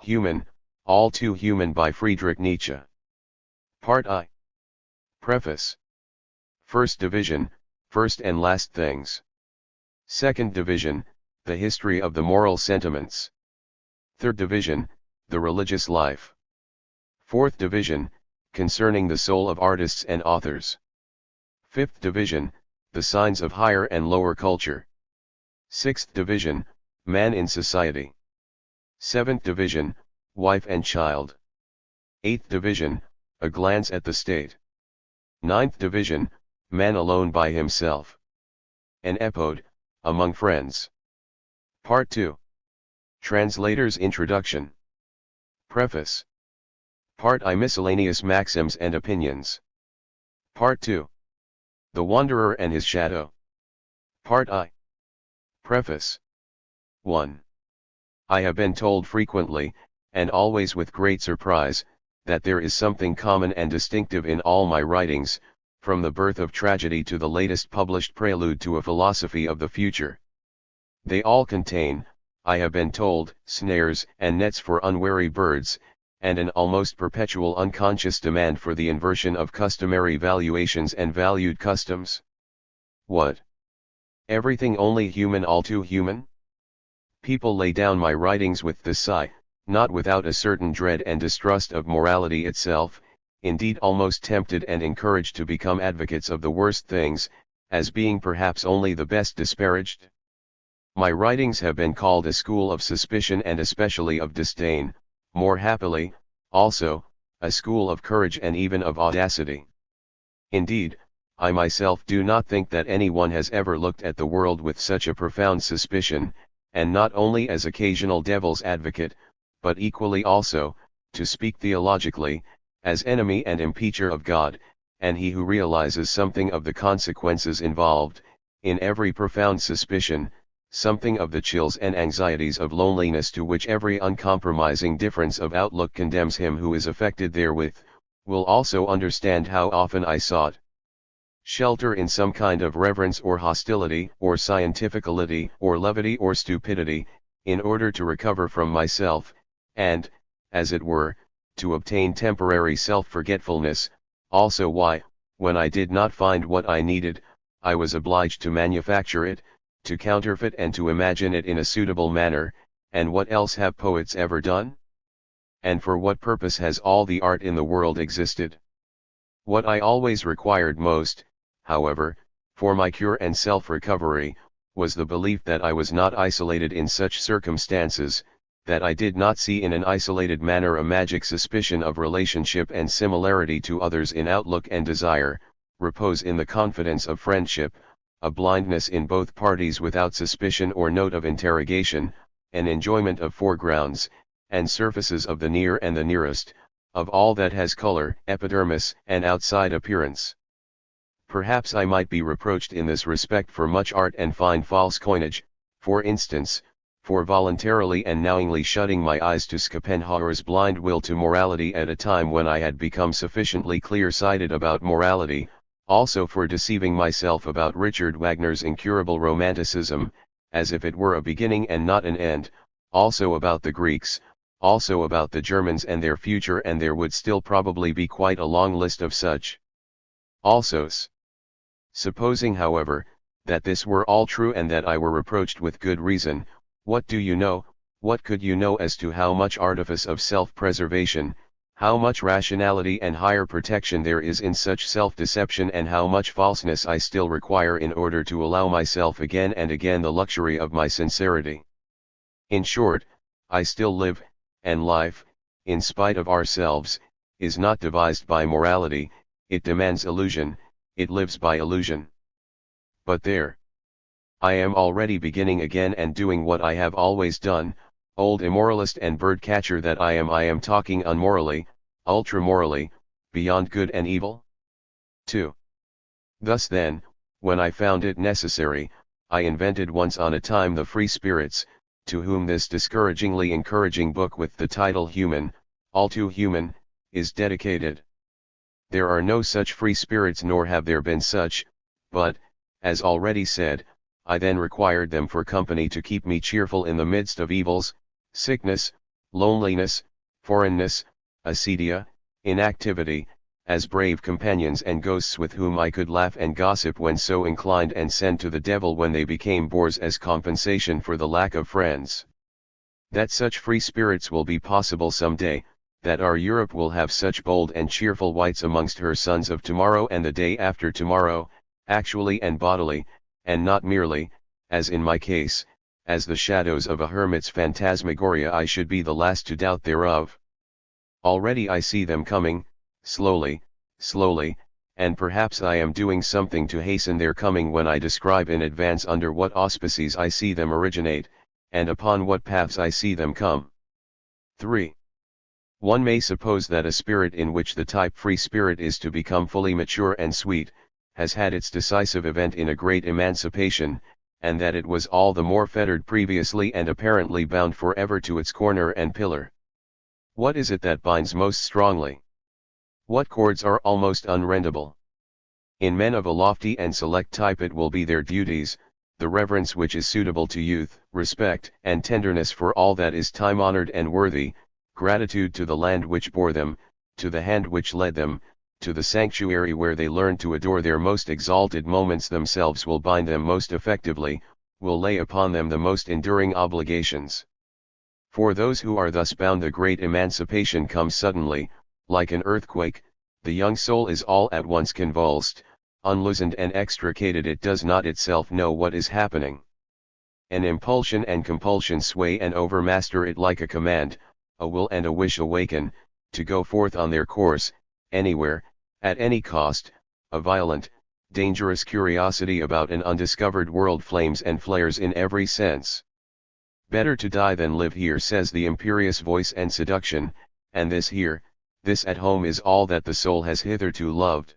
Human, All Too Human by Friedrich Nietzsche. Part I. Preface. First Division, First and Last Things. Second Division, The History of the Moral Sentiments. Third Division, The Religious Life. Fourth Division, Concerning the Soul of Artists and Authors. Fifth Division, The Signs of Higher and Lower Culture. Sixth Division, Man in Society. Seventh Division, Wife and Child. Eighth Division, A Glance at the State. Ninth Division, Man Alone by Himself. An Epode, Among Friends. Part 2. Translator's Introduction. Preface. Part I. Miscellaneous Maxims and Opinions. Part 2. The Wanderer and His Shadow. Part I. Preface. 1. I have been told frequently, and always with great surprise, that there is something common and distinctive in all my writings, from the birth of tragedy to the latest published prelude to a philosophy of the future. They all contain, I have been told, snares and nets for unwary birds, and an almost perpetual unconscious demand for the inversion of customary valuations and valued customs. What? Everything only human, all too human? People lay down my writings with the sigh, not without a certain dread and distrust of morality itself, indeed almost tempted and encouraged to become advocates of the worst things, as being perhaps only the best disparaged. My writings have been called a school of suspicion and especially of disdain, more happily, also, a school of courage and even of audacity. Indeed, I myself do not think that anyone has ever looked at the world with such a profound suspicion, and not only as occasional devil's advocate, but equally also, to speak theologically, as enemy and impeacher of God, and he who realizes something of the consequences involved, in every profound suspicion, something of the chills and anxieties of loneliness to which every uncompromising difference of outlook condemns him who is affected therewith, will also understand how often I sought shelter in some kind of reverence or hostility, or scientificality, or levity or stupidity, in order to recover from myself, and, as it were, to obtain temporary self-forgetfulness, also why, when I did not find what I needed, I was obliged to manufacture it, to counterfeit and to imagine it in a suitable manner, and what else have poets ever done? And for what purpose has all the art in the world existed? What I always required most, however, for my cure and self-recovery, was the belief that I was not isolated in such circumstances, that I did not see in an isolated manner a magic suspicion of relationship and similarity to others in outlook and desire, repose in the confidence of friendship, a blindness in both parties without suspicion or note of interrogation, an enjoyment of foregrounds, and surfaces of the near and the nearest, of all that has color, epidermis, and outside appearance. Perhaps I might be reproached in this respect for much art and fine false coinage, for instance, for voluntarily and knowingly shutting my eyes to Schopenhauer's blind will to morality at a time when I had become sufficiently clear-sighted about morality, also for deceiving myself about Richard Wagner's incurable romanticism, as if it were a beginning and not an end, also about the Greeks, also about the Germans and their future, and there would still probably be quite a long list of such alsos. Supposing, however, that this were all true and that I were reproached with good reason, what do you know, what could you know as to how much artifice of self-preservation, how much rationality and higher protection there is in such self-deception, and how much falseness I still require in order to allow myself again and again the luxury of my sincerity? In short, I still live, and life, in spite of ourselves, is not devised by morality, it demands illusion, it lives by illusion. But there! I am already beginning again and doing what I have always done, old immoralist and bird-catcher that I am talking unmorally, ultra-morally, beyond good and evil. 2. Thus then, when I found it necessary, I invented once on a time the free spirits, to whom this discouragingly encouraging book with the title Human, All Too Human, is dedicated. There are no such free spirits, nor have there been such, but, as already said, I then required them for company to keep me cheerful in the midst of evils, sickness, loneliness, foreignness, acedia, inactivity, as brave companions and ghosts with whom I could laugh and gossip when so inclined and send to the devil when they became bores as compensation for the lack of friends. That such free spirits will be possible some day, that our Europe will have such bold and cheerful wights amongst her sons of tomorrow and the day after tomorrow, actually and bodily, and not merely, as in my case, as the shadows of a hermit's phantasmagoria, I should be the last to doubt thereof. Already I see them coming, slowly, slowly, and perhaps I am doing something to hasten their coming when I describe in advance under what auspices I see them originate, and upon what paths I see them come. 3. One may suppose that a spirit in which the type free spirit is to become fully mature and sweet, has had its decisive event in a great emancipation, and that it was all the more fettered previously and apparently bound forever to its corner and pillar. What is it that binds most strongly? What cords are almost unrendable? In men of a lofty and select type it will be their duties, the reverence which is suitable to youth, respect and tenderness for all that is time-honored and worthy, gratitude to the land which bore them, to the hand which led them, to the sanctuary where they learned to adore their most exalted moments themselves will bind them most effectively, will lay upon them the most enduring obligations. For those who are thus bound the great emancipation comes suddenly, like an earthquake, the young soul is all at once convulsed, unloosened and extricated, it does not itself know what is happening. An impulsion and compulsion sway and overmaster it like a command, a will and a wish awaken, to go forth on their course, anywhere, at any cost. A violent, dangerous curiosity about an undiscovered world flames and flares in every sense. Better to die than live here, says the imperious voice and seduction, and this here, this at home is all that the soul has hitherto loved.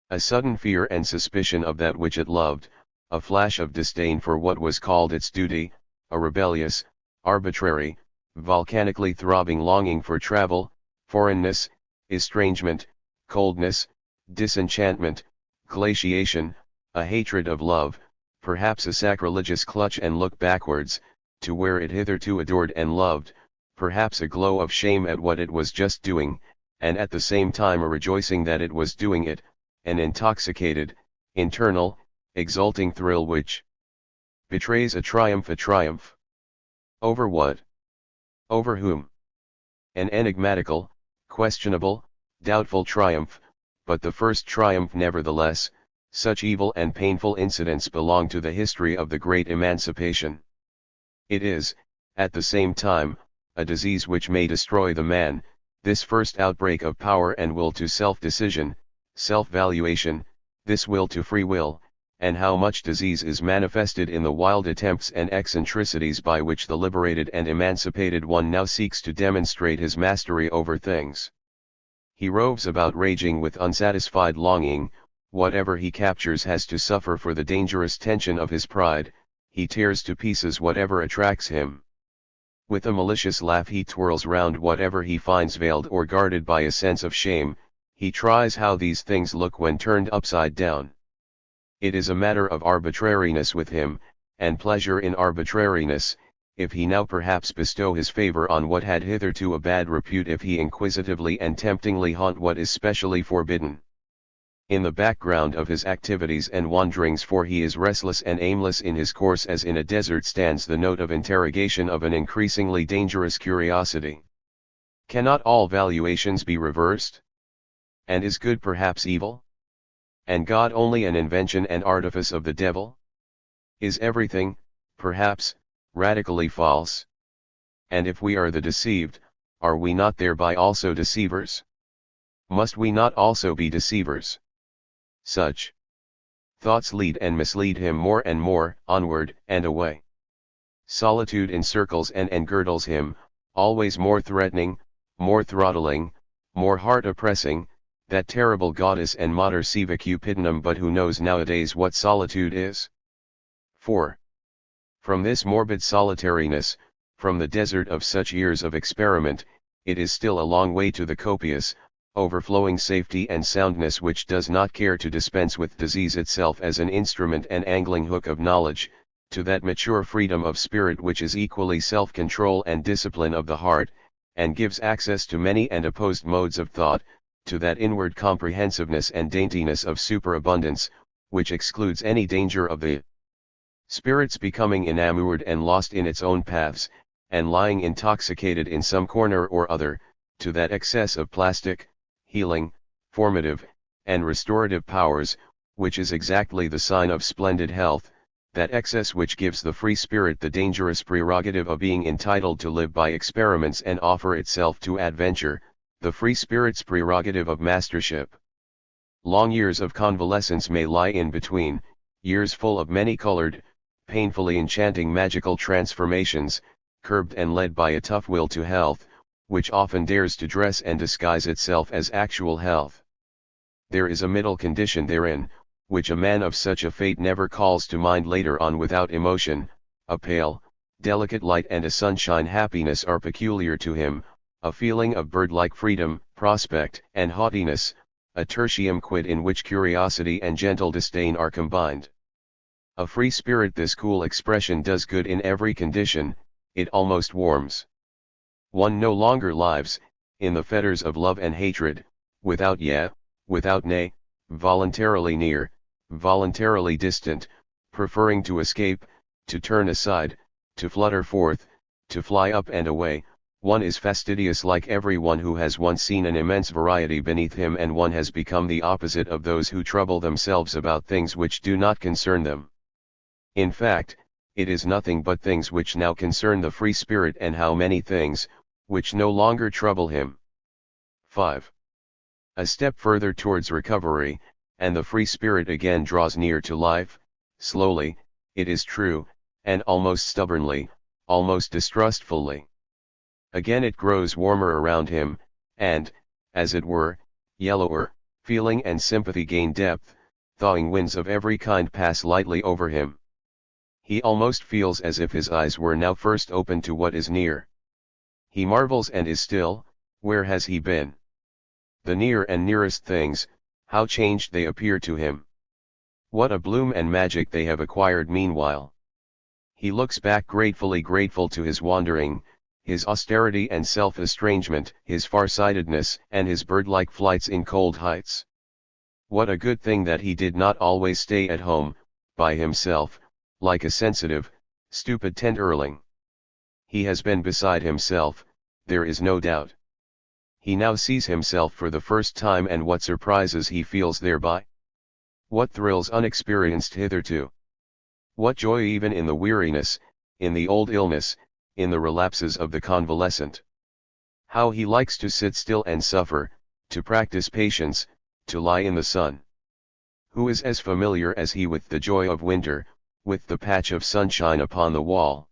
A sudden fear and suspicion of that which it loved, a flash of disdain for what was called its duty, a rebellious, arbitrary, volcanically throbbing longing for travel, foreignness, estrangement, coldness, disenchantment, glaciation, a hatred of love, perhaps a sacrilegious clutch and look backwards, to where it hitherto adored and loved, perhaps a glow of shame at what it was just doing, and at the same time a rejoicing that it was doing it, an intoxicated, internal, exulting thrill which betrays a triumph. A triumph. Over what? Over whom? An enigmatical, questionable, doubtful triumph, but the first triumph nevertheless. Such evil and painful incidents belong to the history of the great emancipation. It is, at the same time, a disease which may destroy the man, this first outbreak of power and will to self-decision, self-valuation, this will to free will, and how much disease is manifested in the wild attempts and eccentricities by which the liberated and emancipated one now seeks to demonstrate his mastery over things. He roves about raging with unsatisfied longing, whatever he captures has to suffer for the dangerous tension of his pride, he tears to pieces whatever attracts him. With a malicious laugh he twirls round whatever he finds veiled or guarded by a sense of shame, he tries how these things look when turned upside down. It is a matter of arbitrariness with him, and pleasure in arbitrariness, if he now perhaps bestow his favor on what had hitherto a bad repute, if he inquisitively and temptingly haunt what is specially forbidden. In the background of his activities and wanderings, for he is restless and aimless in his course as in a desert, stands the note of interrogation of an increasingly dangerous curiosity. Cannot all valuations be reversed? And is good perhaps evil? And God only an invention and artifice of the devil? Is everything, perhaps, radically false? And if we are the deceived, are we not thereby also deceivers? Must we not also be deceivers? Such thoughts lead and mislead him more and more, onward and away. Solitude encircles and engirdles him, always more threatening, more throttling, more heart-oppressing, that terrible goddess and mater siva cupidinum. But who knows nowadays what solitude is? 4. From this morbid solitariness, from the desert of such years of experiment, it is still a long way to the copious, overflowing safety and soundness which does not care to dispense with disease itself as an instrument and angling hook of knowledge, to that mature freedom of spirit which is equally self-control and discipline of the heart, and gives access to many and opposed modes of thought, to that inward comprehensiveness and daintiness of superabundance, which excludes any danger of the spirit's becoming enamored and lost in its own paths, and lying intoxicated in some corner or other, to that excess of plastic, healing, formative, and restorative powers, which is exactly the sign of splendid health, that excess which gives the free spirit the dangerous prerogative of being entitled to live by experiments and offer itself to adventure, the free spirit's prerogative of mastership. Long years of convalescence may lie in between, years full of many-colored, painfully enchanting magical transformations, curbed and led by a tough will to health, which often dares to dress and disguise itself as actual health. There is a middle condition therein, which a man of such a fate never calls to mind later on without emotion. A pale, delicate light and a sunshine happiness are peculiar to him, a feeling of bird-like freedom, prospect, and haughtiness, a tertium quid in which curiosity and gentle disdain are combined. A free spirit, this cool expression does good in every condition, it almost warms. One no longer lives, in the fetters of love and hatred, without yea, without nay, voluntarily near, voluntarily distant, preferring to escape, to turn aside, to flutter forth, to fly up and away. One is fastidious like everyone who has once seen an immense variety beneath him, and one has become the opposite of those who trouble themselves about things which do not concern them. In fact, it is nothing but things which now concern the free spirit, and how many things, which no longer trouble him. 5. A step further towards recovery, and the free spirit again draws near to life, slowly, it is true, and almost stubbornly, almost distrustfully. Again it grows warmer around him, and, as it were, yellower, feeling and sympathy gain depth, thawing winds of every kind pass lightly over him. He almost feels as if his eyes were now first opened to what is near. He marvels and is still. Where has he been? The near and nearest things, how changed they appear to him! What a bloom and magic they have acquired meanwhile! He looks back gratefully grateful to his wandering, his austerity and self-estrangement, his farsightedness and his bird-like flights in cold heights. What a good thing that he did not always stay at home, by himself, like a sensitive, stupid tenderling. He has been beside himself, there is no doubt. He now sees himself for the first time, and what surprises he feels thereby! What thrills unexperienced hitherto! What joy even in the weariness, in the old illness, in the relapses of the convalescent! How he likes to sit still and suffer, to practice patience, to lie in the sun! Who is as familiar as he with the joy of winter, with the patch of sunshine upon the wall?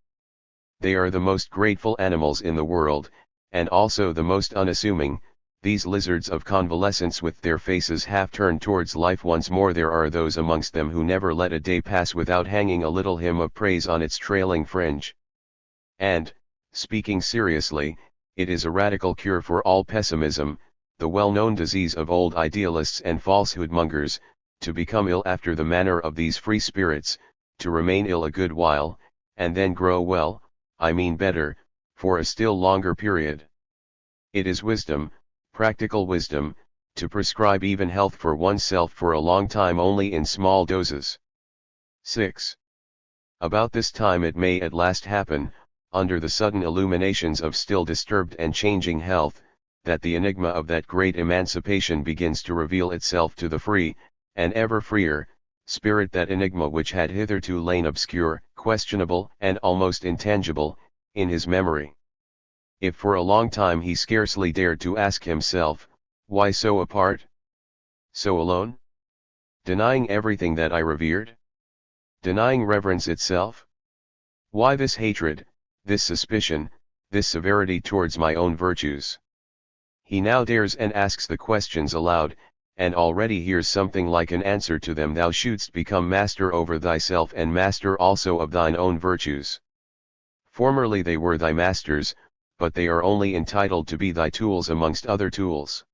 They are the most grateful animals in the world, and also the most unassuming, these lizards of convalescence with their faces half turned towards life once more. There are those amongst them who never let a day pass without hanging a little hymn of praise on its trailing fringe. And, speaking seriously, it is a radical cure for all pessimism, the well-known disease of old idealists and falsehood-mongers, to become ill after the manner of these free spirits, to remain ill a good while, and then grow well, I mean better, for a still longer period. It is wisdom, practical wisdom, to prescribe even health for oneself for a long time only in small doses. 6. About this time it may at last happen, under the sudden illuminations of still disturbed and changing health, that the enigma of that great emancipation begins to reveal itself to the free, and ever freer, spirit, that enigma which had hitherto lain obscure, questionable, and almost intangible, in his memory. If for a long time he scarcely dared to ask himself, why so apart? So alone? Denying everything that I revered? Denying reverence itself? Why this hatred, this suspicion, this severity towards my own virtues? He now dares and asks the questions aloud, and already hears something like an answer to them. Thou shouldst become master over thyself, and master also of thine own virtues. Formerly they were thy masters, but they are only entitled to be thy tools amongst other tools.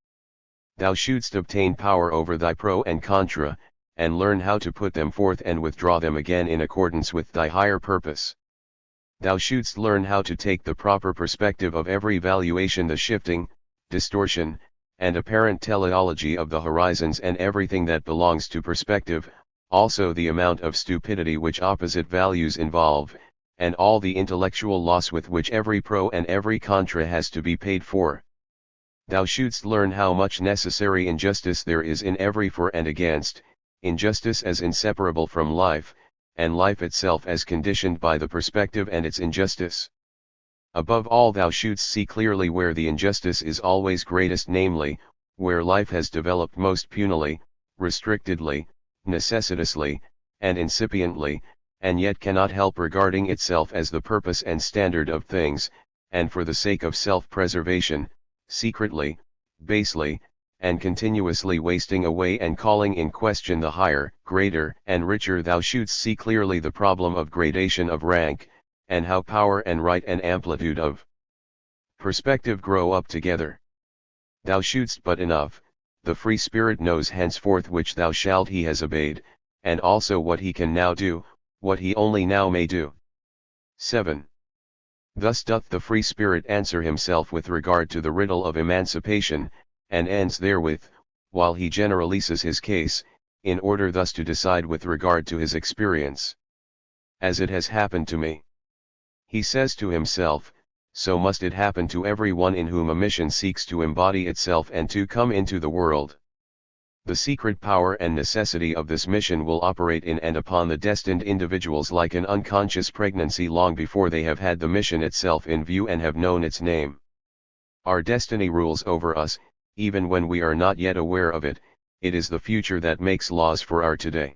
Thou shouldst obtain power over thy pro and contra, and learn how to put them forth and withdraw them again in accordance with thy higher purpose. Thou shouldst learn how to take the proper perspective of every valuation, the shifting, distortion, and apparent teleology of the horizons and everything that belongs to perspective, also the amount of stupidity which opposite values involve, and all the intellectual loss with which every pro and every contra has to be paid for. Thou shouldst learn how much necessary injustice there is in every for and against, injustice as inseparable from life, and life itself as conditioned by the perspective and its injustice. Above all, thou shouldst see clearly where the injustice is always greatest, namely, where life has developed most punily, restrictedly, necessitously, and incipiently, and yet cannot help regarding itself as the purpose and standard of things, and for the sake of self-preservation, secretly, basely, and continuously wasting away and calling in question the higher, greater, and richer. Thou shouldst see clearly the problem of gradation of rank, and how power and right and amplitude of perspective grow up together. Thou shouldst but enough, the free spirit knows henceforth which thou shalt he has obeyed, and also what he can now do, what he only now may do. 7. Thus doth the free spirit answer himself with regard to the riddle of emancipation, and ends therewith, while he generalises his case, in order thus to decide with regard to his experience. As it has happened to me, he says to himself, so must it happen to every one in whom a mission seeks to embody itself and to come into the world. The secret power and necessity of this mission will operate in and upon the destined individuals like an unconscious pregnancy long before they have had the mission itself in view and have known its name. Our destiny rules over us, even when we are not yet aware of it. It is the future that makes laws for our today.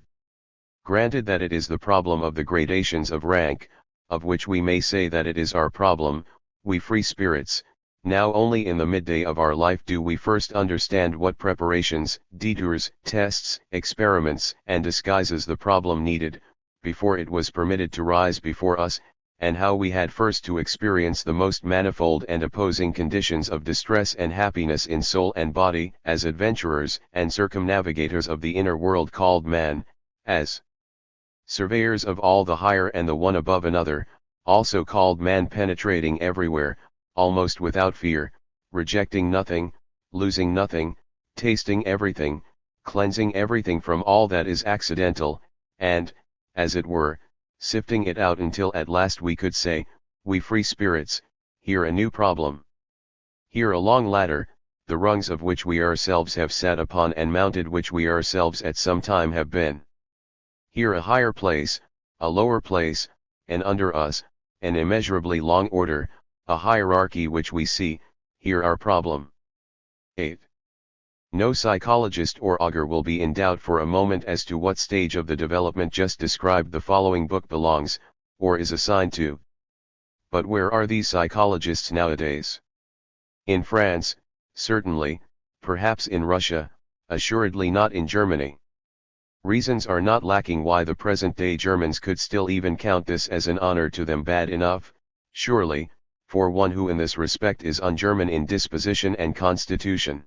Granted that it is the problem of the gradations of rank, of which we may say that it is our problem, we free spirits, now only in the midday of our life do we first understand what preparations, detours, tests, experiments, and disguises the problem needed, before it was permitted to rise before us, and how we had first to experience the most manifold and opposing conditions of distress and happiness in soul and body, as adventurers and circumnavigators of the inner world called man, as surveyors of all the higher and the one above another, also called man, penetrating everywhere, almost without fear, rejecting nothing, losing nothing, tasting everything, cleansing everything from all that is accidental, and, as it were, sifting it out until at last we could say, we free spirits, here a new problem. Here a long ladder, the rungs of which we ourselves have sat upon and mounted which we ourselves at some time have been. Here a higher place, a lower place, and under us, an immeasurably long order, a hierarchy which we see, here our problem. 8. No psychologist or augur will be in doubt for a moment as to what stage of the development just described the following book belongs, or is assigned to. But where are these psychologists nowadays? In France, certainly, perhaps in Russia, assuredly not in Germany. Reasons are not lacking why the present-day Germans could still even count this as an honor to them bad enough, surely, for one who in this respect is un-German in disposition and constitution.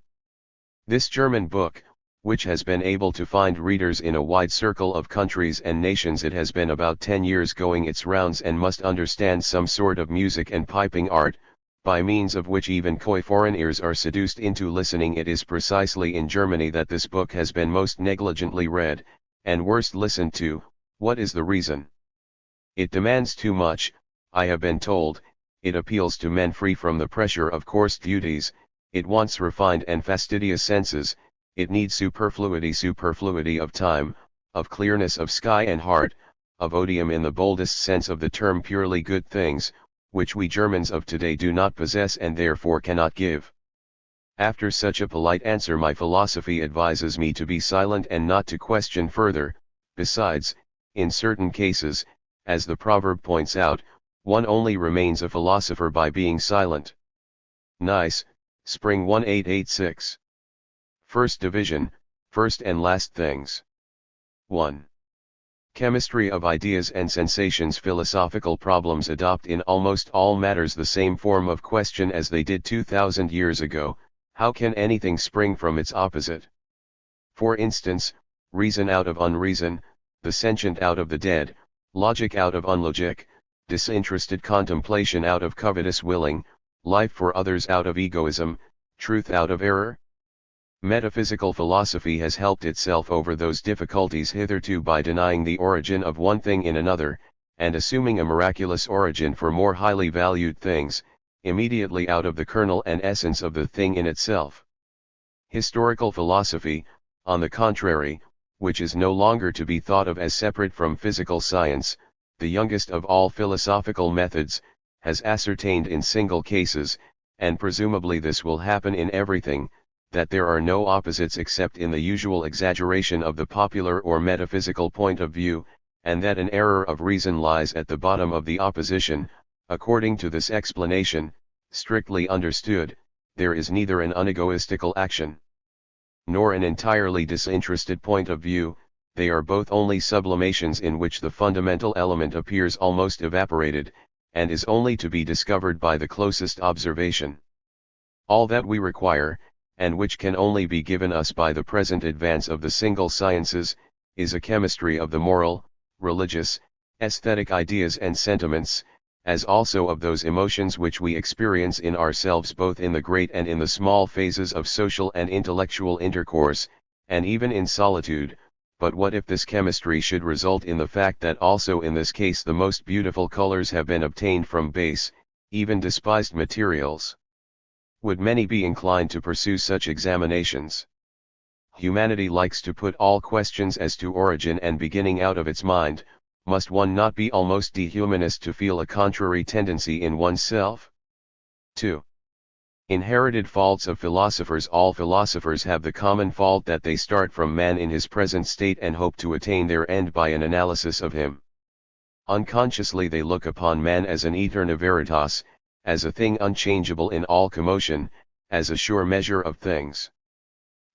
This German book, which has been able to find readers in a wide circle of countries and nations, it has been about 10 years going its rounds and must understand some sort of music and piping art, by means of which even coy foreign ears are seduced into listening. It is precisely in Germany that this book has been most negligently read, and worst listened to. What is the reason? It demands too much, I have been told. It appeals to men free from the pressure of coarse duties, it wants refined and fastidious senses, it needs superfluity of time, of clearness of sky and heart, of odium in the boldest sense of the term, purely good things, which we Germans of today do not possess and therefore cannot give. After such a polite answer, my philosophy advises me to be silent and not to question further. Besides, in certain cases, as the proverb points out, one only remains a philosopher by being silent. Nice, Spring 1886. First Division, First and Last Things. 1. Chemistry of ideas and sensations. Philosophical problems adopt in almost all matters the same form of question as they did 2000 years ago. How can anything spring from its opposite? For instance, reason out of unreason, the sentient out of the dead, logic out of unlogic, disinterested contemplation out of covetous willing, life for others out of egoism, truth out of error? Metaphysical philosophy has helped itself over those difficulties hitherto by denying the origin of one thing in another, and assuming a miraculous origin for more highly valued things, immediately out of the kernel and essence of the thing in itself. Historical philosophy, on the contrary, which is no longer to be thought of as separate from physical science, the youngest of all philosophical methods, has ascertained in single cases, and presumably this will happen in everything, that there are no opposites except in the usual exaggeration of the popular or metaphysical point of view, and that an error of reason lies at the bottom of the opposition. According to this explanation, strictly understood, there is neither an unegoistical action, nor an entirely disinterested point of view, they are both only sublimations in which the fundamental element appears almost evaporated, and is only to be discovered by the closest observation. All that we require, and which can only be given us by the present advance of the single sciences, is a chemistry of the moral, religious, aesthetic ideas and sentiments, as also of those emotions which we experience in ourselves both in the great and in the small phases of social and intellectual intercourse, and even in solitude. But what if this chemistry should result in the fact that also in this case the most beautiful colors have been obtained from base, even despised materials? Would many be inclined to pursue such examinations? Humanity likes to put all questions as to origin and beginning out of its mind. Must one not be almost dehumanist to feel a contrary tendency in oneself? 2. Inherited faults of philosophers. All philosophers have the common fault that they start from man in his present state and hope to attain their end by an analysis of him. Unconsciously they look upon man as an aeterna veritas, as a thing unchangeable in all commotion, as a sure measure of things.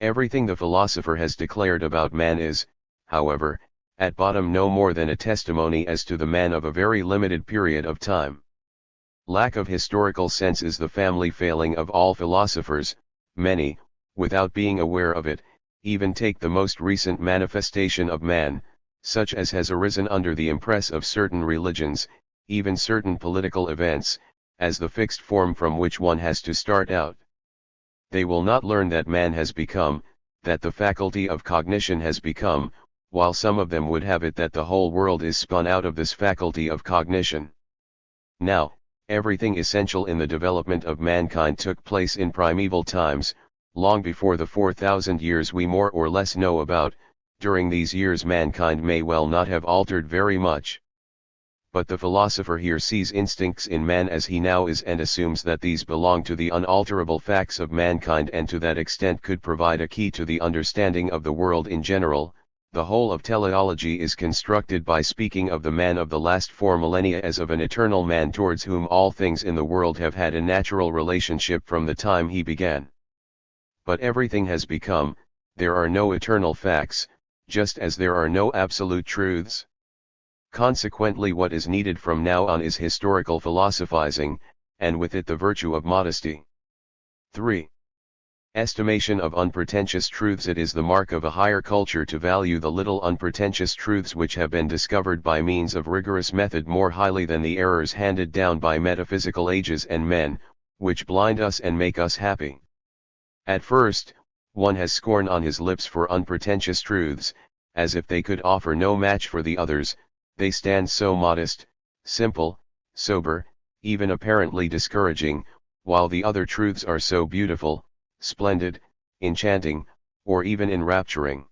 Everything the philosopher has declared about man is, however, at bottom no more than a testimony as to the man of a very limited period of time. Lack of historical sense is the family failing of all philosophers. Many, without being aware of it, even take the most recent manifestation of man, such as has arisen under the impress of certain religions, even certain political events, as the fixed form from which one has to start out. They will not learn that man has become, that the faculty of cognition has become, while some of them would have it that the whole world is spun out of this faculty of cognition. Now, everything essential in the development of mankind took place in primeval times, long before the 4,000 years we more or less know about. During these years mankind may well not have altered very much. But the philosopher here sees instincts in man as he now is and assumes that these belong to the unalterable facts of mankind and to that extent could provide a key to the understanding of the world in general. The whole of teleology is constructed by speaking of the man of the last 4 millennia as of an eternal man towards whom all things in the world have had a natural relationship from the time he began. But everything has become, there are no eternal facts, just as there are no absolute truths. Consequently what is needed from now on is historical philosophizing, and with it the virtue of modesty. 3. Estimation of unpretentious truths. It is the mark of a higher culture to value the little unpretentious truths which have been discovered by means of rigorous method more highly than the errors handed down by metaphysical ages and men, which blind us and make us happy. At first, one has scorn on his lips for unpretentious truths, as if they could offer no match for the others. They stand so modest, simple, sober, even apparently discouraging, while the other truths are so beautiful, splendid, enchanting, or even enrapturing.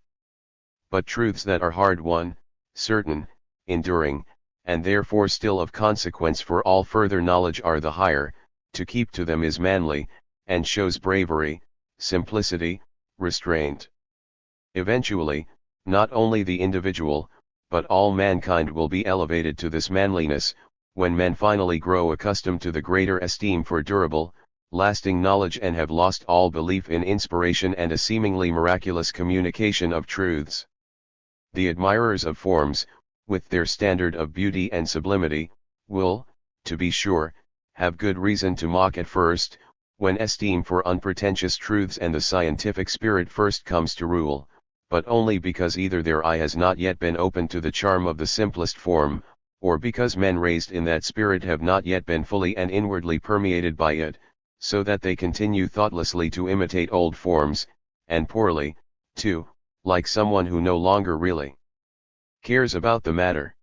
But truths that are hard-won, certain, enduring, and therefore still of consequence for all further knowledge are the higher. To keep to them is manly, and shows bravery, simplicity, restraint. Eventually, not only the individual, but all mankind will be elevated to this manliness, when men finally grow accustomed to the greater esteem for durable, lasting knowledge and have lost all belief in inspiration and a seemingly miraculous communication of truths. The admirers of forms, with their standard of beauty and sublimity, will, to be sure, have good reason to mock at first, when esteem for unpretentious truths and the scientific spirit first comes to rule, but only because either their eye has not yet been opened to the charm of the simplest form, or because men raised in that spirit have not yet been fully and inwardly permeated by it, so that they continue thoughtlessly to imitate old forms, and poorly, too, like someone who no longer really cares about the matter.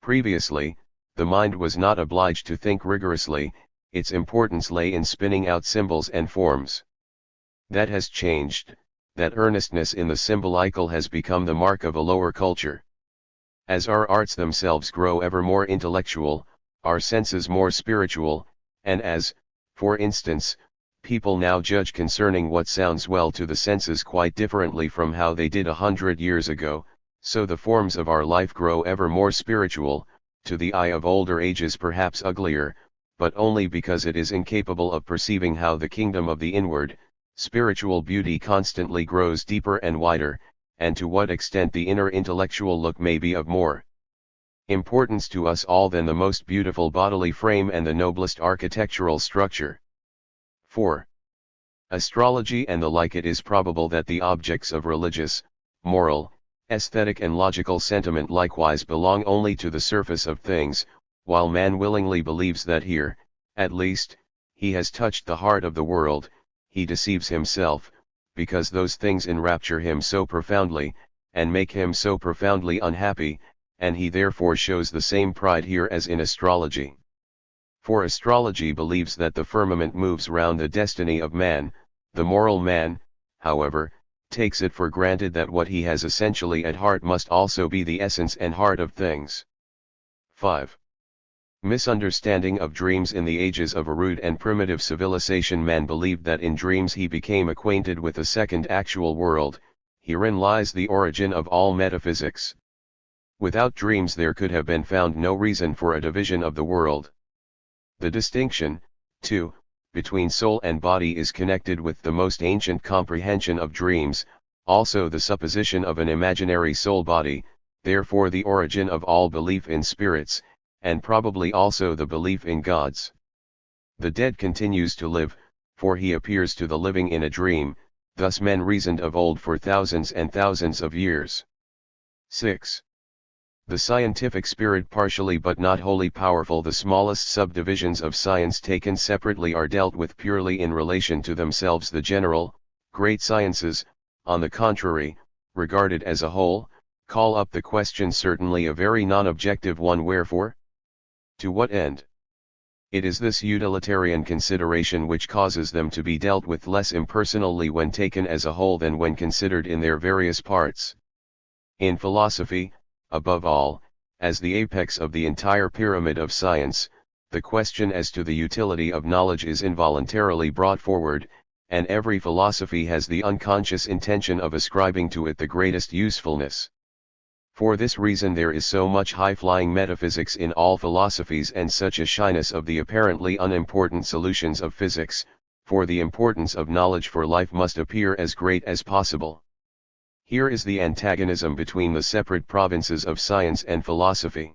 Previously, the mind was not obliged to think rigorously, its importance lay in spinning out symbols and forms. That has changed, that earnestness in the symbolical has become the mark of a lower culture. As our arts themselves grow ever more intellectual, our senses more spiritual, and as, for instance, people now judge concerning what sounds well to the senses quite differently from how they did 100 years ago, so the forms of our life grow ever more spiritual, to the eye of older ages perhaps uglier, but only because it is incapable of perceiving how the kingdom of the inward, spiritual beauty constantly grows deeper and wider, and to what extent the inner intellectual look may be of more importance to us all than the most beautiful bodily frame and the noblest architectural structure. 4. Astrology and the like. It is probable that the objects of religious, moral, aesthetic and logical sentiment likewise belong only to the surface of things, while man willingly believes that here, at least, he has touched the heart of the world. He deceives himself, because those things enrapture him so profoundly, and make him so profoundly unhappy, and he therefore shows the same pride here as in astrology. For astrology believes that the firmament moves round the destiny of man. The moral man, however, takes it for granted that what he has essentially at heart must also be the essence and heart of things. 5. Misunderstanding of dreams. In the ages of a rude and primitive civilization, man believed that in dreams he became acquainted with a second actual world. Herein lies the origin of all metaphysics. Without dreams there could have been found no reason for a division of the world. The distinction, too, between soul and body is connected with the most ancient comprehension of dreams, also the supposition of an imaginary soul-body, therefore the origin of all belief in spirits, and probably also the belief in gods. The dead continues to live, for he appears to the living in a dream, thus men reasoned of old for thousands and thousands of years. 6. The scientific spirit partially but not wholly powerful. The smallest subdivisions of science taken separately are dealt with purely in relation to themselves. The general, great sciences, on the contrary, regarded as a whole, call up the question certainly a very non-objective one. Wherefore? To what end? It is this utilitarian consideration which causes them to be dealt with less impersonally when taken as a whole than when considered in their various parts. In philosophy, above all, as the apex of the entire pyramid of science, the question as to the utility of knowledge is involuntarily brought forward, and every philosophy has the unconscious intention of ascribing to it the greatest usefulness. For this reason there is so much high-flying metaphysics in all philosophies and such a shyness of the apparently unimportant solutions of physics, for the importance of knowledge for life must appear as great as possible. Here is the antagonism between the separate provinces of science and philosophy.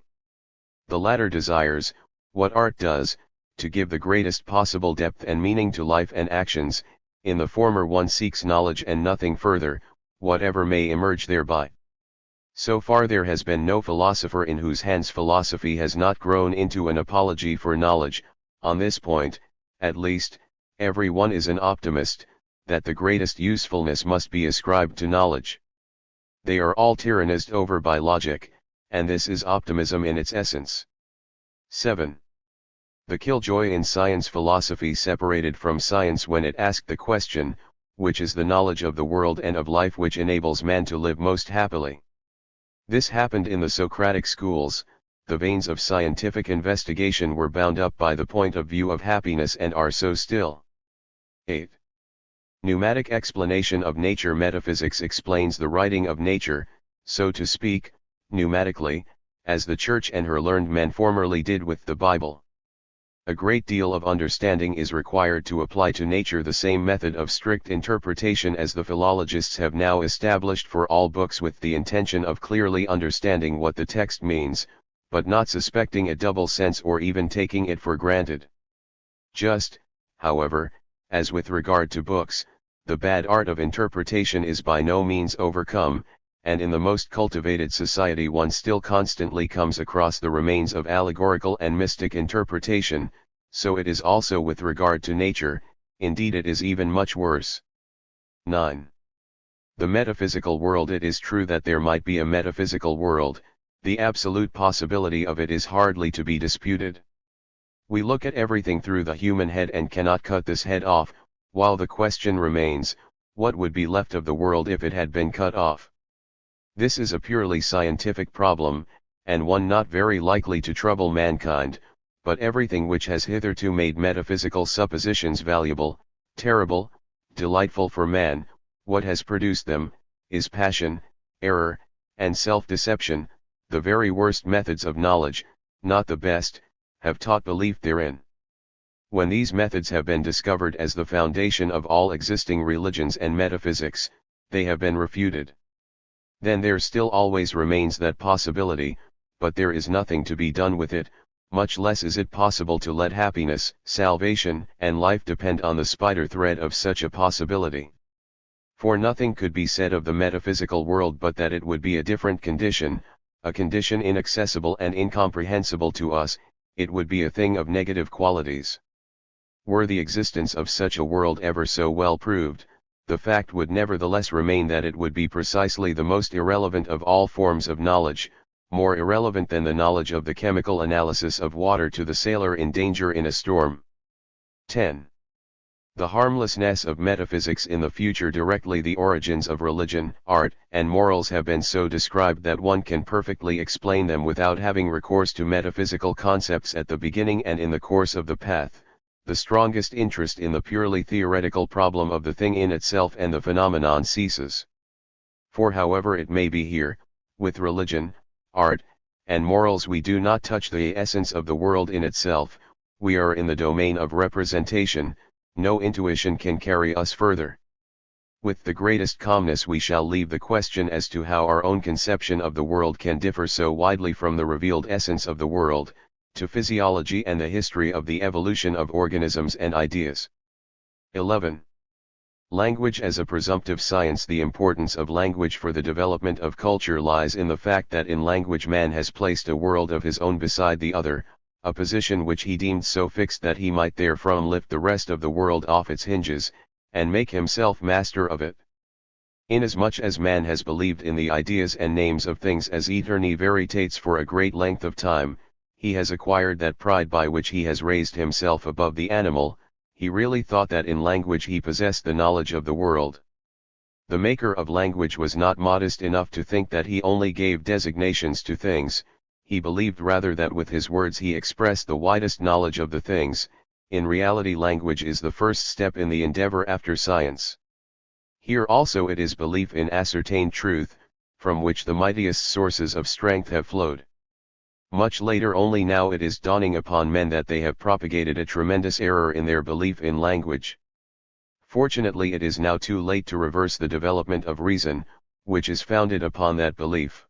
The latter desires, what art does, to give the greatest possible depth and meaning to life and actions. In the former one seeks knowledge and nothing further, whatever may emerge thereby. So far there has been no philosopher in whose hands philosophy has not grown into an apology for knowledge. On this point, at least, every one is an optimist, that the greatest usefulness must be ascribed to knowledge. They are all tyrannized over by logic, and this is optimism in its essence. 7. The killjoy in science. Philosophy separated from science when it asked the question, which is the knowledge of the world and of life which enables man to live most happily. This happened in the Socratic schools. The veins of scientific investigation were bound up by the point of view of happiness and are so still. 8. Pneumatic explanation of nature. Metaphysics explains the writing of nature, so to speak, pneumatically, as the Church and her learned men formerly did with the Bible. A great deal of understanding is required to apply to nature the same method of strict interpretation as the philologists have now established for all books, with the intention of clearly understanding what the text means, but not suspecting a double sense or even taking it for granted. Just, however, as with regard to books, the bad art of interpretation is by no means overcome, and in the most cultivated society one still constantly comes across the remains of allegorical and mystic interpretation, so it is also with regard to nature, indeed it is even much worse. 9. The metaphysical world. It is true that there might be a metaphysical world, the absolute possibility of it is hardly to be disputed. We look at everything through the human head and cannot cut this head off, while the question remains, what would be left of the world if it had been cut off? This is a purely scientific problem, and one not very likely to trouble mankind, but everything which has hitherto made metaphysical suppositions valuable, terrible, delightful for man, what has produced them, is passion, error, and self-deception, the very worst methods of knowledge, not the best, have taught belief therein. When these methods have been discovered as the foundation of all existing religions and metaphysics, they have been refuted. Then there still always remains that possibility, but there is nothing to be done with it, much less is it possible to let happiness, salvation, and life depend on the spider thread of such a possibility. For nothing could be said of the metaphysical world but that it would be a different condition, a condition inaccessible and incomprehensible to us, it would be a thing of negative qualities. Were the existence of such a world ever so well proved, the fact would nevertheless remain that it would be precisely the most irrelevant of all forms of knowledge, more irrelevant than the knowledge of the chemical analysis of water to the sailor in danger in a storm. 10. The harmlessness of metaphysics in the future. Directly the origins of religion, art, and morals have been so described that one can perfectly explain them without having recourse to metaphysical concepts at the beginning and in the course of the path. The strongest interest in the purely theoretical problem of the thing in itself and the phenomenon ceases. For however it may be here, with religion, art, and morals we do not touch the essence of the world in itself, we are in the domain of representation, no intuition can carry us further. With the greatest calmness we shall leave the question as to how our own conception of the world can differ so widely from the revealed essence of the world, to physiology and the history of the evolution of organisms and ideas. 11. Language as a presumptive science. The importance of language for the development of culture lies in the fact that in language man has placed a world of his own beside the other, a position which he deemed so fixed that he might therefrom lift the rest of the world off its hinges, and make himself master of it. Inasmuch as man has believed in the ideas and names of things as aeterni veritates for a great length of time, he has acquired that pride by which he has raised himself above the animal. He really thought that in language he possessed the knowledge of the world. The maker of language was not modest enough to think that he only gave designations to things, he believed rather that with his words he expressed the widest knowledge of the things. In reality language is the first step in the endeavor after science. Here also it is belief in ascertained truth, from which the mightiest sources of strength have flowed. Much later only now it is dawning upon men that they have propagated a tremendous error in their belief in language. Fortunately it is now too late to reverse the development of reason, which is founded upon that belief.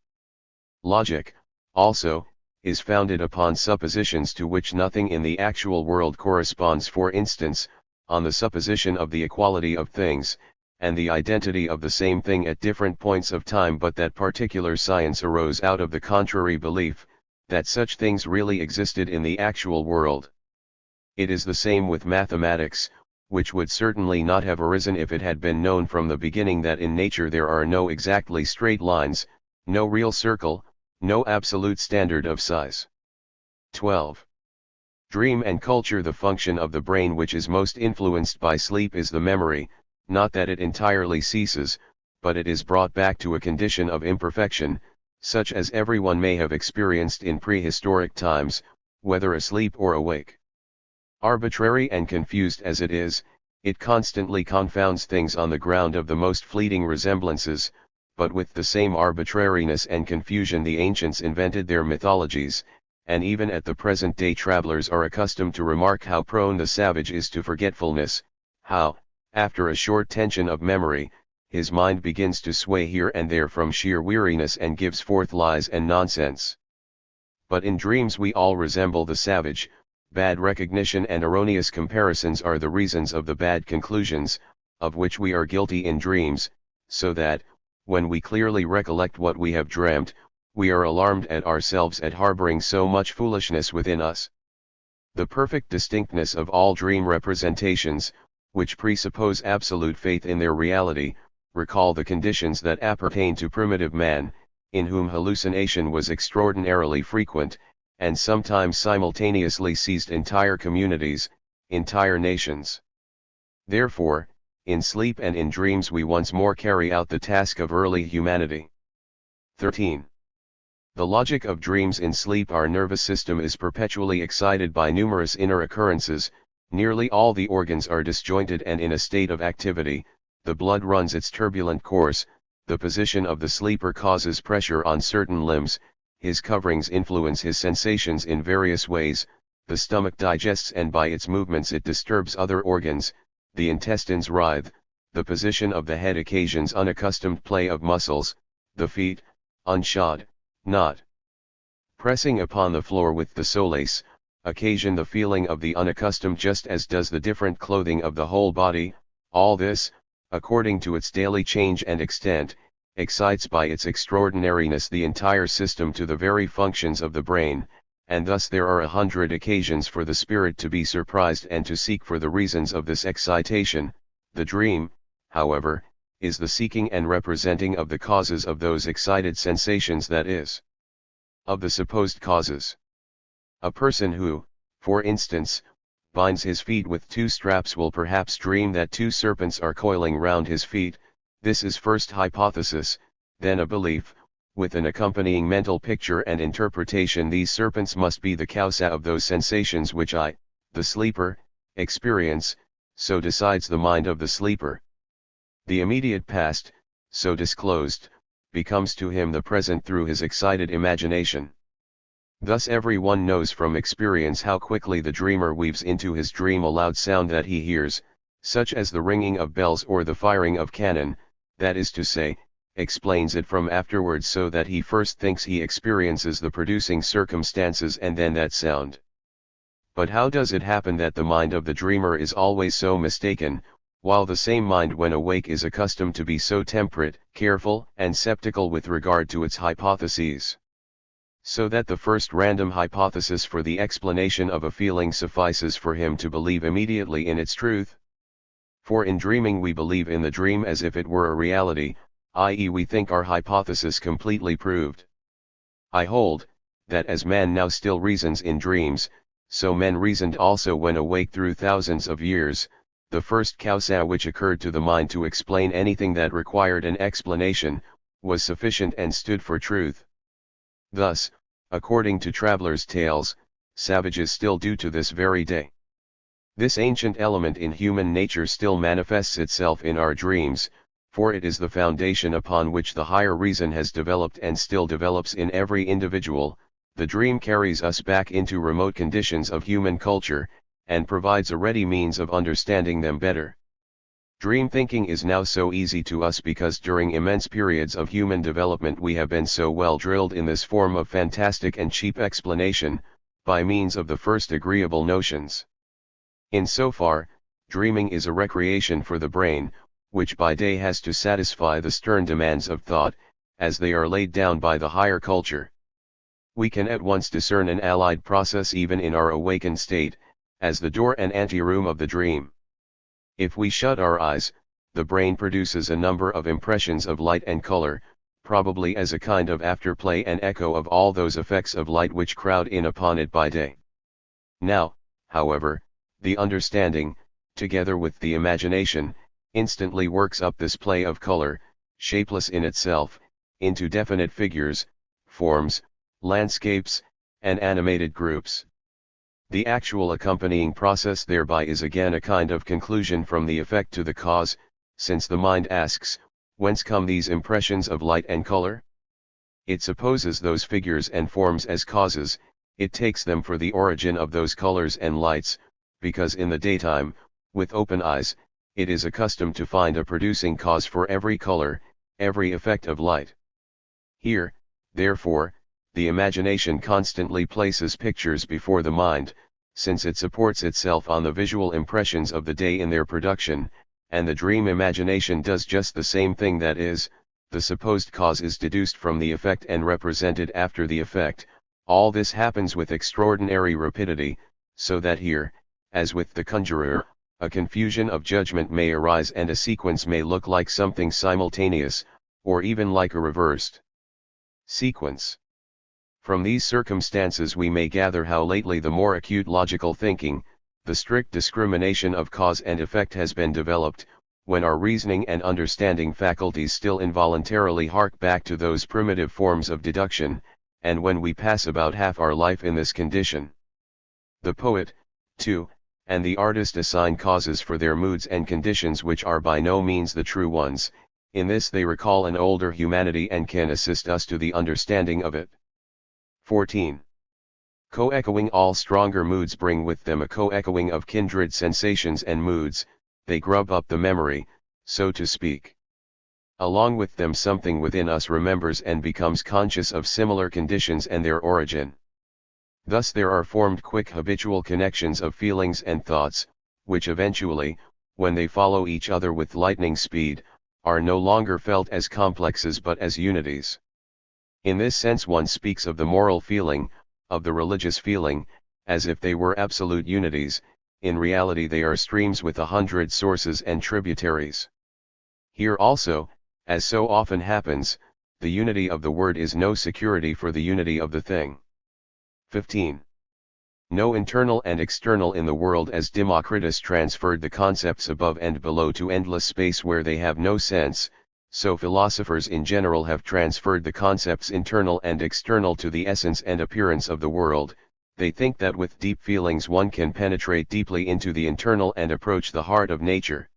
Logic, also, is founded upon suppositions to which nothing in the actual world corresponds, for instance, on the supposition of the equality of things, and the identity of the same thing at different points of time, but that particular science arose out of the contrary belief, that such things really existed in the actual world. It is the same with mathematics, which would certainly not have arisen if it had been known from the beginning that in nature there are no exactly straight lines, no real circle, no absolute standard of size. 12. Dream and culture. The function of the brain which is most influenced by sleep is the memory, not that it entirely ceases, but it is brought back to a condition of imperfection, such as everyone may have experienced in prehistoric times, whether asleep or awake. Arbitrary and confused as it is, it constantly confounds things on the ground of the most fleeting resemblances, but with the same arbitrariness and confusion the ancients invented their mythologies, and even at the present day travelers are accustomed to remark how prone the savage is to forgetfulness, how, after a short tension of memory, his mind begins to sway here and there from sheer weariness and gives forth lies and nonsense. But in dreams we all resemble the savage. Bad recognition and erroneous comparisons are the reasons of the bad conclusions, of which we are guilty in dreams, so that, when we clearly recollect what we have dreamt, we are alarmed at ourselves at harboring so much foolishness within us. The perfect distinctness of all dream representations, which presuppose absolute faith in their reality, recall the conditions that appertain to primitive man, in whom hallucination was extraordinarily frequent, and sometimes simultaneously seized entire communities, entire nations. Therefore, in sleep and in dreams we once more carry out the task of early humanity. 13. The logic of dreams in sleep. Our nervous system is perpetually excited by numerous inner occurrences, nearly all the organs are disjointed and in a state of activity, the blood runs its turbulent course, the position of the sleeper causes pressure on certain limbs, his coverings influence his sensations in various ways, the stomach digests and by its movements it disturbs other organs, the intestines writhe, the position of the head occasions unaccustomed play of muscles, the feet, unshod, not pressing upon the floor with the solace, occasion the feeling of the unaccustomed just as does the different clothing of the whole body. All this, according to its daily change and extent, excites by its extraordinariness the entire system to the very functions of the brain, and thus there are 100 occasions for the spirit to be surprised and to seek for the reasons of this excitation. The dream, however, is the seeking and representing of the causes of those excited sensations, that is, of the supposed causes. A person who, for instance, binds his feet with 2 straps will perhaps dream that 2 serpents are coiling round his feet. This is first hypothesis, then a belief, with an accompanying mental picture and interpretation. These serpents must be the causa of those sensations which I, the sleeper, experience, so decides the mind of the sleeper. The immediate past, so disclosed, becomes to him the present through his excited imagination. Thus every one knows from experience how quickly the dreamer weaves into his dream a loud sound that he hears, such as the ringing of bells or the firing of cannon, that is to say, explains it from afterwards, so that he first thinks he experiences the producing circumstances and then that sound. But how does it happen that the mind of the dreamer is always so mistaken, while the same mind when awake is accustomed to be so temperate, careful, and sceptical with regard to its hypotheses? So that the first random hypothesis for the explanation of a feeling suffices for him to believe immediately in its truth? For in dreaming we believe in the dream as if it were a reality, i.e. we think our hypothesis completely proved. I hold, that as man now still reasons in dreams, so men reasoned also when awake through thousands of years. The first causa which occurred to the mind to explain anything that required an explanation, was sufficient and stood for truth. Thus, according to travelers' tales, savages still do to this very day. This ancient element in human nature still manifests itself in our dreams, for it is the foundation upon which the higher reason has developed and still develops in every individual. The dream carries us back into remote conditions of human culture, and provides a ready means of understanding them better. Dream thinking is now so easy to us because during immense periods of human development we have been so well drilled in this form of fantastic and cheap explanation, by means of the first agreeable notions. In so far, dreaming is a recreation for the brain, which by day has to satisfy the stern demands of thought, as they are laid down by the higher culture. We can at once discern an allied process even in our awakened state, as the door and anteroom of the dream. If we shut our eyes, the brain produces a number of impressions of light and color, probably as a kind of afterplay and echo of all those effects of light which crowd in upon it by day. Now, however, the understanding, together with the imagination, instantly works up this play of color, shapeless in itself, into definite figures, forms, landscapes, and animated groups. The actual accompanying process thereby is again a kind of conclusion from the effect to the cause, since the mind asks, whence come these impressions of light and color? It supposes those figures and forms as causes, it takes them for the origin of those colors and lights, because in the daytime, with open eyes, it is accustomed to find a producing cause for every color, every effect of light. Here, therefore, the imagination constantly places pictures before the mind, since it supports itself on the visual impressions of the day in their production, and the dream imagination does just the same thing, that is, the supposed cause is deduced from the effect and represented after the effect. All this happens with extraordinary rapidity, so that here, as with the conjurer, a confusion of judgment may arise and a sequence may look like something simultaneous, or even like a reversed sequence. From these circumstances we may gather how lately the more acute logical thinking, the strict discrimination of cause and effect has been developed, when our reasoning and understanding faculties still involuntarily hark back to those primitive forms of deduction, and when we pass about half our life in this condition. The poet, too, and the artist assign causes for their moods and conditions which are by no means the true ones. In this they recall an older humanity and can assist us to the understanding of it. 14. Co-echoing. All stronger moods bring with them a co-echoing of kindred sensations and moods, they grub up the memory, so to speak. Along with them something within us remembers and becomes conscious of similar conditions and their origin. Thus there are formed quick habitual connections of feelings and thoughts, which eventually, when they follow each other with lightning speed, are no longer felt as complexes but as unities. In this sense one speaks of the moral feeling, of the religious feeling, as if they were absolute unities. In reality they are streams with 100 sources and tributaries. Here also, as so often happens, the unity of the word is no security for the unity of the thing. 15. No internal and external in the world, as Democritus transferred the concepts above and below to endless space where they have no sense, so philosophers in general have transferred the concepts internal and external to the essence and appearance of the world. They think that with deep feelings one can penetrate deeply into the internal and approach the heart of nature.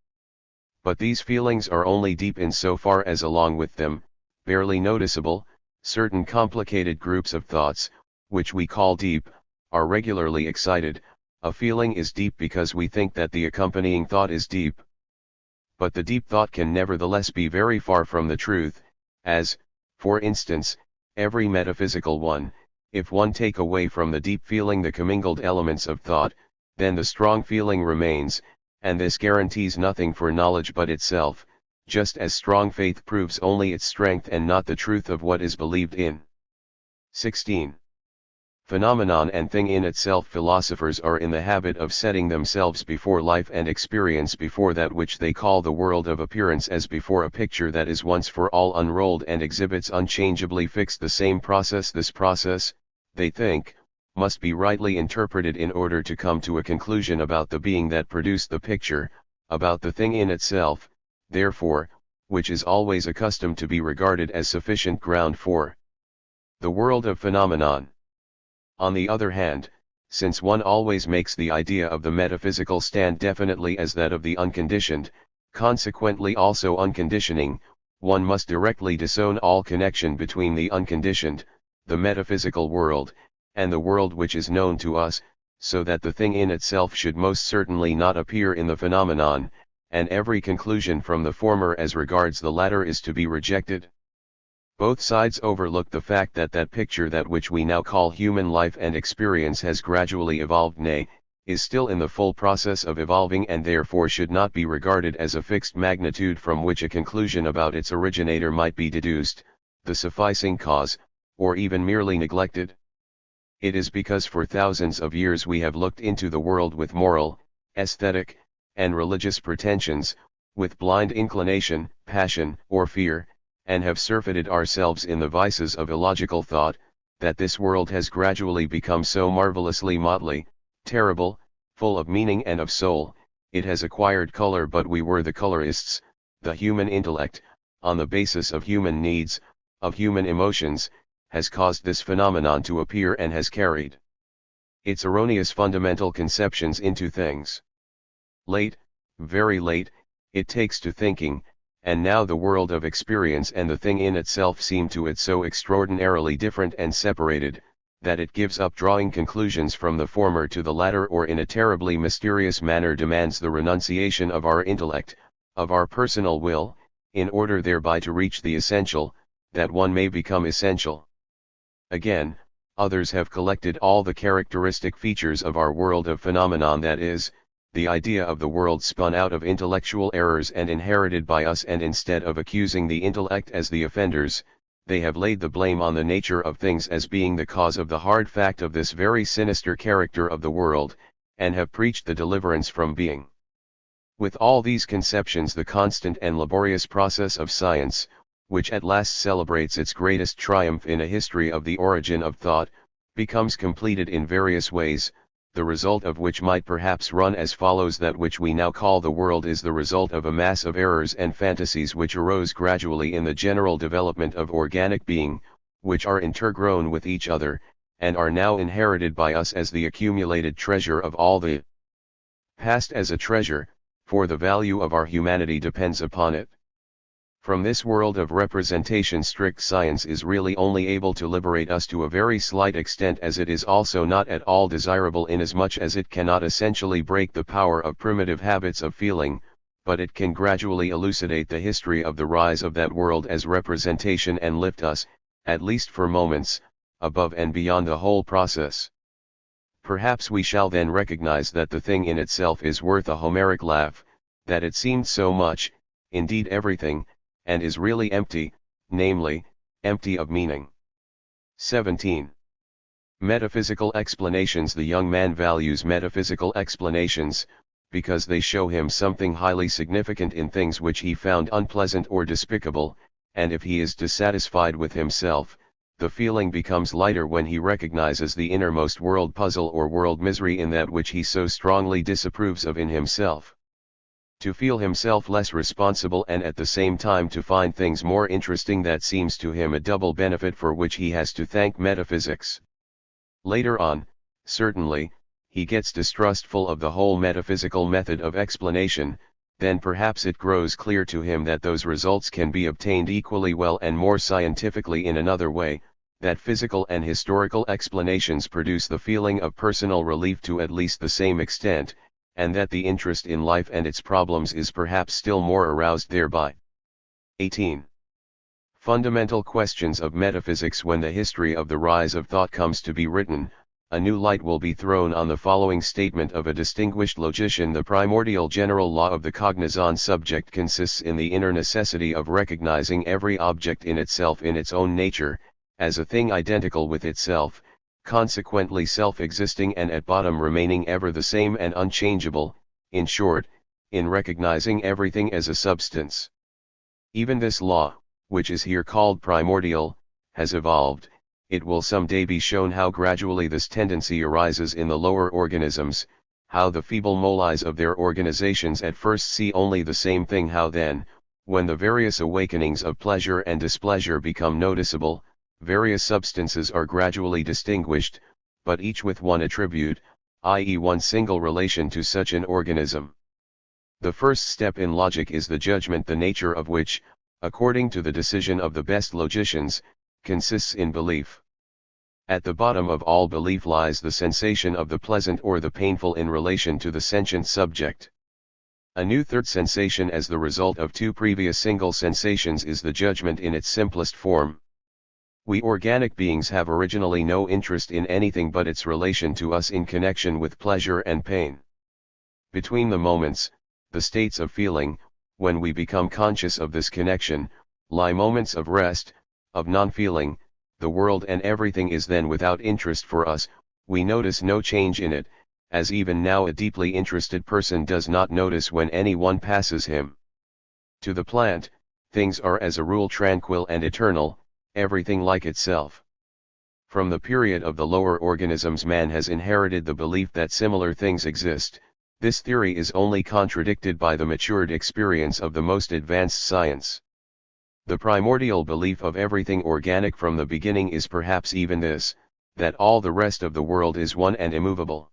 But these feelings are only deep in so far as along with them, barely noticeable, certain complicated groups of thoughts, which we call deep, are regularly excited. A feeling is deep because we think that the accompanying thought is deep. But the deep thought can nevertheless be very far from the truth, as, for instance, every metaphysical one. If one take away from the deep feeling the commingled elements of thought, then the strong feeling remains, and this guarantees nothing for knowledge but itself, just as strong faith proves only its strength and not the truth of what is believed in. 16. Phenomenon and thing in itself. Philosophers are in the habit of setting themselves before life and experience before that which they call the world of appearance as before a picture that is once for all unrolled and exhibits unchangeably fixed the same process. This process, they think, must be rightly interpreted in order to come to a conclusion about the being that produced the picture, about the thing in itself, therefore, which is always accustomed to be regarded as sufficient ground for the world of phenomenon. On the other hand, since one always makes the idea of the metaphysical stand definitely as that of the unconditioned, consequently also unconditioning, one must directly disown all connection between the unconditioned, the metaphysical world, and the world which is known to us, so that the thing in itself should most certainly not appear in the phenomenon, and every conclusion from the former as regards the latter is to be rejected. Both sides overlook the fact that that picture, that which we now call human life and experience, has gradually evolved, nay, is still in the full process of evolving, and therefore should not be regarded as a fixed magnitude from which a conclusion about its originator might be deduced, the sufficing cause, or even merely neglected. It is because for thousands of years we have looked into the world with moral, aesthetic, and religious pretensions, with blind inclination, passion, or fear, and have surfeited ourselves in the vices of illogical thought, that this world has gradually become so marvelously motley, terrible, full of meaning and of soul. It has acquired color, but we were the colorists. The human intellect, on the basis of human needs, of human emotions, has caused this phenomenon to appear and has carried its erroneous fundamental conceptions into things. Late, very late, it takes to thinking, and now the world of experience and the thing in itself seem to it so extraordinarily different and separated, that it gives up drawing conclusions from the former to the latter, or in a terribly mysterious manner demands the renunciation of our intellect, of our personal will, in order thereby to reach the essential, that one may become essential. Again, others have collected all the characteristic features of our world of phenomenon, that is, the idea of the world spun out of intellectual errors and inherited by us, and instead of accusing the intellect as the offenders, they have laid the blame on the nature of things as being the cause of the hard fact of this very sinister character of the world, and have preached the deliverance from being. With all these conceptions, the constant and laborious process of science, which at last celebrates its greatest triumph in a history of the origin of thought, becomes completed in various ways, the result of which might perhaps run as follows: that which we now call the world is the result of a mass of errors and fantasies which arose gradually in the general development of organic being, which are intergrown with each other, and are now inherited by us as the accumulated treasure of all the past as a treasure, for the value of our humanity depends upon it. From this world of representation strict science is really only able to liberate us to a very slight extent, as it is also not at all desirable, inasmuch as it cannot essentially break the power of primitive habits of feeling, but it can gradually elucidate the history of the rise of that world as representation and lift us, at least for moments, above and beyond the whole process. Perhaps we shall then recognize that the thing in itself is worth a Homeric laugh, that it seemed so much, indeed everything, and is really empty, namely, empty of meaning. 17. Metaphysical explanations. The young man values metaphysical explanations, because they show him something highly significant in things which he found unpleasant or despicable, and if he is dissatisfied with himself, the feeling becomes lighter when he recognizes the innermost world puzzle or world misery in that which he so strongly disapproves of in himself. To feel himself less responsible and at the same time to find things more interesting, that seems to him a double benefit for which he has to thank metaphysics. Later on, certainly, he gets distrustful of the whole metaphysical method of explanation, then perhaps it grows clear to him that those results can be obtained equally well and more scientifically in another way, that physical and historical explanations produce the feeling of personal relief to at least the same extent, and that the interest in life and its problems is perhaps still more aroused thereby. 18. Fundamental questions of metaphysics. When the history of the rise of thought comes to be written, a new light will be thrown on the following statement of a distinguished logician: the primordial general law of the cognizant subject consists in the inner necessity of recognizing every object in itself in its own nature, as a thing identical with itself, consequently self-existing and at bottom remaining ever the same and unchangeable, in short, in recognizing everything as a substance. Even this law, which is here called primordial, has evolved. It will some day be shown how gradually this tendency arises in the lower organisms, how the feeble moles of their organizations at first see only the same thing, how then, when the various awakenings of pleasure and displeasure become noticeable, various substances are gradually distinguished, but each with one attribute, i.e. one single relation to such an organism. The first step in logic is the judgment, the nature of which, according to the decision of the best logicians, consists in belief. At the bottom of all belief lies the sensation of the pleasant or the painful in relation to the sentient subject. A new third sensation as the result of two previous single sensations is the judgment in its simplest form. We organic beings have originally no interest in anything but its relation to us in connection with pleasure and pain. Between the moments, the states of feeling, when we become conscious of this connection, lie moments of rest, of non-feeling. The world and everything is then without interest for us, we notice no change in it, as even now a deeply interested person does not notice when anyone passes him. To the plant, things are as a rule tranquil and eternal, everything like itself. From the period of the lower organisms, man has inherited the belief that similar things exist. This theory is only contradicted by the matured experience of the most advanced science. The primordial belief of everything organic from the beginning is perhaps even this, that all the rest of the world is one and immovable.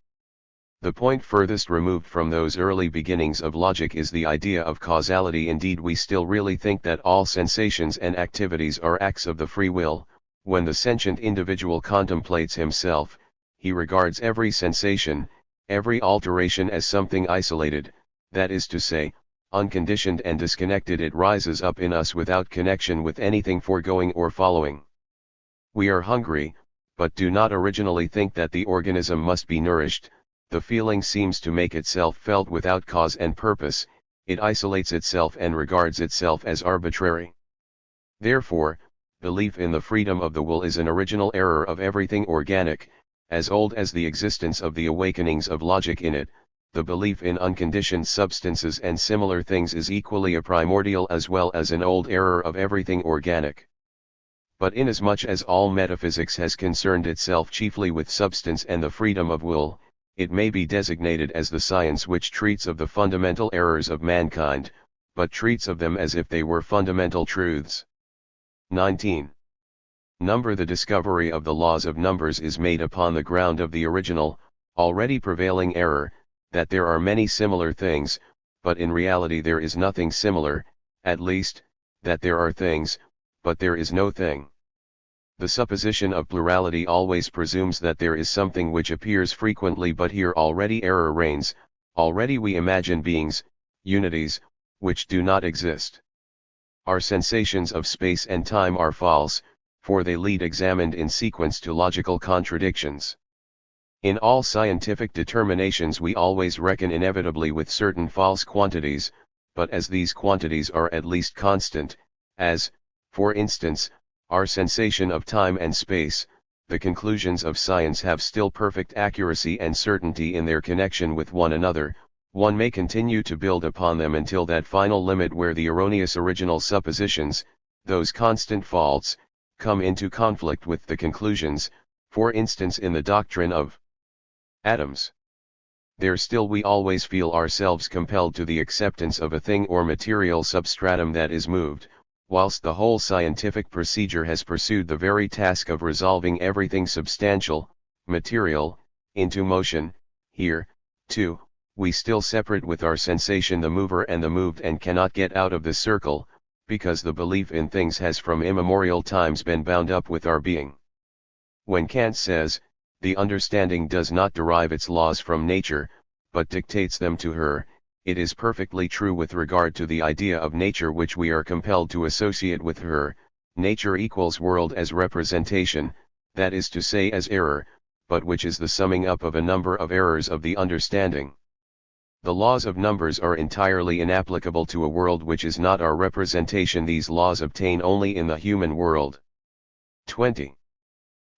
The point furthest removed from those early beginnings of logic is the idea of causality. Indeed, we still really think that all sensations and activities are acts of the free will. When the sentient individual contemplates himself, he regards every sensation, every alteration as something isolated, that is to say, unconditioned and disconnected. It rises up in us without connection with anything foregoing or following. We are hungry, but do not originally think that the organism must be nourished. the feeling seems to make itself felt without cause and purpose, it isolates itself and regards itself as arbitrary. Therefore, belief in the freedom of the will is an original error of everything organic, as old as the existence of the awakenings of logic in it. The belief in unconditioned substances and similar things is equally a primordial as well as an old error of everything organic. But inasmuch as all metaphysics has concerned itself chiefly with substance and the freedom of will, it may be designated as the science which treats of the fundamental errors of mankind, but treats of them as if they were fundamental truths. 19. Number. The discovery of the laws of numbers is made upon the ground of the original, already prevailing error, that there are many similar things, but in reality there is nothing similar, at least, that there are things, but there is no thing. The supposition of plurality always presumes that there is something which appears frequently, but here already error reigns, already we imagine beings, unities, which do not exist. Our sensations of space and time are false, for they lead examined in sequence to logical contradictions. In all scientific determinations we always reckon inevitably with certain false quantities, but as these quantities are at least constant, as, for instance, our sensation of time and space, the conclusions of science have still perfect accuracy and certainty in their connection with one another. One may continue to build upon them until that final limit where the erroneous original suppositions, those constant faults, come into conflict with the conclusions, for instance in the doctrine of atoms. There still we always feel ourselves compelled to the acceptance of a thing or material substratum that is moved, whilst the whole scientific procedure has pursued the very task of resolving everything substantial, material, into motion. Here, too, we still separate with our sensation the mover and the moved and cannot get out of the circle, because the belief in things has from immemorial times been bound up with our being. When Kant says, the understanding does not derive its laws from nature, but dictates them to her, it is perfectly true with regard to the idea of nature which we are compelled to associate with her. Nature equals world as representation, that is to say as error, but which is the summing up of a number of errors of the understanding. The laws of numbers are entirely inapplicable to a world which is not our representation. These laws obtain only in the human world. 20.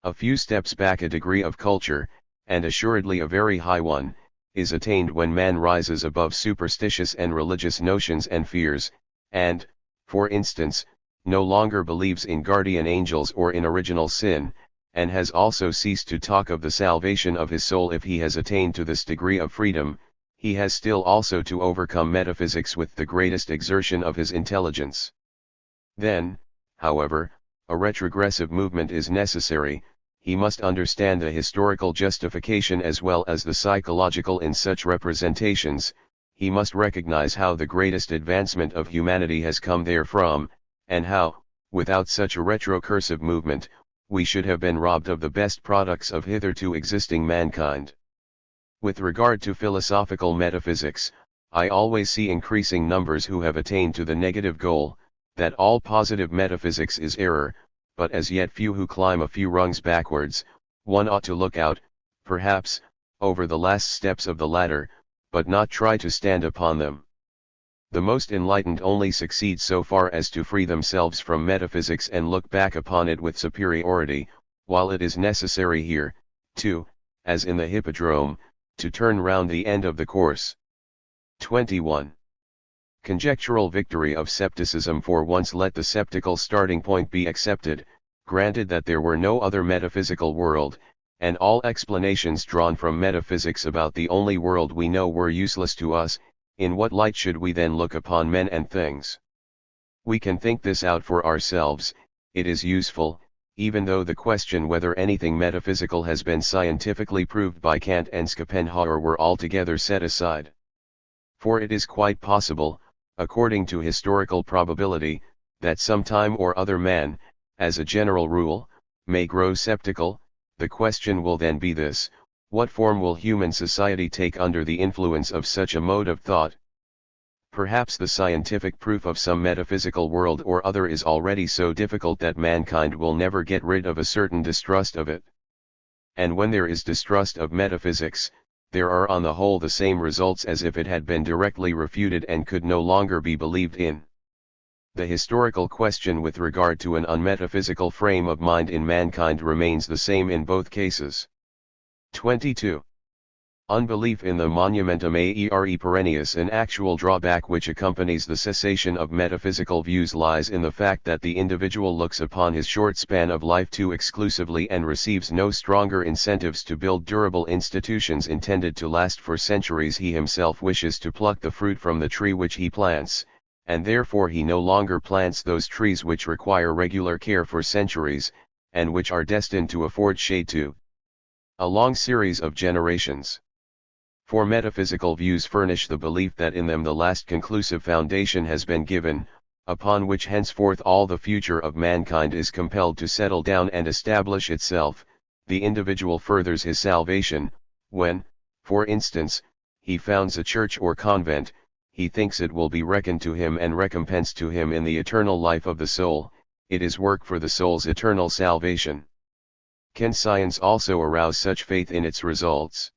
A few steps back, a degree of culture, and assuredly a very high one, is attained when man rises above superstitious and religious notions and fears, and, for instance, no longer believes in guardian angels or in original sin, and has also ceased to talk of the salvation of his soul. If he has attained to this degree of freedom, he has still also to overcome metaphysics with the greatest exertion of his intelligence. Then, however, a retrogressive movement is necessary. He must understand the historical justification as well as the psychological in such representations. He must recognize how the greatest advancement of humanity has come therefrom, and how, without such a retrocursive movement, we should have been robbed of the best products of hitherto existing mankind. With regard to philosophical metaphysics, I always see increasing numbers who have attained to the negative goal, that all positive metaphysics is error, but as yet few who climb a few rungs backwards. One ought to look out, perhaps, over the last steps of the ladder, but not try to stand upon them. The most enlightened only succeed so far as to free themselves from metaphysics and look back upon it with superiority, while it is necessary here, too, as in the hippodrome, to turn round the end of the course. 21. Conjectural victory of scepticism. For once let the sceptical starting point be accepted, granted that there were no other metaphysical world, and all explanations drawn from metaphysics about the only world we know were useless to us. In what light should we then look upon men and things? We can think this out for ourselves. It is useful, even though the question whether anything metaphysical has been scientifically proved by Kant and Schopenhauer were altogether set aside. For it is quite possible, according to historical probability, that some time or other man, as a general rule, may grow sceptical. The question will then be this: what form will human society take under the influence of such a mode of thought? Perhaps the scientific proof of some metaphysical world or other is already so difficult that mankind will never get rid of a certain distrust of it. And when there is distrust of metaphysics, there are on the whole the same results as if it had been directly refuted and could no longer be believed in. The historical question with regard to an unmetaphysical frame of mind in mankind remains the same in both cases. 22. Unbelief in the monumentum aere perennius. An actual drawback which accompanies the cessation of metaphysical views lies in the fact that the individual looks upon his short span of life too exclusively and receives no stronger incentives to build durable institutions intended to last for centuries. He himself wishes to pluck the fruit from the tree which he plants, and therefore he no longer plants those trees which require regular care for centuries, and which are destined to afford shade to a long series of generations. For metaphysical views furnish the belief that in them the last conclusive foundation has been given, upon which henceforth all the future of mankind is compelled to settle down and establish itself. The individual furthers his salvation, when, for instance, he founds a church or convent. He thinks it will be reckoned to him and recompensed to him in the eternal life of the soul. It is work for the soul's eternal salvation. Can science also arouse such faith in its results?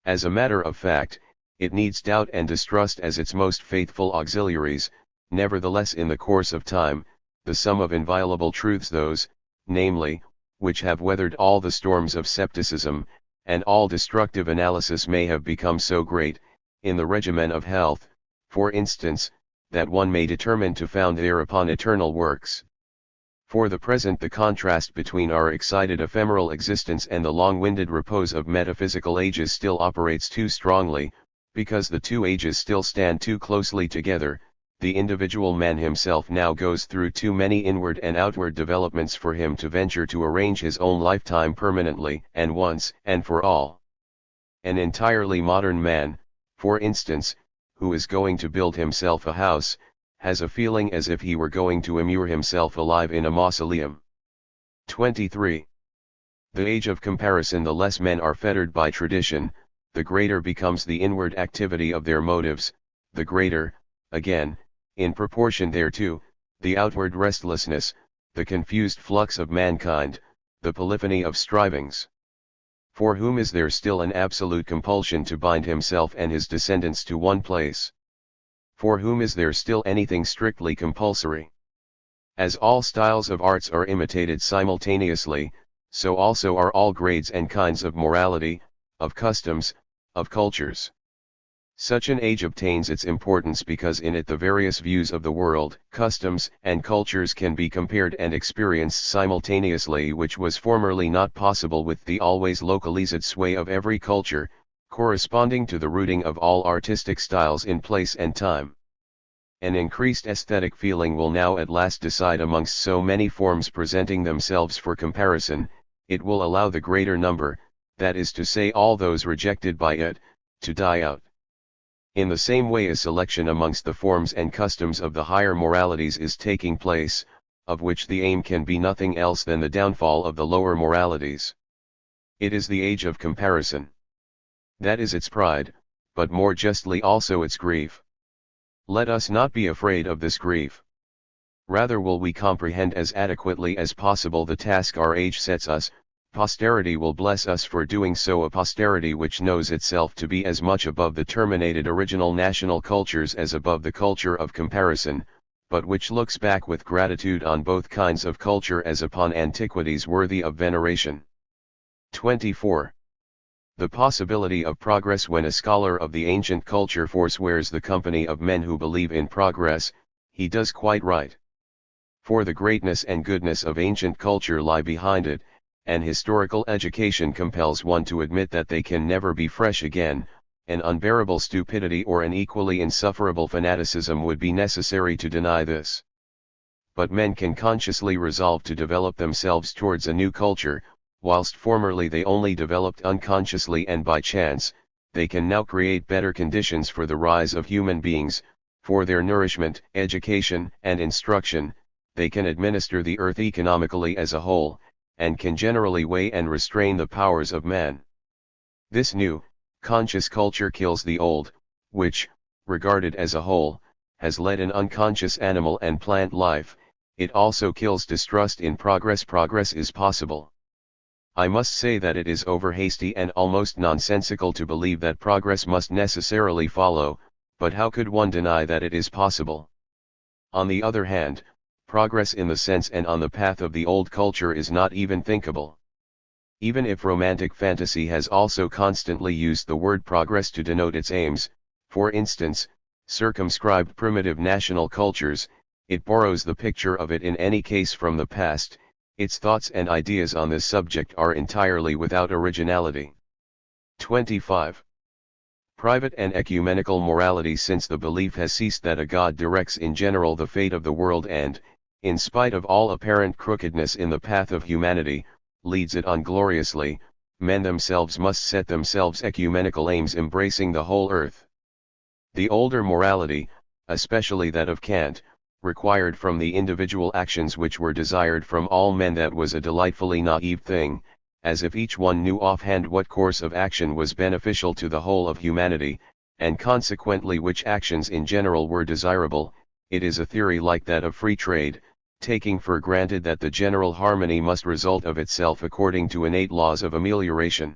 As a matter of fact, it needs doubt and distrust as its most faithful auxiliaries. Nevertheless, in the course of time, the sum of inviolable truths, those, namely, which have weathered all the storms of skepticism, and all destructive analysis, may have become so great, in the regimen of health, for instance, that one may determine to found thereupon eternal works. For the present, the contrast between our excited ephemeral existence and the long-winded repose of metaphysical ages still operates too strongly, because the two ages still stand too closely together. The individual man himself now goes through too many inward and outward developments for him to venture to arrange his own lifetime permanently and once and for all. An entirely modern man, for instance, who is going to build himself a house, has a feeling as if he were going to immure himself alive in a mausoleum. 23. The age of comparison. The less men are fettered by tradition, the greater becomes the inward activity of their motives, the greater, again, in proportion thereto, the outward restlessness, the confused flux of mankind, the polyphony of strivings. For whom is there still an absolute compulsion to bind himself and his descendants to one place? For whom is there still anything strictly compulsory? As all styles of arts are imitated simultaneously, so also are all grades and kinds of morality, of customs, of cultures. Such an age obtains its importance because in it the various views of the world, customs, and cultures can be compared and experienced simultaneously, which was formerly not possible with the always localized sway of every culture, corresponding to the rooting of all artistic styles in place and time. An increased aesthetic feeling will now at last decide amongst so many forms presenting themselves for comparison. It will allow the greater number, that is to say all those rejected by it, to die out. In the same way a selection amongst the forms and customs of the higher moralities is taking place, of which the aim can be nothing else than the downfall of the lower moralities. It is the age of comparison. That is its pride, but more justly also its grief. Let us not be afraid of this grief. Rather will we comprehend as adequately as possible the task our age sets us. Posterity will bless us for doing so, a posterity which knows itself to be as much above the terminated original national cultures as above the culture of comparison, but which looks back with gratitude on both kinds of culture as upon antiquities worthy of veneration. 24. The possibility of progress. When a scholar of the ancient culture forswears the company of men who believe in progress, he does quite right. For the greatness and goodness of ancient culture lie behind it, and historical education compels one to admit that they can never be fresh again. An unbearable stupidity or an equally insufferable fanaticism would be necessary to deny this. But men can consciously resolve to develop themselves towards a new culture. Whilst formerly they only developed unconsciously and by chance, they can now create better conditions for the rise of human beings, for their nourishment, education, and instruction. They can administer the earth economically as a whole, and can generally weigh and restrain the powers of man. This new, conscious culture kills the old, which, regarded as a whole, has led an unconscious animal and plant life. It also kills distrust in progress. Progress is possible. I must say that it is over-hasty and almost nonsensical to believe that progress must necessarily follow, but how could one deny that it is possible? On the other hand, progress in the sense and on the path of the old culture is not even thinkable. Even if romantic fantasy has also constantly used the word progress to denote its aims, for instance, circumscribed primitive national cultures, it borrows the picture of it in any case from the past. Its thoughts and ideas on this subject are entirely without originality. 25. Private and ecumenical morality. Since the belief has ceased that a God directs in general the fate of the world and, in spite of all apparent crookedness in the path of humanity, leads it on gloriously, men themselves must set themselves ecumenical aims embracing the whole earth. The older morality, especially that of Kant, required from the individual actions which were desired from all men. That was a delightfully naive thing, as if each one knew offhand what course of action was beneficial to the whole of humanity, and consequently which actions in general were desirable. It is a theory like that of free trade, taking for granted that the general harmony must result of itself according to innate laws of amelioration.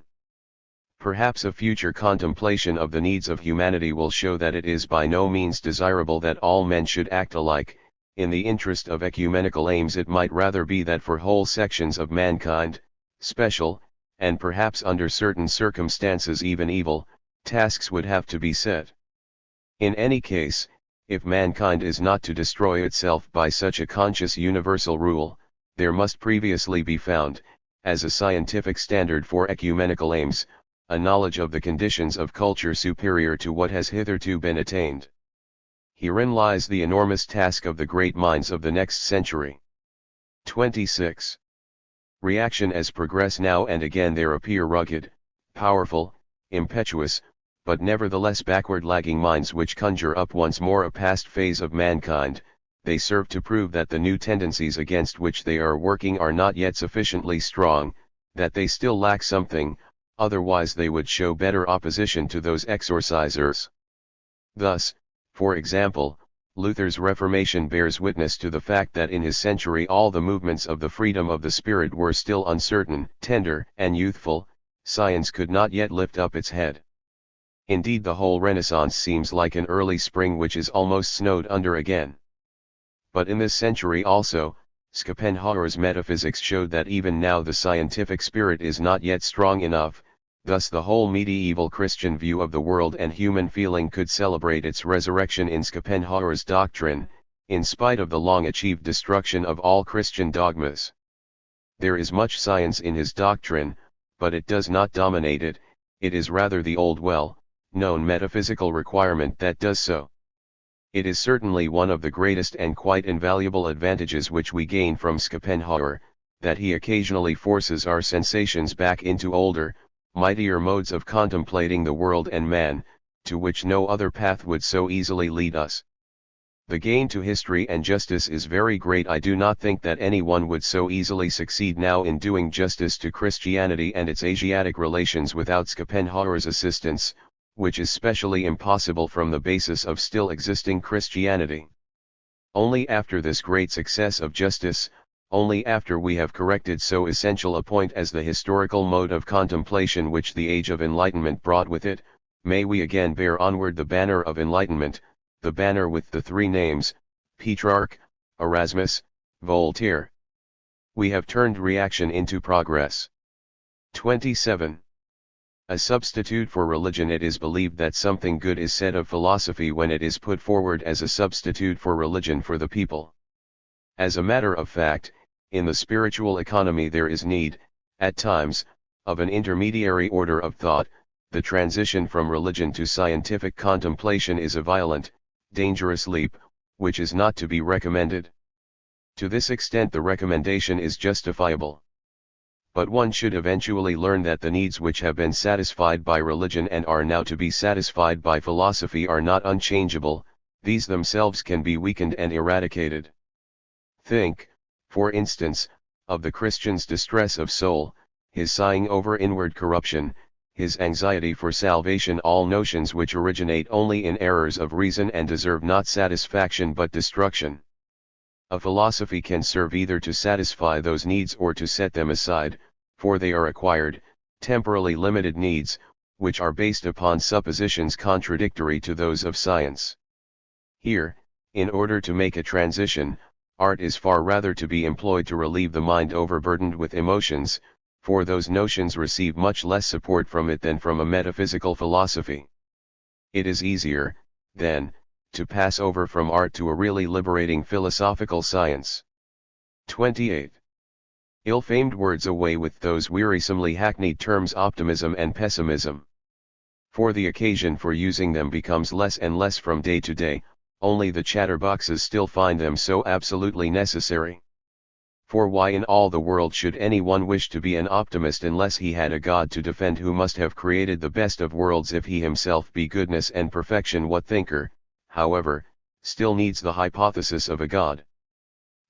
Perhaps a future contemplation of the needs of humanity will show that it is by no means desirable that all men should act alike. In the interest of ecumenical aims, it might rather be that for whole sections of mankind, special, and perhaps under certain circumstances even evil, tasks would have to be set. In any case, if mankind is not to destroy itself by such a conscious universal rule, there must previously be found, as a scientific standard for ecumenical aims, a knowledge of the conditions of culture superior to what has hitherto been attained. Herein lies the enormous task of the great minds of the next century. 26. Reaction. As progress now and again there appear rugged, powerful, impetuous, but nevertheless backward-lagging minds which conjure up once more a past phase of mankind, they serve to prove that the new tendencies against which they are working are not yet sufficiently strong, that they still lack something, otherwise they would show better opposition to those exorcisers. Thus, for example, Luther's Reformation bears witness to the fact that in his century all the movements of the freedom of the spirit were still uncertain, tender, and youthful. Science could not yet lift up its head. Indeed, the whole Renaissance seems like an early spring which is almost snowed under again. But in this century also, Schopenhauer's metaphysics showed that even now the scientific spirit is not yet strong enough. Thus the whole medieval Christian view of the world and human feeling could celebrate its resurrection in Schopenhauer's doctrine, in spite of the long-achieved destruction of all Christian dogmas. There is much science in his doctrine, but it does not dominate it. It is rather the old well-known metaphysical requirement that does so. It is certainly one of the greatest and quite invaluable advantages which we gain from Schopenhauer, that he occasionally forces our sensations back into older, mightier modes of contemplating the world and man, to which no other path would so easily lead us. The gain to history and justice is very great. I do not think that anyone would so easily succeed now in doing justice to Christianity and its Asiatic relations without Schopenhauer's assistance, which is specially impossible from the basis of still existing Christianity. Only after this great success of justice, only after we have corrected so essential a point as the historical mode of contemplation which the Age of Enlightenment brought with it, may we again bear onward the banner of enlightenment, the banner with the three names, Petrarch, Erasmus, Voltaire. We have turned reaction into progress. 27. A substitute for religion. It is believed that something good is said of philosophy when it is put forward as a substitute for religion for the people. As a matter of fact, in the spiritual economy there is need, at times, of an intermediary order of thought. The transition from religion to scientific contemplation is a violent, dangerous leap, which is not to be recommended. To this extent the recommendation is justifiable. But one should eventually learn that the needs which have been satisfied by religion and are now to be satisfied by philosophy are not unchangeable. These themselves can be weakened and eradicated. Think, for instance, of the Christian's distress of soul, his sighing over inward corruption, his anxiety for salvation, all notions which originate only in errors of reason and deserve not satisfaction but destruction. A philosophy can serve either to satisfy those needs or to set them aside, for they are acquired, temporally limited needs, which are based upon suppositions contradictory to those of science. Here, in order to make a transition, art is far rather to be employed to relieve the mind overburdened with emotions, for those notions receive much less support from it than from a metaphysical philosophy. It is easier, then, to pass over from art to a really liberating philosophical science. 28. Ill-famed words away with those wearisomely hackneyed terms optimism and pessimism. For the occasion for using them becomes less and less from day to day, only the chatterboxes still find them so absolutely necessary. For why in all the world should anyone wish to be an optimist unless he had a God to defend who must have created the best of worlds if he himself be goodness and perfection? What thinker, however, still needs the hypothesis of a God?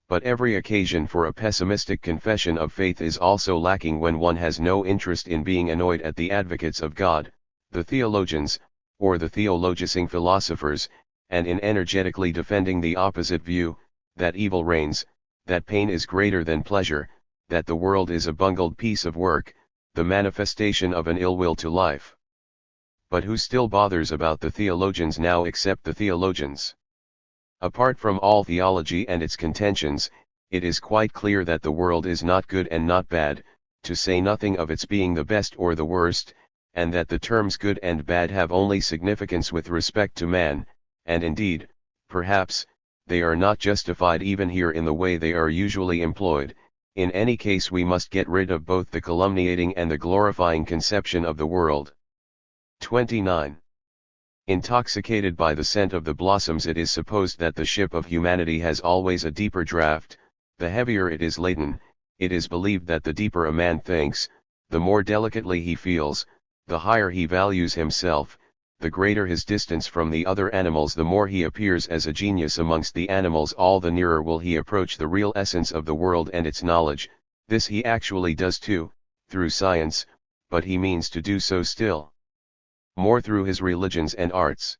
But every occasion for a pessimistic confession of faith is also lacking when one has no interest in being annoyed at the advocates of God, the theologians, or the theologizing philosophers, and in energetically defending the opposite view, that evil reigns, that pain is greater than pleasure, that the world is a bungled piece of work, the manifestation of an ill will to life. But who still bothers about the theologians now except the theologians? Apart from all theology and its contentions, it is quite clear that the world is not good and not bad, to say nothing of its being the best or the worst, and that the terms good and bad have only significance with respect to man, and indeed, perhaps, they are not justified even here in the way they are usually employed. In any case we must get rid of both the calumniating and the glorifying conception of the world. 29. Intoxicated by the scent of the blossoms, it is supposed that the ship of humanity has always a deeper draught, the heavier it is laden. It is believed that the deeper a man thinks, the more delicately he feels, the higher he values himself, the greater his distance from the other animals, the more he appears as a genius amongst the animals, all the nearer will he approach the real essence of the world and its knowledge. This he actually does too, through science, but he means to do so still more through his religions and arts.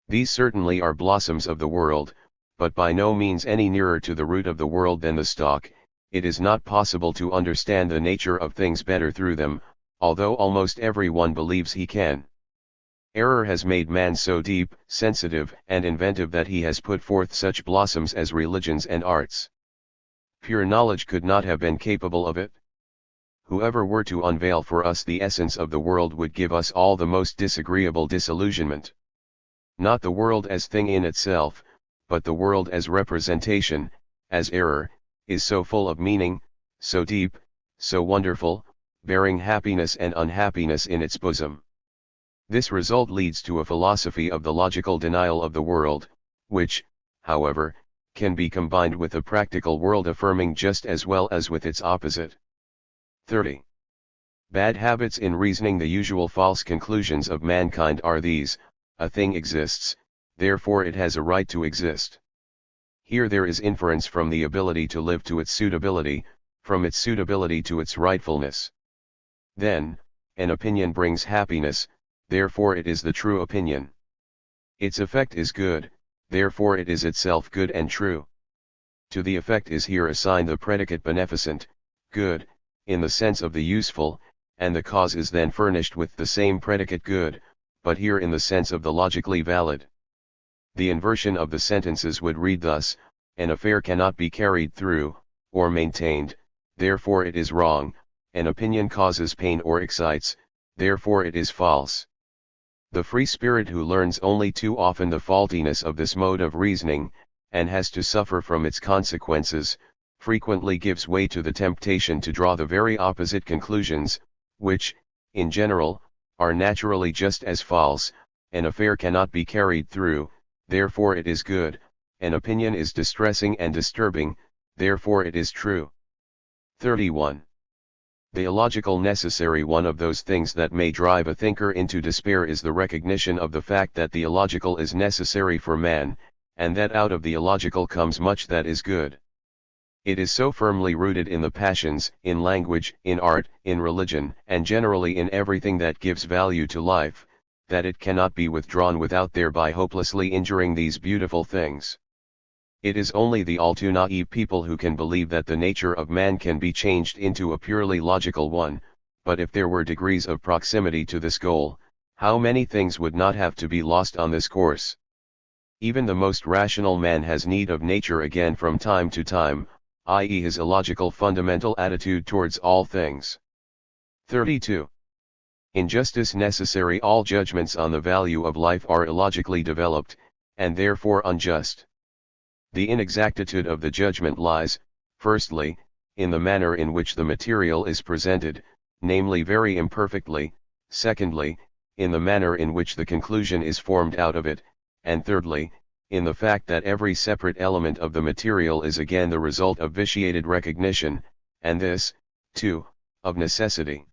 These certainly are blossoms of the world, but by no means any nearer to the root of the world than the stalk. It is not possible to understand the nature of things better through them, although almost everyone believes he can. Error has made man so deep, sensitive, and inventive that he has put forth such blossoms as religions and arts. Pure knowledge could not have been capable of it. Whoever were to unveil for us the essence of the world would give us all the most disagreeable disillusionment. Not the world as thing in itself, but the world as representation, as error, is so full of meaning, so deep, so wonderful, bearing happiness and unhappiness in its bosom. This result leads to a philosophy of the logical denial of the world, which, however, can be combined with a practical world affirming just as well as with its opposite. 30. Bad habits in reasoning. The usual false conclusions of mankind are these: a thing exists, therefore it has a right to exist. Here there is inference from the ability to live to its suitability, from its suitability to its rightfulness. Then, an opinion brings happiness, therefore it is the true opinion. Its effect is good, therefore it is itself good and true. To the effect is here assigned the predicate beneficent, good, in the sense of the useful, and the cause is then furnished with the same predicate good, but here in the sense of the logically valid. The inversion of the sentences would read thus: an affair cannot be carried through, or maintained, therefore it is wrong. An opinion causes pain or excites, therefore it is false. The free spirit who learns only too often the faultiness of this mode of reasoning, and has to suffer from its consequences, frequently gives way to the temptation to draw the very opposite conclusions, which, in general, are naturally just as false. An affair cannot be carried through, therefore it is good. An opinion is distressing and disturbing, therefore it is true. 31. The illogical necessary. One of those things that may drive a thinker into despair is the recognition of the fact that the illogical is necessary for man, and that out of the illogical comes much that is good. It is so firmly rooted in the passions, in language, in art, in religion, and generally in everything that gives value to life, that it cannot be withdrawn without thereby hopelessly injuring these beautiful things. It is only the all too naive people who can believe that the nature of man can be changed into a purely logical one, but if there were degrees of proximity to this goal, how many things would not have to be lost on this course? Even the most rational man has need of nature again from time to time, i.e. his illogical fundamental attitude towards all things. 32. In justice necessary, all judgments on the value of life are illogically developed, and therefore unjust. The inexactitude of the judgment lies, firstly, in the manner in which the material is presented, namely very imperfectly, secondly, in the manner in which the conclusion is formed out of it, and thirdly, in the fact that every separate element of the material is again the result of vitiated recognition, and this, too, of necessity.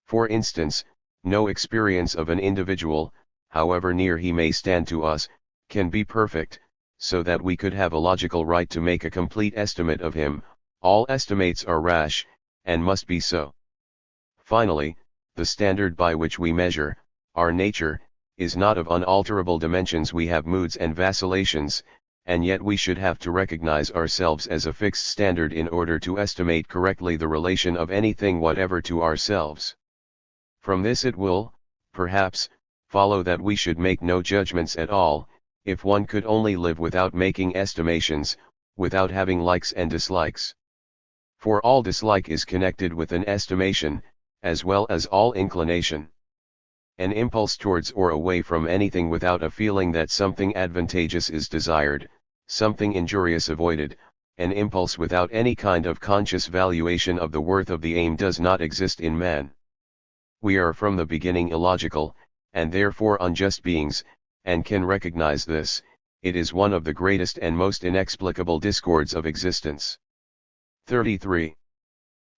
For instance, no experience of an individual, however near he may stand to us, can be perfect, so that we could have a logical right to make a complete estimate of him. All estimates are rash, and must be so. Finally, the standard by which we measure our nature is not of unalterable dimensions. We have moods and vacillations, and yet we should have to recognize ourselves as a fixed standard in order to estimate correctly the relation of anything whatever to ourselves. From this it will, perhaps, follow that we should make no judgments at all, if one could only live without making estimations, without having likes and dislikes. For all dislike is connected with an estimation, as well as all inclination. An impulse towards or away from anything without a feeling that something advantageous is desired, something injurious avoided, an impulse without any kind of conscious valuation of the worth of the aim does not exist in man. We are from the beginning illogical, and therefore unjust beings, and can recognize this. It is one of the greatest and most inexplicable discords of existence. 33.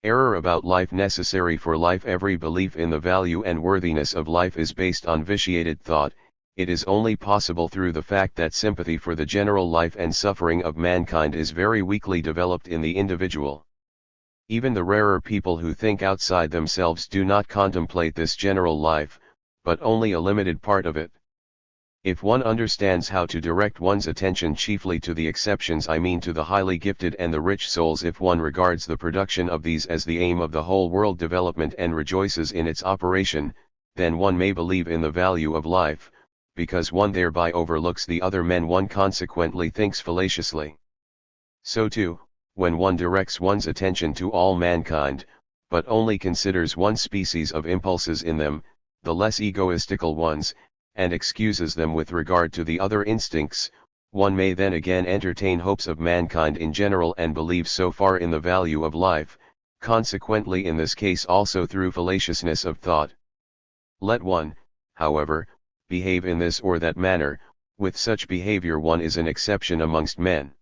Error about life necessary for life. Every belief in the value and worthiness of life is based on vitiated thought. It is only possible through the fact that sympathy for the general life and suffering of mankind is very weakly developed in the individual. Even the rarer people who think outside themselves do not contemplate this general life, but only a limited part of it. If one understands how to direct one's attention chiefly to the exceptions, I mean to the highly gifted and the rich souls, if one regards the production of these as the aim of the whole world development and rejoices in its operation, then one may believe in the value of life, because one thereby overlooks the other men one consequently thinks fallaciously. So too, when one directs one's attention to all mankind, but only considers one species of impulses in them, the less egoistical ones, and excuses them with regard to the other instincts, one may then again entertain hopes of mankind in general and believe so far in the value of life, consequently in this case also through fallaciousness of thought. Let one, however, behave in this or that manner, with such behavior one is an exception amongst men.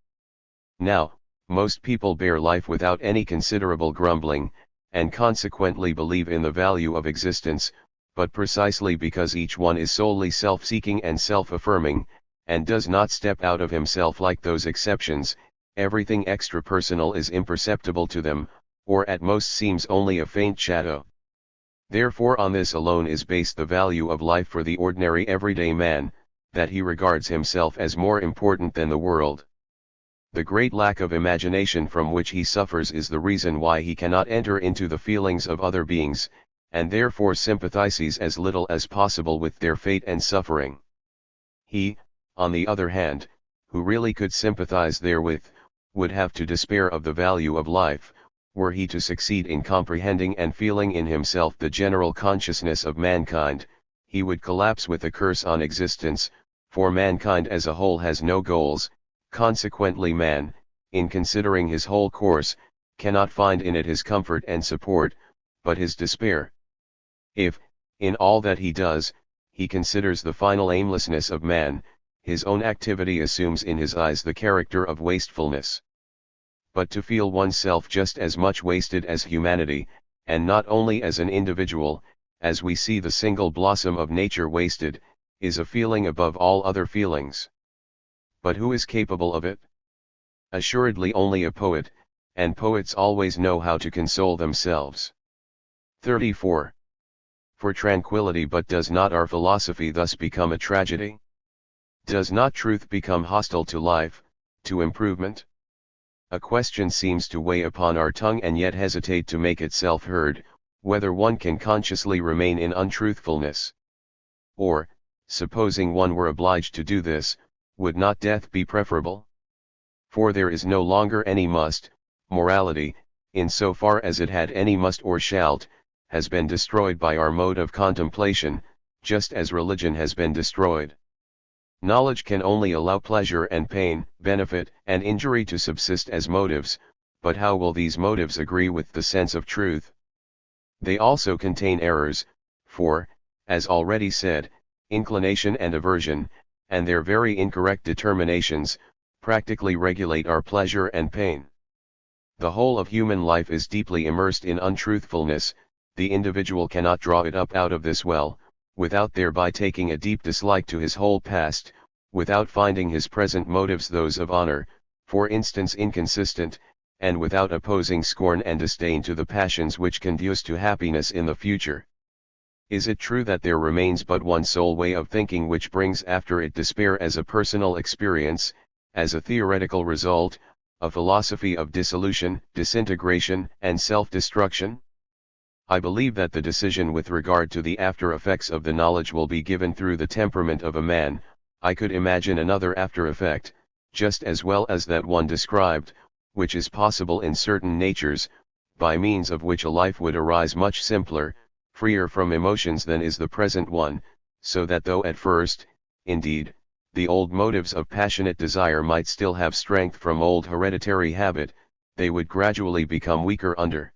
Now, most people bear life without any considerable grumbling, and consequently believe in the value of existence, but precisely because each one is solely self-seeking and self-affirming, and does not step out of himself like those exceptions, everything extra-personal is imperceptible to them, or at most seems only a faint shadow. Therefore on this alone is based the value of life for the ordinary everyday man, that he regards himself as more important than the world. The great lack of imagination from which he suffers is the reason why he cannot enter into the feelings of other beings, and therefore sympathizes as little as possible with their fate and suffering. He, on the other hand, who really could sympathize therewith, would have to despair of the value of life, were he to succeed in comprehending and feeling in himself the general consciousness of mankind. He would collapse with a curse on existence, for mankind as a whole has no goals, consequently man, in considering his whole course, cannot find in it his comfort and support, but his despair. If, in all that he does, he considers the final aimlessness of man, his own activity assumes in his eyes the character of wastefulness. But to feel oneself just as much wasted as humanity, and not only as an individual, as we see the single blossom of nature wasted, is a feeling above all other feelings. But who is capable of it? Assuredly only a poet, and poets always know how to console themselves. 34. For tranquility, but does not our philosophy thus become a tragedy? Does not truth become hostile to life, to improvement? A question seems to weigh upon our tongue and yet hesitate to make itself heard, whether one can consciously remain in untruthfulness. Or, supposing one were obliged to do this, would not death be preferable? For there is no longer any must. Morality, in so far as it had any must or shalt, has been destroyed by our mode of contemplation, just as religion has been destroyed. Knowledge can only allow pleasure and pain, benefit and injury to subsist as motives, but how will these motives agree with the sense of truth? They also contain errors, for, as already said, inclination and aversion, and their very incorrect determinations, practically regulate our pleasure and pain. The whole of human life is deeply immersed in untruthfulness. The individual cannot draw it up out of this well, without thereby taking a deep dislike to his whole past, without finding his present motives those of honor, for instance inconsistent, and without opposing scorn and disdain to the passions which conduce to happiness in the future. Is it true that there remains but one sole way of thinking which brings after it despair as a personal experience, as a theoretical result, a philosophy of dissolution, disintegration, and self-destruction? I believe that the decision with regard to the after effects of the knowledge will be given through the temperament of a man. I could imagine another after effect, just as well as that one described, which is possible in certain natures, by means of which a life would arise much simpler, freer from emotions than is the present one, so that though at first, indeed, the old motives of passionate desire might still have strength from old hereditary habit, they would gradually become weaker under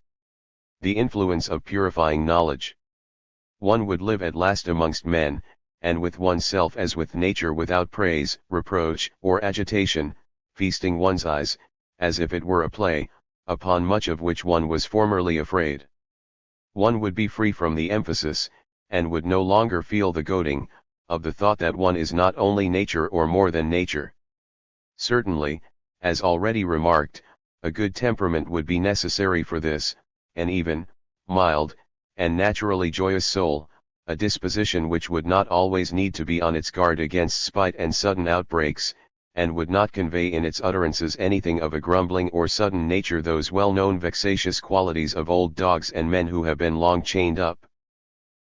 the influence of purifying knowledge. One would live at last amongst men, and with oneself as with nature without praise, reproach, or agitation, feasting one's eyes, as if it were a play, upon much of which one was formerly afraid. One would be free from the emphasis, and would no longer feel the goading, of the thought that one is not only nature or more than nature. Certainly, as already remarked, a good temperament would be necessary for this, an even, mild, and naturally joyous soul, a disposition which would not always need to be on its guard against spite and sudden outbreaks, and would not convey in its utterances anything of a grumbling or sudden nature, those well-known vexatious qualities of old dogs and men who have been long chained up.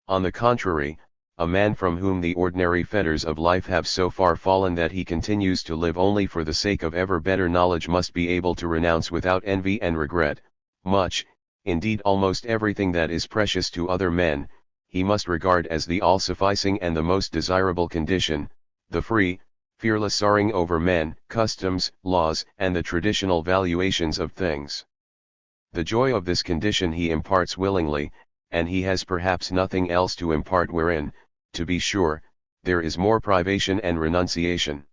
On the contrary, a man from whom the ordinary fetters of life have so far fallen that he continues to live only for the sake of ever better knowledge must be able to renounce without envy and regret, much, indeed almost everything that is precious to other men. He must regard as the all-sufficing and the most desirable condition, the free, fearless soaring over men, customs, laws, and the traditional valuations of things. The joy of this condition he imparts willingly, and he has perhaps nothing else to impart wherein, to be sure, there is more privation and renunciation.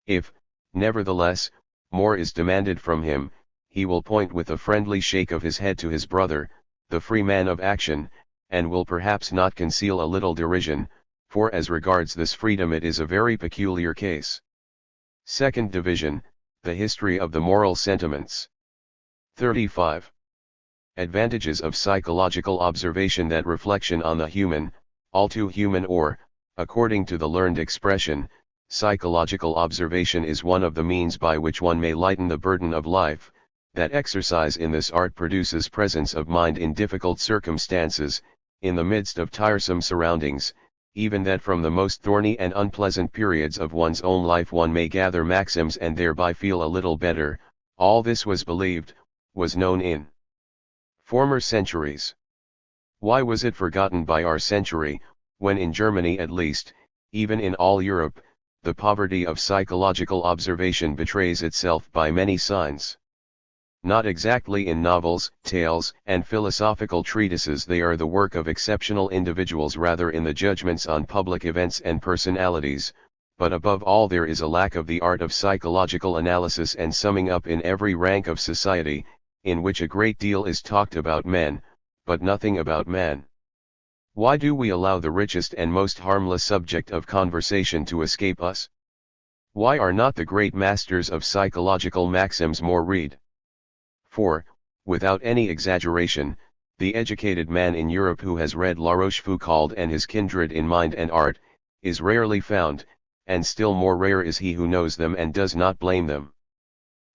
If, nevertheless, more is demanded from him, he will point with a friendly shake of his head to his brother, the free man of action, and will perhaps not conceal a little derision, for as regards this freedom it is a very peculiar case. Second division, the history of the moral sentiments. 35. Advantages of psychological observation. That reflection on the human, all too human, or, according to the learned expression, psychological observation is one of the means by which one may lighten the burden of life. That exercise in this art produces presence of mind in difficult circumstances, in the midst of tiresome surroundings, even that from the most thorny and unpleasant periods of one's own life one may gather maxims and thereby feel a little better. All this was believed, was known in former centuries. Why was it forgotten by our century, when in Germany at least, even in all Europe, the poverty of psychological observation betrays itself by many signs? Not exactly in novels, tales, and philosophical treatises. They are the work of exceptional individuals, rather in the judgments on public events and personalities, but above all there is a lack of the art of psychological analysis and summing up in every rank of society, in which a great deal is talked about men, but nothing about man. Why do we allow the richest and most harmless subject of conversation to escape us? Why are not the great masters of psychological maxims more read? For, without any exaggeration, the educated man in Europe who has read La Rochefoucauld and his kindred in mind and art, is rarely found, and still more rare is he who knows them and does not blame them.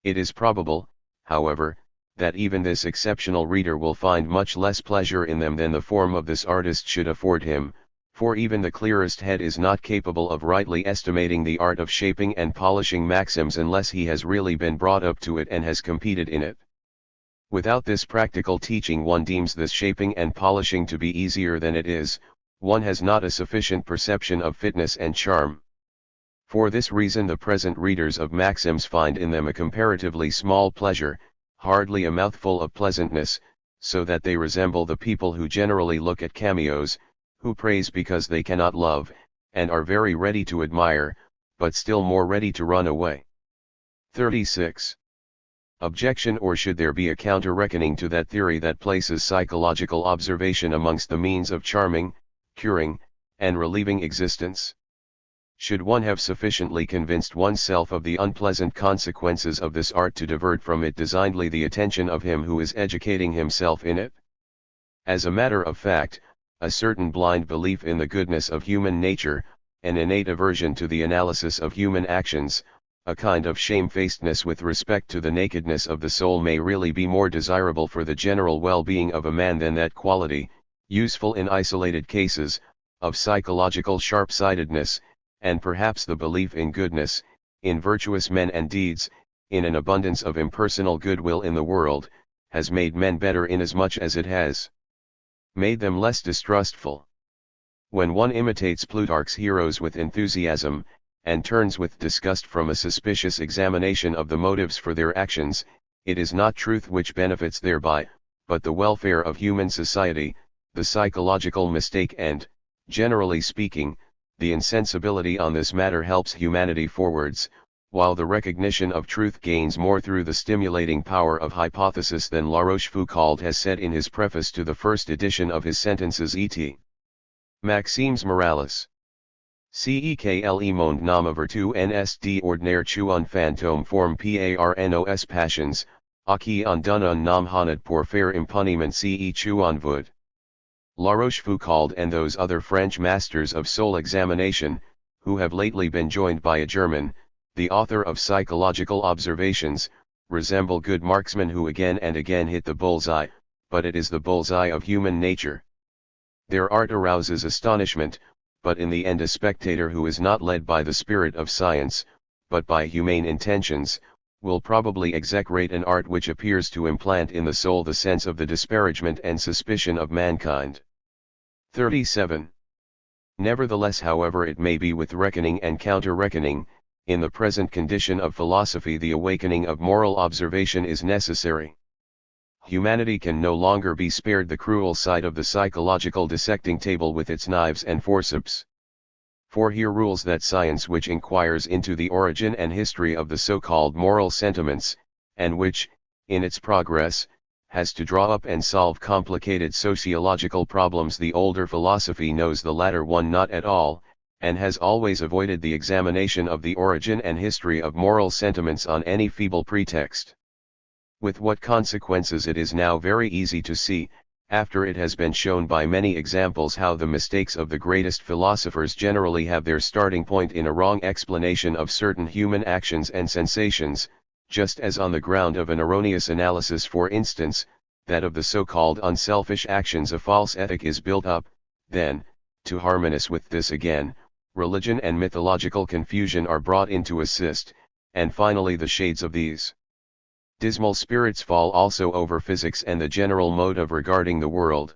It is probable, however, that even this exceptional reader will find much less pleasure in them than the form of this artist should afford him, for even the clearest head is not capable of rightly estimating the art of shaping and polishing maxims unless he has really been brought up to it and has competed in it. Without this practical teaching one deems this shaping and polishing to be easier than it is, one has not a sufficient perception of fitness and charm. For this reason the present readers of maxims find in them a comparatively small pleasure, hardly a mouthful of pleasantness, so that they resemble the people who generally look at cameos, who praise because they cannot love, and are very ready to admire, but still more ready to run away. 36. Objection: or should there be a counter-reckoning to that theory that places psychological observation amongst the means of charming, curing, and relieving existence? Should one have sufficiently convinced oneself of the unpleasant consequences of this art to divert from it designedly the attention of him who is educating himself in it? As a matter of fact, a certain blind belief in the goodness of human nature, an innate aversion to the analysis of human actions, a kind of shamefacedness with respect to the nakedness of the soul may really be more desirable for the general well-being of a man than that quality, useful in isolated cases, of psychological sharp-sightedness, and perhaps the belief in goodness, in virtuous men and deeds, in an abundance of impersonal goodwill in the world, has made men better inasmuch as it has made them less distrustful. When one imitates Plutarch's heroes with enthusiasm, and turns with disgust from a suspicious examination of the motives for their actions, it is not truth which benefits thereby, but the welfare of human society, the psychological mistake and, generally speaking, the insensibility on this matter helps humanity forwards, while the recognition of truth gains more through the stimulating power of hypothesis than La Rochefoucauld has said in his preface to the first edition of his Sentences et Maximes Morales. Cecle monde nama vertu nsd ordinaire un fantôme forme parnos passions, a qui en donne un nom honnête pour faire impuniment ce en voud. La Rochefoucauld and those other French masters of soul examination, who have lately been joined by a German, the author of Psychological Observations, resemble good marksmen who again and again hit the bullseye, but it is the bullseye of human nature. Their art arouses astonishment, but in the end a spectator who is not led by the spirit of science, but by humane intentions, will probably execrate an art which appears to implant in the soul the sense of the disparagement and suspicion of mankind. 37. Nevertheless, however it may be with reckoning and counter-reckoning, in the present condition of philosophy the awakening of moral observation is necessary. Humanity can no longer be spared the cruel sight of the psychological dissecting table with its knives and forceps. For here rules that science which inquires into the origin and history of the so-called moral sentiments, and which, in its progress, has to draw up and solve complicated sociological problems. The older philosophy knows the latter one not at all, and has always avoided the examination of the origin and history of moral sentiments on any feeble pretext. With what consequences it is now very easy to see, after it has been shown by many examples how the mistakes of the greatest philosophers generally have their starting point in a wrong explanation of certain human actions and sensations, just as on the ground of an erroneous analysis, for instance, that of the so-called unselfish actions a false ethic is built up. Then, to harmonious with this again, religion and mythological confusion are brought in to assist, and finally the shades of these dismal spirits fall also over physics and the general mode of regarding the world.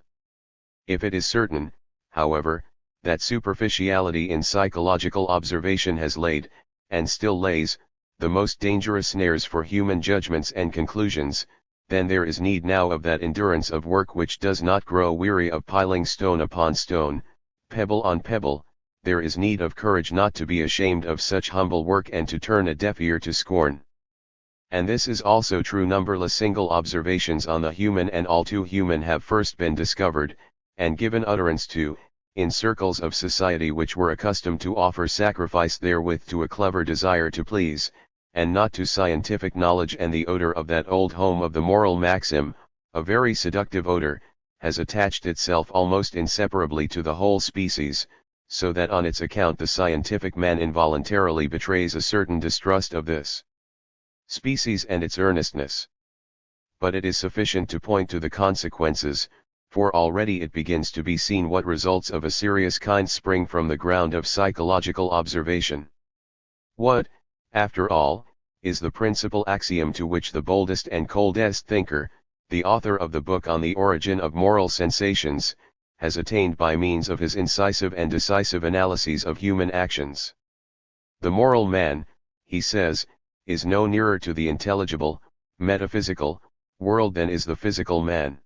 If it is certain, however, that superficiality in psychological observation has laid, and still lays, the most dangerous snares for human judgments and conclusions, then there is need now of that endurance of work which does not grow weary of piling stone upon stone, pebble on pebble. There is need of courage not to be ashamed of such humble work and to turn a deaf ear to scorn. And this is also true. Numberless single observations on the human and all too human have first been discovered, and given utterance to, in circles of society which were accustomed to offer sacrifice therewith to a clever desire to please, and not to scientific knowledge. And the odor of that old home of the moral maxim, a very seductive odor, has attached itself almost inseparably to the whole species, so that on its account the scientific man involuntarily betrays a certain distrust of this species and its earnestness. But it is sufficient to point to the consequences, for already it begins to be seen what results of a serious kind spring from the ground of psychological observation. What, after all, is the principal axiom to which the boldest and coldest thinker, the author of the book on the origin of moral sensations, has attained by means of his incisive and decisive analyses of human actions? The moral man, he says, is no nearer to the intelligible, metaphysical, world than is the physical man.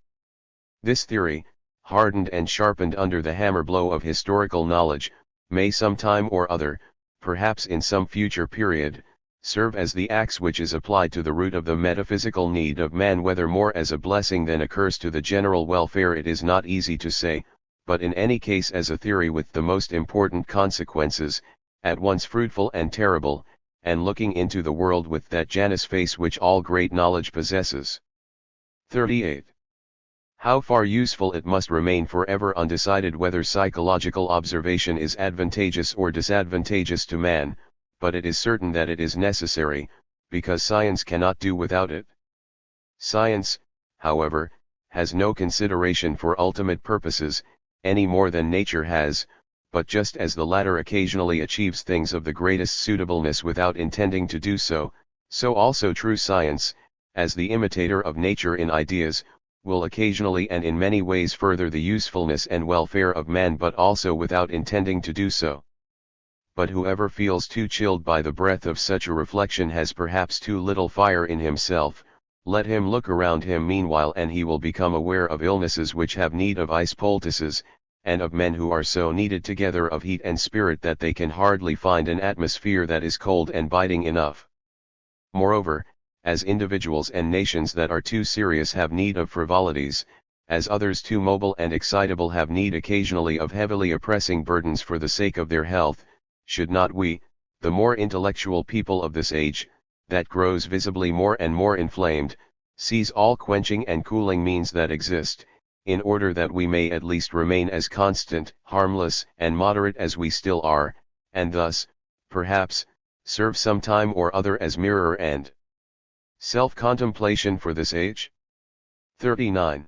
This theory, hardened and sharpened under the hammer blow of historical knowledge, may some time or other, perhaps in some future period, serve as the axe which is applied to the root of the metaphysical need of man, whether more as a blessing than a curse to the general welfare it is not easy to say, but in any case as a theory with the most important consequences, at once fruitful and terrible, and looking into the world with that Janus face which all great knowledge possesses. 38. How far useful it must remain forever undecided whether psychological observation is advantageous or disadvantageous to man, but it is certain that it is necessary, because science cannot do without it. Science, however, has no consideration for ultimate purposes, any more than nature has, but just as the latter occasionally achieves things of the greatest suitableness without intending to do so, so also true science, as the imitator of nature in ideas, will occasionally and in many ways further the usefulness and welfare of man, but also without intending to do so. But whoever feels too chilled by the breath of such a reflection has perhaps too little fire in himself. Let him look around him meanwhile, and he will become aware of illnesses which have need of ice poultices, and of men who are so kneaded together of heat and spirit that they can hardly find an atmosphere that is cold and biting enough. Moreover, as individuals and nations that are too serious have need of frivolities, as others too mobile and excitable have need occasionally of heavily oppressing burdens for the sake of their health, should not we, the more intellectual people of this age, that grows visibly more and more inflamed, seize all quenching and cooling means that exist, in order that we may at least remain as constant, harmless, and moderate as we still are, and thus, perhaps, serve some time or other as mirror and self-contemplation for this age? 39.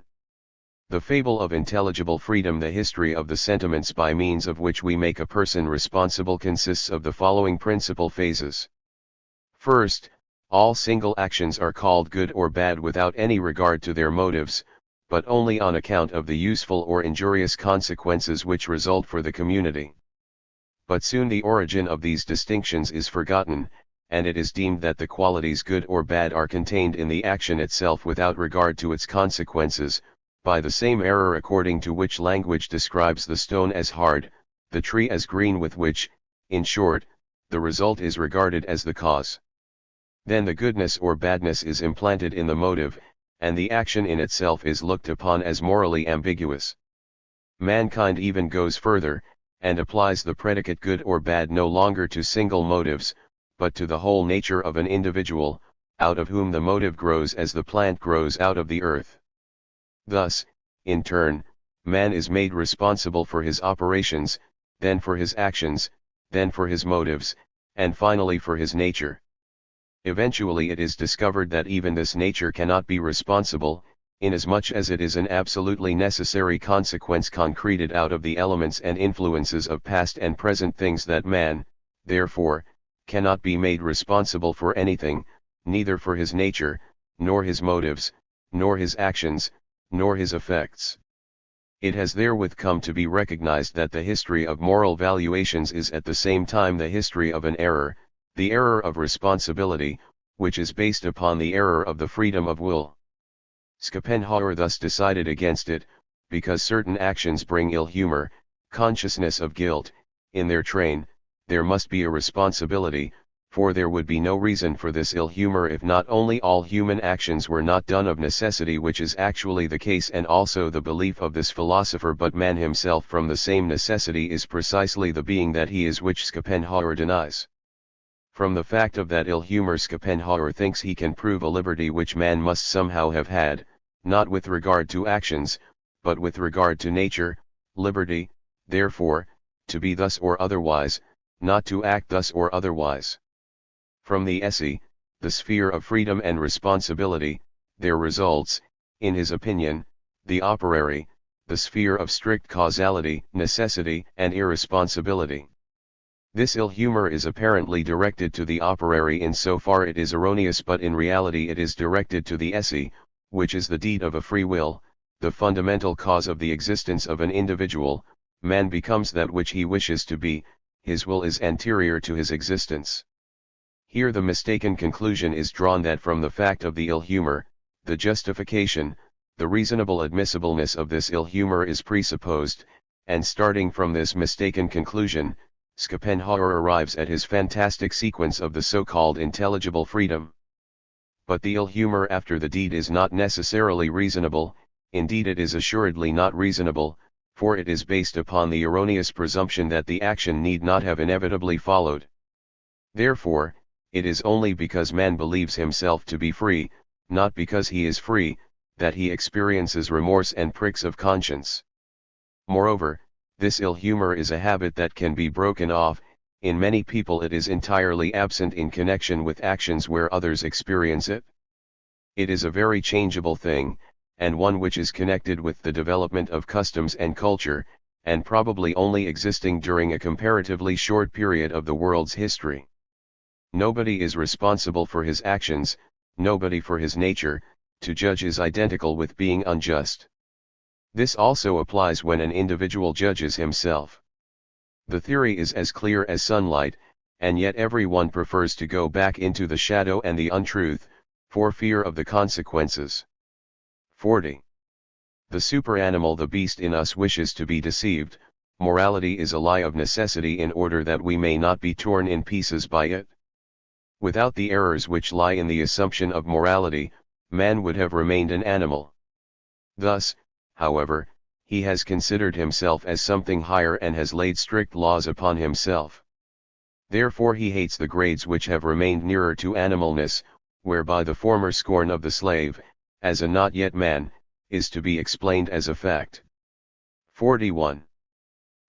The fable of intelligible freedom. The history of the sentiments by means of which we make a person responsible consists of the following principal phases. First, all single actions are called good or bad without any regard to their motives, but only on account of the useful or injurious consequences which result for the community. But soon the origin of these distinctions is forgotten, and it is deemed that the qualities good or bad are contained in the action itself without regard to its consequences, by the same error according to which language describes the stone as hard, the tree as green, with which, in short, the result is regarded as the cause. Then the goodness or badness is implanted in the motive, and the action in itself is looked upon as morally ambiguous. Mankind even goes further, and applies the predicate good or bad no longer to single motives, but to the whole nature of an individual, out of whom the motive grows as the plant grows out of the earth. Thus, in turn, man is made responsible for his operations, then for his actions, then for his motives, and finally for his nature. Eventually it is discovered that even this nature cannot be responsible, inasmuch as it is an absolutely necessary consequence concreted out of the elements and influences of past and present things, that man, therefore, cannot be made responsible for anything, neither for his nature, nor his motives, nor his actions, nor his effects. It has therewith come to be recognized that the history of moral valuations is at the same time the history of an error, the error of responsibility, which is based upon the error of the freedom of will. Schopenhauer thus decided against it, because certain actions bring ill humor, consciousness of guilt, in their train. There must be a responsibility, for there would be no reason for this ill humor if not only all human actions were not done of necessity, which is actually the case and also the belief of this philosopher, but man himself from the same necessity is precisely the being that he is, which Schopenhauer denies. From the fact of that ill humor Schopenhauer thinks he can prove a liberty which man must somehow have had, not with regard to actions, but with regard to nature, liberty, therefore, to be thus or otherwise, not to act thus or otherwise. From the Esse, the sphere of freedom and responsibility, there results, in his opinion, the operari, the sphere of strict causality, necessity, and irresponsibility. This ill humor is apparently directed to the operari in so far it is erroneous, but in reality it is directed to the esse, which is the deed of a free will, the fundamental cause of the existence of an individual. Man becomes that which he wishes to be, his will is anterior to his existence. Here the mistaken conclusion is drawn that from the fact of the ill humor, the justification, the reasonable admissibleness of this ill humor is presupposed, and starting from this mistaken conclusion, Schopenhauer arrives at his fantastic sequence of the so-called intelligible freedom. But the ill humor after the deed is not necessarily reasonable, indeed it is assuredly not reasonable, for it is based upon the erroneous presumption that the action need not have inevitably followed. Therefore, it is only because man believes himself to be free, not because he is free, that he experiences remorse and pricks of conscience. Moreover, this ill humor is a habit that can be broken off. In many people it is entirely absent in connection with actions where others experience it. It is a very changeable thing, and one which is connected with the development of customs and culture, and probably only existing during a comparatively short period of the world's history. Nobody is responsible for his actions, nobody for his nature. To judge is identical with being unjust. This also applies when an individual judges himself. The theory is as clear as sunlight, and yet everyone prefers to go back into the shadow and the untruth, for fear of the consequences. 40. The superanimal, the beast in us, wishes to be deceived. Morality is a lie of necessity in order that we may not be torn in pieces by it. Without the errors which lie in the assumption of morality, man would have remained an animal. Thus, however, he has considered himself as something higher and has laid strict laws upon himself. Therefore he hates the grades which have remained nearer to animalness, whereby the former scorn of the slave, as a not yet man, is to be explained as a fact. 41.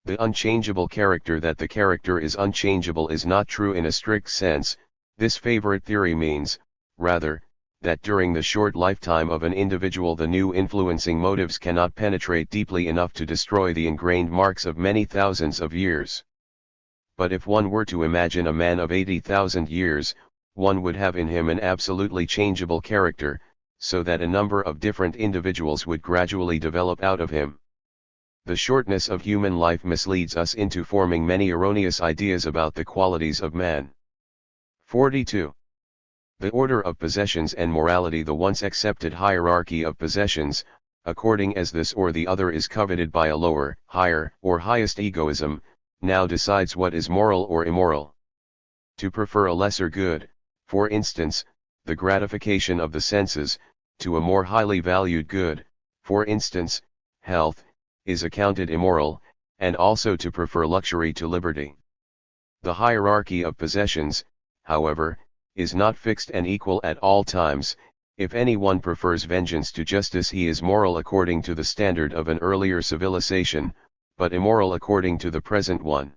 The unchangeable character, that the character is unchangeable, is not true in a strict sense. This favorite theory means, rather, that during the short lifetime of an individual the new influencing motives cannot penetrate deeply enough to destroy the ingrained marks of many thousands of years. But if one were to imagine a man of 80,000 years, one would have in him an absolutely changeable character, so that a number of different individuals would gradually develop out of him. The shortness of human life misleads us into forming many erroneous ideas about the qualities of man. 42. The order of possessions and morality, the once accepted hierarchy of possessions, according as this or the other is coveted by a lower, higher, or highest egoism, now decides what is moral or immoral. To prefer a lesser good, for instance, the gratification of the senses, to a more highly valued good, for instance, health, is accounted immoral, and also to prefer luxury to liberty. The hierarchy of possessions, however, is not fixed and equal at all times. If anyone prefers vengeance to justice, he is moral according to the standard of an earlier civilization, but immoral according to the present one.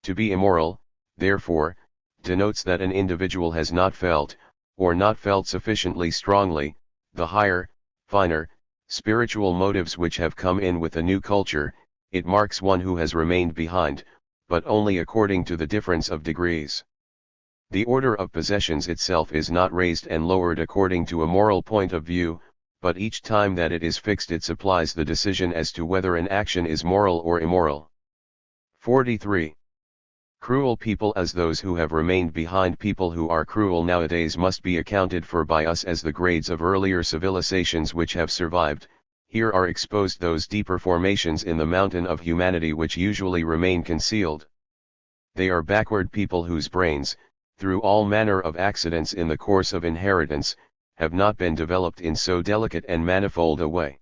To be immoral, therefore, denotes that an individual has not felt, or not felt sufficiently strongly, the higher, finer, spiritual motives which have come in with a new culture. It marks one who has remained behind, but only according to the difference of degrees. The order of possessions itself is not raised and lowered according to a moral point of view, but each time that it is fixed it supplies the decision as to whether an action is moral or immoral. 43. Cruel people, as those who have remained behind. People who are cruel nowadays must be accounted for by us as the grades of earlier civilizations which have survived. Here are exposed those deeper formations in the mountain of humanity which usually remain concealed. They are backward people whose brains, through all manner of accidents in the course of inheritance, have not been developed in so delicate and manifold a way.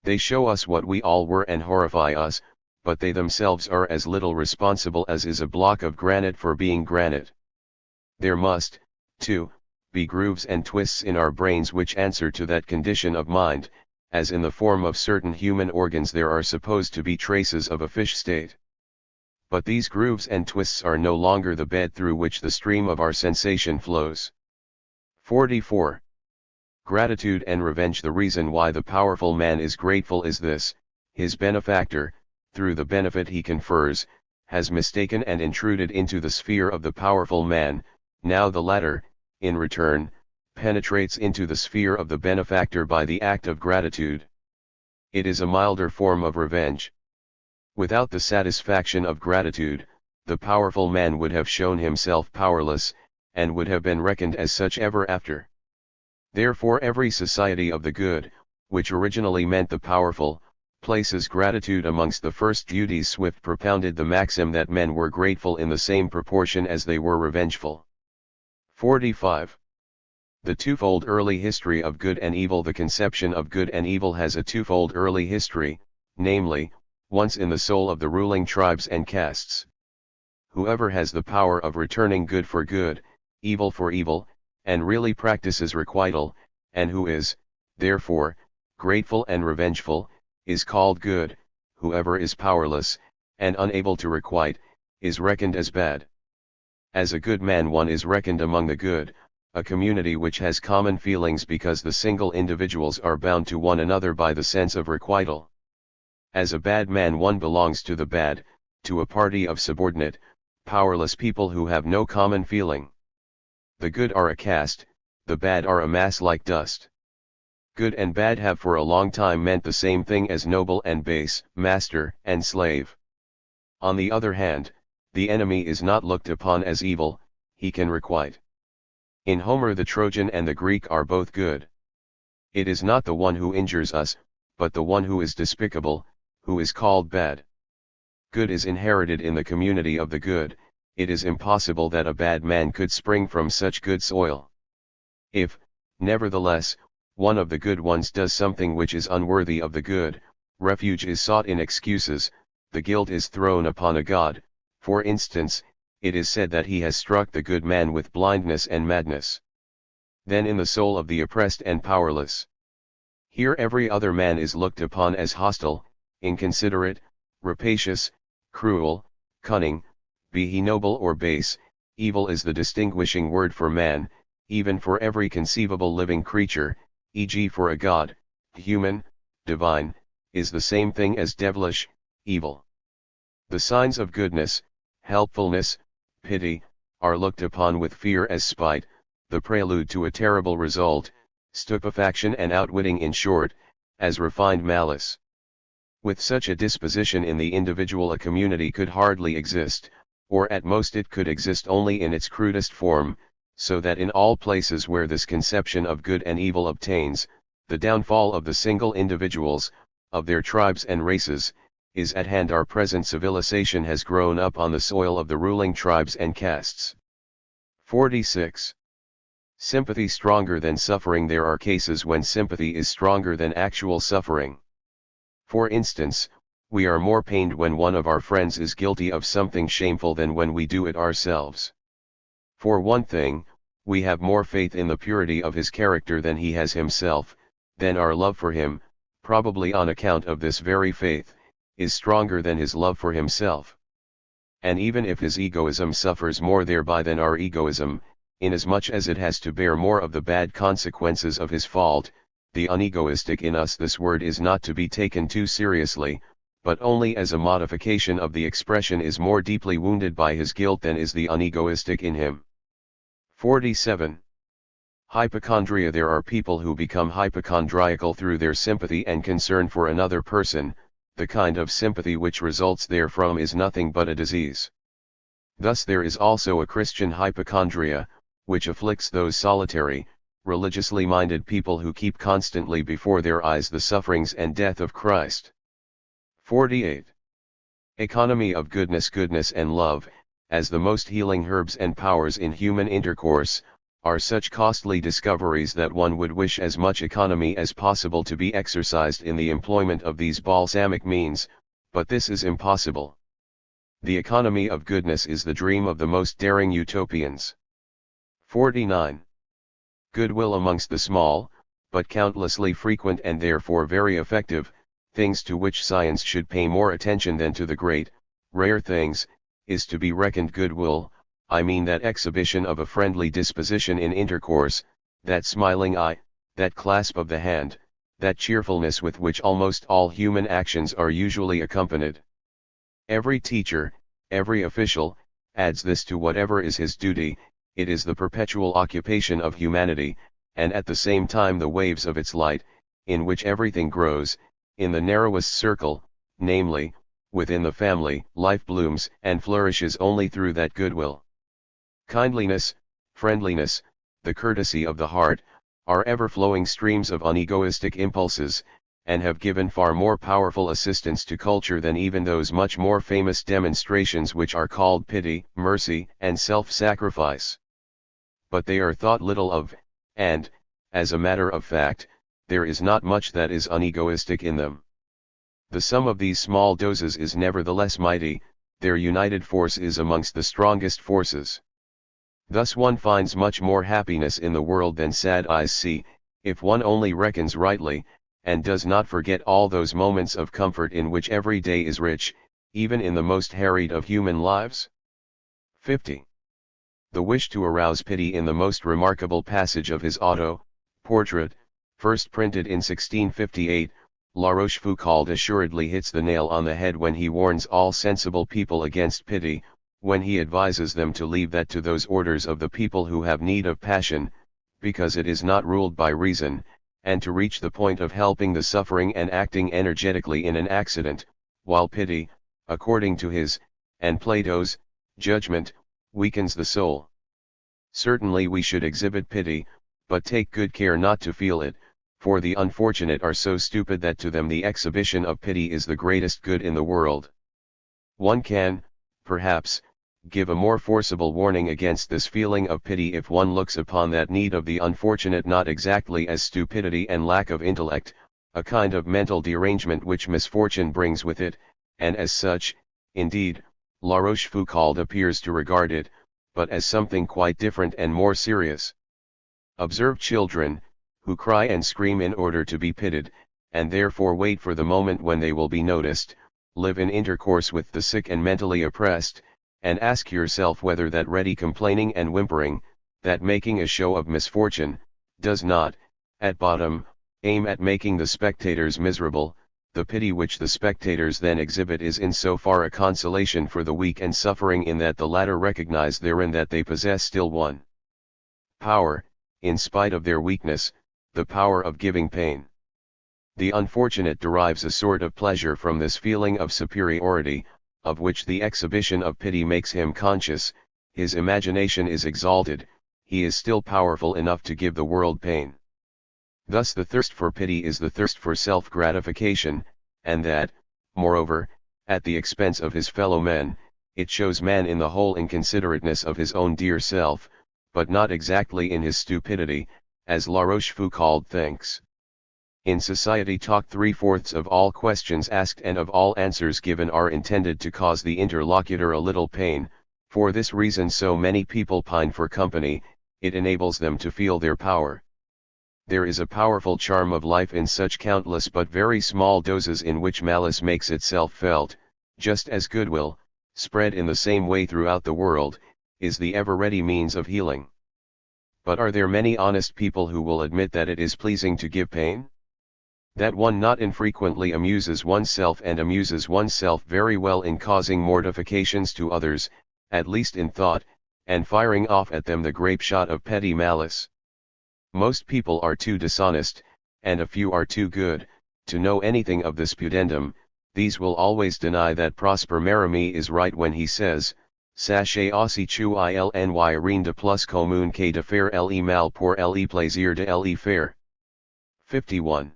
They show us what we all were and horrify us, but they themselves are as little responsible as is a block of granite for being granite. There must, too, be grooves and twists in our brains which answer to that condition of mind, as in the form of certain human organs there are supposed to be traces of a fish state. But these grooves and twists are no longer the bed through which the stream of our sensation flows. 44. Gratitude and revenge. The reason why the powerful man is grateful is this: his benefactor, through the benefit he confers, has mistaken and intruded into the sphere of the powerful man. Now the latter, in return, penetrates into the sphere of the benefactor by the act of gratitude. It is a milder form of revenge. Without the satisfaction of gratitude, the powerful man would have shown himself powerless, and would have been reckoned as such ever after. Therefore every society of the good, which originally meant the powerful, places gratitude amongst the first duties. Swift propounded the maxim that men were grateful in the same proportion as they were revengeful. 45. The twofold early history of good and evil. The conception of good and evil has a twofold early history, namely, once in the soul of the ruling tribes and castes. Whoever has the power of returning good for good, evil for evil, and really practices requital, and who is, therefore, grateful and revengeful, is called good. Whoever is powerless, and unable to requite, is reckoned as bad. As a good man one is reckoned among the good, a community which has common feelings because the single individuals are bound to one another by the sense of requital. As a bad man one belongs to the bad, to a party of subordinate, powerless people who have no common feeling. The good are a caste, the bad are a mass like dust. Good and bad have for a long time meant the same thing as noble and base, master and slave. On the other hand, the enemy is not looked upon as evil, he can requite. In Homer the Trojan and the Greek are both good. It is not the one who injures us, but the one who is despicable, who is called bad. Good is inherited in the community of the good. It is impossible that a bad man could spring from such good soil. If, nevertheless, one of the good ones does something which is unworthy of the good, refuge is sought in excuses, the guilt is thrown upon a god. For instance, it is said that he has struck the good man with blindness and madness. Then in the soul of the oppressed and powerless. Here every other man is looked upon as hostile, inconsiderate, rapacious, cruel, cunning, be he noble or base. Evil is the distinguishing word for man, even for every conceivable living creature, e.g. for a god, human, divine, is the same thing as devilish, evil. The signs of goodness, helpfulness, pity, are looked upon with fear as spite, the prelude to a terrible result, stupefaction and outwitting, in short, as refined malice. With such a disposition in the individual a community could hardly exist, or at most it could exist only in its crudest form, so that in all places where this conception of good and evil obtains, the downfall of the single individuals, of their tribes and races, is at hand. Our present civilization has grown up on the soil of the ruling tribes and castes. 46. Sympathy stronger than suffering. There are cases when sympathy is stronger than actual suffering. For instance, we are more pained when one of our friends is guilty of something shameful than when we do it ourselves. For one thing, we have more faith in the purity of his character than he has himself, then our love for him, probably on account of this very faith, is stronger than his love for himself. And even if his egoism suffers more thereby than our egoism, inasmuch as it has to bear more of the bad consequences of his fault, the unegoistic in us, this word is not to be taken too seriously, but only as a modification of the expression, is more deeply wounded by his guilt than is the unegoistic in him. 47. Hypochondria. There are people who become hypochondriacal through their sympathy and concern for another person. The kind of sympathy which results therefrom is nothing but a disease. Thus there is also a Christian hypochondria, which afflicts those solitary, religiously minded people who keep constantly before their eyes the sufferings and death of Christ. 48. Economy of goodness. Goodness and love, as the most healing herbs and powers in human intercourse, are such costly discoveries that one would wish as much economy as possible to be exercised in the employment of these balsamic means, but this is impossible. The economy of goodness is the dream of the most daring utopians. 49. Goodwill amongst the small, but countlessly frequent and therefore very effective, things to which science should pay more attention than to the great, rare things, is to be reckoned goodwill. I mean that exhibition of a friendly disposition in intercourse, that smiling eye, that clasp of the hand, that cheerfulness with which almost all human actions are usually accompanied. Every teacher, every official, adds this to whatever is his duty. It is the perpetual occupation of humanity, and at the same time the waves of its light, in which everything grows, in the narrowest circle, namely, within the family. Life blooms and flourishes only through that goodwill. Kindliness, friendliness, the courtesy of the heart, are ever-flowing streams of unegoistic impulses, and have given far more powerful assistance to culture than even those much more famous demonstrations which are called pity, mercy, and self-sacrifice. But they are thought little of, and, as a matter of fact, there is not much that is unegoistic in them. The sum of these small doses is nevertheless mighty, their united force is amongst the strongest forces. Thus one finds much more happiness in the world than sad eyes see, if one only reckons rightly, and does not forget all those moments of comfort in which every day is rich, even in the most harried of human lives. 50. The wish to arouse pity in the most remarkable passage of his auto-portrait, first printed in 1658, La Rochefoucauld assuredly hits the nail on the head when he warns all sensible people against pity, when he advises them to leave that to those orders of the people who have need of passion, because it is not ruled by reason, and to reach the point of helping the suffering and acting energetically in an accident, while pity, according to his, and Plato's, judgment, weakens the soul. Certainly we should exhibit pity, but take good care not to feel it, for the unfortunate are so stupid that to them the exhibition of pity is the greatest good in the world. One can, perhaps, give a more forcible warning against this feeling of pity if one looks upon that need of the unfortunate not exactly as stupidity and lack of intellect, a kind of mental derangement which misfortune brings with it, and as such, indeed, La Rochefoucauld appears to regard it, but as something quite different and more serious. Observe children, who cry and scream in order to be pitied, and therefore wait for the moment when they will be noticed, live in intercourse with the sick and mentally oppressed, and ask yourself whether that ready complaining and whimpering, that making a show of misfortune, does not, at bottom, aim at making the spectators miserable. The pity which the spectators then exhibit is in so far a consolation for the weak and suffering in that the latter recognize therein that they possess still one power, in spite of their weakness, the power of giving pain. The unfortunate derives a sort of pleasure from this feeling of superiority, of which the exhibition of pity makes him conscious. His imagination is exalted, he is still powerful enough to give the world pain. Thus the thirst for pity is the thirst for self-gratification, and that, moreover, at the expense of his fellow men. It shows man in the whole inconsiderateness of his own dear self, but not exactly in his stupidity, as La Rochefoucauld thinks. In society talk 3/4 of all questions asked and of all answers given are intended to cause the interlocutor a little pain. For this reason so many people pine for company, it enables them to feel their power. There is a powerful charm of life in such countless but very small doses in which malice makes itself felt, just as goodwill, spread in the same way throughout the world, is the ever-ready means of healing. But are there many honest people who will admit that it is pleasing to give pain? That one not infrequently amuses oneself and amuses oneself very well in causing mortifications to others, at least in thought, and firing off at them the grape shot of petty malice. Most people are too dishonest, and a few are too good, to know anything of this pudendum. These will always deny that Prosper Mérimée is right when he says, Sachez aussi que il n'y rien de plus commun que de faire le mal pour le plaisir de le faire. 51.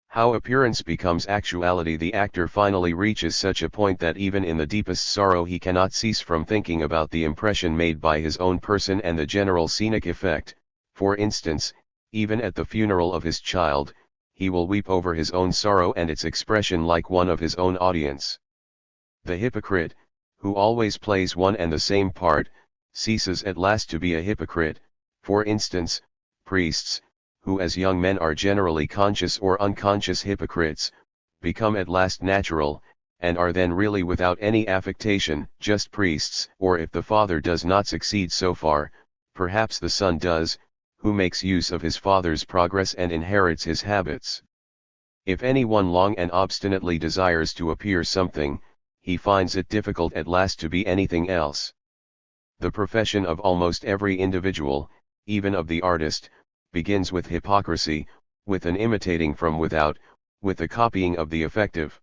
How appearance becomes actuality. The actor finally reaches such a point that even in the deepest sorrow he cannot cease from thinking about the impression made by his own person and the general scenic effect. For instance, even at the funeral of his child, he will weep over his own sorrow and its expression like one of his own audience. The hypocrite, who always plays one and the same part, ceases at last to be a hypocrite. For instance, priests, who as young men are generally conscious or unconscious hypocrites, become at last natural, and are then really without any affectation, just priests. Or if the father does not succeed so far, perhaps the son does, who makes use of his father's progress and inherits his habits. If anyone long and obstinately desires to appear something, he finds it difficult at last to be anything else. The profession of almost every individual, even of the artist, begins with hypocrisy, with an imitating from without, with the copying of the effective.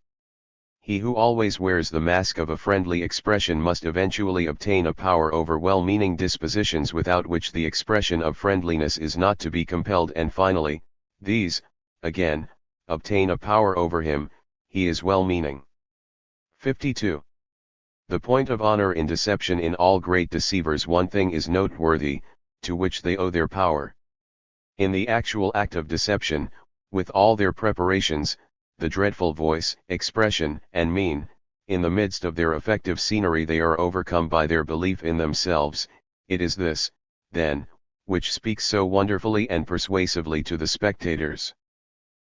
He who always wears the mask of a friendly expression must eventually obtain a power over well-meaning dispositions without which the expression of friendliness is not to be compelled, and finally, these, again, obtain a power over him, he is well-meaning. 52. The point of honor in deception: in all great deceivers one thing is noteworthy, to which they owe their power. In the actual act of deception, with all their preparations, the dreadful voice, expression, and mien, in the midst of their effective scenery they are overcome by their belief in themselves. It is this, then, which speaks so wonderfully and persuasively to the spectators.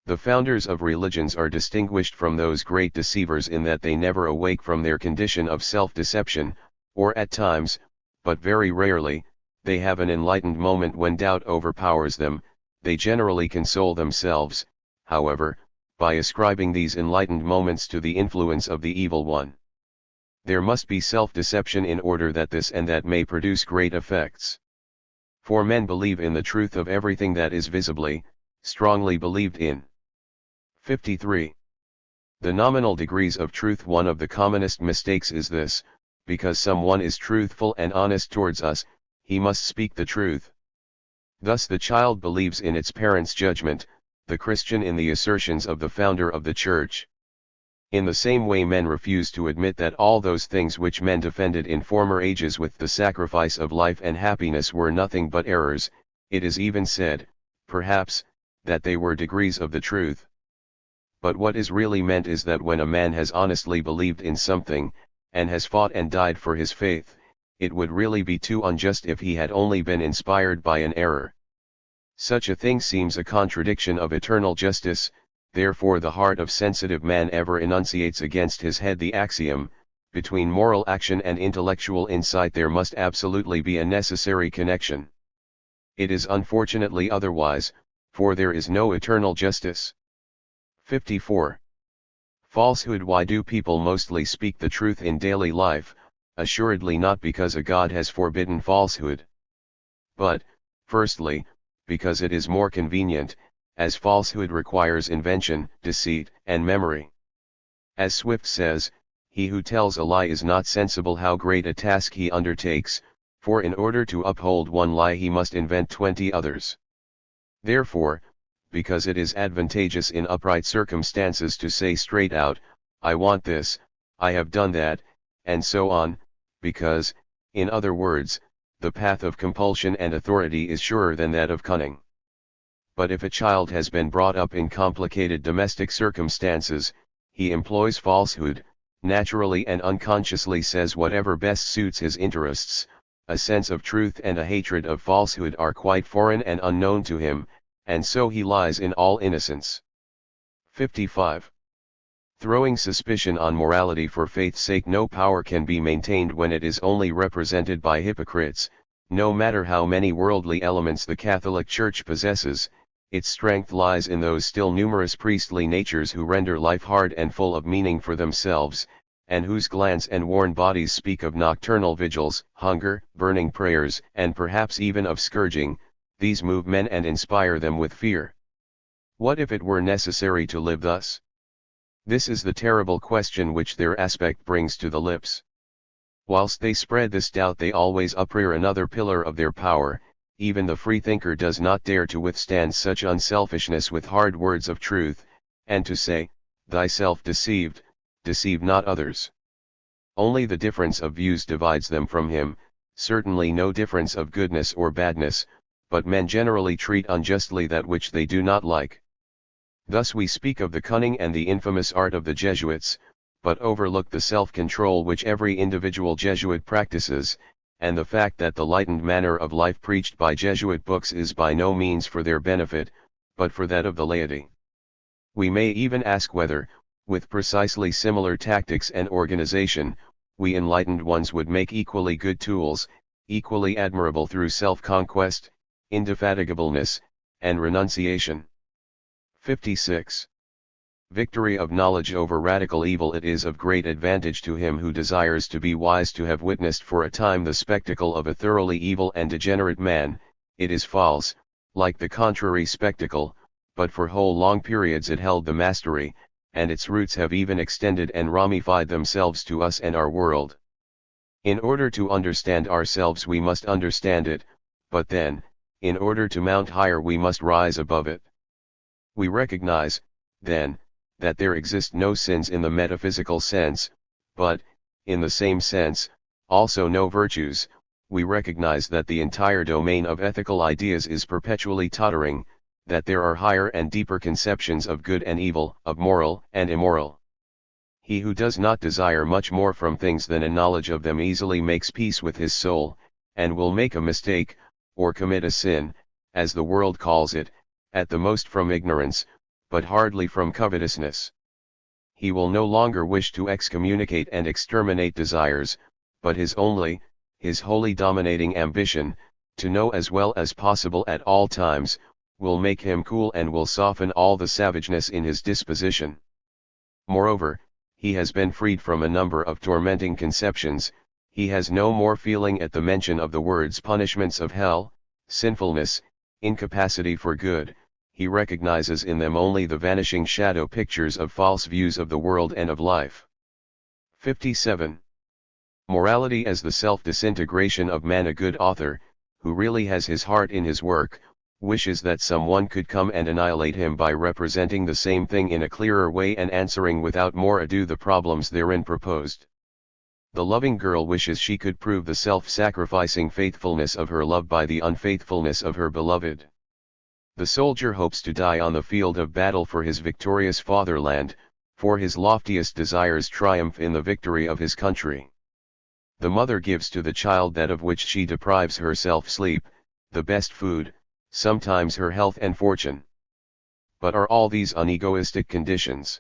The founders of religions are distinguished from those great deceivers in that they never awake from their condition of self-deception, or at times, but very rarely, they have an enlightened moment when doubt overpowers them. They generally console themselves, however, by ascribing these enlightened moments to the influence of the evil one. There must be self-deception in order that this and that may produce great effects. For men believe in the truth of everything that is visibly, strongly believed in. 53. The nominal degrees of truth: one of the commonest mistakes is this: because someone is truthful and honest towards us, he must speak the truth. Thus the child believes in its parents' judgment, the Christian in the assertions of the founder of the Church. In the same way men refuse to admit that all those things which men defended in former ages with the sacrifice of life and happiness were nothing but errors. It is even said, perhaps, that they were degrees of the truth. But what is really meant is that when a man has honestly believed in something, and has fought and died for his faith, it would really be too unjust if he had only been inspired by an error. Such a thing seems a contradiction of eternal justice. Therefore the heart of sensitive man ever enunciates against his head the axiom: between moral action and intellectual insight there must absolutely be a necessary connection. It is unfortunately otherwise, for there is no eternal justice. 54. Falsehood: why do people mostly speak the truth in daily life? Assuredly not because a God has forbidden falsehood. But, firstly, because it is more convenient, as falsehood requires invention, deceit, and memory. As Swift says, he who tells a lie is not sensible how great a task he undertakes, for in order to uphold one lie he must invent 20 others. Therefore, because it is advantageous in upright circumstances to say straight out, I want this, I have done that, and so on, because, in other words, the path of compulsion and authority is surer than that of cunning. But if a child has been brought up in complicated domestic circumstances, he employs falsehood, naturally and unconsciously says whatever best suits his interests. A sense of truth and a hatred of falsehood are quite foreign and unknown to him, and so he lies in all innocence. 55. Throwing suspicion on morality for faith's sake: no power can be maintained when it is only represented by hypocrites. No matter how many worldly elements the Catholic Church possesses, its strength lies in those still numerous priestly natures who render life hard and full of meaning for themselves, and whose glands and worn bodies speak of nocturnal vigils, hunger, burning prayers, and perhaps even of scourging. These move men and inspire them with fear. What if it were necessary to live thus? This is the terrible question which their aspect brings to the lips. Whilst they spread this doubt they always uprear another pillar of their power. Even the freethinker does not dare to withstand such unselfishness with hard words of truth, and to say, thyself deceived, deceive not others. Only the difference of views divides them from him, certainly no difference of goodness or badness, but men generally treat unjustly that which they do not like. Thus we speak of the cunning and the infamous art of the Jesuits, but overlook the self-control which every individual Jesuit practices, and the fact that the lightened manner of life preached by Jesuit books is by no means for their benefit, but for that of the laity. We may even ask whether, with precisely similar tactics and organization, we enlightened ones would make equally good tools, equally admirable through self-conquest, indefatigableness, and renunciation. 56. Victory of knowledge over radical evil. It is of great advantage to him who desires to be wise to have witnessed for a time the spectacle of a thoroughly evil and degenerate man. It is false, like the contrary spectacle, but for whole long periods it held the mastery, and its roots have even extended and ramified themselves to us and our world. In order to understand ourselves we must understand it, but then, in order to mount higher we must rise above it. We recognize, then, that there exist no sins in the metaphysical sense, but, in the same sense, also no virtues. We recognize that the entire domain of ethical ideas is perpetually tottering, that there are higher and deeper conceptions of good and evil, of moral and immoral. He who does not desire much more from things than a knowledge of them easily makes peace with his soul, and will make a mistake, or commit a sin, as the world calls it, at the most from ignorance, but hardly from covetousness. He will no longer wish to excommunicate and exterminate desires, but his wholly dominating ambition, to know as well as possible at all times, will make him cool and will soften all the savageness in his disposition. Moreover, he has been freed from a number of tormenting conceptions. He has no more feeling at the mention of the words punishments of hell, sinfulness, incapacity for good. He recognizes in them only the vanishing shadow pictures of false views of the world and of life. 57. Morality as the self-disintegration of man. A good author, who really has his heart in his work, wishes that someone could come and annihilate him by representing the same thing in a clearer way and answering without more ado the problems therein proposed. The loving girl wishes she could prove the self-sacrificing faithfulness of her love by the unfaithfulness of her beloved. The soldier hopes to die on the field of battle for his victorious fatherland, for his loftiest desires triumph in the victory of his country. The mother gives to the child that of which she deprives herself: sleep, the best food, sometimes her health and fortune. But are all these unegoistic conditions?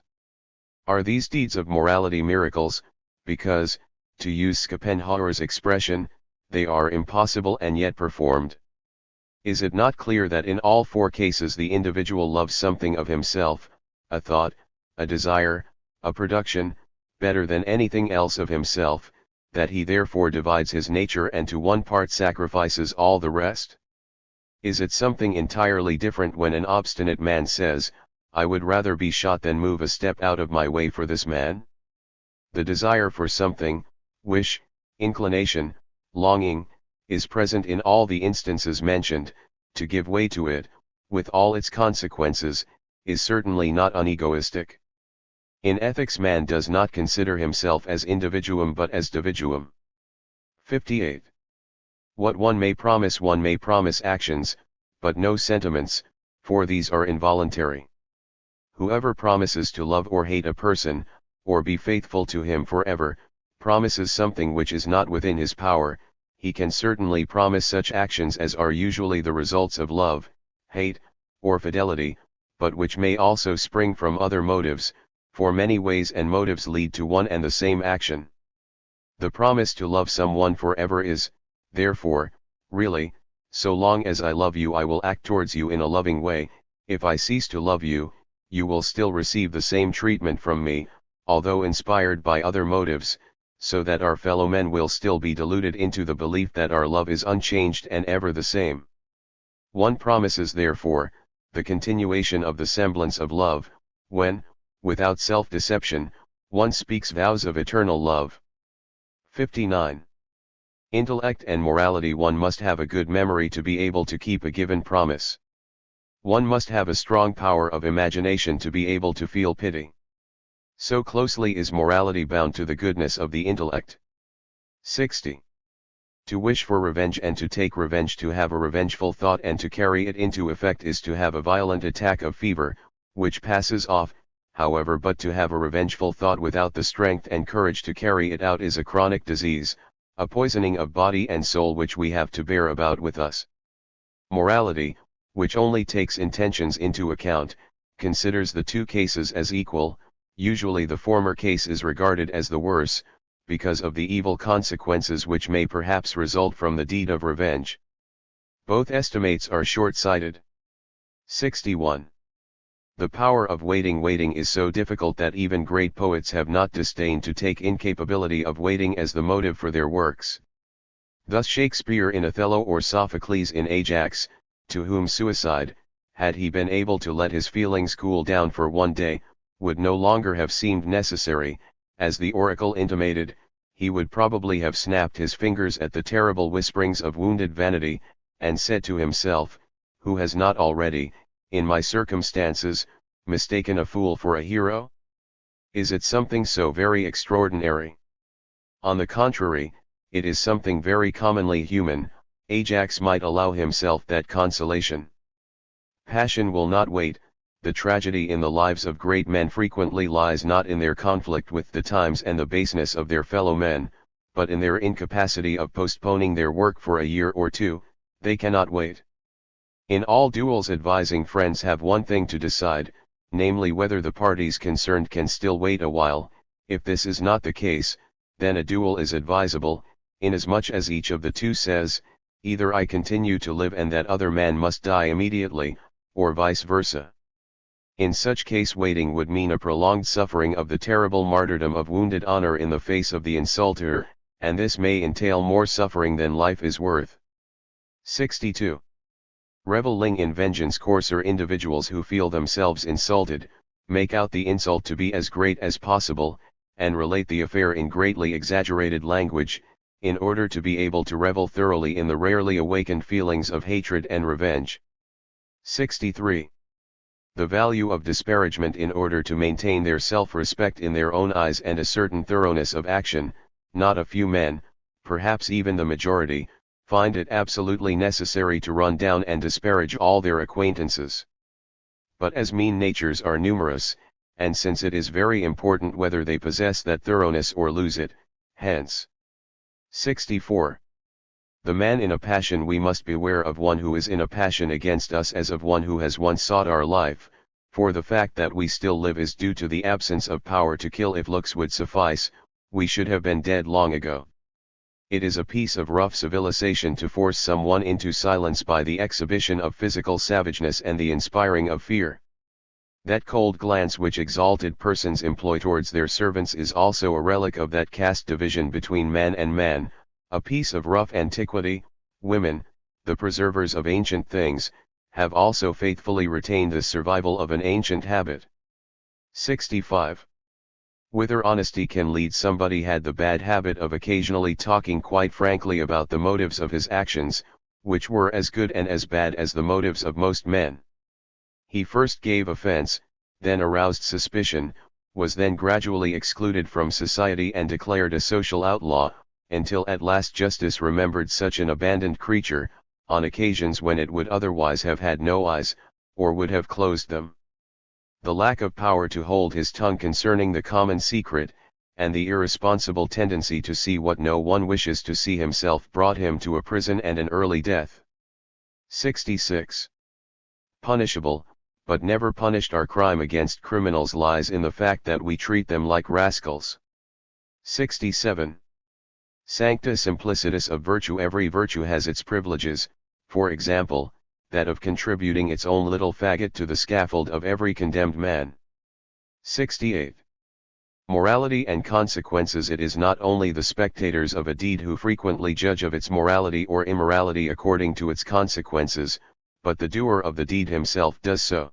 Are these deeds of morality miracles, because, to use Schopenhauer's expression, they are impossible and yet performed? Is it not clear that in all four cases the individual loves something of himself, a thought, a desire, a production, better than anything else of himself, that he therefore divides his nature and to one part sacrifices all the rest? Is it something entirely different when an obstinate man says, "I would rather be shot than move a step out of my way for this man"? The desire for something, wish, inclination, longing, is present in all the instances mentioned. To give way to it, with all its consequences, is certainly not unegoistic. In ethics man does not consider himself as individuum but as dividuum. 58. What one may promise actions, but no sentiments, for these are involuntary. Whoever promises to love or hate a person, or be faithful to him forever, promises something which is not within his power. He can certainly promise such actions as are usually the results of love, hate, or fidelity, but which may also spring from other motives, for many ways and motives lead to one and the same action. The promise to love someone forever is, therefore, really, so long as I love you I will act towards you in a loving way. If I cease to love you, you will still receive the same treatment from me, although inspired by other motives, so that our fellow men will still be deluded into the belief that our love is unchanged and ever the same. One promises therefore, the continuation of the semblance of love, when, without self-deception, one speaks vows of eternal love. 59. Intellect and morality. One must have a good memory to be able to keep a given promise. One must have a strong power of imagination to be able to feel pity. So closely is morality bound to the goodness of the intellect. 60. To wish for revenge and to take revenge, to have a revengeful thought and to carry it into effect, is to have a violent attack of fever, which passes off, however, but to have a revengeful thought without the strength and courage to carry it out is a chronic disease, a poisoning of body and soul which we have to bear about with us. Morality, which only takes intentions into account, considers the two cases as equal. Usually the former case is regarded as the worse, because of the evil consequences which may perhaps result from the deed of revenge. Both estimates are short-sighted. 61. The power of waiting is so difficult that even great poets have not disdained to take incapability of waiting as the motive for their works. Thus Shakespeare in Othello or Sophocles in Ajax, to whom suicide, had he been able to let his feelings cool down for one day, would no longer have seemed necessary, as the oracle intimated. He would probably have snapped his fingers at the terrible whisperings of wounded vanity, and said to himself, who has not already, in my circumstances, mistaken a fool for a hero? Is it something so very extraordinary? On the contrary, it is something very commonly human. Ajax might allow himself that consolation. Passion will not wait. The tragedy in the lives of great men frequently lies not in their conflict with the times and the baseness of their fellow men, but in their incapacity of postponing their work for a year or two. They cannot wait. In all duels, advising friends have one thing to decide, namely whether the parties concerned can still wait a while. If this is not the case, then a duel is advisable, inasmuch as each of the two says, either I continue to live and that other man must die immediately, or vice versa. In such case waiting would mean a prolonged suffering of the terrible martyrdom of wounded honor in the face of the insulter, and this may entail more suffering than life is worth. 62. Reveling in vengeance. Coarser individuals who feel themselves insulted, make out the insult to be as great as possible, and relate the affair in greatly exaggerated language, in order to be able to revel thoroughly in the rarely awakened feelings of hatred and revenge. 63. The value of disparagement. In order to maintain their self-respect in their own eyes and a certain thoroughness of action, not a few men, perhaps even the majority, find it absolutely necessary to run down and disparage all their acquaintances. But as mean natures are numerous, and since it is very important whether they possess that thoroughness or lose it, hence. 64. The man in a passion. We must beware of one who is in a passion against us as of one who has once sought our life, for the fact that we still live is due to the absence of power to kill. If looks would suffice, we should have been dead long ago. It is a piece of rough civilization to force someone into silence by the exhibition of physical savageness and the inspiring of fear. That cold glance which exalted persons employ towards their servants is also a relic of that caste division between man and man, a piece of rough antiquity. Women, the preservers of ancient things, have also faithfully retained the survival of an ancient habit. 65. Whither honesty can lead. Somebody had the bad habit of occasionally talking quite frankly about the motives of his actions, which were as good and as bad as the motives of most men. He first gave offense, then aroused suspicion, was then gradually excluded from society and declared a social outlaw, until at last justice remembered such an abandoned creature, on occasions when it would otherwise have had no eyes, or would have closed them. The lack of power to hold his tongue concerning the common secret, and the irresponsible tendency to see what no one wishes to see himself, brought him to a prison and an early death. 66. Punishable, but never punished. Our crime against criminals lies in the fact that we treat them like rascals. 67. Sancta simplicitas of virtue. Every virtue has its privileges, for example, that of contributing its own little faggot to the scaffold of every condemned man. 68. Morality and consequences. It is not only the spectators of a deed who frequently judge of its morality or immorality according to its consequences, but the doer of the deed himself does so.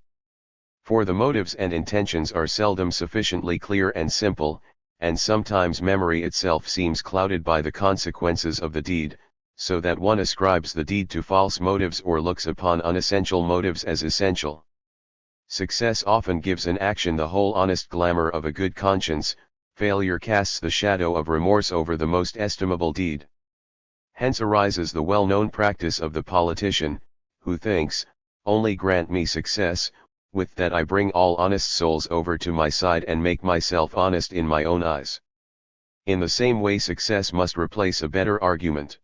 For the motives and intentions are seldom sufficiently clear and simple, and sometimes memory itself seems clouded by the consequences of the deed, so that one ascribes the deed to false motives or looks upon unessential motives as essential. Success often gives an action the whole honest glamour of a good conscience. Failure casts the shadow of remorse over the most estimable deed. Hence arises the well-known practice of the politician, who thinks, only grant me success, with that I bring all honest souls over to my side and make myself honest in my own eyes. In the same way success must replace a better argument.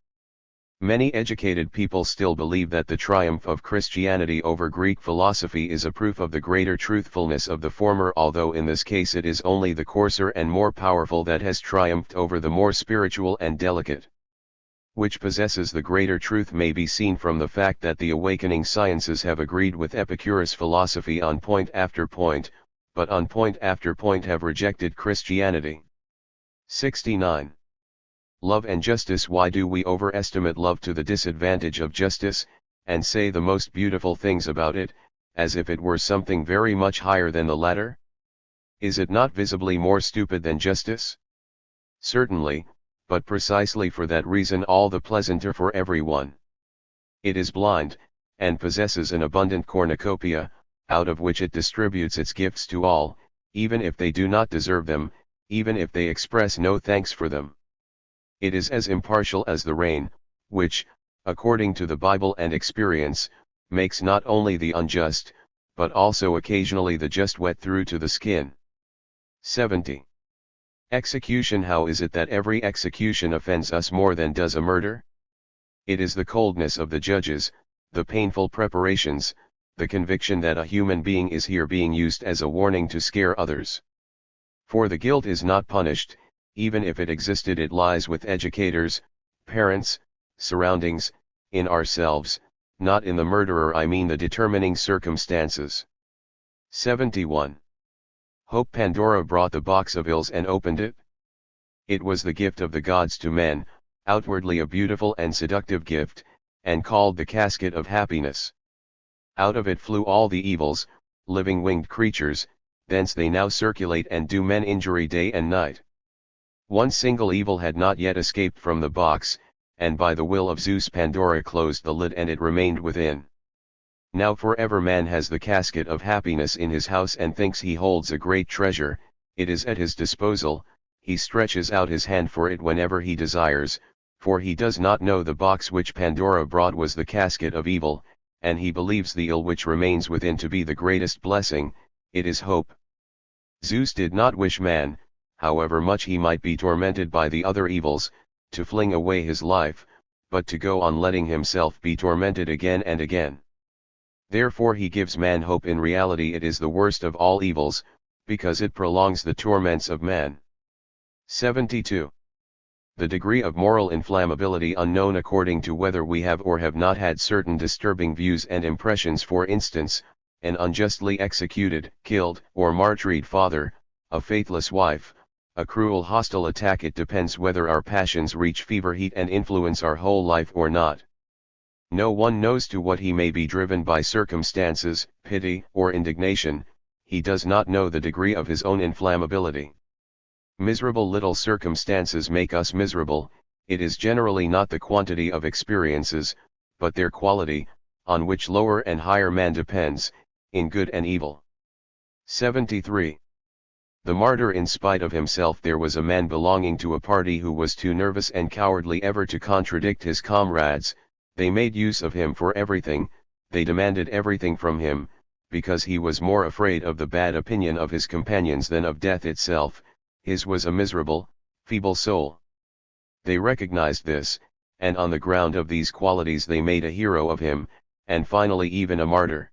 Many educated people still believe that the triumph of Christianity over Greek philosophy is a proof of the greater truthfulness of the former, although in this case it is only the coarser and more powerful that has triumphed over the more spiritual and delicate. which possesses the greater truth may be seen from the fact that the awakening sciences have agreed with Epicurus' philosophy on point after point, but on point after point have rejected Christianity. 69. Love and justice. Why do we overestimate love to the disadvantage of justice, and say the most beautiful things about it, as if it were something very much higher than the latter? Is it not visibly more stupid than justice? Certainly, but precisely for that reason all the pleasanter for everyone. It is blind, and possesses an abundant cornucopia, out of which it distributes its gifts to all, even if they do not deserve them, even if they express no thanks for them. It is as impartial as the rain, which, according to the Bible and experience, makes not only the unjust, but also occasionally the just wet through to the skin. 70. Execution. How is it that every execution offends us more than does a murder? It is the coldness of the judges, the painful preparations, the conviction that a human being is here being used as a warning to scare others. For the guilt is not punished, even if it existed. It lies with educators, parents, surroundings, in ourselves, not in the murderer. I mean the determining circumstances. 71. Hope. Pandora brought the box of ills and opened it. It was the gift of the gods to men, outwardly a beautiful and seductive gift, and called the casket of happiness. Out of it flew all the evils, living winged creatures, thence they now circulate and do men injury day and night. One single evil had not yet escaped from the box, and by the will of Zeus Pandora closed the lid and it remained within. Now forever man has the casket of happiness in his house and thinks he holds a great treasure. It is at his disposal, he stretches out his hand for it whenever he desires, for he does not know the box which Pandora brought was the casket of evil, and he believes the ill which remains within to be the greatest blessing. It is hope. Zeus did not wish man, however much he might be tormented by the other evils, to fling away his life, but to go on letting himself be tormented again and again. Therefore he gives man hope. In reality it is the worst of all evils, because it prolongs the torments of man. 72. The degree of moral inflammability unknown according to whether we have or have not had certain disturbing views and impressions. For instance, an unjustly executed, killed, or martyred father, a faithless wife, a cruel hostile attack. It depends whether our passions reach fever heat and influence our whole life or not. No one knows to what he may be driven by circumstances, pity, or indignation. He does not know the degree of his own inflammability. Miserable little circumstances make us miserable. It is generally not the quantity of experiences, but their quality, on which lower and higher man depends, in good and evil. 73. The martyr. In spite of himself there was a man belonging to a party who was too nervous and cowardly ever to contradict his comrades. They made use of him for everything, they demanded everything from him, because he was more afraid of the bad opinion of his companions than of death itself. His was a miserable, feeble soul. They recognized this, and on the ground of these qualities they made a hero of him, and finally even a martyr.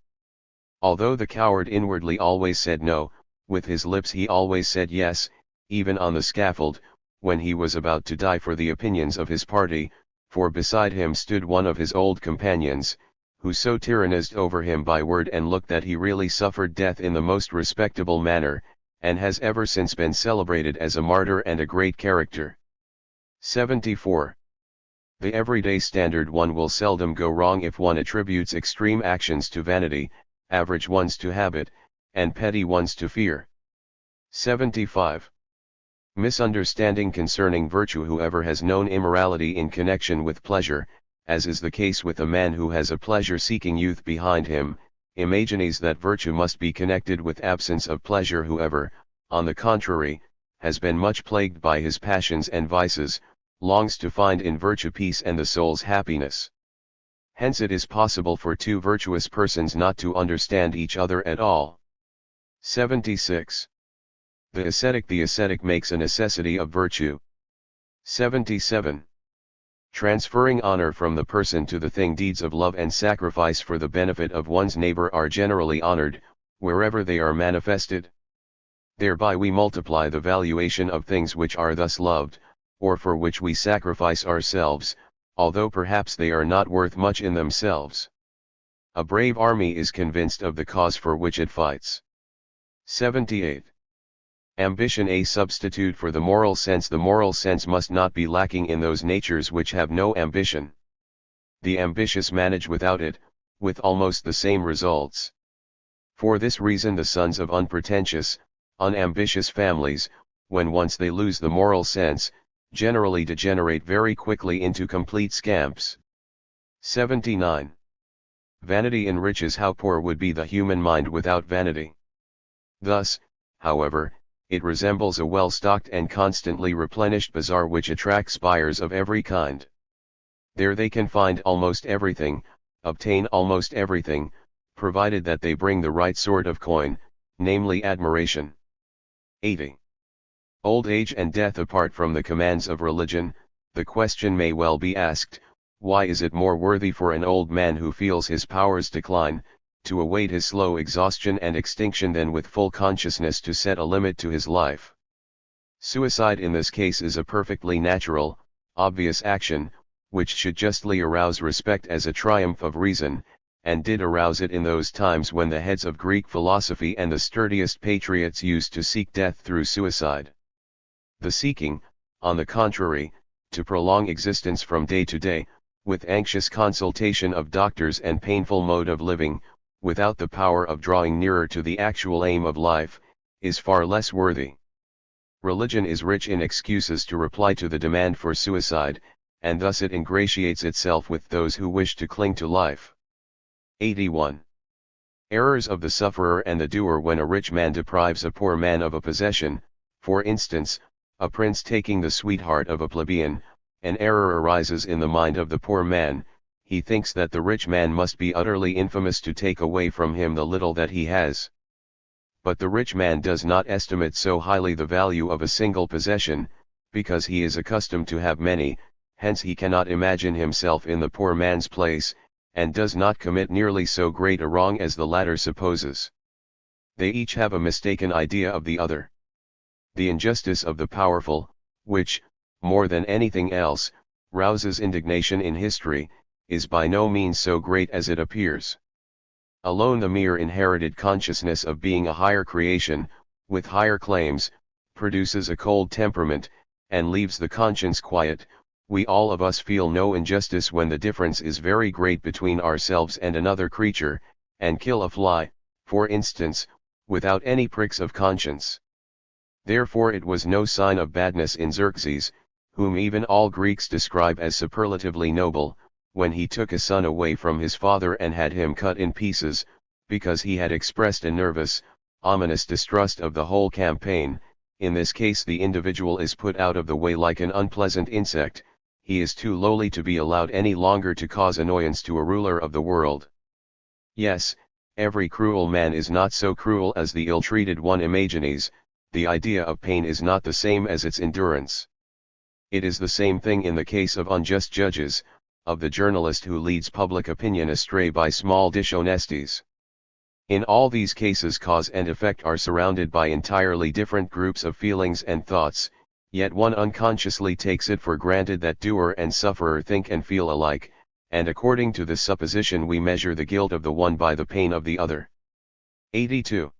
Although the coward inwardly always said no, with his lips he always said yes, even on the scaffold, when he was about to die for the opinions of his party, for beside him stood one of his old companions, who so tyrannized over him by word and look that he really suffered death in the most respectable manner, and has ever since been celebrated as a martyr and a great character. 74. The everyday standard. One will seldom go wrong if one attributes extreme actions to vanity, average ones to habit, and petty ones to fear. 75. Misunderstanding concerning virtue. Whoever has known immorality in connection with pleasure, as is the case with a man who has a pleasure-seeking youth behind him, imagines that virtue must be connected with absence of pleasure. Whoever, on the contrary, has been much plagued by his passions and vices, longs to find in virtue peace and the soul's happiness. Hence it is possible for two virtuous persons not to understand each other at all. 76. The ascetic makes a necessity of virtue. 77. Transferring honor from the person to the thing. Deeds of love and sacrifice for the benefit of one's neighbor are generally honored, wherever they are manifested. Thereby we multiply the valuation of things which are thus loved, or for which we sacrifice ourselves, although perhaps they are not worth much in themselves. A brave army is convinced of the cause for which it fights. 78. Ambition a substitute for the moral sense. The moral sense must not be lacking in those natures which have no ambition. The ambitious manage without it, with almost the same results. For this reason the sons of unpretentious, unambitious families, when once they lose the moral sense, generally degenerate very quickly into complete scamps. 79. Vanity enriches. How poor would be the human mind without vanity. Thus, however, it resembles a well-stocked and constantly replenished bazaar which attracts buyers of every kind. There they can find almost everything, obtain almost everything, provided that they bring the right sort of coin, namely admiration. 80. Old age and death. Apart from the commands of religion, the question may well be asked, why is it more worthy for an old man who feels his powers decline, to await his slow exhaustion and extinction than with full consciousness to set a limit to his life? Suicide in this case is a perfectly natural, obvious action, which should justly arouse respect as a triumph of reason, and did arouse it in those times when the heads of Greek philosophy and the sturdiest patriots used to seek death through suicide. The seeking, on the contrary, to prolong existence from day to day, with anxious consultation of doctors and painful mode of living, without the power of drawing nearer to the actual aim of life, is far less worthy. Religion is rich in excuses to reply to the demand for suicide, and thus it ingratiates itself with those who wish to cling to life. 81. Errors of the sufferer and the doer. When a rich man deprives a poor man of a possession, for instance, a prince taking the sweetheart of a plebeian, an error arises in the mind of the poor man. He thinks that the rich man must be utterly infamous to take away from him the little that he has. But the rich man does not estimate so highly the value of a single possession, because he is accustomed to have many, hence he cannot imagine himself in the poor man's place, and does not commit nearly so great a wrong as the latter supposes. They each have a mistaken idea of the other. The injustice of the powerful, which, more than anything else, rouses indignation in history, is by no means so great as it appears. Alone the mere inherited consciousness of being a higher creation, with higher claims, produces a cold temperament, and leaves the conscience quiet. We all of us feel no injustice when the difference is very great between ourselves and another creature, and kill a fly, for instance, without any pricks of conscience. Therefore it was no sign of badness in Xerxes, whom even all Greeks describe as superlatively noble, when he took a son away from his father and had him cut in pieces, because he had expressed a nervous, ominous distrust of the whole campaign. In this case the individual is put out of the way like an unpleasant insect. He is too lowly to be allowed any longer to cause annoyance to a ruler of the world. Yes, every cruel man is not so cruel as the ill-treated one imagines. The idea of pain is not the same as its endurance. It is the same thing in the case of unjust judges, of the journalist who leads public opinion astray by small dishonesties. In all these cases cause and effect are surrounded by entirely different groups of feelings and thoughts, yet one unconsciously takes it for granted that doer and sufferer think and feel alike, and according to this supposition we measure the guilt of the one by the pain of the other. 82.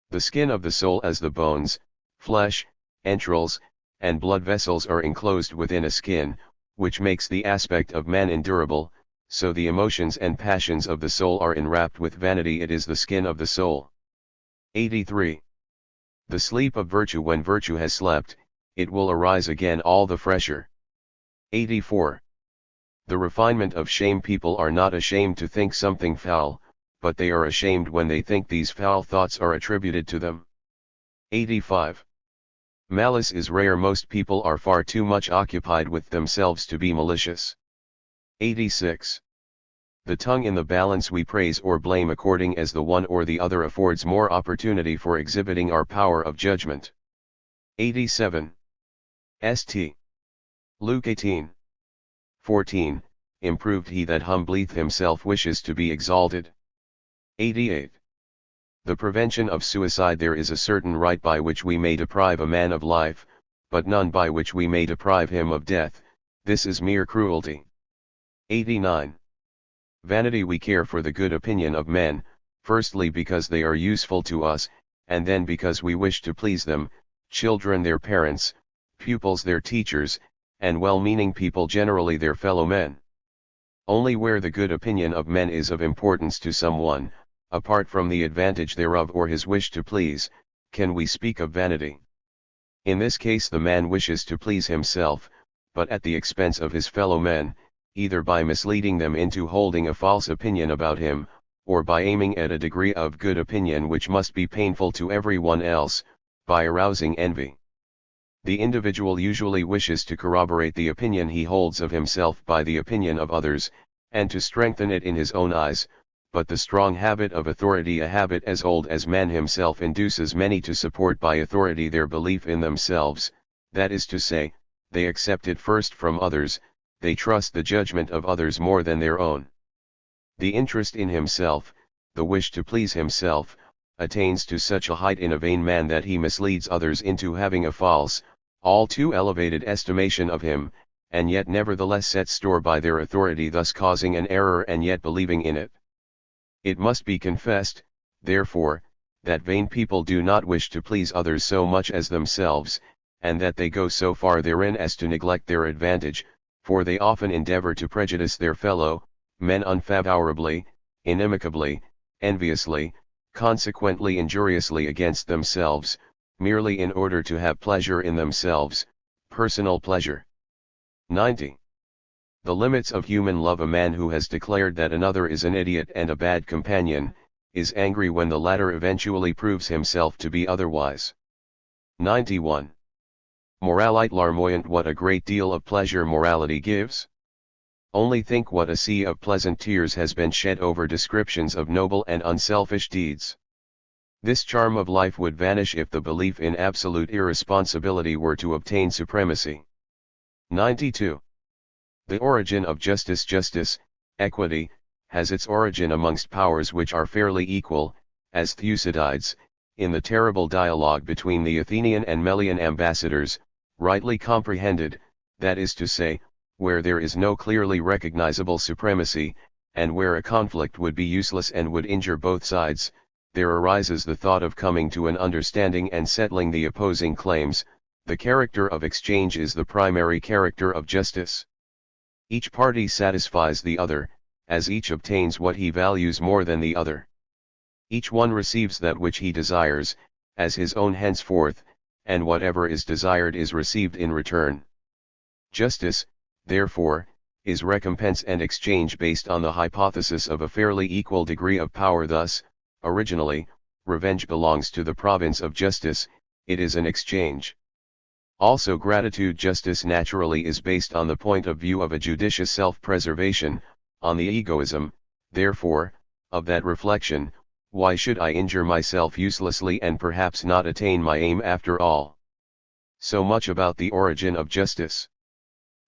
The skin of the soul. As the bones, flesh, entrails, and blood vessels are enclosed within a skin, which makes the aspect of man endurable, so the emotions and passions of the soul are enwrapped with vanity. It is the skin of the soul. 83. The sleep of virtue. When virtue has slept, it will arise again all the fresher. 84. The refinement of shame. People are not ashamed to think something foul, but they are ashamed when they think these foul thoughts are attributed to them. 85. Malice is rare. Most people are far too much occupied with themselves to be malicious. 86. The tongue in the balance. We praise or blame according as the one or the other affords more opportunity for exhibiting our power of judgment. 87. St. Luke 18:14, improved. He that humbleth himself wishes to be exalted. 88. The prevention of suicide. There is a certain right by which we may deprive a man of life, but none by which we may deprive him of death. This is mere cruelty. 89. Vanity. We care for the good opinion of men, firstly because they are useful to us, and then because we wish to please them, children their parents, pupils their teachers, and well-meaning people generally their fellow men. Only where the good opinion of men is of importance to someone, apart from the advantage thereof or his wish to please, can we speak of vanity. In this case the man wishes to please himself, but at the expense of his fellow men, either by misleading them into holding a false opinion about him, or by aiming at a degree of good opinion which must be painful to everyone else, by arousing envy. The individual usually wishes to corroborate the opinion he holds of himself by the opinion of others, and to strengthen it in his own eyes, but the strong habit of authority, a habit as old as man himself, induces many to support by authority their belief in themselves, that is to say, they accept it first from others, they trust the judgment of others more than their own. The interest in himself, the wish to please himself, attains to such a height in a vain man that he misleads others into having a false, all too elevated estimation of him, and yet nevertheless sets store by their authority, thus causing an error and yet believing in it. It must be confessed, therefore, that vain people do not wish to please others so much as themselves, and that they go so far therein as to neglect their advantage, for they often endeavor to prejudice their fellow men unfavorably, inimicably, enviously, consequently injuriously against themselves, merely in order to have pleasure in themselves, personal pleasure. 90. The limits of human love. A man who has declared that another is an idiot and a bad companion, is angry when the latter eventually proves himself to be otherwise. 91. Moralite larmoyant. What a great deal of pleasure morality gives! Only think what a sea of pleasant tears has been shed over descriptions of noble and unselfish deeds. This charm of life would vanish if the belief in absolute irresponsibility were to obtain supremacy. 92. The origin of justice. Justice, equity, has its origin amongst powers which are fairly equal, as Thucydides, in the terrible dialogue between the Athenian and Melian ambassadors, rightly comprehended, that is to say, where there is no clearly recognizable supremacy, and where a conflict would be useless and would injure both sides, there arises the thought of coming to an understanding and settling the opposing claims. The character of exchange is the primary character of justice. Each party satisfies the other, as each obtains what he values more than the other. Each one receives that which he desires, as his own henceforth, and whatever is desired is received in return. Justice, therefore, is recompense and exchange based on the hypothesis of a fairly equal degree of power. Thus, originally, revenge belongs to the province of justice, it is an exchange. Also gratitude. Justice naturally is based on the point of view of a judicious self-preservation, on the egoism, therefore, of that reflection, why should I injure myself uselessly and perhaps not attain my aim after all? So much about the origin of justice.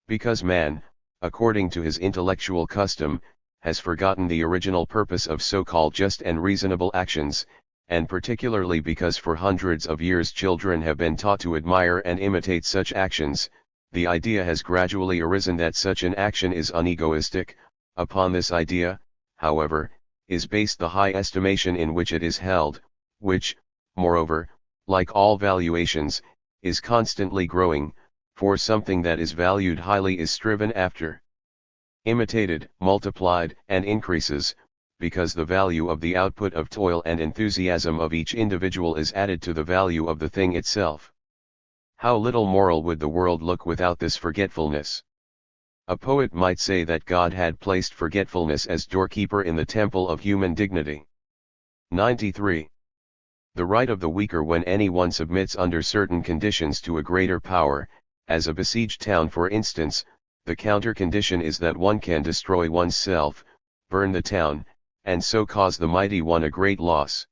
Because man, according to his intellectual custom, has forgotten the original purpose of so-called just and reasonable actions, and particularly because for hundreds of years children have been taught to admire and imitate such actions, the idea has gradually arisen that such an action is unegoistic. Upon this idea, however, is based the high estimation in which it is held, which, moreover, like all valuations, is constantly growing, for something that is valued highly is striven after, imitated, multiplied, and increases, because the value of the output of toil and enthusiasm of each individual is added to the value of the thing itself. How little moral would the world look without this forgetfulness! A poet might say that God had placed forgetfulness as doorkeeper in the temple of human dignity. 93. The right of the weaker. When anyone submits under certain conditions to a greater power, as a besieged town for instance, the counter condition is that one can destroy one's self, burn the town, and so cause the mighty one a great loss.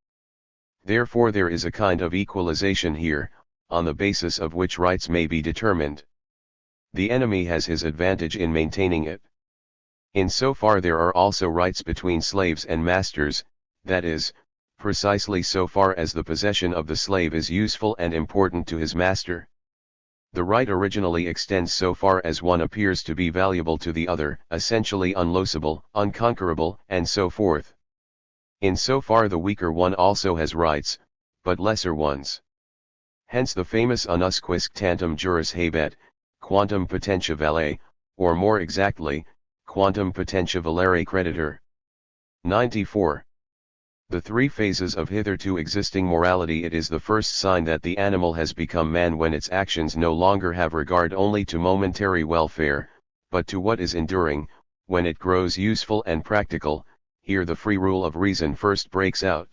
Therefore there is a kind of equalization here, on the basis of which rights may be determined. The enemy has his advantage in maintaining it. In so far there are also rights between slaves and masters, that is, precisely so far as the possession of the slave is useful and important to his master. The right originally extends so far as one appears to be valuable to the other, essentially unloosable, unconquerable, and so forth. In so far the weaker one also has rights, but lesser ones. Hence the famous unus quisque tantum juris habet, quantum potentia valet, or more exactly, quantum potentia valere creditor. 94. The three phases of hitherto existing morality. It is the first sign that the animal has become man when its actions no longer have regard only to momentary welfare, but to what is enduring, when it grows useful and practical. Here the free rule of reason first breaks out.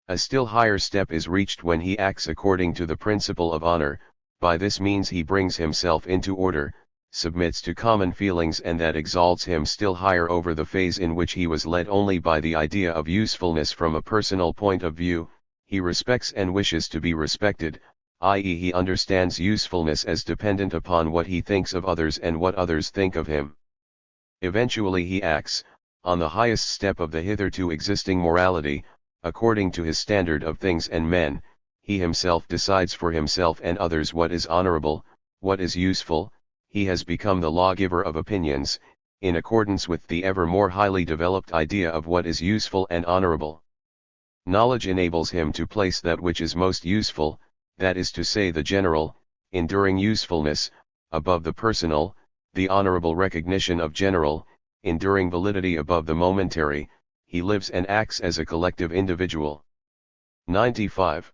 A still higher step is reached when he acts according to the principle of honor. By this means he brings himself into order, submits to common feelings, and that exalts him still higher over the phase in which he was led only by the idea of usefulness from a personal point of view. He respects and wishes to be respected, i.e., he understands usefulness as dependent upon what he thinks of others and what others think of him. Eventually he acts, on the highest step of the hitherto existing morality, according to his standard of things and men. He himself decides for himself and others what is honorable, what is useful. He has become the lawgiver of opinions, in accordance with the ever more highly developed idea of what is useful and honorable. Knowledge enables him to place that which is most useful, that is to say the general, enduring usefulness, above the personal, the honorable recognition of general, enduring validity above the momentary. He lives and acts as a collective individual. 95.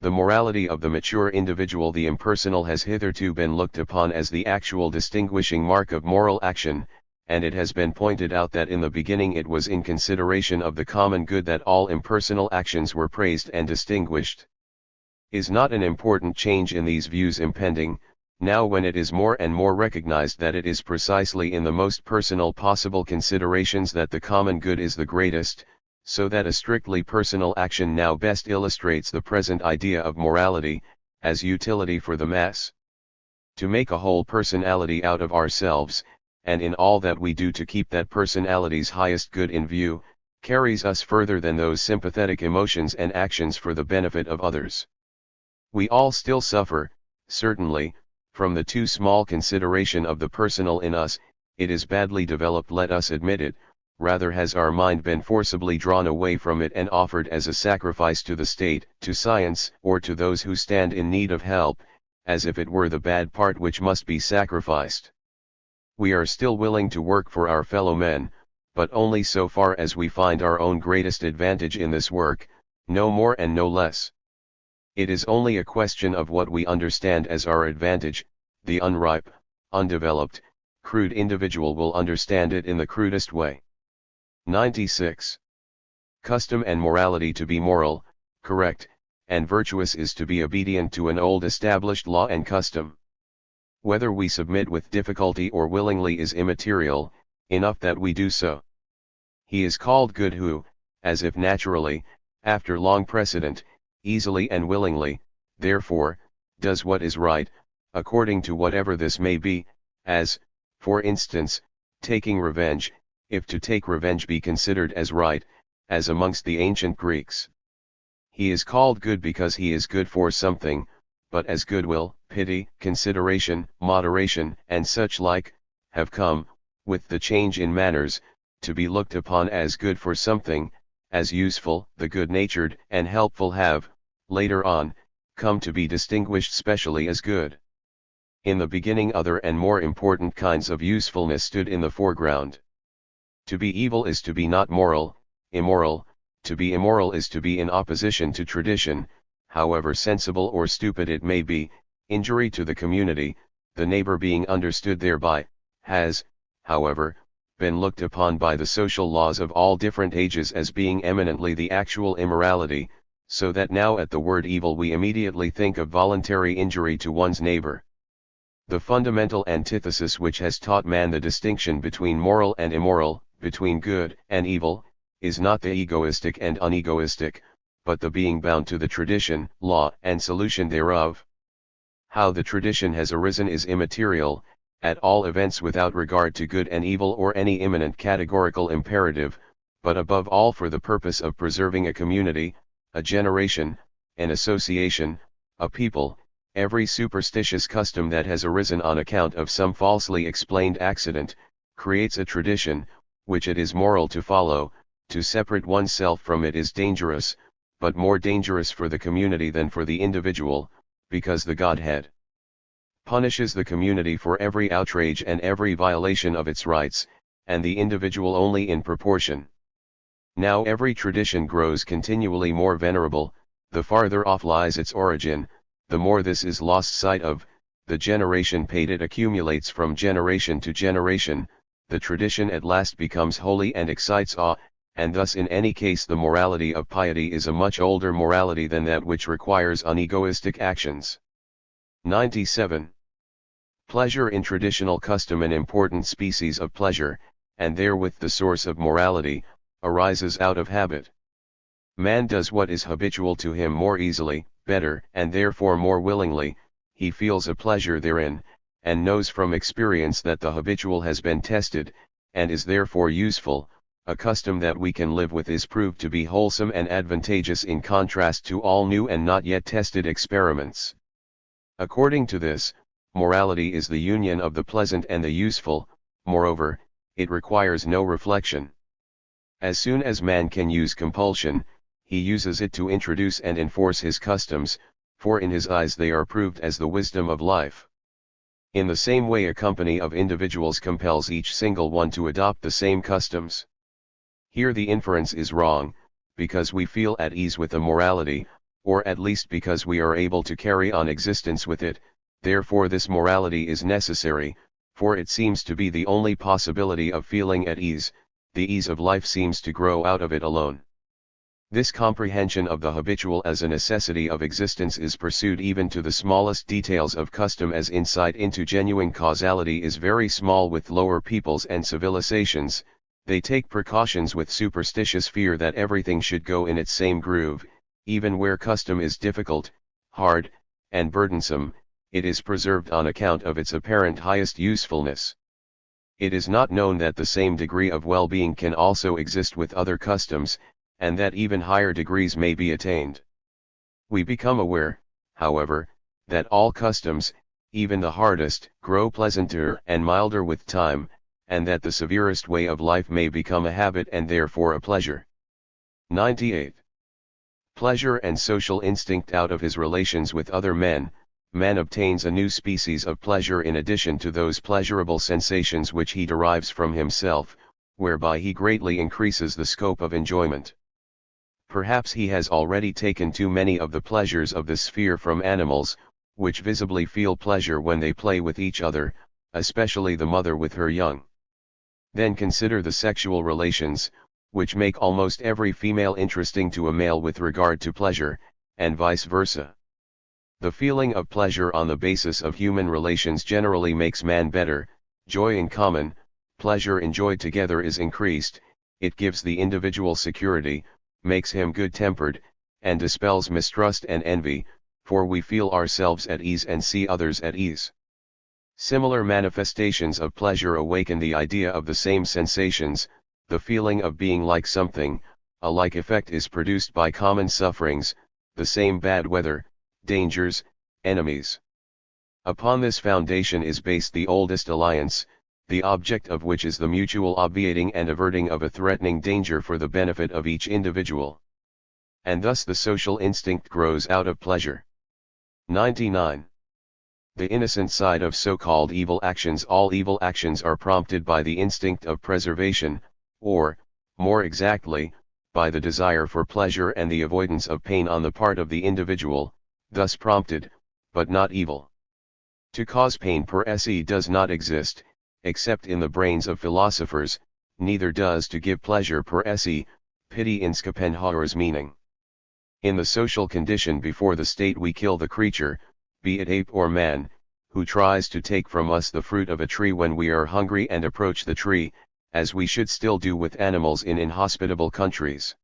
The morality of the mature individual. The impersonal has hitherto been looked upon as the actual distinguishing mark of moral action, and it has been pointed out that in the beginning it was in consideration of the common good that all impersonal actions were praised and distinguished. Is not an important change in these views impending, now when it is more and more recognized that it is precisely in the most personal possible considerations that the common good is the greatest, so that a strictly personal action now best illustrates the present idea of morality, as utility for the mass. To make a whole personality out of ourselves, and in all that we do to keep that personality's highest good in view, carries us further than those sympathetic emotions and actions for the benefit of others. We all still suffer, certainly, from the too small consideration of the personal in us. It is badly developed, let us admit it. Rather has our mind been forcibly drawn away from it and offered as a sacrifice to the state, to science, or to those who stand in need of help, as if it were the bad part which must be sacrificed. We are still willing to work for our fellow men, but only so far as we find our own greatest advantage in this work, no more and no less. It is only a question of what we understand as our advantage. The unripe, undeveloped, crude individual will understand it in the crudest way. 96. Custom and morality. To be moral, correct, and virtuous is to be obedient to an old established law and custom. Whether we submit with difficulty or willingly is immaterial, enough that we do so. He is called good who, as if naturally, after long precedent, easily and willingly, therefore, does what is right, according to whatever this may be, as, for instance, taking revenge, if to take revenge be considered as right, as amongst the ancient Greeks. He is called good because he is good for something, but as goodwill, pity, consideration, moderation, and such like, have come, with the change in manners, to be looked upon as good for something, as useful. The good-natured and helpful have, later on, come to be distinguished specially as good. In the beginning other and more important kinds of usefulness stood in the foreground. To be evil is to be not moral, immoral. To be immoral is to be in opposition to tradition, however sensible or stupid it may be. Injury to the community, the neighbor being understood thereby, has, however, been looked upon by the social laws of all different ages as being eminently the actual immorality, so that now at the word evil we immediately think of voluntary injury to one's neighbor. The fundamental antithesis which has taught man the distinction between moral and immoral, between good and evil, is not the egoistic and unegoistic, but the being bound to the tradition, law, and solution thereof. How the tradition has arisen is immaterial, at all events without regard to good and evil or any imminent categorical imperative, but above all for the purpose of preserving a community, a generation, an association, a people, Every superstitious custom that has arisen on account of some falsely explained accident, creates a tradition, which it is moral to follow. To separate oneself from it is dangerous, but more dangerous for the community than for the individual, because the Godhead punishes the community for every outrage and every violation of its rights, and the individual only in proportion. Now every tradition grows continually more venerable, the farther off lies its origin, the more this is lost sight of, the generation paid it accumulates from generation to generation, the tradition at last becomes holy and excites awe, and thus in any case the morality of piety is a much older morality than that which requires unegoistic actions. 97. Pleasure in traditional custom, an important species of pleasure, and therewith the source of morality, arises out of habit. Man does what is habitual to him more easily, better, and therefore more willingly. He feels a pleasure therein, and knows from experience that the habitual has been tested, and is therefore useful. A custom that we can live with is proved to be wholesome and advantageous in contrast to all new and not yet tested experiments. According to this, morality is the union of the pleasant and the useful. Moreover, it requires no reflection. As soon as man can use compulsion, he uses it to introduce and enforce his customs, for in his eyes they are proved as the wisdom of life. In the same way a company of individuals compels each single one to adopt the same customs. Here the inference is wrong, because we feel at ease with the morality, or at least because we are able to carry on existence with it. Therefore this morality is necessary, for it seems to be the only possibility of feeling at ease. The ease of life seems to grow out of it alone. This comprehension of the habitual as a necessity of existence is pursued even to the smallest details of custom, as insight into genuine causality is very small with lower peoples and civilizations. They take precautions with superstitious fear that everything should go in its same groove. Even where custom is difficult, hard, and burdensome, it is preserved on account of its apparent highest usefulness. It is not known that the same degree of well-being can also exist with other customs, and that even higher degrees may be attained. We become aware, however, that all customs, even the hardest, grow pleasanter and milder with time, and that the severest way of life may become a habit and therefore a pleasure. 98. Pleasure and social instinct. Out of his relations with other men, man obtains a new species of pleasure in addition to those pleasurable sensations which he derives from himself, whereby he greatly increases the scope of enjoyment. Perhaps he has already taken too many of the pleasures of this sphere from animals, which visibly feel pleasure when they play with each other, especially the mother with her young. Then consider the sexual relations, which make almost every female interesting to a male with regard to pleasure, and vice versa. The feeling of pleasure on the basis of human relations generally makes man better. Joy in common, pleasure enjoyed together is increased. It gives the individual security, makes him good-tempered, and dispels mistrust and envy, for we feel ourselves at ease and see others at ease. Similar manifestations of pleasure awaken the idea of the same sensations. The feeling of being like something, a like effect is produced by common sufferings, the same bad weather, dangers, enemies. Upon this foundation is based the oldest alliance, the object of which is the mutual obviating and averting of a threatening danger for the benefit of each individual. And thus the social instinct grows out of pleasure. 99. The innocent side of so-called evil actions. All evil actions are prompted by the instinct of preservation, or, more exactly, by the desire for pleasure and the avoidance of pain on the part of the individual, thus prompted, but not evil. To cause pain per se does not exist, except in the brains of philosophers, neither does to give pleasure per se, pity in Schopenhauer's meaning. In the social condition before the state we kill the creature, be it ape or man, who tries to take from us the fruit of a tree when we are hungry and approach the tree, as we should still do with animals in inhospitable countries.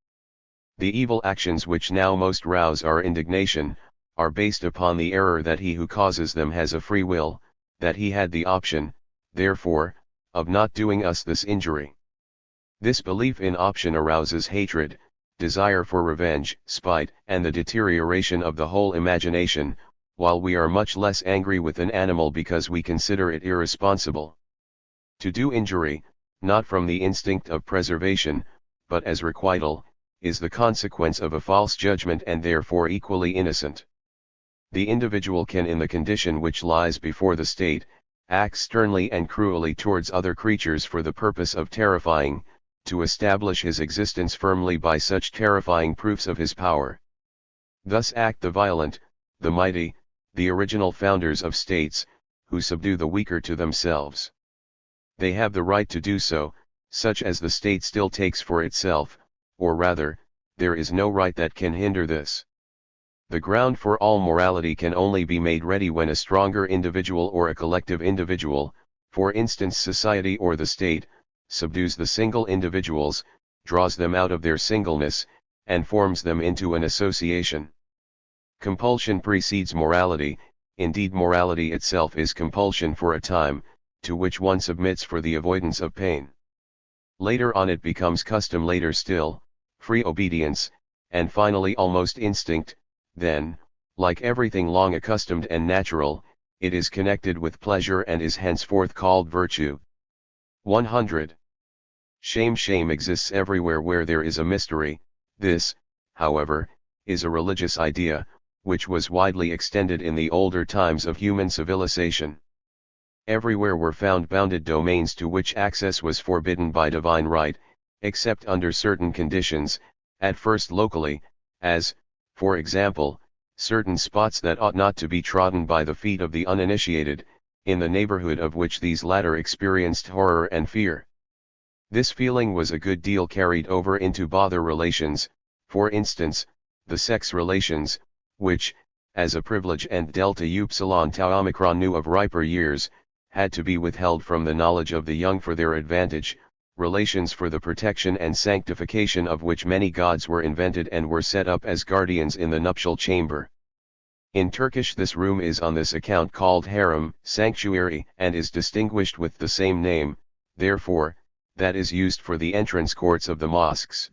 The evil actions which now most rouse our indignation, are based upon the error that he who causes them has a free will, that he had the option, therefore, of not doing us this injury. This belief in option arouses hatred, desire for revenge, spite, and the deterioration of the whole imagination, while we are much less angry with an animal because we consider it irresponsible. To do injury, not from the instinct of preservation, but as requital, is the consequence of a false judgment and therefore equally innocent. The individual can, in the condition which lies before the state, act sternly and cruelly towards other creatures for the purpose of terrifying, to establish his existence firmly by such terrifying proofs of his power. Thus act the violent, the mighty, the original founders of states, who subdue the weaker to themselves. They have the right to do so, such as the state still takes for itself, or rather, there is no right that can hinder this. The ground for all morality can only be made ready when a stronger individual or a collective individual, for instance society or the state, subdues the single individuals, draws them out of their singleness, and forms them into an association. Compulsion precedes morality, indeed morality itself is compulsion for a time, to which one submits for the avoidance of pain. Later on it becomes custom, later still, free obedience, and finally almost instinct. Then, like everything long accustomed and natural, it is connected with pleasure and is henceforth called virtue. 100. Shame exists everywhere where there is a mystery. This, however, is a religious idea, which was widely extended in the older times of human civilization. Everywhere were found bounded domains to which access was forbidden by divine right, except under certain conditions, at first locally, as, for example, certain spots that ought not to be trodden by the feet of the uninitiated, in the neighborhood of which these latter experienced horror and fear. This feeling was a good deal carried over into bother relations, for instance, the sex relations, which, as a privilege and delta upsilon tau omicron nu of riper years, had to be withheld from the knowledge of the young for their advantage, relations for the protection and sanctification of which many gods were invented and were set up as guardians in the nuptial chamber. In Turkish this room is on this account called harem, sanctuary, and is distinguished with the same name, therefore, that is used for the entrance courts of the mosques.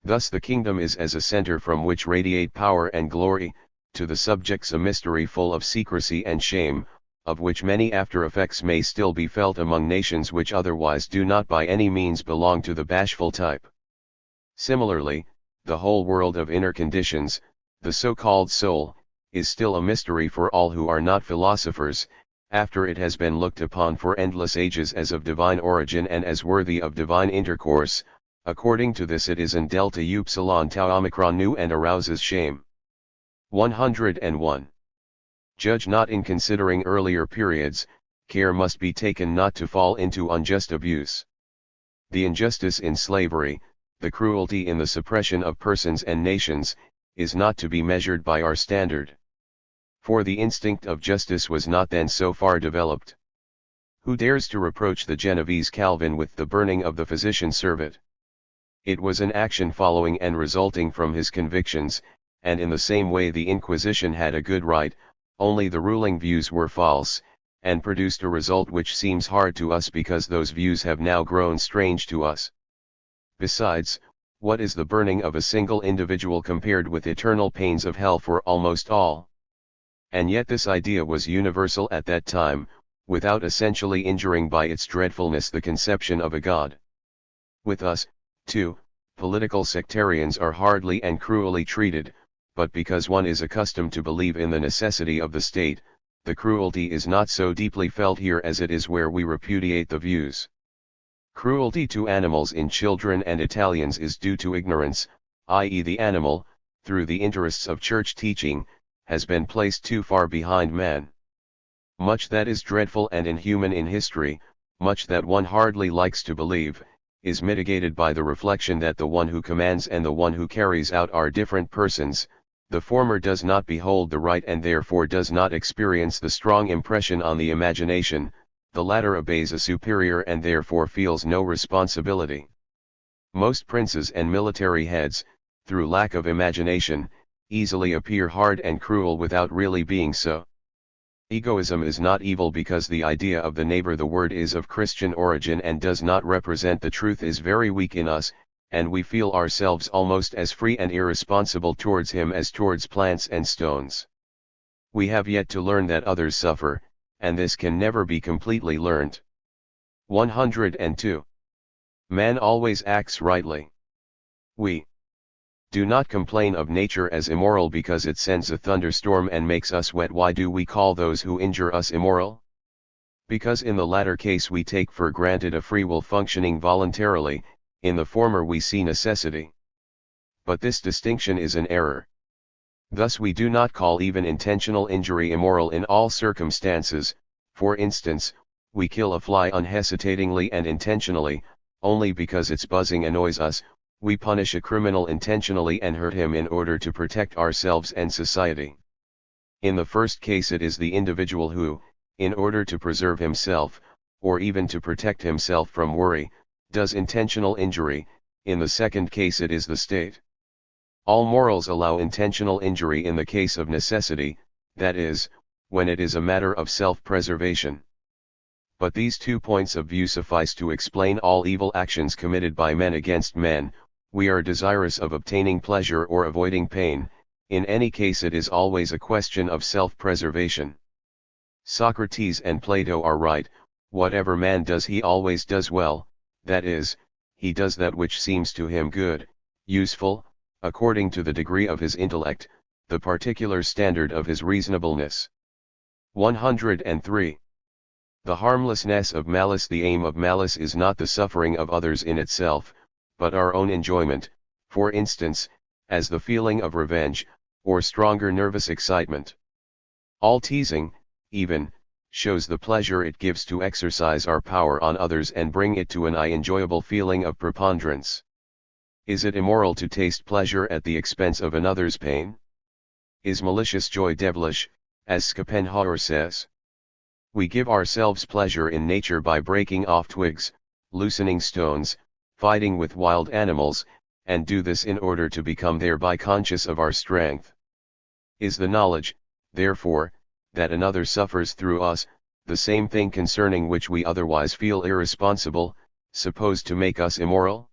Thus the kingdom is as a center from which radiate power and glory, to the subjects a mystery full of secrecy and shame, of which many after effects may still be felt among nations which otherwise do not by any means belong to the bashful type. Similarly, the whole world of inner conditions, the so-called soul, is still a mystery for all who are not philosophers, after it has been looked upon for endless ages as of divine origin and as worthy of divine intercourse. According to this it is an delta upsilon tau omicron nu and arouses shame. 101. Judge not in considering earlier periods, care must be taken not to fall into unjust abuse. The injustice in slavery, the cruelty in the suppression of persons and nations, is not to be measured by our standard. For the instinct of justice was not then so far developed. Who dares to reproach the Genovese Calvin with the burning of the physician servant? It was an action following and resulting from his convictions, and in the same way the Inquisition had a good right, only the ruling views were false, and produced a result which seems hard to us because those views have now grown strange to us. Besides, what is the burning of a single individual compared with eternal pains of hell for almost all? And yet this idea was universal at that time, without essentially injuring by its dreadfulness the conception of a God. With us, too, political sectarians are hardly and cruelly treated, but because one is accustomed to believe in the necessity of the state, the cruelty is not so deeply felt here as it is where we repudiate the views. Cruelty to animals in children and Italians is due to ignorance, i.e. the animal, through the interests of church teaching, has been placed too far behind man. Much that is dreadful and inhuman in history, much that one hardly likes to believe, is mitigated by the reflection that the one who commands and the one who carries out are different persons. The former does not behold the right and therefore does not experience the strong impression on the imagination, the latter obeys a superior and therefore feels no responsibility. Most princes and military heads, through lack of imagination, easily appear hard and cruel without really being so. Egoism is not evil because the idea of the neighbor, the word is of Christian origin and does not represent the truth, is very weak in us, and we feel ourselves almost as free and irresponsible towards him as towards plants and stones. We have yet to learn that others suffer, and this can never be completely learnt. 102. Man always acts rightly. We do not complain of nature as immoral because it sends a thunderstorm and makes us wet. Why do we call those who injure us immoral? Because in the latter case we take for granted a free will functioning voluntarily, in the former we see necessity. But this distinction is an error. Thus we do not call even intentional injury immoral in all circumstances. For instance, we kill a fly unhesitatingly and intentionally, only because its buzzing annoys us. We punish a criminal intentionally and hurt him in order to protect ourselves and society. In the first case it is the individual who, in order to preserve himself, or even to protect himself from worry, does intentional injury. In the second case it is the state. All morals allow intentional injury in the case of necessity, that is, when it is a matter of self-preservation. But these 2 points of view suffice to explain all evil actions committed by men against men. We are desirous of obtaining pleasure or avoiding pain. In any case it is always a question of self-preservation. Socrates and Plato are right. Whatever man does he always does well, that is, he does that which seems to him good, useful, according to the degree of his intellect, the particular standard of his reasonableness. 103. The harmlessness of malice. The aim of malice is not the suffering of others in itself, but our own enjoyment, for instance, as the feeling of revenge, or stronger nervous excitement. All teasing, even, shows the pleasure it gives to exercise our power on others and bring it to an enjoyable feeling of preponderance. Is it immoral to taste pleasure at the expense of another's pain? Is malicious joy devilish, as Schopenhauer says? We give ourselves pleasure in nature by breaking off twigs, loosening stones, fighting with wild animals, and do this in order to become thereby conscious of our strength. Is the knowledge, therefore, that another suffers through us, the same thing concerning which we otherwise feel irresponsible, supposed to make us immoral?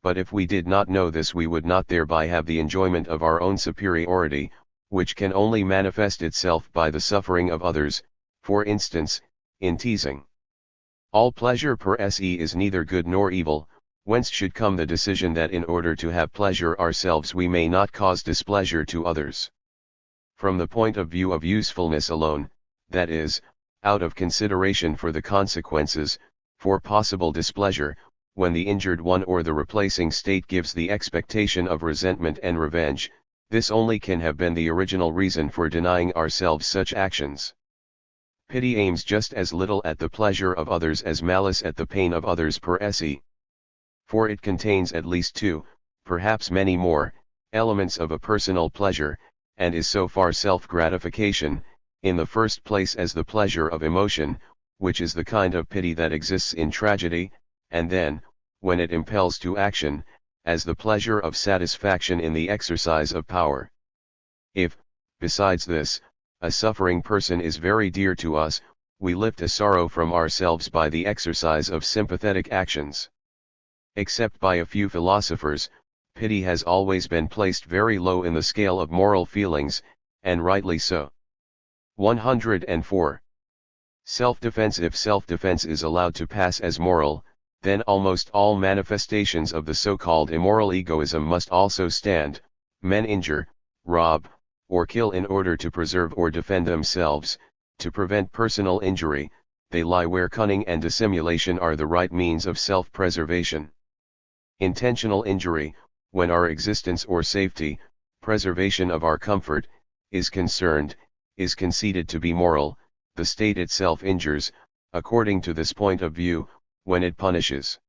But if we did not know this we would not thereby have the enjoyment of our own superiority, which can only manifest itself by the suffering of others, for instance, in teasing. All pleasure per se is neither good nor evil, whence should come the decision that in order to have pleasure ourselves we may not cause displeasure to others. From the point of view of usefulness alone, that is, out of consideration for the consequences, for possible displeasure, when the injured one or the replacing state gives the expectation of resentment and revenge, this only can have been the original reason for denying ourselves such actions. Pity aims just as little at the pleasure of others as malice at the pain of others per se. For it contains at least 2, perhaps many more, elements of a personal pleasure, and is so far self-gratification, in the first place as the pleasure of emotion, which is the kind of pity that exists in tragedy, and then, when it impels to action, as the pleasure of satisfaction in the exercise of power. If, besides this, a suffering person is very dear to us, we lift a sorrow from ourselves by the exercise of sympathetic actions. Except by a few philosophers, pity has always been placed very low in the scale of moral feelings, and rightly so. 104. Self-defense. If self-defense is allowed to pass as moral, then almost all manifestations of the so-called immoral egoism must also stand. Men injure, rob, or kill in order to preserve or defend themselves, to prevent personal injury. They lie where cunning and dissimulation are the right means of self-preservation. Intentional injury, when our existence or safety, preservation of our comfort, is concerned, is conceded to be moral. The state itself injures, according to this point of view, when it punishes.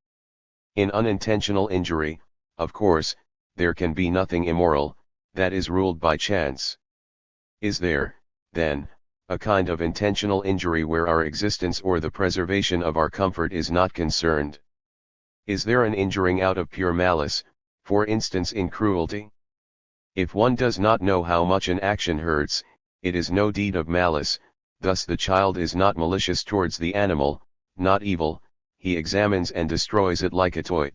In unintentional injury, of course, there can be nothing immoral, that is ruled by chance. Is there, then, a kind of intentional injury where our existence or the preservation of our comfort is not concerned? Is there an injuring out of pure malice, for instance in cruelty? If one does not know how much an action hurts, it is no deed of malice. Thus the child is not malicious towards the animal, not evil, he examines and destroys it like a toy.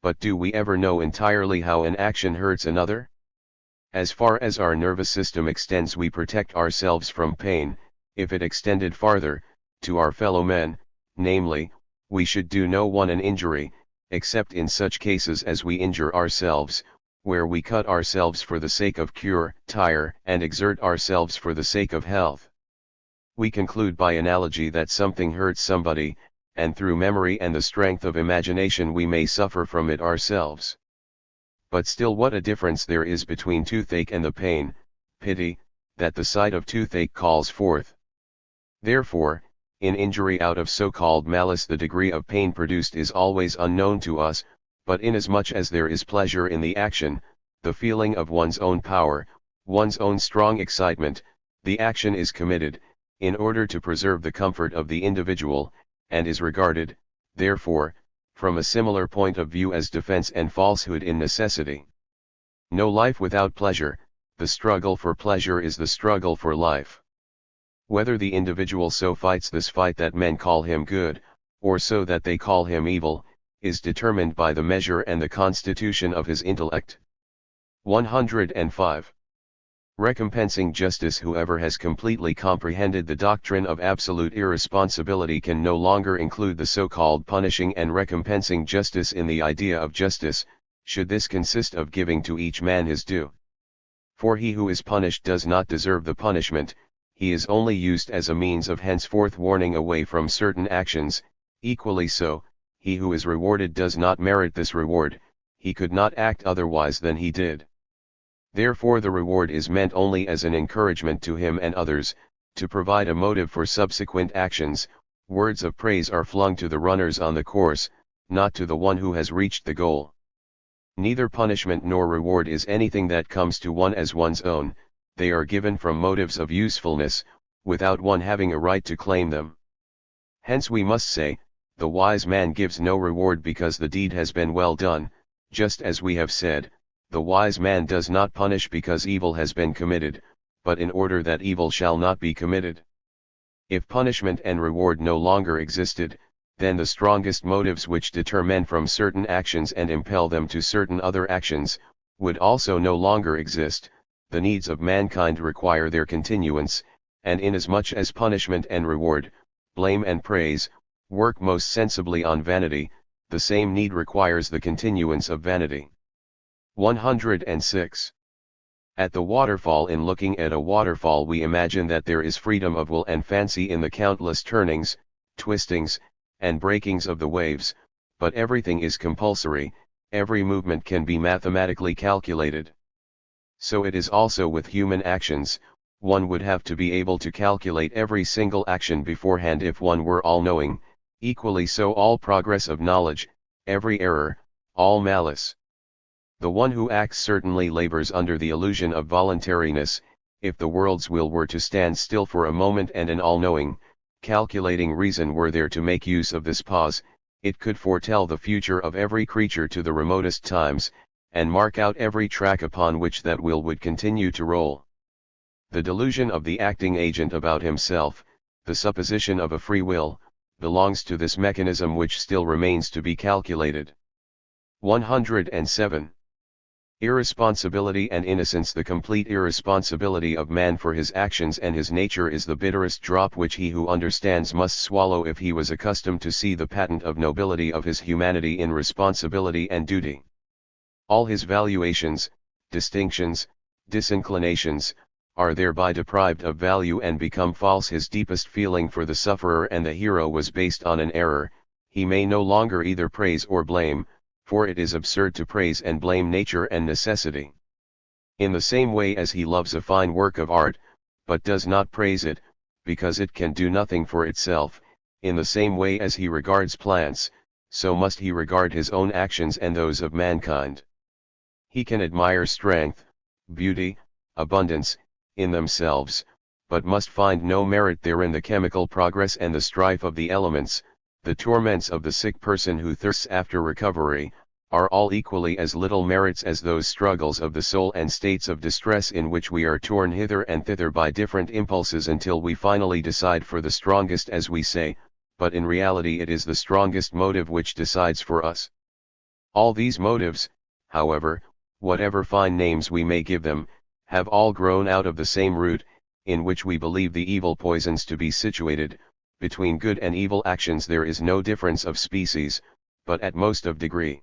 But do we ever know entirely how an action hurts another? As far as our nervous system extends, we protect ourselves from pain. If it extended farther, to our fellow men, namely, we should do no one an injury, except in such cases as we injure ourselves, where we cut ourselves for the sake of cure, tire, and exert ourselves for the sake of health. We conclude by analogy that something hurts somebody, and through memory and the strength of imagination we may suffer from it ourselves. But still, what a difference there is between toothache and the pain, pity, that the sight of toothache calls forth. Therefore, in injury out of so-called malice, the degree of pain produced is always unknown to us, but inasmuch as there is pleasure in the action, the feeling of one's own power, one's own strong excitement, the action is committed, in order to preserve the comfort of the individual, and is regarded, therefore, from a similar point of view as defense and falsehood in necessity. No life without pleasure. The struggle for pleasure is the struggle for life. Whether the individual so fights this fight that men call him good, or so that they call him evil, is determined by the measure and the constitution of his intellect. 105. Recompensing justice. Whoever has completely comprehended the doctrine of absolute irresponsibility can no longer include the so-called punishing and recompensing justice in the idea of justice, should this consist of giving to each man his due. For he who is punished does not deserve the punishment, he is only used as a means of henceforth warning away from certain actions. Equally so, he who is rewarded does not merit this reward, he could not act otherwise than he did. Therefore the reward is meant only as an encouragement to him and others, to provide a motive for subsequent actions. Words of praise are flung to the runners on the course, not to the one who has reached the goal. Neither punishment nor reward is anything that comes to one as one's own, they are given from motives of usefulness, without one having a right to claim them. Hence we must say, the wise man gives no reward because the deed has been well done, just as we have said, the wise man does not punish because evil has been committed, but in order that evil shall not be committed. If punishment and reward no longer existed, then the strongest motives which deter men from certain actions and impel them to certain other actions, would also no longer exist. The needs of mankind require their continuance, and inasmuch as punishment and reward, blame and praise, work most sensibly on vanity, the same need requires the continuance of vanity. 106. At the waterfall. In looking at a waterfall we imagine that there is freedom of will and fancy in the countless turnings, twistings, and breakings of the waves, but everything is compulsory, every movement can be mathematically calculated. So it is also with human actions, one would have to be able to calculate every single action beforehand if one were all-knowing, equally so all progress of knowledge, every error, all malice. The one who acts certainly labors under the illusion of voluntariness. If the world's will were to stand still for a moment and an all-knowing, calculating reason were there to make use of this pause, it could foretell the future of every creature to the remotest times, and mark out every track upon which that will would continue to roll. The delusion of the acting agent about himself, the supposition of a free will, belongs to this mechanism which still remains to be calculated. 107. Irresponsibility and innocence. The complete irresponsibility of man for his actions and his nature is the bitterest drop which he who understands must swallow if he was accustomed to see the patent of nobility of his humanity in responsibility and duty. All his valuations, distinctions, disinclinations, are thereby deprived of value and become false. His deepest feeling for the sufferer and the hero was based on an error. He may no longer either praise or blame, for it is absurd to praise and blame nature and necessity. In the same way as he loves a fine work of art, but does not praise it, because it can do nothing for itself, in the same way as he regards plants, so must he regard his own actions and those of mankind. He can admire strength, beauty, abundance, in themselves, but must find no merit therein. The chemical progress and the strife of the elements, the torments of the sick person who thirsts after recovery, are all equally as little merits as those struggles of the soul and states of distress in which we are torn hither and thither by different impulses until we finally decide for the strongest, as we say, but in reality it is the strongest motive which decides for us. All these motives, however, whatever fine names we may give them, have all grown out of the same root, in which we believe the evil poisons to be situated. Between good and evil actions there is no difference of species, but at most of degree.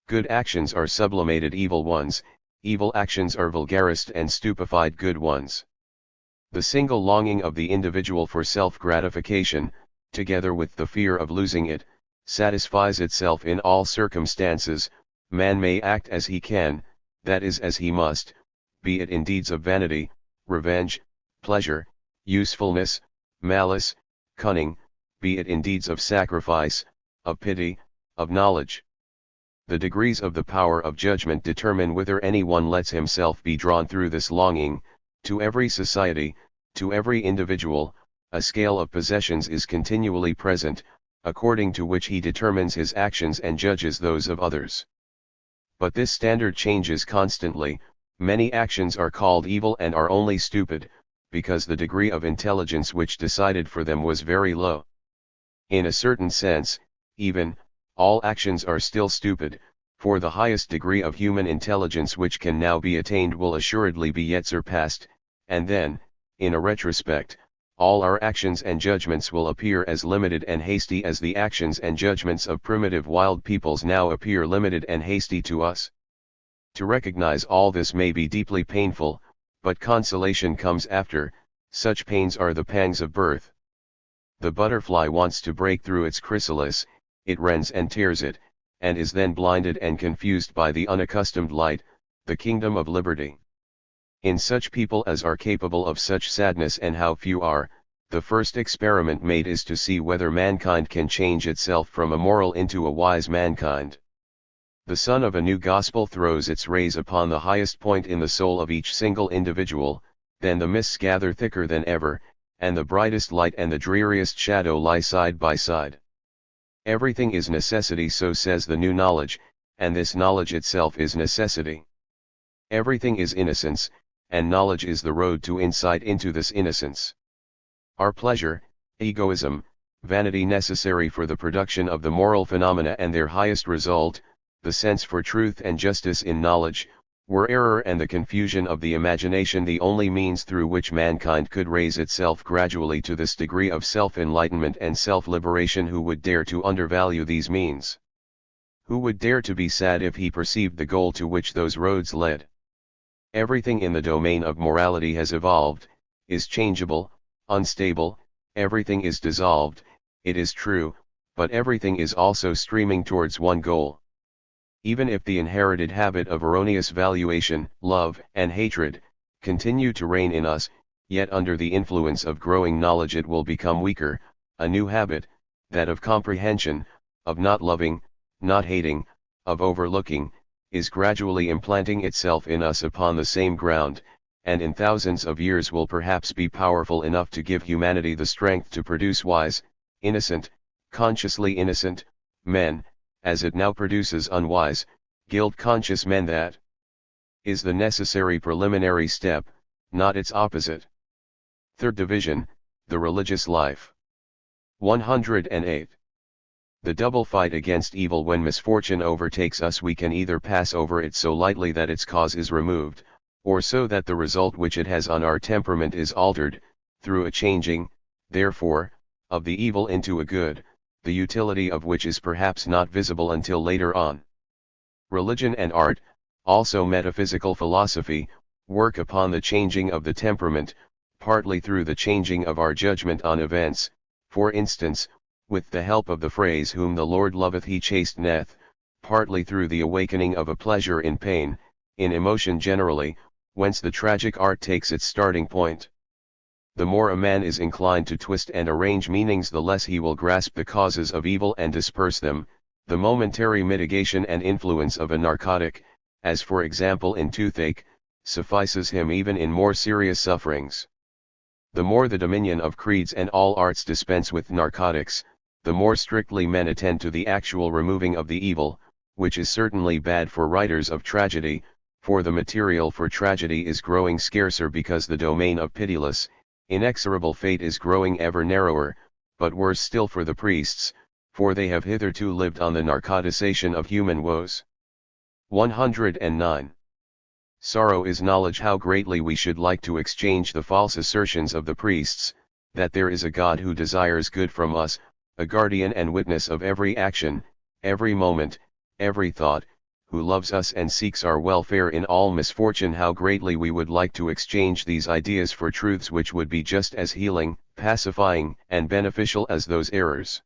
Good actions are sublimated evil ones, evil actions are vulgarised and stupefied good ones. The single longing of the individual for self-gratification, together with the fear of losing it, satisfies itself in all circumstances. Man may act as he can, that is as he must, be it in deeds of vanity, revenge, pleasure, usefulness, malice, cunning, be it in deeds of sacrifice, of pity, of knowledge. The degrees of the power of judgment determine whither any one lets himself be drawn through this longing. To every society, to every individual, a scale of possessions is continually present, according to which he determines his actions and judges those of others. But this standard changes constantly. Many actions are called evil and are only stupid, because the degree of intelligence which decided for them was very low. In a certain sense, even, all actions are still stupid, for the highest degree of human intelligence which can now be attained will assuredly be yet surpassed, and then, in a retrospect, all our actions and judgments will appear as limited and hasty as the actions and judgments of primitive wild peoples now appear limited and hasty to us. To recognize all this may be deeply painful, but consolation comes after. Such pains are the pangs of birth. The butterfly wants to break through its chrysalis, it rends and tears it, and is then blinded and confused by the unaccustomed light, the kingdom of liberty. In such people as are capable of such sadness, and how few are, the first experiment made is to see whether mankind can change itself from a moral into a wise mankind. The sun of a new gospel throws its rays upon the highest point in the soul of each single individual, then the mists gather thicker than ever, and the brightest light and the dreariest shadow lie side by side. Everything is necessity, so says the new knowledge, and this knowledge itself is necessity. Everything is innocence, and knowledge is the road to insight into this innocence. Our pleasure, egoism, vanity necessary for the production of the moral phenomena and their highest result, the sense for truth and justice in knowledge, were error and the confusion of the imagination the only means through which mankind could raise itself gradually to this degree of self-enlightenment and self-liberation. Who would dare to undervalue these means? Who would dare to be sad if he perceived the goal to which those roads led? Everything in the domain of morality has evolved, is changeable, unstable, everything is dissolved, it is true, but everything is also streaming towards one goal. Even if the inherited habit of erroneous valuation, love, and hatred, continue to reign in us, yet under the influence of growing knowledge it will become weaker. A new habit, that of comprehension, of not loving, not hating, of overlooking, is gradually implanting itself in us upon the same ground, and in thousands of years will perhaps be powerful enough to give humanity the strength to produce wise, innocent, consciously innocent, men, as it now produces unwise, guilt-conscious men. That is the necessary preliminary step, not its opposite. Third division, the religious life. 108. The double fight against evil. When misfortune overtakes us, we can either pass over it so lightly that its cause is removed, or so that the result which it has on our temperament is altered, through a changing, therefore, of the evil into a good, the utility of which is perhaps not visible until later on. Religion and art, also metaphysical philosophy, work upon the changing of the temperament, partly through the changing of our judgment on events, for instance, with the help of the phrase "whom the Lord loveth he chasteneth," partly through the awakening of a pleasure in pain, in emotion generally, whence the tragic art takes its starting point. The more a man is inclined to twist and arrange meanings, the less he will grasp the causes of evil and disperse them. The momentary mitigation and influence of a narcotic, as for example in toothache, suffices him even in more serious sufferings. The more the dominion of creeds and all arts dispense with narcotics, the more strictly men attend to the actual removing of the evil, which is certainly bad for writers of tragedy, for the material for tragedy is growing scarcer because the domain of pitiless, inexorable fate is growing ever narrower, but worse still for the priests, for they have hitherto lived on the narcotization of human woes. 109. Sorrow is knowledge. How greatly we should like to exchange the false assertions of the priests, that there is a God who desires good from us, a guardian and witness of every action, every moment, every thought, who loves us and seeks our welfare in all misfortune. How greatly we would like to exchange these ideas for truths which would be just as healing, pacifying, and beneficial as those errors.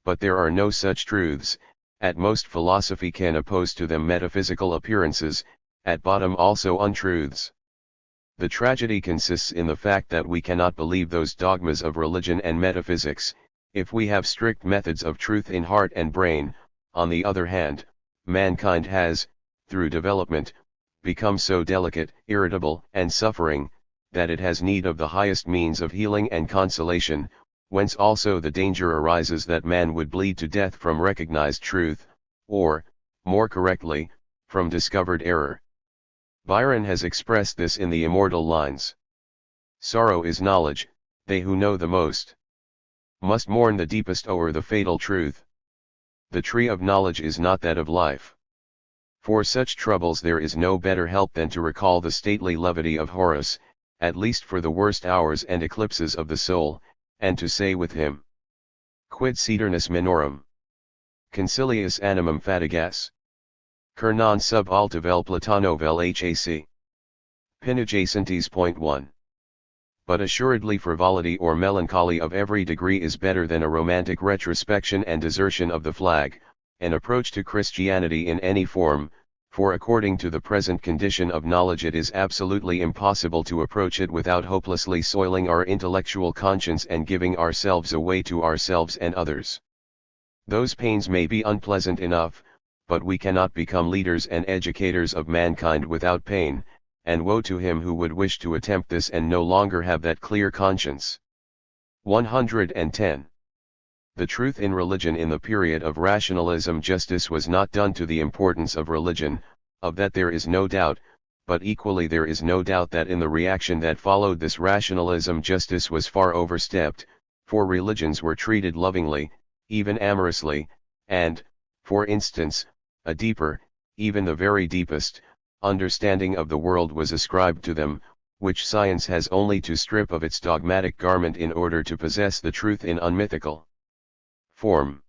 But there are no such truths. At most philosophy can oppose to them metaphysical appearances, at bottom also untruths. The tragedy consists in the fact that we cannot believe those dogmas of religion and metaphysics, if we have strict methods of truth in heart and brain. On the other hand, mankind has, through development, become so delicate, irritable, and suffering, that it has need of the highest means of healing and consolation, whence also the danger arises that man would bleed to death from recognized truth, or, more correctly, from discovered error. Byron has expressed this in the immortal lines: "Sorrow is knowledge, they who know the most must mourn the deepest o'er the fatal truth. The tree of knowledge is not that of life. For such troubles there is no better help than to recall the stately levity of Horace, at least for the worst hours and eclipses of the soul, and to say with him, quid cedernus minorum concilius animum fatigas, cur non sub alta vel platano vel hac. Pinadjacentes. 1. But assuredly frivolity or melancholy of every degree is better than a romantic retrospection and desertion of the flag, an approach to Christianity in any form, for according to the present condition of knowledge it is absolutely impossible to approach it without hopelessly soiling our intellectual conscience and giving ourselves away to ourselves and others. Those pains may be unpleasant enough, but we cannot become leaders and educators of mankind without pain, and woe to him who would wish to attempt this and no longer have that clear conscience. 110. The truth in religion. In the period of rationalism justice was not done to the importance of religion, of that there is no doubt, but equally there is no doubt that in the reaction that followed this rationalism justice was far overstepped, for religions were treated lovingly, even amorously, and, for instance, a deeper, even the very deepest, understanding of the world was ascribed to them, which science has only to strip of its dogmatic garment in order to possess the truth in unmythical form.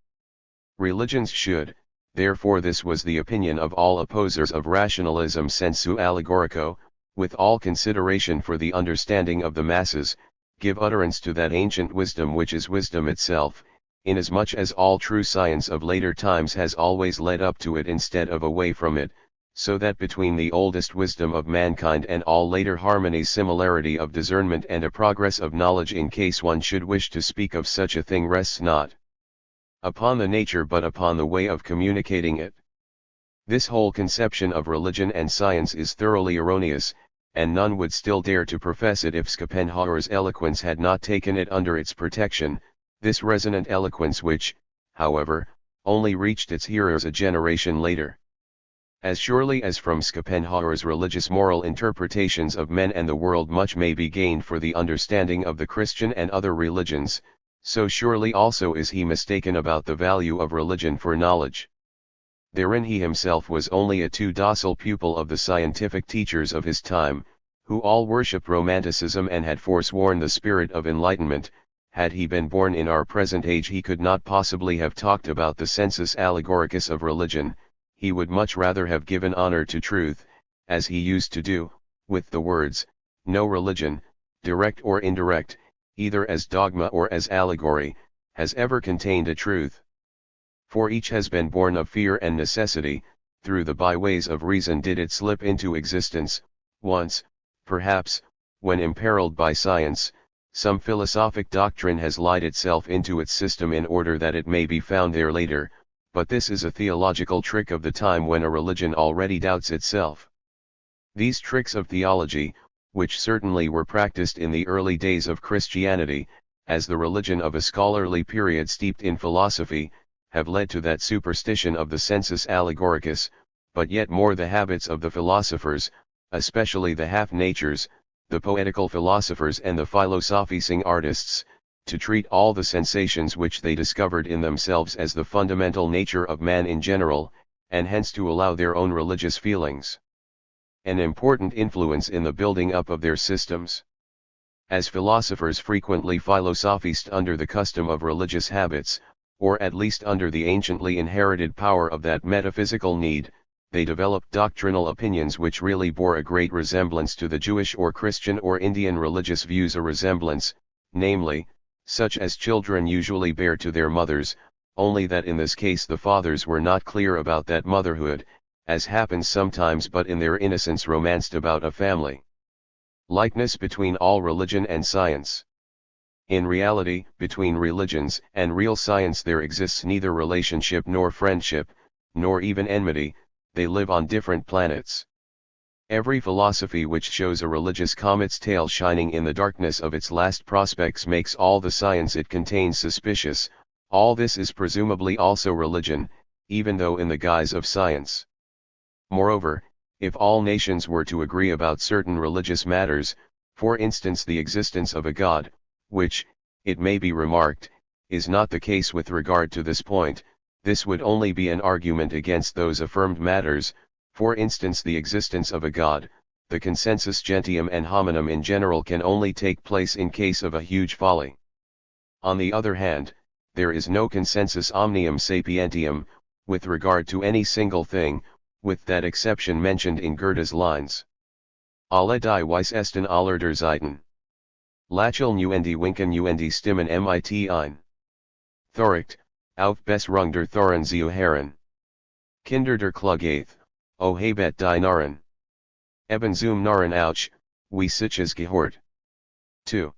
Religions should, therefore, this was the opinion of all opposers of rationalism sensu allegorico, with all consideration for the understanding of the masses, give utterance to that ancient wisdom which is wisdom itself, inasmuch as all true science of later times has always led up to it instead of away from it, so that between the oldest wisdom of mankind and all later harmonies similarity of discernment and a progress of knowledge, in case one should wish to speak of such a thing, rests not upon the nature but upon the way of communicating it. This whole conception of religion and science is thoroughly erroneous, and none would still dare to profess it if Schopenhauer's eloquence had not taken it under its protection, this resonant eloquence which, however, only reached its hearers a generation later. As surely as from Schopenhauer's religious moral interpretations of men and the world much may be gained for the understanding of the Christian and other religions, so surely also is he mistaken about the value of religion for knowledge. Therein he himself was only a too docile pupil of the scientific teachers of his time, who all worshipped romanticism and had forsworn the spirit of enlightenment. Had he been born in our present age he could not possibly have talked about the sensus allegoricus of religion. He would much rather have given honor to truth, as he used to do, with the words, "No religion, direct or indirect, either as dogma or as allegory, has ever contained a truth. For each has been born of fear and necessity, through the byways of reason did it slip into existence, once, perhaps, when imperiled by science, some philosophic doctrine has lied itself into its system in order that it may be found there later, but this is a theological trick of the time when a religion already doubts itself. These tricks of theology, which certainly were practiced in the early days of Christianity, as the religion of a scholarly period steeped in philosophy, have led to that superstition of the sensus allegoricus, but yet more the habits of the philosophers, especially the half-natures, the poetical philosophers and the philosophizing artists, to treat all the sensations which they discovered in themselves as the fundamental nature of man in general, and hence to allow their own religious feelings an important influence in the building up of their systems. As philosophers frequently philosophized under the custom of religious habits, or at least under the anciently inherited power of that metaphysical need, they developed doctrinal opinions which really bore a great resemblance to the Jewish or Christian or Indian religious views, a resemblance, namely, such as children usually bear to their mothers, only that in this case the fathers were not clear about that motherhood, as happens sometimes, but in their innocence romanced about a family likeness between all religion and science. In reality, between religions and real science there exists neither relationship nor friendship, nor even enmity. They live on different planets. Every philosophy which shows a religious comet's tail shining in the darkness of its last prospects makes all the science it contains suspicious. All this is presumably also religion, even though in the guise of science. Moreover, if all nations were to agree about certain religious matters, for instance the existence of a God, which, it may be remarked, is not the case with regard to this point, this would only be an argument against those affirmed matters, for instance the existence of a God. The consensus gentium and hominum in general can only take place in case of a huge folly. On the other hand, there is no consensus omnium sapientium, with regard to any single thing, with that exception mentioned in Goethe's lines. Alle die Weiss esten aller der Zeiten. Lachel nuendi winken uendi stimmen mit ein. Thoricht, auf Besserung der Thoren zu Herren. Kinder der Klug o habet die Narren. Eben zum Narren auch, wie siches gehört. 2.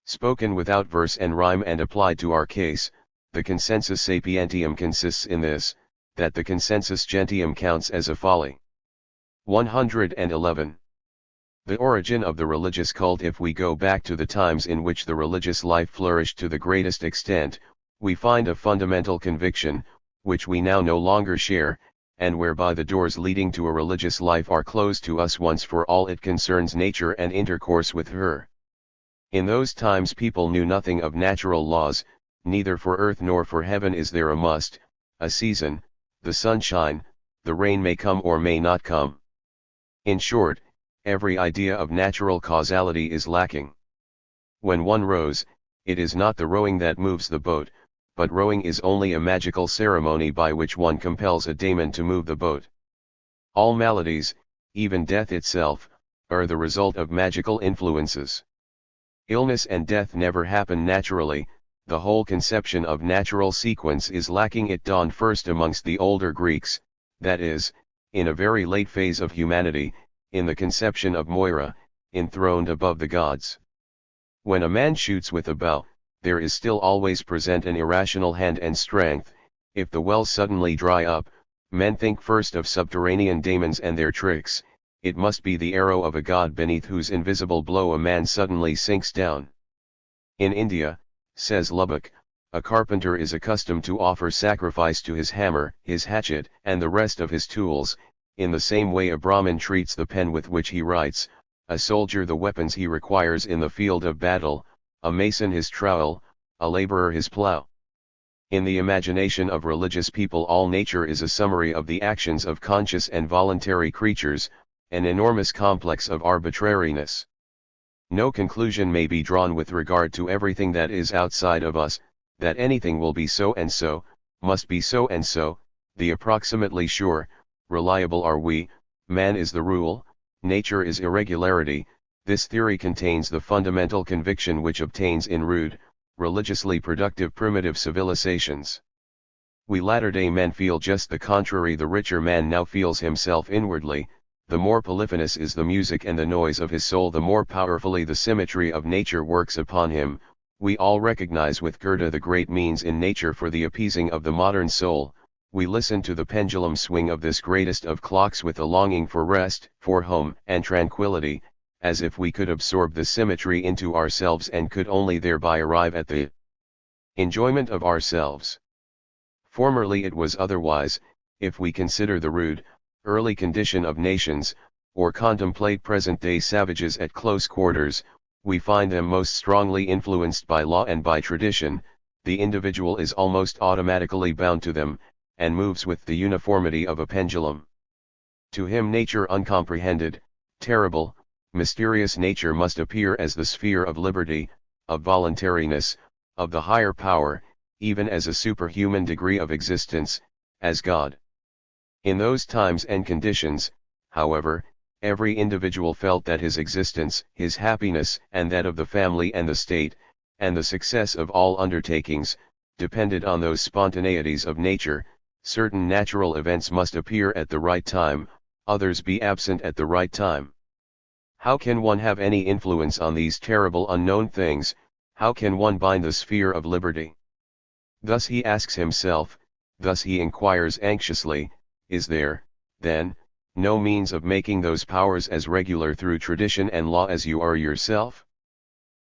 Spoken without verse and rhyme and applied to our case, the consensus sapientium consists in this, that the consensus gentium counts as a folly. 111. The origin of the religious cult. If we go back to the times in which the religious life flourished to the greatest extent, we find a fundamental conviction, which we now no longer share, and whereby the doors leading to a religious life are closed to us once for all. It concerns nature and intercourse with her. In those times people knew nothing of natural laws, neither for earth nor for heaven is there a must, a season, the sunshine, the rain may come or may not come. In short, every idea of natural causality is lacking. When one rows, it is not the rowing that moves the boat, but rowing is only a magical ceremony by which one compels a daemon to move the boat. All maladies, even death itself, are the result of magical influences. Illness and death never happen naturally. The whole conception of natural sequence is lacking. It dawned first amongst the older Greeks, that is, in a very late phase of humanity, in the conception of Moira, enthroned above the gods. When a man shoots with a bow, there is still always present an irrational hand and strength. If the wells suddenly dry up, men think first of subterranean daemons and their tricks. It must be the arrow of a god beneath whose invisible blow a man suddenly sinks down. In India, says Lubbock, a carpenter is accustomed to offer sacrifice to his hammer, his hatchet, and the rest of his tools. In the same way a Brahmin treats the pen with which he writes, a soldier the weapons he requires in the field of battle, a mason his trowel, a laborer his plough. In the imagination of religious people all nature is a summary of the actions of conscious and voluntary creatures, an enormous complex of arbitrariness. No conclusion may be drawn with regard to everything that is outside of us, that anything will be so and so, must be so and so. The approximately sure, reliable are we, man is the rule, nature is irregularity. This theory contains the fundamental conviction which obtains in rude, religiously productive primitive civilizations. We latter-day men feel just the contrary. The richer man now feels himself inwardly. The more polyphonous is the music and the noise of his soul, the more powerfully the symmetry of nature works upon him. We all recognize with Goethe the great means in nature for the appeasing of the modern soul. We listen to the pendulum swing of this greatest of clocks with a longing for rest, for home and tranquility, as if we could absorb the symmetry into ourselves and could only thereby arrive at the enjoyment of ourselves. Formerly it was otherwise. If we consider the rude, early condition of nations, or contemplate present-day savages at close quarters, we find them most strongly influenced by law and by tradition. The individual is almost automatically bound to them, and moves with the uniformity of a pendulum. To him nature uncomprehended, terrible, mysterious nature must appear as the sphere of liberty, of voluntariness, of the higher power, even as a superhuman degree of existence, as God. In those times and conditions, however, every individual felt that his existence, his happiness, and that of the family and the state, and the success of all undertakings, depended on those spontaneities of nature. Certain natural events must appear at the right time, others be absent at the right time. How can one have any influence on these terrible unknown things? How can one bind the sphere of liberty? Thus he asks himself, thus he inquires anxiously, is there, then, no means of making those powers as regular through tradition and law as you are yourself?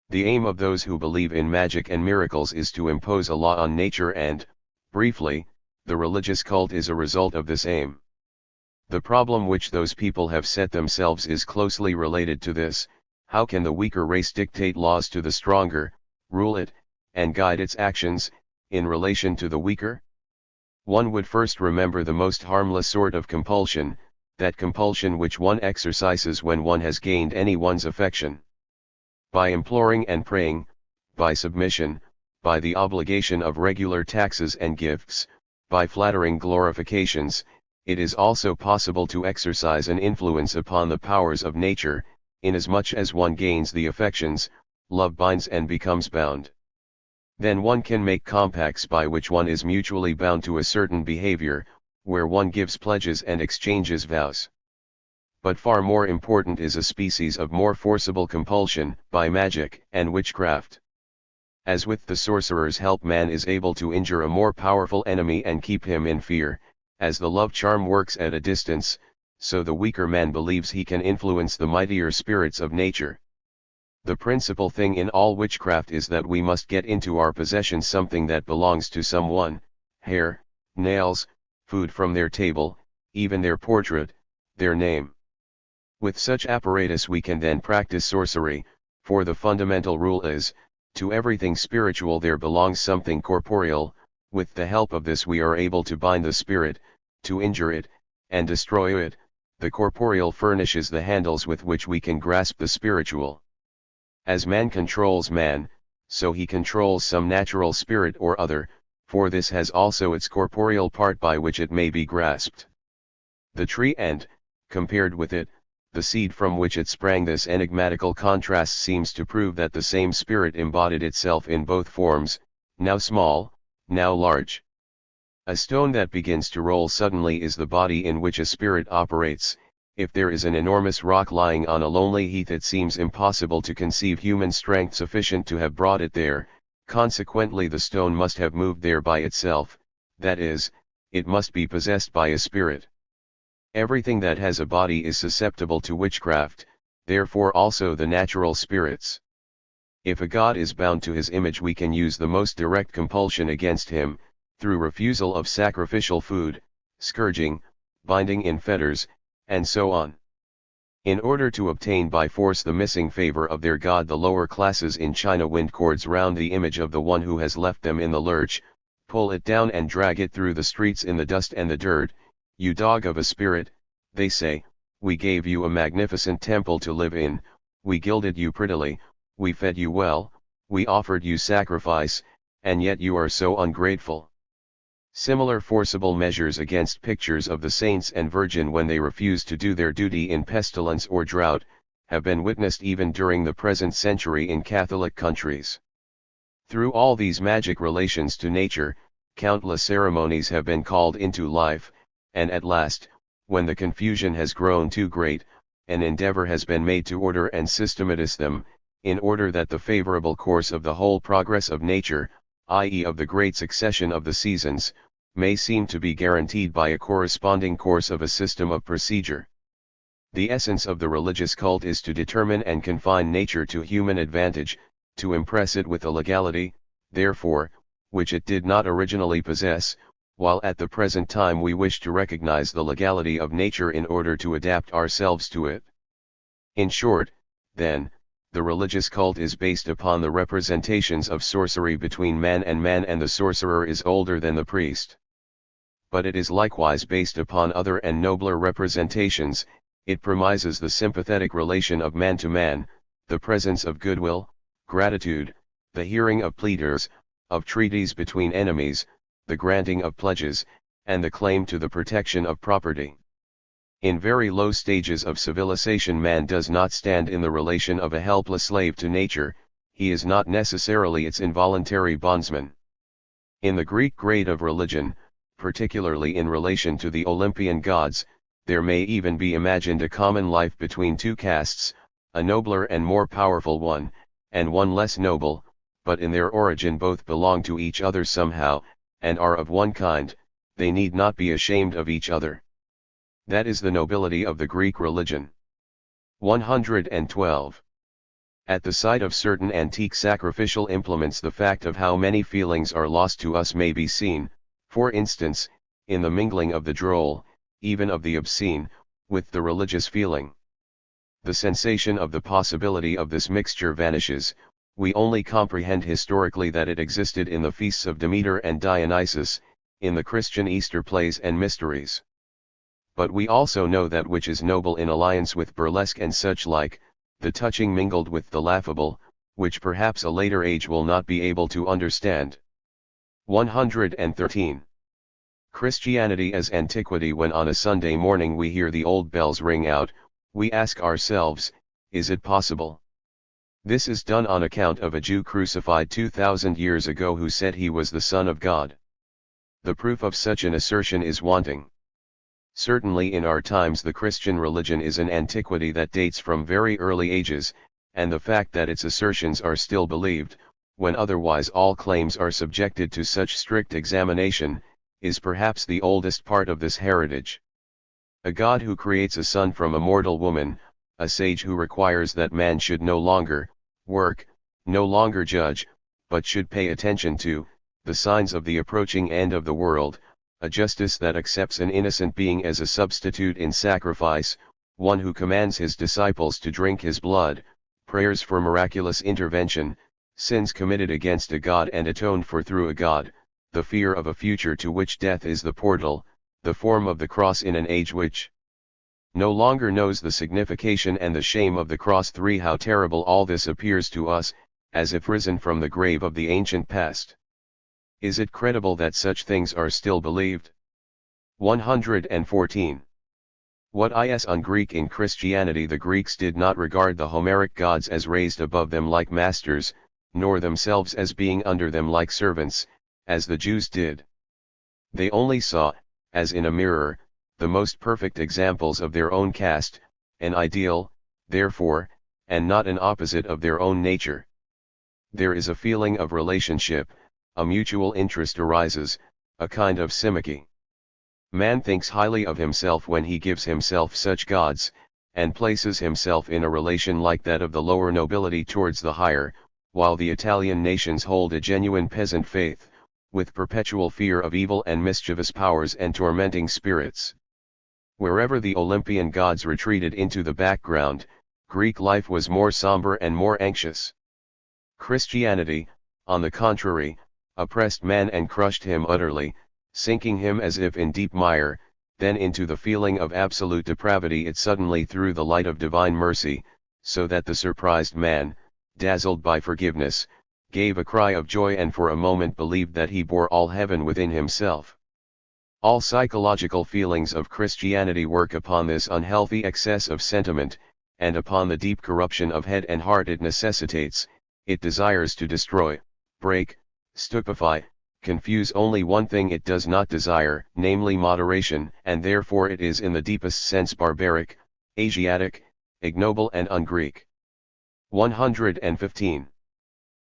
The aim of those who believe in magic and miracles is to impose a law on nature, and, briefly, the religious cult is a result of this aim. The problem which those people have set themselves is closely related to this: how can the weaker race dictate laws to the stronger, rule it, and guide its actions, in relation to the weaker? One would first remember the most harmless sort of compulsion, that compulsion which one exercises when one has gained anyone's affection. By imploring and praying, by submission, by the obligation of regular taxes and gifts, by flattering glorifications, it is also possible to exercise an influence upon the powers of nature, inasmuch as one gains the affections, love binds and becomes bound. Then one can make compacts by which one is mutually bound to a certain behavior, where one gives pledges and exchanges vows. But far more important is a species of more forcible compulsion, by magic and witchcraft. As with the sorcerer's help man is able to injure a more powerful enemy and keep him in fear, as the love charm works at a distance, so the weaker man believes he can influence the mightier spirits of nature. The principal thing in all witchcraft is that we must get into our possession something that belongs to someone: hair, nails, food from their table, even their portrait, their name. With such apparatus we can then practice sorcery, for the fundamental rule is, to everything spiritual there belongs something corporeal. With the help of this we are able to bind the spirit, to injure it, and destroy it. The corporeal furnishes the handles with which we can grasp the spiritual. As man controls man, so he controls some natural spirit or other, for this has also its corporeal part by which it may be grasped. The tree and, compared with it, the seed from which it sprang, this enigmatical contrast seems to prove that the same spirit embodied itself in both forms, now small, now large. A stone that begins to roll suddenly is the body in which a spirit operates. If there is an enormous rock lying on a lonely heath, it seems impossible to conceive human strength sufficient to have brought it there. Consequently the stone must have moved there by itself, that is, it must be possessed by a spirit. Everything that has a body is susceptible to witchcraft, therefore also the natural spirits. If a god is bound to his image, we can use the most direct compulsion against him, through refusal of sacrificial food, scourging, binding in fetters, and so on. In order to obtain by force the missing favor of their god, the lower classes in China wind cords round the image of the one who has left them in the lurch, pull it down and drag it through the streets in the dust and the dirt. You dog of a spirit, they say, we gave you a magnificent temple to live in, we gilded you prettily, we fed you well, we offered you sacrifice, and yet you are so ungrateful. Similar forcible measures against pictures of the saints and Virgin when they refuse to do their duty in pestilence or drought, have been witnessed even during the present century in Catholic countries. Through all these magic relations to nature, countless ceremonies have been called into life, and at last, when the confusion has grown too great, an endeavor has been made to order and systematize them, in order that the favorable course of the whole progress of nature, i.e. of the great succession of the seasons, may seem to be guaranteed by a corresponding course of a system of procedure. The essence of the religious cult is to determine and confine nature to human advantage, to impress it with a legality, therefore, which it did not originally possess, while at the present time we wish to recognize the legality of nature in order to adapt ourselves to it. In short, then, the religious cult is based upon the representations of sorcery between man, and the sorcerer is older than the priest. but it is likewise based upon other and nobler representations. It premises the sympathetic relation of man to man, the presence of goodwill, gratitude, the hearing of pleaders, of treaties between enemies, the granting of pledges, and the claim to the protection of property. In very low stages of civilization, man does not stand in the relation of a helpless slave to nature, he is not necessarily its involuntary bondsman. In the Greek grade of religion, particularly in relation to the Olympian gods, there may even be imagined a common life between two castes, a nobler and more powerful one, and one less noble, but in their origin both belong to each other somehow, and are of one kind. They need not be ashamed of each other. That is the nobility of the Greek religion. 112. At the sight of certain antique sacrificial implements, the fact of how many feelings are lost to us may be seen, for instance, in the mingling of the droll, even of the obscene, with the religious feeling. The sensation of the possibility of this mixture vanishes. We only comprehend historically that it existed in the feasts of Demeter and Dionysus, in the Christian Easter plays and mysteries. But we also know that which is noble in alliance with burlesque and such like, the touching mingled with the laughable, which perhaps a later age will not be able to understand. 113. Christianity as antiquity. When on a Sunday morning we hear the old bells ring out, we ask ourselves, is it possible? This is done on account of a Jew crucified 2,000 years ago who said he was the Son of God. The proof of such an assertion is wanting. Certainly in our times the Christian religion is an antiquity that dates from very early ages, and the fact that its assertions are still believed, when otherwise all claims are subjected to such strict examination, is perhaps the oldest part of this heritage. A God who creates a son from a mortal woman, a sage who requires that man should no longer work, no longer judge, but should pay attention to the signs of the approaching end of the world, a justice that accepts an innocent being as a substitute in sacrifice, one who commands his disciples to drink his blood, prayers for miraculous intervention, sins committed against a God and atoned for through a God, the fear of a future to which death is the portal, the form of the cross in an age which no longer knows the signification and the shame of the cross. 3. How terrible all this appears to us, as if risen from the grave of the ancient past. Is it credible that such things are still believed? 114. What is on Greek in Christianity? The Greeks did not regard the Homeric gods as raised above them like masters, nor themselves as being under them like servants, as the Jews did. They only saw, as in a mirror, the most perfect examples of their own caste, an ideal, therefore, and not an opposite of their own nature. There is a feeling of relationship, a mutual interest arises, a kind of simicky. Man thinks highly of himself when he gives himself such gods, and places himself in a relation like that of the lower nobility towards the higher, while the Italian nations hold a genuine peasant faith, with perpetual fear of evil and mischievous powers and tormenting spirits. Wherever the Olympian gods retreated into the background, Greek life was more somber and more anxious. Christianity, on the contrary, oppressed man and crushed him utterly, sinking him as if in deep mire. Then into the feeling of absolute depravity it suddenly threw the light of divine mercy, so that the surprised man, dazzled by forgiveness, gave a cry of joy and for a moment believed that he bore all heaven within himself. All psychological feelings of Christianity work upon this unhealthy excess of sentiment, and upon the deep corruption of head and heart it necessitates. It desires to destroy, break, stupefy, confuse only one thing it does not desire, namely moderation, and therefore it is in the deepest sense barbaric, Asiatic, ignoble and un-Greek. 115.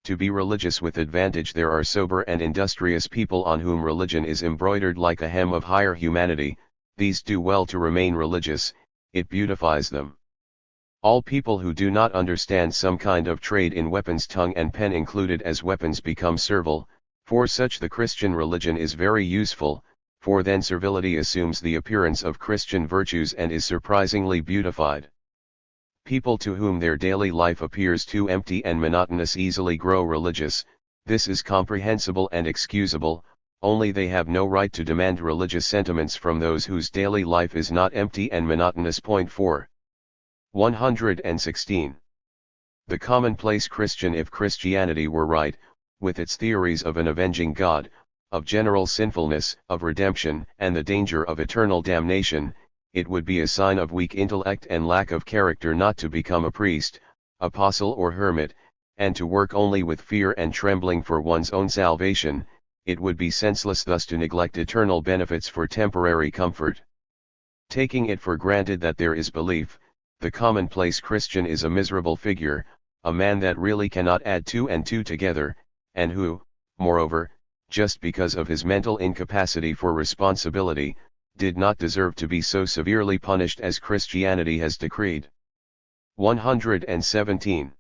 To be religious with advantage. There are sober and industrious people on whom religion is embroidered like a hem of higher humanity. These do well to remain religious, it beautifies them. All people who do not understand some kind of trade in weapons, tongue and pen included as weapons, become servile. For such the Christian religion is very useful, for then servility assumes the appearance of Christian virtues and is surprisingly beautified. People to whom their daily life appears too empty and monotonous easily grow religious. This is comprehensible and excusable, only they have no right to demand religious sentiments from those whose daily life is not empty and monotonous. 4. 116. The commonplace Christian. If Christianity were right, with its theories of an avenging God, of general sinfulness, of redemption, and the danger of eternal damnation, it would be a sign of weak intellect and lack of character not to become a priest, apostle or hermit, and to work only with fear and trembling for one's own salvation. It would be senseless thus to neglect eternal benefits for temporary comfort. Taking it for granted that there is belief, the commonplace Christian is a miserable figure, a man that really cannot add two and two together, and who, moreover, just because of his mental incapacity for responsibility, did not deserve to be so severely punished as Christianity has decreed. 117.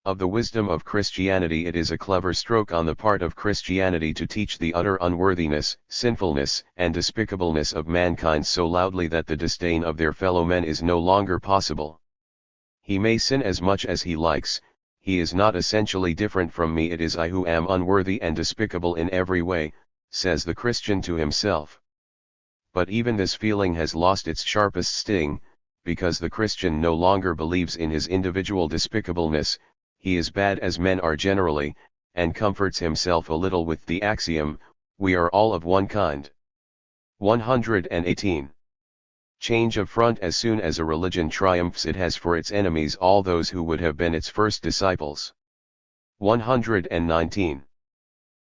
Of the wisdom of Christianity. It is a clever stroke on the part of Christianity to teach the utter unworthiness, sinfulness, and despicableness of mankind so loudly that the disdain of their fellow men is no longer possible. He may sin as much as he likes, he is not essentially different from me. It is I who am unworthy and despicable in every way, says the Christian to himself. But even this feeling has lost its sharpest sting, because the Christian no longer believes in his individual despicableness. He is bad as men are generally, and comforts himself a little with the axiom, we are all of one kind. 118. Change of front. As soon as a religion triumphs, it has for its enemies all those who would have been its first disciples. 119.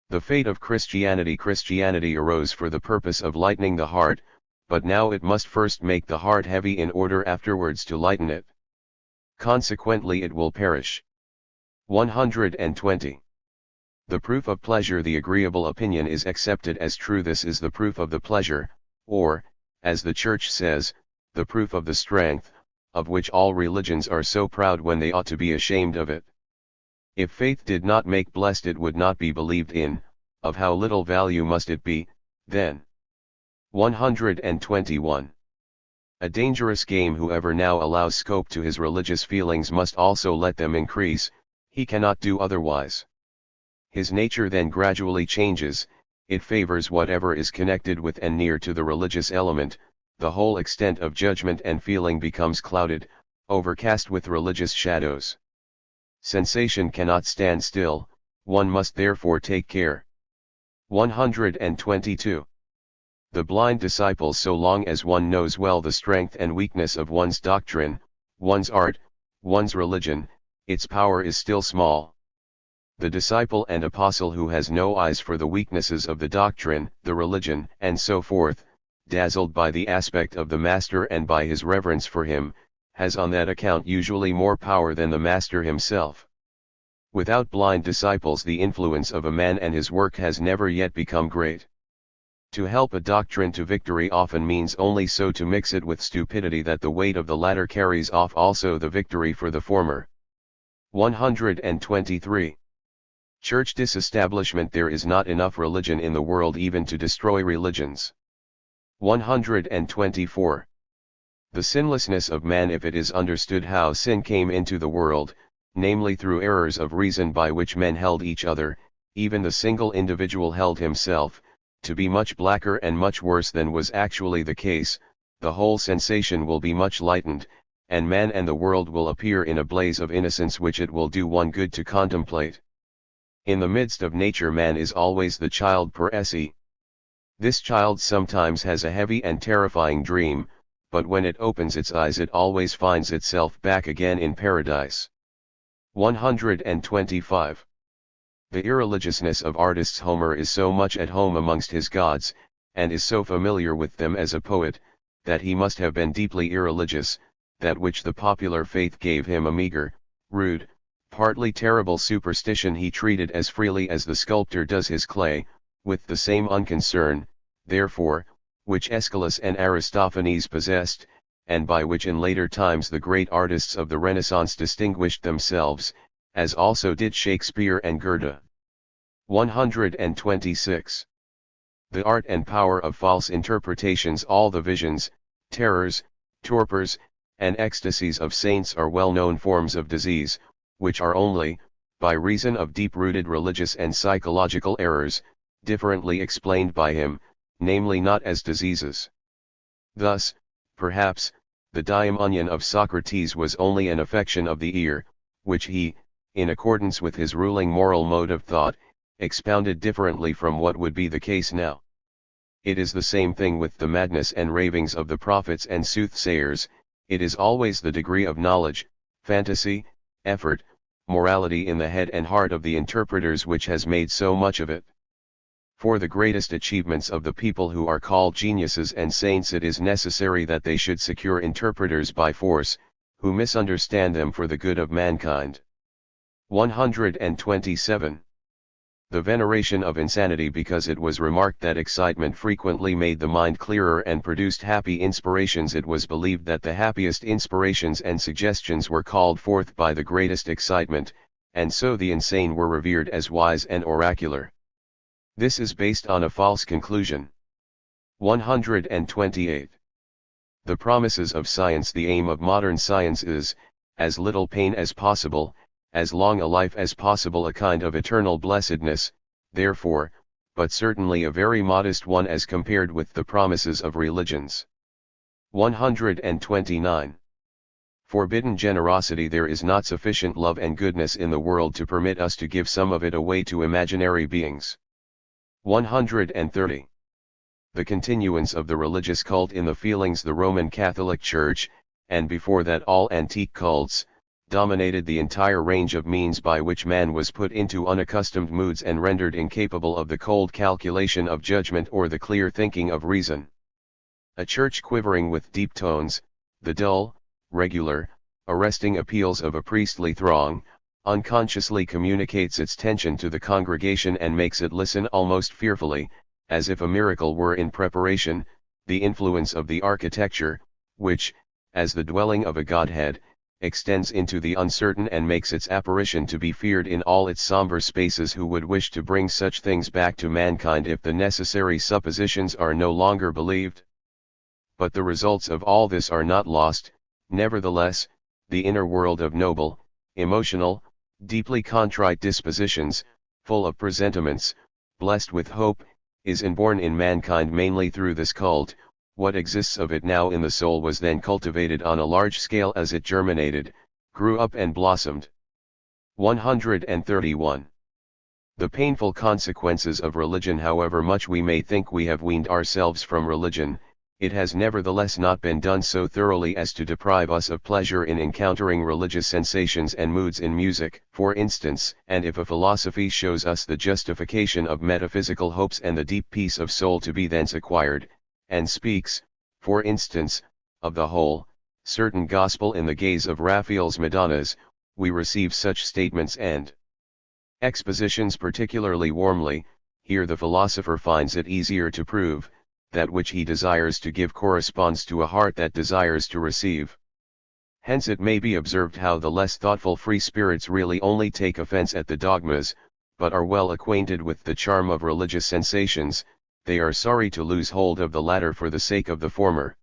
The fate of Christianity. Christianity arose for the purpose of lightening the heart, but now it must first make the heart heavy in order afterwards to lighten it. Consequently it will perish. 120. The proof of pleasure. The agreeable opinion is accepted as true. This is the proof of the pleasure, or, as the Church says, the proof of the strength, of which all religions are so proud when they ought to be ashamed of it. If faith did not make blessed, it would not be believed in. Of how little value must it be, then? 121. A dangerous game. Whoever now allows scope to his religious feelings must also let them increase. He cannot do otherwise. His nature then gradually changes, it favors whatever is connected with and near to the religious element, the whole extent of judgment and feeling becomes clouded, overcast with religious shadows. Sensation cannot stand still, one must therefore take care. 122. The blind disciples. So long as one knows well the strength and weakness of one's doctrine, one's art, one's religion, its power is still small. The disciple and apostle who has no eyes for the weaknesses of the doctrine, the religion, and so forth, dazzled by the aspect of the master and by his reverence for him, has on that account usually more power than the master himself. Without blind disciples the influence of a man and his work has never yet become great. To help a doctrine to victory often means only so to mix it with stupidity that the weight of the latter carries off also the victory for the former. 123. Church disestablishment. There is not enough religion in the world even to destroy religions. 124. The sinlessness of man. If it is understood how sin came into the world, namely through errors of reason by which men held each other, even the single individual held himself, to be much blacker and much worse than was actually the case, the whole sensation will be much lightened, and man and the world will appear in a blaze of innocence which it will do one good to contemplate. In the midst of nature man is always the child per se. This child sometimes has a heavy and terrifying dream, but when it opens its eyes it always finds itself back again in paradise. 125. The irreligiousness of artists. Homer is so much at home amongst his gods, and is so familiar with them as a poet, that he must have been deeply irreligious. That which the popular faith gave him a meager, rude, partly terrible superstition he treated as freely as the sculptor does his clay, with the same unconcern, therefore, which Aeschylus and Aristophanes possessed, and by which in later times the great artists of the Renaissance distinguished themselves, as also did Shakespeare and Goethe. 126. The art and power of false interpretations. All the visions, terrors, torpors, and ecstasies of saints are well-known forms of disease, which are only, by reason of deep-rooted religious and psychological errors, differently explained by him, namely not as diseases. Thus, perhaps, the daimonion of Socrates was only an affection of the ear, which he, in accordance with his ruling moral mode of thought, expounded differently from what would be the case now. It is the same thing with the madness and ravings of the prophets and soothsayers. It is always the degree of knowledge, fantasy, effort, morality in the head and heart of the interpreters which has made so much of it. For the greatest achievements of the people who are called geniuses and saints, it is necessary that they should secure interpreters by force, who misunderstand them for the good of mankind. 127. The veneration of insanity, because it was remarked that excitement frequently made the mind clearer and produced happy inspirations. It was believed that the happiest inspirations and suggestions were called forth by the greatest excitement, and so the insane were revered as wise and oracular. This is based on a false conclusion. 128. The promises of science. The aim of modern science is, as little pain as possible, as long a life as possible, a kind of eternal blessedness, therefore, but certainly a very modest one as compared with the promises of religions. 129. Forbidden generosity. There is not sufficient love and goodness in the world to permit us to give some of it away to imaginary beings. 130. The continuance of the religious cult in the feelings. The Roman Catholic Church, and before that all antique cults, dominated the entire range of means by which man was put into unaccustomed moods and rendered incapable of the cold calculation of judgment or the clear thinking of reason. A church quivering with deep tones, the dull, regular, arresting appeals of a priestly throng, unconsciously communicates its tension to the congregation and makes it listen almost fearfully, as if a miracle were in preparation. The influence of the architecture, which, as the dwelling of a godhead, extends into the uncertain and makes its apparition to be feared in all its somber spaces. Who would wish to bring such things back to mankind if the necessary suppositions are no longer believed? But the results of all this are not lost. Nevertheless, the inner world of noble, emotional, deeply contrite dispositions, full of presentiments, blessed with hope, is inborn in mankind mainly through this cult. What exists of it now in the soul was then cultivated on a large scale as it germinated, grew up and blossomed. 131. The painful consequences of religion. However much we may think we have weaned ourselves from religion, it has nevertheless not been done so thoroughly as to deprive us of pleasure in encountering religious sensations and moods in music, for instance. And if a philosophy shows us the justification of metaphysical hopes and the deep peace of soul to be thence acquired, and speaks, for instance, of the whole, certain gospel in the gaze of Raphael's Madonnas, we receive such statements and expositions particularly warmly. Here the philosopher finds it easier to prove, that which he desires to give corresponds to a heart that desires to receive. Hence it may be observed how the less thoughtful free spirits really only take offense at the dogmas, but are well acquainted with the charm of religious sensations. They are sorry to lose hold of the latter for the sake of the former.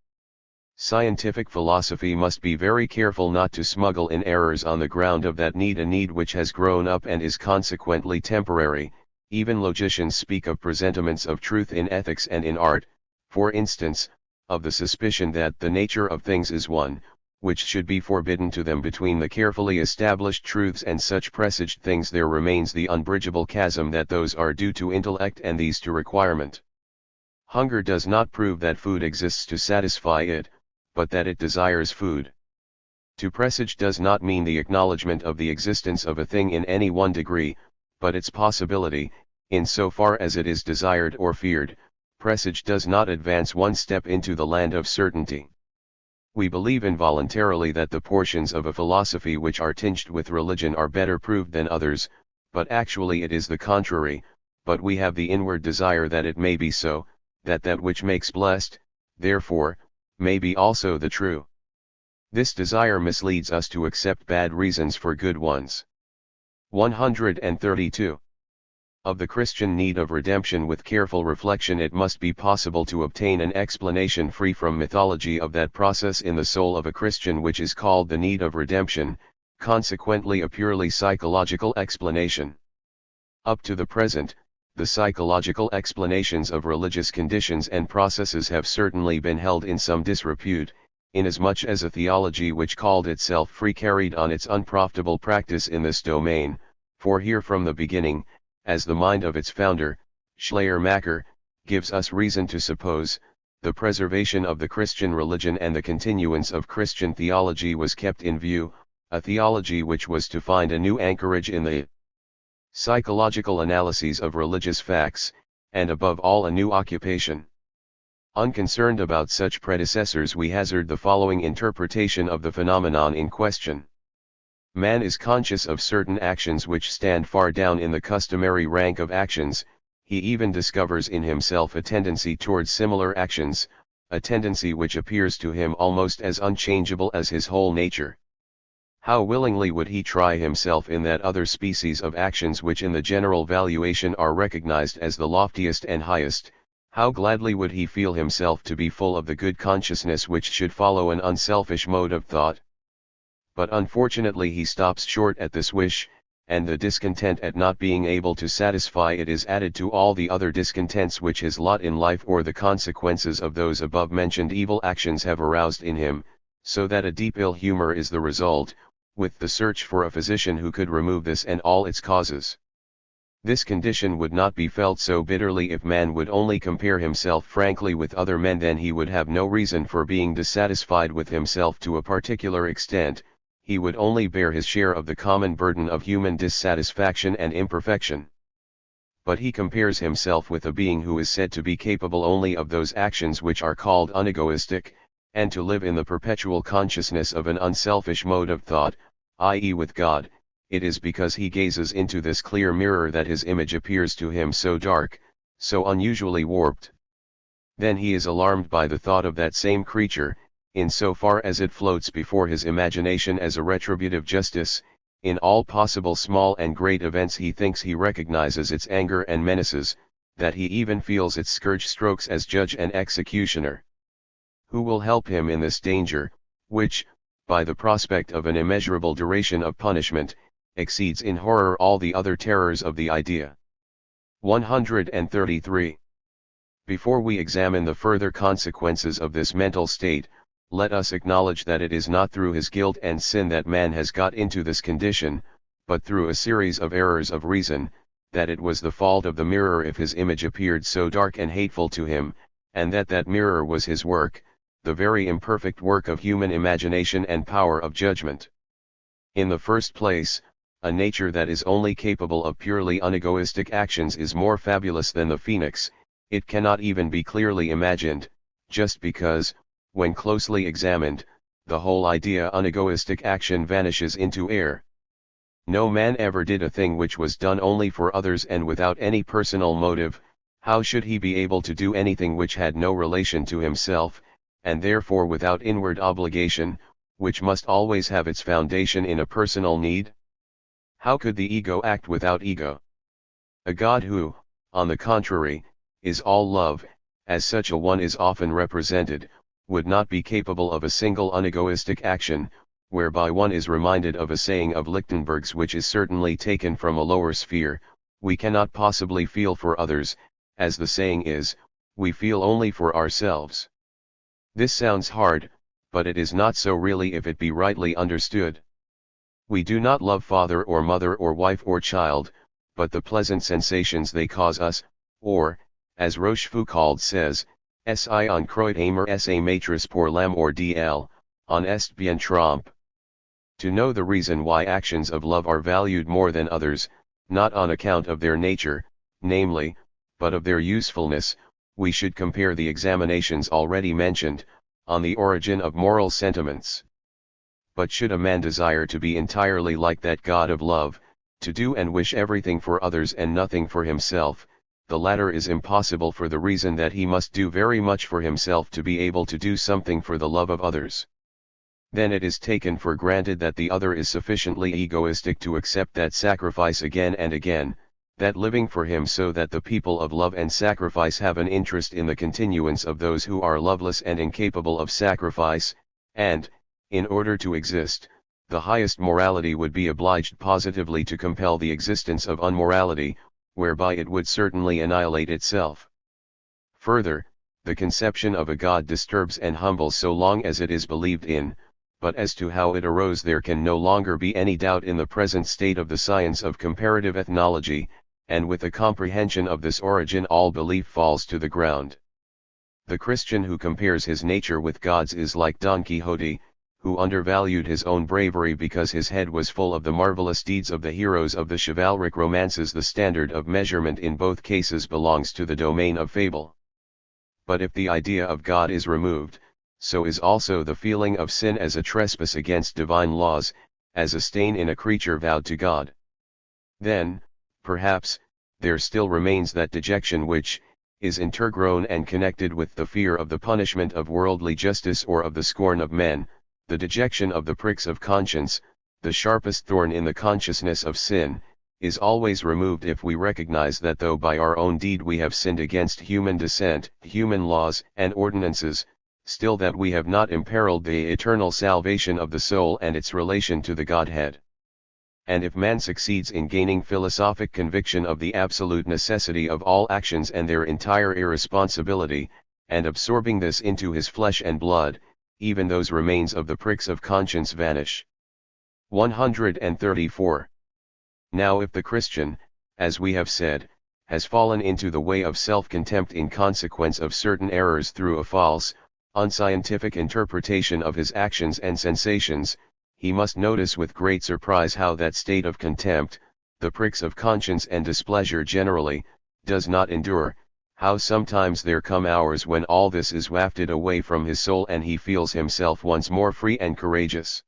Scientific philosophy must be very careful not to smuggle in errors on the ground of that need, a need which has grown up and is consequently temporary. Even logicians speak of presentiments of truth in ethics and in art, for instance, of the suspicion that the nature of things is one, which should be forbidden to them. Between the carefully established truths and such presaged things there remains the unbridgeable chasm that those are due to intellect and these to requirement. Hunger does not prove that food exists to satisfy it, but that it desires food. To presage does not mean the acknowledgement of the existence of a thing in any one degree, but its possibility, in so far as it is desired or feared. Presage does not advance one step into the land of certainty. We believe involuntarily that the portions of a philosophy which are tinged with religion are better proved than others, but actually it is the contrary. But we have the inward desire that it may be so, that that which makes blessed, therefore, may be also the true. This desire misleads us to accept bad reasons for good ones. 132. Of the Christian need of redemption. With careful reflection it must be possible to obtain an explanation free from mythology of that process in the soul of a Christian which is called the need of redemption, consequently a purely psychological explanation. Up to the present, The psychological explanations of religious conditions and processes have certainly been held in some disrepute, inasmuch as a theology which called itself free carried on its unprofitable practice in this domain, for here from the beginning, as the mind of its founder, Schleiermacher, gives us reason to suppose, the preservation of the Christian religion and the continuance of Christian theology was kept in view, a theology which was to find a new anchorage in the psychological analyses of religious facts, and above all a new occupation. Unconcerned about such predecessors, we hazard the following interpretation of the phenomenon in question. Man is conscious of certain actions which stand far down in the customary rank of actions. He even discovers in himself a tendency towards similar actions, a tendency which appears to him almost as unchangeable as his whole nature. How willingly would he try himself in that other species of actions which in the general valuation are recognized as the loftiest and highest, how gladly would he feel himself to be full of the good consciousness which should follow an unselfish mode of thought. But unfortunately he stops short at this wish, and the discontent at not being able to satisfy it is added to all the other discontents which his lot in life or the consequences of those above-mentioned evil actions have aroused in him, so that a deep ill humor is the result, with the search for a physician who could remove this and all its causes. This condition would not be felt so bitterly if man would only compare himself frankly with other men, then he would have no reason for being dissatisfied with himself to a particular extent, he would only bear his share of the common burden of human dissatisfaction and imperfection. But he compares himself with a being who is said to be capable only of those actions which are called unegoistic, and to live in the perpetual consciousness of an unselfish mode of thought, i.e. with God. It is because he gazes into this clear mirror that his image appears to him so dark, so unusually warped. Then he is alarmed by the thought of that same creature, in so far as it floats before his imagination as a retributive justice. In all possible small and great events he thinks he recognizes its anger and menaces, that he even feels its scourge strokes as judge and executioner. Who will help him in this danger, which, by the prospect of an immeasurable duration of punishment, exceeds in horror all the other terrors of the idea? 133. Before we examine the further consequences of this mental state, let us acknowledge that it is not through his guilt and sin that man has got into this condition, but through a series of errors of reason, that it was the fault of the mirror if his image appeared so dark and hateful to him, and that that mirror was his work, the very imperfect work of human imagination and power of judgment. In the first place, a nature that is only capable of purely unegoistic actions is more fabulous than the phoenix. It cannot even be clearly imagined, just because, when closely examined, the whole idea unegoistic action vanishes into air. No man ever did a thing which was done only for others and without any personal motive. How should he be able to do anything which had no relation to himself, and therefore without inward obligation, which must always have its foundation in a personal need? How could the ego act without ego? A God who, on the contrary, is all love, as such a one is often represented, would not be capable of a single unegoistic action, whereby one is reminded of a saying of Lichtenberg's which is certainly taken from a lower sphere: we cannot possibly feel for others, as the saying is, we feel only for ourselves. This sounds hard, but it is not so really if it be rightly understood. We do not love father or mother or wife or child, but the pleasant sensations they cause us, or, as Rochefoucauld says, si on croit aimer sa matrice pour l'amour d'elle, en est bien trompe. To know the reason why actions of love are valued more than others, not on account of their nature, namely, but of their usefulness, we should compare the examinations already mentioned, on the origin of moral sentiments. But should a man desire to be entirely like that God of love, to do and wish everything for others and nothing for himself, the latter is impossible for the reason that he must do very much for himself to be able to do something for the love of others. Then it is taken for granted that the other is sufficiently egoistic to accept that sacrifice again and again, that living for him so that the people of love and sacrifice have an interest in the continuance of those who are loveless and incapable of sacrifice, and, in order to exist, the highest morality would be obliged positively to compel the existence of unmorality, whereby it would certainly annihilate itself. Further, the conception of a God disturbs and humbles so long as it is believed in, but as to how it arose there can no longer be any doubt in the present state of the science of comparative ethnology, and with the comprehension of this origin all belief falls to the ground. The Christian who compares his nature with God's is like Don Quixote, who undervalued his own bravery because his head was full of the marvelous deeds of the heroes of the chivalric romances. The standard of measurement in both cases belongs to the domain of fable. But if the idea of God is removed, so is also the feeling of sin as a trespass against divine laws, as a stain in a creature vowed to God. Then, perhaps, there still remains that dejection which is intergrown and connected with the fear of the punishment of worldly justice or of the scorn of men, the dejection of the pricks of conscience, the sharpest thorn in the consciousness of sin, is always removed if we recognize that though by our own deed we have sinned against human descent, human laws and ordinances, still that we have not imperiled the eternal salvation of the soul and its relation to the Godhead. And if man succeeds in gaining philosophic conviction of the absolute necessity of all actions and their entire irresponsibility, and absorbing this into his flesh and blood, even those remains of the pricks of conscience vanish. 134. Now if the Christian, as we have said, has fallen into the way of self-contempt in consequence of certain errors through a false, unscientific interpretation of his actions and sensations, he must notice with great surprise how that state of contempt, the pricks of conscience and displeasure generally, does not endure, how sometimes there come hours when all this is wafted away from his soul and he feels himself once more free and courageous.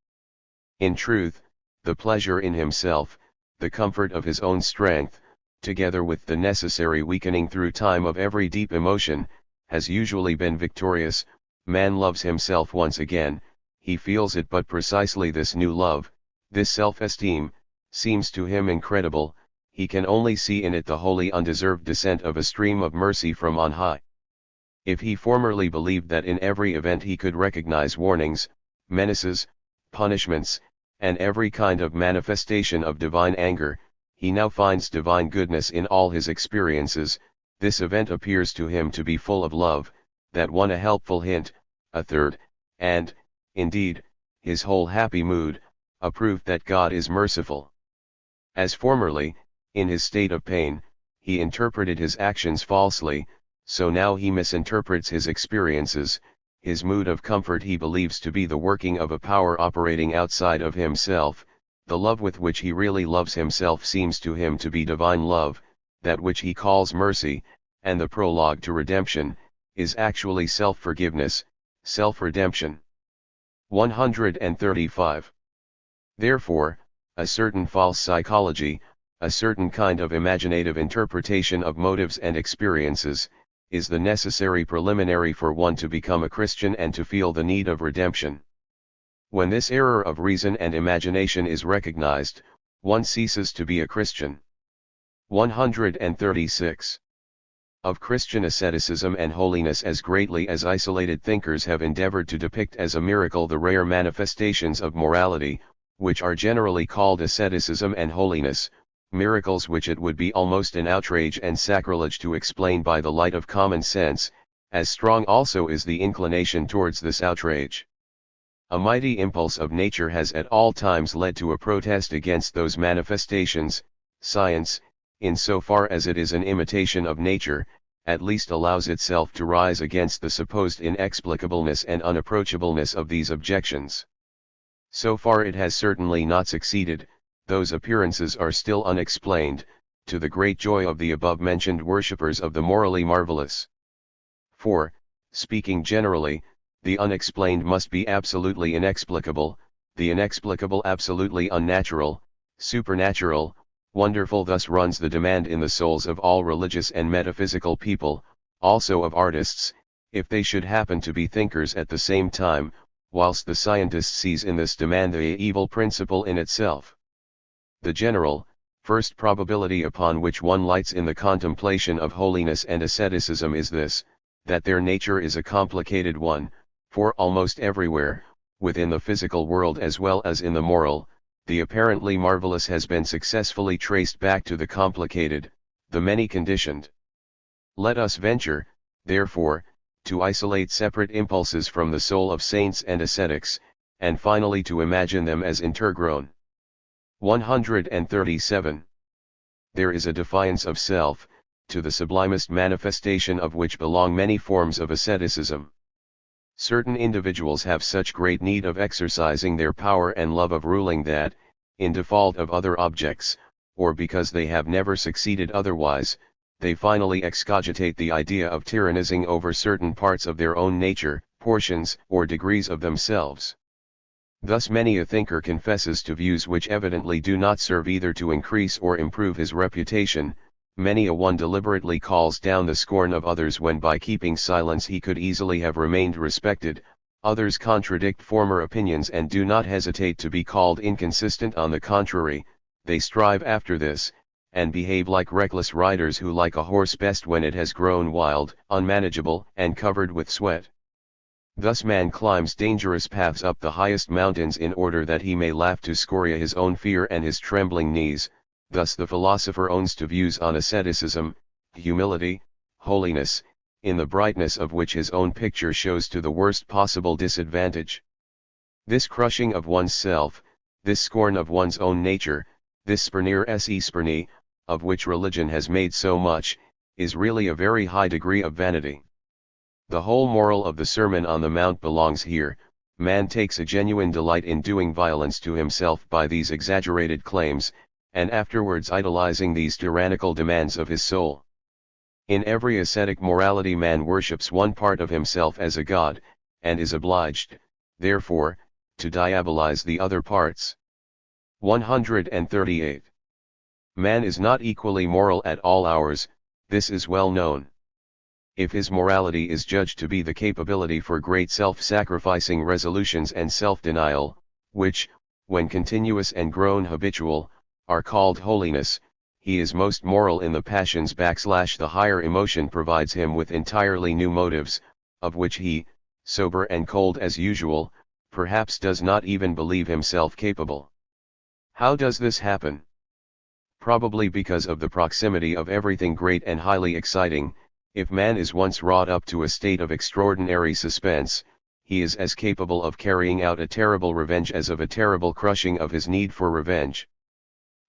In truth, the pleasure in himself, the comfort of his own strength, together with the necessary weakening through time of every deep emotion, has usually been victorious. Man loves himself once again, he feels it, but precisely this new love, this self-esteem, seems to him incredible. He can only see in it the wholly undeserved descent of a stream of mercy from on high. If he formerly believed that in every event he could recognize warnings, menaces, punishments, and every kind of manifestation of divine anger, he now finds divine goodness in all his experiences. This event appears to him to be full of love, that one a helpful hint, a third, and, indeed, his whole happy mood, a proof that God is merciful. As formerly, in his state of pain, he interpreted his actions falsely, so now he misinterprets his experiences. His mood of comfort he believes to be the working of a power operating outside of himself. The love with which he really loves himself seems to him to be divine love, that which he calls mercy, and the prologue to redemption, is actually self-forgiveness, self-redemption. 135. Therefore, a certain false psychology, a certain kind of imaginative interpretation of motives and experiences, is the necessary preliminary for one to become a Christian and to feel the need of redemption. When this error of reason and imagination is recognized, one ceases to be a Christian. 136. Of Christian asceticism and holiness, as greatly as isolated thinkers have endeavored to depict as a miracle the rare manifestations of morality, which are generally called asceticism and holiness, miracles which it would be almost an outrage and sacrilege to explain by the light of common sense, as strong also is the inclination towards this outrage. A mighty impulse of nature has at all times led to a protest against those manifestations. Science, in so far as it is an imitation of nature, at least allows itself to rise against the supposed inexplicableness and unapproachableness of these objections. So far it has certainly not succeeded. Those appearances are still unexplained, to the great joy of the above-mentioned worshippers of the morally marvelous. For, speaking generally, the unexplained must be absolutely inexplicable, the inexplicable absolutely unnatural, supernatural, wonderful. Thus runs the demand in the souls of all religious and metaphysical people, also of artists, if they should happen to be thinkers at the same time, whilst the scientist sees in this demand the evil principle in itself. The general, first probability upon which one lights in the contemplation of holiness and asceticism is this, that their nature is a complicated one, for almost everywhere, within the physical world as well as in the moral, the apparently marvelous has been successfully traced back to the complicated. the many-conditioned. Let us venture, therefore, to isolate separate impulses from the soul of saints and ascetics, and finally to imagine them as intergrown. 137. There is a defiance of self, to the sublimest manifestation of which belong many forms of asceticism. Certain individuals have such great need of exercising their power and love of ruling that, in default of other objects, or because they have never succeeded otherwise, they finally excogitate the idea of tyrannizing over certain parts of their own nature, portions or degrees of themselves. Thus many a thinker confesses to views which evidently do not serve either to increase or improve his reputation. Many a one deliberately calls down the scorn of others when by keeping silence he could easily have remained respected. Others contradict former opinions and do not hesitate to be called inconsistent. On the contrary, they strive after this, and behave like reckless riders who like a horse best when it has grown wild, unmanageable, and covered with sweat. Thus man climbs dangerous paths up the highest mountains in order that he may laugh to scoria his own fear and his trembling knees. Thus the philosopher owns to views on asceticism, humility, holiness, in the brightness of which his own picture shows to the worst possible disadvantage. This crushing of one's self, this scorn of one's own nature, this spurnier se spurni, of which religion has made so much, is really a very high degree of vanity. The whole moral of the Sermon on the Mount belongs here. Man takes a genuine delight in doing violence to himself by these exaggerated claims, and afterwards idolizing these tyrannical demands of his soul. In every ascetic morality man worships one part of himself as a god, and is obliged, therefore, to diabolize the other parts. 138. Man is not equally moral at all hours, this is well known. If his morality is judged to be the capability for great self-sacrificing resolutions and self-denial, which, when continuous and grown habitual, are called holiness, he is most moral in the passions. The higher emotion provides him with entirely new motives, of which he, sober and cold as usual, perhaps does not even believe himself capable. How does this happen? Probably because of the proximity of everything great and highly exciting. If man is once wrought up to a state of extraordinary suspense, he is as capable of carrying out a terrible revenge as of a terrible crushing of his need for revenge.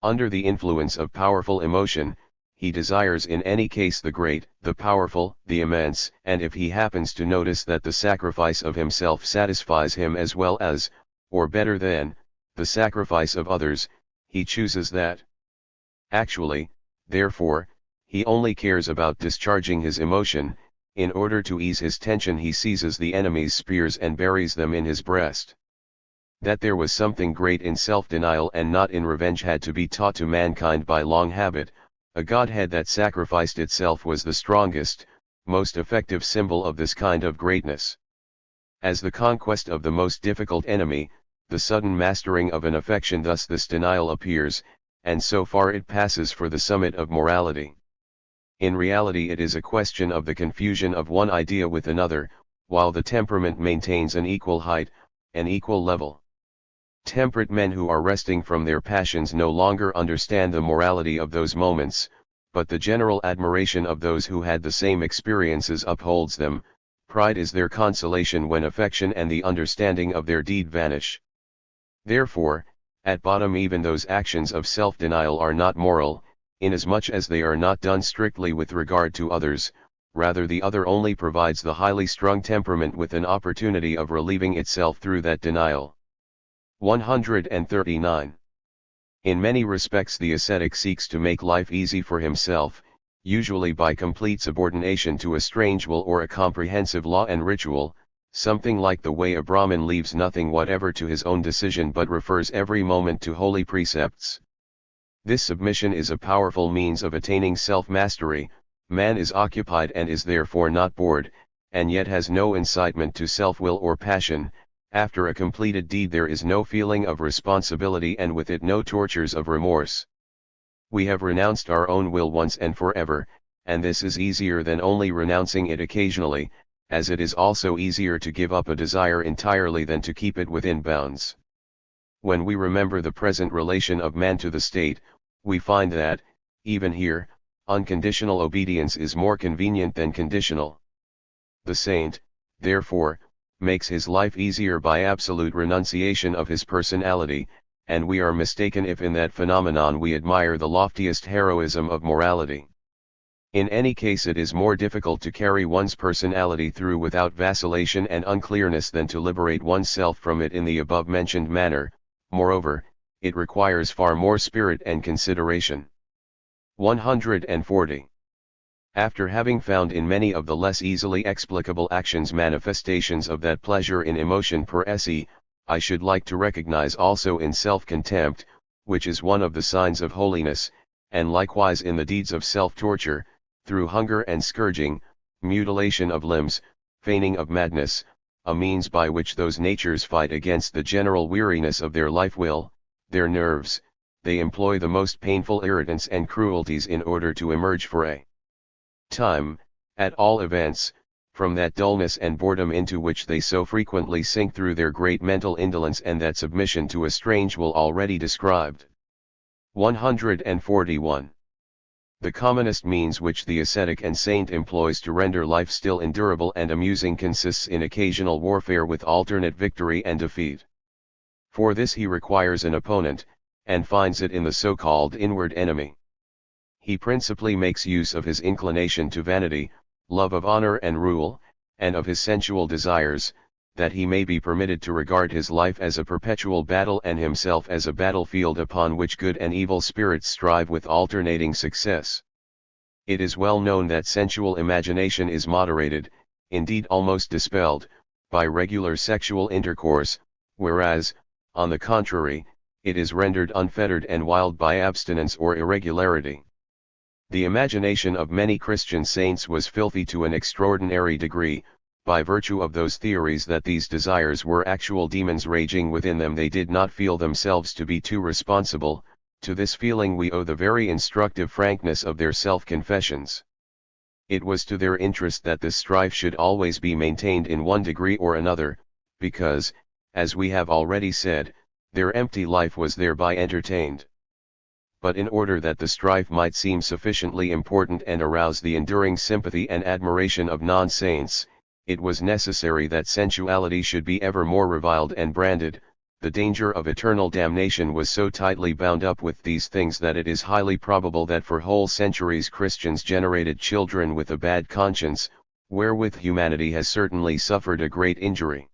Under the influence of powerful emotion, he desires in any case the great, the powerful, the immense, and if he happens to notice that the sacrifice of himself satisfies him as well as, or better than, the sacrifice of others, he chooses that. Actually, therefore, he only cares about discharging his emotion. In order to ease his tension he seizes the enemy's spears and buries them in his breast. That there was something great in self-denial and not in revenge had to be taught to mankind by long habit. A godhead that sacrificed itself was the strongest, most effective symbol of this kind of greatness. As the conquest of the most difficult enemy, the sudden mastering of an affection, thus this denial appears, and so far it passes for the summit of morality. In reality it is a question of the confusion of one idea with another, while the temperament maintains an equal height, an equal level. Temperate men who are resting from their passions no longer understand the morality of those moments, but the general admiration of those who had the same experiences upholds them. Pride is their consolation when affection and the understanding of their deed vanish. Therefore, at bottom even those actions of self-denial are not moral, inasmuch as they are not done strictly with regard to others, rather the other only provides the highly strung temperament with an opportunity of relieving itself through that denial. 139. In many respects the ascetic seeks to make life easy for himself, usually by complete subordination to a strange will or a comprehensive law and ritual, something like the way a Brahmin leaves nothing whatever to his own decision but refers every moment to holy precepts. This submission is a powerful means of attaining self-mastery. Man is occupied and is therefore not bored, and yet has no incitement to self-will or passion. After a completed deed there is no feeling of responsibility and with it no tortures of remorse. We have renounced our own will once and forever, and this is easier than only renouncing it occasionally, as it is also easier to give up a desire entirely than to keep it within bounds. When we remember the present relation of man to the state, we find that, even here, unconditional obedience is more convenient than conditional. The saint, therefore, makes his life easier by absolute renunciation of his personality, and we are mistaken if in that phenomenon we admire the loftiest heroism of morality. In any case, it is more difficult to carry one's personality through without vacillation and unclearness than to liberate oneself from it in the above-mentioned manner. Moreover, it requires far more spirit and consideration. 140. After having found in many of the less easily explicable actions manifestations of that pleasure in emotion per se, I should like to recognize also in self-contempt, which is one of the signs of holiness, and likewise in the deeds of self-torture, through hunger and scourging, mutilation of limbs, feigning of madness, a means by which those natures fight against the general weariness of their life will, their nerves. They employ the most painful irritants and cruelties in order to emerge for a time, at all events, from that dullness and boredom into which they so frequently sink through their great mental indolence and that submission to a strange will already described. 141. The commonest means which the ascetic and saint employs to render life still endurable and amusing consists in occasional warfare with alternate victory and defeat. For this he requires an opponent, and finds it in the so-called inward enemy. He principally makes use of his inclination to vanity, love of honor and rule, and of his sensual desires, that he may be permitted to regard his life as a perpetual battle and himself as a battlefield upon which good and evil spirits strive with alternating success. It is well known that sensual imagination is moderated, indeed almost dispelled, by regular sexual intercourse, whereas, on the contrary, it is rendered unfettered and wild by abstinence or irregularity. The imagination of many Christian saints was filthy to an extraordinary degree, by virtue of those theories that these desires were actual demons raging within them. They did not feel themselves to be too responsible. To this feeling we owe the very instructive frankness of their self-confessions. It was to their interest that this strife should always be maintained in one degree or another, because, as we have already said, their empty life was thereby entertained. But in order that the strife might seem sufficiently important and arouse the enduring sympathy and admiration of non-saints, it was necessary that sensuality should be ever more reviled and branded. The danger of eternal damnation was so tightly bound up with these things that it is highly probable that for whole centuries Christians generated children with a bad conscience, wherewith humanity has certainly suffered a great injury.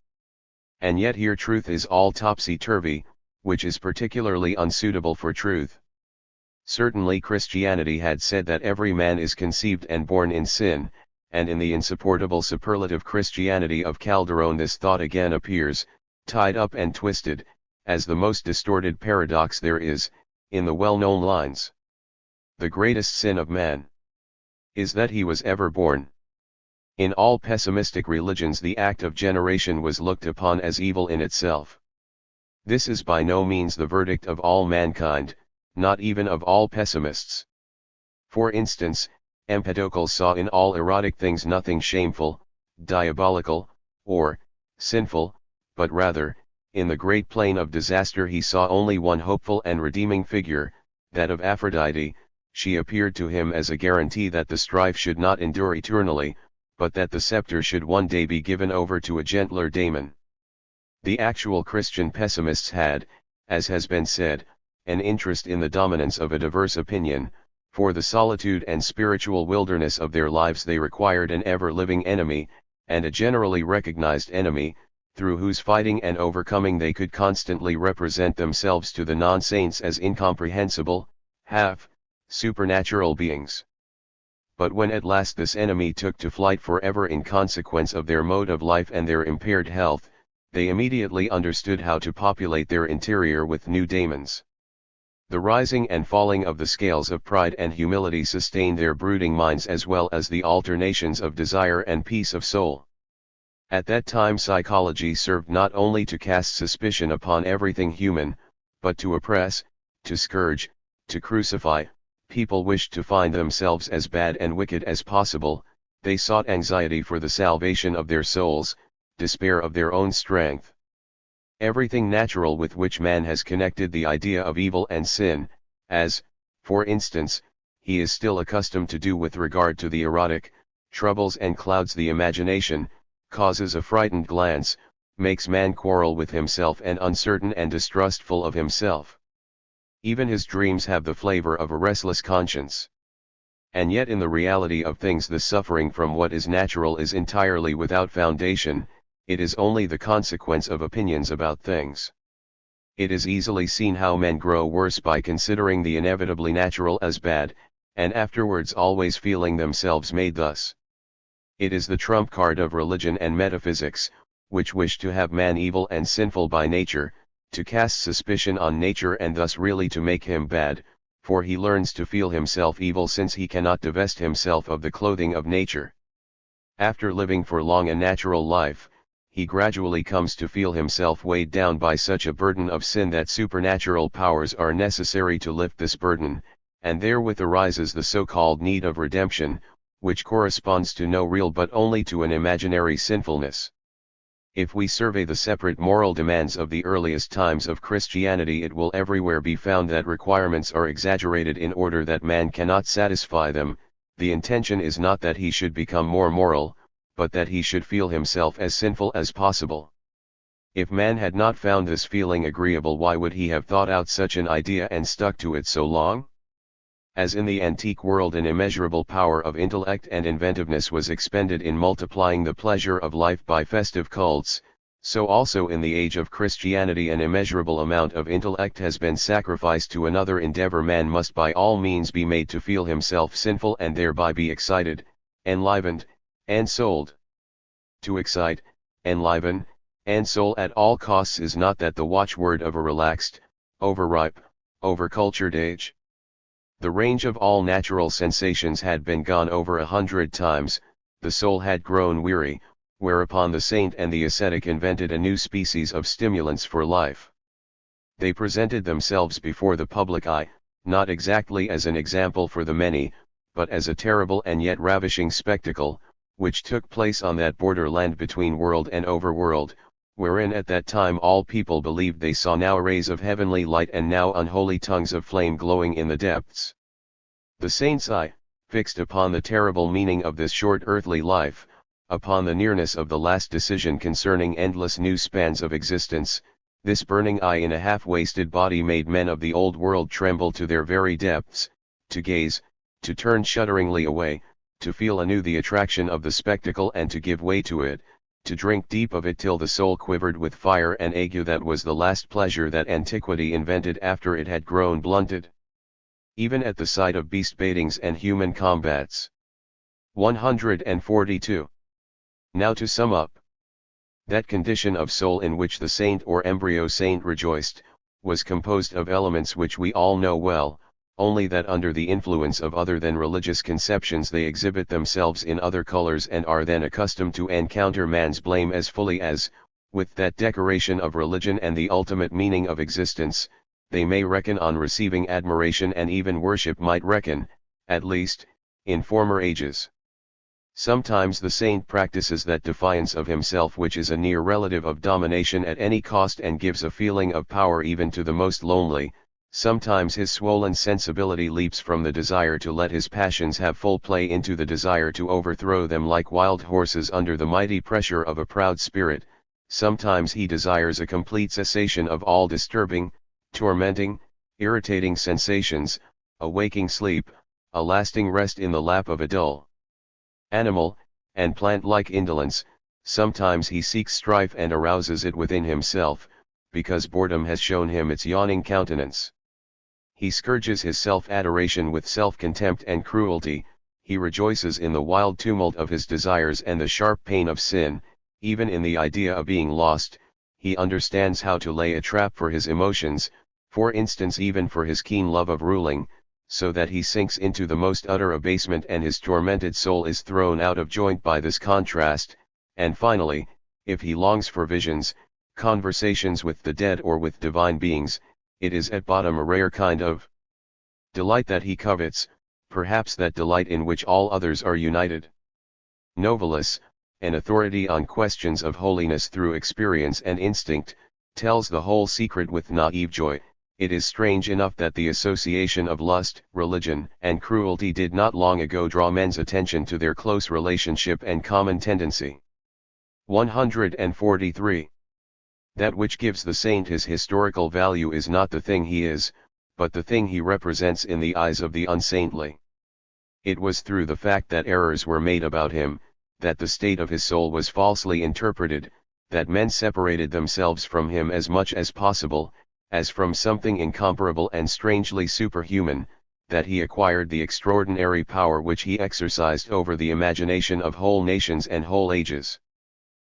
And yet here truth is all topsy-turvy, which is particularly unsuitable for truth. Certainly Christianity had said that every man is conceived and born in sin, and in the insupportable superlative Christianity of Calderon this thought again appears, tied up and twisted, as the most distorted paradox there is, in the well-known lines. The greatest sin of man is that he was ever born. In all pessimistic religions the act of generation was looked upon as evil in itself. This is by no means the verdict of all mankind, not even of all pessimists. For instance, Empedocles saw in all erotic things nothing shameful, diabolical, or sinful, but rather, in the great plain of disaster he saw only one hopeful and redeeming figure, that of Aphrodite. She appeared to him as a guarantee that the strife should not endure eternally, but that the scepter should one day be given over to a gentler daemon. The actual Christian pessimists had, as has been said, an interest in the dominance of a diverse opinion. For the solitude and spiritual wilderness of their lives they required an ever-living enemy, and a generally recognized enemy, through whose fighting and overcoming they could constantly represent themselves to the non-saints as incomprehensible, supernatural beings. But when at last this enemy took to flight forever in consequence of their mode of life and their impaired health, they immediately understood how to populate their interior with new daemons. The rising and falling of the scales of pride and humility sustained their brooding minds as well as the alternations of desire and peace of soul. At that time psychology served not only to cast suspicion upon everything human, but to oppress, to scourge, to crucify. People wished to find themselves as bad and wicked as possible. They sought anxiety for the salvation of their souls, despair of their own strength. Everything natural with which man has connected the idea of evil and sin, as, for instance, he is still accustomed to do with regard to the erotic, troubles and clouds the imagination, causes a frightened glance, makes man quarrel with himself and uncertain and distrustful of himself. Even his dreams have the flavor of a restless conscience. And yet in the reality of things the suffering from what is natural is entirely without foundation, it is only the consequence of opinions about things. It is easily seen how men grow worse by considering the inevitably natural as bad, and afterwards always feeling themselves made thus. It is the trump card of religion and metaphysics, which wish to have man evil and sinful by nature, to cast suspicion on nature and thus really to make him bad, for he learns to feel himself evil since he cannot divest himself of the clothing of nature. After living for long a natural life, he gradually comes to feel himself weighed down by such a burden of sin that supernatural powers are necessary to lift this burden, and therewith arises the so-called need of redemption, which corresponds to no real but only to an imaginary sinfulness. If we survey the separate moral demands of the earliest times of Christianity, it will everywhere be found that requirements are exaggerated in order that man cannot satisfy them. The intention is not that he should become more moral, but that he should feel himself as sinful as possible. If man had not found this feeling agreeable, why would he have thought out such an idea and stuck to it so long? As in the antique world an immeasurable power of intellect and inventiveness was expended in multiplying the pleasure of life by festive cults, so also in the age of Christianity an immeasurable amount of intellect has been sacrificed to another endeavor. Man must by all means be made to feel himself sinful and thereby be excited, enlivened, and sold. To excite, enliven, and soul at all costs is not that the watchword of a relaxed, overripe, overcultured age? The range of all natural sensations had been gone over 100 times, the soul had grown weary, whereupon the saint and the ascetic invented a new species of stimulants for life. They presented themselves before the public eye, not exactly as an example for the many, but as a terrible and yet ravishing spectacle, which took place on that borderland between world and overworld, wherein at that time all people believed they saw now rays of heavenly light and now unholy tongues of flame glowing in the depths. The saint's eye, fixed upon the terrible meaning of this short earthly life, upon the nearness of the last decision concerning endless new spans of existence, this burning eye in a half-wasted body made men of the old world tremble to their very depths, to gaze, to turn shudderingly away, to feel anew the attraction of the spectacle and to give way to it, to drink deep of it till the soul quivered with fire and ague. That was the last pleasure that antiquity invented after it had grown blunted. Even at the sight of beast baitings and human combats. 142. Now to sum up. That condition of soul in which the saint or embryo saint rejoiced, was composed of elements which we all know well, only that under the influence of other than religious conceptions they exhibit themselves in other colors and are then accustomed to encounter man's blame as fully as, with that decoration of religion and the ultimate meaning of existence, they may reckon on receiving admiration and even worship might reckon, at least, in former ages. Sometimes the saint practices that defiance of himself which is a near relative of domination at any cost and gives a feeling of power even to the most lonely. Sometimes his swollen sensibility leaps from the desire to let his passions have full play into the desire to overthrow them like wild horses under the mighty pressure of a proud spirit. Sometimes he desires a complete cessation of all disturbing, tormenting, irritating sensations, a waking sleep, a lasting rest in the lap of a dull animal, and plant-like indolence. Sometimes he seeks strife and arouses it within himself, because boredom has shown him its yawning countenance. He scourges his self-adoration with self-contempt and cruelty, he rejoices in the wild tumult of his desires and the sharp pain of sin, even in the idea of being lost. He understands how to lay a trap for his emotions, for instance even for his keen love of ruling, so that he sinks into the most utter abasement and his tormented soul is thrown out of joint by this contrast. And finally, if he longs for visions, conversations with the dead or with divine beings, it is at bottom a rare kind of delight that he covets, perhaps that delight in which all others are united. Novalis, an authority on questions of holiness through experience and instinct, tells the whole secret with naive joy. It is strange enough that the association of lust, religion, and cruelty did not long ago draw men's attention to their close relationship and common tendency. 143. That which gives the saint his historical value is not the thing he is, but the thing he represents in the eyes of the unsaintly. It was through the fact that errors were made about him, that the state of his soul was falsely interpreted, that men separated themselves from him as much as possible, as from something incomparable and strangely superhuman, that he acquired the extraordinary power which he exercised over the imagination of whole nations and whole ages.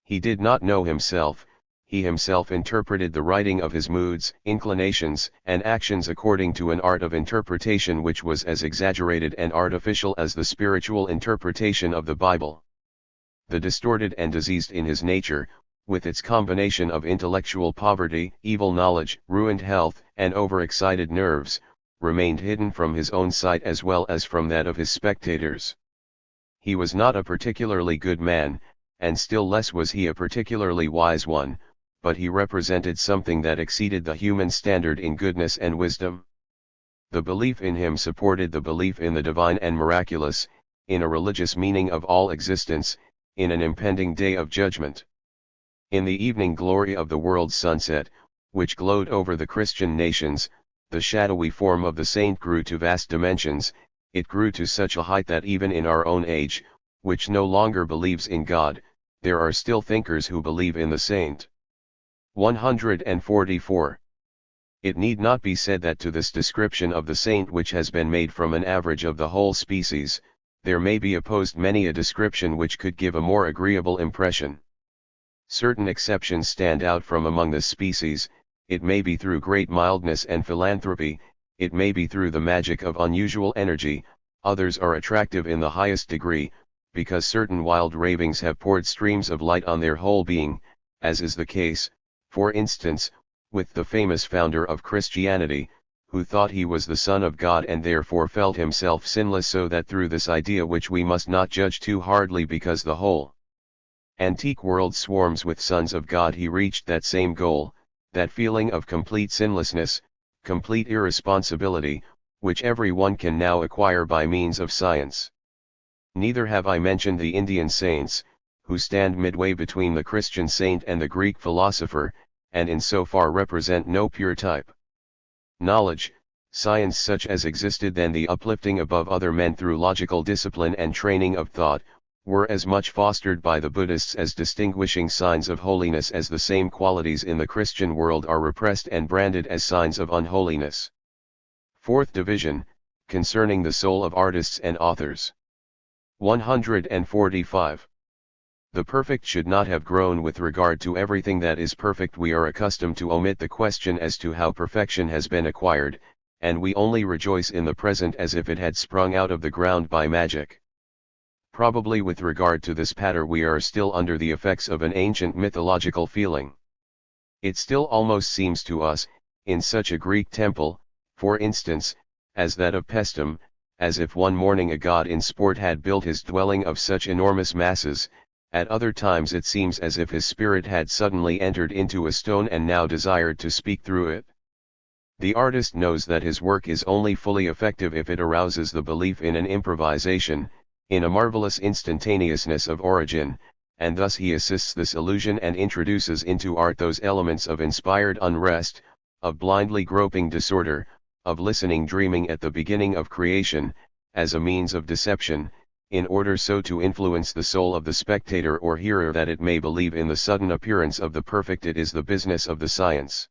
He did not know himself, he himself interpreted the writing of his moods, inclinations, and actions according to an art of interpretation which was as exaggerated and artificial as the spiritual interpretation of the Bible. The distorted and diseased in his nature, with its combination of intellectual poverty, evil knowledge, ruined health, and overexcited nerves, remained hidden from his own sight as well as from that of his spectators. He was not a particularly good man, and still less was he a particularly wise one, but he represented something that exceeded the human standard in goodness and wisdom. The belief in him supported the belief in the divine and miraculous, in a religious meaning of all existence, in an impending day of judgment. In the evening glory of the world's sunset, which glowed over the Christian nations, the shadowy form of the saint grew to vast dimensions, it grew to such a height that even in our own age, which no longer believes in God, there are still thinkers who believe in the saint. 144. It need not be said that to this description of the saint which has been made from an average of the whole species, there may be opposed many a description which could give a more agreeable impression. Certain exceptions stand out from among this species, it may be through great mildness and philanthropy, it may be through the magic of unusual energy, others are attractive in the highest degree, because certain wild ravings have poured streams of light on their whole being, as is the case, for instance, with the famous founder of Christianity, who thought he was the Son of God and therefore felt himself sinless, so that through this idea which we must not judge too hardly because the whole antique world swarms with sons of God, he reached that same goal, that feeling of complete sinlessness, complete irresponsibility, which every one can now acquire by means of science. Neither have I mentioned the Indian saints, who stand midway between the Christian saint and the Greek philosopher, and in so far represent no pure type. Knowledge, science such as existed then, the uplifting above other men through logical discipline and training of thought, were as much fostered by the Buddhists as distinguishing signs of holiness, as the same qualities in the Christian world are repressed and branded as signs of unholiness. Fourth division, concerning the soul of artists and authors. 145. The perfect should not have grown with regard to everything that is perfect. We are accustomed to omit the question as to how perfection has been acquired, and we only rejoice in the present as if it had sprung out of the ground by magic. Probably with regard to this matter we are still under the effects of an ancient mythological feeling. It still almost seems to us, in such a Greek temple, for instance, as that of Paestum, as if one morning a god in sport had built his dwelling of such enormous masses. At other times it seems as if his spirit had suddenly entered into a stone and now desired to speak through it. The artist knows that his work is only fully effective if it arouses the belief in an improvisation, in a marvelous instantaneousness of origin, and thus he assists this illusion and introduces into art those elements of inspired unrest, of blindly groping disorder, of listening dreaming at the beginning of creation, as a means of deception, in order so to influence the soul of the spectator or hearer that it may believe in the sudden appearance of the perfect. It is the business of the science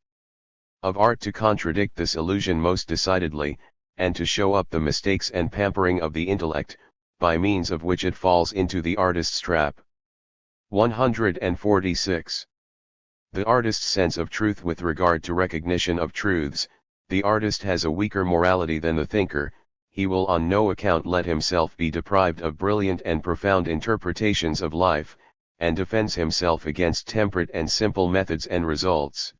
of art to contradict this illusion most decidedly, and to show up the mistakes and pampering of the intellect, by means of which it falls into the artist's trap. 146. The artist's sense of truth. With regard to recognition of truths, the artist has a weaker morality than the thinker. He will on no account let himself be deprived of brilliant and profound interpretations of life, and defends himself against temperate and simple methods and results.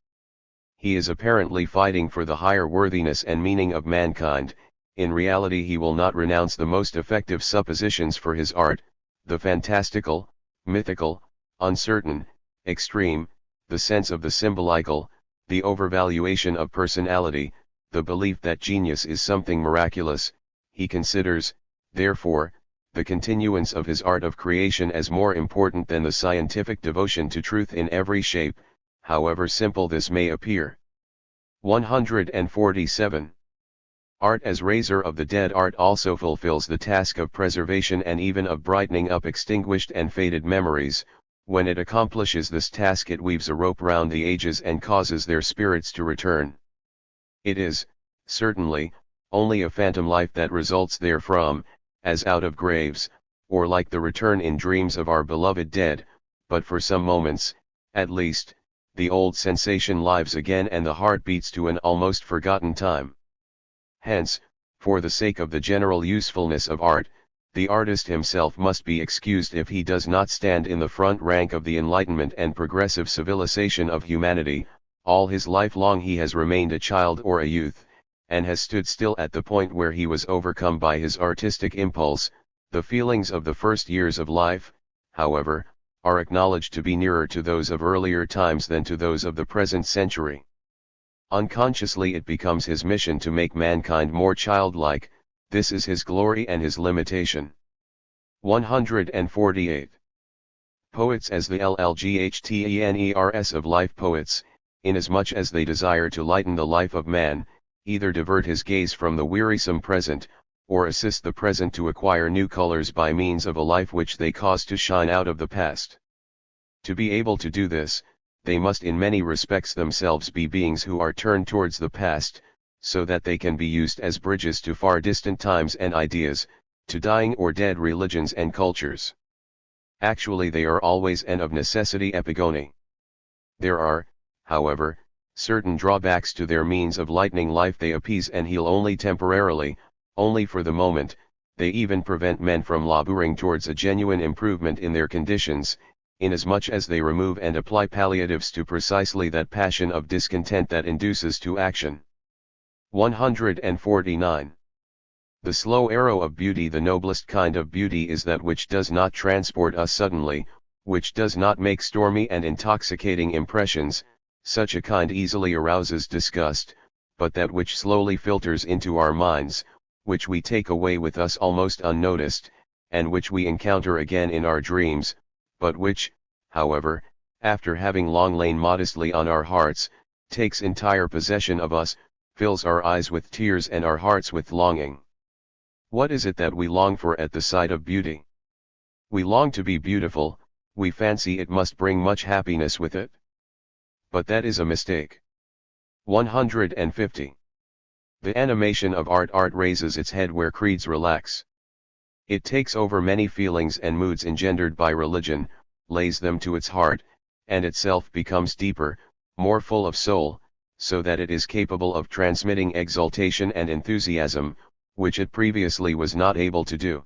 He is apparently fighting for the higher worthiness and meaning of mankind. In reality he will not renounce the most effective suppositions for his art, the fantastical, mythical, uncertain, extreme, the sense of the symbolical, the overvaluation of personality, the belief that genius is something miraculous. He considers, therefore, the continuance of his art of creation as more important than the scientific devotion to truth in every shape, however simple this may appear. 147. Art as raiser of the dead. Art also fulfills the task of preservation and even of brightening up extinguished and faded memories. When it accomplishes this task, it weaves a rope round the ages and causes their spirits to return. It is, certainly, only a phantom life that results therefrom, as out of graves, or like the return in dreams of our beloved dead, but for some moments, at least, the old sensation lives again and the heart beats to an almost forgotten time. Hence, for the sake of the general usefulness of art, the artist himself must be excused if he does not stand in the front rank of the enlightenment and progressive civilization of humanity. All his life long he has remained a child or a youth, and has stood still at the point where he was overcome by his artistic impulse. The feelings of the first years of life, however, are acknowledged to be nearer to those of earlier times than to those of the present century. Unconsciously it becomes his mission to make mankind more childlike. This is his glory and his limitation. 148. Poets as the LLGHTENERS of life. Poets, inasmuch as they desire to lighten the life of man, either divert his gaze from the wearisome present, or assist the present to acquire new colors by means of a life which they cause to shine out of the past. To be able to do this, they must in many respects themselves be beings who are turned towards the past, so that they can be used as bridges to far distant times and ideas, to dying or dead religions and cultures. Actually they are always and of necessity epigoni. There are, however, certain drawbacks to their means of lightening life. They appease and heal only temporarily, only for the moment. They even prevent men from laboring towards a genuine improvement in their conditions, inasmuch as they remove and apply palliatives to precisely that passion of discontent that induces to action. 149. The slow arrow of beauty. The noblest kind of beauty is that which does not transport us suddenly, which does not make stormy and intoxicating impressions. Such a kind easily arouses disgust, but that which slowly filters into our minds, which we take away with us almost unnoticed, and which we encounter again in our dreams, but which, however, after having long lain modestly on our hearts, takes entire possession of us, fills our eyes with tears and our hearts with longing. What is it that we long for at the sight of beauty? We long to be beautiful. We fancy it must bring much happiness with it. But that is a mistake. 150. The animation of art. Art raises its head where creeds relax. It takes over many feelings and moods engendered by religion, lays them to its heart, and itself becomes deeper, more full of soul, so that it is capable of transmitting exultation and enthusiasm, which it previously was not able to do.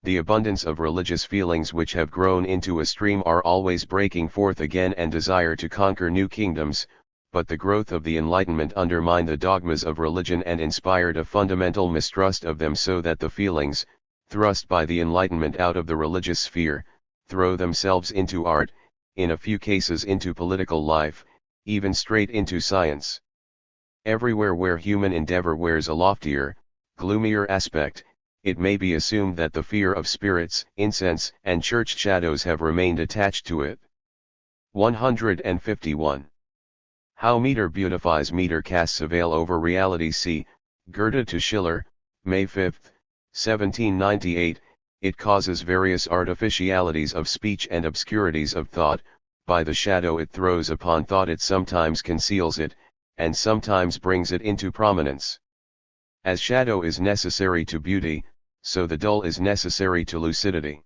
The abundance of religious feelings which have grown into a stream are always breaking forth again and desire to conquer new kingdoms, but the growth of the Enlightenment undermined the dogmas of religion and inspired a fundamental mistrust of them, so that the feelings, thrust by the Enlightenment out of the religious sphere, throw themselves into art, in a few cases into political life, even straight into science. Everywhere where human endeavor wears a loftier, gloomier aspect, it may be assumed that the fear of spirits, incense, and church shadows have remained attached to it. 151. How meter beautifies. Meter casts a veil over reality. See, Goethe to Schiller, May 5, 1798, it causes various artificialities of speech and obscurities of thought. By the shadow it throws upon thought it sometimes conceals it, and sometimes brings it into prominence. As shadow is necessary to beauty, so the dull is necessary to lucidity.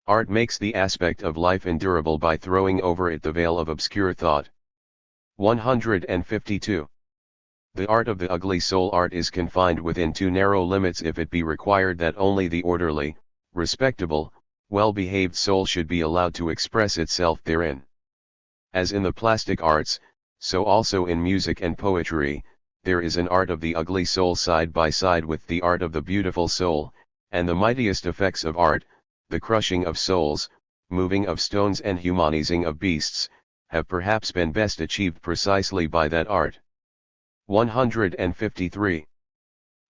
Art makes the aspect of life endurable by throwing over it the veil of obscure thought. 152. The art of the ugly soul. Art is confined within too narrow limits if it be required that only the orderly, respectable, well-behaved soul should be allowed to express itself therein. As in the plastic arts, so also in music and poetry, there is an art of the ugly soul side by side with the art of the beautiful soul, and the mightiest effects of art, the crushing of souls, moving of stones and humanizing of beasts, have perhaps been best achieved precisely by that art. 153.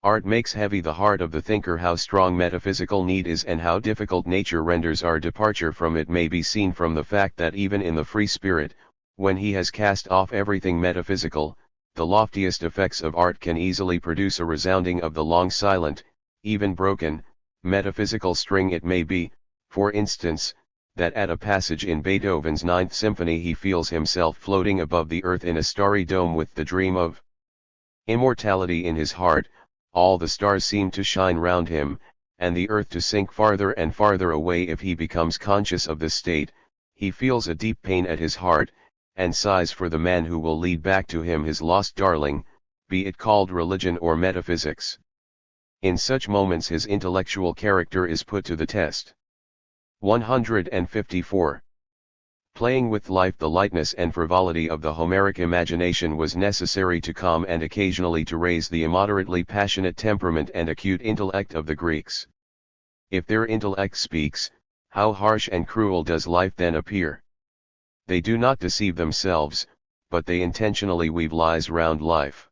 Art makes heavy the heart of the thinker. How strong metaphysical need is and how difficult nature renders our departure from it may be seen from the fact that even in the free spirit, when he has cast off everything metaphysical, the loftiest effects of art can easily produce a resounding of the long silent, even broken, metaphysical string. It may be, for instance, that at a passage in Beethoven's Ninth Symphony he feels himself floating above the earth in a starry dome with the dream of immortality in his heart. All the stars seem to shine round him, and the earth to sink farther and farther away. If he becomes conscious of this state, he feels a deep pain at his heart, and sighs for the man who will lead back to him his lost darling, be it called religion or metaphysics. In such moments his intellectual character is put to the test. 154. Playing with life. The lightness and frivolity of the Homeric imagination was necessary to calm and occasionally to raise the immoderately passionate temperament and acute intellect of the Greeks. If their intellect speaks, how harsh and cruel does life then appear? They do not deceive themselves, but they intentionally weave lies round life.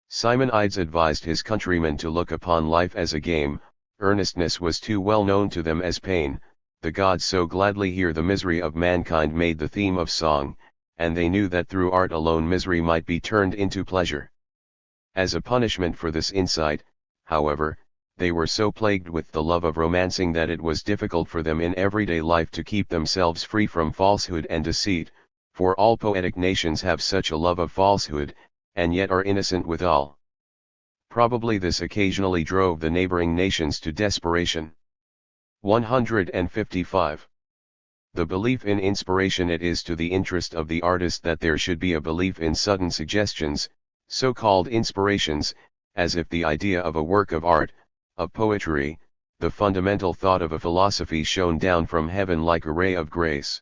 Simonides advised his countrymen to look upon life as a game. Earnestness was too well known to them as pain. The gods so gladly hear the misery of mankind made the theme of song, and they knew that through art alone misery might be turned into pleasure. As a punishment for this insight, however, they were so plagued with the love of romancing that it was difficult for them in everyday life to keep themselves free from falsehood and deceit, for all poetic nations have such a love of falsehood, and yet are innocent withal. Probably this occasionally drove the neighboring nations to desperation. 155. The belief in inspiration. It is to the interest of the artist that there should be a belief in sudden suggestions, so-called inspirations, as if the idea of a work of art, of poetry, the fundamental thought of a philosophy shone down from heaven like a ray of grace.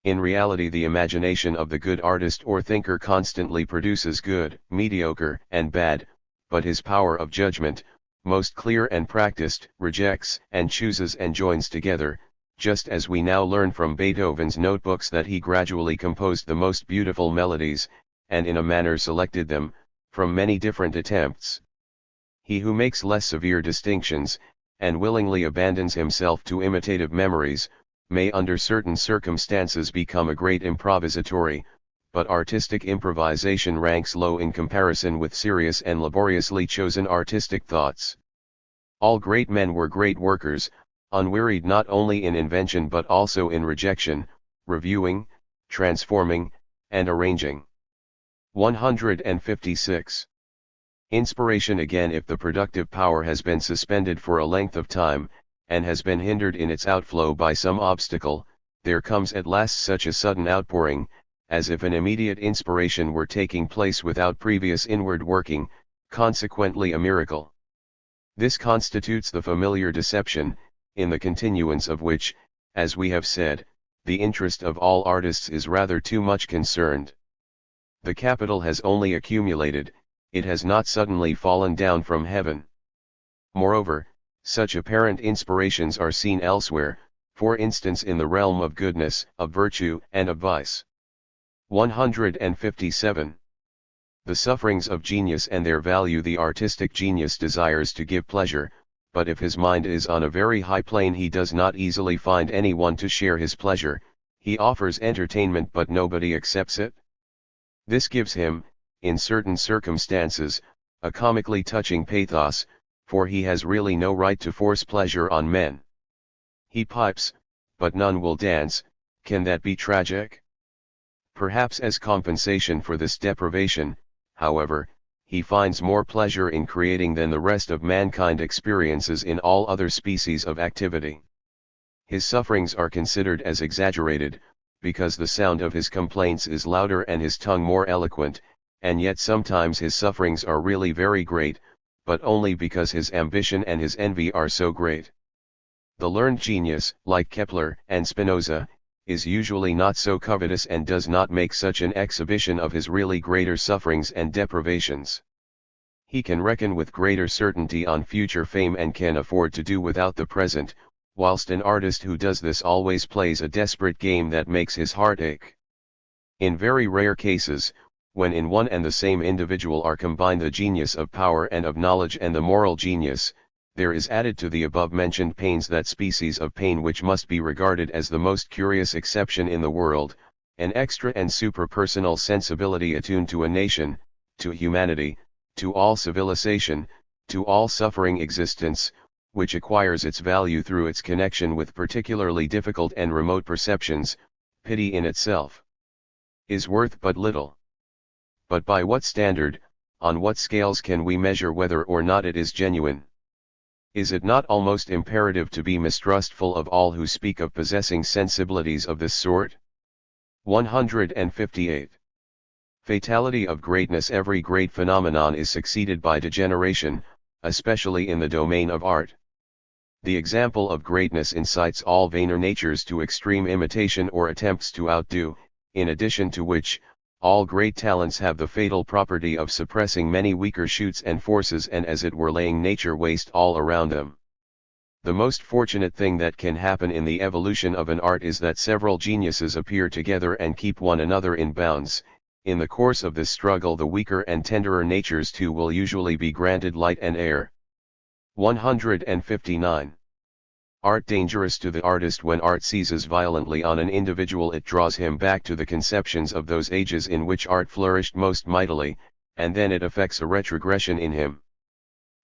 In reality the imagination of the good artist or thinker constantly produces good, mediocre, and bad, but his power of judgment, most clear and practiced, rejects and chooses and joins together, just as we now learn from Beethoven's notebooks that he gradually composed the most beautiful melodies, and in a manner selected them, from many different attempts. He who makes less severe distinctions, and willingly abandons himself to imitative memories, may under certain circumstances become a great improvisatore, but artistic improvisation ranks low in comparison with serious and laboriously chosen artistic thoughts. All great men were great workers, unwearied not only in invention but also in rejection, reviewing, transforming, and arranging. 156. Inspiration. Again, if the productive power has been suspended for a length of time, and has been hindered in its outflow by some obstacle, there comes at last such a sudden outpouring, as if an immediate inspiration were taking place without previous inward working, consequently a miracle. This constitutes the familiar deception, in the continuance of which, as we have said, the interest of all artists is rather too much concerned. The capital has only accumulated, it has not suddenly fallen down from heaven. Moreover, such apparent inspirations are seen elsewhere, for instance in the realm of goodness, of virtue, and of vice. 157. The sufferings of genius and their value. The artistic genius desires to give pleasure, but if his mind is on a very high plane he does not easily find anyone to share his pleasure. He offers entertainment but nobody accepts it. This gives him, in certain circumstances, a comically touching pathos, for he has really no right to force pleasure on men. He pipes, but none will dance. Can that be tragic? Perhaps as compensation for this deprivation, however, he finds more pleasure in creating than the rest of mankind experiences in all other species of activity. His sufferings are considered as exaggerated, because the sound of his complaints is louder and his tongue more eloquent, and yet sometimes his sufferings are really very great, but only because his ambition and his envy are so great. The learned genius, like Kepler and Spinoza, is usually not so covetous and does not make such an exhibition of his really greater sufferings and deprivations. He can reckon with greater certainty on future fame and can afford to do without the present, whilst an artist who does this always plays a desperate game that makes his heart ache. In very rare cases, when in one and the same individual are combined the genius of power and of knowledge and the moral genius, there is added to the above-mentioned pains that species of pain which must be regarded as the most curious exception in the world, an extra and superpersonal sensibility attuned to a nation, to humanity, to all civilization, to all suffering existence, which acquires its value through its connection with particularly difficult and remote perceptions. Pity in itself is worth but little. But by what standard, on what scales can we measure whether or not it is genuine? Is it not almost imperative to be mistrustful of all who speak of possessing sensibilities of this sort? 158. Fatality of greatness. Every great phenomenon is succeeded by degeneration, especially in the domain of art. The example of greatness incites all vainer natures to extreme imitation or attempts to outdo, in addition to which, all great talents have the fatal property of suppressing many weaker shoots and forces and as it were laying nature waste all around them. The most fortunate thing that can happen in the evolution of an art is that several geniuses appear together and keep one another in bounds. In the course of this struggle the weaker and tenderer natures too will usually be granted light and air. 159. Art dangerous to the artist. When art seizes violently on an individual it draws him back to the conceptions of those ages in which art flourished most mightily, and then it effects a retrogression in him.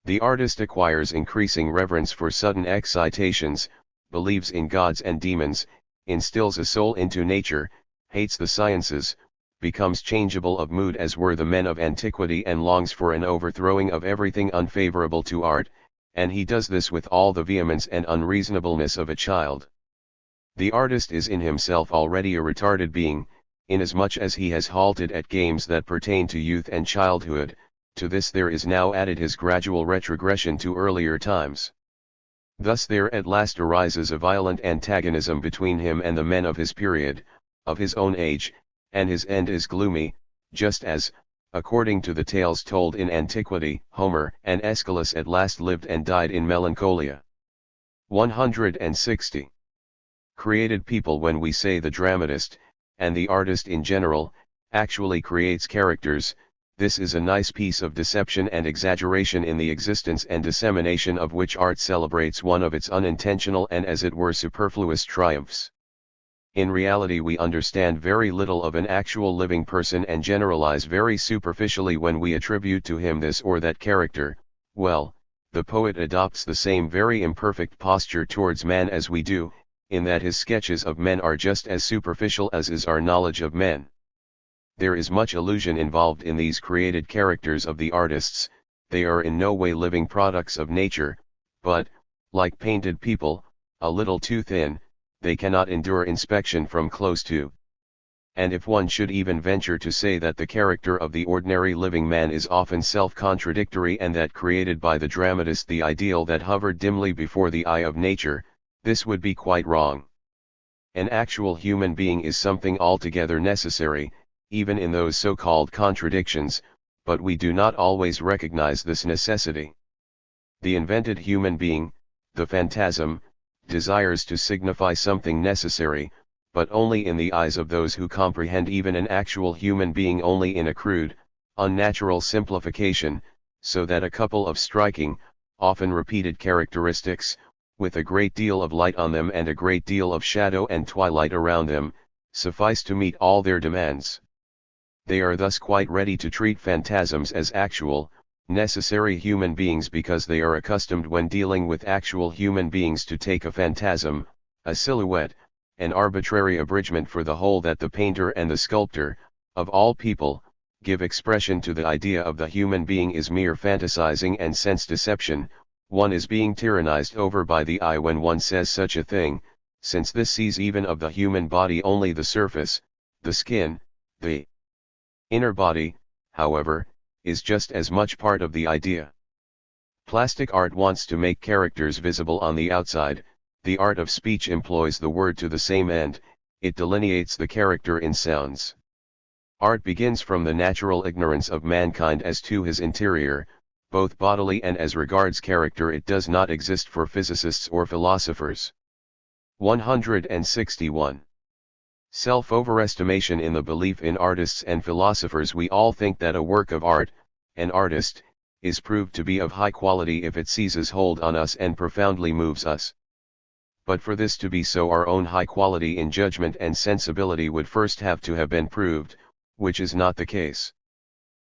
The artist acquires increasing reverence for sudden excitations, believes in gods and demons, instills a soul into nature, hates the sciences, becomes changeable of mood as were the men of antiquity and longs for an overthrowing of everything unfavorable to art, and he does this with all the vehemence and unreasonableness of a child. The artist is in himself already a retarded being, inasmuch as he has halted at games that pertain to youth and childhood. To this there is now added his gradual retrogression to earlier times. Thus there at last arises a violent antagonism between him and the men of his period, of his own age, and his end is gloomy, just as, according to the tales told in antiquity, Homer and Aeschylus at last lived and died in melancholia. 160. Created people. When we say the dramatist, and the artist in general, actually creates characters, this is a nice piece of deception and exaggeration in the existence and dissemination of which art celebrates one of its unintentional and as it were superfluous triumphs. In reality we understand very little of an actual living person and generalize very superficially when we attribute to him this or that character. Well, the poet adopts the same very imperfect posture towards man as we do, in that his sketches of men are just as superficial as is our knowledge of men. There is much illusion involved in these created characters of the artists. They are in no way living products of nature, but, like painted people, a little too thin, they cannot endure inspection from close to. And if one should even venture to say that the character of the ordinary living man is often self-contradictory and that created by the dramatist the ideal that hovered dimly before the eye of nature, this would be quite wrong. An actual human being is something altogether necessary, even in those so-called contradictions, but we do not always recognize this necessity. The invented human being, the phantasm, desires to signify something necessary, but only in the eyes of those who comprehend even an actual human being only in a crude, unnatural simplification, so that a couple of striking, often repeated characteristics, with a great deal of light on them and a great deal of shadow and twilight around them, suffice to meet all their demands. They are thus quite ready to treat phantasms as actual, necessary human beings because they are accustomed when dealing with actual human beings to take a phantasm, a silhouette, an arbitrary abridgment for the whole that the painter and the sculptor, of all people, give expression to the idea of the human being is mere fantasizing and sense deception. One is being tyrannized over by the eye when one says such a thing, since this sees even of the human body only the surface, the skin. The inner body, however, is just as much part of the idea. Plastic art wants to make characters visible on the outside. The art of speech employs the word to the same end, it delineates the character in sounds. Art begins from the natural ignorance of mankind as to his interior, both bodily and as regards character. It does not exist for physicists or philosophers. 161. Self-overestimation. In the belief in artists and philosophers, we all think that a work of art, an artist, is proved to be of high quality if it seizes hold on us and profoundly moves us. But for this to be so, our own high quality in judgment and sensibility would first have to have been proved, which is not the case.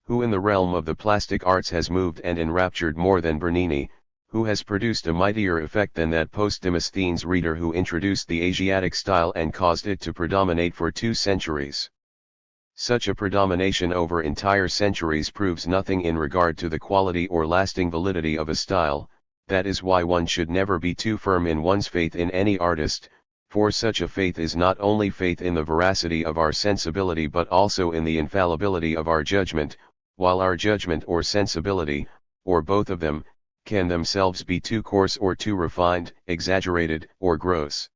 Who in the realm of the plastic arts has moved and enraptured more than Bernini? Who has produced a mightier effect than that Demosthenes reader who introduced the Asiatic style and caused it to predominate for 2 centuries? Such a predomination over entire centuries proves nothing in regard to the quality or lasting validity of a style. That is why one should never be too firm in one's faith in any artist, for such a faith is not only faith in the veracity of our sensibility but also in the infallibility of our judgment, while our judgment or sensibility, or both of them, can themselves be too coarse or too refined, exaggerated, or gross.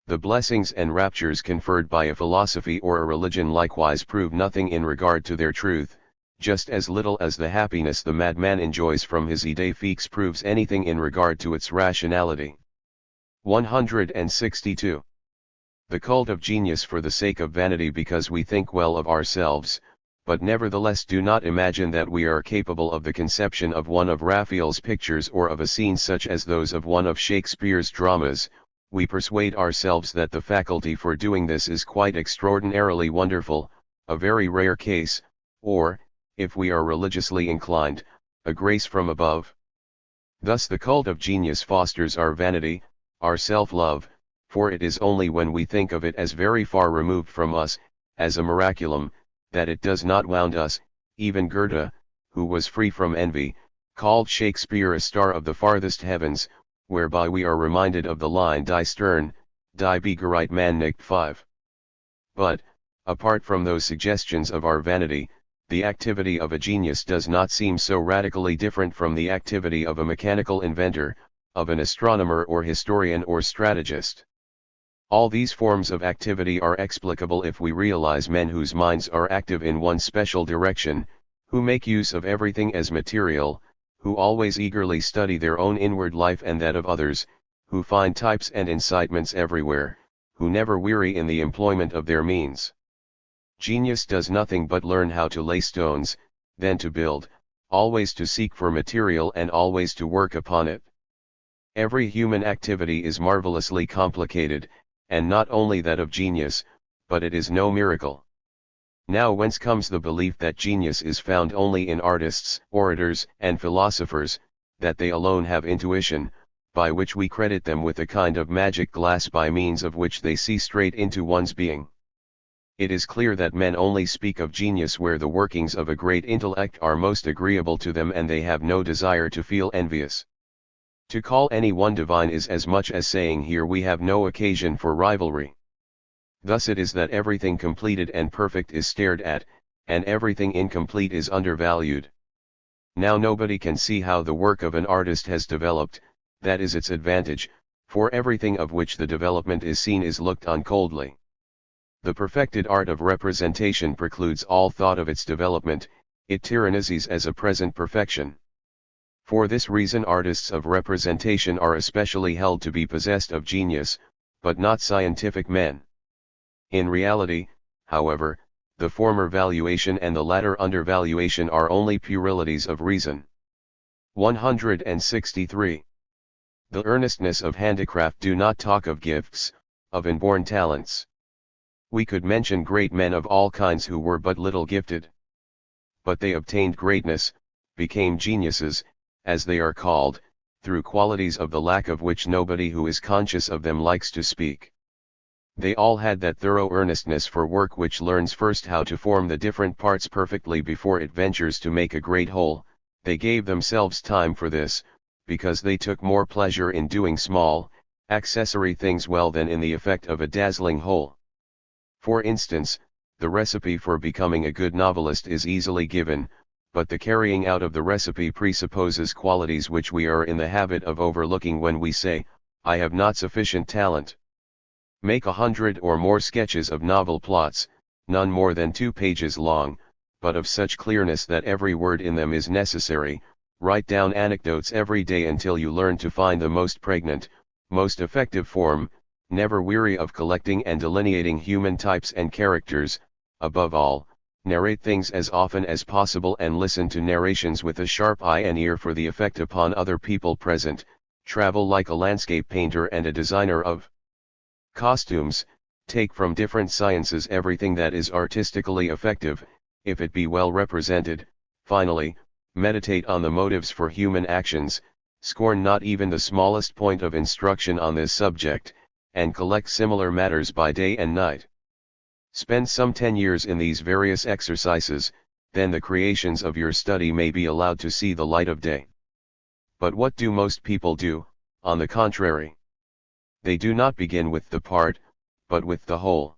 The blessings and raptures conferred by a philosophy or a religion likewise prove nothing in regard to their truth, just as little as the happiness the madman enjoys from his idée fixe proves anything in regard to its rationality. 162. The cult of genius for the sake of vanity, because we think well of ourselves, but nevertheless do not imagine that we are capable of the conception of one of Raphael's pictures or of a scene such as those of one of Shakespeare's dramas. We persuade ourselves that the faculty for doing this is quite extraordinarily wonderful, a very rare case, or, if we are religiously inclined, a grace from above. Thus the cult of genius fosters our vanity, our self-love, for it is only when we think of it as very far removed from us, as a miraculum, that it does not wound us. Even Goethe, who was free from envy, called Shakespeare a star of the farthest heavens, whereby we are reminded of the line Die Stern, die Begereit man nicht 5. But, apart from those suggestions of our vanity, the activity of a genius does not seem so radically different from the activity of a mechanical inventor, of an astronomer or historian or strategist. All these forms of activity are explicable if we realize men whose minds are active in one special direction, who make use of everything as material, who always eagerly study their own inward life and that of others, who find types and incitements everywhere, who never weary in the employment of their means. Genius does nothing but learn how to lay stones, then to build, always to seek for material and always to work upon it. Every human activity is marvelously complicated, and not only that of genius, but it is no miracle. Now whence comes the belief that genius is found only in artists, orators, and philosophers, that they alone have intuition, by which we credit them with a kind of magic glass by means of which they see straight into one's being? It is clear that men only speak of genius where the workings of a great intellect are most agreeable to them and they have no desire to feel envious. To call any one divine is as much as saying here we have no occasion for rivalry. Thus it is that everything completed and perfect is stared at, and everything incomplete is undervalued. Now nobody can see how the work of an artist has developed, that is its advantage, for everything of which the development is seen is looked on coldly. The perfected art of representation precludes all thought of its development, it tyrannizes as a present perfection. For this reason artists of representation are especially held to be possessed of genius, but not scientific men. In reality, however, the former valuation and the latter undervaluation are only puerilities of reason. 163. The earnestness of handicraft. Do not talk of gifts, of inborn talents. We could mention great men of all kinds who were but little gifted. But they obtained greatness, became geniuses, as they are called, through qualities of the lack of which nobody who is conscious of them likes to speak. They all had that thorough earnestness for work which learns first how to form the different parts perfectly before it ventures to make a great whole. They gave themselves time for this, because they took more pleasure in doing small, accessory things well than in the effect of a dazzling whole. For instance, the recipe for becoming a good novelist is easily given, but the carrying out of the recipe presupposes qualities which we are in the habit of overlooking when we say, I have not sufficient talent. Make 100 or more sketches of novel plots, none more than 2 pages long, but of such clearness that every word in them is necessary. Write down anecdotes every day until you learn to find the most pregnant, most effective form, never weary of collecting and delineating human types and characters, above all, narrate things as often as possible and listen to narrations with a sharp eye and ear for the effect upon other people present, travel like a landscape painter and a designer of costumes, take from different sciences everything that is artistically effective, if it be well represented, finally, meditate on the motives for human actions, scorn not even the smallest point of instruction on this subject, and collect similar matters by day and night. Spend some 10 years in these various exercises, then the creations of your study may be allowed to see the light of day. But what do most people do, on the contrary? They do not begin with the part, but with the whole.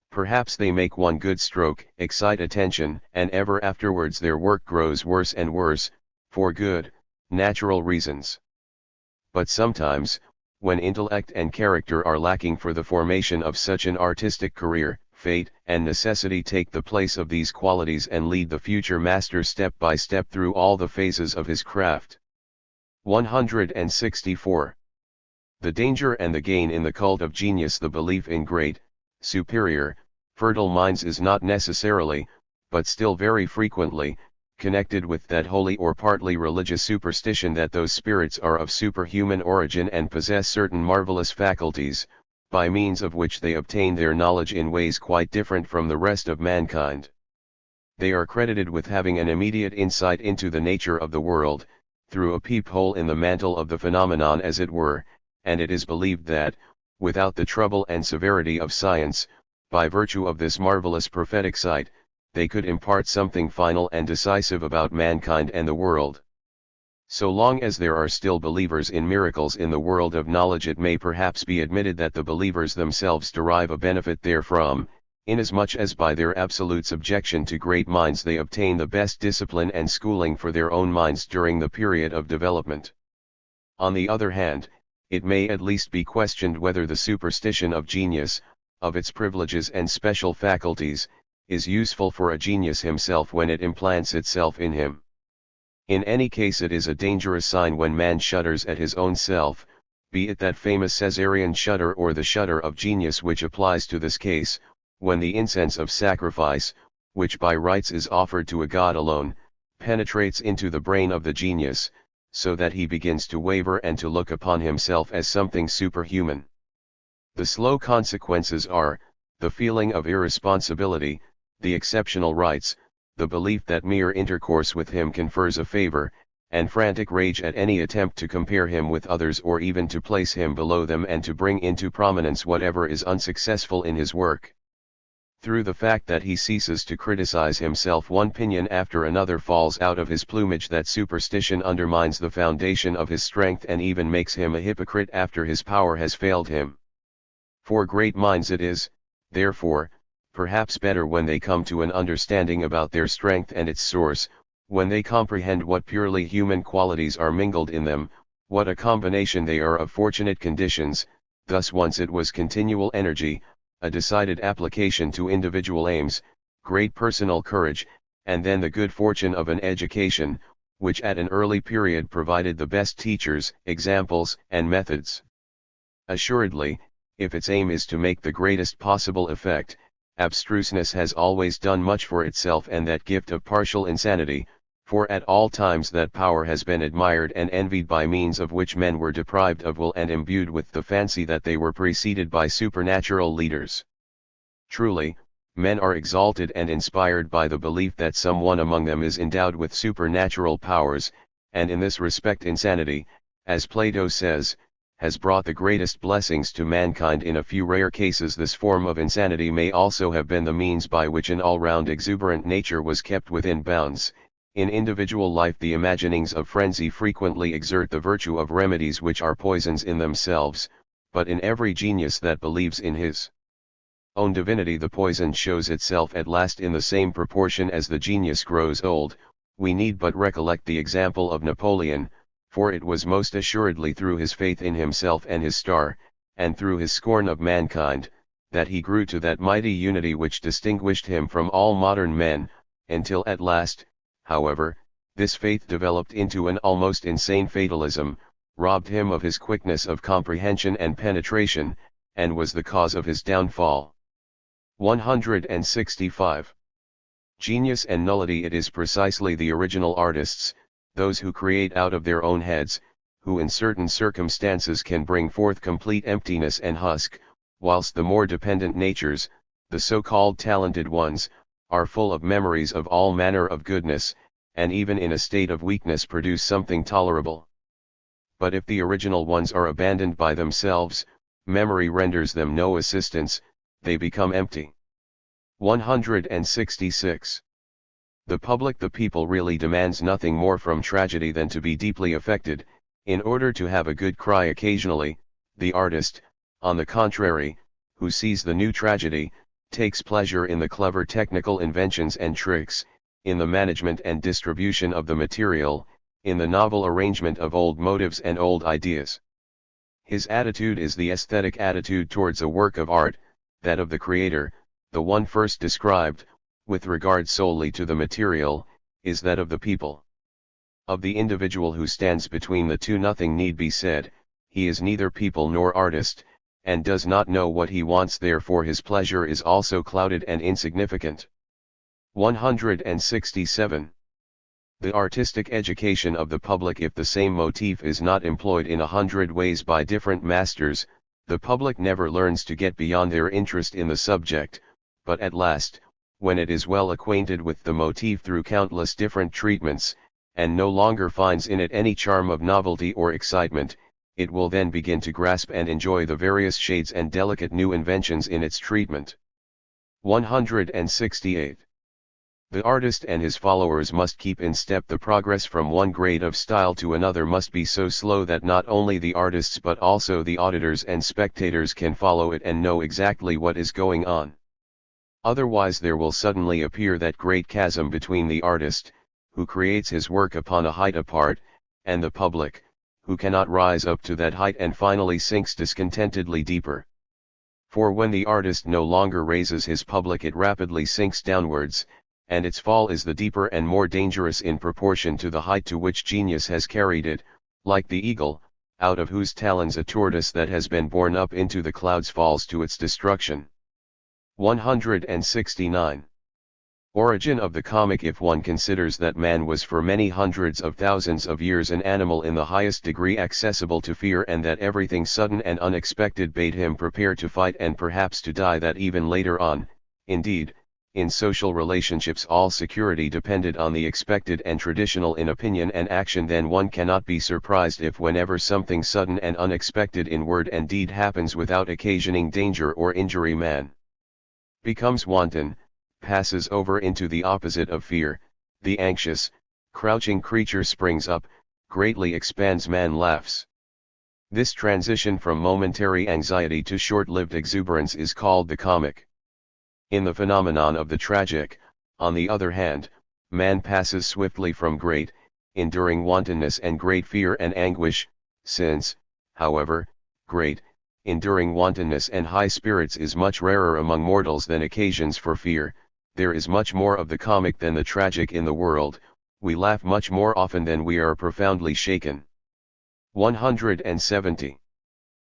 Perhaps they make one good stroke, excite attention, and ever afterwards their work grows worse and worse, for good, natural reasons. But sometimes, when intellect and character are lacking for the formation of such an artistic career, fate and necessity take the place of these qualities and lead the future master step by step through all the phases of his craft. 164. The danger and the gain in the cult of genius. The belief in great, superior, fertile minds is not necessarily, but still very frequently, connected with that wholly or partly religious superstition that those spirits are of superhuman origin and possess certain marvelous faculties, by means of which they obtain their knowledge in ways quite different from the rest of mankind. They are credited with having an immediate insight into the nature of the world, through a peephole in the mantle of the phenomenon as it were, and it is believed that, without the trouble and severity of science, by virtue of this marvelous prophetic sight, they could impart something final and decisive about mankind and the world. So long as there are still believers in miracles in the world of knowledge, it may perhaps be admitted that the believers themselves derive a benefit therefrom, inasmuch as by their absolute subjection to great minds they obtain the best discipline and schooling for their own minds during the period of development. On the other hand, it may at least be questioned whether the superstition of genius, of its privileges and special faculties, is useful for a genius himself when it implants itself in him. In any case, it is a dangerous sign when man shudders at his own self, be it that famous Caesarean shudder or the shudder of genius which applies to this case, when the incense of sacrifice, which by rites is offered to a god alone, penetrates into the brain of the genius, so that he begins to waver and to look upon himself as something superhuman. The slow consequences are, the feeling of irresponsibility, the exceptional rites, the belief that mere intercourse with him confers a favor, and frantic rage at any attempt to compare him with others or even to place him below them and to bring into prominence whatever is unsuccessful in his work. Through the fact that he ceases to criticize himself, one pinion after another falls out of his plumage. That superstition undermines the foundation of his strength and even makes him a hypocrite after his power has failed him. For great minds it is, therefore, perhaps better when they come to an understanding about their strength and its source, when they comprehend what purely human qualities are mingled in them, what a combination they are of fortunate conditions. Thus once it was continual energy, a decided application to individual aims, great personal courage, and then the good fortune of an education, which at an early period provided the best teachers, examples, and methods. Assuredly, if its aim is to make the greatest possible effect, abstruseness has always done much for itself, and that gift of partial insanity, for at all times that power has been admired and envied by means of which men were deprived of will and imbued with the fancy that they were preceded by supernatural leaders. Truly, men are exalted and inspired by the belief that some one among them is endowed with supernatural powers, and in this respect insanity, as Plato says, has brought the greatest blessings to mankind. In a few rare cases this form of insanity may also have been the means by which an all-round exuberant nature was kept within bounds. In individual life the imaginings of frenzy frequently exert the virtue of remedies which are poisons in themselves, but in every genius that believes in his own divinity the poison shows itself at last in the same proportion as the genius grows old. We need but recollect the example of Napoleon, for it was most assuredly through his faith in himself and his star, and through his scorn of mankind, that he grew to that mighty unity which distinguished him from all modern men, until at last, however, this faith developed into an almost insane fatalism, robbed him of his quickness of comprehension and penetration, and was the cause of his downfall. 165. Genius and nullity. It is precisely the original artists, those who create out of their own heads, who in certain circumstances can bring forth complete emptiness and husk, whilst the more dependent natures, the so-called talented ones, are full of memories of all manner of goodness, and even in a state of weakness produce something tolerable. But if the original ones are abandoned by themselves, memory renders them no assistance, they become empty. 166. The public, the people, really demands nothing more from tragedy than to be deeply affected, in order to have a good cry occasionally. The artist, on the contrary, who sees the new tragedy, takes pleasure in the clever technical inventions and tricks, in the management and distribution of the material, in the novel arrangement of old motives and old ideas. His attitude is the aesthetic attitude towards a work of art, that of the creator. The one first described, with regard solely to the material, is that of the people. Of the individual who stands between the two nothing need be said. He is neither people nor artist, and does not know what he wants, therefore his pleasure is also clouded and insignificant. 167. The artistic education of the public. If the same motif is not employed in 100 ways by different masters, the public never learns to get beyond their interest in the subject, but at last, when it is well acquainted with the motif through countless different treatments, and no longer finds in it any charm of novelty or excitement, it will then begin to grasp and enjoy the various shades and delicate new inventions in its treatment. 168. The artist and his followers must keep in step. The progress from one grade of style to another must be so slow that not only the artists but also the auditors and spectators can follow it and know exactly what is going on. Otherwise there will suddenly appear that great chasm between the artist, who creates his work upon a height apart, and the public, who cannot rise up to that height and finally sinks discontentedly deeper. For when the artist no longer raises his public, it rapidly sinks downwards, and its fall is the deeper and more dangerous in proportion to the height to which genius has carried it, like the eagle, out of whose talons a tortoise that has been borne up into the clouds falls to its destruction. 169. Origin of the comic. If one considers that man was for many hundreds of thousands of years an animal in the highest degree accessible to fear, and that everything sudden and unexpected bade him prepare to fight and perhaps to die, that even later on, indeed, in social relationships all security depended on the expected and traditional in opinion and action, then one cannot be surprised if whenever something sudden and unexpected in word and deed happens without occasioning danger or injury, man becomes wanton, passes over into the opposite of fear. The anxious, crouching creature springs up, greatly expands, man laughs. This transition from momentary anxiety to short-lived exuberance is called the comic. In the phenomenon of the tragic, on the other hand, man passes swiftly from great, enduring wantonness and great fear and anguish. Since, however, great, enduring wantonness and high spirits is much rarer among mortals than occasions for fear, there is much more of the comic than the tragic in the world. We laugh much more often than we are profoundly shaken. 170.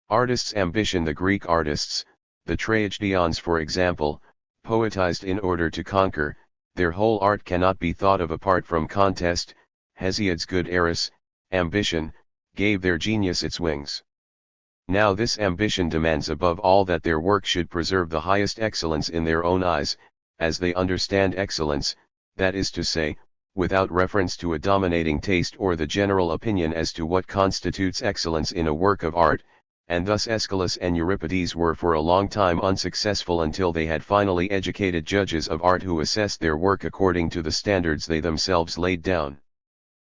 Artists' ambition. The Greek artists, the tragedians for example, poetized in order to conquer. Their whole art cannot be thought of apart from contest. Hesiod's good Eris, ambition, gave their genius its wings. Now this ambition demands above all that their work should preserve the highest excellence in their own eyes, as they understand excellence, that is to say, without reference to a dominating taste or the general opinion as to what constitutes excellence in a work of art, and thus Aeschylus and Euripides were for a long time unsuccessful until they had finally educated judges of art who assessed their work according to the standards they themselves laid down.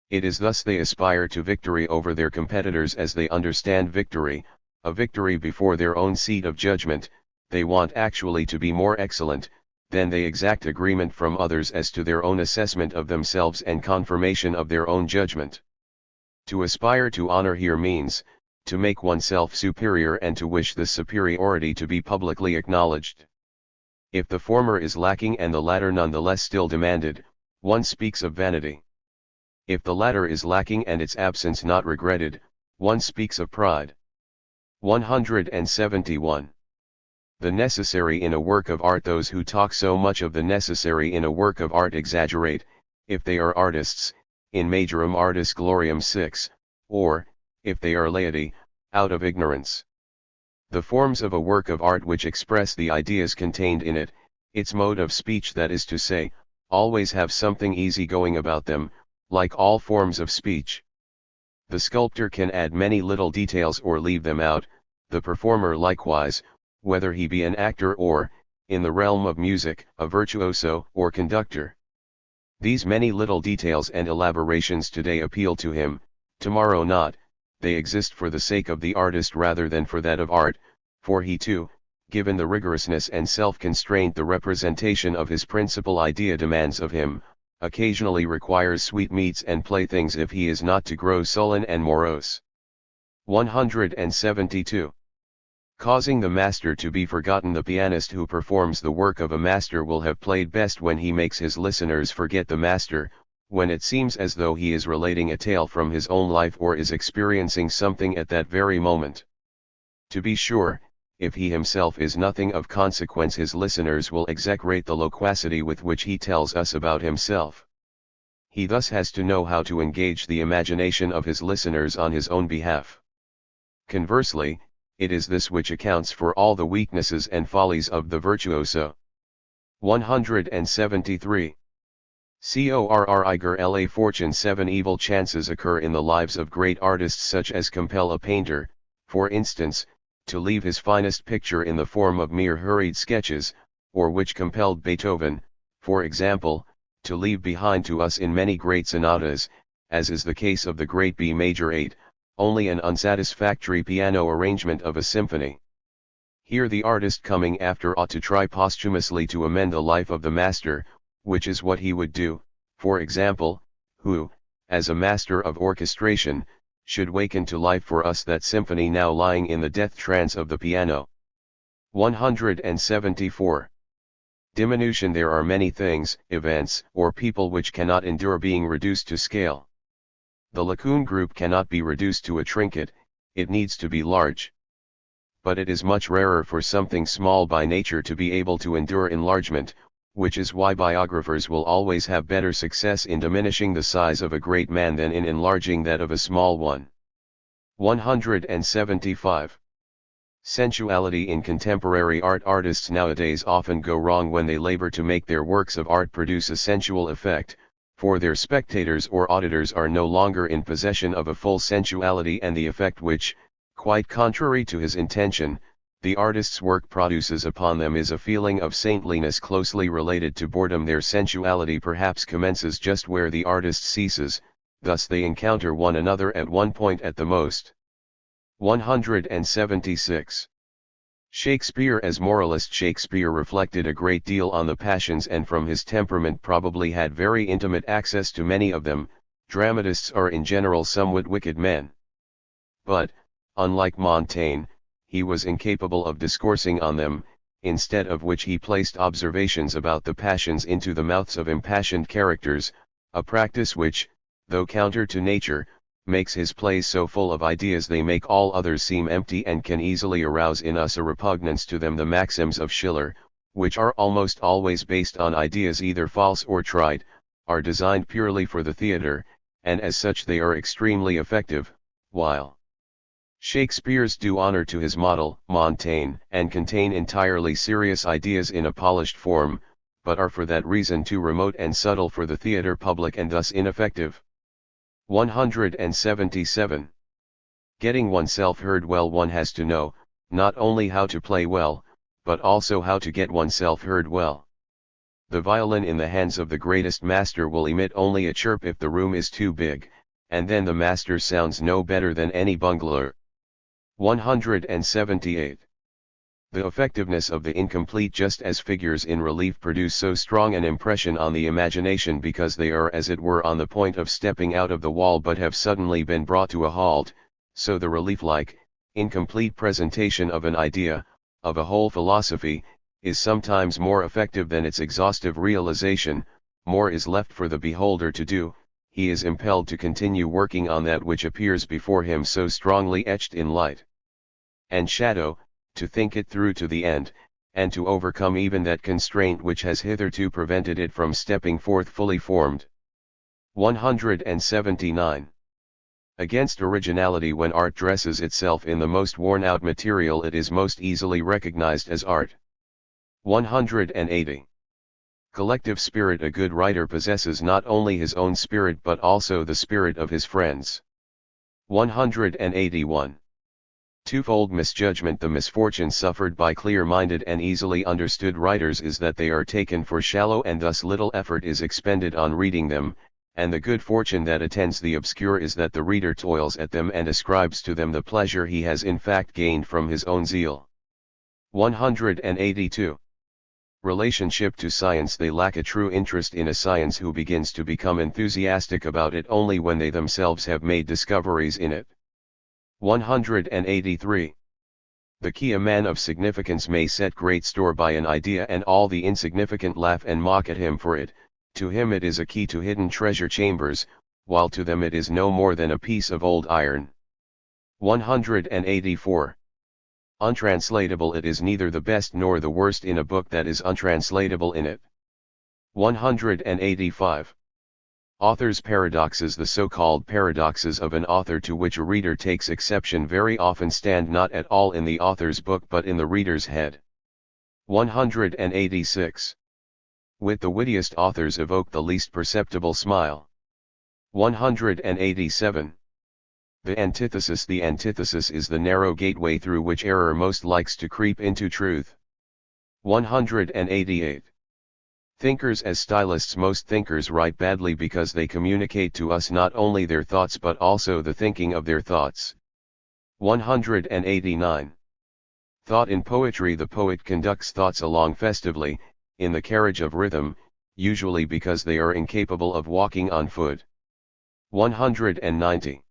It is thus they aspire to victory over their competitors as they understand victory, a victory before their own seat of judgment. They want actually to be more excellent, then they exact agreement from others as to their own assessment of themselves and confirmation of their own judgment. To aspire to honor here means, to make oneself superior and to wish this superiority to be publicly acknowledged. If the former is lacking and the latter nonetheless still demanded, one speaks of vanity. If the latter is lacking and its absence not regretted, one speaks of pride. 171. The necessary in a work of art. Those who talk so much of the necessary in a work of art exaggerate, if they are artists, in majorum artis gloriam 6, or, if they are laity, out of ignorance. The forms of a work of art which express the ideas contained in it, its mode of speech, that is to say, always have something easy-going about them, like all forms of speech. The sculptor can add many little details or leave them out, the performer likewise, whether he be an actor or, in the realm of music, a virtuoso or conductor. These many little details and elaborations today appeal to him, tomorrow not. They exist for the sake of the artist rather than for that of art, for he too, given the rigorousness and self-constraint the representation of his principal idea demands of him, occasionally requires sweetmeats and playthings if he is not to grow sullen and morose. 172. Causing the master to be forgotten. The pianist who performs the work of a master will have played best when he makes his listeners forget the master, when it seems as though he is relating a tale from his own life or is experiencing something at that very moment. To be sure, if he himself is nothing of consequence, his listeners will execrate the loquacity with which he tells us about himself. He thus has to know how to engage the imagination of his listeners on his own behalf. Conversely, it is this which accounts for all the weaknesses and follies of the virtuoso. 173. Corriger la fortune. 7 evil chances occur in the lives of great artists, such as compel a painter, for instance, to leave his finest picture in the form of mere hurried sketches, or which compelled Beethoven, for example, to leave behind to us in many great sonatas, as is the case of the great B major 8, only an unsatisfactory piano arrangement of a symphony. Here the artist coming after ought to try posthumously to amend the life of the master, which is what he would do, for example, who, as a master of orchestration, should waken to life for us that symphony now lying in the death trance of the piano. 174. Diminution. There are many things, events, or people which cannot endure being reduced to scale. The Laocoon group cannot be reduced to a trinket, it needs to be large. But it is much rarer for something small by nature to be able to endure enlargement, which is why biographers will always have better success in diminishing the size of a great man than in enlarging that of a small one. 175. Sensuality. In contemporary art, artists nowadays often go wrong when they labor to make their works of art produce a sensual effect, for their spectators or auditors are no longer in possession of a full sensuality, and the effect which, quite contrary to his intention, the artist's work produces upon them is a feeling of saintliness closely related to boredom. Their sensuality perhaps commences just where the artist ceases, thus they encounter one another at one point at the most. 176. Shakespeare. As moralist, Shakespeare reflected a great deal on the passions, and from his temperament probably had very intimate access to many of them. Dramatists are in general somewhat wicked men. But, unlike Montaigne, he was incapable of discoursing on them, instead of which he placed observations about the passions into the mouths of impassioned characters, a practice which, though counter to nature, makes his plays so full of ideas they make all others seem empty, and can easily arouse in us a repugnance to them. The maxims of Schiller, which are almost always based on ideas either false or trite, are designed purely for the theatre, and as such they are extremely effective, while Shakespeare's do honor to his model, Montaigne, and contain entirely serious ideas in a polished form, but are for that reason too remote and subtle for the theatre public, and thus ineffective. 177. Getting oneself heard well. One has to know, not only how to play well, but also how to get oneself heard well. The violin in the hands of the greatest master will emit only a chirp if the room is too big, and then the master sounds no better than any bungler. 178. The effectiveness of the incomplete. Just as figures in relief produce so strong an impression on the imagination because they are as it were on the point of stepping out of the wall but have suddenly been brought to a halt, so the relief-like, incomplete presentation of an idea, of a whole philosophy, is sometimes more effective than its exhaustive realization. More is left for the beholder to do, he is impelled to continue working on that which appears before him so strongly etched in light. and shadow, to think it through to the end, and to overcome even that constraint which has hitherto prevented it from stepping forth fully formed. 179. Against originality. When art dresses itself in the most worn-out material, it is most easily recognized as art. 180. Collective spirit. A good writer possesses not only his own spirit but also the spirit of his friends. 181. Twofold misjudgment. The misfortune suffered by clear-minded and easily understood writers is that they are taken for shallow and thus little effort is expended on reading them, and the good fortune that attends the obscure is that the reader toils at them and ascribes to them the pleasure he has in fact gained from his own zeal. 182. Relationship to science. They lack a true interest in a science who begins to become enthusiastic about it only when they themselves have made discoveries in it. 183. The key. A man of significance may set great store by an idea and all the insignificant laugh and mock at him for it. To him it is a key to hidden treasure chambers, while to them it is no more than a piece of old iron. 184. Untranslatable. It is neither the best nor the worst in a book that is untranslatable in it. 185. Author's paradoxes. The so-called paradoxes of an author to which a reader takes exception very often stand not at all in the author's book but in the reader's head. 186. Wit. The wittiest authors evoke the least perceptible smile. 187. The antithesis. The antithesis is the narrow gateway through which error most likes to creep into truth. 188. Thinkers as stylists. Most thinkers write badly because they communicate to us not only their thoughts but also the thinking of their thoughts. 189. Thought in poetry. The poet conducts thoughts along festively, in the carriage of rhythm, usually because they are incapable of walking on foot. 190.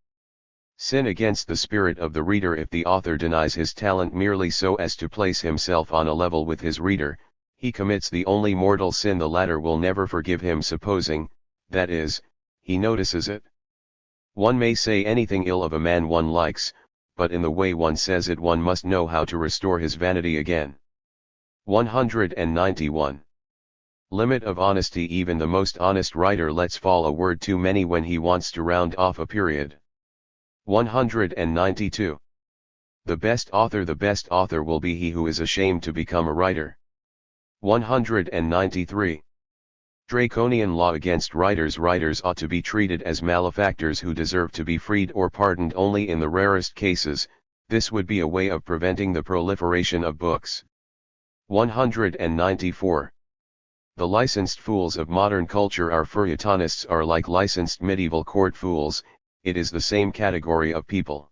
Sin against the spirit of the reader. If the author denies his talent merely so as to place himself on a level with his reader, he commits the only mortal sin the latter will never forgive him, supposing, that is, he notices it. One may say anything ill of a man one likes, but in the way one says it one must know how to restore his vanity again. 191. Limit of honesty. Even the most honest writer lets fall a word too many when he wants to round off a period. 192. The best author will be he who is ashamed to become a writer. 193. Draconian law against writers. Writers ought to be treated as malefactors who deserve to be freed or pardoned only in the rarest cases. This would be a way of preventing the proliferation of books. 194. The licensed fools of modern culture. Our feuilletonists are like licensed medieval court fools. It is the same category of people.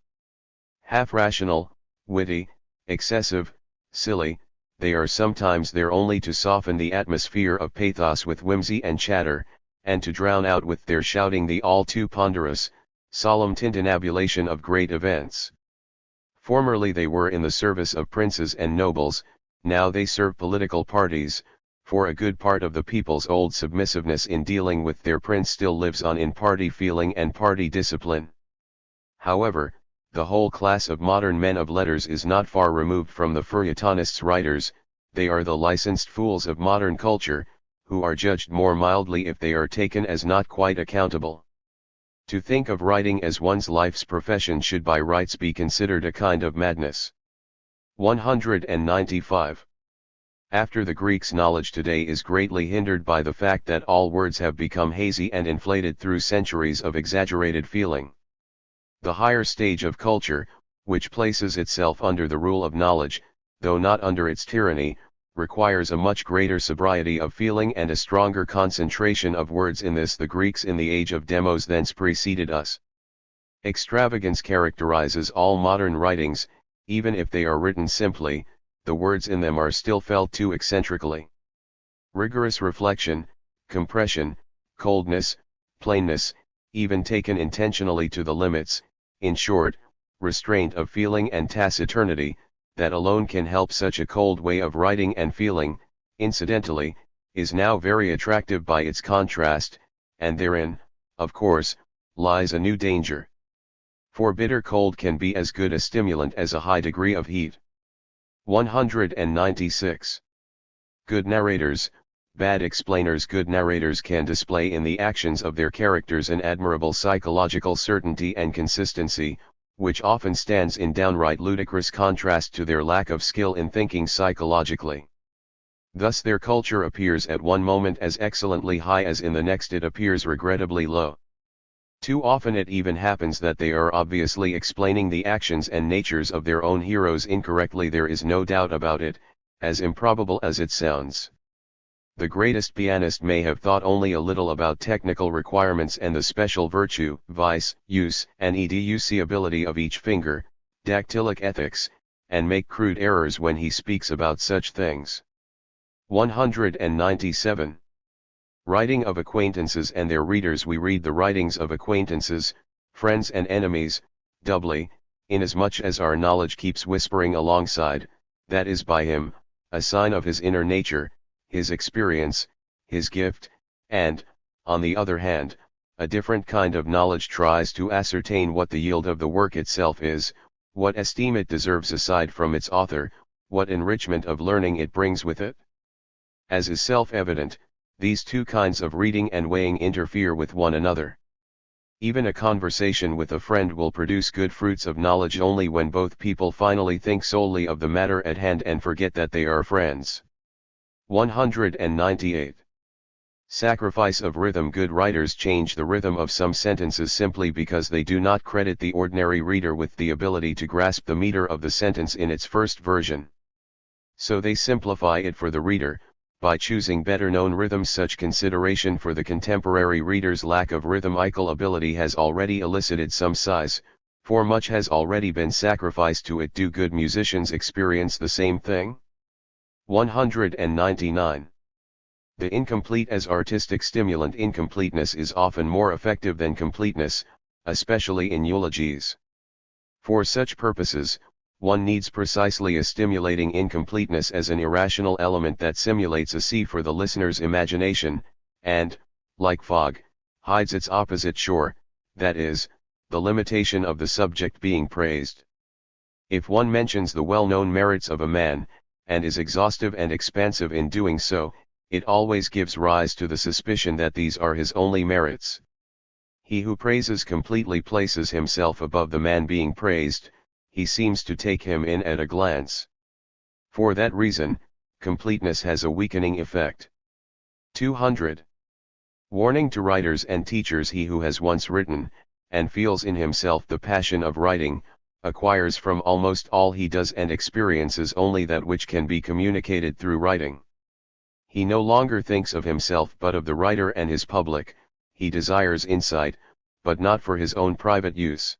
Half rational, witty, excessive, silly. They are sometimes there only to soften the atmosphere of pathos with whimsy and chatter, and to drown out with their shouting the all too ponderous, solemn tintinnabulation of great events. Formerly they were in the service of princes and nobles, now they serve political parties, for a good part of the people's old submissiveness in dealing with their prince still lives on in party feeling and party discipline. However, the whole class of modern men of letters is not far removed from the feuilletonists' writers. They are the licensed fools of modern culture, who are judged more mildly if they are taken as not quite accountable. To think of writing as one's life's profession should by rights be considered a kind of madness. 195. After the Greeks, knowledge today is greatly hindered by the fact that all words have become hazy and inflated through centuries of exaggerated feeling. The higher stage of culture, which places itself under the rule of knowledge, though not under its tyranny, requires a much greater sobriety of feeling and a stronger concentration of words. In this the Greeks in the age of Demos thence preceded us. Extravagance characterizes all modern writings. Even if they are written simply, the words in them are still felt too eccentrically. Rigorous reflection, compression, coldness, plainness, even taken intentionally to the limits, in short, restraint of feeling and taciturnity, that alone can help such a cold way of writing and feeling, incidentally, is now very attractive by its contrast, and therein, of course, lies a new danger. For bitter cold can be as good a stimulant as a high degree of heat. 196. Good narrators, bad explainers. Good narrators can display in the actions of their characters an admirable psychological certainty and consistency, which often stands in downright ludicrous contrast to their lack of skill in thinking psychologically. Thus their culture appears at one moment as excellently high as in the next it appears regrettably low. Too often it even happens that they are obviously explaining the actions and natures of their own heroes incorrectly. There is no doubt about it, as improbable as it sounds. The greatest pianist may have thought only a little about technical requirements and the special virtue, vice, use, and educability of each finger, dactylic ethics, and make crude errors when he speaks about such things. 197. Writing of acquaintances and their readers. We read the writings of acquaintances, friends and enemies, doubly, inasmuch as our knowledge keeps whispering alongside, that is by him, a sign of his inner nature, his experience, his gift, and, on the other hand, a different kind of knowledge tries to ascertain what the yield of the work itself is, what esteem it deserves aside from its author, what enrichment of learning it brings with it. As is self-evident, these two kinds of reading and weighing interfere with one another. Even a conversation with a friend will produce good fruits of knowledge only when both people finally think solely of the matter at hand and forget that they are friends. 198. Sacrifice of rhythm. Good writers change the rhythm of some sentences simply because they do not credit the ordinary reader with the ability to grasp the meter of the sentence in its first version. So they simplify it for the reader, by choosing better-known rhythms. Such consideration for the contemporary reader's lack of rhythmical ability has already elicited some sighs, for much has already been sacrificed to it. Do good musicians experience the same thing? 199. The incomplete as artistic stimulant. Incompleteness is often more effective than completeness, especially in eulogies. For such purposes, one needs precisely a stimulating incompleteness as an irrational element that simulates a sea for the listener's imagination, and, like fog, hides its opposite shore, that is, the limitation of the subject being praised. If one mentions the well-known merits of a man, and is exhaustive and expansive in doing so, it always gives rise to the suspicion that these are his only merits. He who praises completely places himself above the man being praised. He seems to take him in at a glance. For that reason, completeness has a weakening effect. 200. Warning to writers and teachers. He who has once written, and feels in himself the passion of writing, acquires from almost all he does and experiences only that which can be communicated through writing. He no longer thinks of himself but of the writer and his public. He desires insight, but not for his own private use.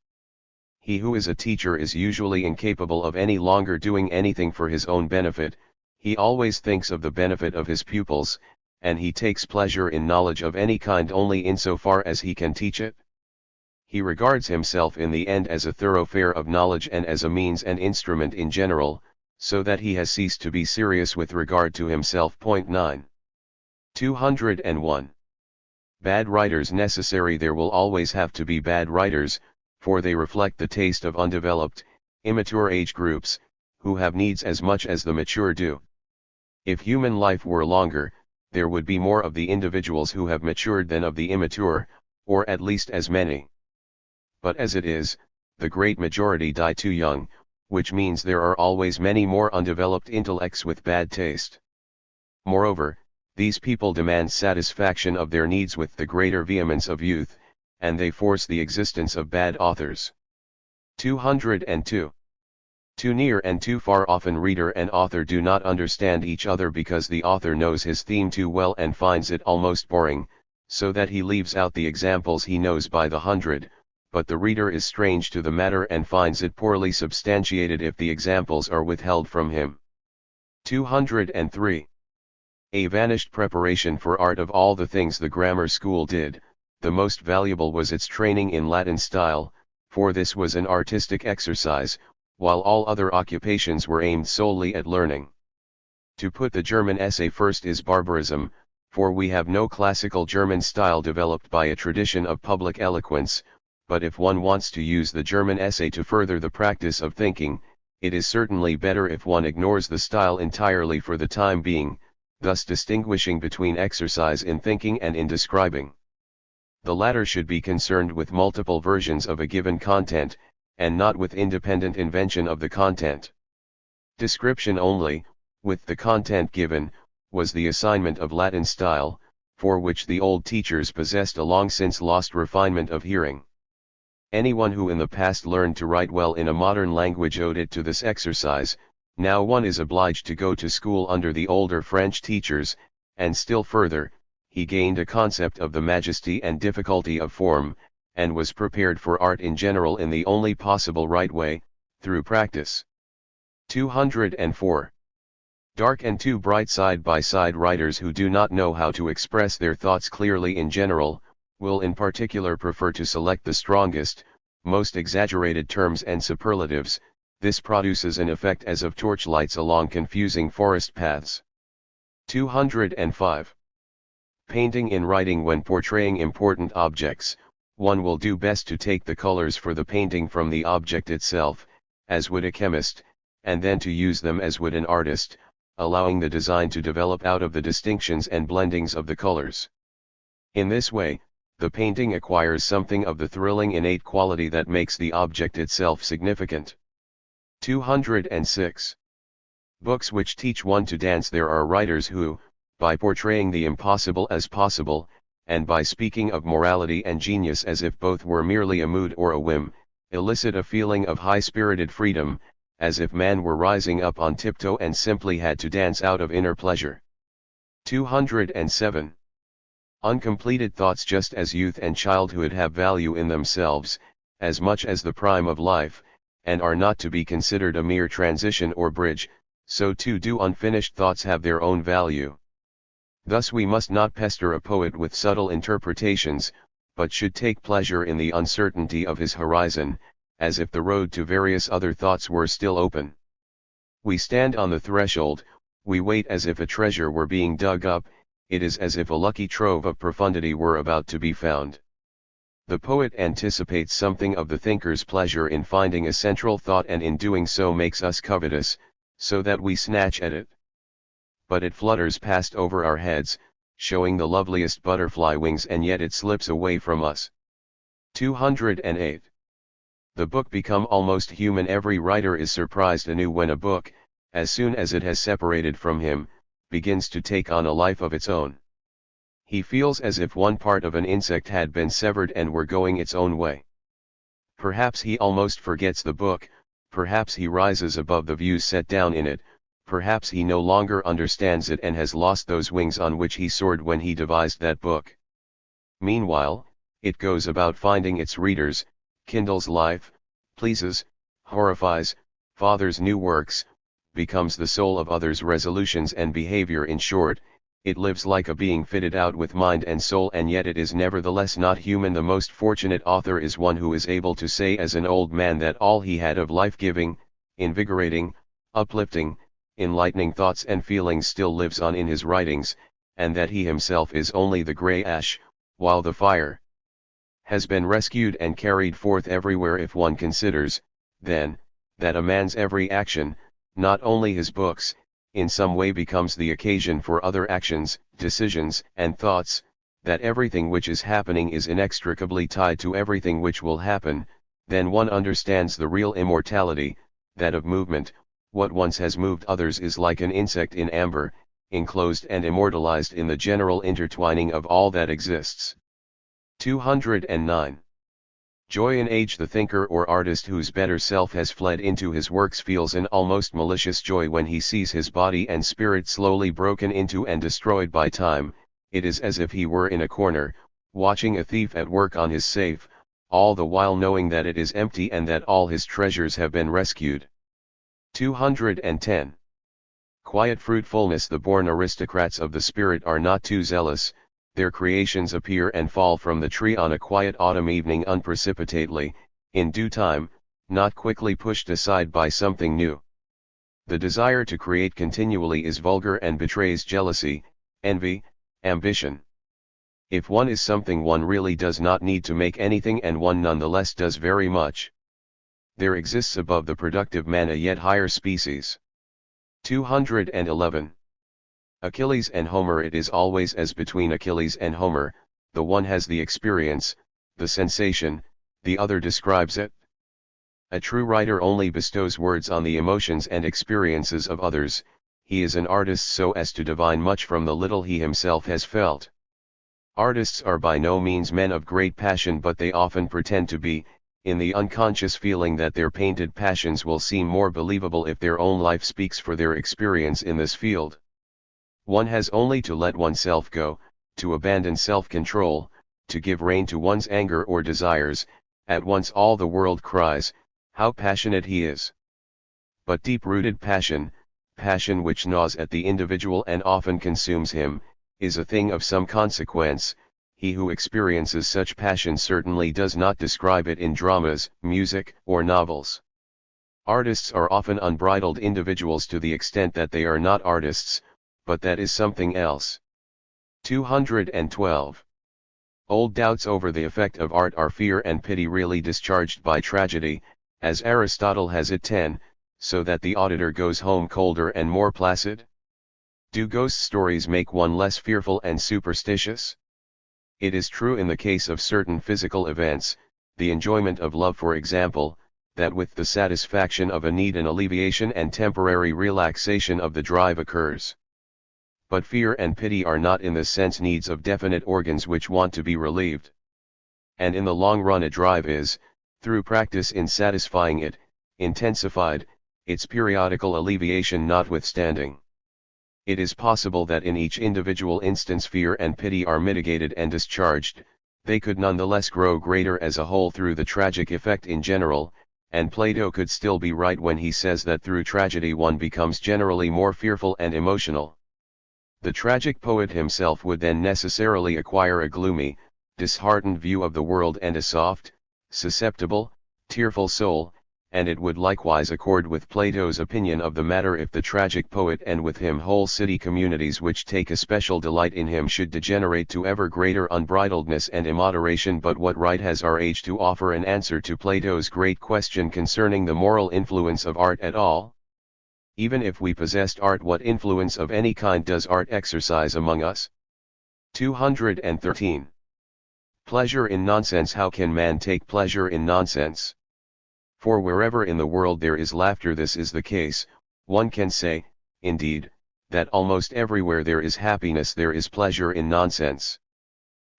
He who is a teacher is usually incapable of any longer doing anything for his own benefit. He always thinks of the benefit of his pupils, and he takes pleasure in knowledge of any kind only insofar as he can teach it. He regards himself in the end as a thoroughfare of knowledge and as a means and instrument in general, so that he has ceased to be serious with regard to himself. 9. 201. Bad writers necessary. There will always have to be bad writers, for they reflect the taste of undeveloped, immature age groups, who have needs as much as the mature do. If human life were longer, there would be more of the individuals who have matured than of the immature, or at least as many. But as it is, the great majority die too young, which means there are always many more undeveloped intellects with bad taste. Moreover, these people demand satisfaction of their needs with the greater vehemence of youth, and they force the existence of bad authors. 202. Too near and too far. Often reader and author do not understand each other because the author knows his theme too well and finds it almost boring, so that he leaves out the examples he knows by the hundred, but the reader is strange to the matter and finds it poorly substantiated if the examples are withheld from him. 203. A vanished preparation for art. Of all the things the grammar school did, the most valuable was its training in Latin style, for this was an artistic exercise, while all other occupations were aimed solely at learning. To put the German essay first is barbarism, for we have no classical German style developed by a tradition of public eloquence, but if one wants to use the German essay to further the practice of thinking, it is certainly better if one ignores the style entirely for the time being, thus distinguishing between exercise in thinking and in describing. The latter should be concerned with multiple versions of a given content, and not with independent invention of the content. Description only, with the content given, was the assignment of Latin style, for which the old teachers possessed a long since lost refinement of hearing. Anyone who in the past learned to write well in a modern language owed it to this exercise. Now one is obliged to go to school under the older French teachers, and still further, he gained a concept of the majesty and difficulty of form, and was prepared for art in general in the only possible right way, through practice. 204. Dark and too bright side-by-side writers who do not know how to express their thoughts clearly in general, will in particular prefer to select the strongest, most exaggerated terms and superlatives. This produces an effect as of torchlights along confusing forest paths. 205. Painting in writing. When portraying important objects, one will do best to take the colors for the painting from the object itself, as would a chemist, and then to use them as would an artist, allowing the design to develop out of the distinctions and blendings of the colors. In this way, the painting acquires something of the thrilling innate quality that makes the object itself significant. 206. Books which teach one to dance. There are writers who, by portraying the impossible as possible, and by speaking of morality and genius as if both were merely a mood or a whim, elicit a feeling of high-spirited freedom, as if man were rising up on tiptoe and simply had to dance out of inner pleasure. 207. Uncompleted thoughts. Just as youth and childhood have value in themselves, as much as the prime of life, and are not to be considered a mere transition or bridge, so too do unfinished thoughts have their own value. Thus we must not pester a poet with subtle interpretations, but should take pleasure in the uncertainty of his horizon, as if the road to various other thoughts were still open. We stand on the threshold, we wait as if a treasure were being dug up. It is as if a lucky trove of profundity were about to be found. The poet anticipates something of the thinker's pleasure in finding a central thought, and in doing so makes us covetous, so that we snatch at it. But it flutters past over our heads, showing the loveliest butterfly wings, and yet it slips away from us. 208. The book become almost human. Every writer is surprised anew when a book, as soon as it has separated from him, begins to take on a life of its own. He feels as if one part of an insect had been severed and were going its own way. Perhaps he almost forgets the book, perhaps he rises above the views set down in it, perhaps he no longer understands it and has lost those wings on which he soared when he devised that book. Meanwhile, it goes about finding its readers, kindles life, pleases, horrifies, fathers new works, becomes the soul of others' resolutions and behavior. In short, it lives like a being fitted out with mind and soul, and yet it is nevertheless not human. The most fortunate author is one who is able to say as an old man that all he had of life-giving, invigorating, uplifting, enlightening thoughts and feelings still lives on in his writings, and that he himself is only the grey ash, while the fire has been rescued and carried forth everywhere. If one considers, then, that a man's every action, not only his books, in some way becomes the occasion for other actions, decisions, and thoughts, that everything which is happening is inextricably tied to everything which will happen, then one understands the real immortality, that of movement. What once has moved others is like an insect in amber, enclosed and immortalized in the general intertwining of all that exists. 209. Joy in age. The thinker or artist whose better self has fled into his works feels an almost malicious joy when he sees his body and spirit slowly broken into and destroyed by time. It is as if he were in a corner, watching a thief at work on his safe, all the while knowing that it is empty and that all his treasures have been rescued. 210. Quiet fruitfulness. The born aristocrats of the spirit are not too zealous. Their creations appear and fall from the tree on a quiet autumn evening unprecipitately, in due time, not quickly pushed aside by something new. The desire to create continually is vulgar and betrays jealousy, envy, ambition. If one is something, one really does not need to make anything, and one nonetheless does very much. There exists above the productive man a yet higher species. 211. Achilles and Homer. It is always as between Achilles and Homer, the one has the experience, the sensation, the other describes it. A true writer only bestows words on the emotions and experiences of others. He is an artist so as to divine much from the little he himself has felt. Artists are by no means men of great passion, but they often pretend to be, in the unconscious feeling that their painted passions will seem more believable if their own life speaks for their experience in this field. One has only to let oneself go, to abandon self-control, to give rein to one's anger or desires. At once all the world cries, "How passionate he is!" But deep-rooted passion, passion which gnaws at the individual and often consumes him, is a thing of some consequence. He who experiences such passion certainly does not describe it in dramas, music, or novels. Artists are often unbridled individuals to the extent that they are not artists, but that is something else. 212. Old doubts over the effect of art are fear and pity really discharged by tragedy, as Aristotle has it 10, so that the auditor goes home colder and more placid? Do ghost stories make one less fearful and superstitious? It is true in the case of certain physical events, the enjoyment of love for example, that with the satisfaction of a need an alleviation and temporary relaxation of the drive occurs. But fear and pity are not in this sense needs of definite organs which want to be relieved. And in the long run a drive is, through practice in satisfying it, intensified, its periodical alleviation notwithstanding. It is possible that in each individual instance fear and pity are mitigated and discharged, they could nonetheless grow greater as a whole through the tragic effect in general, and Plato could still be right when he says that through tragedy one becomes generally more fearful and emotional. The tragic poet himself would then necessarily acquire a gloomy, disheartened view of the world and a soft, susceptible, tearful soul, and it would likewise accord with Plato's opinion of the matter if the tragic poet and with him whole city communities which take especial delight in him should degenerate to ever greater unbridledness and immoderation. But what right has our age to offer an answer to Plato's great question concerning the moral influence of art at all? Even if we possessed art, what influence of any kind does art exercise among us? 213. Pleasure in nonsense. How can man take pleasure in nonsense? For wherever in the world there is laughter this is the case. One can say, indeed, that almost everywhere there is happiness there is pleasure in nonsense.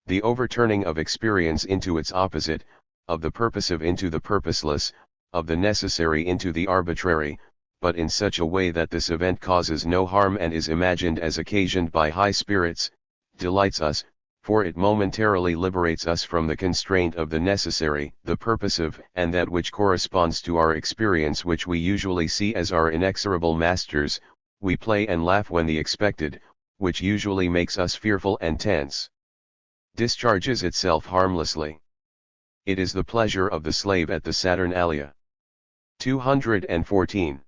The overturning of experience into its opposite, of the purposive into the purposeless, of the necessary into the arbitrary, but in such a way that this event causes no harm and is imagined as occasioned by high spirits, delights us, for it momentarily liberates us from the constraint of the necessary, the purposive, and that which corresponds to our experience which we usually see as our inexorable masters. We play and laugh when the expected, which usually makes us fearful and tense, discharges itself harmlessly. It is the pleasure of the slave at the Saturnalia. 214.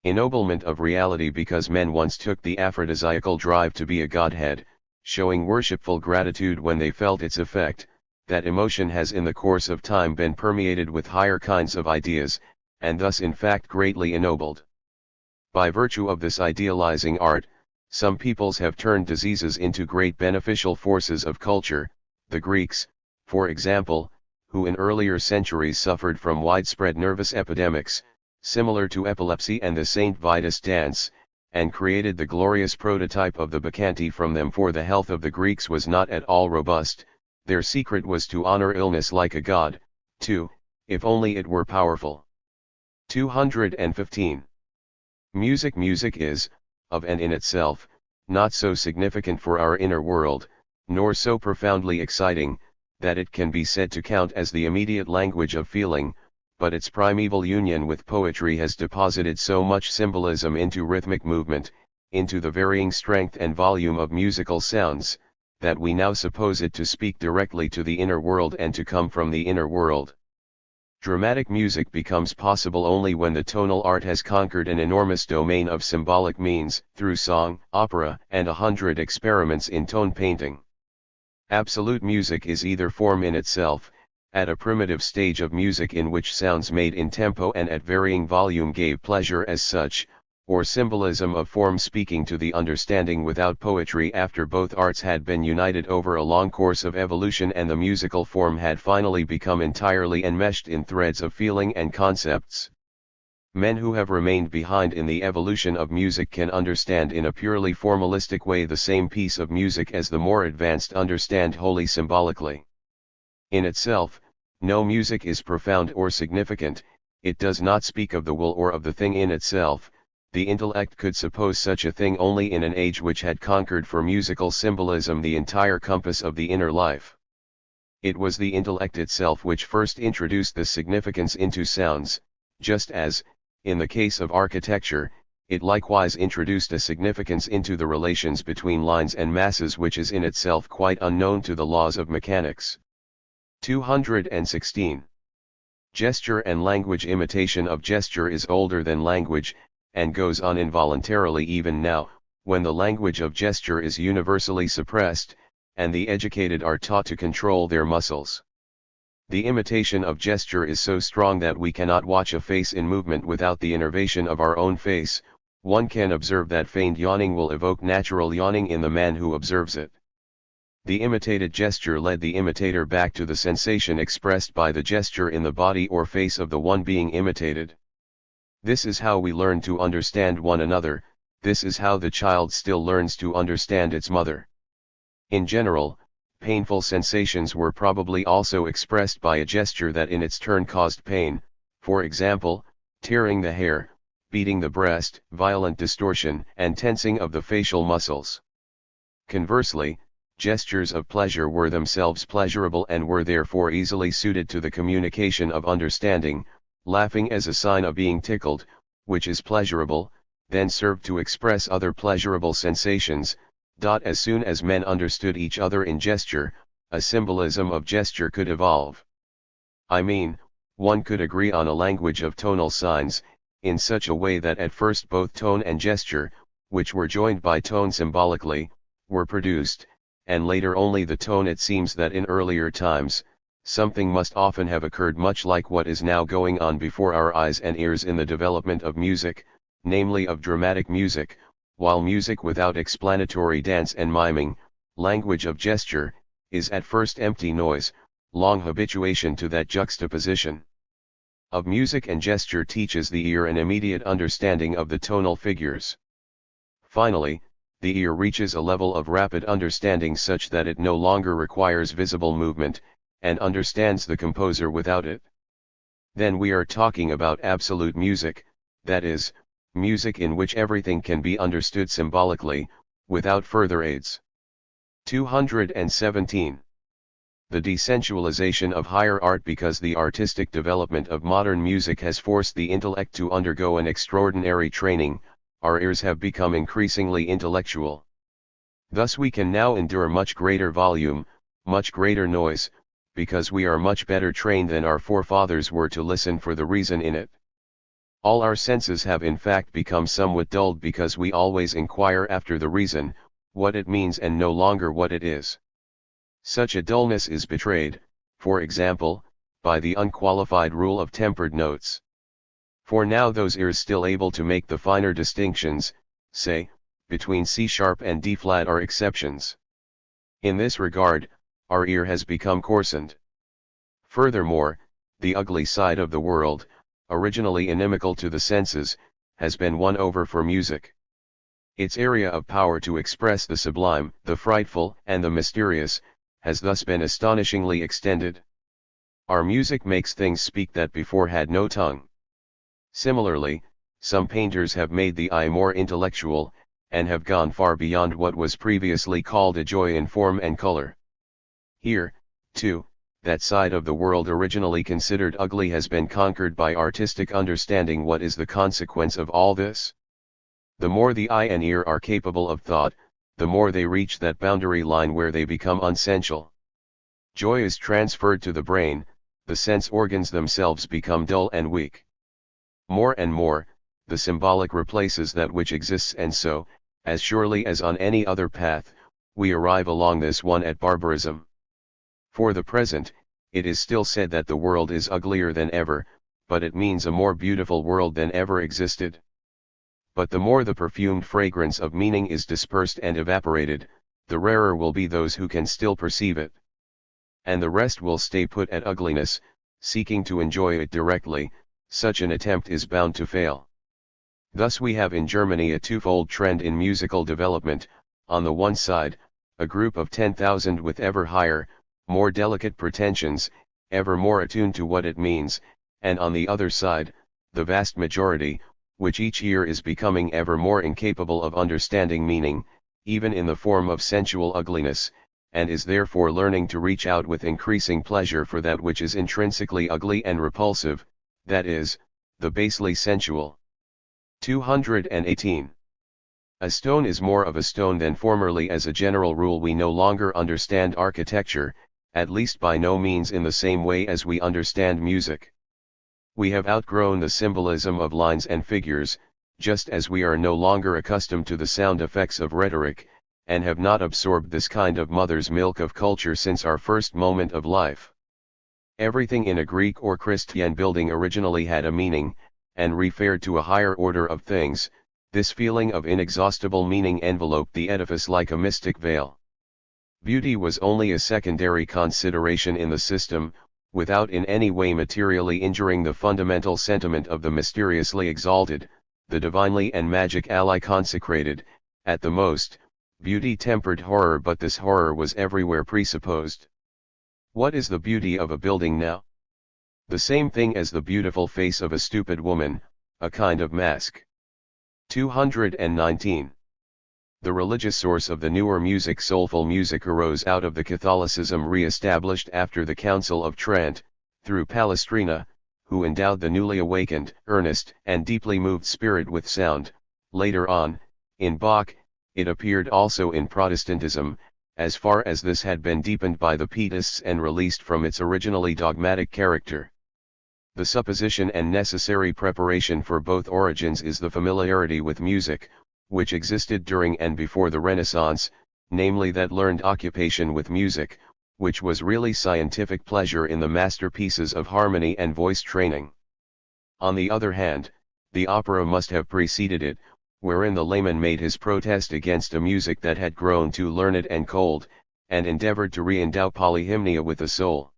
Ennoblement of reality. Because men once took the aphrodisiacal drive to be a godhead, showing worshipful gratitude when they felt its effect, that emotion has in the course of time been permeated with higher kinds of ideas, and thus in fact greatly ennobled. By virtue of this idealizing art, some peoples have turned diseases into great beneficial forces of culture. The Greeks, for example, who in earlier centuries suffered from widespread nervous epidemics, similar to epilepsy and the St. Vitus dance, and created the glorious prototype of the Bacchante from them. For the health of the Greeks was not at all robust, their secret was to honor illness like a god, too, if only it were powerful. 215. Music. Music is, of and in itself, not so significant for our inner world, nor so profoundly exciting, that it can be said to count as the immediate language of feeling, but its primeval union with poetry has deposited so much symbolism into rhythmic movement, into the varying strength and volume of musical sounds, that we now suppose it to speak directly to the inner world and to come from the inner world. Dramatic music becomes possible only when the tonal art has conquered an enormous domain of symbolic means, through song, opera, and 100 experiments in tone painting. Absolute music is either form in itself, at a primitive stage of music in which sounds made in tempo and at varying volume gave pleasure as such, or symbolism of form speaking to the understanding without poetry after both arts had been united over a long course of evolution and the musical form had finally become entirely enmeshed in threads of feeling and concepts. Men who have remained behind in the evolution of music can understand in a purely formalistic way the same piece of music as the more advanced understand wholly symbolically. In itself, no music is profound or significant, it does not speak of the will or of the thing in itself. The intellect could suppose such a thing only in an age which had conquered for musical symbolism the entire compass of the inner life. It was the intellect itself which first introduced the significance into sounds, just as, in the case of architecture, it likewise introduced a significance into the relations between lines and masses which is in itself quite unknown to the laws of mechanics. 216. Gesture and language. Imitation of gesture is older than language, and goes on involuntarily even now, when the language of gesture is universally suppressed, and the educated are taught to control their muscles. The imitation of gesture is so strong that we cannot watch a face in movement without the innervation of our own face. One can observe that feigned yawning will evoke natural yawning in the man who observes it. The imitated gesture led the imitator back to the sensation expressed by the gesture in the body or face of the one being imitated. This is how we learn to understand one another, this is how the child still learns to understand its mother. In general, painful sensations were probably also expressed by a gesture that in its turn caused pain, for example, tearing the hair, beating the breast, violent distortion and tensing of the facial muscles. Conversely, gestures of pleasure were themselves pleasurable and were therefore easily suited to the communication of understanding. Laughing as a sign of being tickled, which is pleasurable, then served to express other pleasurable sensations. As soon as men understood each other in gesture, a symbolism of gesture could evolve. I mean, one could agree on a language of tonal signs, in such a way that at first both tone and gesture, which were joined by tone symbolically, were produced, and later only the tone. It seems that in earlier times, something must often have occurred much like what is now going on before our eyes and ears in the development of music, namely of dramatic music, while music without explanatory dance and miming, language of gesture, is at first empty noise, long habituation to that juxtaposition of music and gesture teaches the ear an immediate understanding of the tonal figures. Finally, the ear reaches a level of rapid understanding such that it no longer requires visible movement, and understands the composer without it. Then we are talking about absolute music, that is, music in which everything can be understood symbolically, without further aids. 217. The desensualization of higher art. Because the artistic development of modern music has forced the intellect to undergo an extraordinary training, our ears have become increasingly intellectual. Thus we can now endure much greater volume, much greater noise, because we are much better trained than our forefathers were to listen for the reason in it. All our senses have in fact become somewhat dulled because we always inquire after the reason, what it means and no longer what it is. Such a dullness is betrayed, for example, by the unqualified rule of tempered notes. For now those ears still able to make the finer distinctions, say, between C-sharp and D-flat are exceptions. In this regard, our ear has become coarsened. Furthermore, the ugly side of the world, originally inimical to the senses, has been won over for music. Its area of power to express the sublime, the frightful, and the mysterious, has thus been astonishingly extended. Our music makes things speak that before had no tongue. Similarly, some painters have made the eye more intellectual, and have gone far beyond what was previously called a joy in form and color. Here, too, that side of the world originally considered ugly has been conquered by artistic understanding. What is the consequence of all this? The more the eye and ear are capable of thought, the more they reach that boundary line where they become unsensual. Joy is transferred to the brain, the sense organs themselves become dull and weak. More and more, the symbolic replaces that which exists, and so, as surely as on any other path, we arrive along this one at barbarism. For the present, it is still said that the world is uglier than ever, but it means a more beautiful world than ever existed. But the more the perfumed fragrance of meaning is dispersed and evaporated, the rarer will be those who can still perceive it. And the rest will stay put at ugliness, seeking to enjoy it directly. Such an attempt is bound to fail. Thus we have in Germany a twofold trend in musical development. On the one side, a group of 10,000 with ever higher, more delicate pretensions, ever more attuned to what it means, and on the other side, the vast majority, which each year is becoming ever more incapable of understanding meaning, even in the form of sensual ugliness, and is therefore learning to reach out with increasing pleasure for that which is intrinsically ugly and repulsive, that is, the basely sensual. 218. A stone is more of a stone than formerly. As a general rule, we no longer understand architecture, at least by no means in the same way as we understand music. We have outgrown the symbolism of lines and figures, just as we are no longer accustomed to the sound effects of rhetoric, and have not absorbed this kind of mother's milk of culture since our first moment of life. Everything in a Greek or Christian building originally had a meaning, and referred to a higher order of things. This feeling of inexhaustible meaning enveloped the edifice like a mystic veil. Beauty was only a secondary consideration in the system, without in any way materially injuring the fundamental sentiment of the mysteriously exalted, the divinely and magically consecrated. At the most, beauty tempered horror, but this horror was everywhere presupposed. What is the beauty of a building now? The same thing as the beautiful face of a stupid woman, a kind of mask. 219. The religious source of the newer music, soulful music, arose out of the Catholicism re-established after the Council of Trent, through Palestrina, who endowed the newly awakened, earnest, and deeply moved spirit with sound. Later on, in Bach, it appeared also in Protestantism, as far as this had been deepened by the Pietists and released from its originally dogmatic character. The supposition and necessary preparation for both origins is the familiarity with music, which existed during and before the Renaissance, namely that learned occupation with music, which was really scientific pleasure in the masterpieces of harmony and voice training. On the other hand, the opera must have preceded it, wherein the layman made his protest against a music that had grown too learned and cold, and endeavored to re-endow polyhymnia with a soul.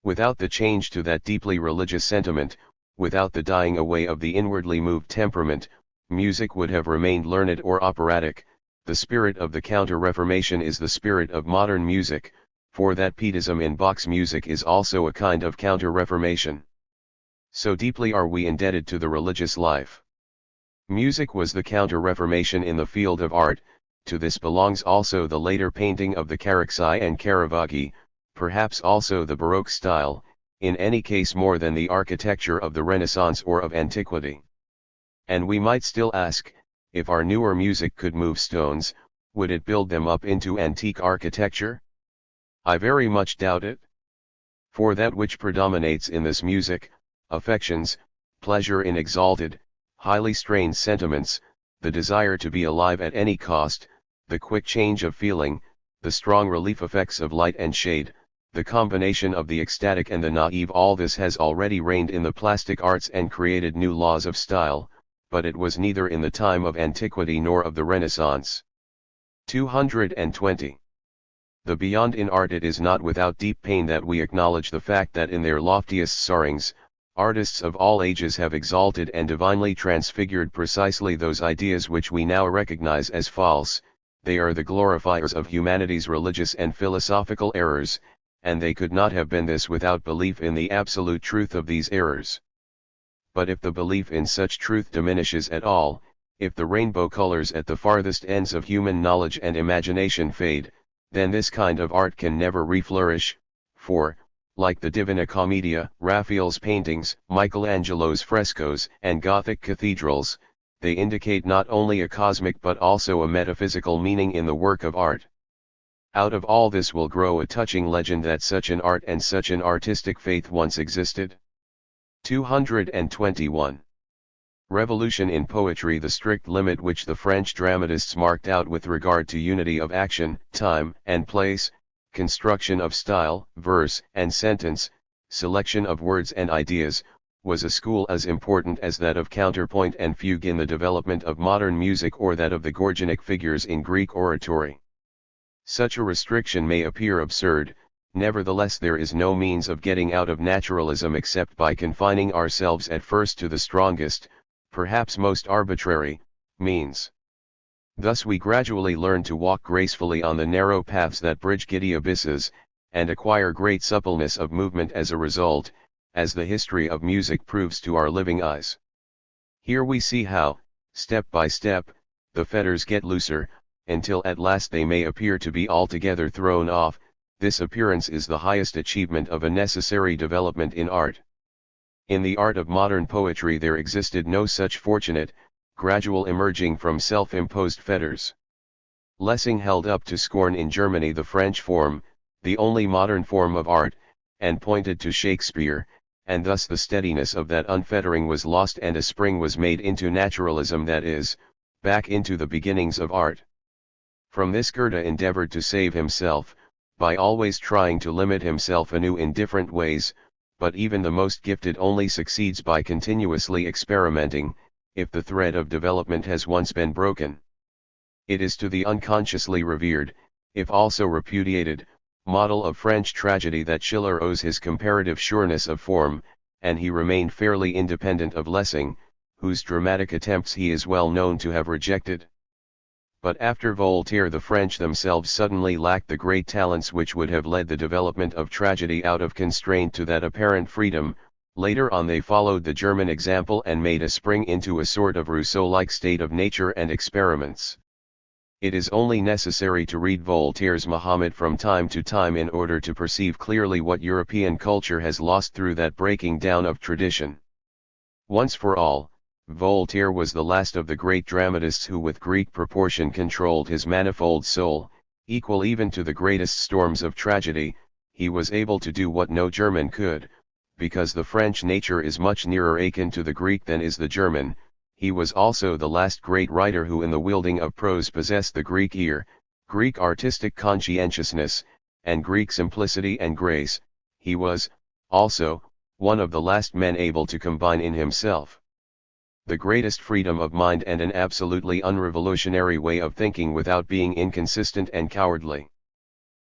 Without the change to that deeply religious sentiment, without the dying away of the inwardly moved temperament, music would have remained learned or operatic. The spirit of the Counter-Reformation is the spirit of modern music, for that Pietism in Bach's music is also a kind of Counter-Reformation. So deeply are we indebted to the religious life. Music was the Counter-Reformation in the field of art. To this belongs also the later painting of the Caracci and Caravaggi, perhaps also the Baroque style, in any case more than the architecture of the Renaissance or of antiquity. And we might still ask, if our newer music could move stones, would it build them up into antique architecture? I very much doubt it. For that which predominates in this music, affections, pleasure in exalted, highly strained sentiments, the desire to be alive at any cost, the quick change of feeling, the strong relief effects of light and shade, the combination of the ecstatic and the naive, all this has already reigned in the plastic arts and created new laws of style, but it was neither in the time of antiquity nor of the Renaissance. 220. The beyond in art. It is not without deep pain that we acknowledge the fact that in their loftiest soarings, artists of all ages have exalted and divinely transfigured precisely those ideas which we now recognize as false. They are the glorifiers of humanity's religious and philosophical errors, and they could not have been this without belief in the absolute truth of these errors. But if the belief in such truth diminishes at all, if the rainbow colors at the farthest ends of human knowledge and imagination fade, then this kind of art can never reflourish, for, like the Divina Commedia, Raphael's paintings, Michelangelo's frescoes, and Gothic cathedrals, they indicate not only a cosmic but also a metaphysical meaning in the work of art. Out of all this will grow a touching legend that such an art and such an artistic faith once existed. 221. Revolution in poetry. The strict limit which the French dramatists marked out with regard to unity of action, time and place, construction of style, verse and sentence, selection of words and ideas, was a school as important as that of counterpoint and fugue in the development of modern music or that of the Gorgionic figures in Greek oratory. Such a restriction may appear absurd, nevertheless there is no means of getting out of naturalism except by confining ourselves at first to the strongest, perhaps most arbitrary, means. Thus we gradually learn to walk gracefully on the narrow paths that bridge giddy abysses, and acquire great suppleness of movement as a result, as the history of music proves to our living eyes. Here we see how, step by step, the fetters get looser, until at last they may appear to be altogether thrown off. This appearance is the highest achievement of a necessary development in art. In the art of modern poetry there existed no such fortunate, gradual emerging from self-imposed fetters. Lessing held up to scorn in Germany the French form, the only modern form of art, and pointed to Shakespeare, and thus the steadiness of that unfettering was lost and a spring was made into naturalism, that is, back into the beginnings of art. From this Goethe endeavored to save himself, by always trying to limit himself anew in different ways, but even the most gifted only succeeds by continuously experimenting, if the thread of development has once been broken. It is to the unconsciously revered, if also repudiated, model of French tragedy that Schiller owes his comparative sureness of form, and he remained fairly independent of Lessing, whose dramatic attempts he is well known to have rejected. But after Voltaire the French themselves suddenly lacked the great talents which would have led the development of tragedy out of constraint to that apparent freedom. Later on they followed the German example and made a spring into a sort of Rousseau-like state of nature and experiments. It is only necessary to read Voltaire's Mohammed from time to time in order to perceive clearly what European culture has lost through that breaking down of tradition. Once for all, Voltaire was the last of the great dramatists who with Greek proportion controlled his manifold soul. Equal even to the greatest storms of tragedy, he was able to do what no German could, because the French nature is much nearer akin to the Greek than is the German. He was also the last great writer who in the wielding of prose possessed the Greek ear, Greek artistic conscientiousness, and Greek simplicity and grace. He was, also, one of the last men able to combine in himself the greatest freedom of mind and an absolutely unrevolutionary way of thinking without being inconsistent and cowardly.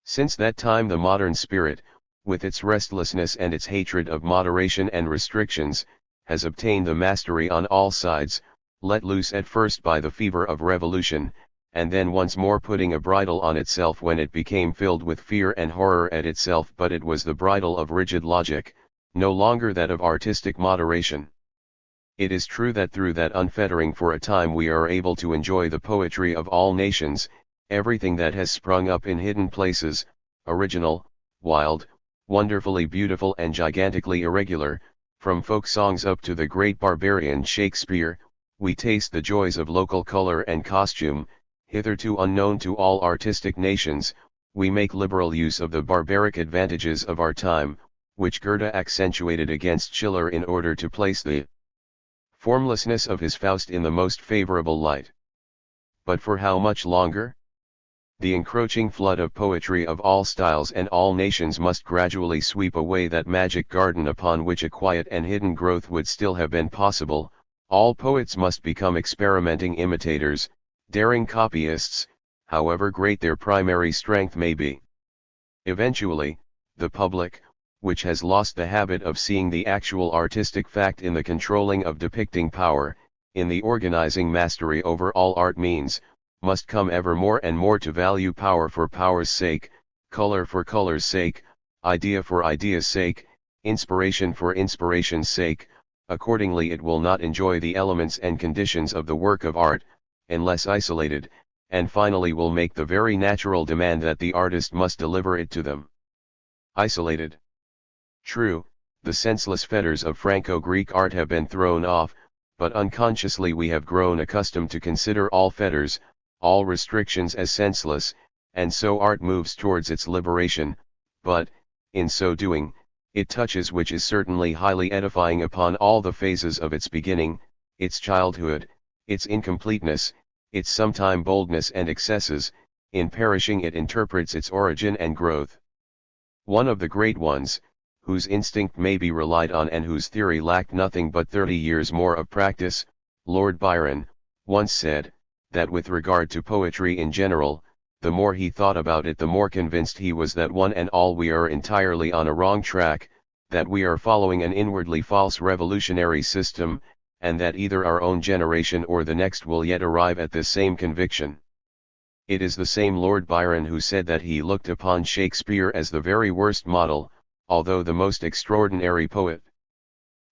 Since that time the modern spirit, with its restlessness and its hatred of moderation and restrictions, has obtained the mastery on all sides, let loose at first by the fever of revolution, and then once more putting a bridle on itself when it became filled with fear and horror at itself, but it was the bridle of rigid logic, no longer that of artistic moderation. It is true that through that unfettering for a time we are able to enjoy the poetry of all nations, everything that has sprung up in hidden places, original, wild, wonderfully beautiful and gigantically irregular, from folk songs up to the great barbarian Shakespeare. We taste the joys of local color and costume, hitherto unknown to all artistic nations. We make liberal use of the barbaric advantages of our time, which Goethe accentuated against Schiller in order to place the formlessness of his Faust in the most favorable light. But for how much longer? The encroaching flood of poetry of all styles and all nations must gradually sweep away that magic garden upon which a quiet and hidden growth would still have been possible. All poets must become experimenting imitators, daring copyists, however great their primary strength may be. Eventually, the public, which has lost the habit of seeing the actual artistic fact in the controlling of depicting power, in the organizing mastery over all art means, must come ever more and more to value power for power's sake, color for color's sake, idea for idea's sake, inspiration for inspiration's sake. Accordingly it will not enjoy the elements and conditions of the work of art, unless isolated, and finally will make the very natural demand that the artist must deliver it to them. Isolated. True, the senseless fetters of Franco-Greek art have been thrown off, but unconsciously we have grown accustomed to consider all fetters, all restrictions as senseless, and so art moves towards its liberation, but, in so doing, it touches, which is certainly highly edifying, upon all the phases of its beginning, its childhood, its incompleteness, its sometime boldness and excesses, in perishing it interprets its origin and growth. One of the great ones, whose instinct may be relied on and whose theory lacked nothing but 30 years more of practice, Lord Byron, once said, that with regard to poetry in general, the more he thought about it the more convinced he was that one and all we are entirely on a wrong track, that we are following an inwardly false revolutionary system, and that either our own generation or the next will yet arrive at this same conviction. It is the same Lord Byron who said that he looked upon Shakespeare as the very worst model, although the most extraordinary poet.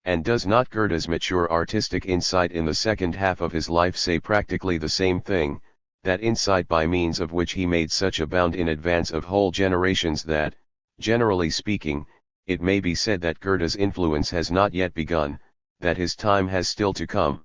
And does not Goethe's mature artistic insight in the second half of his life say practically the same thing, that insight by means of which he made such a bound in advance of whole generations that, generally speaking, it may be said that Goethe's influence has not yet begun, that his time has still to come.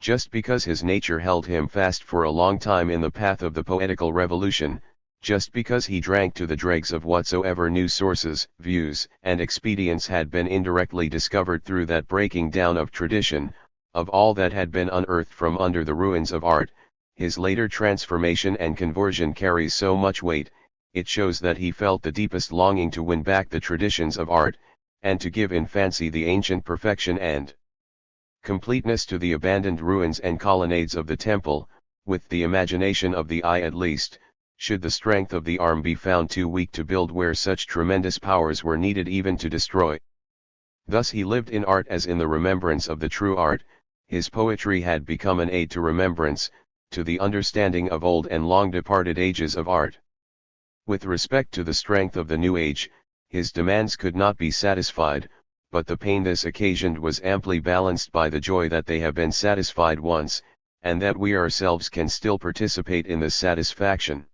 Just because his nature held him fast for a long time in the path of the poetical revolution, just because he drank to the dregs of whatsoever new sources, views, and expedients had been indirectly discovered through that breaking down of tradition, of all that had been unearthed from under the ruins of art, his later transformation and conversion carries so much weight, it shows that he felt the deepest longing to win back the traditions of art, and to give in fancy the ancient perfection and completeness to the abandoned ruins and colonnades of the temple, with the imagination of the eye at least, should the strength of the arm be found too weak to build where such tremendous powers were needed even to destroy. Thus he lived in art as in the remembrance of the true art, his poetry had become an aid to remembrance, to the understanding of old and long departed ages of art. With respect to the strength of the new age, his demands could not be satisfied, but the pain this occasioned was amply balanced by the joy that they have been satisfied once, and that we ourselves can still participate in this satisfaction.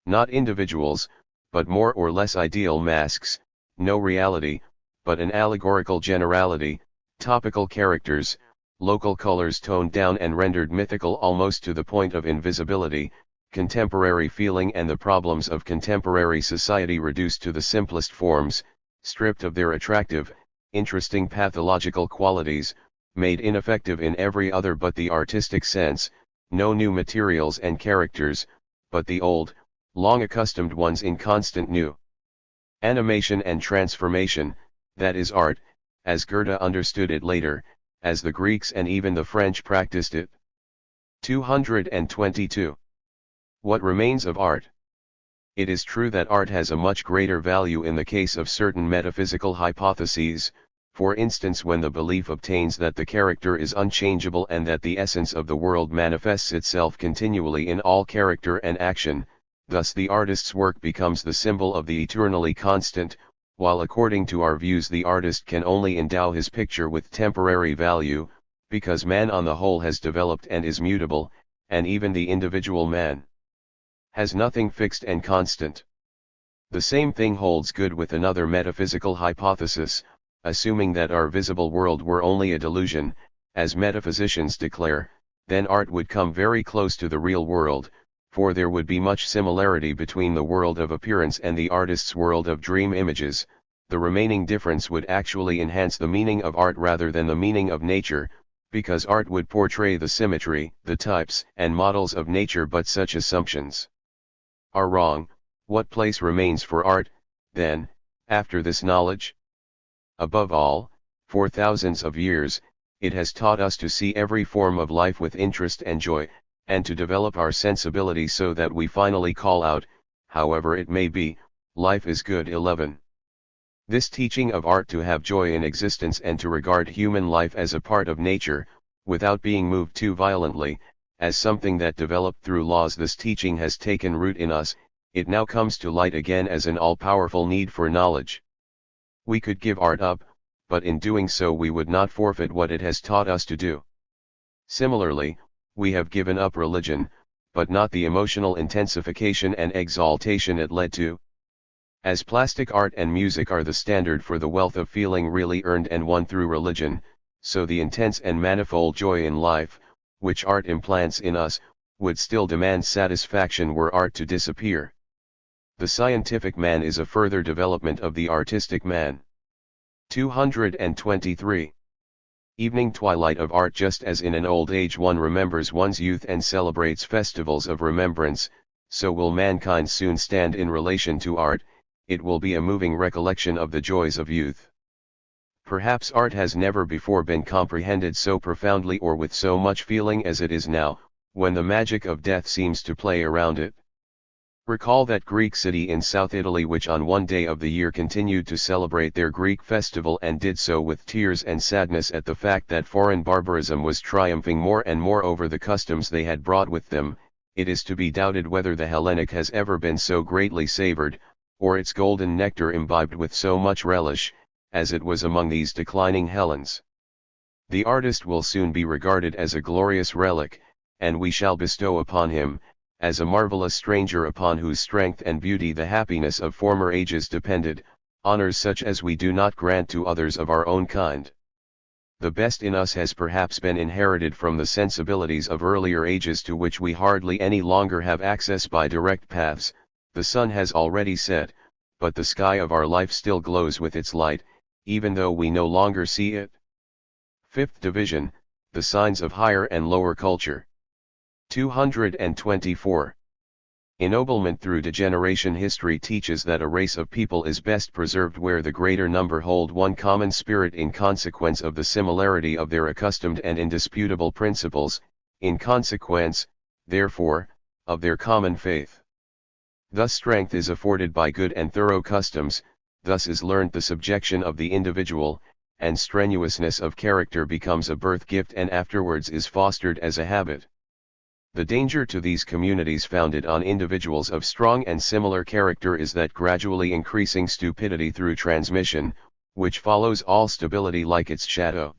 Not individuals, but more or less ideal masks, no reality, but an allegorical generality, topical characters, local colors toned down and rendered mythical almost to the point of invisibility, contemporary feeling and the problems of contemporary society reduced to the simplest forms, stripped of their attractive, interesting pathological qualities, made ineffective in every other but the artistic sense, no new materials and characters, but the old, long accustomed ones in constant new animation and transformation, that is art, as Goethe understood it later, as the Greeks and even the French practiced it. 222. What remains of art? It is true that art has a much greater value in the case of certain metaphysical hypotheses, for instance when the belief obtains that the character is unchangeable and that the essence of the world manifests itself continually in all character and action, thus the artist's work becomes the symbol of the eternally constant, while according to our views the artist can only endow his picture with temporary value, because man on the whole has developed and is mutable, and even the individual man has nothing fixed and constant. The same thing holds good with another metaphysical hypothesis, assuming that our visible world were only a delusion, as metaphysicians declare, then art would come very close to the real world, for there would be much similarity between the world of appearance and the artist's world of dream images. The remaining difference would actually enhance the meaning of art rather than the meaning of nature, because art would portray the symmetry, the types and models of nature, but such assumptions are wrong. What place remains for art, then, after this knowledge? Above all, for thousands of years, it has taught us to see every form of life with interest and joy, and to develop our sensibility so that we finally call out, however it may be, life is good. 11. This teaching of art to have joy in existence and to regard human life as a part of nature, without being moved too violently, as something that developed through laws, this teaching has taken root in us. It now comes to light again as an all-powerful need for knowledge. We could give art up, but in doing so we would not forfeit what it has taught us to do. Similarly, we have given up religion, but not the emotional intensification and exaltation it led to. As plastic art and music are the standard for the wealth of feeling really earned and won through religion, so the intense and manifold joy in life, which art implants in us, would still demand satisfaction were art to disappear. The scientific man is a further development of the artistic man. 223. Evening twilight of art. Just as in an old age one remembers one's youth and celebrates festivals of remembrance, so will mankind soon stand in relation to art, it will be a moving recollection of the joys of youth. Perhaps art has never before been comprehended so profoundly or with so much feeling as it is now, when the magic of death seems to play around it. Recall that Greek city in South Italy which on one day of the year continued to celebrate their Greek festival and did so with tears and sadness at the fact that foreign barbarism was triumphing more and more over the customs they had brought with them. It is to be doubted whether the Hellenic has ever been so greatly savored, or its golden nectar imbibed with so much relish, as it was among these declining Hellenes. The artist will soon be regarded as a glorious relic, and we shall bestow upon him, as a marvelous stranger upon whose strength and beauty the happiness of former ages depended, honors such as we do not grant to others of our own kind. The best in us has perhaps been inherited from the sensibilities of earlier ages to which we hardly any longer have access by direct paths. The sun has already set, but the sky of our life still glows with its light, even though we no longer see it. Fifth division, the signs of higher and lower culture. 224. Ennoblement through degeneration. History teaches that a race of people is best preserved where the greater number hold one common spirit in consequence of the similarity of their accustomed and indisputable principles, in consequence, therefore, of their common faith. Thus strength is afforded by good and thorough customs, thus is learnt the subjection of the individual, and strenuousness of character becomes a birth gift and afterwards is fostered as a habit. The danger to these communities founded on individuals of strong and similar character is that gradually increasing stupidity through transmission, which follows all stability like its shadow.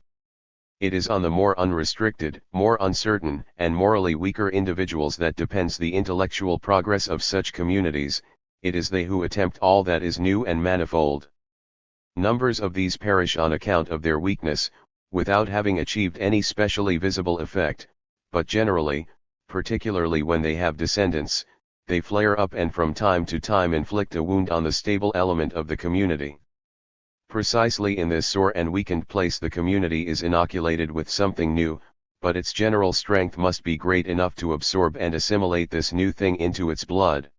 It is on the more unrestricted, more uncertain, and morally weaker individuals that depends the intellectual progress of such communities. It is they who attempt all that is new and manifold. Numbers of these perish on account of their weakness, without having achieved any specially visible effect, but generally, particularly when they have descendants, they flare up and from time to time inflict a wound on the stable element of the community. Precisely in this sore and weakened place the community is inoculated with something new, but its general strength must be great enough to absorb and assimilate this new thing into its blood.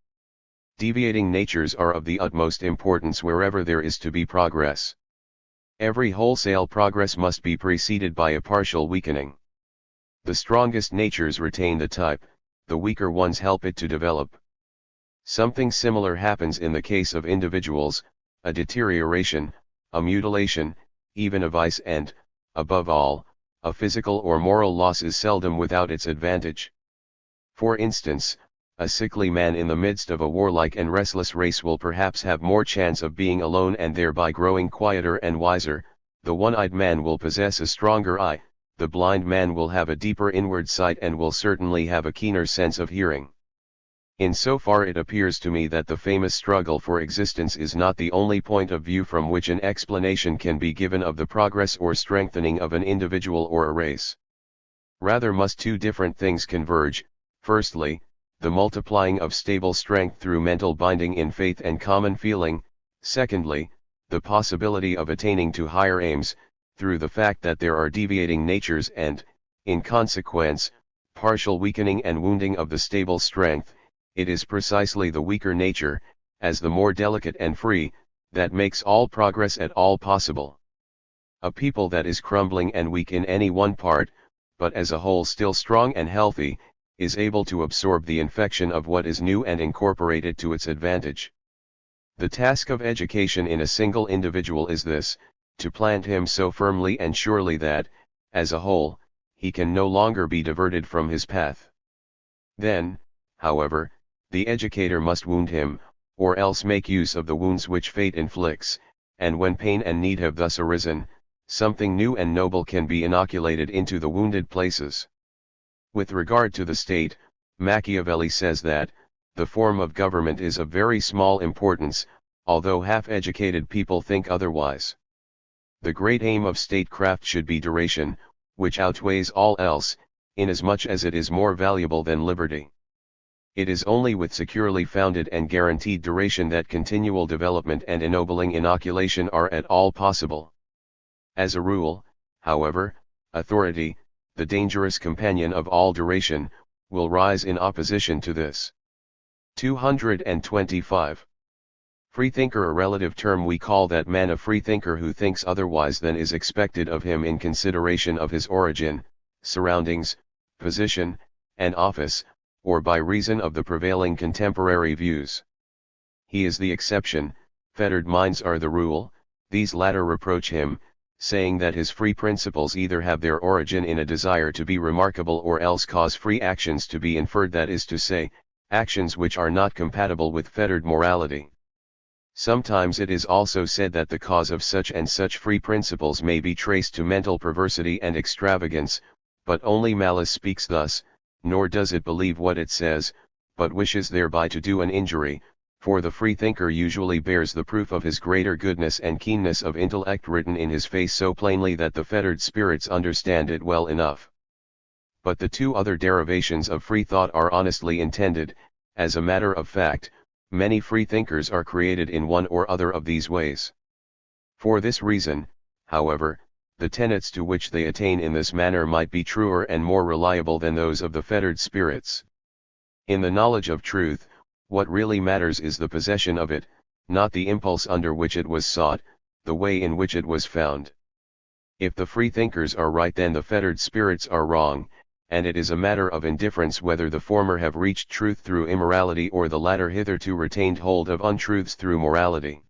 Deviating natures are of the utmost importance wherever there is to be progress. Every wholesale progress must be preceded by a partial weakening. The strongest natures retain the type, the weaker ones help it to develop. Something similar happens in the case of individuals, a deterioration, a mutilation, even a vice and, above all, a physical or moral loss is seldom without its advantage. For instance, a sickly man in the midst of a warlike and restless race will perhaps have more chance of being alone and thereby growing quieter and wiser. The one-eyed man will possess a stronger eye, the blind man will have a deeper inward sight and will certainly have a keener sense of hearing. In so far it appears to me that the famous struggle for existence is not the only point of view from which an explanation can be given of the progress or strengthening of an individual or a race. Rather must two different things converge: firstly, the multiplying of stable strength through mental binding in faith and common feeling; secondly, the possibility of attaining to higher aims, through the fact that there are deviating natures and, in consequence, partial weakening and wounding of the stable strength. It is precisely the weaker nature, as the more delicate and free, that makes all progress at all possible. A people that is crumbling and weak in any one part, but as a whole still strong and healthy, is able to absorb the infection of what is new and incorporate it to its advantage. The task of education in a single individual is this: to plant him so firmly and surely that, as a whole, he can no longer be diverted from his path. Then, however, the educator must wound him, or else make use of the wounds which fate inflicts, and when pain and need have thus arisen, something new and noble can be inoculated into the wounded places. With regard to the state, Machiavelli says that, the form of government is of very small importance, although half-educated people think otherwise. The great aim of statecraft should be duration, which outweighs all else, inasmuch as it is more valuable than liberty. It is only with securely founded and guaranteed duration that continual development and ennobling inoculation are at all possible. As a rule, however, authority, the dangerous companion of all duration, will rise in opposition to this. 225. Freethinker, a relative term. We call that man a freethinker who thinks otherwise than is expected of him in consideration of his origin, surroundings, position, and office, or by reason of the prevailing contemporary views. He is the exception, fettered minds are the rule. These latter reproach him, saying that his free principles either have their origin in a desire to be remarkable or else cause free actions to be inferred, that is to say, actions which are not compatible with fettered morality. Sometimes it is also said that the cause of such and such free principles may be traced to mental perversity and extravagance, but only malice speaks thus, nor does it believe what it says, but wishes thereby to do an injury, for the freethinker usually bears the proof of his greater goodness and keenness of intellect written in his face so plainly that the fettered spirits understand it well enough. But the two other derivations of free thought are honestly intended. As a matter of fact, many freethinkers are created in one or other of these ways. For this reason, however, the tenets to which they attain in this manner might be truer and more reliable than those of the fettered spirits. In the knowledge of truth, what really matters is the possession of it, not the impulse under which it was sought, the way in which it was found. If the freethinkers are right, then the fettered spirits are wrong, and it is a matter of indifference whether the former have reached truth through immorality or the latter hitherto retained hold of untruths through morality.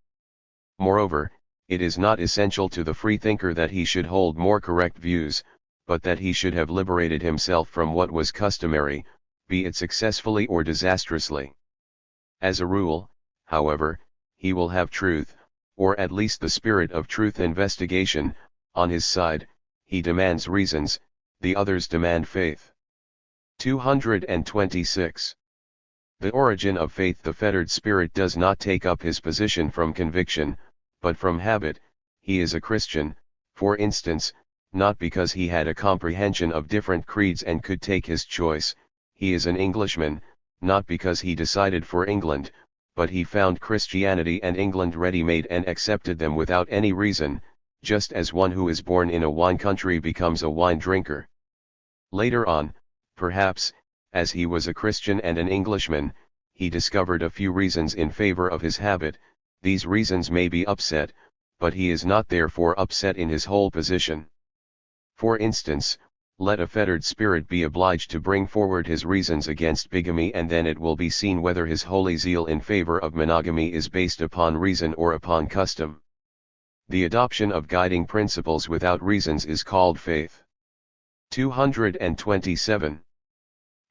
Moreover, it is not essential to the freethinker that he should hold more correct views, but that he should have liberated himself from what was customary, be it successfully or disastrously. As a rule, however, he will have truth, or at least the spirit of truth investigation, on his side. He demands reasons, the others demand faith. 226. The origin of faith. The fettered spirit does not take up his position from conviction, but from habit. He is a Christian, for instance, not because he had a comprehension of different creeds and could take his choice. He is an Englishman, not because he decided for England, but he found Christianity and England ready-made and accepted them without any reason, just as one who is born in a wine country becomes a wine drinker. Later on, perhaps, as he was a Christian and an Englishman, he discovered a few reasons in favor of his habit. These reasons may be upset, but he is not therefore upset in his whole position. For instance, let a fettered spirit be obliged to bring forward his reasons against bigamy, and then it will be seen whether his holy zeal in favor of monogamy is based upon reason or upon custom. The adoption of guiding principles without reasons is called faith. 227.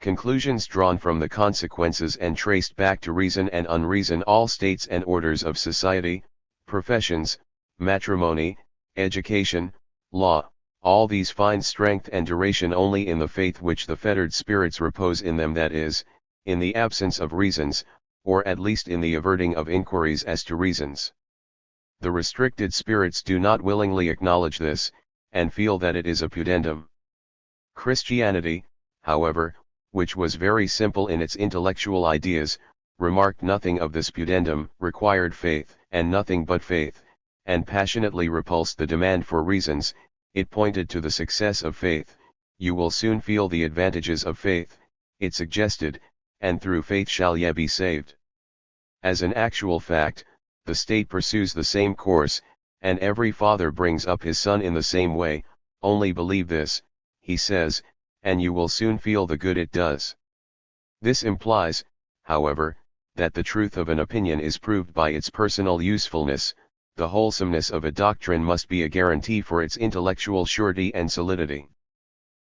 Conclusions drawn from the consequences and traced back to reason and unreason. All states and orders of society, professions, matrimony, education, law, all these find strength and duration only in the faith which the fettered spirits repose in them, that is, in the absence of reasons, or at least in the averting of inquiries as to reasons. The restricted spirits do not willingly acknowledge this, and feel that it is a pudendum. Christianity, however, which was very simple in its intellectual ideas, remarked nothing of this pudendum, required faith, and nothing but faith, and passionately repulsed the demand for reasons. It pointed to the success of faith. You will soon feel the advantages of faith, it suggested, and through faith shall ye be saved. As an actual fact, the state pursues the same course, and every father brings up his son in the same way. Only believe this, he says, and you will soon feel the good it does. This implies, however, that the truth of an opinion is proved by its personal usefulness. The wholesomeness of a doctrine must be a guarantee for its intellectual surety and solidity.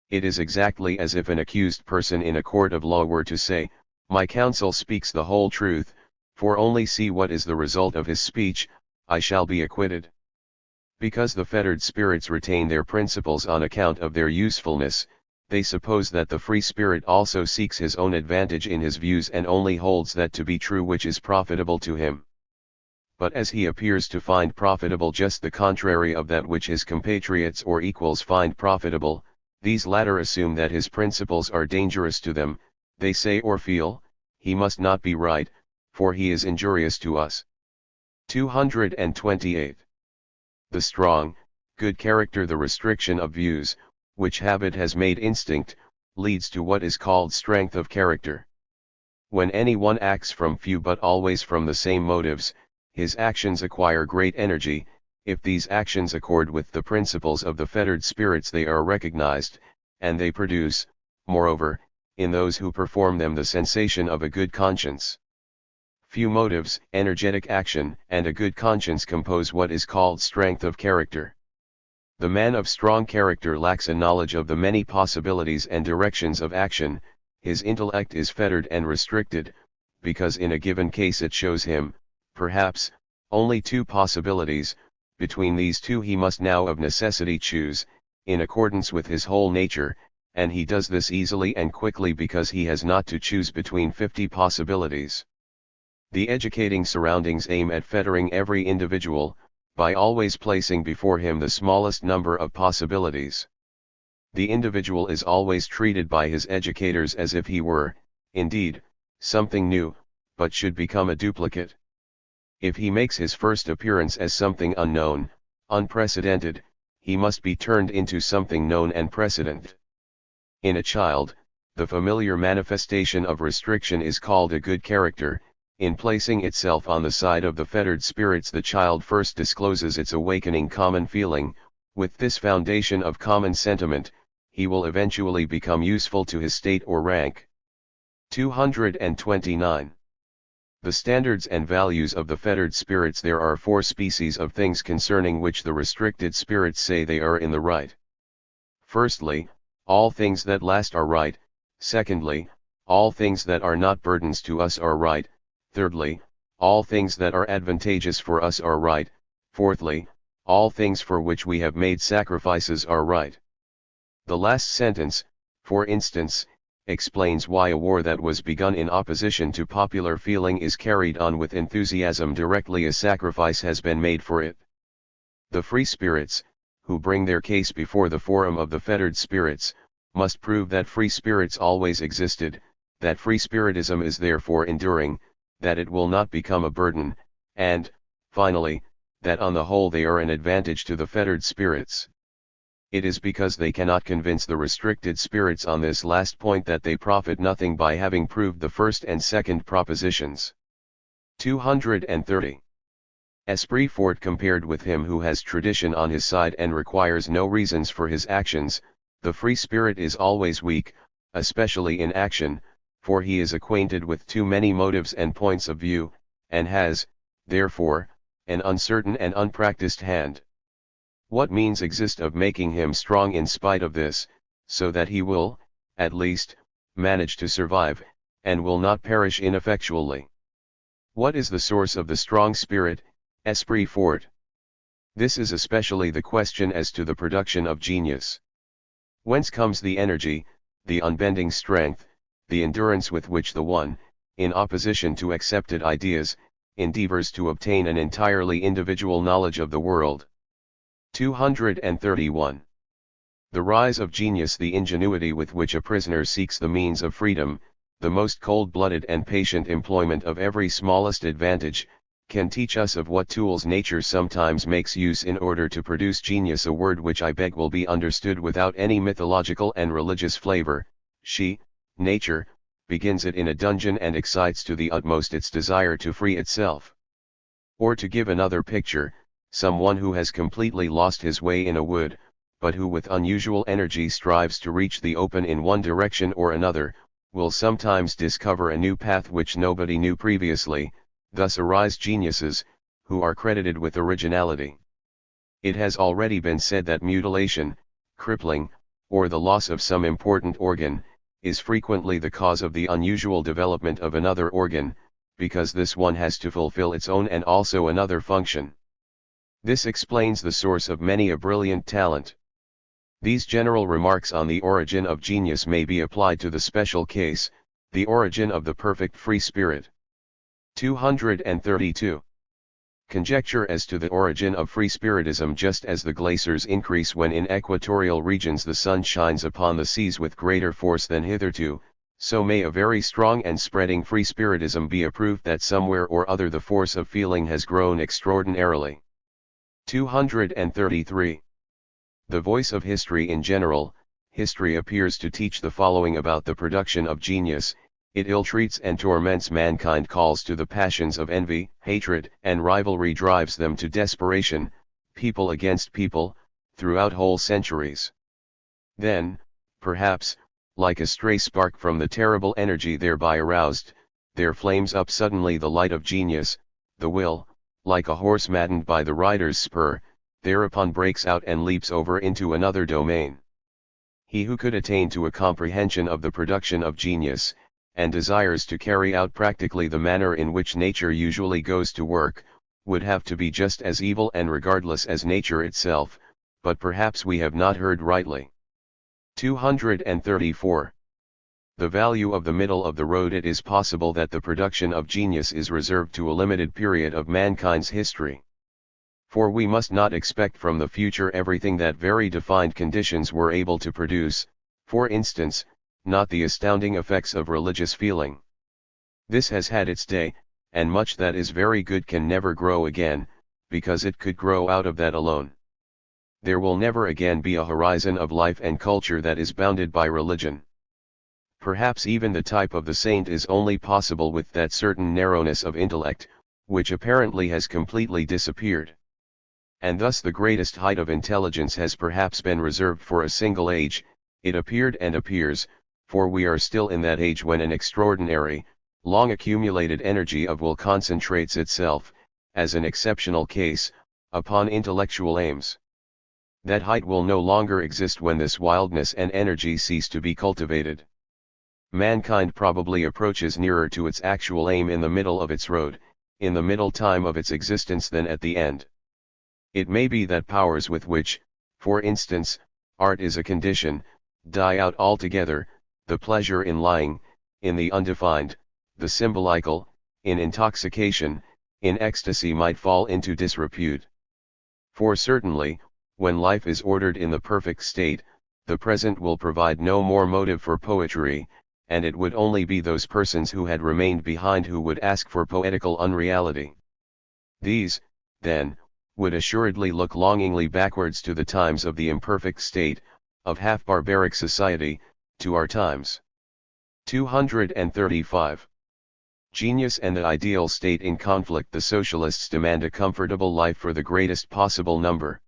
It is exactly as if an accused person in a court of law were to say, "My counsel speaks the whole truth, for only see what is the result of his speech, I shall be acquitted." Because the fettered spirits retain their principles on account of their usefulness, they suppose that the free spirit also seeks his own advantage in his views and only holds that to be true which is profitable to him. But as he appears to find profitable just the contrary of that which his compatriots or equals find profitable, these latter assume that his principles are dangerous to them. They say or feel, he must not be right, for he is injurious to us. 228. The strong, good character. The restriction of views, which habit has made instinct, leads to what is called strength of character. When anyone acts from few but always from the same motives, his actions acquire great energy. If these actions accord with the principles of the fettered spirits, they are recognized, and they produce, moreover, in those who perform them the sensation of a good conscience. Few motives, energetic action, and a good conscience compose what is called strength of character. The man of strong character lacks a knowledge of the many possibilities and directions of action. His intellect is fettered and restricted, because in a given case it shows him, perhaps, only two possibilities. Between these two he must now of necessity choose, in accordance with his whole nature, and he does this easily and quickly because he has not to choose between 50 possibilities. The educating surroundings aim at fettering every individual, by always placing before him the smallest number of possibilities. The individual is always treated by his educators as if he were, indeed, something new, but should become a duplicate. If he makes his first appearance as something unknown, unprecedented, he must be turned into something known and precedent. In a child, the familiar manifestation of restriction is called a good character. In placing itself on the side of the fettered spirits, the child first discloses its awakening common feeling. With this foundation of common sentiment, he will eventually become useful to his state or rank. 229. The standards and values of the fettered spirits. There are 4 species of things concerning which the restricted spirits say they are in the right. Firstly, all things that last are right. Secondly, all things that are not burdens to us are right. Thirdly, all things that are advantageous for us are right. Fourthly, all things for which we have made sacrifices are right. The last sentence, for instance, explains why a war that was begun in opposition to popular feeling is carried on with enthusiasm directly a sacrifice has been made for it. The free spirits, who bring their case before the forum of the fettered spirits, must prove that free spirits always existed, that free spiritism is therefore enduring, that it will not become a burden, and, finally, that on the whole they are an advantage to the fettered spirits. It is because they cannot convince the restricted spirits on this last point that they profit nothing by having proved the first and second propositions. 230. Esprit fort compared with him who has tradition on his side and requires no reasons for his actions. The free spirit is always weak, especially in action, for he is acquainted with too many motives and points of view, and has, therefore, an uncertain and unpracticed hand. What means exist of making him strong in spite of this, so that he will, at least, manage to survive, and will not perish ineffectually? What is the source of the strong spirit, esprit fort? This is especially the question as to the production of genius. Whence comes the energy, the unbending strength, the endurance with which the one, in opposition to accepted ideas, endeavors to obtain an entirely individual knowledge of the world? 231. The rise of genius. The ingenuity with which a prisoner seeks the means of freedom, the most cold-blooded and patient employment of every smallest advantage, can teach us of what tools nature sometimes makes use in order to produce genius, a word which I beg will be understood without any mythological and religious flavor. She, nature, begins it in a dungeon and excites to the utmost its desire to free itself. Or to give another picture, someone who has completely lost his way in a wood, but who with unusual energy strives to reach the open in one direction or another, will sometimes discover a new path which nobody knew previously. Thus arise geniuses, who are credited with originality. It has already been said that mutilation, crippling, or the loss of some important organ, is frequently the cause of the unusual development of another organ, because this one has to fulfill its own and also another function. This explains the source of many a brilliant talent. These general remarks on the origin of genius may be applied to the special case, the origin of the perfect free spirit. 232. Conjecture as to the origin of free spiritism. Just as the glaciers increase when in equatorial regions the sun shines upon the seas with greater force than hitherto, so may a very strong and spreading free spiritism be a proof that somewhere or other the force of feeling has grown extraordinarily. 233. The voice of history in general, history appears to teach the following about the production of genius: it ill-treats and torments mankind, calls to the passions of envy, hatred, and rivalry, drives them to desperation, people against people, throughout whole centuries. Then, perhaps, like a stray spark from the terrible energy thereby aroused, there flames up suddenly the light of genius. The will, like a horse maddened by the rider's spur, thereupon breaks out and leaps over into another domain. He who could attain to a comprehension of the production of genius, and desires to carry out practically the manner in which nature usually goes to work, would have to be just as evil and regardless as nature itself, but perhaps we have not heard rightly. 234. The value of the middle of the road. It is possible that the production of genius is reserved to a limited period of mankind's history. For we must not expect from the future everything that very defined conditions were able to produce, for instance, not the astounding effects of religious feeling. This has had its day, and much that is very good can never grow again, because it could grow out of that alone. There will never again be a horizon of life and culture that is bounded by religion. Perhaps even the type of the saint is only possible with that certain narrowness of intellect, which apparently has completely disappeared. And thus the greatest height of intelligence has perhaps been reserved for a single age. It appeared and appears, for we are still in that age when an extraordinary, long accumulated energy of will concentrates itself, as an exceptional case, upon intellectual aims. That height will no longer exist when this wildness and energy cease to be cultivated. Mankind probably approaches nearer to its actual aim in the middle of its road, in the middle time of its existence, than at the end. It may be that powers with which, for instance, art is a condition, die out altogether. The pleasure in lying, in the undefined, the symbolical, in intoxication, in ecstasy might fall into disrepute. For certainly, when life is ordered in the perfect state, the present will provide no more motive for poetry, and it would only be those persons who had remained behind who would ask for poetical unreality. These, then, would assuredly look longingly backwards to the times of the imperfect state, of half-barbaric society, to our times. 235. Genius and the ideal state in conflict. The socialists demand a comfortable life for the greatest possible number.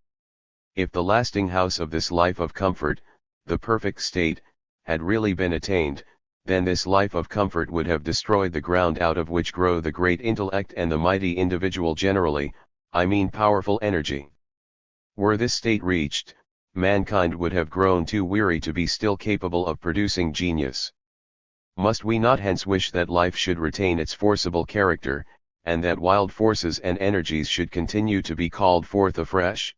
If the lasting house of this life of comfort, the perfect state, had really been attained, then this life of comfort would have destroyed the ground out of which grow the great intellect and the mighty individual generally, I mean powerful energy. Were this state reached, mankind would have grown too weary to be still capable of producing genius. Must we not hence wish that life should retain its forcible character, and that wild forces and energies should continue to be called forth afresh?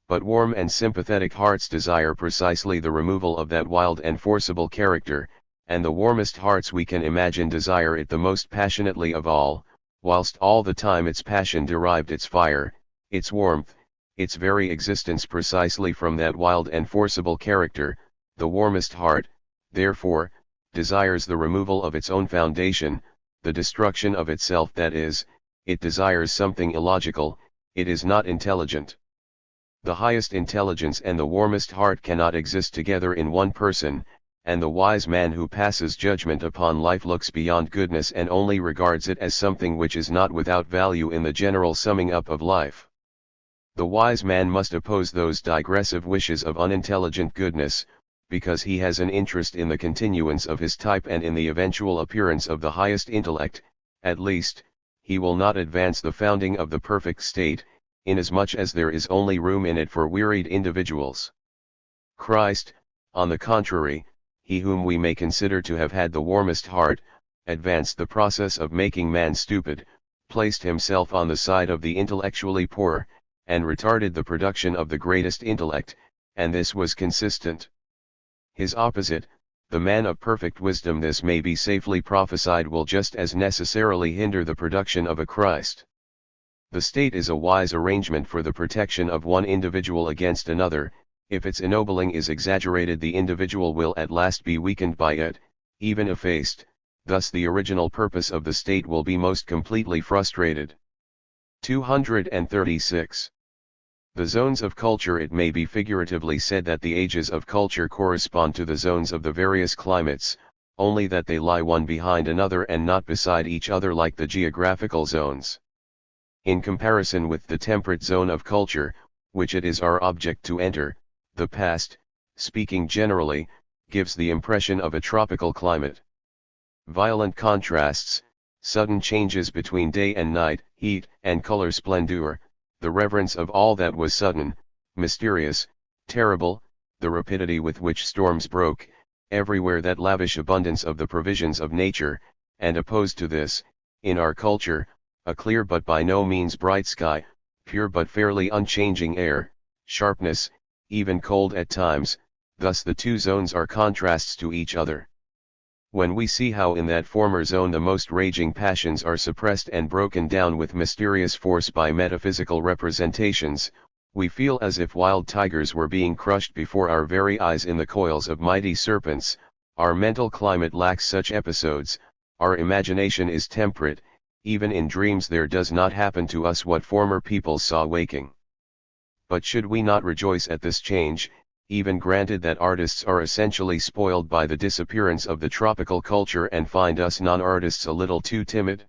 But warm and sympathetic hearts desire precisely the removal of that wild and forcible character, and the warmest hearts we can imagine desire it the most passionately of all, whilst all the time its passion derived its fire, its warmth, its very existence precisely from that wild and forcible character. The warmest heart, therefore, desires the removal of its own foundation, the destruction of itself. That is, it desires something illogical, it is not intelligent. The highest intelligence and the warmest heart cannot exist together in one person, and the wise man who passes judgment upon life looks beyond goodness and only regards it as something which is not without value in the general summing up of life. The wise man must oppose those digressive wishes of unintelligent goodness, because he has an interest in the continuance of his type and in the eventual appearance of the highest intellect. At least, he will not advance the founding of the perfect state, inasmuch as there is only room in it for wearied individuals. Christ, on the contrary, he whom we may consider to have had the warmest heart, advanced the process of making man stupid, placed himself on the side of the intellectually poor, and retarded the production of the greatest intellect, and this was consistent. His opposite, the man of perfect wisdom, this may be safely prophesied, will just as necessarily hinder the production of a Christ. The state is a wise arrangement for the protection of one individual against another. If its ennobling is exaggerated, the individual will at last be weakened by it, even effaced, thus the original purpose of the state will be most completely frustrated. 236. The zones of culture. It may be figuratively said that the ages of culture correspond to the zones of the various climates, only that they lie one behind another and not beside each other like the geographical zones. In comparison with the temperate zone of culture, which it is our object to enter, the past, speaking generally, gives the impression of a tropical climate. Violent contrasts, sudden changes between day and night, heat and color splendor, the reverence of all that was sudden, mysterious, terrible, the rapidity with which storms broke, everywhere that lavish abundance of the provisions of nature, and opposed to this, in our culture, a clear but by no means bright sky, pure but fairly unchanging air, sharpness, even cold at times, thus the two zones are contrasts to each other. When we see how in that former zone the most raging passions are suppressed and broken down with mysterious force by metaphysical representations, we feel as if wild tigers were being crushed before our very eyes in the coils of mighty serpents. Our mental climate lacks such episodes, our imagination is temperate, even in dreams there does not happen to us what former people saw waking. But should we not rejoice at this change, even granted that artists are essentially spoiled by the disappearance of the tropical culture and find us non-artists a little too timid?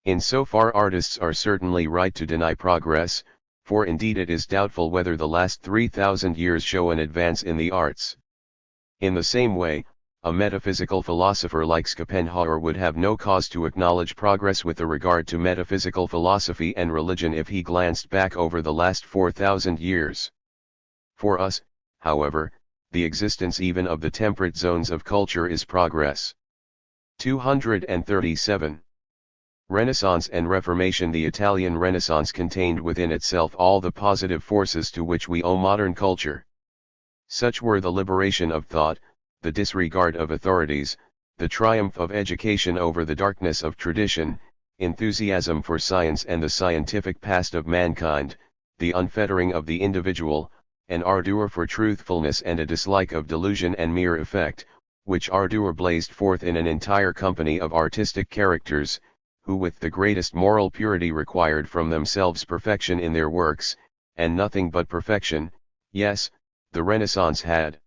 In so far artists are certainly right to deny progress, for indeed it is doubtful whether the last 3,000 years show an advance in the arts. In the same way, a metaphysical philosopher like Schopenhauer would have no cause to acknowledge progress with regard to metaphysical philosophy and religion if he glanced back over the last 4,000 years. For us, however, the existence even of the temperate zones of culture is progress. 237. Renaissance and Reformation. The Italian Renaissance contained within itself all the positive forces to which we owe modern culture. Such were the liberation of thought, the disregard of authorities, the triumph of education over the darkness of tradition, enthusiasm for science and the scientific past of mankind, the unfettering of the individual, an ardor for truthfulness and a dislike of delusion and mere effect, which ardor blazed forth in an entire company of artistic characters, who with the greatest moral purity required from themselves perfection in their works, and nothing but perfection. Yes, the Renaissance had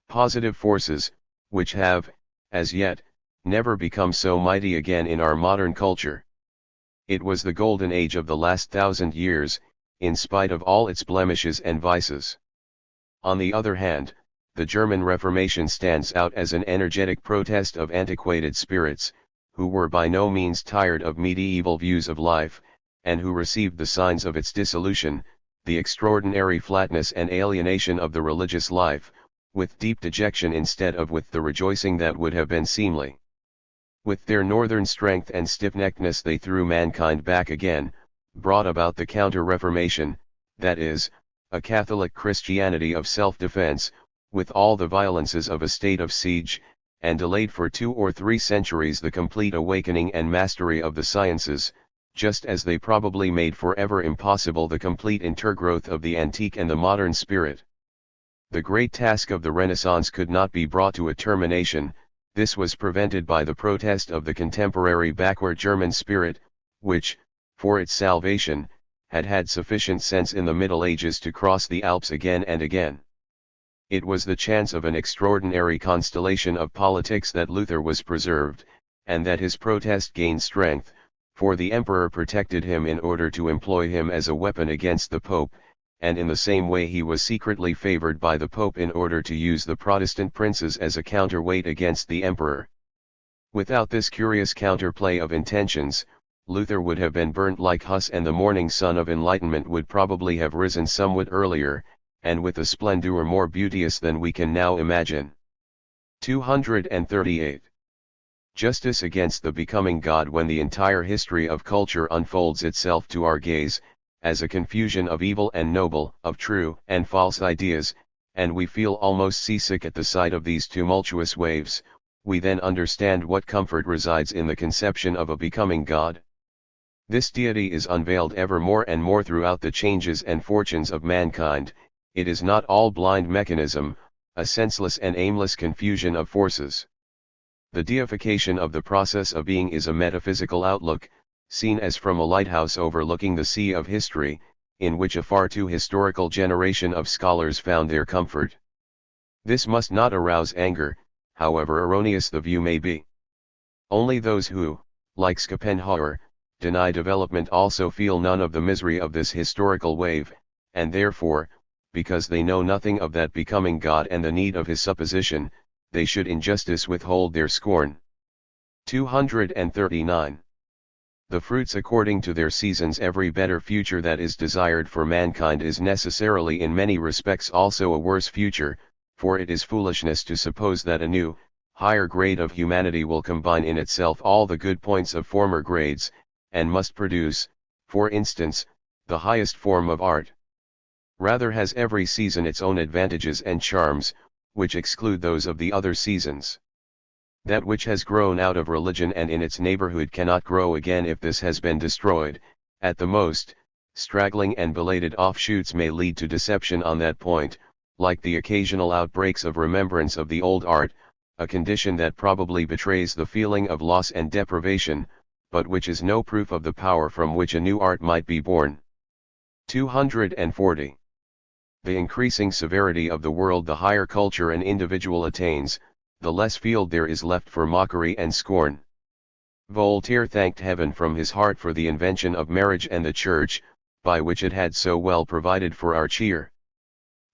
positive forces, which have, as yet, never become so mighty again in our modern culture. It was the golden age of the last 1,000 years, in spite of all its blemishes and vices. On the other hand, the German Reformation stands out as an energetic protest of antiquated spirits, who were by no means tired of medieval views of life, and who received the signs of its dissolution, the extraordinary flatness and alienation of the religious life, with deep dejection instead of with the rejoicing that would have been seemly. With their northern strength and stiff-neckedness they threw mankind back again, brought about the counter-reformation, that is, a Catholic Christianity of self-defense, with all the violences of a state of siege, and delayed for 2 or 3 centuries the complete awakening and mastery of the sciences, just as they probably made forever impossible the complete intergrowth of the antique and the modern spirit. The great task of the Renaissance could not be brought to a termination. This was prevented by the protest of the contemporary backward German spirit, which, for its salvation, had had sufficient sense in the Middle Ages to cross the Alps again and again. It was the chance of an extraordinary constellation of politics that Luther was preserved, and that his protest gained strength, for the emperor protected him in order to employ him as a weapon against the pope, and in the same way he was secretly favored by the pope in order to use the Protestant princes as a counterweight against the emperor. Without this curious counterplay of intentions, Luther would have been burnt like Huss, and the morning sun of enlightenment would probably have risen somewhat earlier, and with a splendor more beauteous than we can now imagine. 238. Justice against the becoming God. When the entire history of culture unfolds itself to our gaze, as a confusion of evil and noble, of true and false ideas, and we feel almost seasick at the sight of these tumultuous waves, we then understand what comfort resides in the conception of a becoming God. This deity is unveiled ever more and more throughout the changes and fortunes of mankind. It is not all blind mechanism, a senseless and aimless confusion of forces. The deification of the process of being is a metaphysical outlook, seen as from a lighthouse overlooking the sea of history. in which a far too historical generation of scholars found their comfort. This must not arouse anger, however erroneous the view may be. Only those who, like Schopenhauer, deny development also feel none of the misery of this historical wave, and therefore, because they know nothing of that becoming God and the need of his supposition, they should in justice withhold their scorn. 239. The fruits according to their seasons. Every better future that is desired for mankind is necessarily in many respects also a worse future, for it is foolishness to suppose that a new, higher grade of humanity will combine in itself all the good points of former grades, and must produce, for instance, the highest form of art. Rather has every season its own advantages and charms, which exclude those of the other seasons. That which has grown out of religion and in its neighborhood cannot grow again if this has been destroyed. At the most, straggling and belated offshoots may lead to deception on that point, like the occasional outbreaks of remembrance of the old art, a condition that probably betrays the feeling of loss and deprivation, but which is no proof of the power from which a new art might be born. 240. The increasing severity of the world the higher culture an individual attains, the less field there is left for mockery and scorn. Voltaire thanked heaven from his heart for the invention of marriage and the church, by which it had so well provided for our cheer.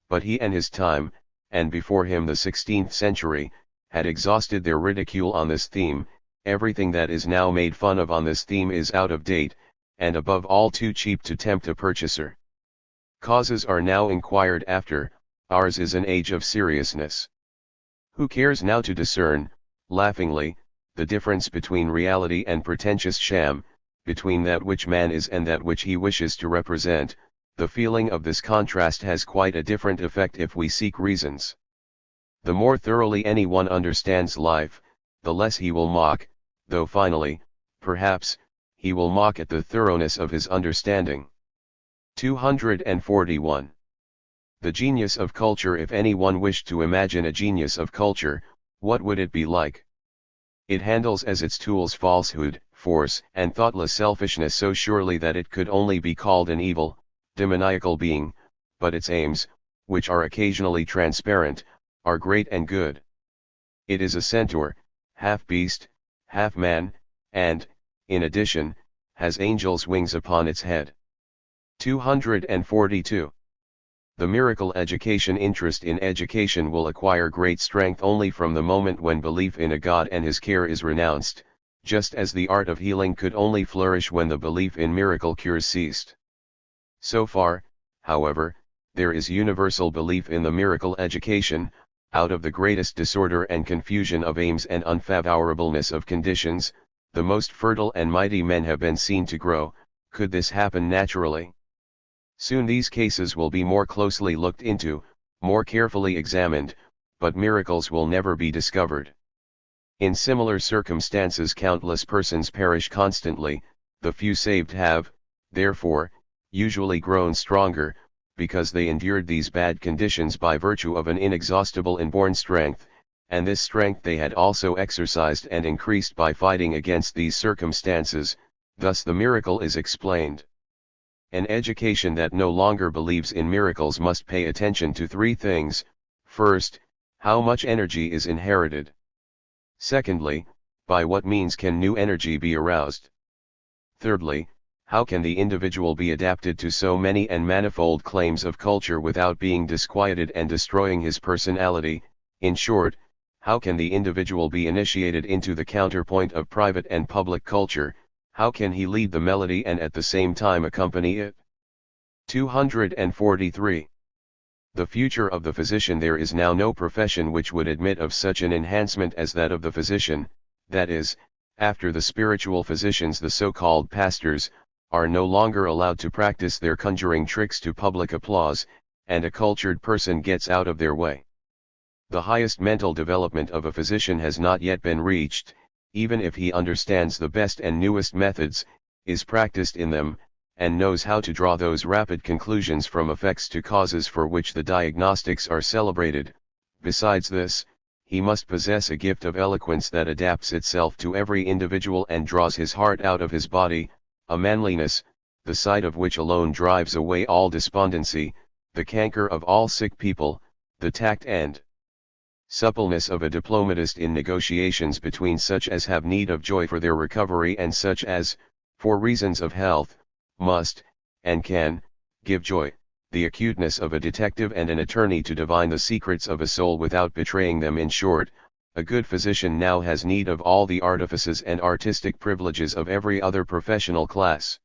But he and his time, and before him the 16th century, had exhausted their ridicule on this theme. Everything that is now made fun of on this theme is out of date, and above all too cheap to tempt a purchaser. Causes are now inquired after, ours is an age of seriousness. Who cares now to discern, laughingly, the difference between reality and pretentious sham, between that which man is and that which he wishes to represent? The feeling of this contrast has quite a different effect if we seek reasons. The more thoroughly anyone understands life, the less he will mock, though finally, perhaps, he will mock at the thoroughness of his understanding. 241. The genius of culture. If anyone wished to imagine a genius of culture, what would it be like? It handles as its tools falsehood, force, and thoughtless selfishness so surely that it could only be called an evil, demoniacal being, but its aims, which are occasionally transparent, are great and good. It is a centaur, half beast, half man, and, in addition, has angels' wings upon its head. 242. The miracle education. Interest in education will acquire great strength only from the moment when belief in a God and his care is renounced, just as the art of healing could only flourish when the belief in miracle cures ceased. So far, however, there is universal belief in the miracle education. Out of the greatest disorder and confusion of aims and unfavorableness of conditions, the most fertile and mighty men have been seen to grow. Could this happen naturally? Soon these cases will be more closely looked into, more carefully examined, but miracles will never be discovered. In similar circumstances countless persons perish constantly. The few saved have, therefore, usually grown stronger, because they endured these bad conditions by virtue of an inexhaustible inborn strength, and this strength they had also exercised and increased by fighting against these circumstances. Thus the miracle is explained. An education that no longer believes in miracles must pay attention to three things: first, how much energy is inherited; secondly, by what means can new energy be aroused; thirdly, how can the individual be adapted to so many and manifold claims of culture without being disquieted and destroying his personality. In short, how can the individual be initiated into the counterpoint of private and public culture? How can he lead the melody and at the same time accompany it? 243. The future of the physician. There is now no profession which would admit of such an enhancement as that of the physician, that is, after the spiritual physicians the so-called pastors, are no longer allowed to practice their conjuring tricks to public applause, and a cultured person gets out of their way. The highest mental development of a physician has not yet been reached, even if he understands the best and newest methods, is practiced in them, and knows how to draw those rapid conclusions from effects to causes for which the diagnostics are celebrated. Besides this, he must possess a gift of eloquence that adapts itself to every individual and draws his heart out of his body, a manliness, the sight of which alone drives away all despondency, the canker of all sick people, the tact and suppleness of a diplomatist in negotiations between such as have need of joy for their recovery and such as, for reasons of health, must, and can, give joy, the acuteness of a detective and an attorney to divine the secrets of a soul without betraying them. In short, a good physician now has need of all the artifices and artistic privileges of every other professional class.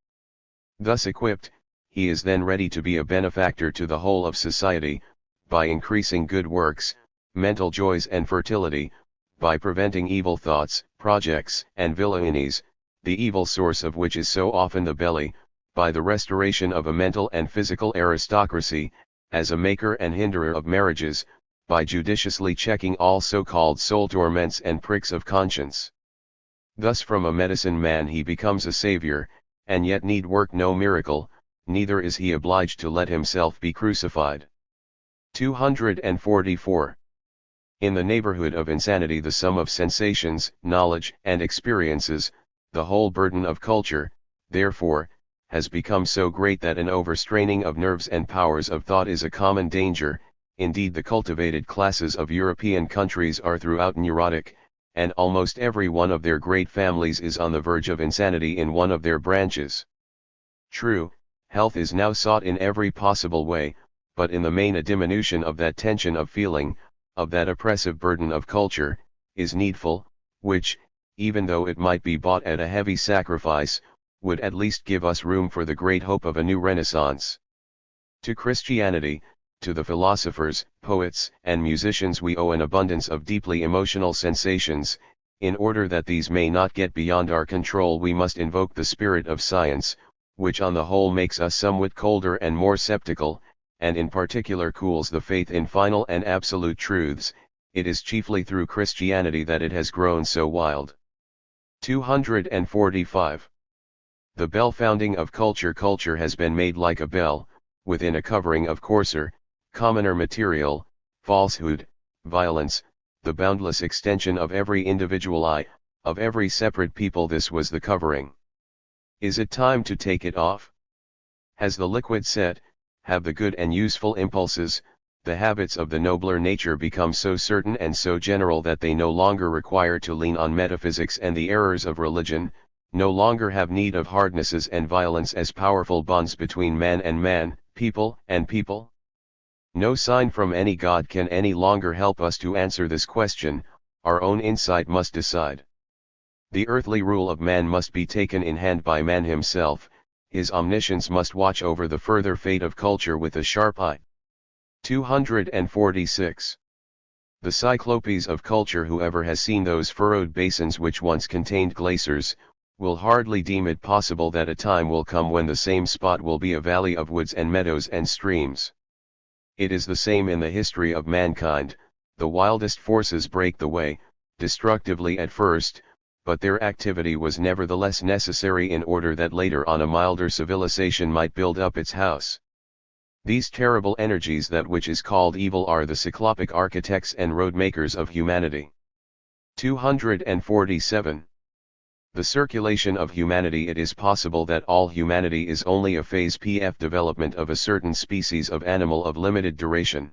Thus equipped, he is then ready to be a benefactor to the whole of society, by increasing good works, mental joys and fertility, by preventing evil thoughts, projects, and villainies, the evil source of which is so often the belly, by the restoration of a mental and physical aristocracy, as a maker and hinderer of marriages, by judiciously checking all so-called soul torments and pricks of conscience. Thus from a medicine man he becomes a savior, and yet need work no miracle, neither is he obliged to let himself be crucified. 244. In the neighborhood of insanity the sum of sensations, knowledge, and experiences, the whole burden of culture, therefore, has become so great that an overstraining of nerves and powers of thought is a common danger. Indeed, the cultivated classes of European countries are throughout neurotic, and almost every one of their great families is on the verge of insanity in one of their branches. True, health is now sought in every possible way, but in the main a diminution of that tension of feeling, of that oppressive burden of culture, is needful, which, even though it might be bought at a heavy sacrifice, would at least give us room for the great hope of a new Renaissance. To Christianity, to the philosophers, poets, and musicians we owe an abundance of deeply emotional sensations. In order that these may not get beyond our control we must invoke the spirit of science, which on the whole makes us somewhat colder and more sceptical, and in particular cools the faith in final and absolute truths. It is chiefly through Christianity that it has grown so wild. 245. The bell-founding of culture. Culture has been made like a bell, within a covering of coarser, commoner material, falsehood, violence, the boundless extension of every individual I, of every separate people. This was the covering. Is it time to take it off? Has the liquid set, have the good and useful impulses, the habits of the nobler nature become so certain and so general that they no longer require to lean on metaphysics and the errors of religion, no longer have need of hardnesses and violence as powerful bonds between man and man, people and people? No sign from any God can any longer help us to answer this question, our own insight must decide. The earthly rule of man must be taken in hand by man himself, his omniscience must watch over the further fate of culture with a sharp eye. 246. The cyclopes of culture. Whoever has seen those furrowed basins which once contained glaciers, will hardly deem it possible that a time will come when the same spot will be a valley of woods and meadows and streams. It is the same in the history of mankind. The wildest forces break the way, destructively at first, but their activity was nevertheless necessary in order that later on a milder civilization might build up its house. These terrible energies, that which is called evil, are the cyclopic architects and road makers of humanity. 247. The circulation of humanity. It is possible that all humanity is only a phase pf development of a certain species of animal of limited duration.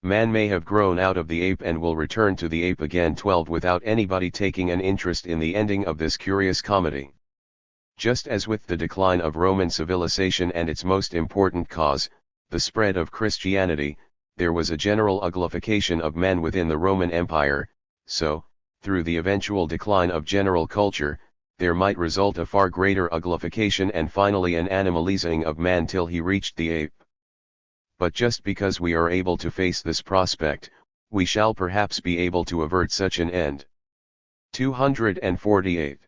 Man may have grown out of the ape and will return to the ape again 12 without anybody taking an interest in the ending of this curious comedy. Just as with the decline of Roman civilization and its most important cause, the spread of Christianity, there was a general uglification of man within the Roman Empire, so, through the eventual decline of general culture, there might result a far greater uglification and finally an animalizing of man till he reached the ape. But just because we are able to face this prospect, we shall perhaps be able to avert such an end. 248.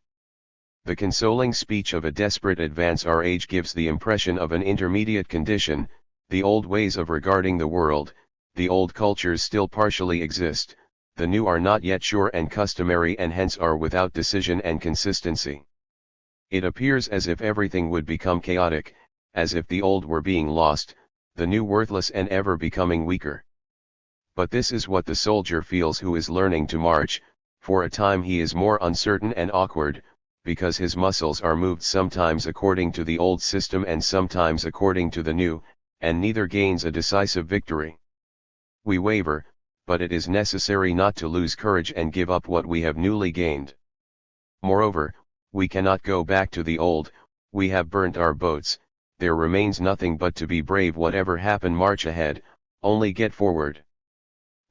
The consoling speech of a desperate advance our age gives the impression of an intermediate condition. The old ways of regarding the world, the old cultures still partially exist, the new are not yet sure and customary and hence are without decision and consistency. It appears as if everything would become chaotic, as if the old were being lost, the new worthless and ever becoming weaker. But this is what the soldier feels who is learning to march. For a time he is more uncertain and awkward, because his muscles are moved sometimes according to the old system and sometimes according to the new, and neither gains a decisive victory. We waver, but it is necessary not to lose courage and give up what we have newly gained. Moreover, we cannot go back to the old, we have burnt our boats, there remains nothing but to be brave. Whatever happen, march ahead, only get forward.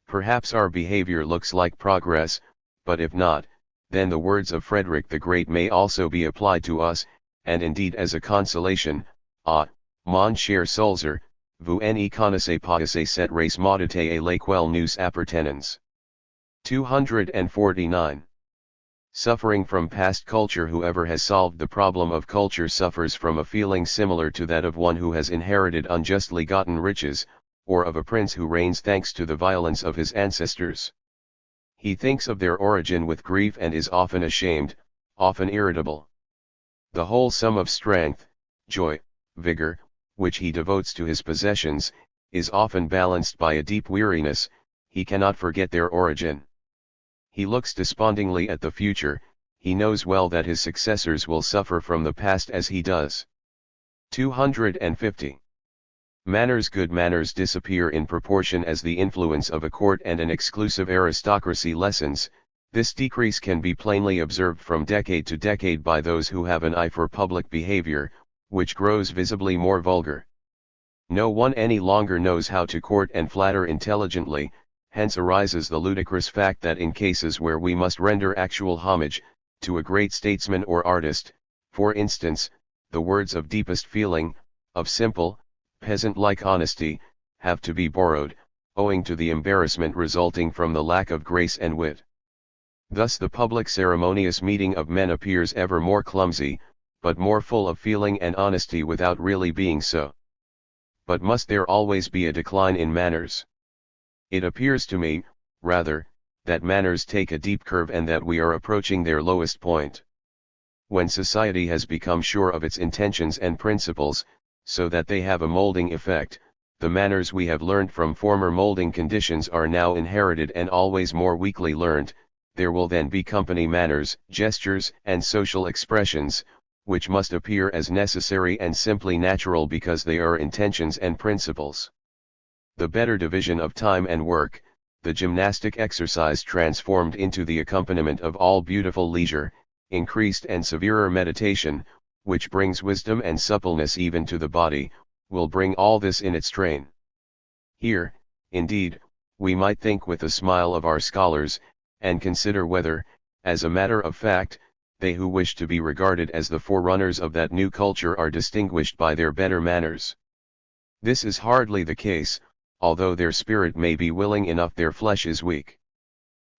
Perhaps our behavior looks like progress, but if not, then the words of Friedrich the Great may also be applied to us, and indeed as a consolation: ah, mon cher Sulzer, vous ne connaissez pas cette race maudite à laquelle nous appartenons. 249. Suffering from past culture. Whoever has solved the problem of culture suffers from a feeling similar to that of one who has inherited unjustly gotten riches, or of a prince who reigns thanks to the violence of his ancestors. He thinks of their origin with grief and is often ashamed, often irritable. The whole sum of strength, joy, vigor, which he devotes to his possessions, is often balanced by a deep weariness. He cannot forget their origin. He looks despondingly at the future. He knows well that his successors will suffer from the past as he does. 250. Manners. Good manners disappear in proportion as the influence of a court and an exclusive aristocracy lessens. This decrease can be plainly observed from decade to decade by those who have an eye for public behavior, which grows visibly more vulgar. No one any longer knows how to court and flatter intelligently. Hence arises the ludicrous fact that in cases where we must render actual homage to a great statesman or artist, for instance, the words of deepest feeling, of simple, peasant-like honesty, have to be borrowed, owing to the embarrassment resulting from the lack of grace and wit. Thus the public ceremonious meeting of men appears ever more clumsy, but more full of feeling and honesty without really being so. But must there always be a decline in manners? It appears to me, rather, that manners take a deep curve and that we are approaching their lowest point. When society has become sure of its intentions and principles, so that they have a molding effect, the manners we have learned from former molding conditions are now inherited and always more weakly learned. There will then be company manners, gestures, and social expressions, which must appear as necessary and simply natural because they are intentions and principles. The better division of time and work, the gymnastic exercise transformed into the accompaniment of all beautiful leisure, increased and severer meditation, which brings wisdom and suppleness even to the body, will bring all this in its train. Here, indeed, we might think with a smile of our scholars, and consider whether, as a matter of fact, they who wish to be regarded as the forerunners of that new culture are distinguished by their better manners. This is hardly the case. Although their spirit may be willing enough, their flesh is weak.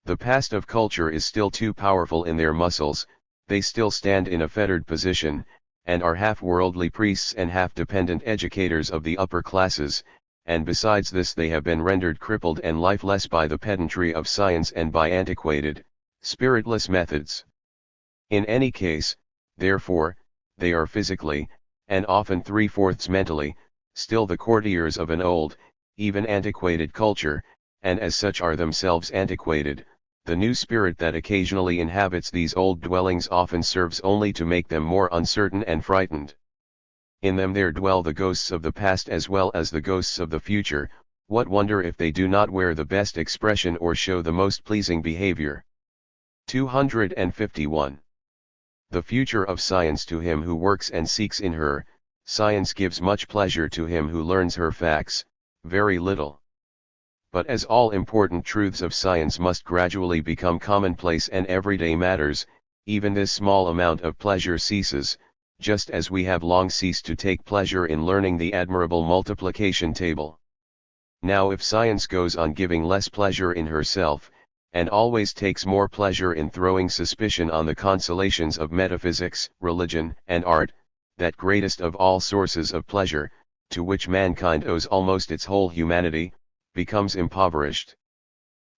The past of culture is still too powerful in their muscles. They still stand in a fettered position, and are half worldly priests and half dependent educators of the upper classes, and besides this they have been rendered crippled and lifeless by the pedantry of science and by antiquated, spiritless methods. In any case, therefore, they are physically, and often three-fourths mentally, still the courtiers of an old, even antiquated culture, and as such are themselves antiquated. The new spirit that occasionally inhabits these old dwellings often serves only to make them more uncertain and frightened. In them there dwell the ghosts of the past as well as the ghosts of the future. What wonder if they do not wear the best expression or show the most pleasing behavior? 251. The future of science to him who works and seeks in her, science gives much pleasure to him who learns her facts, very little. But as all important truths of science must gradually become commonplace and everyday matters, even this small amount of pleasure ceases, just as we have long ceased to take pleasure in learning the admirable multiplication table. Now if science goes on giving less pleasure in herself, and always takes more pleasure in throwing suspicion on the consolations of metaphysics, religion, and art, that greatest of all sources of pleasure, to which mankind owes almost its whole humanity, becomes impoverished.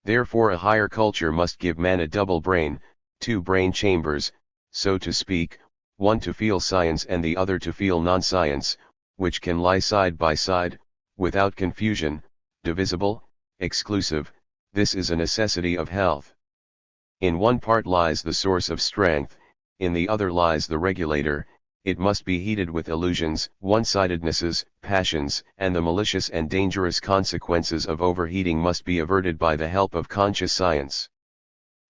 Therefore a higher culture must give man a double brain, two brain chambers, so to speak, one to feel science and the other to feel non-science, which can lie side by side, without confusion, divisible, exclusive. This is a necessity of health. In one part lies the source of strength, in the other lies the regulator. It must be heated with illusions, one-sidednesses, passions, and the malicious and dangerous consequences of overheating must be averted by the help of conscious science.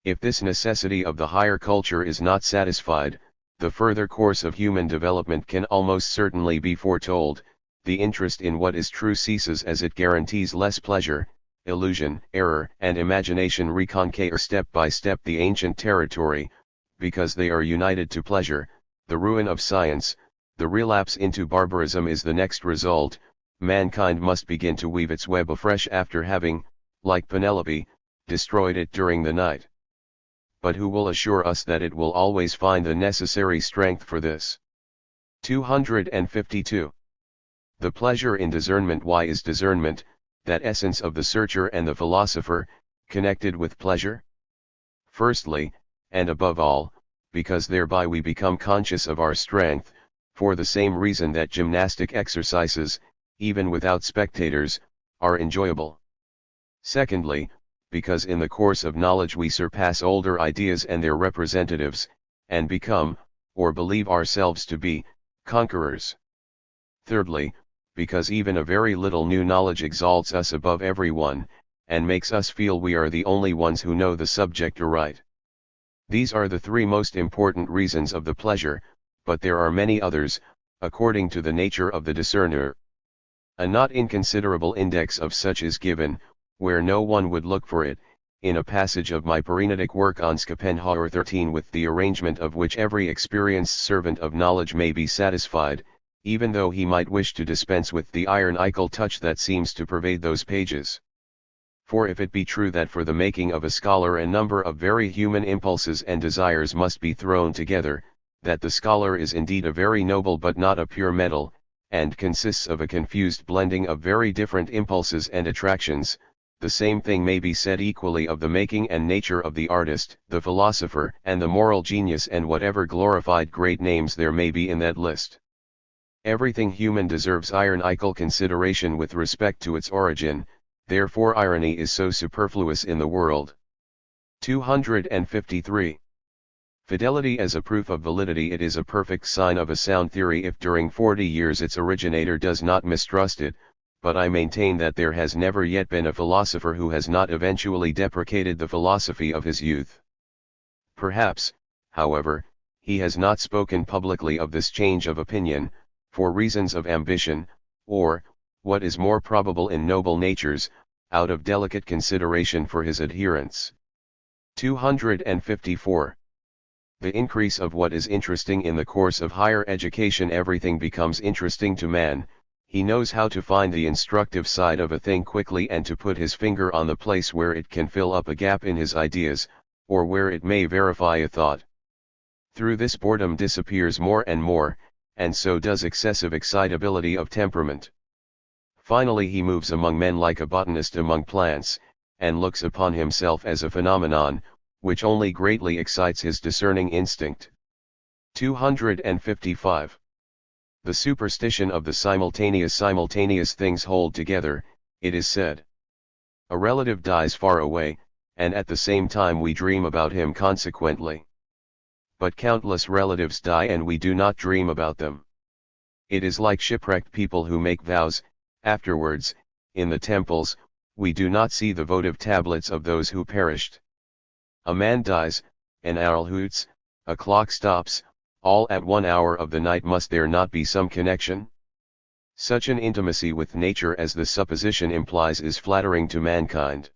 If this necessity of the higher culture is not satisfied, the further course of human development can almost certainly be foretold. The interest in what is true ceases as it guarantees less pleasure. Illusion, error, and imagination reconquer step by step the ancient territory, because they are united to pleasure. The ruin of science, the relapse into barbarism is the next result. Mankind must begin to weave its web afresh after having, like Penelope, destroyed it during the night. But who will assure us that it will always find the necessary strength for this? 252. The pleasure in discernment. Why is discernment, that essence of the searcher and the philosopher, connected with pleasure? Firstly, and above all, because thereby we become conscious of our strength, for the same reason that gymnastic exercises, even without spectators, are enjoyable. Secondly, because in the course of knowledge we surpass older ideas and their representatives, and become, or believe ourselves to be, conquerors. Thirdly, because even a very little new knowledge exalts us above everyone, and makes us feel we are the only ones who know the subject aright. These are the three most important reasons of the pleasure, but there are many others, according to the nature of the discerner. A not inconsiderable index of such is given, where no one would look for it, in a passage of my perinetic work on Schopenhauer 13, with the arrangement of which every experienced servant of knowledge may be satisfied, even though he might wish to dispense with the ironical touch that seems to pervade those pages. For if it be true that for the making of a scholar a number of very human impulses and desires must be thrown together, that the scholar is indeed a very noble but not a pure metal, and consists of a confused blending of very different impulses and attractions, the same thing may be said equally of the making and nature of the artist, the philosopher, and the moral genius, and whatever glorified great names there may be in that list. Everything human deserves ironical consideration with respect to its origin, therefore irony is so superfluous in the world. 253. Fidelity as a proof of validity. It is a perfect sign of a sound theory if during 40 years its originator does not mistrust it, but I maintain that there has never yet been a philosopher who has not eventually deprecated the philosophy of his youth. Perhaps, however, he has not spoken publicly of this change of opinion, for reasons of ambition, or, what is more probable in noble natures, out of delicate consideration for his adherents. 254. The increase of what is interesting. In the course of higher education everything becomes interesting to man. He knows how to find the instructive side of a thing quickly and to put his finger on the place where it can fill up a gap in his ideas, or where it may verify a thought. Through this boredom disappears more and more, and so does excessive excitability of temperament. Finally he moves among men like a botanist among plants, and looks upon himself as a phenomenon, which only greatly excites his discerning instinct. 255. The superstition of the simultaneous things hold together, it is said. A relative dies far away, and at the same time we dream about him consequently. But countless relatives die and we do not dream about them. It is like shipwrecked people who make vows. Afterwards, in the temples, we do not see the votive tablets of those who perished. A man dies, an owl hoots, a clock stops, all at 1 hour of the night. Must there not be some connection? Such an intimacy with nature as the supposition implies is flattering to mankind.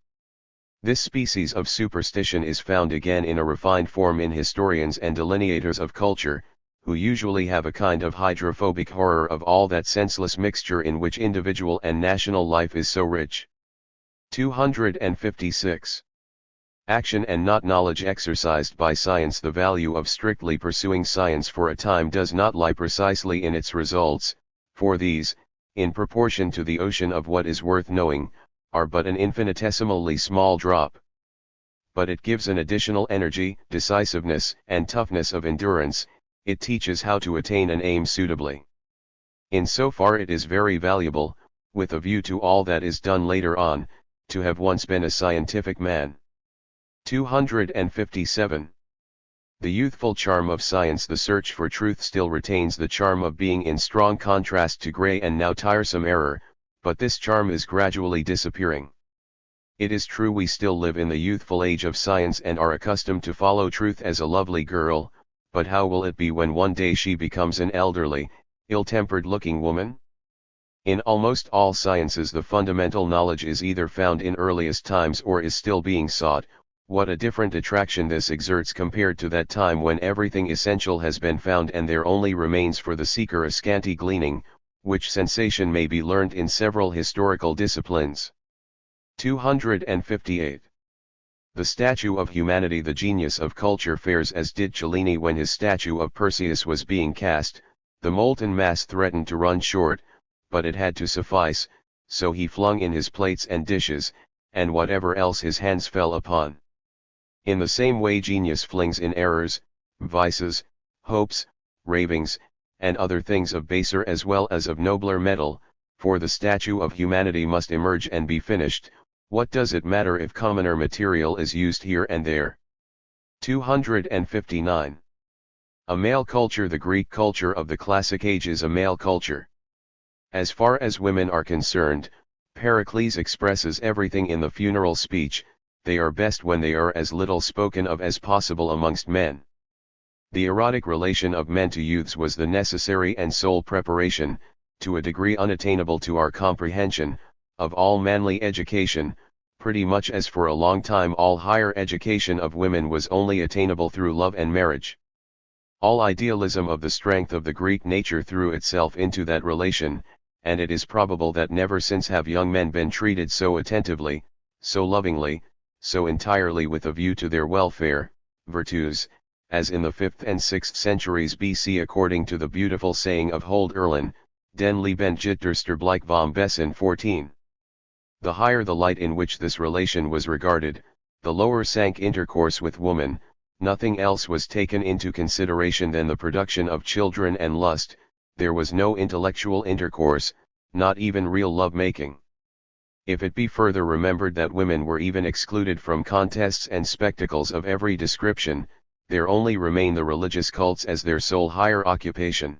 This species of superstition is found again in a refined form in historians and delineators of culture, who usually have a kind of hydrophobic horror of all that senseless mixture in which individual and national life is so rich. 256. Action and not knowledge exercised by science. The value of strictly pursuing science for a time does not lie precisely in its results, for these, in proportion to the ocean of what is worth knowing, are but an infinitesimally small drop. But it gives an additional energy, decisiveness, and toughness of endurance. It teaches how to attain an aim suitably. In so far it is very valuable, with a view to all that is done later on, to have once been a scientific man. 257. The youthful charm of science, the search for truth, still retains the charm of being in strong contrast to grey and now tiresome error, but this charm is gradually disappearing. It is true we still live in the youthful age of science and are accustomed to follow truth as a lovely girl, but how will it be when one day she becomes an elderly, ill-tempered looking woman? In almost all sciences the fundamental knowledge is either found in earliest times or is still being sought. What a different attraction this exerts compared to that time when everything essential has been found and there only remains for the seeker a scanty gleaning, which sensation may be learned in several historical disciplines. 258. The statue of humanity. The genius of culture fares as did Cellini when his statue of Perseus was being cast. The molten mass threatened to run short, but it had to suffice, so he flung in his plates and dishes, and whatever else his hands fell upon. In the same way genius flings in errors, vices, hopes, ravings, and other things of baser as well as of nobler metal, for the statue of humanity must emerge and be finished. What does it matter if commoner material is used here and there? 259. A male culture. The Greek culture of the classic age is a male culture. As far as women are concerned, Pericles expresses everything in the funeral speech: they are best when they are as little spoken of as possible amongst men. The erotic relation of men to youths was the necessary and sole preparation, to a degree unattainable to our comprehension, of all manly education, pretty much as for a long time all higher education of women was only attainable through love and marriage. All idealism of the strength of the Greek nature threw itself into that relation, and it is probable that never since have young men been treated so attentively, so lovingly, so entirely with a view to their welfare, virtues, as in the 5th and 6th centuries BC, according to the beautiful saying of Hold Erlen, Den Lieben Jitterster Blik vom Bessen 14. The higher the light in which this relation was regarded, the lower sank intercourse with woman. Nothing else was taken into consideration than the production of children and lust. There was no intellectual intercourse, not even real love-making. If it be further remembered that women were even excluded from contests and spectacles of every description, there only remain the religious cults as their sole higher occupation.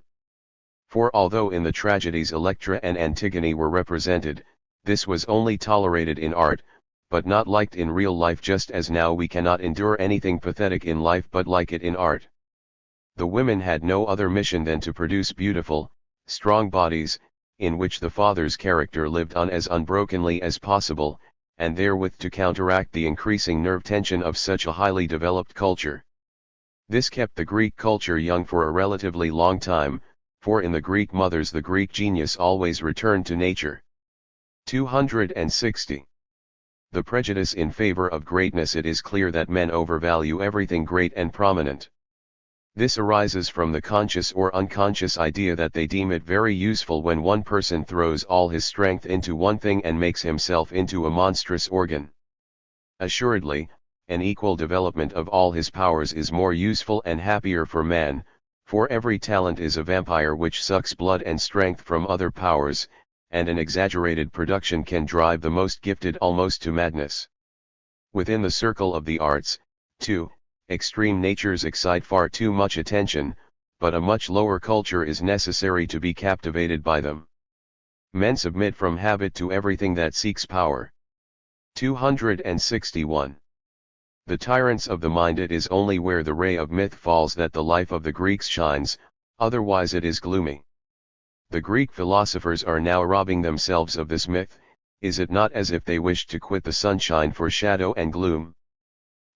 For although in the tragedies Electra and Antigone were represented, this was only tolerated in art, but not liked in real life, just as now we cannot endure anything pathetic in life but like it in art. The women had no other mission than to produce beautiful, strong bodies, in which the father's character lived on as unbrokenly as possible, and therewith to counteract the increasing nerve tension of such a highly developed culture. This kept the Greek culture young for a relatively long time, for in the Greek mothers the Greek genius always returned to nature. 260. The prejudice in favor of greatness. It is clear that men overvalue everything great and prominent. This arises from the conscious or unconscious idea that they deem it very useful when one person throws all his strength into one thing and makes himself into a monstrous organ. Assuredly, an equal development of all his powers is more useful and happier for man, for every talent is a vampire which sucks blood and strength from other powers, and an exaggerated production can drive the most gifted almost to madness. Within the circle of the arts, too, extreme natures excite far too much attention, but a much lower culture is necessary to be captivated by them. Men submit from habit to everything that seeks power. 261. The tyrants of the mind. It is only where the ray of myth falls that the life of the Greeks shines, otherwise it is gloomy. The Greek philosophers are now robbing themselves of this myth. Is it not as if they wished to quit the sunshine for shadow and gloom?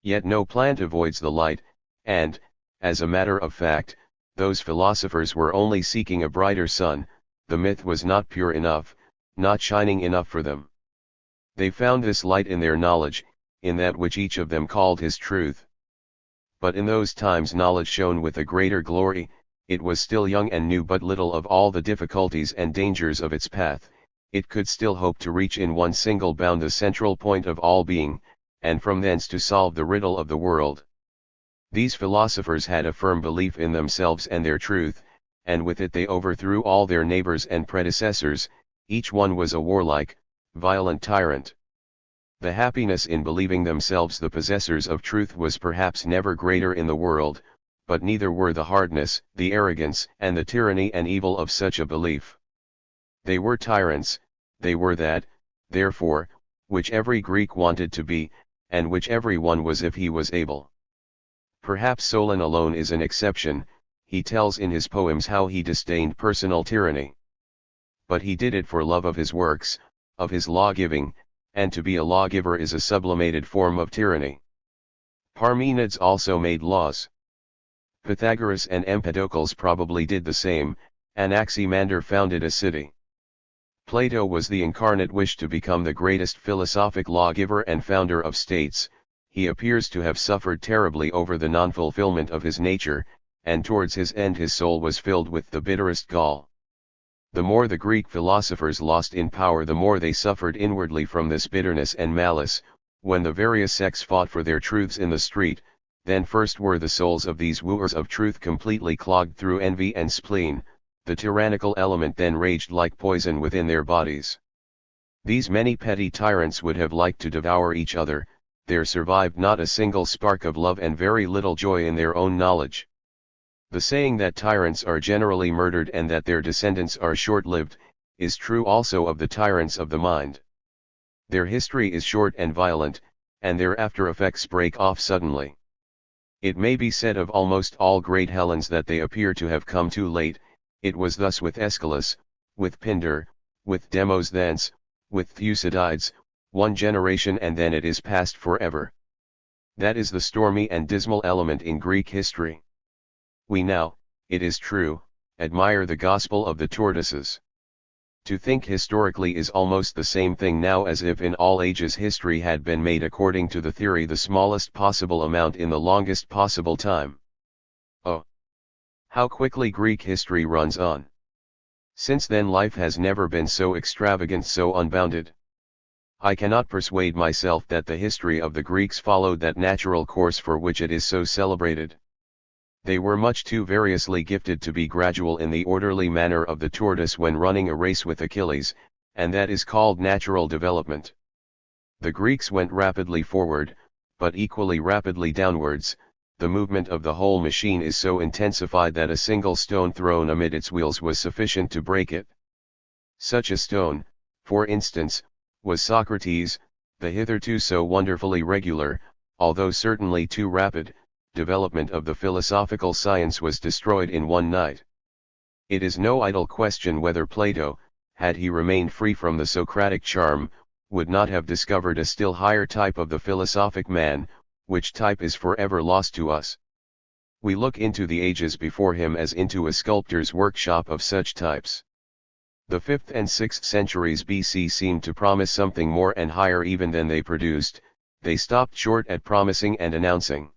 Yet no plant avoids the light, and, as a matter of fact, those philosophers were only seeking a brighter sun. The myth was not pure enough, not shining enough for them. They found this light in their knowledge, in that which each of them called his truth. But in those times knowledge shone with a greater glory. It was still young and knew but little of all the difficulties and dangers of its path. It could still hope to reach in one single bound the central point of all being, and from thence to solve the riddle of the world. These philosophers had a firm belief in themselves and their truth, and with it they overthrew all their neighbors and predecessors. Each one was a warlike, violent tyrant. The happiness in believing themselves the possessors of truth was perhaps never greater in the world, but neither were the hardness, the arrogance, and the tyranny and evil of such a belief. They were tyrants, they were that, therefore, which every Greek wanted to be, and which every one was if he was able. Perhaps Solon alone is an exception. He tells in his poems how he disdained personal tyranny. But he did it for love of his works, of his law-giving, and to be a lawgiver is a sublimated form of tyranny. Parmenides also made laws. Pythagoras and Empedocles probably did the same. Anaximander founded a city. Plato was the incarnate wish to become the greatest philosophic lawgiver and founder of states. He appears to have suffered terribly over the non-fulfillment of his nature, and towards his end his soul was filled with the bitterest gall. The more the Greek philosophers lost in power, the more they suffered inwardly from this bitterness and malice. When the various sects fought for their truths in the street, then first were the souls of these wooers of truth completely clogged through envy and spleen. The tyrannical element then raged like poison within their bodies. These many petty tyrants would have liked to devour each other. There survived not a single spark of love and very little joy in their own knowledge. The saying that tyrants are generally murdered and that their descendants are short-lived, is true also of the tyrants of the mind. Their history is short and violent, and their after-effects break off suddenly. It may be said of almost all great Hellenes that they appear to have come too late. It was thus with Aeschylus, with Pindar, with Demosthenes, with Thucydides, one generation and then it is past forever. That is the stormy and dismal element in Greek history. We now, it is true, admire the gospel of the tortoises. To think historically is almost the same thing now as if in all ages history had been made according to the theory the smallest possible amount in the longest possible time. Oh! How quickly Greek history runs on! Since then life has never been so extravagant, so unbounded. I cannot persuade myself that the history of the Greeks followed that natural course for which it is so celebrated. They were much too variously gifted to be gradual in the orderly manner of the tortoise when running a race with Achilles, and that is called natural development. The Greeks went rapidly forward, but equally rapidly downwards. The movement of the whole machine is so intensified that a single stone thrown amid its wheels was sufficient to break it. Such a stone, for instance, was Socrates. The hitherto so wonderfully regular, although certainly too rapid, development of the philosophical science was destroyed in one night. It is no idle question whether Plato, had he remained free from the Socratic charm, would not have discovered a still higher type of the philosophic man, which type is forever lost to us. We look into the ages before him as into a sculptor's workshop of such types. The 5th and 6th centuries BC seemed to promise something more and higher even than they produced. They stopped short at promising and announcing.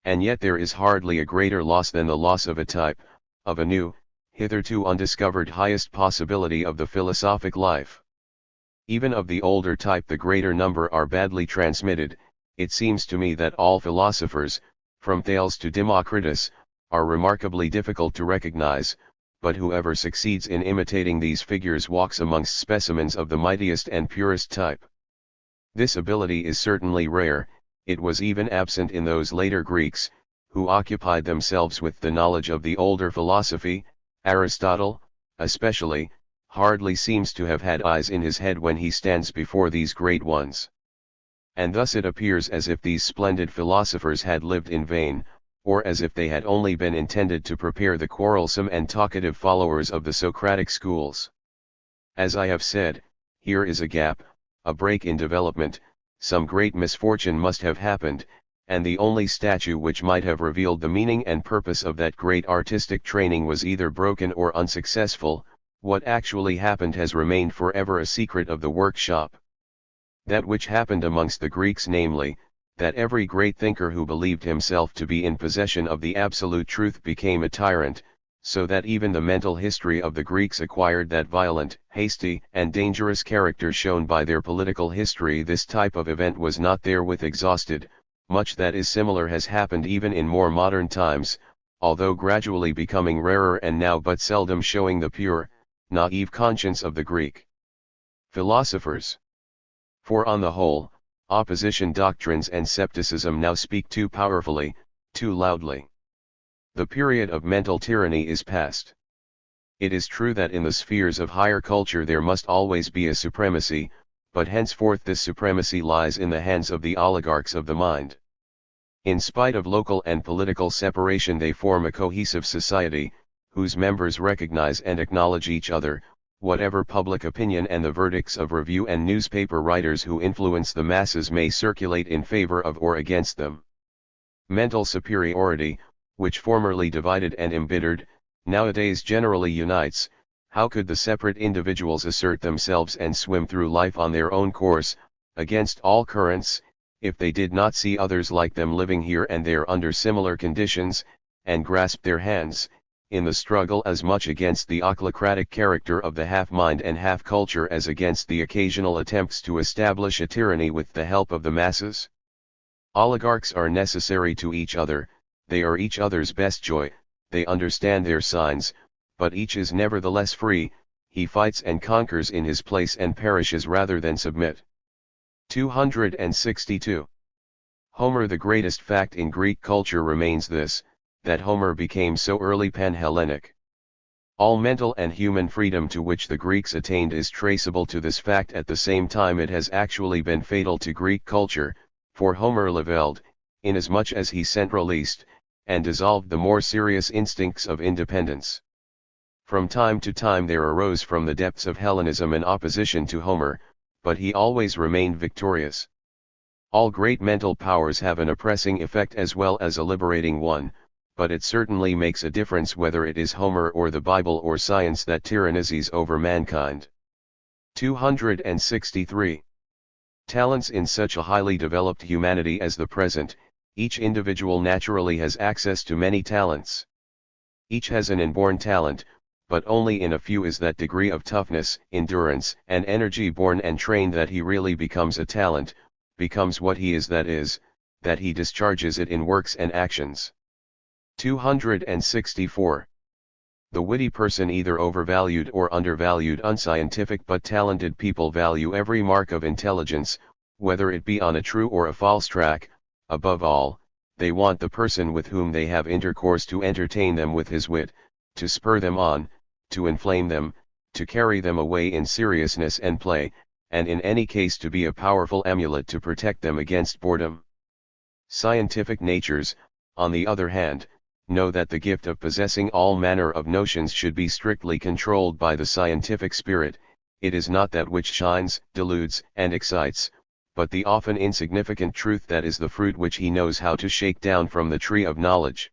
And yet there is hardly a greater loss than the loss of a type, of a new, hitherto undiscovered highest possibility of the philosophic life. Even of the older type the greater number are badly transmitted. It seems to me that all philosophers, from Thales to Democritus, are remarkably difficult to recognize, but whoever succeeds in imitating these figures walks amongst specimens of the mightiest and purest type. This ability is certainly rare. It was even absent in those later Greeks, who occupied themselves with the knowledge of the older philosophy. Aristotle, especially, hardly seems to have had eyes in his head when he stands before these great ones. And thus it appears as if these splendid philosophers had lived in vain, or as if they had only been intended to prepare the quarrelsome and talkative followers of the Socratic schools. As I have said, here is a gap, a break in development. Some great misfortune must have happened, and the only statue which might have revealed the meaning and purpose of that great artistic training was either broken or unsuccessful. What actually happened has remained forever a secret of the workshop. That which happened amongst the Greeks, namely, that every great thinker who believed himself to be in possession of the absolute truth became a tyrant, so that even the mental history of the Greeks acquired that violent, hasty, and dangerous character shown by their political history. This type of event was not therewith exhausted. Much that is similar has happened even in more modern times, although gradually becoming rarer and now but seldom showing the pure, naive conscience of the Greek philosophers. For on the whole, opposition doctrines and scepticism now speak too powerfully, too loudly. The period of mental tyranny is past. It is true that in the spheres of higher culture there must always be a supremacy, but henceforth this supremacy lies in the hands of the oligarchs of the mind. In spite of local and political separation they form a cohesive society, whose members recognize and acknowledge each other, whatever public opinion and the verdicts of review and newspaper writers who influence the masses may circulate in favor of or against them. Mental superiority, which formerly divided and embittered, nowadays generally unites. How could the separate individuals assert themselves and swim through life on their own course, against all currents, if they did not see others like them living here and there under similar conditions, and grasp their hands, in the struggle as much against the ochlocratic character of the half-mind and half-culture as against the occasional attempts to establish a tyranny with the help of the masses? Oligarchs are necessary to each other, they are each other's best joy, they understand their signs, but each is nevertheless free, he fights and conquers in his place and perishes rather than submit. 262. Homer. The greatest fact in Greek culture remains this, that Homer became so early pan-Hellenic. All mental and human freedom to which the Greeks attained is traceable to this fact. At the same time it has actually been fatal to Greek culture, for Homer levelled, inasmuch as he centralized, and dissolved the more serious instincts of independence. From time to time there arose from the depths of Hellenism an opposition to Homer, but he always remained victorious. All great mental powers have an oppressing effect as well as a liberating one, but it certainly makes a difference whether it is Homer or the Bible or science that tyrannizes over mankind. 263. Talents. In such a highly developed humanity as the present, each individual naturally has access to many talents. Each has an inborn talent, but only in a few is that degree of toughness, endurance, and energy born and trained that he really becomes a talent, becomes what he is, that he discharges it in works and actions. 264. The witty person either overvalued or undervalued unscientific but talented people value every mark of intelligence, whether it be on a true or a false track. Above all, they want the person with whom they have intercourse to entertain them with his wit, to spur them on, to inflame them, to carry them away in seriousness and play, and in any case to be a powerful amulet to protect them against boredom. Scientific natures, on the other hand, know that the gift of possessing all manner of notions should be strictly controlled by the scientific spirit. It is not that which shines, deludes, and excites, but the often insignificant truth that is the fruit which he knows how to shake down from the tree of knowledge.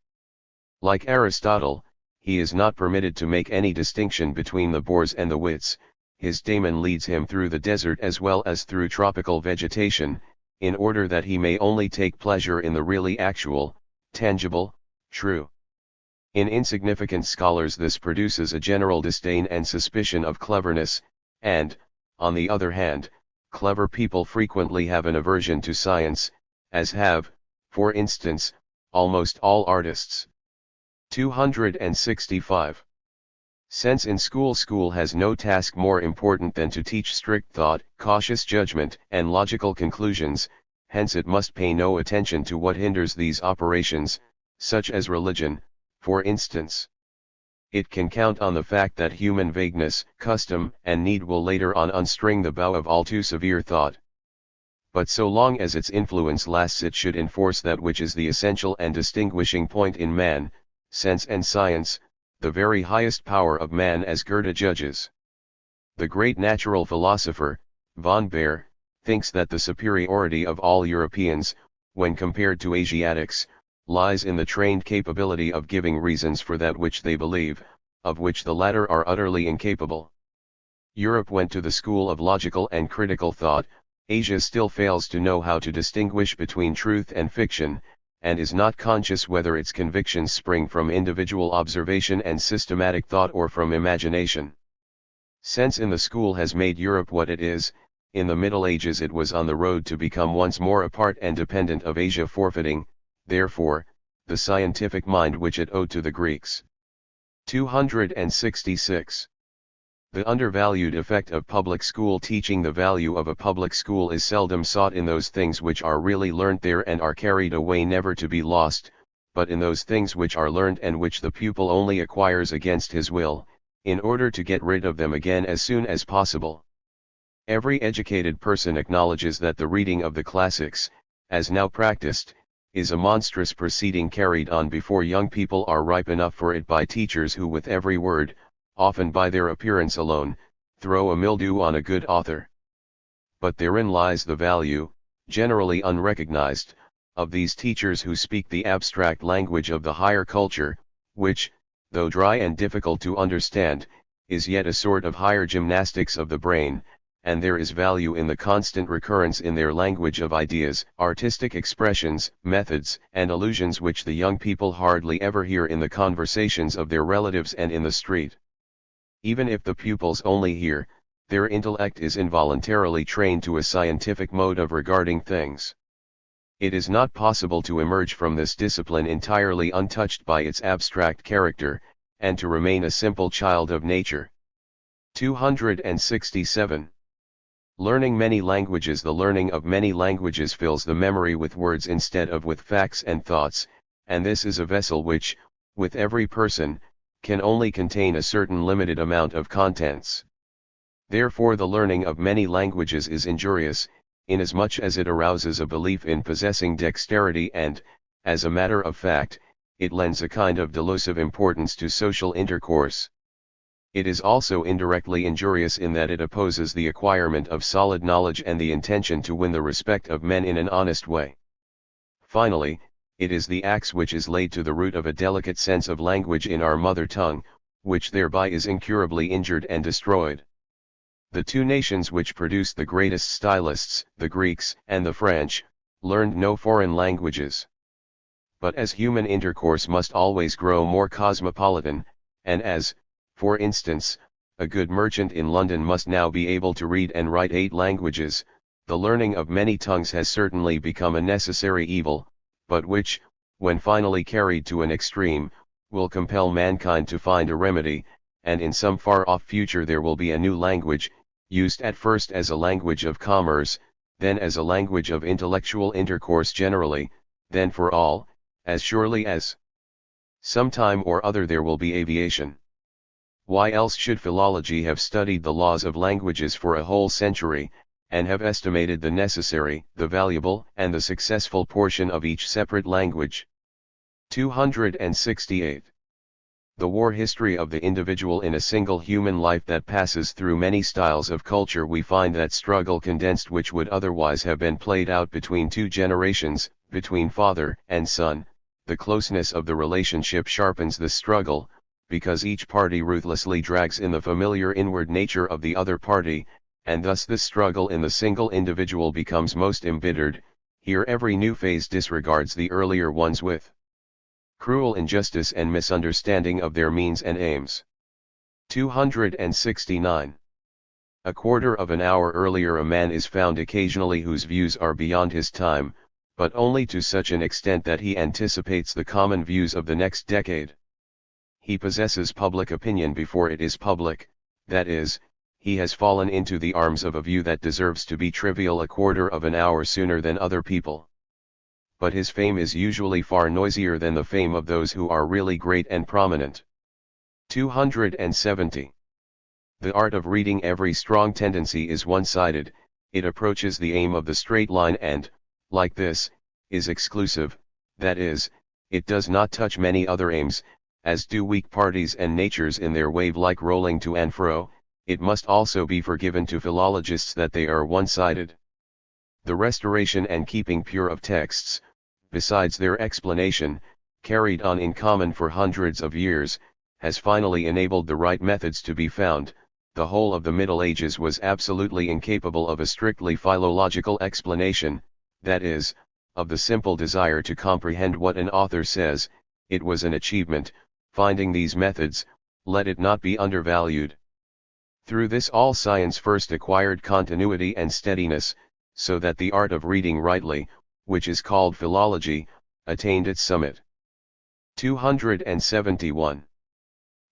Like Aristotle, he is not permitted to make any distinction between the bores and the wits. His daemon leads him through the desert as well as through tropical vegetation, in order that he may only take pleasure in the really actual, tangible, true. In insignificant scholars this produces a general disdain and suspicion of cleverness, and, on the other hand, clever people frequently have an aversion to science, as have, for instance, almost all artists. 265. Sense in school has no task more important than to teach strict thought, cautious judgment, and logical conclusions, hence it must pay no attention to what hinders these operations, such as religion, for instance. It can count on the fact that human vagueness, custom, and need will later on unstring the bow of all too severe thought. But so long as its influence lasts it should enforce that which is the essential and distinguishing point in man, sense and science, the very highest power of man as Goethe judges. The great natural philosopher, von Baer, thinks that the superiority of all Europeans, when compared to Asiatics, lies in the trained capability of giving reasons for that which they believe, of which the latter are utterly incapable. Europe went to the school of logical and critical thought, Asia still fails to know how to distinguish between truth and fiction, and is not conscious whether its convictions spring from individual observation and systematic thought or from imagination. Sense in the school has made Europe what it is. In the Middle Ages it was on the road to become once more a part and dependent of Asia, forfeiting, therefore, the scientific mind which it owed to the Greeks. 266. The undervalued effect of public school teaching. The value of a public school is seldom sought in those things which are really learnt there and are carried away never to be lost, but in those things which are learned and which the pupil only acquires against his will, in order to get rid of them again as soon as possible. Every educated person acknowledges that the reading of the classics, as now practiced, is a monstrous proceeding carried on before young people are ripe enough for it by teachers who with every word, often by their appearance alone, throw a mildew on a good author. But therein lies the value, generally unrecognized, of these teachers who speak the abstract language of the higher culture, which, though dry and difficult to understand, is yet a sort of higher gymnastics of the brain, and there is value in the constant recurrence in their language of ideas, artistic expressions, methods, and allusions which the young people hardly ever hear in the conversations of their relatives and in the street. Even if the pupils only hear, their intellect is involuntarily trained to a scientific mode of regarding things. It is not possible to emerge from this discipline entirely untouched by its abstract character, and to remain a simple child of nature. 267. Learning many languages. The learning of many languages fills the memory with words instead of with facts and thoughts, and this is a vessel which, with every person, can only contain a certain limited amount of contents. Therefore the learning of many languages is injurious, inasmuch as it arouses a belief in possessing dexterity and, as a matter of fact, it lends a kind of delusive importance to social intercourse. It is also indirectly injurious in that it opposes the acquirement of solid knowledge and the intention to win the respect of men in an honest way. Finally, it is the axe which is laid to the root of a delicate sense of language in our mother tongue, which thereby is incurably injured and destroyed. The two nations which produced the greatest stylists, the Greeks and the French, learned no foreign languages. But as human intercourse must always grow more cosmopolitan, and as, for instance, a good merchant in London must now be able to read and write 8 languages, the learning of many tongues has certainly become a necessary evil, but which, when finally carried to an extreme, will compel mankind to find a remedy, and in some far-off future there will be a new language, used at first as a language of commerce, then as a language of intellectual intercourse generally, then for all, as surely as some time or other there will be aviation. Why else should philology have studied the laws of languages for a whole century, and have estimated the necessary, the valuable, and the successful portion of each separate language? 268. The war history of the individual in a single human life that passes through many styles of culture. We find that struggle condensed which would otherwise have been played out between 2 generations, between father and son. The closeness of the relationship sharpens the struggle, because each party ruthlessly drags in the familiar inward nature of the other party, and thus the struggle in the single individual becomes most embittered. Here every new phase disregards the earlier ones with cruel injustice and misunderstanding of their means and aims. 269. A quarter of an hour earlier a man is found occasionally whose views are beyond his time, but only to such an extent that he anticipates the common views of the next decade. He possesses public opinion before it is public, that is, he has fallen into the arms of a view that deserves to be trivial a quarter of an hour sooner than other people. But his fame is usually far noisier than the fame of those who are really great and prominent. 270. The art of reading every strong tendency is one-sided, it approaches the aim of the straight line and, like this, is exclusive, that is, it does not touch many other aims, as do weak parties and natures in their wave-like rolling to and fro. It must also be forgiven to philologists that they are one-sided. The restoration and keeping pure of texts, besides their explanation, carried on in common for hundreds of years, has finally enabled the right methods to be found. The whole of the Middle Ages was absolutely incapable of a strictly philological explanation, that is, of the simple desire to comprehend what an author says. It was an achievement, finding these methods, let it not be undervalued. Through this all science first acquired continuity and steadiness, so that the art of reading rightly, which is called philology, attained its summit. 271.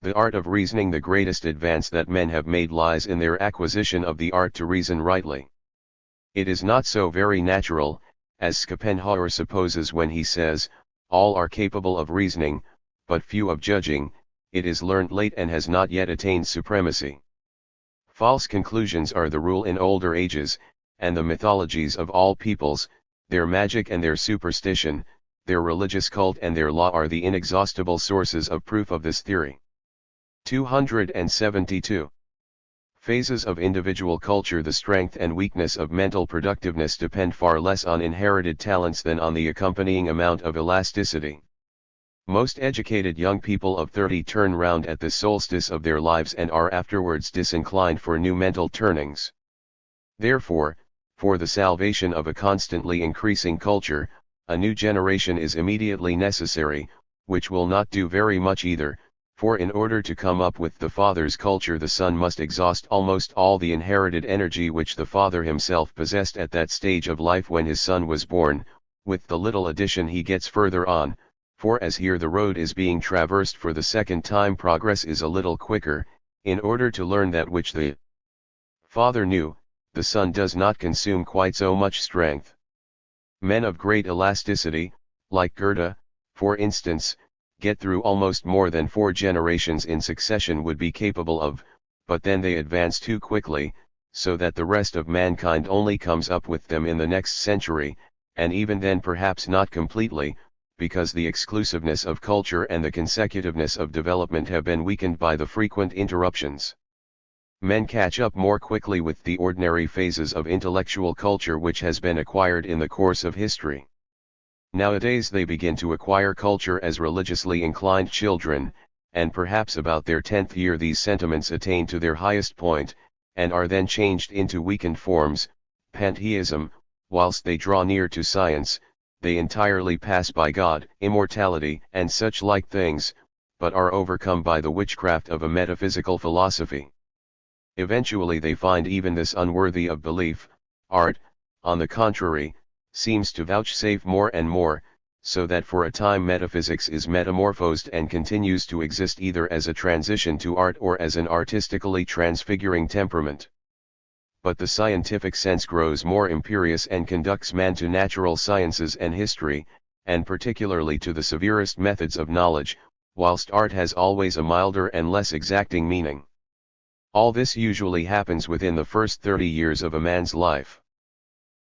The art of reasoning. The greatest advance that men have made lies in their acquisition of the art to reason rightly. It is not so very natural, as Schopenhauer supposes when he says, all are capable of reasoning, but few of judging, it is learnt late and has not yet attained supremacy. False conclusions are the rule in older ages, and the mythologies of all peoples, their magic and their superstition, their religious cult and their law are the inexhaustible sources of proof of this theory. 272. Phases of individual culture. The strength and weakness of mental productiveness depend far less on inherited talents than on the accompanying amount of elasticity. Most educated young people of 30 turn round at the solstice of their lives and are afterwards disinclined for new mental turnings. Therefore, for the salvation of a constantly increasing culture, a new generation is immediately necessary, which will not do very much either, for in order to come up with the father's culture the son must exhaust almost all the inherited energy which the father himself possessed at that stage of life when his son was born, with the little addition he gets further on, for as here the road is being traversed for the second time progress is a little quicker, in order to learn that which the father knew, the son does not consume quite so much strength. Men of great elasticity, like Goethe, for instance, get through almost more than 4 generations in succession would be capable of, but then they advance too quickly, so that the rest of mankind only comes up with them in the next century, and even then perhaps not completely, because the exclusiveness of culture and the consecutiveness of development have been weakened by the frequent interruptions. Men catch up more quickly with the ordinary phases of intellectual culture which has been acquired in the course of history. Nowadays they begin to acquire culture as religiously inclined children, and perhaps about their 10th year these sentiments attain to their highest point, and are then changed into weakened forms, pantheism, whilst they draw near to science, they entirely pass by God, immortality, and such like things, but are overcome by the witchcraft of a metaphysical philosophy. Eventually they find even this unworthy of belief. Art, on the contrary, seems to vouchsafe more and more, so that for a time metaphysics is metamorphosed and continues to exist either as a transition to art or as an artistically transfiguring temperament. But the scientific sense grows more imperious and conducts man to natural sciences and history, and particularly to the severest methods of knowledge, whilst art has always a milder and less exacting meaning. All this usually happens within the first 30 years of a man's life.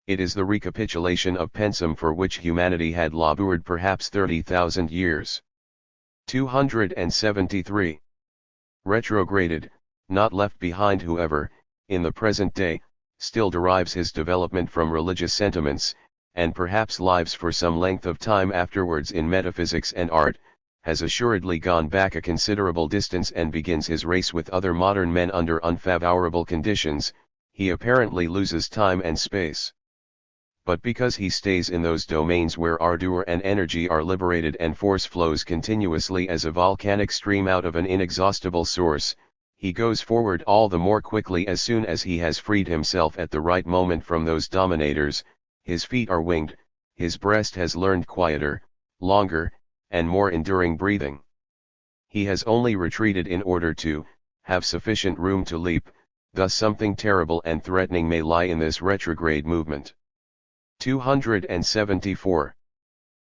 It is the recapitulation of pensum for which humanity had labored perhaps 30,000 years. 273. Retrograded, not left behind whoever, in the present day, still derives his development from religious sentiments, and perhaps lives for some length of time afterwards in metaphysics and art, has assuredly gone back a considerable distance and begins his race with other modern men under unfavorable conditions, he apparently loses time and space. But because he stays in those domains where ardor and energy are liberated and force flows continuously as a volcanic stream out of an inexhaustible source, he goes forward all the more quickly as soon as he has freed himself at the right moment from those dominators, his feet are winged, his breast has learned quieter, longer, and more enduring breathing. He has only retreated in order to have sufficient room to leap, thus something terrible and threatening may lie in this retrograde movement. 274.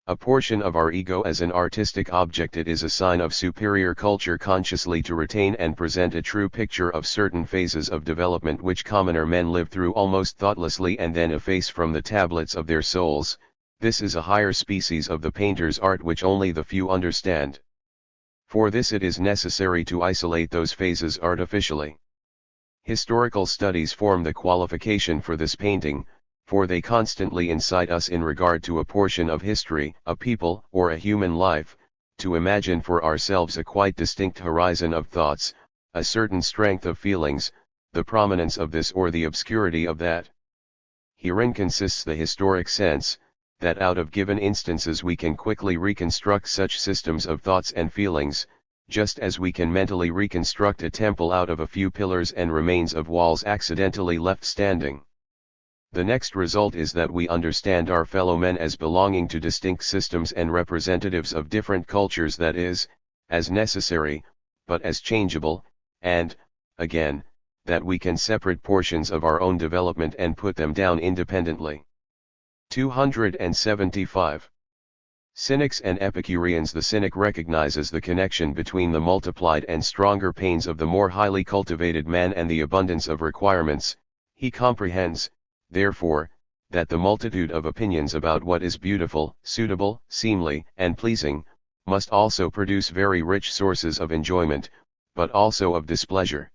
A portion of our ego as an artistic object. It is a sign of superior culture consciously to retain and present a true picture of certain phases of development which commoner men live through almost thoughtlessly and then efface from the tablets of their souls. This is a higher species of the painter's art which only the few understand. For this it is necessary to isolate those phases artificially. Historical studies form the qualification for this painting, for they constantly incite us in regard to a portion of history, a people, or a human life, to imagine for ourselves a quite distinct horizon of thoughts, a certain strength of feelings, the prominence of this or the obscurity of that. Herein consists the historic sense, that out of given instances we can quickly reconstruct such systems of thoughts and feelings, just as we can mentally reconstruct a temple out of a few pillars and remains of walls accidentally left standing. The next result is that we understand our fellow men as belonging to distinct systems and representatives of different cultures, that is, as necessary, but as changeable, and, again, that we can separate portions of our own development and put them down independently. 275. Cynics and Epicureans. The cynic recognizes the connection between the multiplied and stronger pains of the more highly cultivated man and the abundance of requirements. He comprehends, therefore, that the multitude of opinions about what is beautiful, suitable, seemly, and pleasing, must also produce very rich sources of enjoyment, but also of displeasure.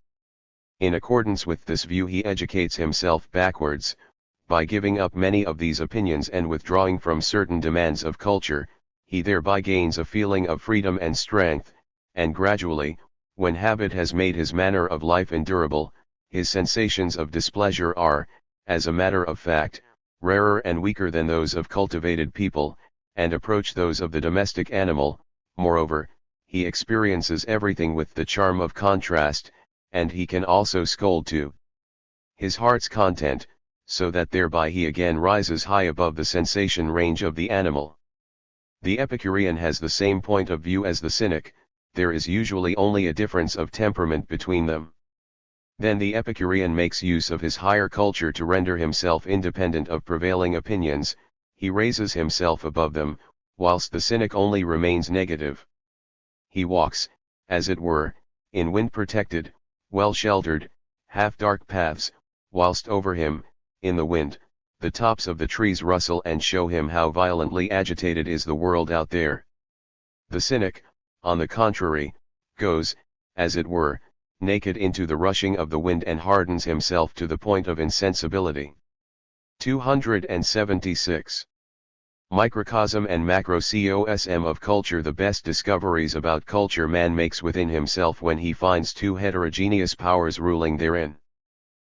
In accordance with this view he educates himself backwards, by giving up many of these opinions and withdrawing from certain demands of culture. He thereby gains a feeling of freedom and strength, and gradually, when habit has made his manner of life endurable, his sensations of displeasure are, as a matter of fact, rarer and weaker than those of cultivated people, and approach those of the domestic animal. Moreover, he experiences everything with the charm of contrast, and he can also scold to his heart's content, so that thereby he again rises high above the sensation range of the animal. The Epicurean has the same point of view as the cynic. There is usually only a difference of temperament between them. Then the Epicurean makes use of his higher culture to render himself independent of prevailing opinions. He raises himself above them, whilst the cynic only remains negative. He walks, as it were, in wind-protected, well-sheltered, half-dark paths, whilst over him, in the wind, the tops of the trees rustle and show him how violently agitated is the world out there. The cynic, on the contrary, goes, as it were, naked into the rushing of the wind and hardens himself to the point of insensibility. 276. Microcosm and macrocosm of culture. The best discoveries about culture man makes within himself when he finds two heterogeneous powers ruling therein.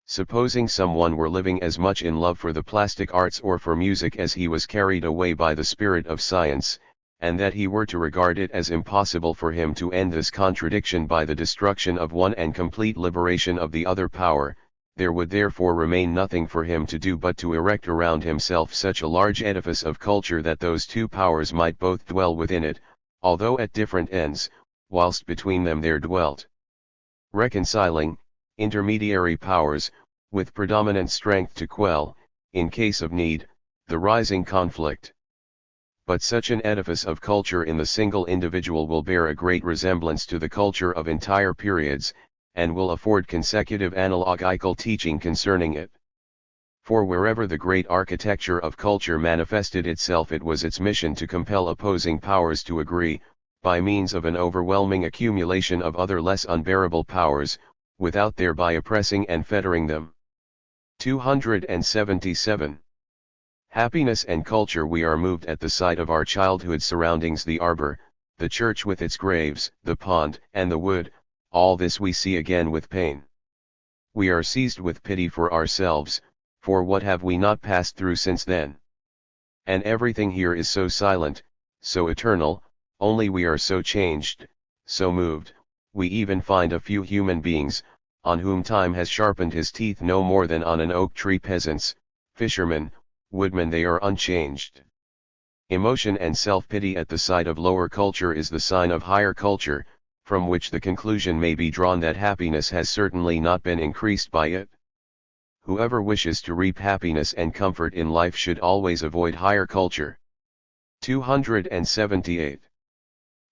Supposing someone were living as much in love for the plastic arts or for music as he was carried away by the spirit of science, and that he were to regard it as impossible for him to end this contradiction by the destruction of one and complete liberation of the other power, there would therefore remain nothing for him to do but to erect around himself such a large edifice of culture that those two powers might both dwell within it, although at different ends, whilst between them there dwelt reconciling, intermediary powers, with predominant strength to quell, in case of need, the rising conflict. But such an edifice of culture in the single individual will bear a great resemblance to the culture of entire periods, and will afford consecutive analogical teaching concerning it. For wherever the great architecture of culture manifested itself, it was its mission to compel opposing powers to agree, by means of an overwhelming accumulation of other less unbearable powers, without thereby oppressing and fettering them. 277. Happiness and culture. We are moved at the sight of our childhood surroundings, the arbor, the church with its graves, the pond, and the wood. All this we see again with pain. We are seized with pity for ourselves, for what have we not passed through since then? And everything here is so silent, so eternal, only we are so changed, so moved. We even find a few human beings, on whom time has sharpened his teeth no more than on an oak tree. Peasants, fishermen, woodmen, they are unchanged. Emotion and self-pity at the sight of lower culture is the sign of higher culture, from which the conclusion may be drawn that happiness has certainly not been increased by it. Whoever wishes to reap happiness and comfort in life should always avoid higher culture. 278.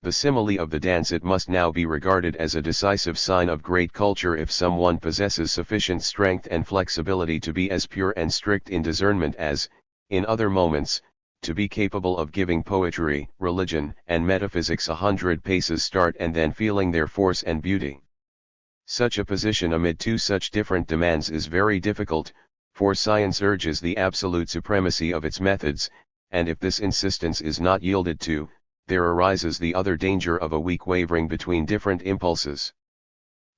The simile of the dance. It must now be regarded as a decisive sign of great culture if someone possesses sufficient strength and flexibility to be as pure and strict in discernment as, in other moments, to be capable of giving poetry, religion, and metaphysics 100 paces start and then feeling their force and beauty. Such a position amid two such different demands is very difficult, for science urges the absolute supremacy of its methods, and if this insistence is not yielded to, there arises the other danger of a weak wavering between different impulses.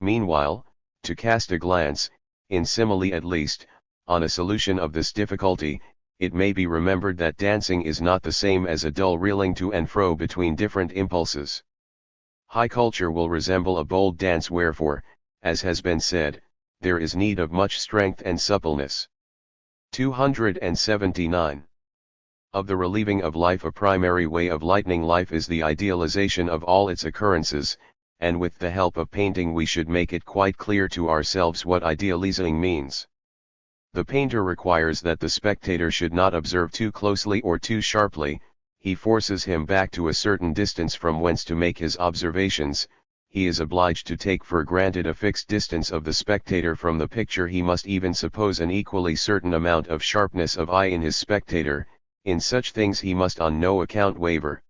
Meanwhile, to cast a glance, in simile at least, on a solution of this difficulty, it may be remembered that dancing is not the same as a dull reeling to and fro between different impulses. High culture will resemble a bold dance, wherefore, as has been said, there is need of much strength and suppleness. 279. Of the relieving of life. A primary way of lightening life is the idealization of all its occurrences, and with the help of painting we should make it quite clear to ourselves what idealizing means. The painter requires that the spectator should not observe too closely or too sharply, he forces him back to a certain distance from whence to make his observations. He is obliged to take for granted a fixed distance of the spectator from the picture. He must even suppose an equally certain amount of sharpness of eye in his spectator. In such things he must on no account waver.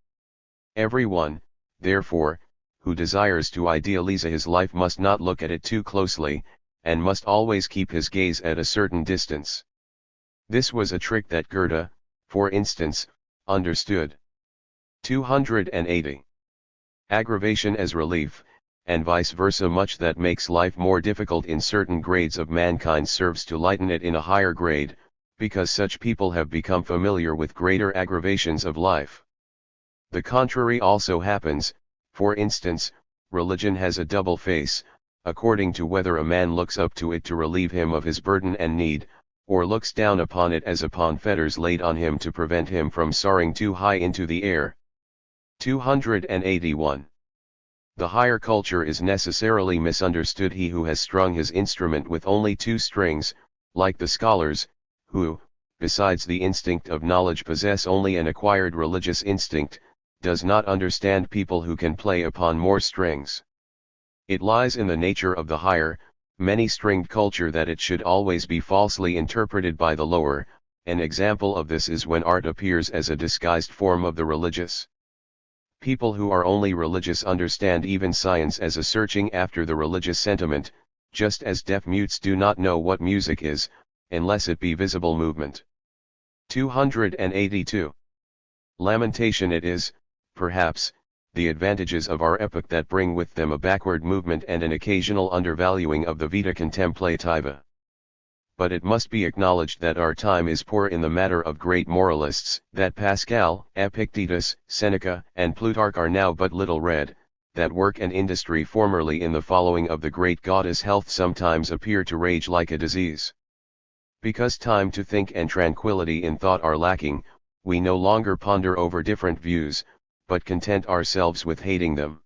Every one, therefore, who desires to idealize his life must not look at it too closely, and must always keep his gaze at a certain distance. This was a trick that Goethe, for instance, understood. 280. Aggravation as relief, and vice versa. Much that makes life more difficult in certain grades of mankind serves to lighten it in a higher grade, because such people have become familiar with greater aggravations of life. The contrary also happens. For instance, religion has a double face, according to whether a man looks up to it to relieve him of his burden and need, or looks down upon it as upon fetters laid on him to prevent him from soaring too high into the air. 281. The higher culture is necessarily misunderstood. He who has strung his instrument with only 2 strings, like the scholars, who, besides the instinct of knowledge, possess only an acquired religious instinct, does not understand people who can play upon more strings. It lies in the nature of the higher, many-stringed culture that it should always be falsely interpreted by the lower. An example of this is when art appears as a disguised form of the religious. People who are only religious understand even science as a searching after the religious sentiment, just as deaf mutes do not know what music is, unless it be visible movement. 282. Lamentation. It is, perhaps, the advantages of our epoch that bring with them a backward movement and an occasional undervaluing of the vita contemplativa. But it must be acknowledged that our time is poor in the matter of great moralists, that Pascal, Epictetus, Seneca, and Plutarch are now but little read, that work and industry formerly in the following of the great goddess Health sometimes appear to rage like a disease. Because time to think and tranquility in thought are lacking, we no longer ponder over different views, but content ourselves with hating them.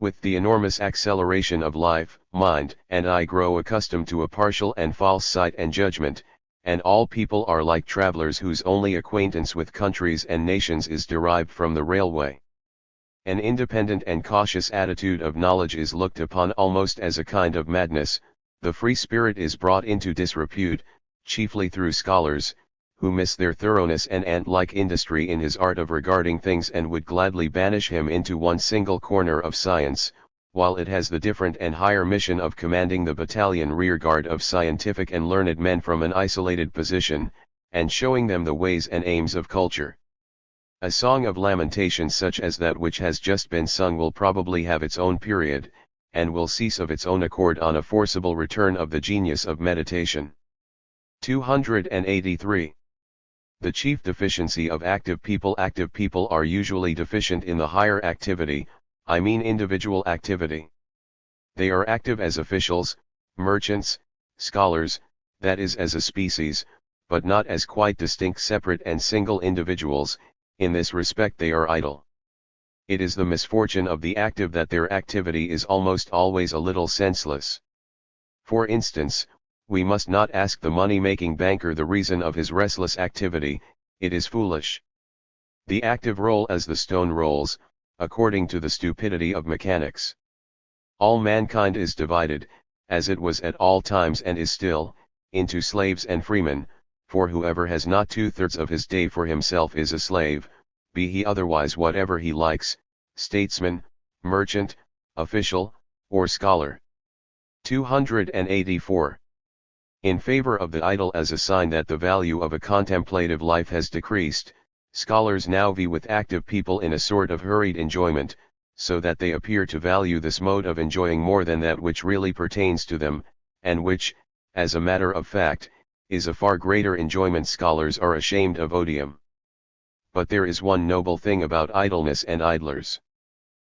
With the enormous acceleration of life, mind and eye grow accustomed to a partial and false sight and judgment, and all people are like travelers whose only acquaintance with countries and nations is derived from the railway. An independent and cautious attitude of knowledge is looked upon almost as a kind of madness. The free spirit is brought into disrepute, chiefly through scholars, who miss their thoroughness and ant-like industry in his art of regarding things and would gladly banish him into one single corner of science, while it has the different and higher mission of commanding the battalion rearguard of scientific and learned men from an isolated position, and showing them the ways and aims of culture. A song of lamentation such as that which has just been sung will probably have its own period, and will cease of its own accord on a forcible return of the genius of meditation. 283. The chief deficiency of active people. Active people are usually deficient in the higher activity, I mean individual activity. They are active as officials, merchants, scholars, that is as a species, but not as quite distinct separate and single individuals. In this respect they are idle. It is the misfortune of the active that their activity is almost always a little senseless. For instance, we must not ask the money-making banker the reason of his restless activity. It is foolish. The active roll as the stone rolls, according to the stupidity of mechanics. All mankind is divided, as it was at all times and is still, into slaves and freemen, for whoever has not 2/3 of his day for himself is a slave, be he otherwise whatever he likes, statesman, merchant, official, or scholar. 284. In favor of the idle as a sign that the value of a contemplative life has decreased, scholars now vie with active people in a sort of hurried enjoyment, so that they appear to value this mode of enjoying more than that which really pertains to them, and which, as a matter of fact, is a far greater enjoyment. Scholars are ashamed of odium. But there is one noble thing about idleness and idlers.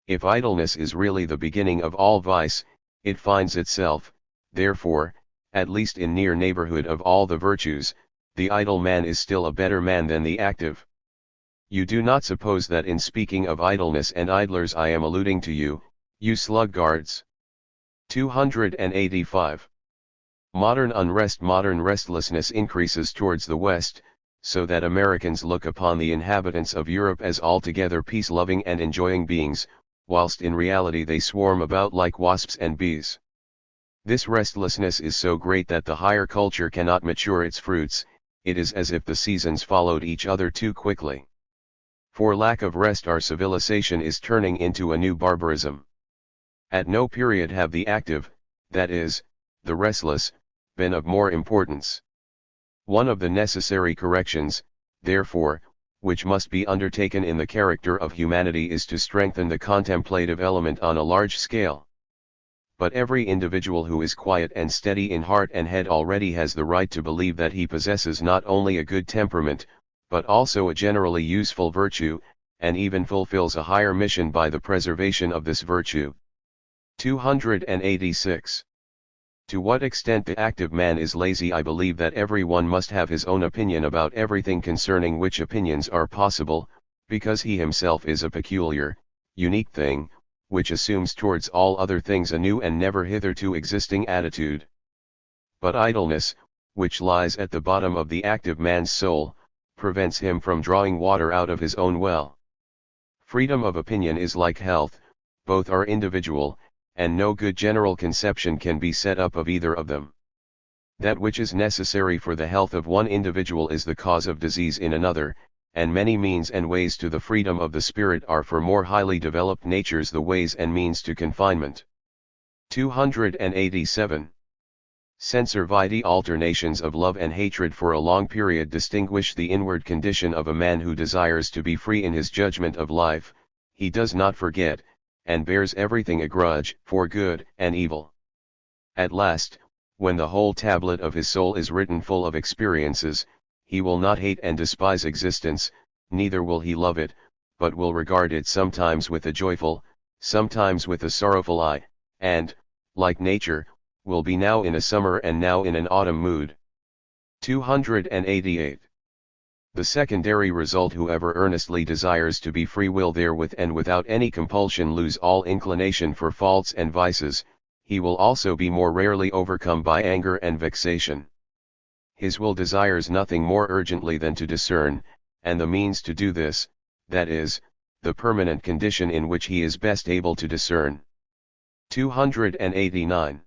If idleness is really the beginning of all vice, it finds itself, therefore, at least in near neighborhood of all the virtues. The idle man is still a better man than the active. You do not suppose that in speaking of idleness and idlers I am alluding to you, you sluggards. 285. Modern unrest. Modern restlessness increases towards the west, so that Americans look upon the inhabitants of Europe as altogether peace-loving and enjoying beings, whilst in reality they swarm about like wasps and bees. This restlessness is so great that the higher culture cannot mature its fruits. It is as if the seasons followed each other too quickly. For lack of rest our civilization is turning into a new barbarism. At no period have the active, that is, the restless, been of more importance. One of the necessary corrections, therefore, which must be undertaken in the character of humanity is to strengthen the contemplative element on a large scale. But every individual who is quiet and steady in heart and head already has the right to believe that he possesses not only a good temperament, but also a generally useful virtue, and even fulfills a higher mission by the preservation of this virtue. 286. To what extent the active man is lazy? I believe that every one must have his own opinion about everything, concerning which opinions are possible, because he himself is a peculiar, unique thing, which assumes towards all other things a new and never hitherto existing attitude. But idleness, which lies at the bottom of the active man's soul, prevents him from drawing water out of his own well. Freedom of opinion is like health, both are individual, and no good general conception can be set up of either of them. That which is necessary for the health of one individual is the cause of disease in another, and many means and ways to the freedom of the spirit are for more highly developed natures the ways and means to confinement. 287. Censor vitae. Alternations of love and hatred for a long period distinguish the inward condition of a man who desires to be free in his judgment of life. He does not forget, and bears everything a grudge, for good and evil. At last, when the whole tablet of his soul is written full of experiences, he will not hate and despise existence, neither will he love it, but will regard it sometimes with a joyful, sometimes with a sorrowful eye, and, like nature, will be now in a summer and now in an autumn mood. 288. The secondary result: whoever earnestly desires to be free will therewith and without any compulsion lose all inclination for faults and vices. He will also be more rarely overcome by anger and vexation. His will desires nothing more urgently than to discern, and the means to do this, that is, the permanent condition in which he is best able to discern. 289.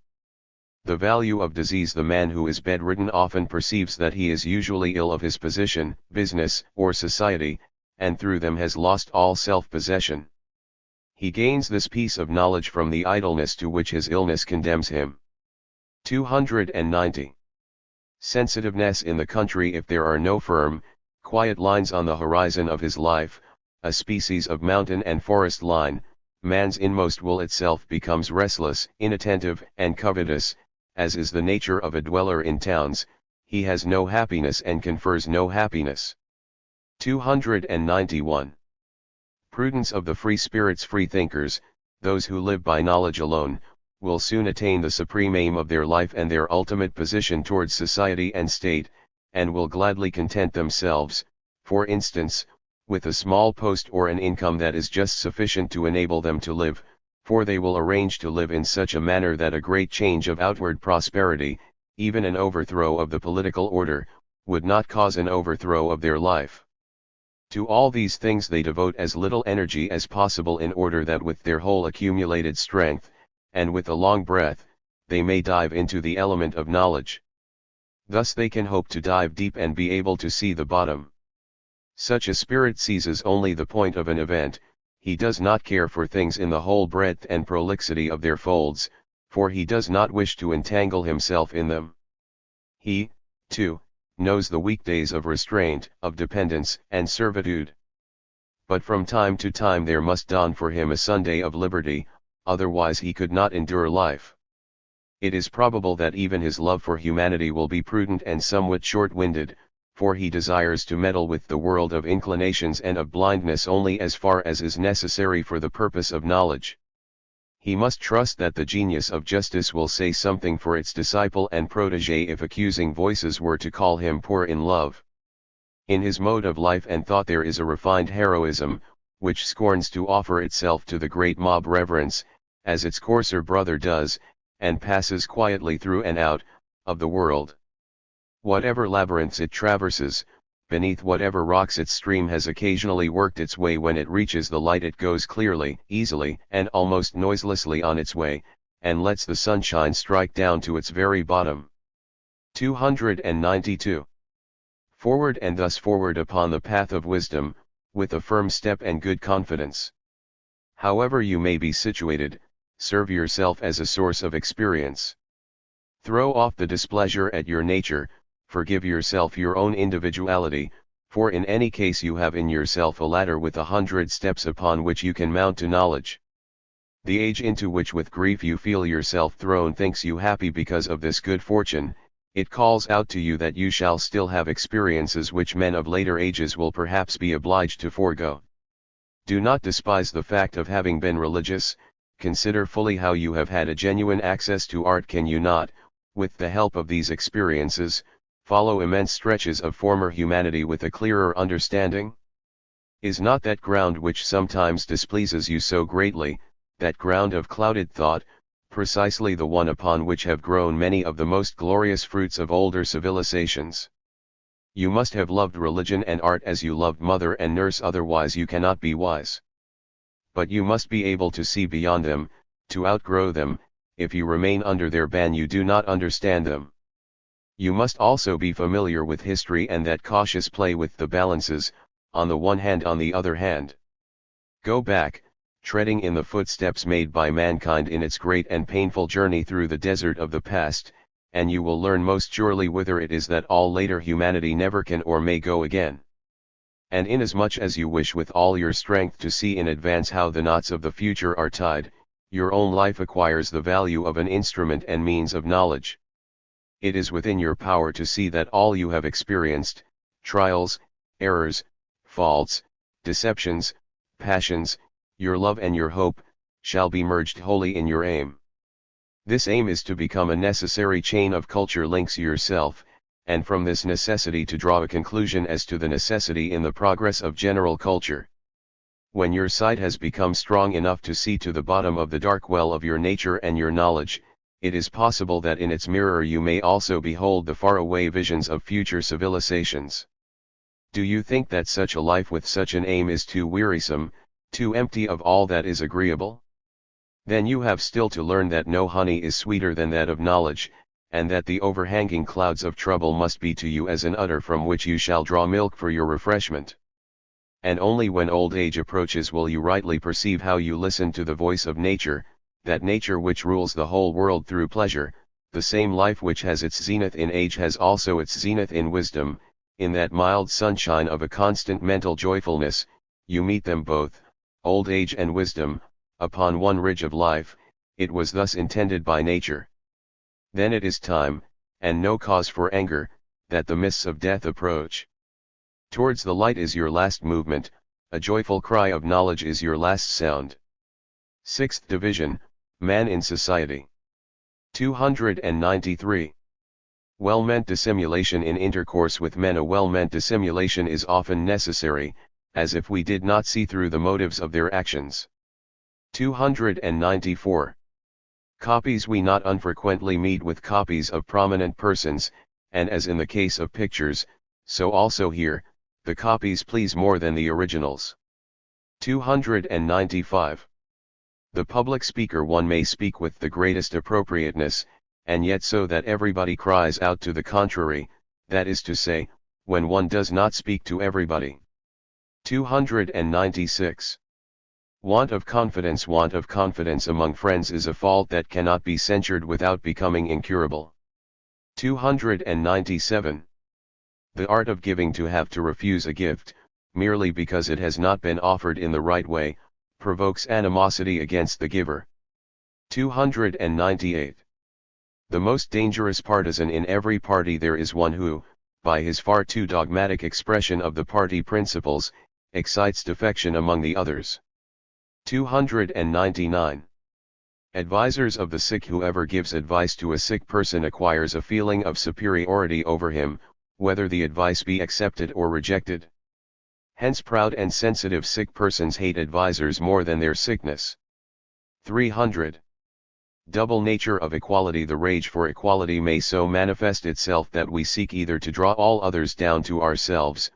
The value of disease. The man who is bedridden often perceives that he is usually ill of his position, business, or society, and through them has lost all self-possession. He gains this piece of knowledge from the idleness to which his illness condemns him. 290. Sensitiveness. In the country, if there are no firm, quiet lines on the horizon of his life, a species of mountain and forest line, man's inmost will itself becomes restless, inattentive, and covetous. As is the nature of a dweller in towns, he has no happiness and confers no happiness. 291. Prudence of the free spirits. Free thinkers, those who live by knowledge alone, will soon attain the supreme aim of their life and their ultimate position towards society and state, and will gladly content themselves, for instance, with a small post or an income that is just sufficient to enable them to live, for they will arrange to live in such a manner that a great change of outward prosperity, even an overthrow of the political order, would not cause an overthrow of their life. To all these things they devote as little energy as possible in order that with their whole accumulated strength, and with a long breath, they may dive into the element of knowledge. Thus they can hope to dive deep and be able to see the bottom. Such a spirit seizes only the point of an event. He does not care for things in the whole breadth and prolixity of their folds, for he does not wish to entangle himself in them. He, too, knows the weekdays of restraint, of dependence, and servitude. But from time to time there must dawn for him a Sunday of liberty, otherwise he could not endure life. It is probable that even his love for humanity will be prudent and somewhat short-winded, for he desires to meddle with the world of inclinations and of blindness only as far as is necessary for the purpose of knowledge. He must trust that the genius of justice will say something for its disciple and protege if accusing voices were to call him poor in love. In his mode of life and thought there is a refined heroism, which scorns to offer itself to the great mob reverence, as its coarser brother does, and passes quietly through and out of the world. Whatever labyrinths it traverses, beneath whatever rocks its stream has occasionally worked its way. When it reaches the light it goes clearly, easily, and almost noiselessly on its way, and lets the sunshine strike down to its very bottom. 292. Forward, and thus forward upon the path of wisdom, with a firm step and good confidence. However you may be situated, serve yourself as a source of experience. Throw off the displeasure at your nature, forgive yourself your own individuality, for in any case you have in yourself a ladder with 100 steps upon which you can mount to knowledge. The age into which with grief you feel yourself thrown thinks you happy because of this good fortune. It calls out to you that you shall still have experiences which men of later ages will perhaps be obliged to forego. Do not despise the fact of having been religious, consider fully how you have had a genuine access to art. Can you not, with the help of these experiences, follow immense stretches of former humanity with a clearer understanding? Is not that ground which sometimes displeases you so greatly, that ground of clouded thought, precisely the one upon which have grown many of the most glorious fruits of older civilizations? You must have loved religion and art as you loved mother and nurse, otherwise you cannot be wise. But you must be able to see beyond them, to outgrow them. If you remain under their ban you do not understand them. You must also be familiar with history and that cautious play with the balances, on the one hand, on the other hand. Go back, treading in the footsteps made by mankind in its great and painful journey through the desert of the past, and you will learn most surely whither it is that all later humanity never can or may go again. And inasmuch as you wish with all your strength to see in advance how the knots of the future are tied, your own life acquires the value of an instrument and means of knowledge. It is within your power to see that all you have experienced, trials, errors, faults, deceptions, passions, your love and your hope, shall be merged wholly in your aim. This aim is to become a necessary chain of culture links yourself, and from this necessity to draw a conclusion as to the necessity in the progress of general culture. When your sight has become strong enough to see to the bottom of the dark well of your nature and your knowledge, it is possible that in its mirror you may also behold the faraway visions of future civilizations. Do you think that such a life with such an aim is too wearisome, too empty of all that is agreeable? Then you have still to learn that no honey is sweeter than that of knowledge, and that the overhanging clouds of trouble must be to you as an udder from which you shall draw milk for your refreshment. And only when old age approaches will you rightly perceive how you listen to the voice of nature, that nature which rules the whole world through pleasure. The same life which has its zenith in age has also its zenith in wisdom. In that mild sunshine of a constant mental joyfulness, you meet them both, old age and wisdom, upon one ridge of life. It was thus intended by nature. Then it is time, and no cause for anger, that the mists of death approach. Towards the light is your last movement, a joyful cry of knowledge is your last sound. 6th Division, Man in Society. 293. Well-meant dissimulation in intercourse with men. A well-meant dissimulation is often necessary, as if we did not see through the motives of their actions. 294. Copies. We not unfrequently meet with copies of prominent persons, and as in the case of pictures, so also here, the copies please more than the originals. 295. The public speaker. One may speak with the greatest appropriateness, and yet so that everybody cries out to the contrary, that is to say, when one does not speak to everybody. 296. Want of confidence. Want of confidence among friends is a fault that cannot be censured without becoming incurable. 297. The art of giving. To have to refuse a gift, merely because it has not been offered in the right way, provokes animosity against the giver. 298. The most dangerous partisan. In every party there is one who, by his far too dogmatic expression of the party principles, excites defection among the others. 299. Advisors of the sick. Whoever gives advice to a sick person acquires a feeling of superiority over him, whether the advice be accepted or rejected. Hence proud and sensitive sick persons hate advisors more than their sickness. 300. Double nature of equality. The rage for equality may so manifest itself that we seek either to draw all others down to ourselves,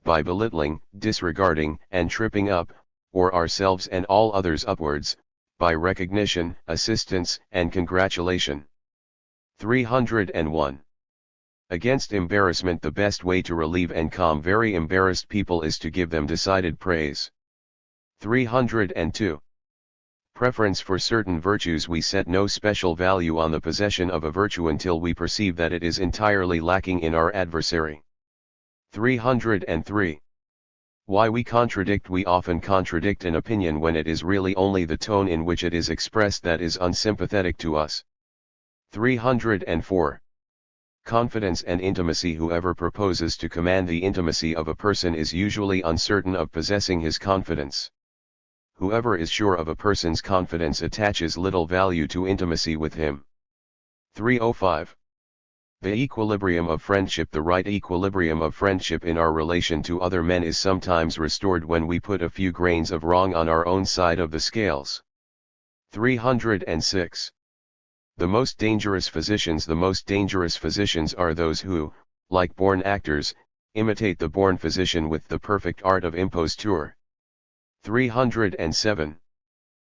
by belittling, disregarding, and tripping up, or ourselves and all others upwards, by recognition, assistance, and congratulation. 301. Against embarrassment. The best way to relieve and calm very embarrassed people is to give them decided praise. 302. Preference for certain virtues. We set no special value on the possession of a virtue until we perceive that it is entirely lacking in our adversary. 303. Why we contradict. We often contradict an opinion when it is really only the tone in which it is expressed that is unsympathetic to us. 304. Confidence and intimacy. Whoever proposes to command the intimacy of a person is usually uncertain of possessing his confidence. Whoever is sure of a person's confidence attaches little value to intimacy with him. 305. The equilibrium of friendship. The right equilibrium of friendship in our relation to other men is sometimes restored when we put a few grains of wrong on our own side of the scales. 306. The most dangerous physicians. The most dangerous physicians are those who, like born actors, imitate the born physician with the perfect art of imposture. 307.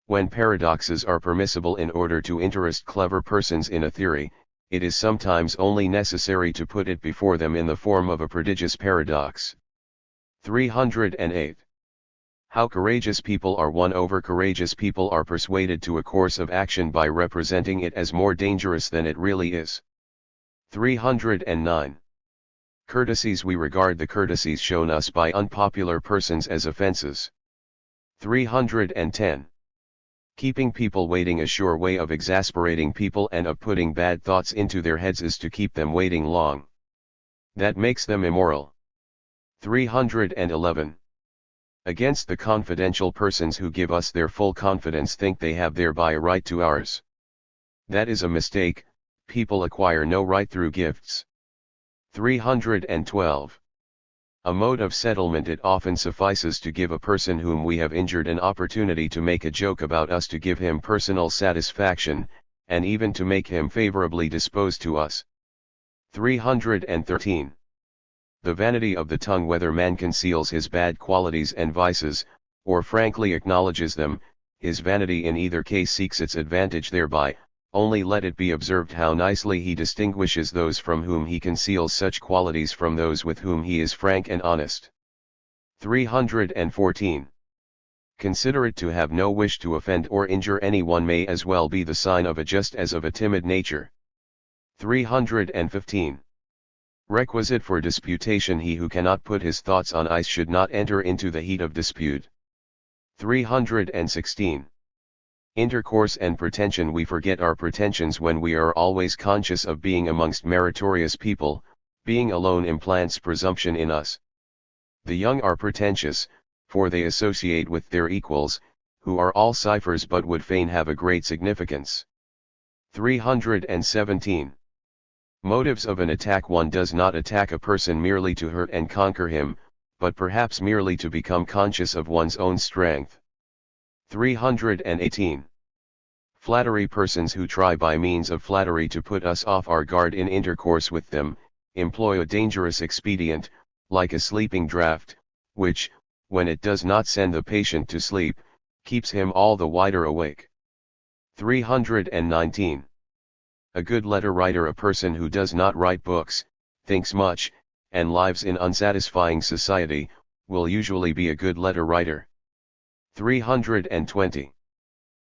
When paradoxes are permissible in order to interest clever persons in a theory, it is sometimes only necessary to put it before them in the form of a prodigious paradox. 308. How courageous people are won over. Courageous people are persuaded to a course of action by representing it as more dangerous than it really is. 309. Courtesies. We regard the courtesies shown us by unpopular persons as offenses. 310. Keeping people waiting. A sure way of exasperating people and of putting bad thoughts into their heads is to keep them waiting long. That makes them immoral. 311. Against the confidential persons who give us their full confidence think they have thereby a right to ours. That is a mistake. People acquire no right through gifts. 312. A mode of settlement. It often suffices to give a person whom we have injured an opportunity to make a joke about us, to give him personal satisfaction, and even to make him favorably disposed to us. 313. The vanity of the tongue. Whether man conceals his bad qualities and vices, or frankly acknowledges them, his vanity in either case seeks its advantage thereby. Only let it be observed how nicely he distinguishes those from whom he conceals such qualities from those with whom he is frank and honest. 314. Considerate. To have no wish to offend or injure anyone may as well be the sign of a just as of a timid nature. 315. Requisite for disputation. He who cannot put his thoughts on ice should not enter into the heat of dispute. 316. Intercourse and pretension. We forget our pretensions when we are always conscious of being amongst meritorious people. Being alone implants presumption in us. The young are pretentious, for they associate with their equals, who are all ciphers but would fain have a great significance. 317. Motives of an attack. One does not attack a person merely to hurt and conquer him, but perhaps merely to become conscious of one's own strength. 318. Flattery. Persons who try by means of flattery to put us off our guard in intercourse with them, employ a dangerous expedient, like a sleeping draught, which, when it does not send the patient to sleep, keeps him all the wider awake. 319. A good letter writer. A person who does not write books, thinks much, and lives in unsatisfying society, will usually be a good letter writer. 320.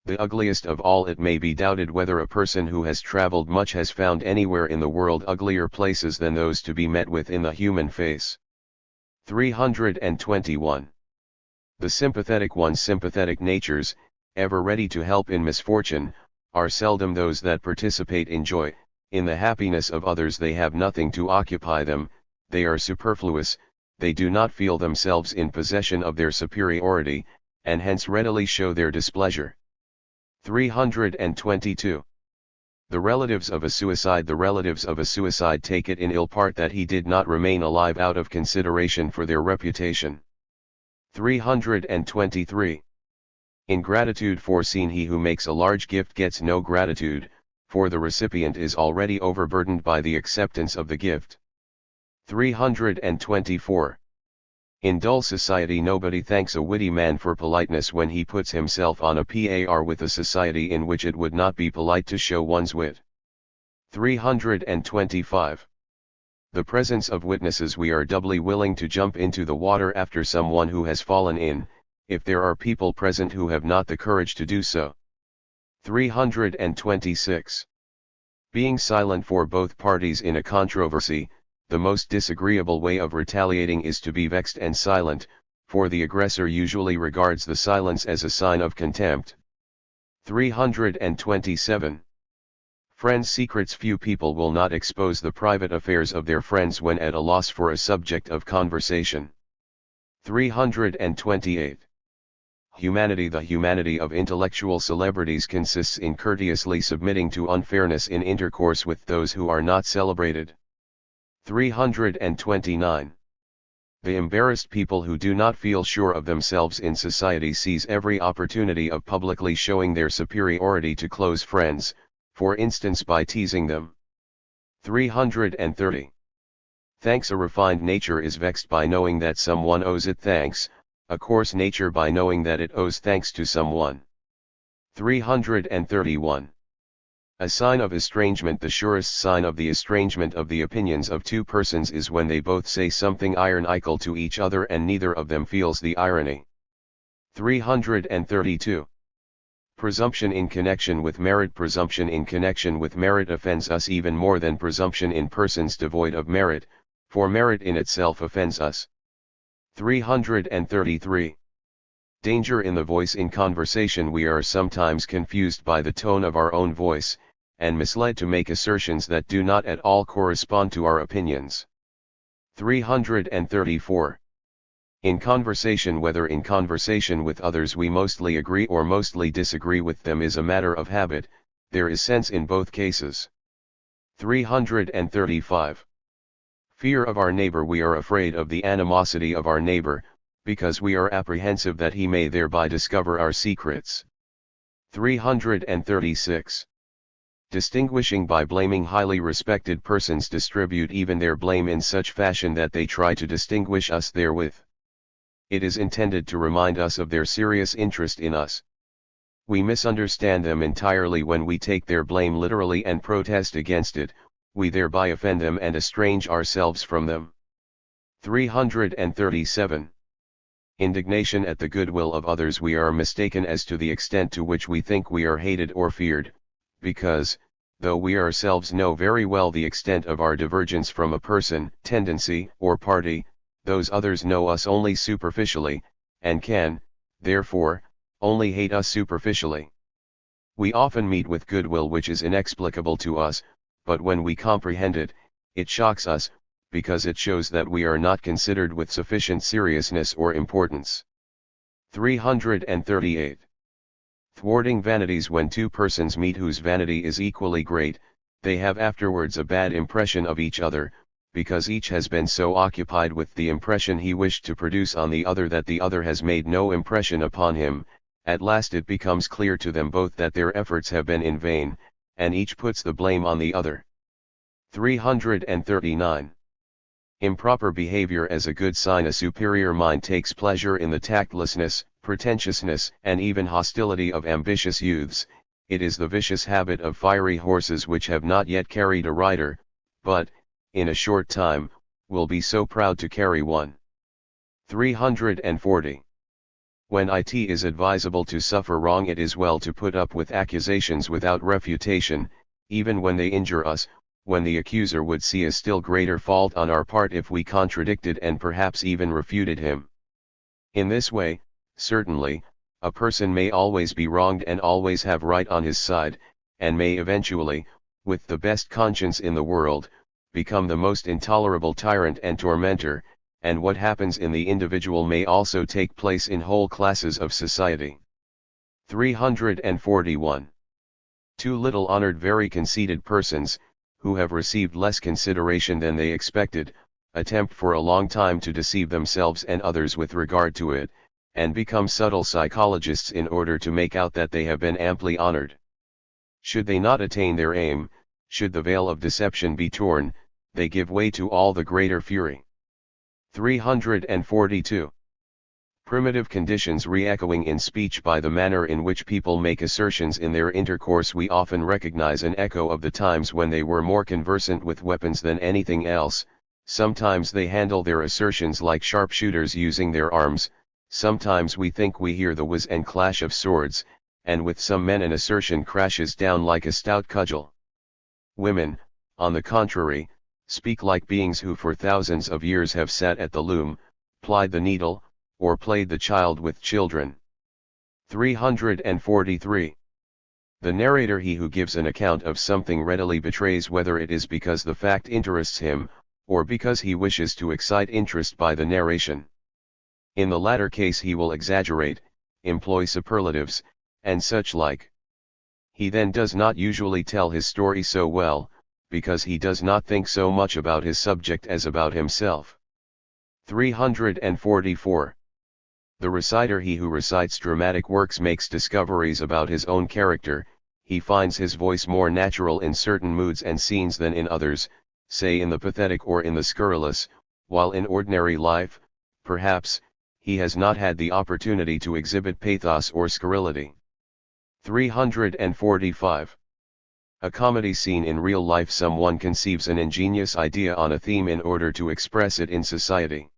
The ugliest of all. It may be doubted whether a person who has traveled much has found anywhere in the world uglier places than those to be met with in the human face. 321. The sympathetic ones. Sympathetic natures, ever ready to help in misfortune, are seldom those that participate in joy. In the happiness of others they have nothing to occupy them, they are superfluous, they do not feel themselves in possession of their superiority, and hence readily show their displeasure. 322. The relatives of a suicide. The relatives of a suicide take it in ill part that he did not remain alive out of consideration for their reputation. 323. Ingratitude foreseen. He who makes a large gift gets no gratitude, for the recipient is already overburdened by the acceptance of the gift. 324. In dull society nobody thanks a witty man for politeness when he puts himself on a par with a society in which it would not be polite to show one's wit. 325. The presence of witnesses. We are doubly willing to jump into the water after someone who has fallen in, if there are people present who have not the courage to do so. 326. Being silent for both parties in a controversy. The most disagreeable way of retaliating is to be vexed and silent, for the aggressor usually regards the silence as a sign of contempt. 327. Friends' secrets. Few people will not expose the private affairs of their friends when at a loss for a subject of conversation. 328. Humanity. The humanity of intellectual celebrities consists in courteously submitting to unfairness in intercourse with those who are not celebrated. 329. The embarrassed people who do not feel sure of themselves in society seize every opportunity of publicly showing their superiority to close friends, for instance by teasing them. 330. Thanks. A refined nature is vexed by knowing that someone owes it thanks, a coarse nature by knowing that it owes thanks to someone. 331. A sign of estrangement. The surest sign of the estrangement of the opinions of two persons is when they both say something ironical to each other and neither of them feels the irony. 332. Presumption in connection with merit. Presumption in connection with merit offends us even more than presumption in persons devoid of merit, for merit in itself offends us. 333. Danger in the voice. In conversation we are sometimes confused by the tone of our own voice, and misled to make assertions that do not at all correspond to our opinions. 334. In conversation. Whether in conversation with others we mostly agree or mostly disagree with them is a matter of habit, there is sense in both cases. 335. Fear of our neighbor. We are afraid of the animosity of our neighbor, because we are apprehensive that he may thereby discover our secrets. 336. Distinguishing. By blaming highly respected persons distribute even their blame in such fashion that they try to distinguish us therewith. It is intended to remind us of their serious interest in us. We misunderstand them entirely when we take their blame literally and protest against it, we thereby offend them and estrange ourselves from them. 337. Indignation at the goodwill of others. We are mistaken as to the extent to which we think we are hated or feared, because, though we ourselves know very well the extent of our divergence from a person, tendency, or party, those others know us only superficially, and can, therefore, only hate us superficially. We often meet with goodwill which is inexplicable to us, but when we comprehend it, it shocks us, because it shows that we are not considered with sufficient seriousness or importance. 338. Thwarting vanities. When two persons meet whose vanity is equally great, they have afterwards a bad impression of each other, because each has been so occupied with the impression he wished to produce on the other that the other has made no impression upon him. At last it becomes clear to them both that their efforts have been in vain, and each puts the blame on the other. 339. Improper behavior as a good sign. A superior mind takes pleasure in the tactlessness, pretentiousness, and even hostility of ambitious youths. It is the vicious habit of fiery horses which have not yet carried a rider, but, in a short time, will be so proud to carry one. 340. When it is advisable to suffer wrong, it is well to put up with accusations without refutation, even when they injure us, when the accuser would see a still greater fault on our part if we contradicted and perhaps even refuted him. In this way, certainly, a person may always be wronged and always have right on his side, and may eventually, with the best conscience in the world, become the most intolerable tyrant and tormentor, and what happens in the individual may also take place in whole classes of society. 341. Too little honored. Very conceited persons, who have received less consideration than they expected, attempt for a long time to deceive themselves and others with regard to it, and become subtle psychologists in order to make out that they have been amply honored. Should they not attain their aim, should the veil of deception be torn, they give way to all the greater fury. 342. Primitive conditions re-echoing in speech. By the manner in which people make assertions in their intercourse, we often recognize an echo of the times when they were more conversant with weapons than anything else. Sometimes they handle their assertions like sharpshooters using their arms, sometimes we think we hear the whiz and clash of swords, and with some men an assertion crashes down like a stout cudgel. Women, on the contrary, speak like beings who for thousands of years have sat at the loom, plied the needle, or played the child with children. 343. The narrator, he who gives an account of something, readily betrays whether it is because the fact interests him, or because he wishes to excite interest by the narration. In the latter case he will exaggerate, employ superlatives, and such like. He then does not usually tell his story so well, because he does not think so much about his subject as about himself. 344. The reciter, he who recites dramatic works, makes discoveries about his own character. He finds his voice more natural in certain moods and scenes than in others, say in the pathetic or in the scurrilous, while in ordinary life, perhaps, he has not had the opportunity to exhibit pathos or scurrility. 345. A comedy scene in real life. Someone conceives an ingenious idea on a theme in order to express it in society.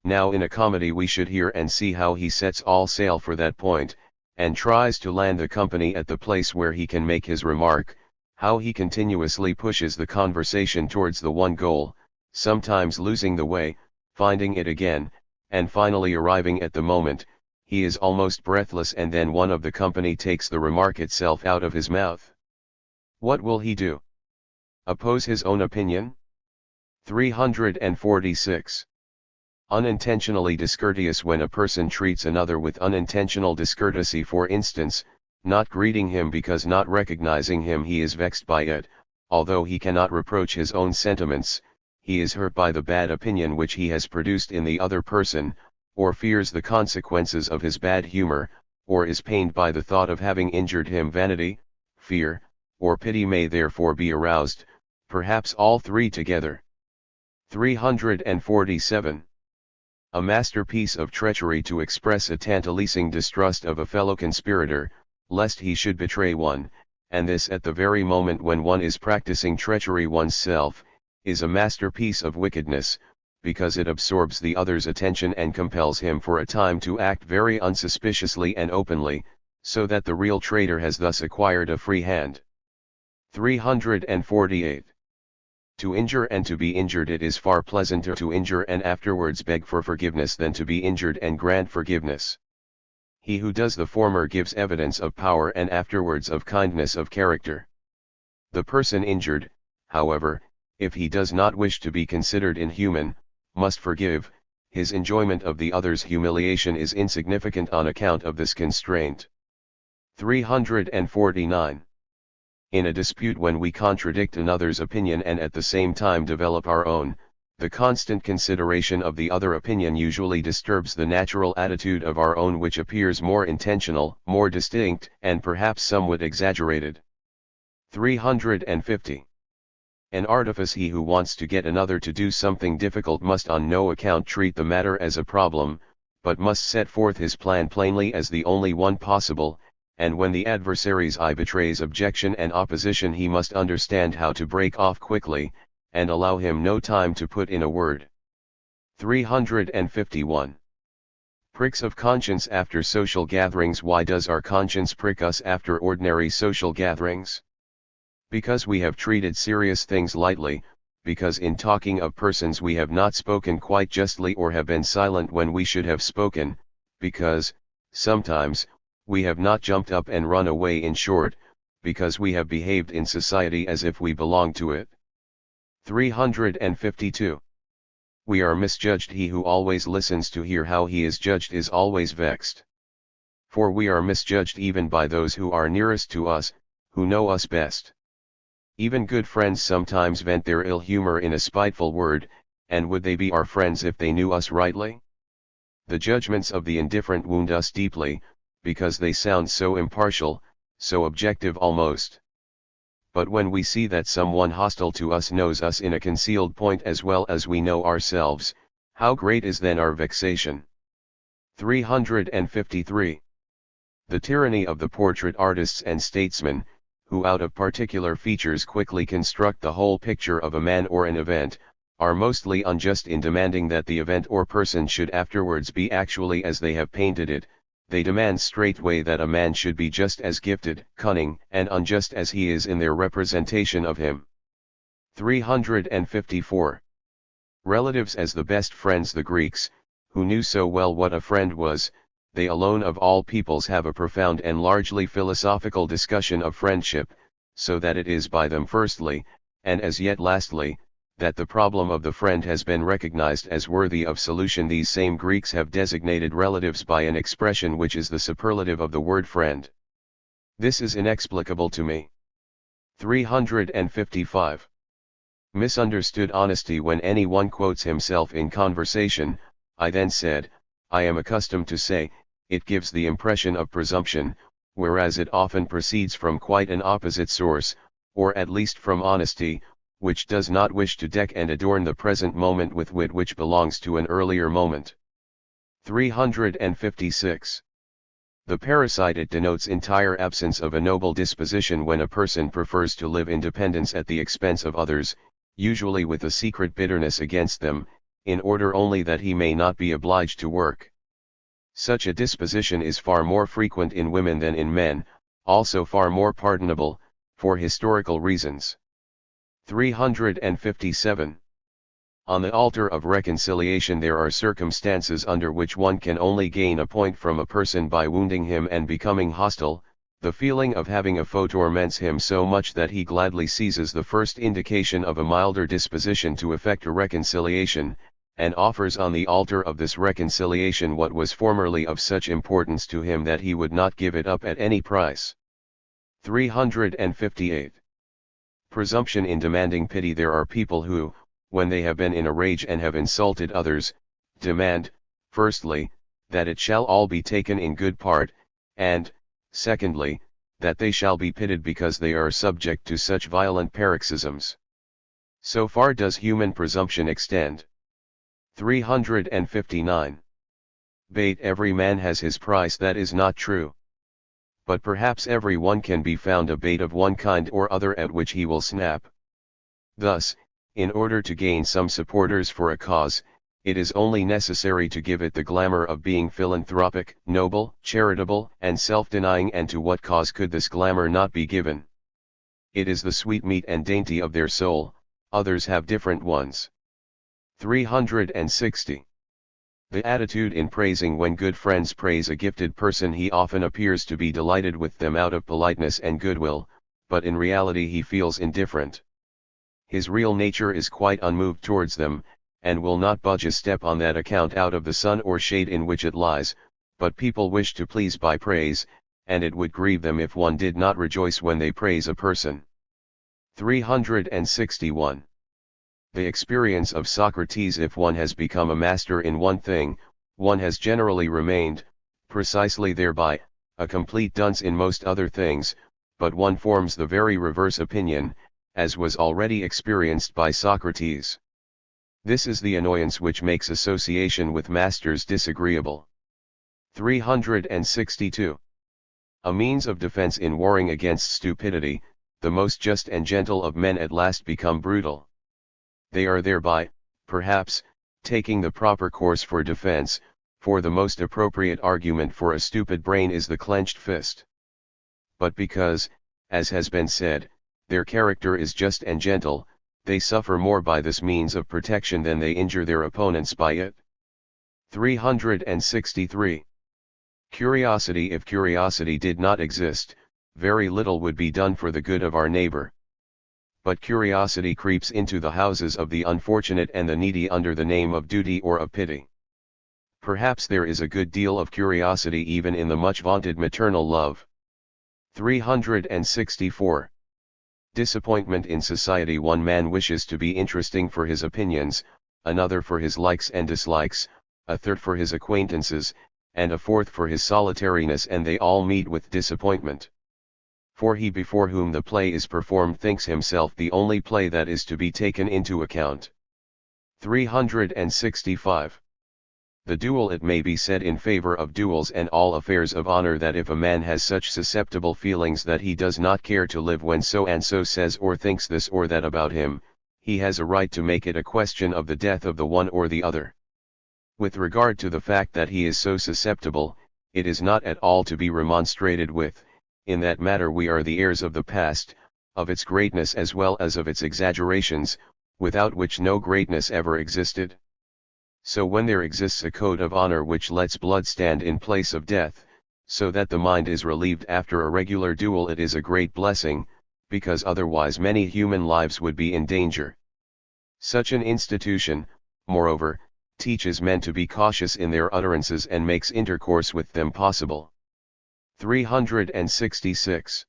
Now in a comedy we should hear and see how he sets all sail for that point, and tries to land the company at the place where he can make his remark, how he continuously pushes the conversation towards the one goal, sometimes losing the way, finding it again, and finally arriving at the moment. He is almost breathless, and then one of the company takes the remark itself out of his mouth. What will he do? Oppose his own opinion? 346. Unintentionally discourteous. When a person treats another with unintentional discourtesy, for instance, not greeting him because not recognizing him, he is vexed by it, although he cannot reproach his own sentiments. He is hurt by the bad opinion which he has produced in the other person, or fears the consequences of his bad humor, or is pained by the thought of having injured him. Vanity, fear, or pity may therefore be aroused, perhaps all three together. 347. A masterpiece of treachery, to express a tantalizing distrust of a fellow conspirator, lest he should betray one, and this at the very moment when one is practicing treachery oneself, is a masterpiece of wickedness, because it absorbs the other's attention and compels him for a time to act very unsuspiciously and openly, so that the real traitor has thus acquired a free hand. 348. To injure and to be injured. It is far pleasanter to injure and afterwards beg for forgiveness than to be injured and grant forgiveness. He who does the former gives evidence of power and afterwards of kindness of character. The person injured, however, if he does not wish to be considered inhuman, must forgive. His enjoyment of the other's humiliation is insignificant on account of this constraint. 349. In a dispute, when we contradict another's opinion and at the same time develop our own, the constant consideration of the other opinion usually disturbs the natural attitude of our own, which appears more intentional, more distinct, and perhaps somewhat exaggerated. 350. An artifice. He who wants to get another to do something difficult must on no account treat the matter as a problem, but must set forth his plan plainly as the only one possible, and when the adversary's eye betrays objection and opposition, he must understand how to break off quickly, and allow him no time to put in a word. 351. Pricks of conscience after social gatherings. Why does our conscience prick us after ordinary social gatherings? Because we have treated serious things lightly, because in talking of persons we have not spoken quite justly or have been silent when we should have spoken, because, sometimes, we have not jumped up and run away. In short, because we have behaved in society as if we belonged to it. 352. We are misjudged. He who always listens to hear how he is judged is always vexed. For we are misjudged even by those who are nearest to us, who know us best. Even good friends sometimes vent their ill humor in a spiteful word, and would they be our friends if they knew us rightly? The judgments of the indifferent wound us deeply, because they sound so impartial, so objective almost. But when we see that someone hostile to us knows us in a concealed point as well as we know ourselves, How great is then our vexation? 353. The tyranny of the portrait artists and statesmen, who out of particular features quickly construct the whole picture of a man or an event, are mostly unjust in demanding that the event or person should afterwards be actually as they have painted it. They demand straightway that a man should be just as gifted, cunning, and unjust as he is in their representation of him. 354. Relatives as the best friends. The Greeks, who knew so well what a friend was, they alone of all peoples have a profound and largely philosophical discussion of friendship, so that it is by them firstly, and as yet lastly, that the problem of the friend has been recognized as worthy of solution. These same Greeks have designated relatives by an expression which is the superlative of the word friend. This is inexplicable to me. 355. Misunderstood honesty. When any one quotes himself in conversation, I then said, I am accustomed to say, it gives the impression of presumption, whereas it often proceeds from quite an opposite source, or at least from honesty, which does not wish to deck and adorn the present moment with wit which belongs to an earlier moment. 356. The parasite. It denotes entire absence of a noble disposition when a person prefers to live in dependence at the expense of others, usually with a secret bitterness against them, in order only that he may not be obliged to work. Such a disposition is far more frequent in women than in men, also far more pardonable, for historical reasons. 357. On the altar of reconciliation there are circumstances under which one can only gain a point from a person by wounding him and becoming hostile. The feeling of having a foe torments him so much that he gladly seizes the first indication of a milder disposition to effect a reconciliation, and offers on the altar of this reconciliation what was formerly of such importance to him that he would not give it up at any price. 358. Presumption in demanding pity. There are people who, when they have been in a rage and have insulted others, demand, firstly, that it shall all be taken in good part, and, secondly, that they shall be pitied because they are subject to such violent paroxysms. So far does human presumption extend. 359. Bait. Every man has his price. That is not true. But perhaps every one can be found a bait of one kind or other at which he will snap. Thus, in order to gain some supporters for a cause, it is only necessary to give it the glamour of being philanthropic, noble, charitable, and self-denying. And to what cause could this glamour not be given? It is the sweetmeat and dainty of their soul. Others have different ones. 360. The attitude in praising. When good friends praise a gifted person, he often appears to be delighted with them out of politeness and goodwill, but in reality he feels indifferent. His real nature is quite unmoved towards them, and will not budge a step on that account out of the sun or shade in which it lies. But people wish to please by praise, and it would grieve them if one did not rejoice when they praise a person. 361. The experience of Socrates. If one has become a master in one thing, one has generally remained, precisely thereby, a complete dunce in most other things, but one forms the very reverse opinion, as was already experienced by Socrates. This is the annoyance which makes association with masters disagreeable. 362. A means of defense in warring against stupidity. The most just and gentle of men at last become brutal. They are thereby, perhaps, taking the proper course for defense, for the most appropriate argument for a stupid brain is the clenched fist. But because, as has been said, their character is just and gentle, they suffer more by this means of protection than they injure their opponents by it. 363. Curiosity. If curiosity did not exist, very little would be done for the good of our neighbor. But curiosity creeps into the houses of the unfortunate and the needy under the name of duty or of pity. Perhaps there is a good deal of curiosity even in the much vaunted maternal love. 364. Disappointment in society. One man wishes to be interesting for his opinions, another for his likes and dislikes, a third for his acquaintances, and a fourth for his solitariness, and they all meet with disappointment. For he before whom the play is performed thinks himself the only play that is to be taken into account. 365. The duel. It may be said in favor of duels and all affairs of honor that if a man has such susceptible feelings that he does not care to live when so and so says or thinks this or that about him, he has a right to make it a question of the death of the one or the other. With regard to the fact that he is so susceptible, it is not at all to be remonstrated with. In that matter we are the heirs of the past, of its greatness as well as of its exaggerations, without which no greatness ever existed. So when there exists a code of honor which lets blood stand in place of death, so that the mind is relieved after a regular duel, it is a great blessing, because otherwise many human lives would be in danger. Such an institution, moreover, teaches men to be cautious in their utterances and makes intercourse with them possible. 366.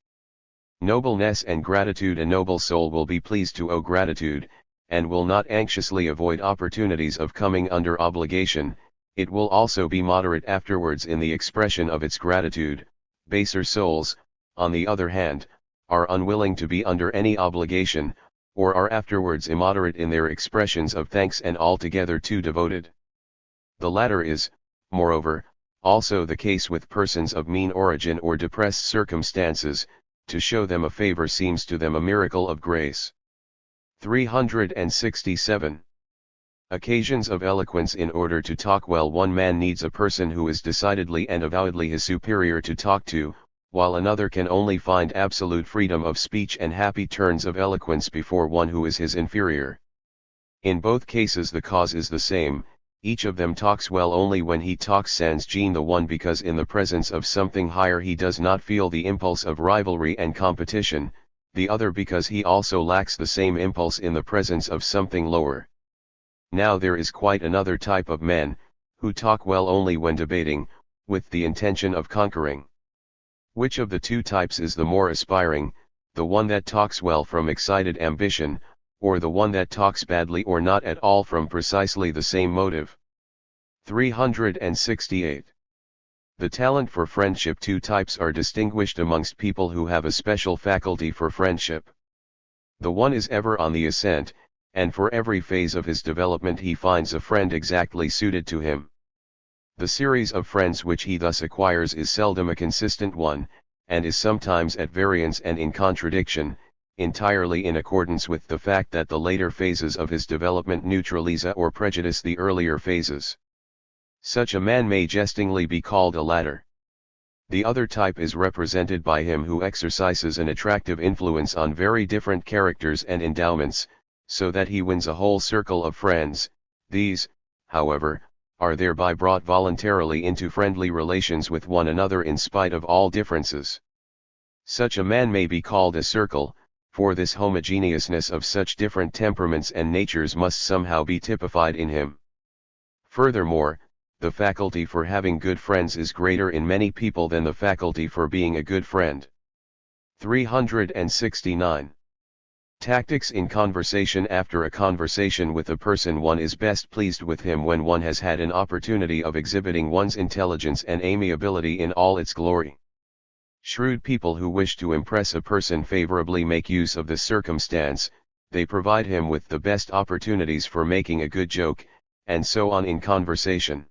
Nobleness and gratitude. A noble soul will be pleased to owe gratitude, and will not anxiously avoid opportunities of coming under obligation. It will also be moderate afterwards in the expression of its gratitude. Baser souls, on the other hand, are unwilling to be under any obligation, or are afterwards immoderate in their expressions of thanks and altogether too devoted. The latter is, moreover, also the case with persons of mean origin or depressed circumstances. To show them a favor seems to them a miracle of grace. 367. Occasions of eloquence. In order to talk well, one man needs a person who is decidedly and avowedly his superior to talk to, while another can only find absolute freedom of speech and happy turns of eloquence before one who is his inferior. In both cases the cause is the same. Each of them talks well only when he talks sans gene, the one because in the presence of something higher he does not feel the impulse of rivalry and competition, the other because he also lacks the same impulse in the presence of something lower. Now there is quite another type of men, who talk well only when debating, with the intention of conquering. Which of the two types is the more aspiring, the one that talks well from excited ambition, or the one that talks badly or not at all from precisely the same motive? 368. The talent for friendship. Two types are distinguished amongst people who have a special faculty for friendship. The one is ever on the ascent, and for every phase of his development he finds a friend exactly suited to him. The series of friends which he thus acquires is seldom a consistent one, and is sometimes at variance and in contradiction, entirely in accordance with the fact that the later phases of his development neutralize or prejudice the earlier phases. Such a man may jestingly be called a ladder. The other type is represented by him who exercises an attractive influence on very different characters and endowments, so that he wins a whole circle of friends. These, however, are thereby brought voluntarily into friendly relations with one another in spite of all differences. Such a man may be called a circle, for this homogeneousness of such different temperaments and natures must somehow be typified in him. Furthermore, the faculty for having good friends is greater in many people than the faculty for being a good friend. 369. Tactics in conversation. After a conversation with a person, one is best pleased with him when one has had an opportunity of exhibiting one's intelligence and amiability in all its glory. Shrewd people who wish to impress a person favorably make use of this circumstance. They provide him with the best opportunities for making a good joke, and so on in conversation.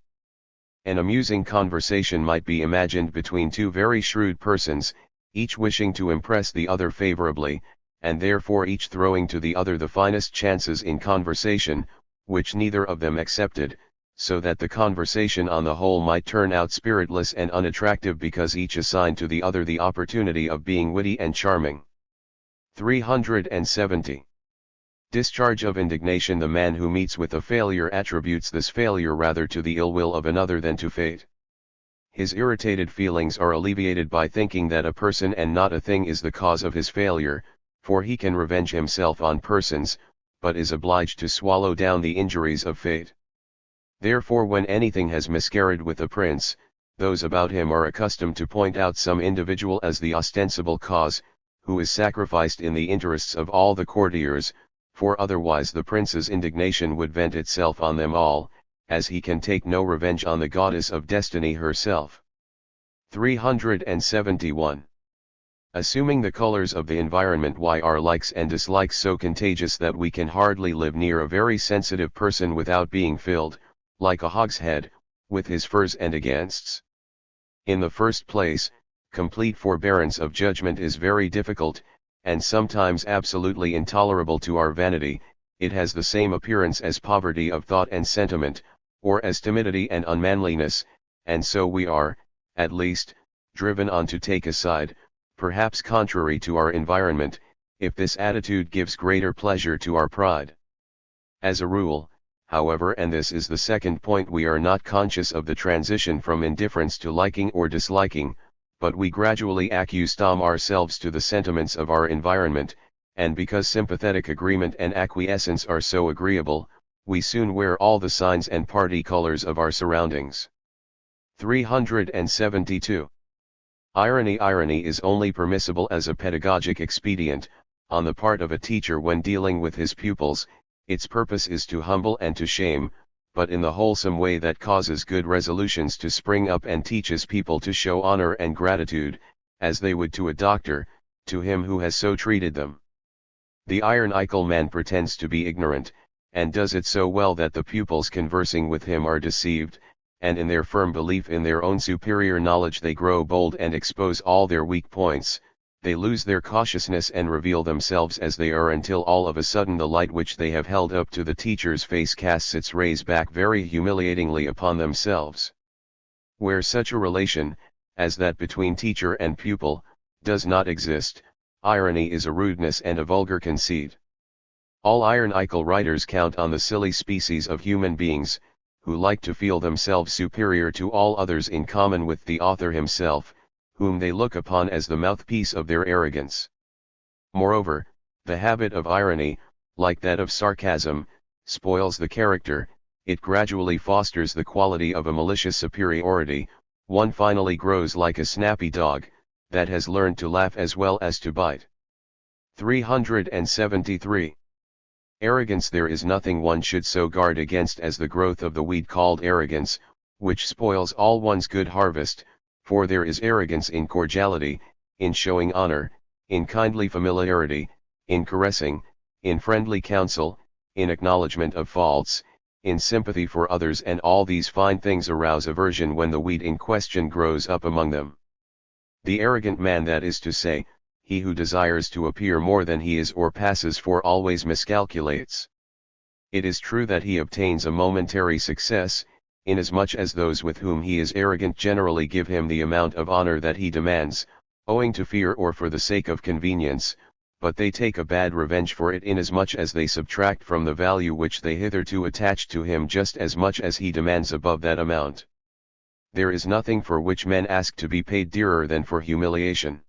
An amusing conversation might be imagined between two very shrewd persons, each wishing to impress the other favorably, and therefore each throwing to the other the finest chances in conversation, which neither of them accepted, so that the conversation on the whole might turn out spiritless and unattractive because each assigned to the other the opportunity of being witty and charming. 370. Discharge of indignation. The man who meets with a failure attributes this failure rather to the ill will of another than to fate. His irritated feelings are alleviated by thinking that a person and not a thing is the cause of his failure, for he can revenge himself on persons, but is obliged to swallow down the injuries of fate. Therefore when anything has miscarried with a prince, those about him are accustomed to point out some individual as the ostensible cause, who is sacrificed in the interests of all the courtiers, for otherwise the prince's indignation would vent itself on them all, as he can take no revenge on the goddess of destiny herself. 371. Assuming the colors of the environment, why are likes and dislikes so contagious that we can hardly live near a very sensitive person without being filled, like a hogshead, with his furs and againsts? In the first place, complete forbearance of judgment is very difficult, and sometimes absolutely intolerable to our vanity. It has the same appearance as poverty of thought and sentiment, or as timidity and unmanliness, and so we are, at least, driven on to take a side, perhaps contrary to our environment, if this attitude gives greater pleasure to our pride. As a rule, however, and this is the second point, we are not conscious of the transition from indifference to liking or disliking, but we gradually accustom ourselves to the sentiments of our environment, and because sympathetic agreement and acquiescence are so agreeable, we soon wear all the signs and party colors of our surroundings. 372. Irony. Irony is only permissible as a pedagogic expedient, on the part of a teacher when dealing with his pupils. Its purpose is to humble and to shame, but in the wholesome way that causes good resolutions to spring up and teaches people to show honor and gratitude, as they would to a doctor, to him who has so treated them. The ironical man pretends to be ignorant, and does it so well that the pupils conversing with him are deceived, and in their firm belief in their own superior knowledge they grow bold and expose all their weak points. They lose their cautiousness and reveal themselves as they are, until all of a sudden the light which they have held up to the teacher's face casts its rays back very humiliatingly upon themselves. Where such a relation, as that between teacher and pupil, does not exist, irony is a rudeness and a vulgar conceit. All ironical writers count on the silly species of human beings, who like to feel themselves superior to all others in common with the author himself, whom they look upon as the mouthpiece of their arrogance. Moreover, the habit of irony, like that of sarcasm, spoils the character. It gradually fosters the quality of a malicious superiority. One finally grows like a snappy dog, that has learned to laugh as well as to bite. 373. Arrogance. There is nothing one should so guard against as the growth of the weed called arrogance, which spoils all one's good harvest, for there is arrogance in cordiality, in showing honor, in kindly familiarity, in caressing, in friendly counsel, in acknowledgement of faults, in sympathy for others, and all these fine things arouse aversion when the weed in question grows up among them. The arrogant man, that is to say, he who desires to appear more than he is or passes for, always miscalculates. It is true that he obtains a momentary success, inasmuch as those with whom he is arrogant generally give him the amount of honor that he demands, owing to fear or for the sake of convenience, but they take a bad revenge for it, inasmuch as they subtract from the value which they hitherto attach to him just as much as he demands above that amount. There is nothing for which men ask to be paid dearer than for humiliation.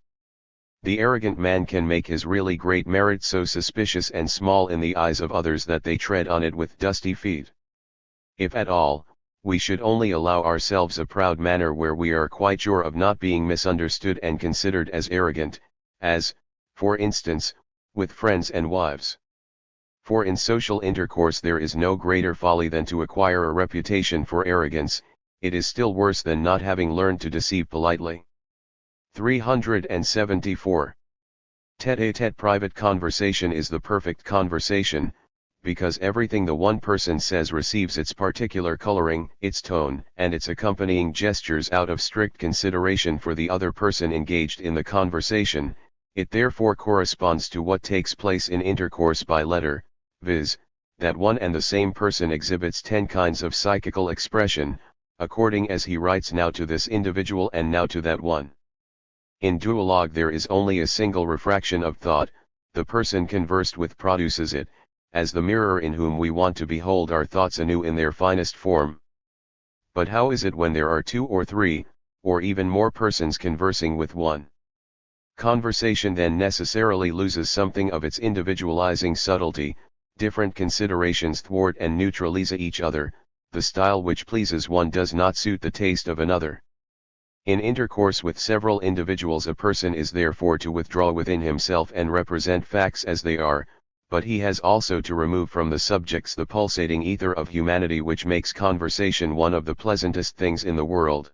The arrogant man can make his really great merit so suspicious and small in the eyes of others that they tread on it with dusty feet. If at all, we should only allow ourselves a proud manner where we are quite sure of not being misunderstood and considered as arrogant, as, for instance, with friends and wives. For in social intercourse there is no greater folly than to acquire a reputation for arrogance. It is still worse than not having learned to deceive politely. 374. Tête-à-tête private conversation is the perfect conversation, because everything the one person says receives its particular coloring, its tone, and its accompanying gestures out of strict consideration for the other person engaged in the conversation. It therefore corresponds to what takes place in intercourse by letter, viz., that one and the same person exhibits 10 kinds of psychical expression, according as he writes now to this individual and now to that one. In duologue there is only a single refraction of thought. The person conversed with produces it, as the mirror in whom we want to behold our thoughts anew in their finest form. But how is it when there are 2 or 3, or even more persons conversing with one? Conversation then necessarily loses something of its individualizing subtlety. Different considerations thwart and neutralize each other. The style which pleases one does not suit the taste of another. In intercourse with several individuals a person is therefore to withdraw within himself and represent facts as they are, but he has also to remove from the subjects the pulsating ether of humanity which makes conversation one of the pleasantest things in the world.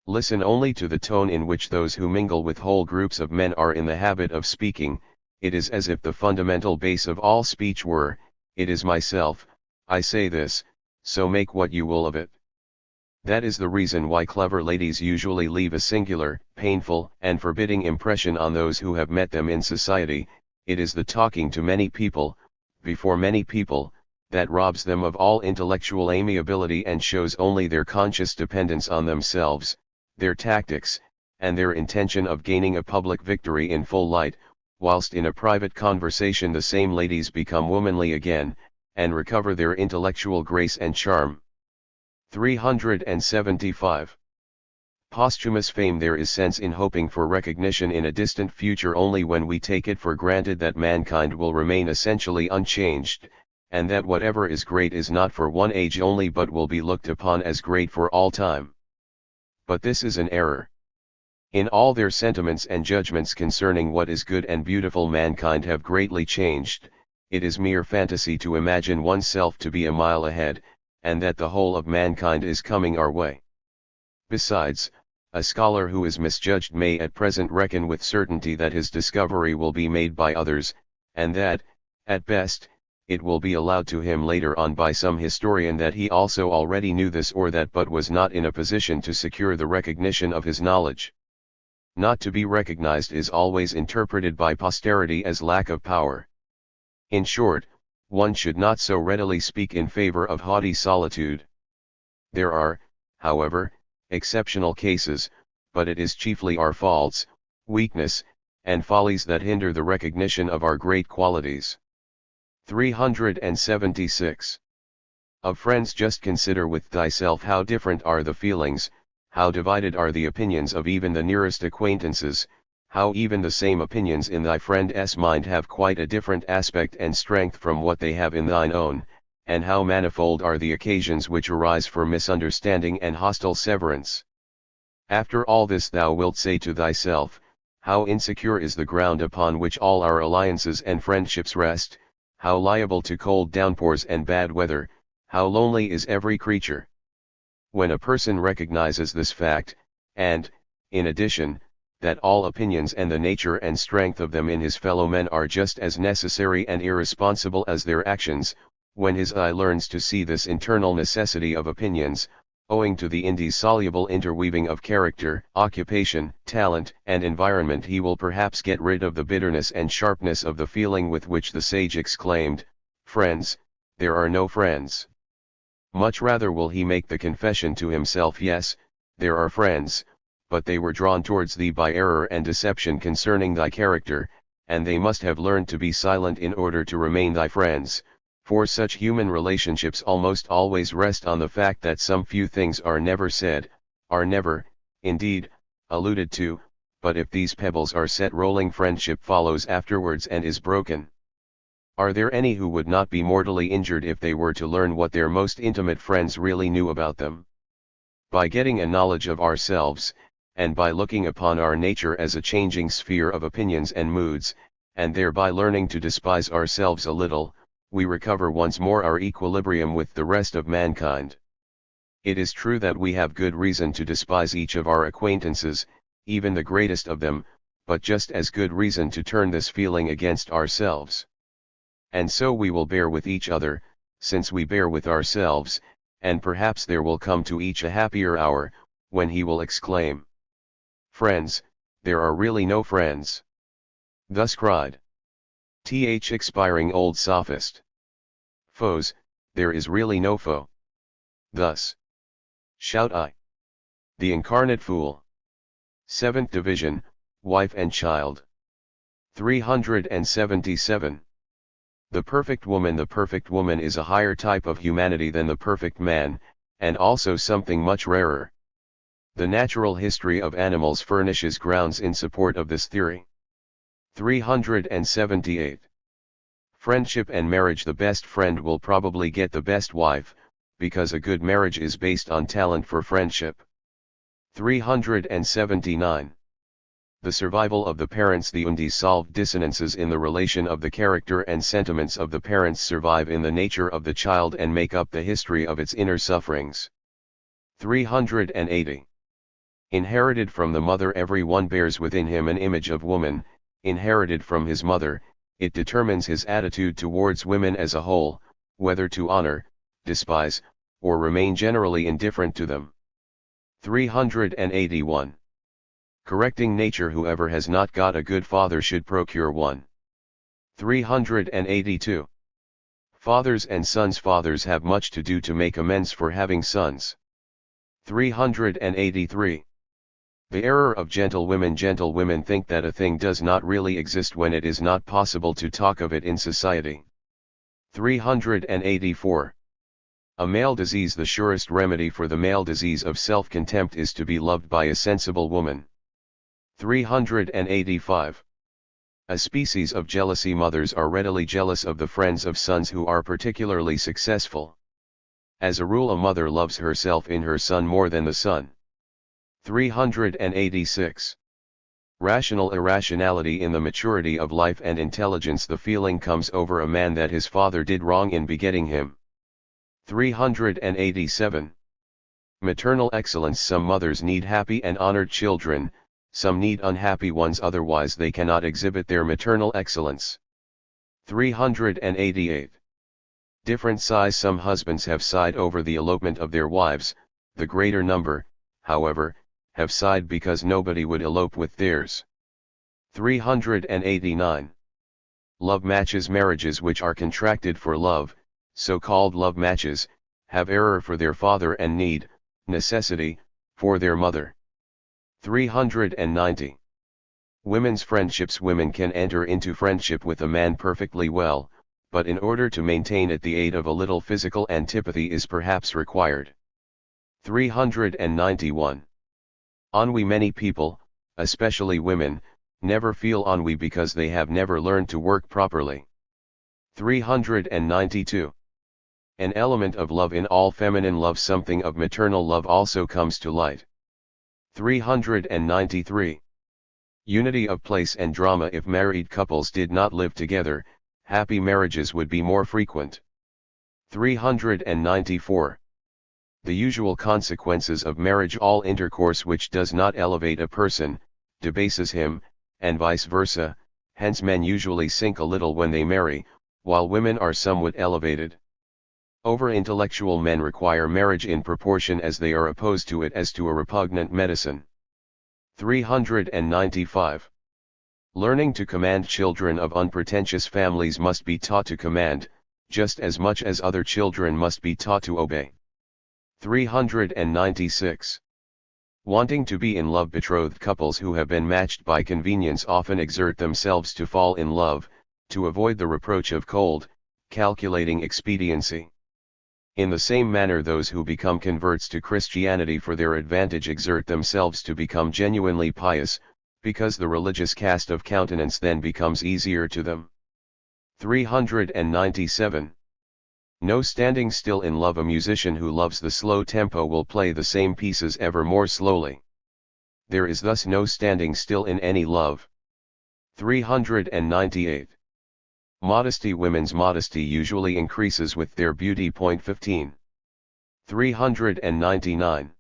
Listen only to the tone in which those who mingle with whole groups of men are in the habit of speaking. It is as if the fundamental base of all speech were, "It is myself, I say this, so make what you will of it." That is the reason why clever ladies usually leave a singular, painful, and forbidding impression on those who have met them in society. It is the talking to many people, before many people, that robs them of all intellectual amiability and shows only their conscious dependence on themselves, their tactics, and their intention of gaining a public victory in full light, whilst in a private conversation the same ladies become womanly again, and recover their intellectual grace and charm. 375. Posthumous fame. There is sense in hoping for recognition in a distant future only when we take it for granted that mankind will remain essentially unchanged, and that whatever is great is not for one age only but will be looked upon as great for all time. But this is an error. In all their sentiments and judgments concerning what is good and beautiful, mankind have greatly changed. It is mere fantasy to imagine oneself to be a mile ahead, and that the whole of mankind is coming our way. Besides, a scholar who is misjudged may at present reckon with certainty that his discovery will be made by others, and that, at best, it will be allowed to him later on by some historian that he also already knew this or that, but was not in a position to secure the recognition of his knowledge. Not to be recognized is always interpreted by posterity as lack of power. In short, one should not so readily speak in favor of haughty solitude. There are, however, exceptional cases, but it is chiefly our faults, weakness, and follies that hinder the recognition of our great qualities. 376. Of friends, just consider with thyself how different are the feelings, how divided are the opinions of even the nearest acquaintances, how even the same opinions in thy friend's mind have quite a different aspect and strength from what they have in thine own, and how manifold are the occasions which arise for misunderstanding and hostile severance. After all this thou wilt say to thyself, how insecure is the ground upon which all our alliances and friendships rest, how liable to cold downpours and bad weather, how lonely is every creature. When a person recognizes this fact, and, in addition, that all opinions and the nature and strength of them in his fellow men are just as necessary and irresponsible as their actions, when his eye learns to see this internal necessity of opinions, owing to the indissoluble interweaving of character, occupation, talent, and environment, he will perhaps get rid of the bitterness and sharpness of the feeling with which the sage exclaimed, "Friends, there are no friends." Much rather will he make the confession to himself, "Yes, there are friends, but they were drawn towards thee by error and deception concerning thy character, and they must have learned to be silent in order to remain thy friends." For such human relationships almost always rest on the fact that some few things are never said, are never, indeed, alluded to, but if these pebbles are set rolling, friendship follows afterwards and is broken. Are there any who would not be mortally injured if they were to learn what their most intimate friends really knew about them? By getting a knowledge of ourselves, and by looking upon our nature as a changing sphere of opinions and moods, and thereby learning to despise ourselves a little, we recover once more our equilibrium with the rest of mankind. It is true that we have good reason to despise each of our acquaintances, even the greatest of them, but just as good reason to turn this feeling against ourselves. And so we will bear with each other, since we bear with ourselves, and perhaps there will come to each a happier hour, when he will exclaim, "Friends, there are really no friends." Thus cried th expiring old sophist. Foes, there is really no foe. Thus shout I, the incarnate fool. 7th Division, Wife and Child. 377. The perfect woman is a higher type of humanity than the perfect man, and also something much rarer. The natural history of animals furnishes grounds in support of this theory. 378. Friendship and marriage. The best friend will probably get the best wife, because a good marriage is based on talent for friendship. 379. The survival of the parents. The undissolved dissonances in the relation of the character and sentiments of the parents survive in the nature of the child and make up the history of its inner sufferings. 380. Inherited from the mother, every one bears within him an image of woman. Inherited from his mother, it determines his attitude towards women as a whole, whether to honor, despise, or remain generally indifferent to them. 381. Correcting nature. Whoever has not got a good father should procure one. 382. Fathers and sons. Fathers have much to do to make amends for having sons. 383. The error of gentlewomen. Gentlewomen think that a thing does not really exist when it is not possible to talk of it in society. 384. A male disease. The surest remedy for the male disease of self-contempt is to be loved by a sensible woman. 385. A species of jealousy. Mothers are readily jealous of the friends of sons who are particularly successful. As a rule, a mother loves herself in her son more than the son. 386. Rational irrationality. In the maturity of life and intelligence, the feeling comes over a man that his father did wrong in begetting him. 387. Maternal excellence. Some mothers need happy and honored children, some need unhappy ones, otherwise they cannot exhibit their maternal excellence. 388. Different sighs. Some husbands have sighed over the elopement of their wives, the greater number, however, have sighed because nobody would elope with theirs. 389. Love matches. Marriages which are contracted for love, so-called love matches, have error for their father and need, necessity, for their mother. 390. Women's friendships. Women can enter into friendship with a man perfectly well, but in order to maintain it the aid of a little physical antipathy is perhaps required. 391. Ennui. Many people, especially women, never feel ennui because they have never learned to work properly. 392. An element of love in all feminine love. Something of maternal love also comes to light. 393. Unity of place and drama. If married couples did not live together, happy marriages would be more frequent. 394. The usual consequences of marriage. All intercourse which does not elevate a person, debases him, and vice versa. Hence men usually sink a little when they marry, while women are somewhat elevated. Over-intellectual men require marriage in proportion as they are opposed to it as to a repugnant medicine. 395. Learning to command. Children of unpretentious families must be taught to command, just as much as other children must be taught to obey. 396. Wanting to be in love. Betrothed couples who have been matched by convenience often exert themselves to fall in love, to avoid the reproach of cold, calculating expediency. In the same manner, those who become converts to Christianity for their advantage exert themselves to become genuinely pious, because the religious cast of countenance then becomes easier to them. 397. No standing still in love. A musician who loves the slow tempo will play the same pieces ever more slowly. There is thus no standing still in any love. 398. Modesty. Women's modesty usually increases with their beauty. 15. 399.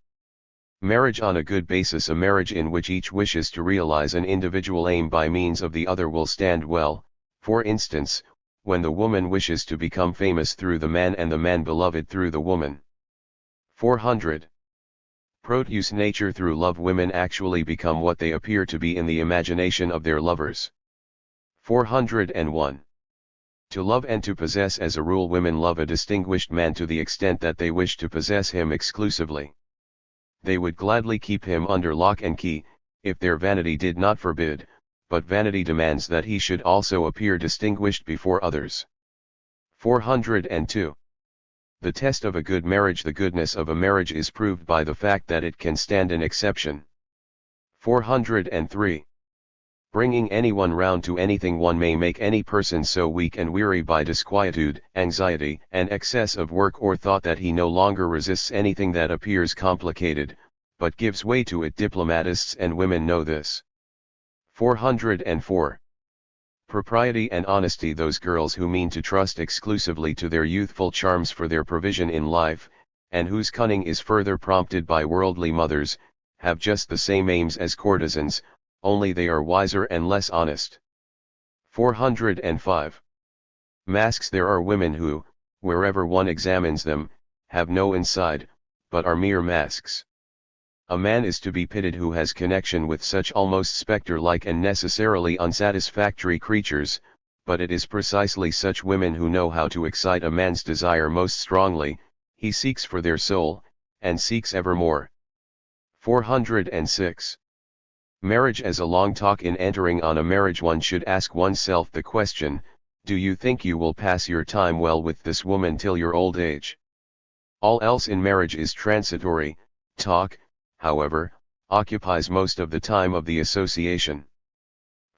Marriage on a good basis. A marriage in which each wishes to realize an individual aim by means of the other will stand well. For instance, when the woman wishes to become famous through the man and the man beloved through the woman. 400. Produce nature. Through love women actually become what they appear to be in the imagination of their lovers. 401. To love and to possess. As a rule, women love a distinguished man to the extent that they wish to possess him exclusively. They would gladly keep him under lock and key, if their vanity did not forbid, but vanity demands that he should also appear distinguished before others. 402. The test of a good marriage. The goodness of a marriage is proved by the fact that it can stand an exception. 403. Bringing anyone round to anything. One may make any person so weak and weary by disquietude, anxiety, and excess of work or thought that he no longer resists anything that appears complicated, but gives way to it. Diplomatists and women know this. 404. Propriety and honesty. Those girls who mean to trust exclusively to their youthful charms for their provision in life, and whose cunning is further prompted by worldly mothers, have just the same aims as courtesans, only they are wiser and less honest. 405. Masks. There are women who, wherever one examines them, have no inside, but are mere masks. A man is to be pitied who has connection with such almost spectre-like and necessarily unsatisfactory creatures, but it is precisely such women who know how to excite a man's desire most strongly. He seeks for their soul, and seeks evermore. 406. Marriage. As a long talk. In entering on a marriage, one should ask oneself the question, do you think you will pass your time well with this woman till your old age? All else in marriage is transitory. Talk, however, occupies most of the time of the association.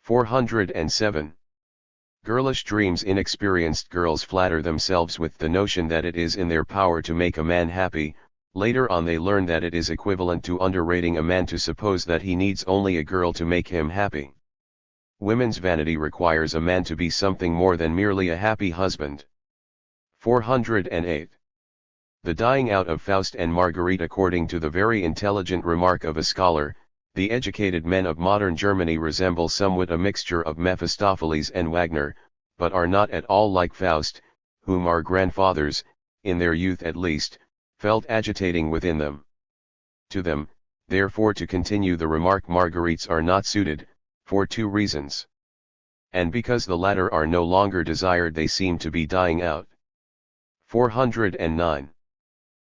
407. Girlish dreams. Inexperienced girls flatter themselves with the notion that it is in their power to make a man happy. Later on they learn that it is equivalent to underrating a man to suppose that he needs only a girl to make him happy. Women's vanity requires a man to be something more than merely a happy husband. 408. The dying out of Faust and Marguerite. According to the very intelligent remark of a scholar, the educated men of modern Germany resemble somewhat a mixture of Mephistopheles and Wagner, but are not at all like Faust, whom our grandfathers, in their youth at least, felt agitating within them. To them, therefore, to continue the remark, Marguerites are not suited, for two reasons. And because the latter are no longer desired, they seem to be dying out. 409.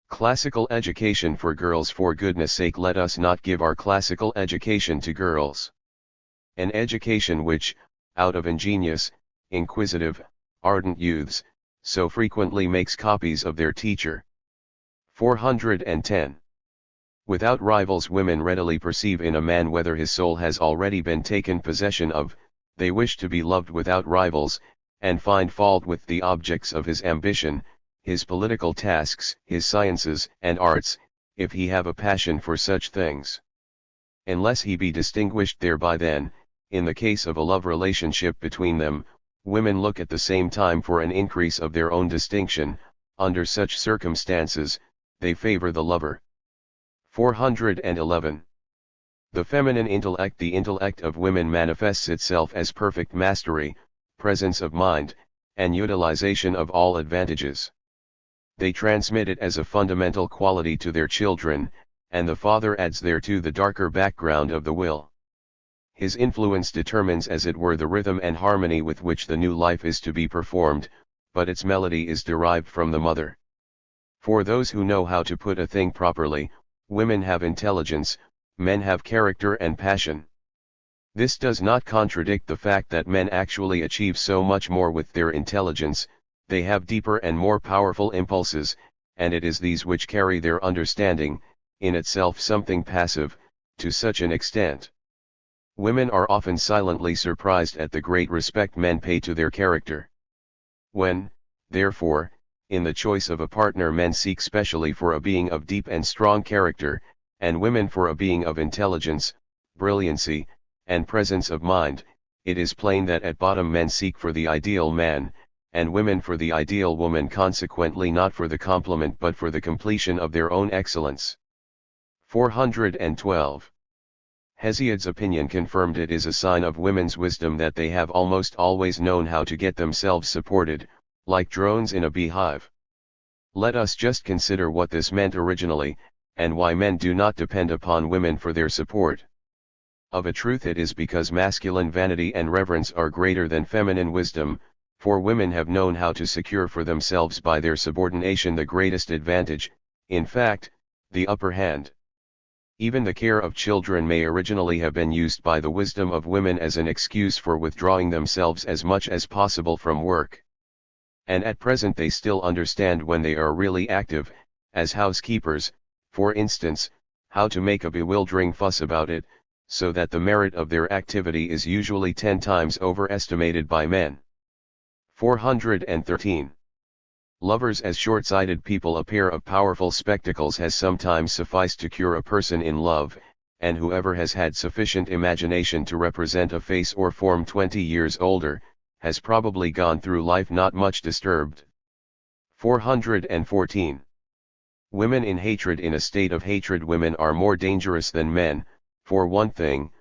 Classical education for girls. For goodness sake, let us not give our classical education to girls. An education which, out of ingenious, inquisitive, ardent youths, so frequently makes copies of their teacher. 410. Without rivals. Women readily perceive in a man whether his soul has already been taken possession of. They wish to be loved without rivals, and find fault with the objects of his ambition, his political tasks, his sciences and arts, if he have a passion for such things. Unless he be distinguished thereby, then, in the case of a love relationship between them, women look at the same time for an increase of their own distinction. Under such circumstances, they favor the lover. 411. The feminine intellect. The intellect of women manifests itself as perfect mastery, presence of mind, and utilization of all advantages. They transmit it as a fundamental quality to their children, and the father adds thereto the darker background of the will. His influence determines as it were the rhythm and harmony with which the new life is to be performed, but its melody is derived from the mother. For those who know how to put a thing properly, women have intelligence, men have character and passion. This does not contradict the fact that men actually achieve so much more with their intelligence. They have deeper and more powerful impulses, and it is these which carry their understanding, in itself something passive, to such an extent. Women are often silently surprised at the great respect men pay to their character. When, therefore, in the choice of a partner, men seek specially for a being of deep and strong character, and women for a being of intelligence, brilliancy, and presence of mind, it is plain that at bottom men seek for the ideal man, and women for the ideal woman, consequently not for the complement but for the completion of their own excellence. 412. Hesiod's opinion confirmed. It is a sign of women's wisdom that they have almost always known how to get themselves supported, like drones in a beehive. Let us just consider what this meant originally, and why men do not depend upon women for their support. Of a truth it is because masculine vanity and reverence are greater than feminine wisdom, for women have known how to secure for themselves by their subordination the greatest advantage, in fact, the upper hand. Even the care of children may originally have been used by the wisdom of women as an excuse for withdrawing themselves as much as possible from work. And at present they still understand, when they are really active, as housekeepers, for instance, how to make a bewildering fuss about it, so that the merit of their activity is usually 10 times overestimated by men. 413. Lovers. As short-sighted people, a pair of powerful spectacles has sometimes sufficed to cure a person in love, and whoever has had sufficient imagination to represent a face or form 20 years older, has probably gone through life not much disturbed. 414. Women in hatred. In a state of hatred, women are more dangerous than men, for one thing,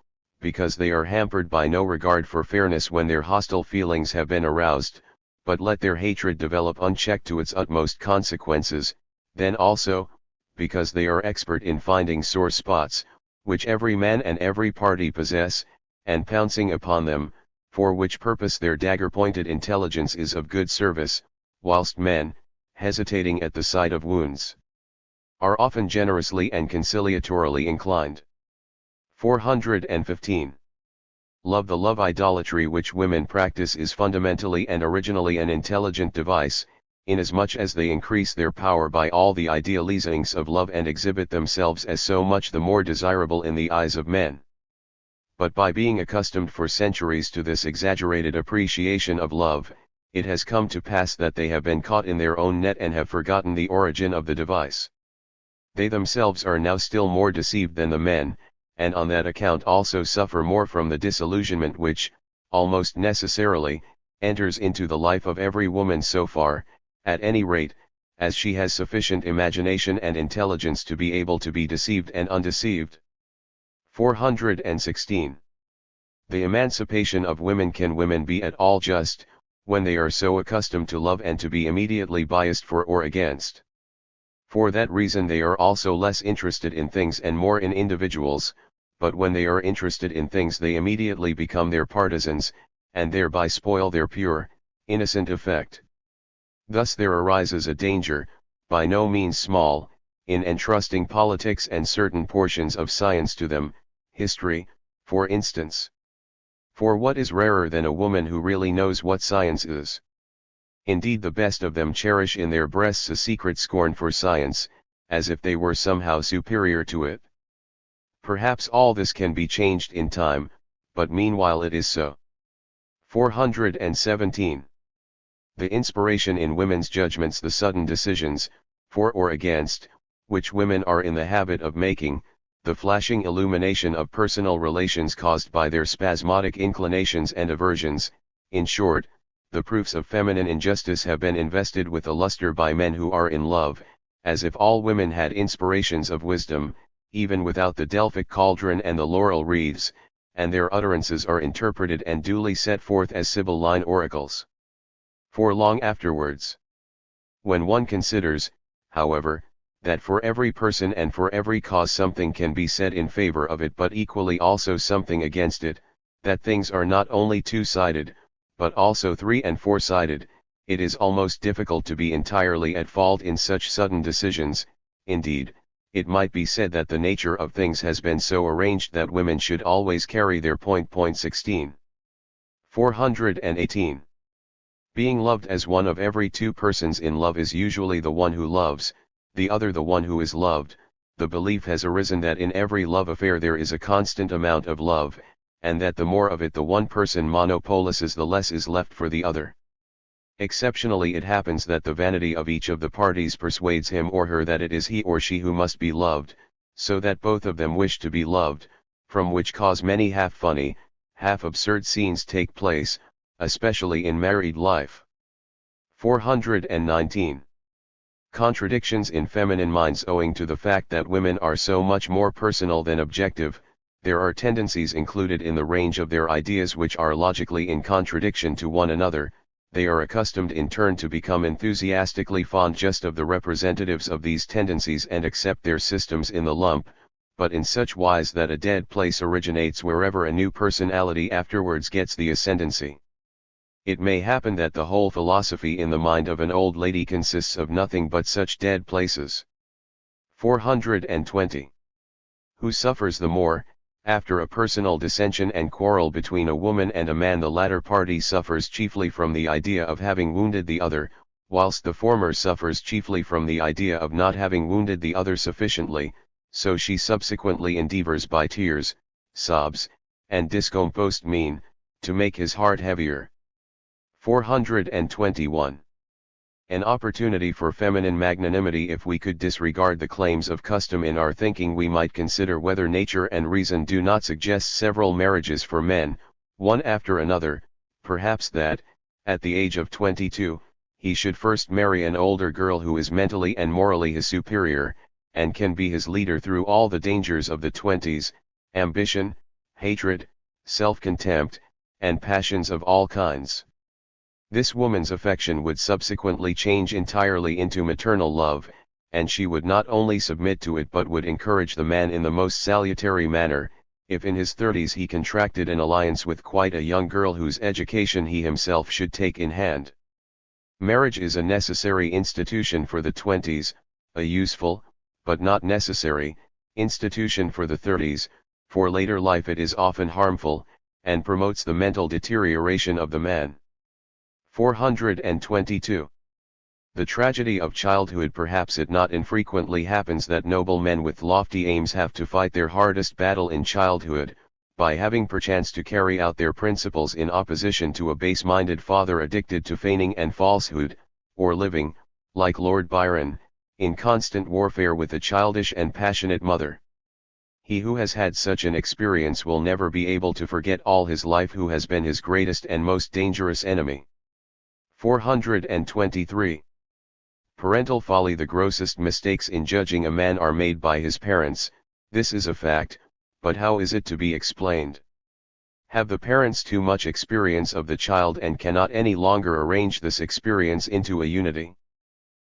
because they are hampered by no regard for fairness when their hostile feelings have been aroused, but let their hatred develop unchecked to its utmost consequences, then also, because they are expert in finding sore spots, which every man and every party possess, and pouncing upon them, for which purpose their dagger-pointed intelligence is of good service, whilst men, hesitating at the sight of wounds, are often generously and conciliatorily inclined. 415. Love. The love idolatry which women practice is fundamentally and originally an intelligent device, inasmuch as they increase their power by all the idealizings of love and exhibit themselves as so much the more desirable in the eyes of men. But by being accustomed for centuries to this exaggerated appreciation of love, it has come to pass that they have been caught in their own net and have forgotten the origin of the device. They themselves are now still more deceived than the men, and on that account also suffer more from the disillusionment which, almost necessarily, enters into the life of every woman so far, at any rate, as she has sufficient imagination and intelligence to be able to be deceived and undeceived. 416. The emancipation of women. Can women be at all just, when they are so accustomed to love and to be immediately biased for or against? For that reason they are also less interested in things and more in individuals, but when they are interested in things they immediately become their partisans, and thereby spoil their pure, innocent effect. Thus there arises a danger, by no means small, in entrusting politics and certain portions of science to them, history, for instance. For what is rarer than a woman who really knows what science is? Indeed, the best of them cherish in their breasts a secret scorn for science, as if they were somehow superior to it. Perhaps all this can be changed in time, but meanwhile it is so. 417. The inspiration in women's judgments. The sudden decisions, for or against, which women are in the habit of making, the flashing illumination of personal relations caused by their spasmodic inclinations and aversions, in short, the proofs of feminine injustice have been invested with a luster by men who are in love, as if all women had inspirations of wisdom, even without the Delphic cauldron and the laurel wreaths, and their utterances are interpreted and duly set forth as Sibylline oracles. For long afterwards, when one considers, however, that for every person and for every cause something can be said in favor of it but equally also something against it, that things are not only two-sided, but also three- and four-sided, it is almost difficult to be entirely at fault in such sudden decisions. Indeed, it might be said that the nature of things has been so arranged that women should always carry their point. 16. 418. Being loved. As one of every two persons in love is usually the one who loves, the other the one who is loved, the belief has arisen that in every love affair there is a constant amount of love, and that the more of it the one person monopolises the less is left for the other. Exceptionally it happens that the vanity of each of the parties persuades him or her that it is he or she who must be loved, so that both of them wish to be loved, from which cause many half-funny, half-absurd scenes take place, especially in married life. 419. Contradictions in feminine minds. Owing to the fact that women are so much more personal than objective, there are tendencies included in the range of their ideas which are logically in contradiction to one another. They are accustomed in turn to become enthusiastically fond just of the representatives of these tendencies and accept their systems in the lump, but in such wise that a dead place originates wherever a new personality afterwards gets the ascendancy. It may happen that the whole philosophy in the mind of an old lady consists of nothing but such dead places. 420. Who suffers the more? After a personal dissension and quarrel between a woman and a man, the latter party suffers chiefly from the idea of having wounded the other, whilst the former suffers chiefly from the idea of not having wounded the other sufficiently, so she subsequently endeavors by tears, sobs, and discompost mien, to make his heart heavier. 421. An opportunity for feminine magnanimity. If we could disregard the claims of custom in our thinking, we might consider whether nature and reason do not suggest several marriages for men, one after another, perhaps that, at the age of 22, he should first marry an older girl who is mentally and morally his superior, and can be his leader through all the dangers of the 20s, ambition, hatred, self-contempt, and passions of all kinds. This woman's affection would subsequently change entirely into maternal love, and she would not only submit to it but would encourage the man in the most salutary manner, if in his 30s he contracted an alliance with quite a young girl whose education he himself should take in hand. Marriage is a necessary institution for the 20s, a useful, but not necessary, institution for the 30s, for later life it is often harmful, and promotes the mental deterioration of the man. 422. The tragedy of childhood. Perhaps it not infrequently happens that noble men with lofty aims have to fight their hardest battle in childhood, by having perchance to carry out their principles in opposition to a base-minded father addicted to feigning and falsehood, or living, like Lord Byron, in constant warfare with a childish and passionate mother. He who has had such an experience will never be able to forget all his life who has been his greatest and most dangerous enemy. 423. Parental folly. The grossest mistakes in judging a man are made by his parents. This is a fact, but how is it to be explained? Have the parents too much experience of the child and cannot any longer arrange this experience into a unity?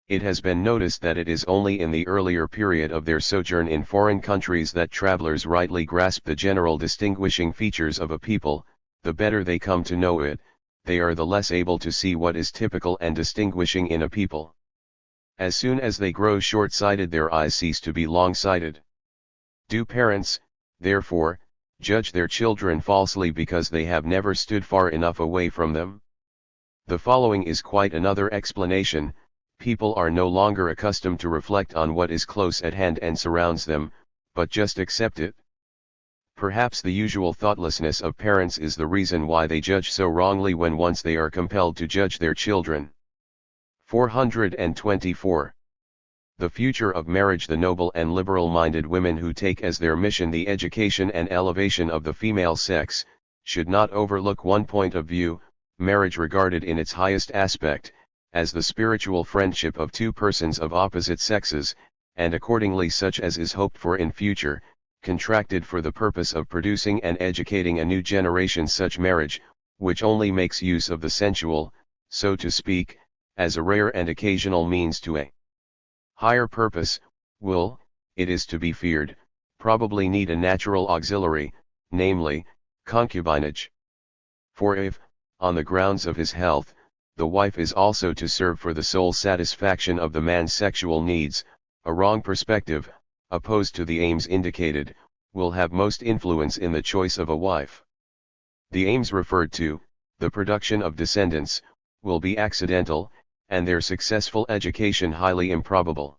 It has been noticed that it is only in the earlier period of their sojourn in foreign countries that travelers rightly grasp the general distinguishing features of a people. The better they come to know it, they are the less able to see what is typical and distinguishing in a people. As soon as they grow short-sighted, their eyes cease to be long-sighted. Do parents, therefore, judge their children falsely because they have never stood far enough away from them? The following is quite another explanation. People are no longer accustomed to reflect on what is close at hand and surrounds them, but just accept it. Perhaps the usual thoughtlessness of parents is the reason why they judge so wrongly when once they are compelled to judge their children. 424. The future of marriage. The noble and liberal-minded women who take as their mission the education and elevation of the female sex, should not overlook one point of view: marriage regarded in its highest aspect, as the spiritual friendship of two persons of opposite sexes, and accordingly such as is hoped for in future, contracted for the purpose of producing and educating a new generation. Such marriage, which only makes use of the sensual, so to speak, as a rare and occasional means to a higher purpose, will, it is to be feared, probably need a natural auxiliary, namely, concubinage. For if, on the grounds of his health, the wife is also to serve for the sole satisfaction of the man's sexual needs, a wrong perspective, opposed to the aims indicated, will have most influence in the choice of a wife. The aims referred to, the production of descendants, will be accidental, and their successful education highly improbable.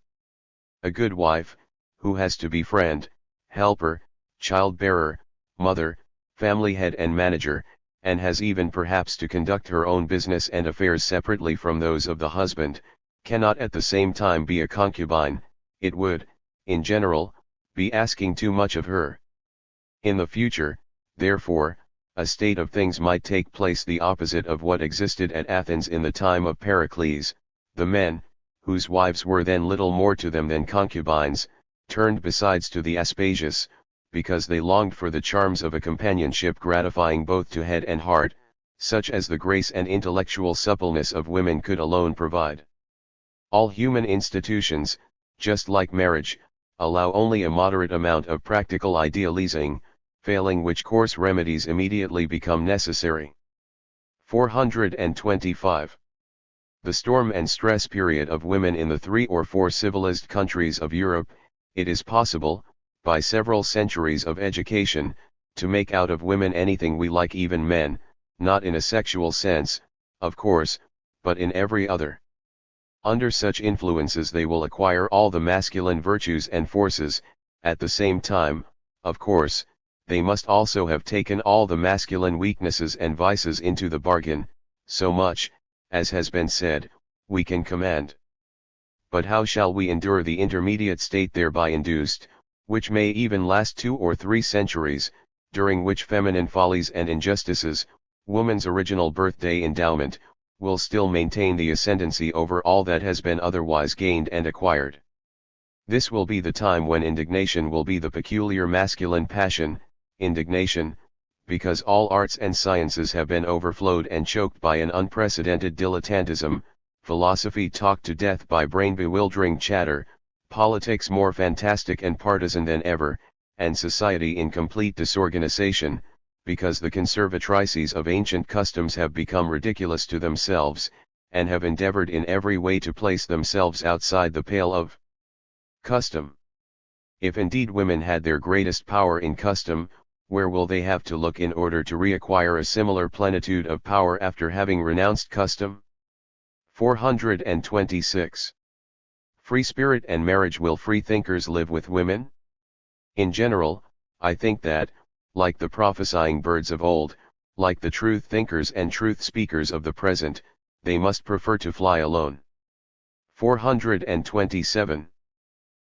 A good wife, who has to be friend, helper, child-bearer, mother, family head and manager, and has even perhaps to conduct her own business and affairs separately from those of the husband, cannot at the same time be a concubine. It would, in general, be asking too much of her. In the future, therefore, a state of things might take place the opposite of what existed at Athens in the time of Pericles. The men, whose wives were then little more to them than concubines, turned besides to the Aspasias, because they longed for the charms of a companionship gratifying both to head and heart, such as the grace and intellectual suppleness of women could alone provide. All human institutions, just like marriage, allow only a moderate amount of practical idealizing, failing which course remedies immediately become necessary. 425. The storm and stress period of women in the 3 or 4 civilized countries of Europe. It is possible, by several centuries of education, to make out of women anything we like, even men, not in a sexual sense, of course, but in every other. Under such influences they will acquire all the masculine virtues and forces. At the same time, of course, they must also have taken all the masculine weaknesses and vices into the bargain. So much, as has been said, we can command. But how shall we endure the intermediate state thereby induced, which may even last 2 or 3 centuries, during which feminine follies and injustices, woman's original birthday endowment, will still maintain the ascendancy over all that has been otherwise gained and acquired. This will be the time when indignation will be the peculiar masculine passion, indignation, because all arts and sciences have been overflowed and choked by an unprecedented dilettantism, philosophy talked to death by brain-bewildering chatter, politics more fantastic and partisan than ever, and society in complete disorganization, because the conservatrices of ancient customs have become ridiculous to themselves, and have endeavored in every way to place themselves outside the pale of custom. If indeed women had their greatest power in custom, where will they have to look in order to reacquire a similar plenitude of power after having renounced custom? 426. Free spirit and marriage. Will free thinkers live with women? In general, I think that, like the prophesying birds of old, like the truth thinkers and truth speakers of the present, they must prefer to fly alone. 427.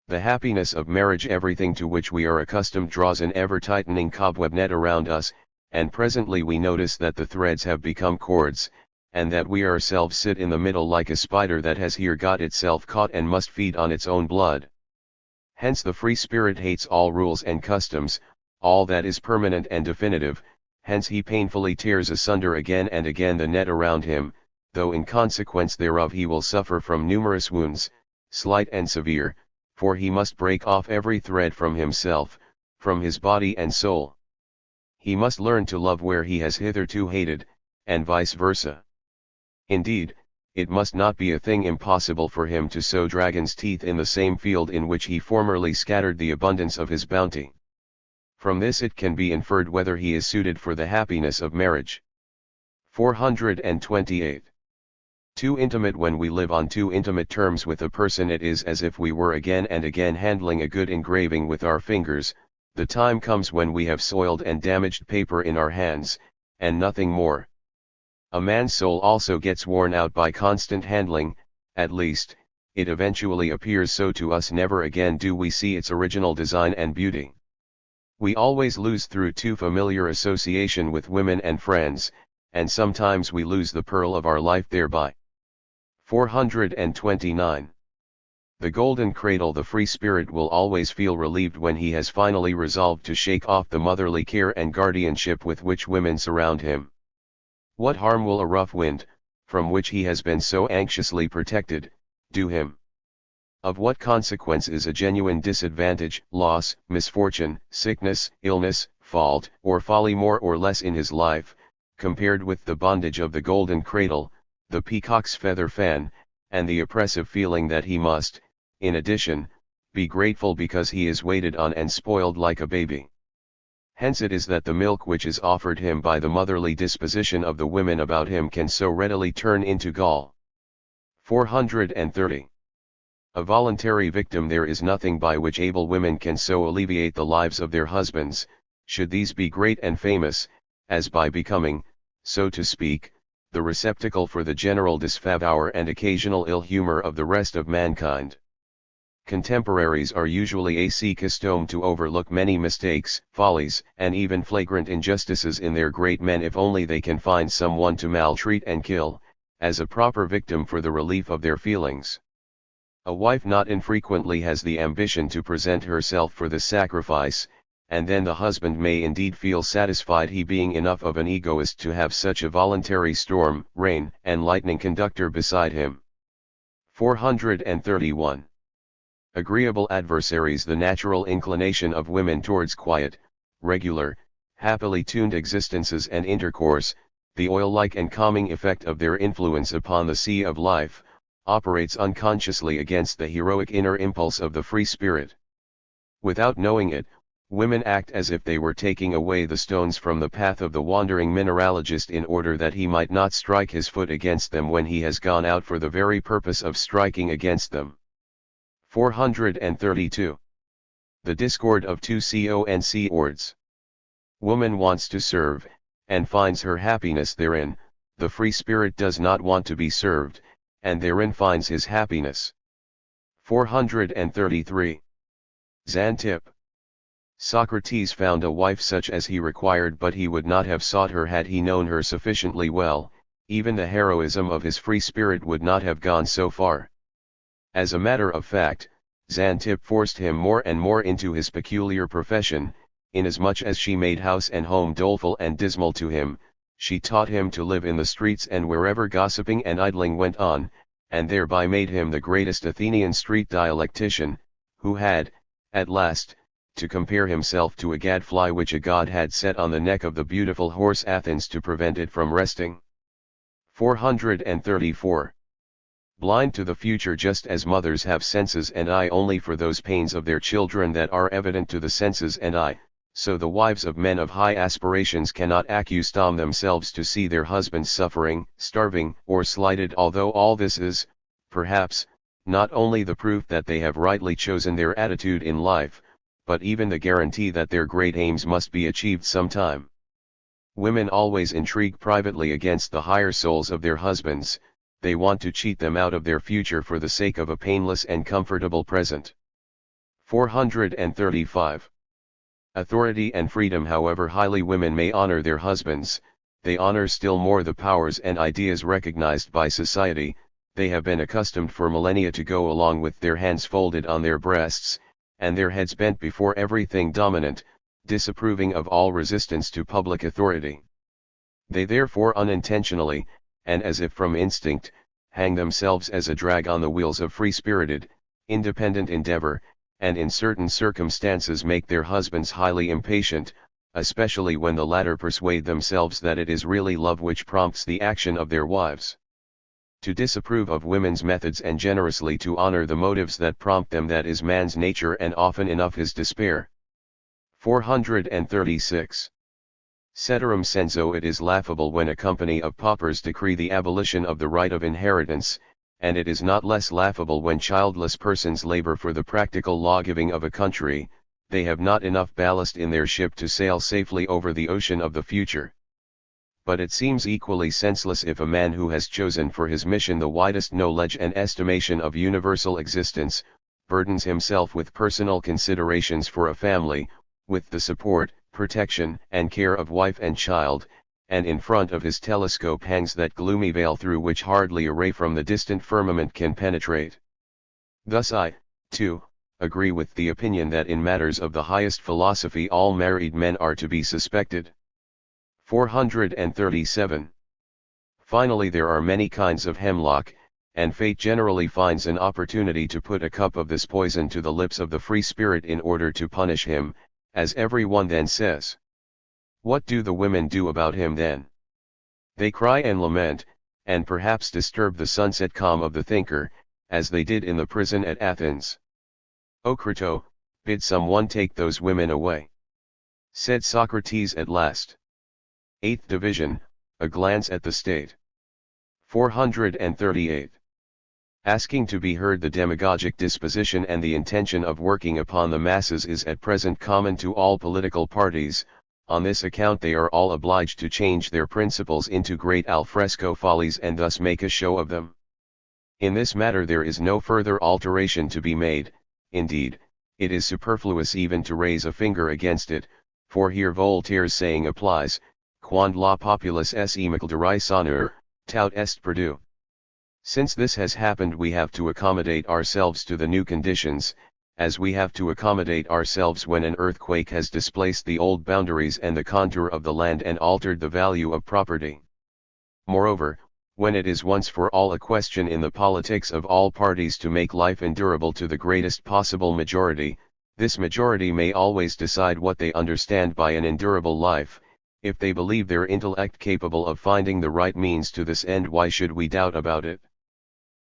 The happiness of marriage. Everything to which we are accustomed draws an ever-tightening cobweb net around us, and presently we notice that the threads have become cords, and that we ourselves sit in the middle like a spider that has here got itself caught and must feed on its own blood. Hence the free spirit hates all rules and customs, all that is permanent and definitive, hence he painfully tears asunder again and again the net around him, though in consequence thereof he will suffer from numerous wounds, slight and severe, for he must break off every thread from himself, from his body and soul. He must learn to love where he has hitherto hated, and vice versa. Indeed, it must not be a thing impossible for him to sow dragon's teeth in the same field in which he formerly scattered the abundance of his bounty. From this it can be inferred whether he is suited for the happiness of marriage. 428. Too intimate. When we live on too intimate terms with a person, it is as if we were again and again handling a good engraving with our fingers. The time comes when we have soiled and damaged paper in our hands, and nothing more. A man's soul also gets worn out by constant handling, at least, it eventually appears so to us. Never again do we see its original design and beauty. We always lose through too familiar association with women and friends, and sometimes we lose the pearl of our life thereby. 429. The golden cradle. The free spirit will always feel relieved when he has finally resolved to shake off the motherly care and guardianship with which women surround him. What harm will a rough wind, from which he has been so anxiously protected, do him? Of what consequence is a genuine disadvantage, loss, misfortune, sickness, illness, fault, or folly more or less in his life, compared with the bondage of the golden cradle, the peacock's feather fan, and the oppressive feeling that he must, in addition, be grateful because he is waited on and spoiled like a baby. Hence it is that the milk which is offered him by the motherly disposition of the women about him can so readily turn into gall. 430. A voluntary victim. There is nothing by which able women can so alleviate the lives of their husbands, should these be great and famous, as by becoming, so to speak, the receptacle for the general disfavor and occasional ill humor of the rest of mankind. Contemporaries are usually accustomed to overlook many mistakes, follies, and even flagrant injustices in their great men if only they can find someone to maltreat and kill, as a proper victim for the relief of their feelings. A wife not infrequently has the ambition to present herself for the sacrifice, and then the husband may indeed feel satisfied, he being enough of an egoist to have such a voluntary storm, rain, and lightning conductor beside him. 431. Agreeable adversaries. The natural inclination of women towards quiet, regular, happily tuned existences and intercourse, the oil-like and calming effect of their influence upon the sea of life, operates unconsciously against the heroic inner impulse of the free spirit. Without knowing it, women act as if they were taking away the stones from the path of the wandering mineralogist in order that he might not strike his foot against them when he has gone out for the very purpose of striking against them. 432. The discord of two concords. Woman wants to serve, and finds her happiness therein. The free spirit does not want to be served, and therein finds his happiness. 433. Xantip. Socrates found a wife such as he required, but he would not have sought her had he known her sufficiently well, even the heroism of his free spirit would not have gone so far. As a matter of fact, Xanthippe forced him more and more into his peculiar profession, inasmuch as she made house and home doleful and dismal to him. She taught him to live in the streets and wherever gossiping and idling went on, and thereby made him the greatest Athenian street dialectician, who had, at last, to compare himself to a gadfly which a god had set on the neck of the beautiful horse Athens to prevent it from resting. 434. Blind to the future, just as mothers have senses and eye only for those pains of their children that are evident to the senses and eye, so the wives of men of high aspirations cannot accustom themselves to see their husbands suffering, starving, or slighted, although all this is, perhaps, not only the proof that they have rightly chosen their attitude in life, but even the guarantee that their great aims must be achieved sometime. Women always intrigue privately against the higher souls of their husbands. They want to cheat them out of their future for the sake of a painless and comfortable present. 435. Authority and freedom. However highly women may honor their husbands, they honor still more the powers and ideas recognized by society. They have been accustomed for millennia to go along with their hands folded on their breasts, and their heads bent before everything dominant, disapproving of all resistance to public authority. They therefore unintentionally, and as if from instinct, hang themselves as a drag on the wheels of free-spirited, independent endeavor, and in certain circumstances make their husbands highly impatient, especially when the latter persuade themselves that it is really love which prompts the action of their wives. To disapprove of women's methods and generously to honor the motives that prompt them, that is man's nature, and often enough his despair. 436. Ceterum censeo. It is laughable when a company of paupers decree the abolition of the right of inheritance, and it is not less laughable when childless persons labor for the practical law-giving of a country. They have not enough ballast in their ship to sail safely over the ocean of the future. But it seems equally senseless if a man who has chosen for his mission the widest knowledge and estimation of universal existence, burdens himself with personal considerations for a family, with the support, protection, and care of wife and child, and in front of his telescope hangs that gloomy veil through which hardly a ray from the distant firmament can penetrate. Thus I, too, agree with the opinion that in matters of the highest philosophy all married men are to be suspected. 437. Finally, there are many kinds of hemlock, and fate generally finds an opportunity to put a cup of this poison to the lips of the free spirit in order to punish him, as every one then says. What do the women do about him then? They cry and lament, and perhaps disturb the sunset calm of the thinker, as they did in the prison at Athens. O Crito, bid some one take those women away, said Socrates at last. 8th Division, a glance at the state. 438. Asking to be heard. The demagogic disposition and the intention of working upon the masses is at present common to all political parties. On this account they are all obliged to change their principles into great alfresco follies and thus make a show of them. In this matter there is no further alteration to be made. Indeed, it is superfluous even to raise a finger against it, for here Voltaire's saying applies: quando la populace est immicul derisionur, taut est perdu. Since this has happened, we have to accommodate ourselves to the new conditions, as we have to accommodate ourselves when an earthquake has displaced the old boundaries and the contour of the land and altered the value of property. Moreover, when it is once for all a question in the politics of all parties to make life endurable to the greatest possible majority, this majority may always decide what they understand by an endurable life. If they believe their intellect capable of finding the right means to this end, why should we doubt about it?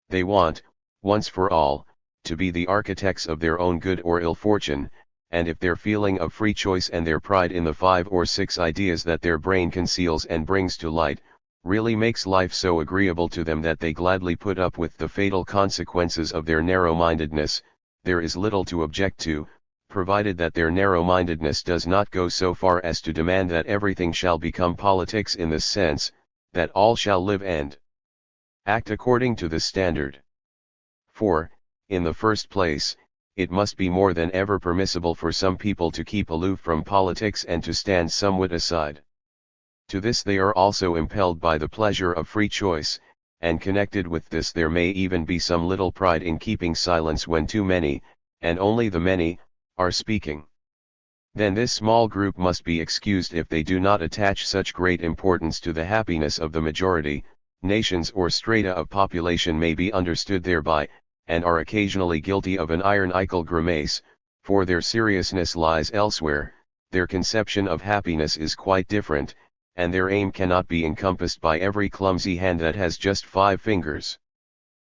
They want, once for all, to be the architects of their own good or ill fortune, and if their feeling of free choice and their pride in the 5 or 6 ideas that their brain conceals and brings to light, really makes life so agreeable to them that they gladly put up with the fatal consequences of their narrow-mindedness, there is little to object to, provided that their narrow-mindedness does not go so far as to demand that everything shall become politics in this sense, that all shall live and act according to this standard. For, in the first place, it must be more than ever permissible for some people to keep aloof from politics and to stand somewhat aside. To this they are also impelled by the pleasure of free choice, and connected with this there may even be some little pride in keeping silence when too many, and only the many, are speaking. Then this small group must be excused if they do not attach such great importance to the happiness of the majority. Nations or strata of population may be understood thereby, and are occasionally guilty of an ironical grimace, for their seriousness lies elsewhere. Their conception of happiness is quite different, and their aim cannot be encompassed by every clumsy hand that has just 5 fingers.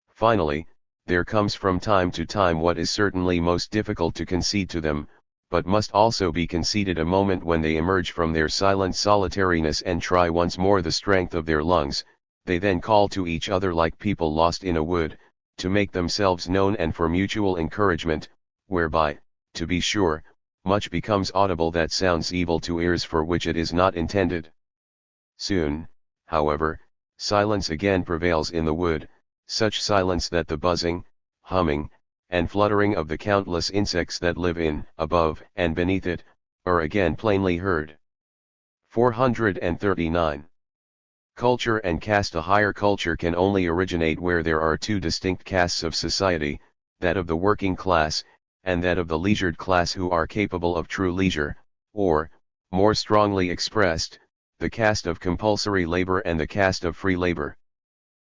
Finally, there comes from time to time what is certainly most difficult to concede to them, but must also be conceded, a moment when they emerge from their silent solitariness and try once more the strength of their lungs. They then call to each other like people lost in a wood, to make themselves known and for mutual encouragement, whereby, to be sure, much becomes audible that sounds evil to ears for which it is not intended. Soon, however, silence again prevails in the wood, such silence that the buzzing, humming, and fluttering of the countless insects that live in, above, and beneath it, are again plainly heard. 439. Culture and caste. A higher culture can only originate where there are 2 distinct castes of society, that of the working class, and that of the leisured class who are capable of true leisure, or, more strongly expressed, the caste of compulsory labor and the caste of free labor.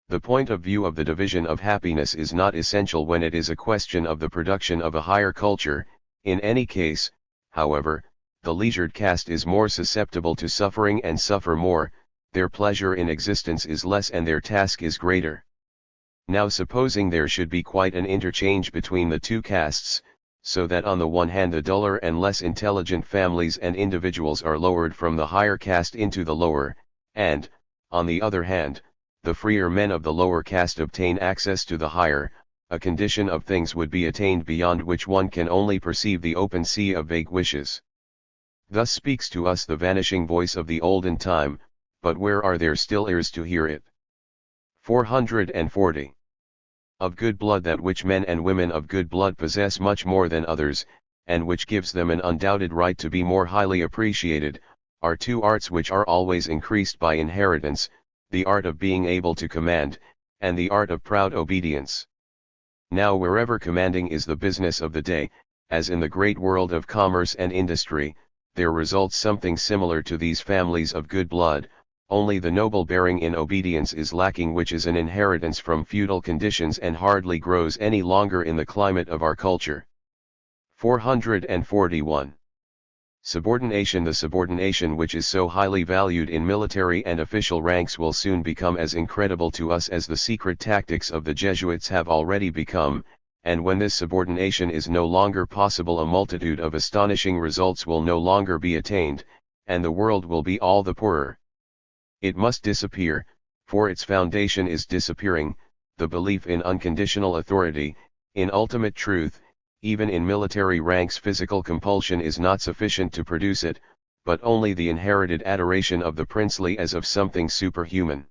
The point of view of the division of happiness is not essential when it is a question of the production of a higher culture. In any case, however, the leisured caste is more susceptible to suffering and suffer more, their pleasure in existence is less and their task is greater. Now supposing there should be quite an interchange between the 2 castes, so that on the one hand the duller and less intelligent families and individuals are lowered from the higher caste into the lower, and, on the other hand, the freer men of the lower caste obtain access to the higher, a condition of things would be attained beyond which one can only perceive the open sea of vague wishes. Thus speaks to us the vanishing voice of the olden time, but where are there still ears to hear it? 440. Of good blood. That which men and women of good blood possess much more than others, and which gives them an undoubted right to be more highly appreciated, are 2 arts which are always increased by inheritance, the art of being able to command, and the art of proud obedience. Now wherever commanding is the business of the day, as in the great world of commerce and industry, there results something similar to these families of good blood, only the noble bearing in obedience is lacking, which is an inheritance from feudal conditions and hardly grows any longer in the climate of our culture. 441. Subordination. The subordination which is so highly valued in military and official ranks will soon become as incredible to us as the secret tactics of the Jesuits have already become, and when this subordination is no longer possible, a multitude of astonishing results will no longer be attained, and the world will be all the poorer. It must disappear, for its foundation is disappearing, the belief in unconditional authority, in ultimate truth. Even in military ranks physical compulsion is not sufficient to produce it, but only the inherited adoration of the princely as of something superhuman.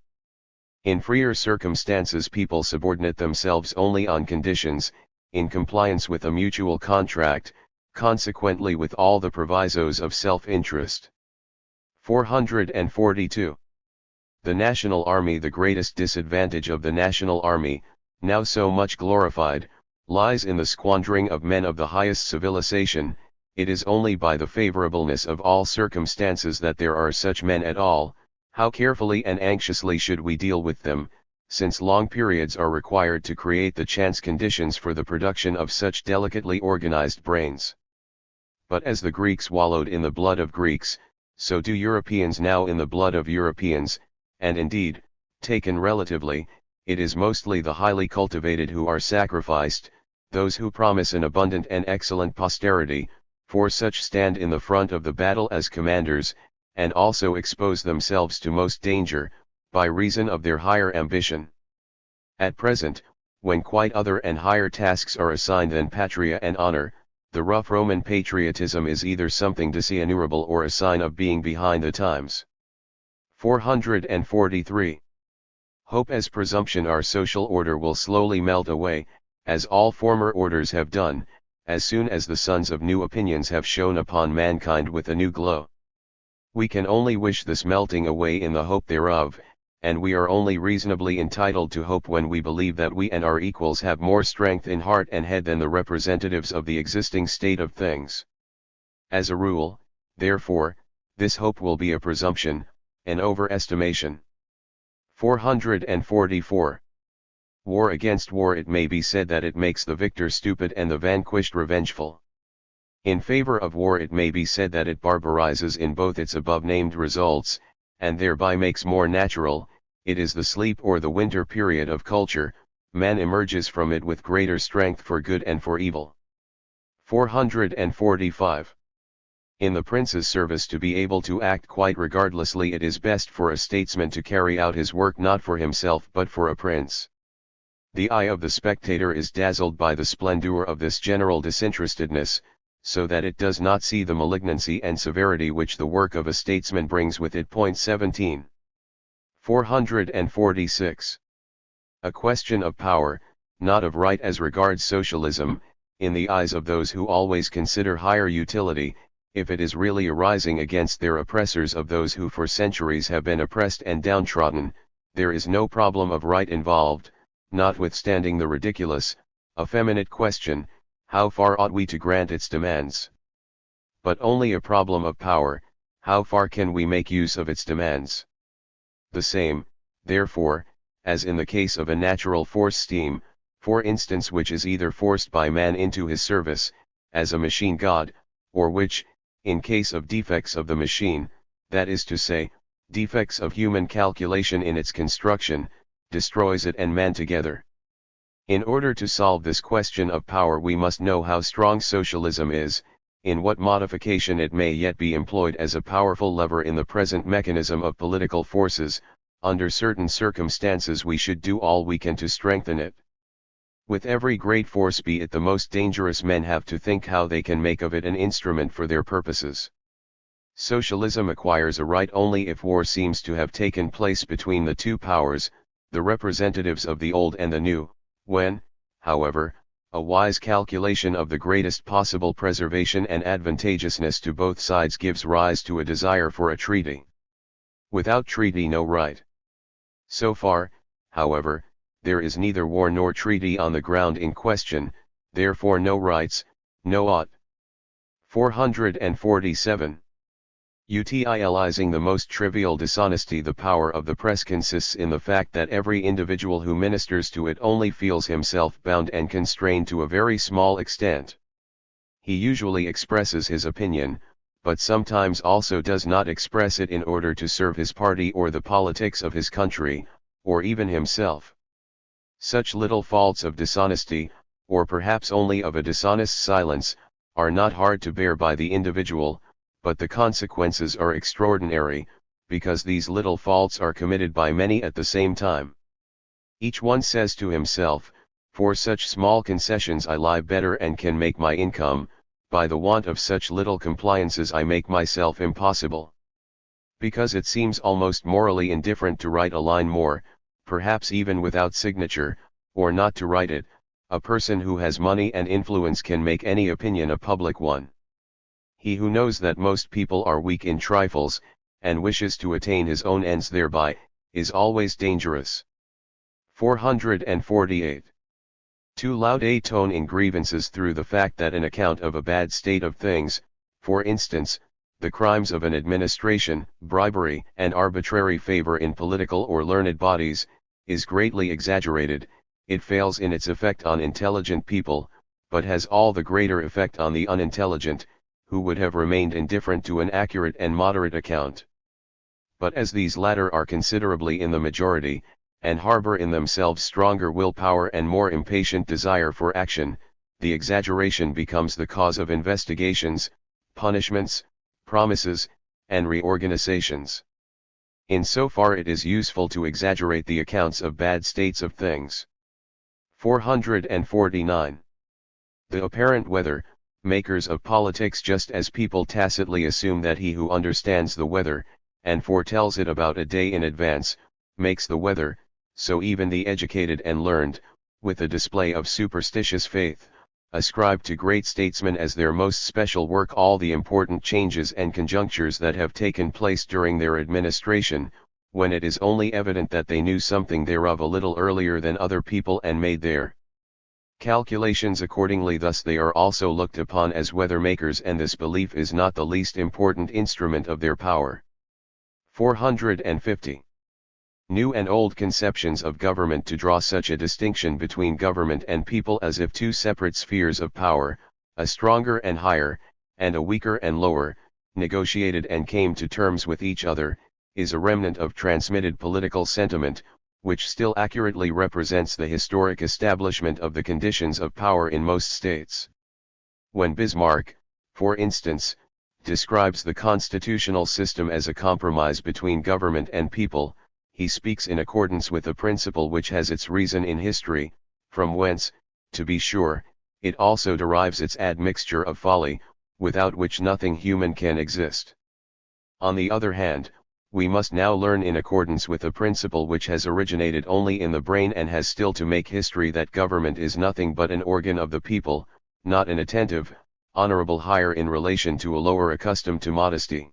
In freer circumstances people subordinate themselves only on conditions, in compliance with a mutual contract, consequently with all the provisos of self-interest. 442. The national army. The greatest disadvantage of the national army, now so much glorified, lies in the squandering of men of the highest civilization. It is only by the favorableness of all circumstances that there are such men at all. How carefully and anxiously should we deal with them, since long periods are required to create the chance conditions for the production of such delicately organized brains. But as the Greeks wallowed in the blood of Greeks, so do Europeans now in the blood of Europeans, and indeed, taken relatively, it is mostly the highly cultivated who are sacrificed, those who promise an abundant and excellent posterity, for such stand in the front of the battle as commanders, and also expose themselves to most danger, by reason of their higher ambition. At present, when quite other and higher tasks are assigned than patria and honor, the rough Roman patriotism is either something dishonorable or a sign of being behind the times. 443. Hope as presumption. Our social order will slowly melt away, as all former orders have done, as soon as the suns of new opinions have shone upon mankind with a new glow. We can only wish this melting away in the hope thereof, and we are only reasonably entitled to hope when we believe that we and our equals have more strength in heart and head than the representatives of the existing state of things. As a rule, therefore, this hope will be a presumption, an overestimation. 444. War against war. It may be said that it makes the victor stupid and the vanquished revengeful. In favor of war it may be said that it barbarizes in both its above-named results, and thereby makes more natural, it is the sleep or the winter period of culture, man emerges from it with greater strength for good and for evil. 445. In the prince's service, to be able to act quite regardlessly, it is best for a statesman to carry out his work not for himself but for a prince. The eye of the spectator is dazzled by the splendor of this general disinterestedness, so that it does not see the malignancy and severity which the work of a statesman brings with it. 17. 446. A question of power, not of right as regards socialism, in the eyes of those who always consider higher utility, if it is really arising against their oppressors, of those who for centuries have been oppressed and downtrodden, there is no problem of right involved, notwithstanding the ridiculous, effeminate question, how far ought we to grant its demands? But only a problem of power, how far can we make use of its demands? The same, therefore, as in the case of a natural force, steam, for instance, which is either forced by man into his service, as a machine god, or which, in case of defects of the machine, that is to say, defects of human calculation in its construction, destroys it and man together. In order to solve this question of power, we must know how strong socialism is, in what modification it may yet be employed as a powerful lever in the present mechanism of political forces. Under certain circumstances we should do all we can to strengthen it. With every great force, be it the most dangerous, men have to think how they can make of it an instrument for their purposes. Socialism acquires a right only if war seems to have taken place between the two powers, the representatives of the old and the new, when, however, a wise calculation of the greatest possible preservation and advantageousness to both sides gives rise to a desire for a treaty. Without treaty no right. So far, however, there is neither war nor treaty on the ground in question, therefore no rights, no ought. 447. Utilizing the most trivial dishonesty, the power of the press consists in the fact that every individual who ministers to it only feels himself bound and constrained to a very small extent. He usually expresses his opinion, but sometimes also does not express it in order to serve his party or the politics of his country, or even himself. Such little faults of dishonesty, or perhaps only of a dishonest silence, are not hard to bear by the individual, but the consequences are extraordinary, because these little faults are committed by many at the same time. Each one says to himself, for such small concessions I lie better and can make my income, by the want of such little compliances I make myself impossible. Because it seems almost morally indifferent to write a line more, perhaps even without signature, or not to write it, a person who has money and influence can make any opinion a public one. He who knows that most people are weak in trifles, and wishes to attain his own ends thereby, is always dangerous. 448. Too loud a tone in grievances through the fact that an account of a bad state of things, for instance, the crimes of an administration, bribery and arbitrary favor in political or learned bodies, is greatly exaggerated, it fails in its effect on intelligent people, but has all the greater effect on the unintelligent, who would have remained indifferent to an accurate and moderate account. But as these latter are considerably in the majority, and harbor in themselves stronger willpower and more impatient desire for action, the exaggeration becomes the cause of investigations, punishments, promises, and reorganizations. In so far it is useful to exaggerate the accounts of bad states of things. 449. The apparent weather, makers of politics, just as people tacitly assume that he who understands the weather, and foretells it about a day in advance, makes the weather, so even the educated and learned, with a display of superstitious faith, ascribe to great statesmen as their most special work all the important changes and conjunctures that have taken place during their administration, when it is only evident that they knew something thereof a little earlier than other people and made their calculations accordingly. Thus they are also looked upon as weather makers, and this belief is not the least important instrument of their power. 450. New and old conceptions of government to draw such a distinction between government and people as if two separate spheres of power, a stronger and higher, and a weaker and lower, negotiated and came to terms with each other, is a remnant of transmitted political sentiment, which still accurately represents the historic establishment of the conditions of power in most states. When Bismarck, for instance, describes the constitutional system as a compromise between government and people, he speaks in accordance with a principle which has its reason in history, from whence, to be sure, it also derives its admixture of folly, without which nothing human can exist. On the other hand, we must now learn in accordance with a principle which has originated only in the brain and has still to make history, that government is nothing but an organ of the people, not an attentive, honorable higher in relation to a lower accustomed to modesty.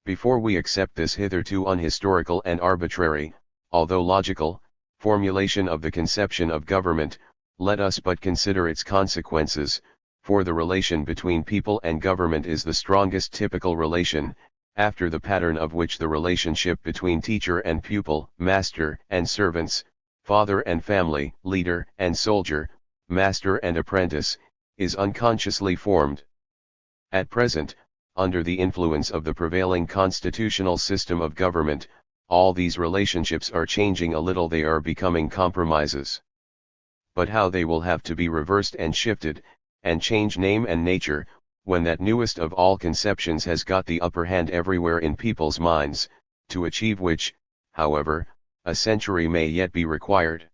Before we accept this hitherto unhistorical and arbitrary, although logical, formulation of the conception of government, let us but consider its consequences, for the relation between people and government is the strongest typical relation, after the pattern of which the relationship between teacher and pupil, master and servants, father and family, leader and soldier, master and apprentice, is unconsciously formed. At present, under the influence of the prevailing constitutional system of government, all these relationships are changing a little, they are becoming compromises. But how they will have to be reversed and shifted, and change name and nature, when that newest of all conceptions has got the upper hand everywhere in people's minds, to achieve which, however, a century may yet be required.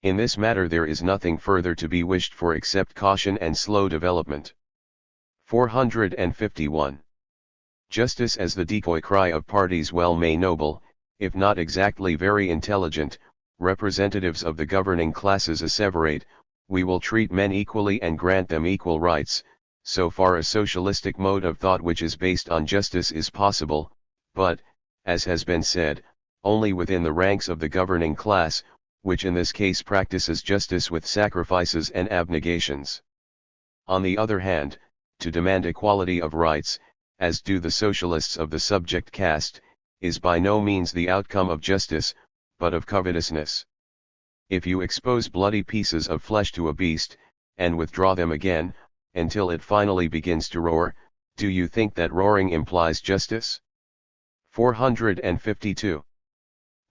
In this matter there is nothing further to be wished for except caution and slow development. 451. Justice as the decoy cry of parties well may noble, if not exactly very intelligent, representatives of the governing classes asseverate, we will treat men equally and grant them equal rights, so far a socialistic mode of thought which is based on justice is possible, but, as has been said, only within the ranks of the governing class, which in this case practices justice with sacrifices and abnegations. On the other hand, to demand equality of rights, as do the socialists of the subject caste, is by no means the outcome of justice, but of covetousness. If you expose bloody pieces of flesh to a beast, and withdraw them again, until it finally begins to roar, do you think that roaring implies justice? 452.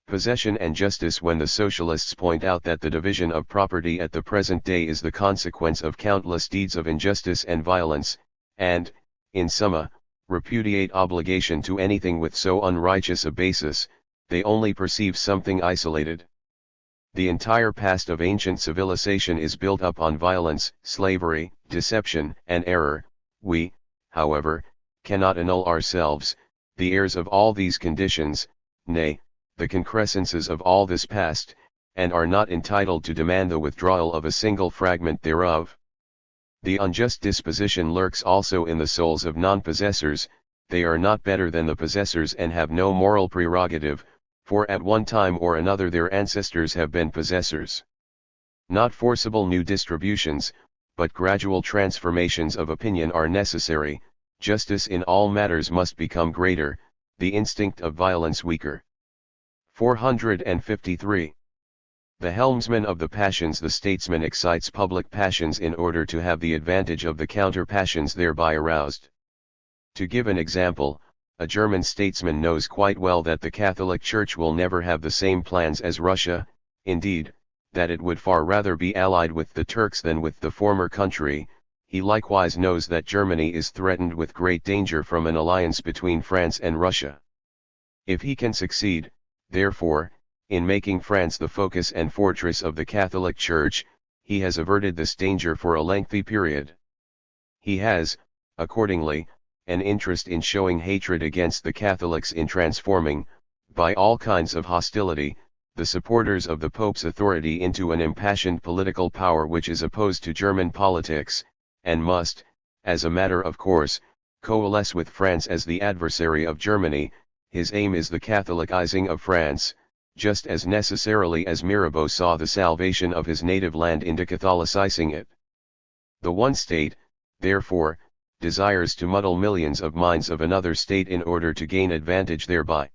Possession and justice. When the socialists point out that the division of property at the present day is the consequence of countless deeds of injustice and violence, and, in summa, repudiate obligation to anything with so unrighteous a basis, they only perceive something isolated. The entire past of ancient civilization is built up on violence, slavery, deception, and error. We, however, cannot annul ourselves, the heirs of all these conditions, nay, the concrescences of all this past, and are not entitled to demand the withdrawal of a single fragment thereof. The unjust disposition lurks also in the souls of non-possessors. They are not better than the possessors and have no moral prerogative, for at one time or another their ancestors have been possessors. Not forcible new distributions, but gradual transformations of opinion are necessary. Justice in all matters must become greater, the instinct of violence weaker. 453. The helmsman of the passions. The statesman excites public passions in order to have the advantage of the counter-passions thereby aroused. To give an example, a German statesman knows quite well that the Catholic Church will never have the same plans as Russia, indeed, that it would far rather be allied with the Turks than with the former country. He likewise knows that Germany is threatened with great danger from an alliance between France and Russia. If he can succeed, therefore, in making France the focus and fortress of the Catholic Church, he has averted this danger for a lengthy period. He has, accordingly, an interest in showing hatred against the Catholics, in transforming, by all kinds of hostility, the supporters of the Pope's authority into an impassioned political power which is opposed to German politics, and must, as a matter of course, coalesce with France as the adversary of Germany. His aim is the Catholicizing of France, just as necessarily as Mirabeau saw the salvation of his native land in decatholicizing it. The one state, therefore, desires to muddle millions of minds of another state in order to gain advantage thereby.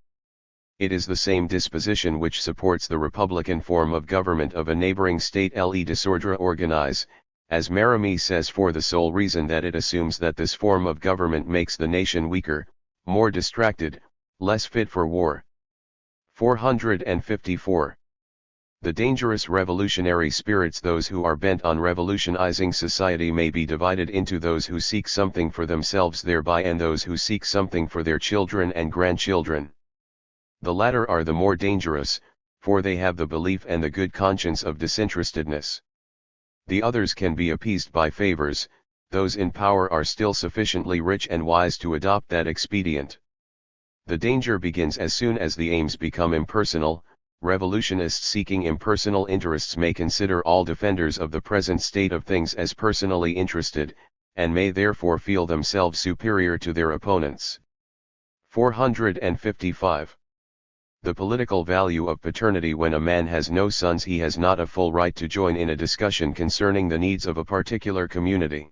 It is the same disposition which supports the republican form of government of a neighboring state le disordre organize, as Maramy says, for the sole reason that it assumes that this form of government makes the nation weaker, more distracted, less fit for war. 454. The dangerous revolutionary spirits. Those who are bent on revolutionizing society may be divided into those who seek something for themselves thereby and those who seek something for their children and grandchildren. The latter are the more dangerous, for they have the belief and the good conscience of disinterestedness. The others can be appeased by favors. Those in power are still sufficiently rich and wise to adopt that expedient. The danger begins as soon as the aims become impersonal. Revolutionists seeking impersonal interests may consider all defenders of the present state of things as personally interested, and may therefore feel themselves superior to their opponents. 455. The political value of paternity. When a man has no sons, he has not a full right to join in a discussion concerning the needs of a particular community.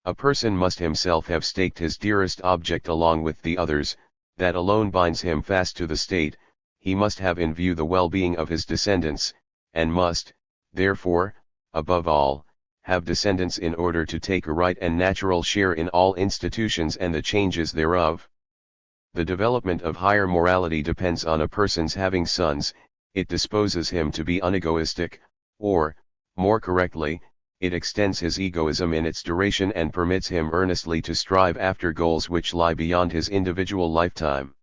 A person must himself have staked his dearest object along with the others. That alone binds him fast to the state. He must have in view the well-being of his descendants, and must, therefore, above all, have descendants in order to take a right and natural share in all institutions and the changes thereof. The development of higher morality depends on a person's having sons. It disposes him to be unegoistic, or, more correctly, it extends his egoism in its duration and permits him earnestly to strive after goals which lie beyond his individual lifetime.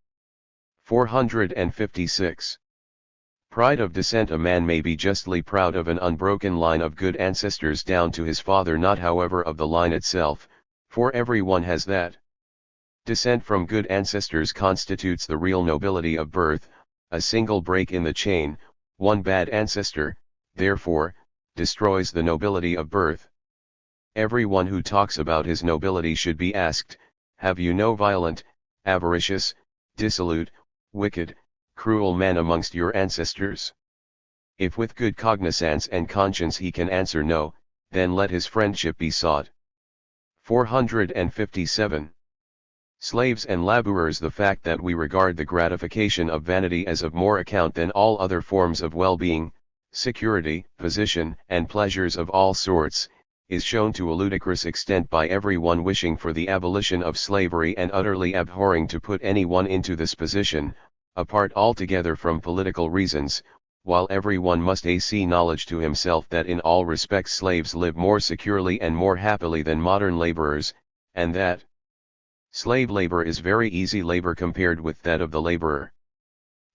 456. Pride of descent. A man may be justly proud of an unbroken line of good ancestors down to his father, not however of the line itself, for every one has that. Descent from good ancestors constitutes the real nobility of birth. A single break in the chain, one bad ancestor, therefore, destroys the nobility of birth. Every one who talks about his nobility should be asked, have you no violent, avaricious, dissolute, wicked, cruel man amongst your ancestors? If with good cognizance and conscience he can answer no, then let his friendship be sought. 457. Slaves and labourers. The fact that we regard the gratification of vanity as of more account than all other forms of well-being, security, position, and pleasures of all sorts, is shown to a ludicrous extent by every one wishing for the abolition of slavery and utterly abhorring to put any one into this position, apart altogether from political reasons, while every one must see knowledge to himself that in all respects slaves live more securely and more happily than modern laborers, and that slave labor is very easy labor compared with that of the laborer.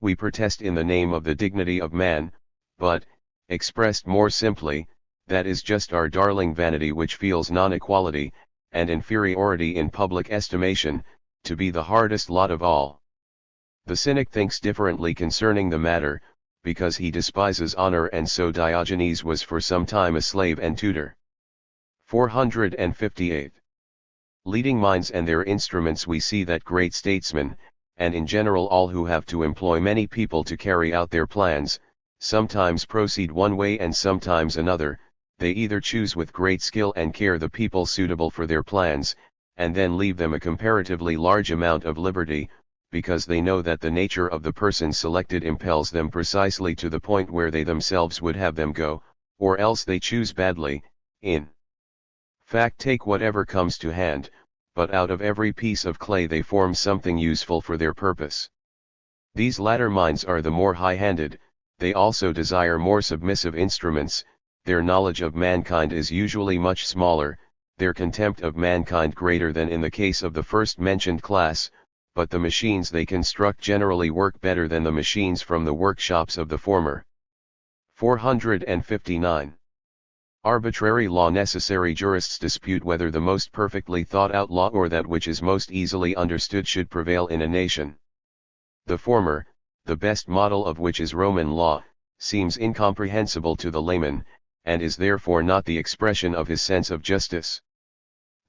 We protest in the name of the dignity of man, but, expressed more simply, that is just our darling vanity which feels non-equality, and inferiority in public estimation, to be the hardest lot of all. The cynic thinks differently concerning the matter, because he despises honor, and so Diogenes was for some time a slave and tutor. 458. Leading minds and their instruments. We see that great statesmen, and in general all who have to employ many people to carry out their plans, sometimes proceed one way and sometimes another. They either choose with great skill and care the people suitable for their plans, and then leave them a comparatively large amount of liberty, because they know that the nature of the person selected impels them precisely to the point where they themselves would have them go, or else they choose badly, in fact take whatever comes to hand, but out of every piece of clay they form something useful for their purpose. These latter minds are the more high-handed. They also desire more submissive instruments. Their knowledge of mankind is usually much smaller, their contempt of mankind greater than in the case of the first mentioned class, but the machines they construct generally work better than the machines from the workshops of the former. 459. Arbitrary law. Necessary jurists dispute whether the most perfectly thought out law or that which is most easily understood should prevail in a nation. The former, the best model of which is Roman law, seems incomprehensible to the layman, and is therefore not the expression of his sense of justice.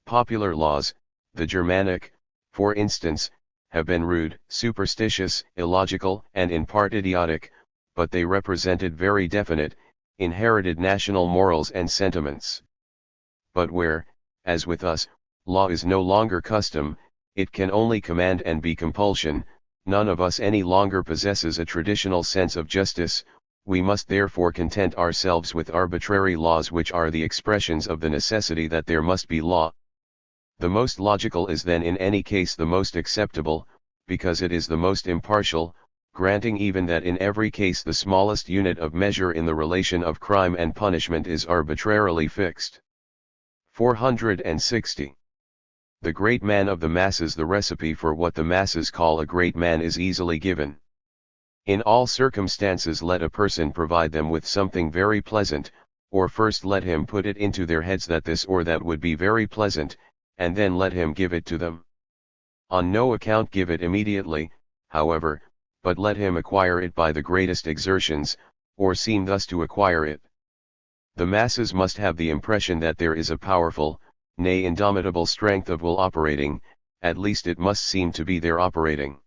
Popular laws, the Germanic, for instance, have been rude, superstitious, illogical, and in part idiotic, but they represented very definite, inherited national morals and sentiments. But where, as with us, law is no longer custom, it can only command and be compulsion, none of us any longer possesses a traditional sense of justice, we must therefore content ourselves with arbitrary laws which are the expressions of the necessity that there must be law. The most logical is then in any case the most acceptable, because it is the most impartial, granting even that in every case the smallest unit of measure in the relation of crime and punishment is arbitrarily fixed. 460. The great man of the masses. The recipe for what the masses call a great man is easily given. In all circumstances let a person provide them with something very pleasant, or first let him put it into their heads that this or that would be very pleasant, and then let him give it to them. On no account give it immediately, however, but let him acquire it by the greatest exertions, or seem thus to acquire it. The masses must have the impression that there is a powerful, nay indomitable strength of will operating, at least it must seem to be there operating.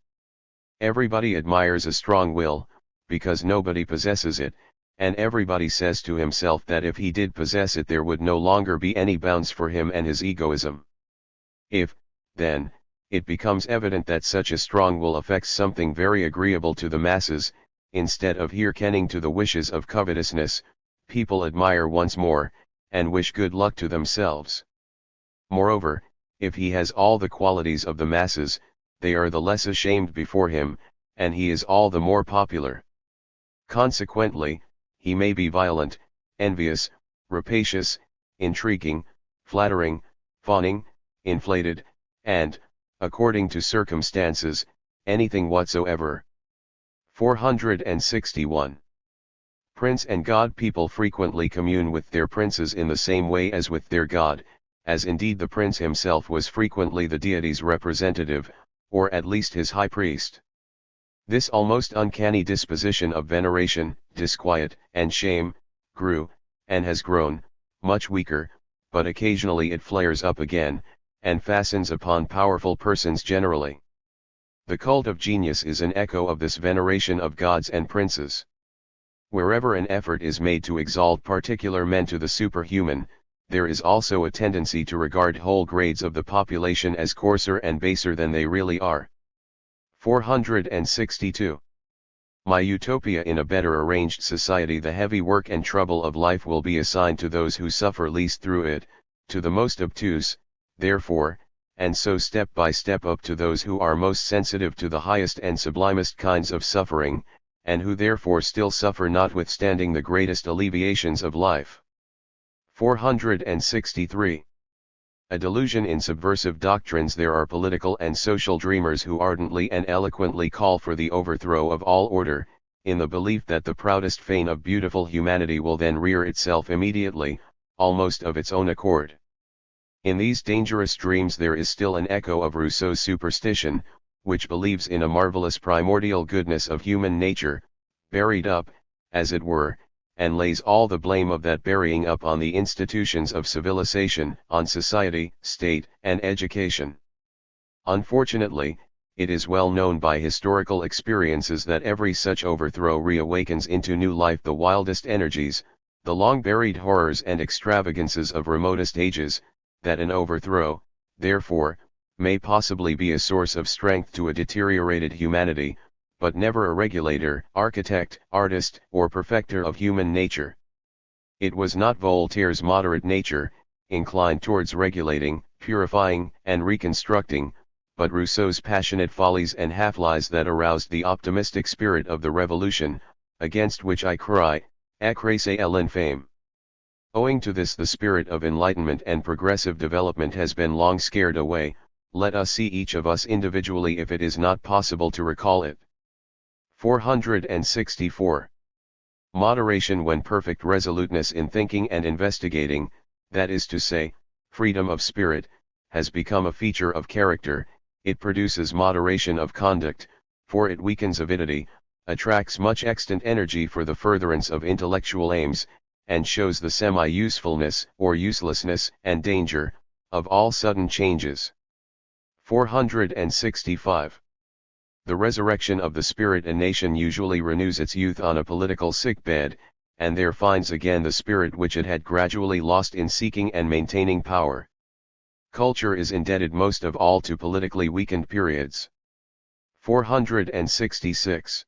Everybody admires a strong will, because nobody possesses it, and everybody says to himself that if he did possess it there would no longer be any bounds for him and his egoism. If, then, it becomes evident that such a strong will affects something very agreeable to the masses, instead of hearkening to the wishes of covetousness, people admire once more, and wish good luck to themselves. Moreover, if he has all the qualities of the masses, they are the less ashamed before him, and he is all the more popular. Consequently, he may be violent, envious, rapacious, intriguing, flattering, fawning, inflated, and, according to circumstances, anything whatsoever. 461. Prince and God. People frequently commune with their princes in the same way as with their God, as indeed the prince himself was frequently the deity's representative, or at least his high priest. This almost uncanny disposition of veneration, disquiet, and shame, grew, and has grown, much weaker, but occasionally it flares up again, and fastens upon powerful persons generally. The cult of genius is an echo of this veneration of gods and princes. Wherever an effort is made to exalt particular men to the superhuman, there is also a tendency to regard whole grades of the population as coarser and baser than they really are. 462. My utopia: in a better arranged society the heavy work and trouble of life will be assigned to those who suffer least through it, to the most obtuse, therefore, and so step by step up to those who are most sensitive to the highest and sublimest kinds of suffering, and who therefore still suffer notwithstanding the greatest alleviations of life. 463. A delusion in subversive doctrines. There are political and social dreamers who ardently and eloquently call for the overthrow of all order, in the belief that the proudest fane of beautiful humanity will then rear itself immediately, almost of its own accord. In these dangerous dreams there is still an echo of Rousseau's superstition, which believes in a marvelous primordial goodness of human nature, buried up, as it were, and lays all the blame of that burying up on the institutions of civilization, on society, state, and education. Unfortunately, it is well known by historical experiences that every such overthrow reawakens into new life the wildest energies, the long buried horrors and extravagances of remotest ages, that an overthrow, therefore, may possibly be a source of strength to a deteriorated humanity, but never a regulator, architect, artist, or perfecter of human nature. It was not Voltaire's moderate nature, inclined towards regulating, purifying, and reconstructing, but Rousseau's passionate follies and half-lies that aroused the optimistic spirit of the Revolution, against which I cry, écrasez l'infâme. Owing to this the spirit of enlightenment and progressive development has been long scared away. Let us see each of us individually if it is not possible to recall it. 464. Moderation: when perfect resoluteness in thinking and investigating, that is to say, freedom of spirit, has become a feature of character, it produces moderation of conduct, for it weakens avidity, attracts much extant energy for the furtherance of intellectual aims, and shows the semi-usefulness or uselessness and danger of all sudden changes. 465. The resurrection of the spirit. A nation usually renews its youth on a political sickbed, and there finds again the spirit which it had gradually lost in seeking and maintaining power. Culture is indebted most of all to politically weakened periods. 466.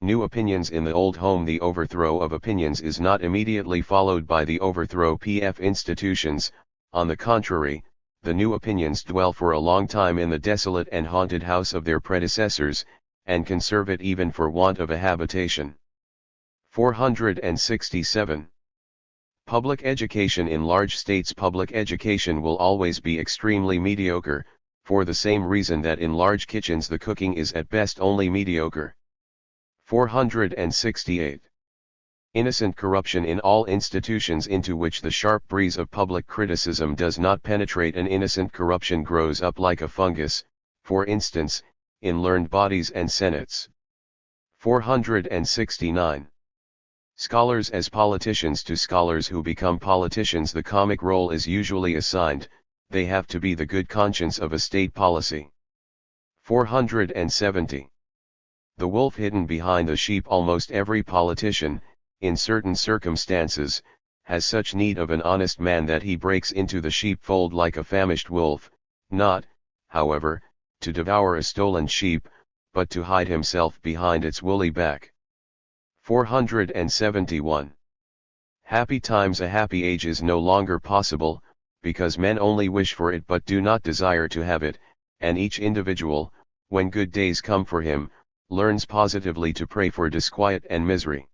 New opinions in the old home. The overthrow of opinions is not immediately followed by the overthrow of institutions. On the contrary, the new opinions dwell for a long time in the desolate and haunted house of their predecessors, and conserve it even for want of a habitation. 467. Public education. In large states public education will always be extremely mediocre, for the same reason that in large kitchens the cooking is at best only mediocre. 468. Innocent corruption. In all institutions into which the sharp breeze of public criticism does not penetrate, an innocent corruption grows up like a fungus, for instance, in learned bodies and senates. 469. Scholars as politicians. To scholars who become politicians the comic role is usually assigned. They have to be the good conscience of a state policy. 470. The wolf hidden behind the sheep. Almost every politician, in certain circumstances, has such need of an honest man that he breaks into the sheepfold like a famished wolf, not, however, to devour a stolen sheep, but to hide himself behind its woolly back. 471. Happy times. A happy age is no longer possible, because men only wish for it but do not desire to have it, and each individual, when good days come for him, learns positively to pray for disquiet and misery.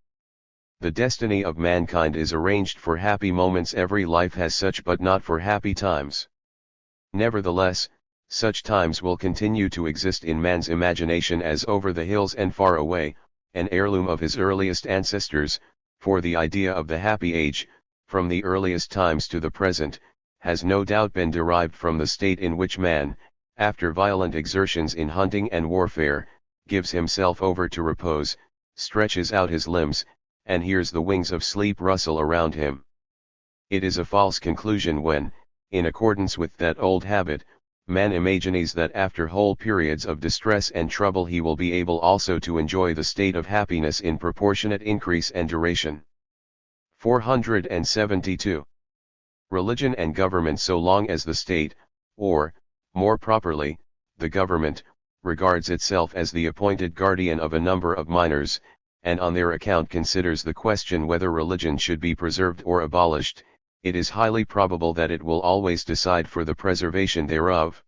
The destiny of mankind is arranged for happy moments. Every life has such, but not for happy times. Nevertheless, such times will continue to exist in man's imagination as over the hills and far away, an heirloom of his earliest ancestors, for the idea of the happy age, from the earliest times to the present, has no doubt been derived from the state in which man, after violent exertions in hunting and warfare, gives himself over to repose, stretches out his limbs, and hears the wings of sleep rustle around him. It is a false conclusion when, in accordance with that old habit, man imagines that after whole periods of distress and trouble he will be able also to enjoy the state of happiness in proportionate increase and duration. 472. Religion and government. So long as the state, or, more properly, the government, regards itself as the appointed guardian of a number of minors, and on their account considers the question whether religion should be preserved or abolished, it is highly probable that it will always decide for the preservation thereof.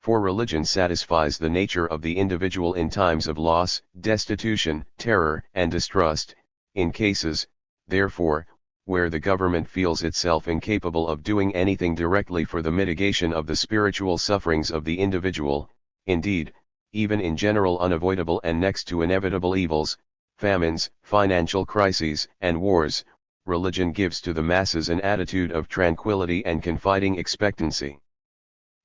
For religion satisfies the nature of the individual in times of loss, destitution, terror, and distrust, in cases, therefore, where the government feels itself incapable of doing anything directly for the mitigation of the spiritual sufferings of the individual. Indeed, even in general unavoidable and next to inevitable evils, famines, financial crises, and wars, religion gives to the masses an attitude of tranquility and confiding expectancy.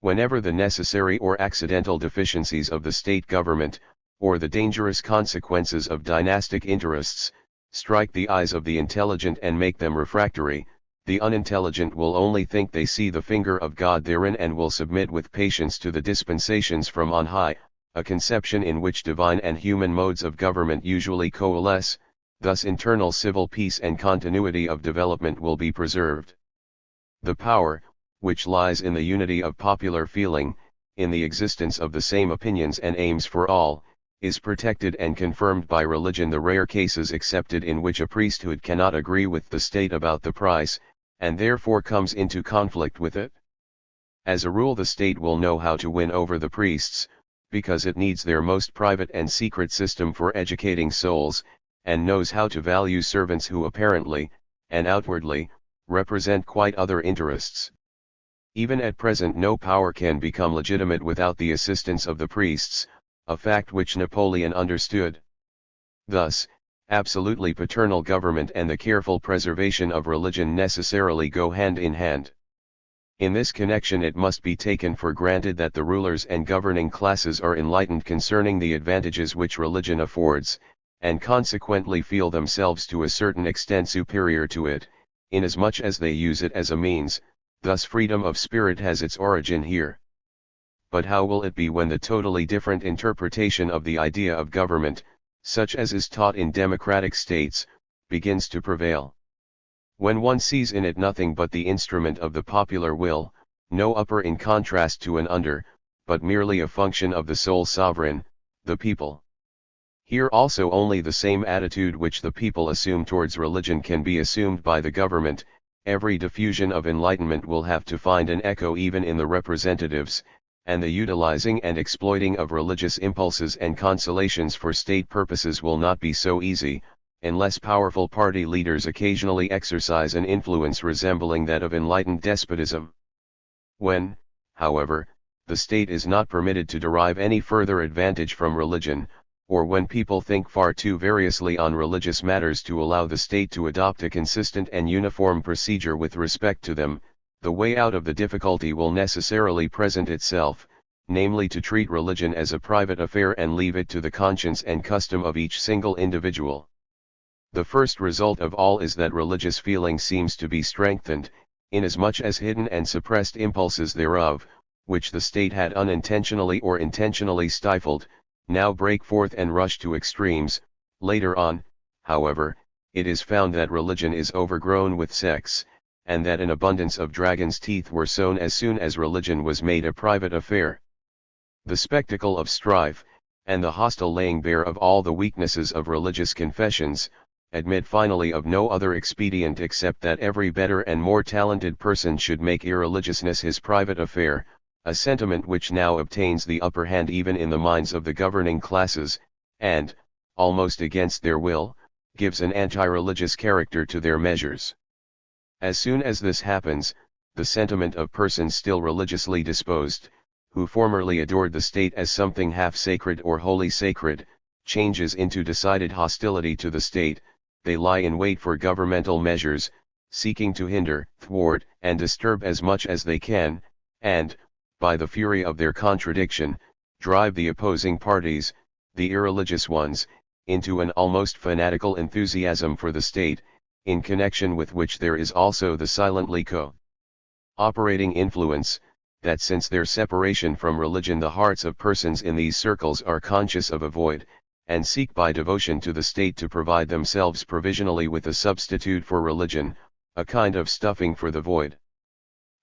Whenever the necessary or accidental deficiencies of the state government, or the dangerous consequences of dynastic interests, strike the eyes of the intelligent and make them refractory, the unintelligent will only think they see the finger of God therein and will submit with patience to the dispensations from on high, a conception in which divine and human modes of government usually coalesce. Thus internal civil peace and continuity of development will be preserved. The power, which lies in the unity of popular feeling, in the existence of the same opinions and aims for all, is protected and confirmed by religion. The rare cases excepted in which a priesthood cannot agree with the state about the price, and therefore comes into conflict with it. As a rule the state will know how to win over the priests, because it needs their most private and secret system for educating souls, and knows how to value servants who apparently, and outwardly, represent quite other interests. Even at present no power can become legitimate without the assistance of the priests, a fact which Napoleon understood. Thus, absolutely paternal government and the careful preservation of religion necessarily go hand in hand. In this connection it must be taken for granted that the rulers and governing classes are enlightened concerning the advantages which religion affords, and consequently feel themselves to a certain extent superior to it, inasmuch as they use it as a means. Thus freedom of spirit has its origin here. But how will it be when the totally different interpretation of the idea of government, such as is taught in democratic states, begins to prevail? When one sees in it nothing but the instrument of the popular will, no upper in contrast to an under, but merely a function of the sole sovereign, the people. Here also only the same attitude which the people assume towards religion can be assumed by the government. Every diffusion of enlightenment will have to find an echo even in the representatives, and the utilizing and exploiting of religious impulses and consolations for state purposes will not be so easy, unless powerful party leaders occasionally exercise an influence resembling that of enlightened despotism. When, however, the state is not permitted to derive any further advantage from religion, or when people think far too variously on religious matters to allow the state to adopt a consistent and uniform procedure with respect to them, the way out of the difficulty will necessarily present itself, namely to treat religion as a private affair and leave it to the conscience and custom of each single individual. The first result of all is that religious feeling seems to be strengthened, inasmuch as hidden and suppressed impulses thereof, which the state had unintentionally or intentionally stifled, now break forth and rush to extremes. Later on, however, it is found that religion is overgrown with sects, and that an abundance of dragons' teeth were sown as soon as religion was made a private affair. The spectacle of strife, and the hostile laying bare of all the weaknesses of religious confessions, admit finally of no other expedient except that every better and more talented person should make irreligiousness his private affair, a sentiment which now obtains the upper hand even in the minds of the governing classes, and, almost against their will, gives an anti-religious character to their measures. As soon as this happens, the sentiment of persons still religiously disposed, who formerly adored the state as something half sacred or wholly sacred, changes into decided hostility to the state. They lie in wait for governmental measures, seeking to hinder, thwart, and disturb as much as they can, and, by the fury of their contradiction, drive the opposing parties, the irreligious ones, into an almost fanatical enthusiasm for the state, in connection with which there is also the silently co-operating influence, that since their separation from religion the hearts of persons in these circles are conscious of a void, and seek by devotion to the state to provide themselves provisionally with a substitute for religion, a kind of stuffing for the void.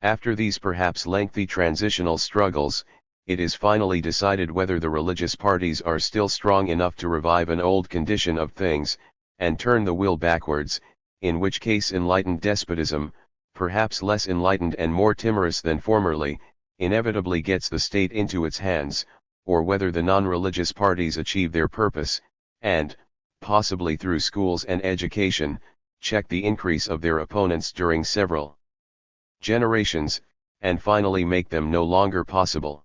After these perhaps lengthy transitional struggles, it is finally decided whether the religious parties are still strong enough to revive an old condition of things, and turn the will backwards, in which case enlightened despotism, perhaps less enlightened and more timorous than formerly, inevitably gets the state into its hands, or whether the non-religious parties achieve their purpose, and, possibly through schools and education, check the increase of their opponents during several generations, and finally make them no longer possible.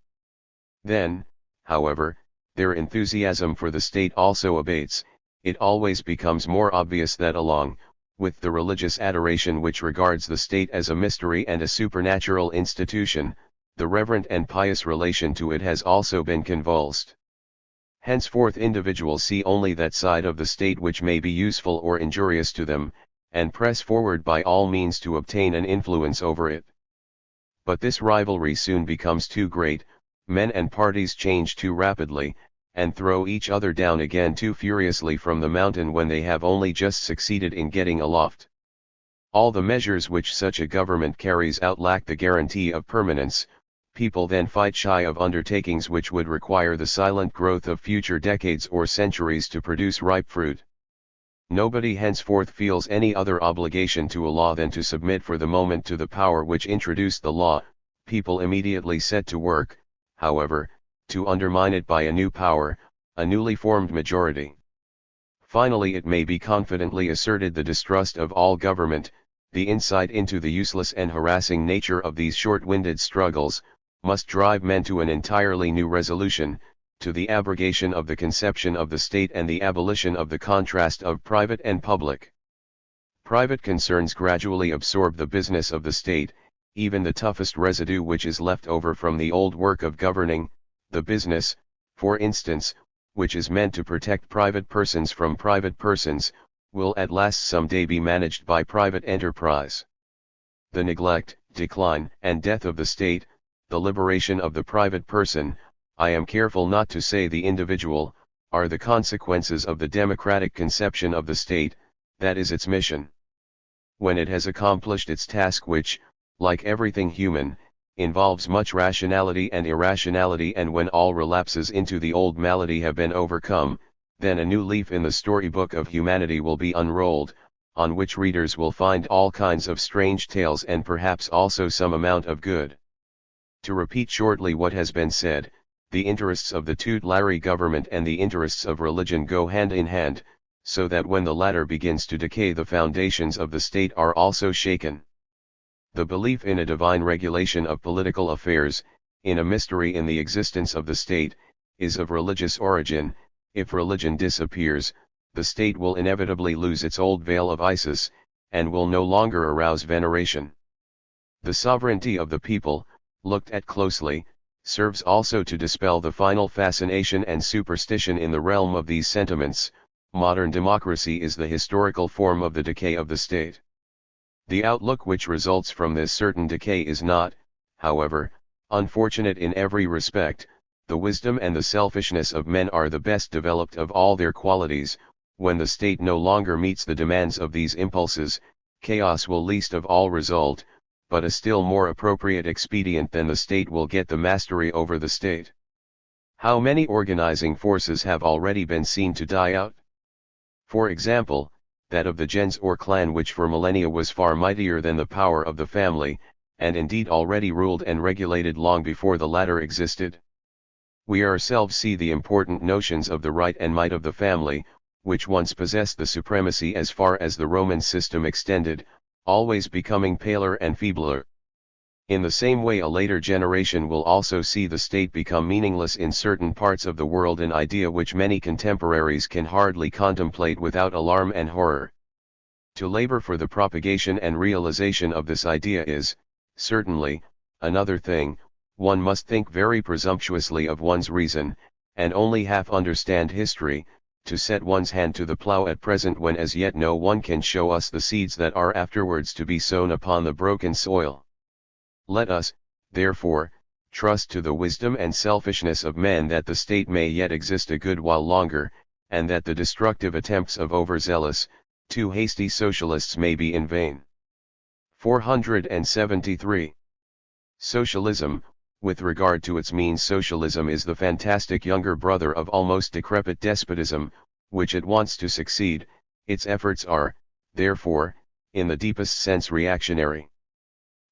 Then, however, their enthusiasm for the state also abates. It always becomes more obvious that along with the religious adoration which regards the state as a mystery and a supernatural institution, the reverent and pious relation to it has also been convulsed. Henceforth individuals see only that side of the state which may be useful or injurious to them, and press forward by all means to obtain an influence over it. But this rivalry soon becomes too great, men and parties change too rapidly, and throw each other down again too furiously from the mountain when they have only just succeeded in getting aloft. All the measures which such a government carries out lack the guarantee of permanence. People then fight shy of undertakings which would require the silent growth of future decades or centuries to produce ripe fruit. Nobody henceforth feels any other obligation to a law than to submit for the moment to the power which introduced the law. People immediately set to work, however, to undermine it by a new power, a newly formed majority. Finally, it may be confidently asserted the distrust of all government, the insight into the useless and harassing nature of these short-winded struggles, must drive men to an entirely new resolution, to the abrogation of the conception of the state and the abolition of the contrast of private and public. Private concerns gradually absorb the business of the state, even the toughest residue which is left over from the old work of governing, the business, for instance, which is meant to protect private persons from private persons, will at last some day be managed by private enterprise. The neglect, decline, and death of the state, the liberation of the private person, I am careful not to say the individual, are the consequences of the democratic conception of the state, that is its mission. When it has accomplished its task which, like everything human, involves much rationality and irrationality, and when all relapses into the old malady have been overcome, then a new leaf in the storybook of humanity will be unrolled, on which readers will find all kinds of strange tales and perhaps also some amount of good. To repeat shortly what has been said, the interests of the tutelary government and the interests of religion go hand in hand, so that when the latter begins to decay, the foundations of the state are also shaken. The belief in a divine regulation of political affairs, in a mystery in the existence of the state, is of religious origin. If religion disappears, the state will inevitably lose its old veil of Isis, and will no longer arouse veneration. The sovereignty of the people, looked at closely, serves also to dispel the final fascination and superstition in the realm of these sentiments. Modern democracy is the historical form of the decay of the state. The outlook which results from this certain decay is not, however, unfortunate in every respect. The wisdom and the selfishness of men are the best developed of all their qualities. When the state no longer meets the demands of these impulses, chaos will least of all result, but a still more appropriate expedient than the state will get the mastery over the state. How many organizing forces have already been seen to die out? For example, that of the gens or clan, which for millennia was far mightier than the power of the family, and indeed already ruled and regulated long before the latter existed. We ourselves see the important notions of the right and might of the family, which once possessed the supremacy as far as the Roman system extended, always becoming paler and feebler. In the same way, a later generation will also see the state become meaningless in certain parts of the world, an idea which many contemporaries can hardly contemplate without alarm and horror. To labor for the propagation and realization of this idea is, certainly, another thing. One must think very presumptuously of one's reason, and only half understand history, to set one's hand to the plough at present, when as yet no one can show us the seeds that are afterwards to be sown upon the broken soil. Let us, therefore, trust to the wisdom and selfishness of men that the state may yet exist a good while longer, and that the destructive attempts of overzealous, too hasty socialists may be in vain. 473. Socialism, with regard to its means, socialism is the fantastic younger brother of almost decrepit despotism, which it wants to succeed. Its efforts are, therefore, in the deepest sense reactionary.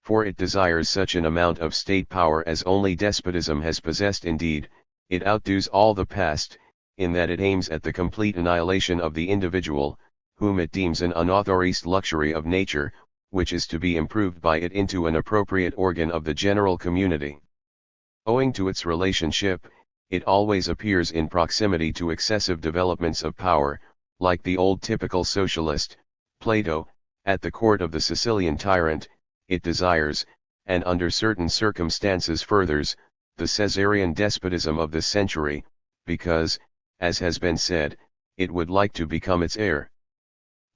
For it desires such an amount of state power as only despotism has possessed. Indeed, it outdoes all the past, in that it aims at the complete annihilation of the individual, whom it deems an unauthorized luxury of nature, which is to be improved by it into an appropriate organ of the general community. Owing to its relationship, it always appears in proximity to excessive developments of power, like the old typical socialist, Plato, at the court of the Sicilian tyrant. It desires, and under certain circumstances furthers, the Caesarean despotism of this century, because, as has been said, it would like to become its heir.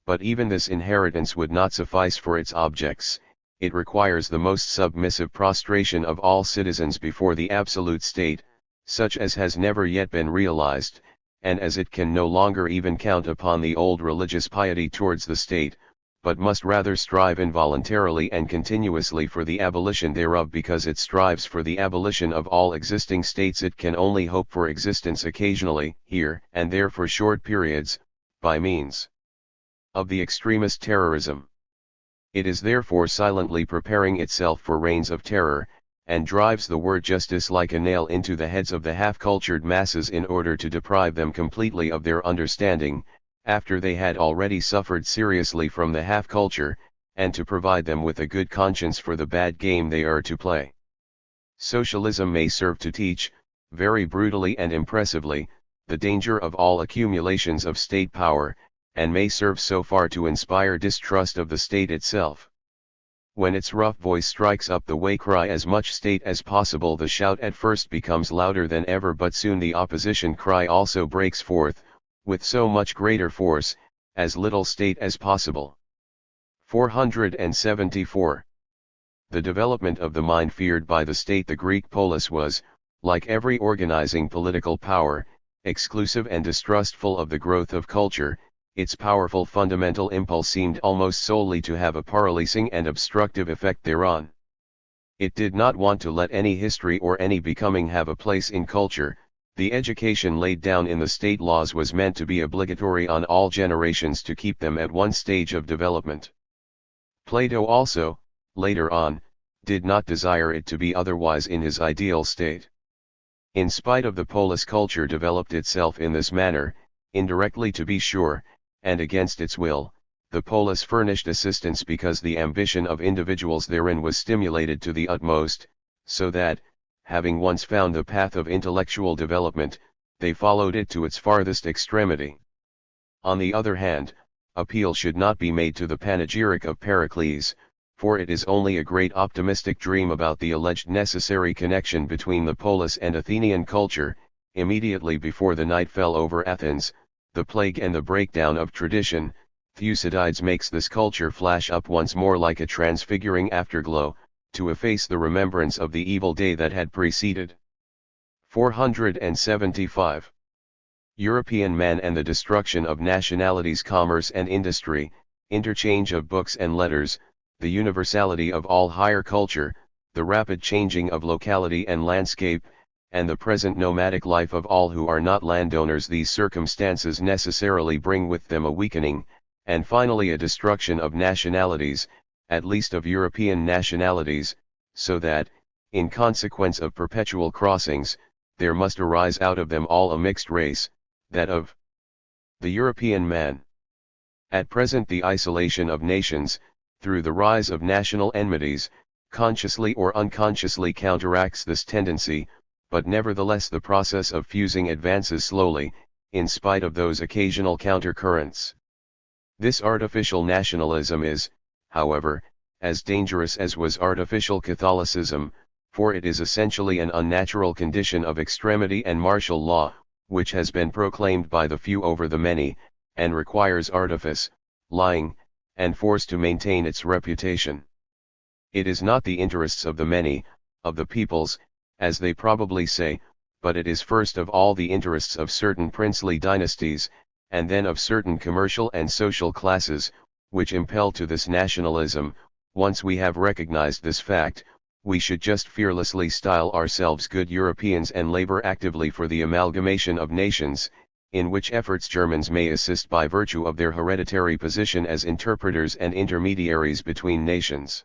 But even this inheritance would not suffice for its objects. It requires the most submissive prostration of all citizens before the absolute state, such as has never yet been realized, and as it can no longer even count upon the old religious piety towards the state, but must rather strive involuntarily and continuously for the abolition thereof. Because it strives for the abolition of all existing states, it can only hope for existence occasionally, here and there for short periods, by means of the extremist terrorism. It is therefore silently preparing itself for reigns of terror, and drives the word justice like a nail into the heads of the half-cultured masses in order to deprive them completely of their understanding, after they had already suffered seriously from the half-culture, and to provide them with a good conscience for the bad game they are to play. Socialism may serve to teach, very brutally and impressively, the danger of all accumulations of state power, and may serve so far to inspire distrust of the state itself. When its rough voice strikes up the way cry as much state as possible, the shout at first becomes louder than ever, but soon the opposition cry also breaks forth, with so much greater force, as little state as possible. 474. The development of the mind feared by the state. The Greek polis was, like every organizing political power, exclusive and distrustful of the growth of culture. Its powerful fundamental impulse seemed almost solely to have a paralyzing and obstructive effect thereon. It did not want to let any history or any becoming have a place in culture. The education laid down in the state laws was meant to be obligatory on all generations to keep them at one stage of development. Plato also, later on, did not desire it to be otherwise in his ideal state. In spite of the polis, culture developed itself in this manner, indirectly to be sure, and against its will. The polis furnished assistance because the ambition of individuals therein was stimulated to the utmost, so that, having once found the path of intellectual development, they followed it to its farthest extremity. On the other hand, appeal should not be made to the panegyric of Pericles, for it is only a great optimistic dream about the alleged necessary connection between the polis and Athenian culture. Immediately before the night fell over Athens, the plague and the breakdown of tradition, Thucydides makes this culture flash up once more like a transfiguring afterglow, to efface the remembrance of the evil day that had preceded. 475. European man and the destruction of nationalities, commerce and industry, interchange of books and letters, the universality of all higher culture, the rapid changing of locality and landscape, and the present nomadic life of all who are not landowners. These circumstances necessarily bring with them a weakening, and finally a destruction of nationalities, at least of European nationalities, so that, in consequence of perpetual crossings, there must arise out of them all a mixed race, that of the European man. At present the isolation of nations, through the rise of national enmities, consciously or unconsciously counteracts this tendency, but nevertheless the process of fusing advances slowly, in spite of those occasional countercurrents. This artificial nationalism is, however, as dangerous as was artificial Catholicism, for it is essentially an unnatural condition of extremity and martial law, which has been proclaimed by the few over the many, and requires artifice, lying, and force to maintain its reputation. It is not the interests of the many, of the peoples, as they probably say, but it is first of all the interests of certain princely dynasties, and then of certain commercial and social classes, which impel to this nationalism. Once we have recognized this fact, we should just fearlessly style ourselves good Europeans and labor actively for the amalgamation of nations, in which efforts Germans may assist by virtue of their hereditary position as interpreters and intermediaries between nations.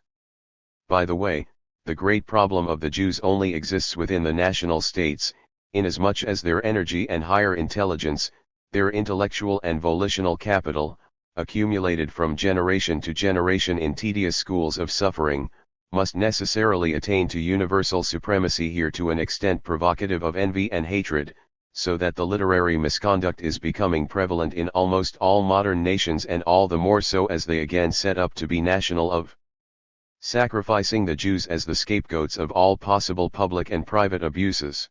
By the way, the great problem of the Jews only exists within the national states, inasmuch as their energy and higher intelligence, their intellectual and volitional capital, accumulated from generation to generation in tedious schools of suffering, must necessarily attain to universal supremacy here to an extent provocative of envy and hatred, so that the literary misconduct is becoming prevalent in almost all modern nations, and all the more so as they again set up to be national of sacrificing the Jews as the scapegoats of all possible public and private abuses.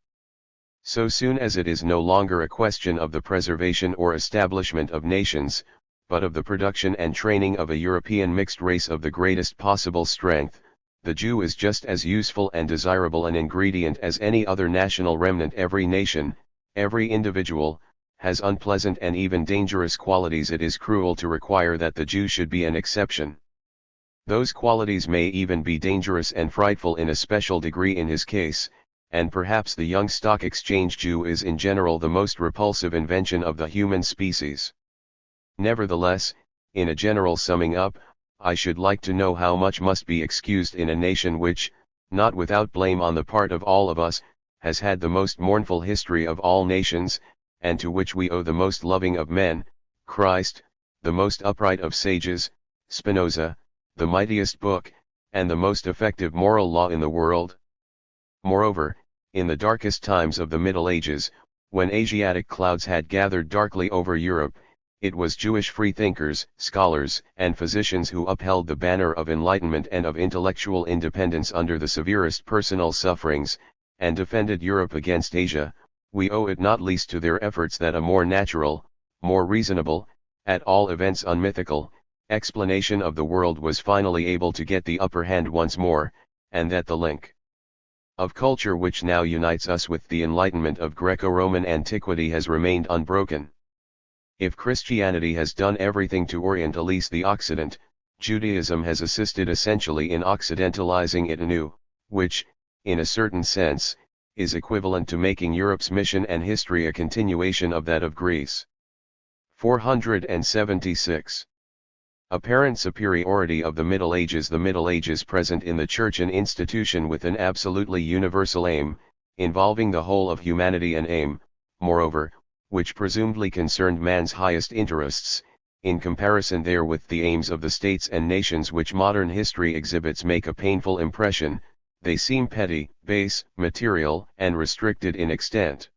So soon as it is no longer a question of the preservation or establishment of nations, but of the production and training of a European mixed race of the greatest possible strength, the Jew is just as useful and desirable an ingredient as any other national remnant. Every nation, every individual, has unpleasant and even dangerous qualities. It is cruel to require that the Jew should be an exception. Those qualities may even be dangerous and frightful in a special degree in his case, and perhaps the young stock exchange Jew is in general the most repulsive invention of the human species. Nevertheless, in a general summing up, I should like to know how much must be excused in a nation which, not without blame on the part of all of us, has had the most mournful history of all nations, and to which we owe the most loving of men, Christ, the most upright of sages, Spinoza, the mightiest book, and the most effective moral law in the world. Moreover, in the darkest times of the Middle Ages, when Asiatic clouds had gathered darkly over Europe, it was Jewish freethinkers, scholars, and physicians who upheld the banner of enlightenment and of intellectual independence under the severest personal sufferings, and defended Europe against Asia. We owe it not least to their efforts that a more natural, more reasonable, at all events unmythical, explanation of the world was finally able to get the upper hand once more, and that the link of culture which now unites us with the enlightenment of Greco-Roman antiquity has remained unbroken. If Christianity has done everything to orientalize the Occident, Judaism has assisted essentially in occidentalizing it anew, which, in a certain sense, is equivalent to making Europe's mission and history a continuation of that of Greece. 476. Apparent superiority of the Middle Ages. The Middle Ages present in the Church an institution with an absolutely universal aim, involving the whole of humanity, an aim, moreover, which presumably concerned man's highest interests. In comparison therewith the aims of the states and nations which modern history exhibits make a painful impression. They seem petty, base, material, and restricted in extent.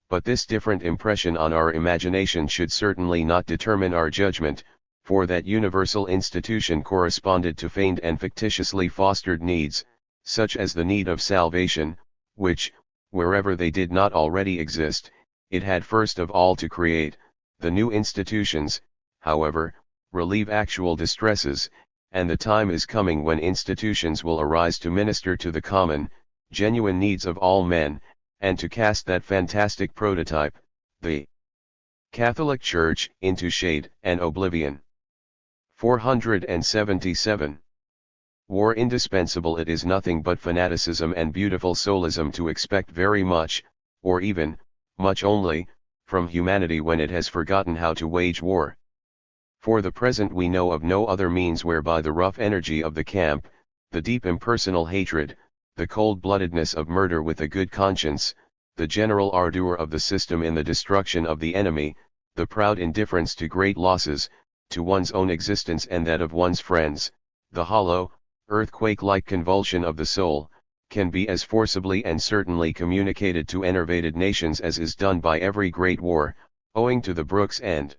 But this different impression on our imagination should certainly not determine our judgment, for that universal institution corresponded to feigned and fictitiously fostered needs, such as the need of salvation, which, wherever they did not already exist, it had first of all to create. The new institutions, however, relieve actual distresses, and the time is coming when institutions will arise to minister to the common, genuine needs of all men, and to cast that fantastic prototype, the Catholic Church, into shade and oblivion. 477. War indispensable. It is nothing but fanaticism and beautiful soulism to expect very much, or even, much only, from humanity when it has forgotten how to wage war. For the present we know of no other means whereby the rough energy of the camp, the deep impersonal hatred, the cold-bloodedness of murder with a good conscience, the general ardor of the system in the destruction of the enemy, the proud indifference to great losses, to one's own existence and that of one's friends, the hollow, earthquake-like convulsion of the soul, can be as forcibly and certainly communicated to enervated nations as is done by every great war, owing to the brooks and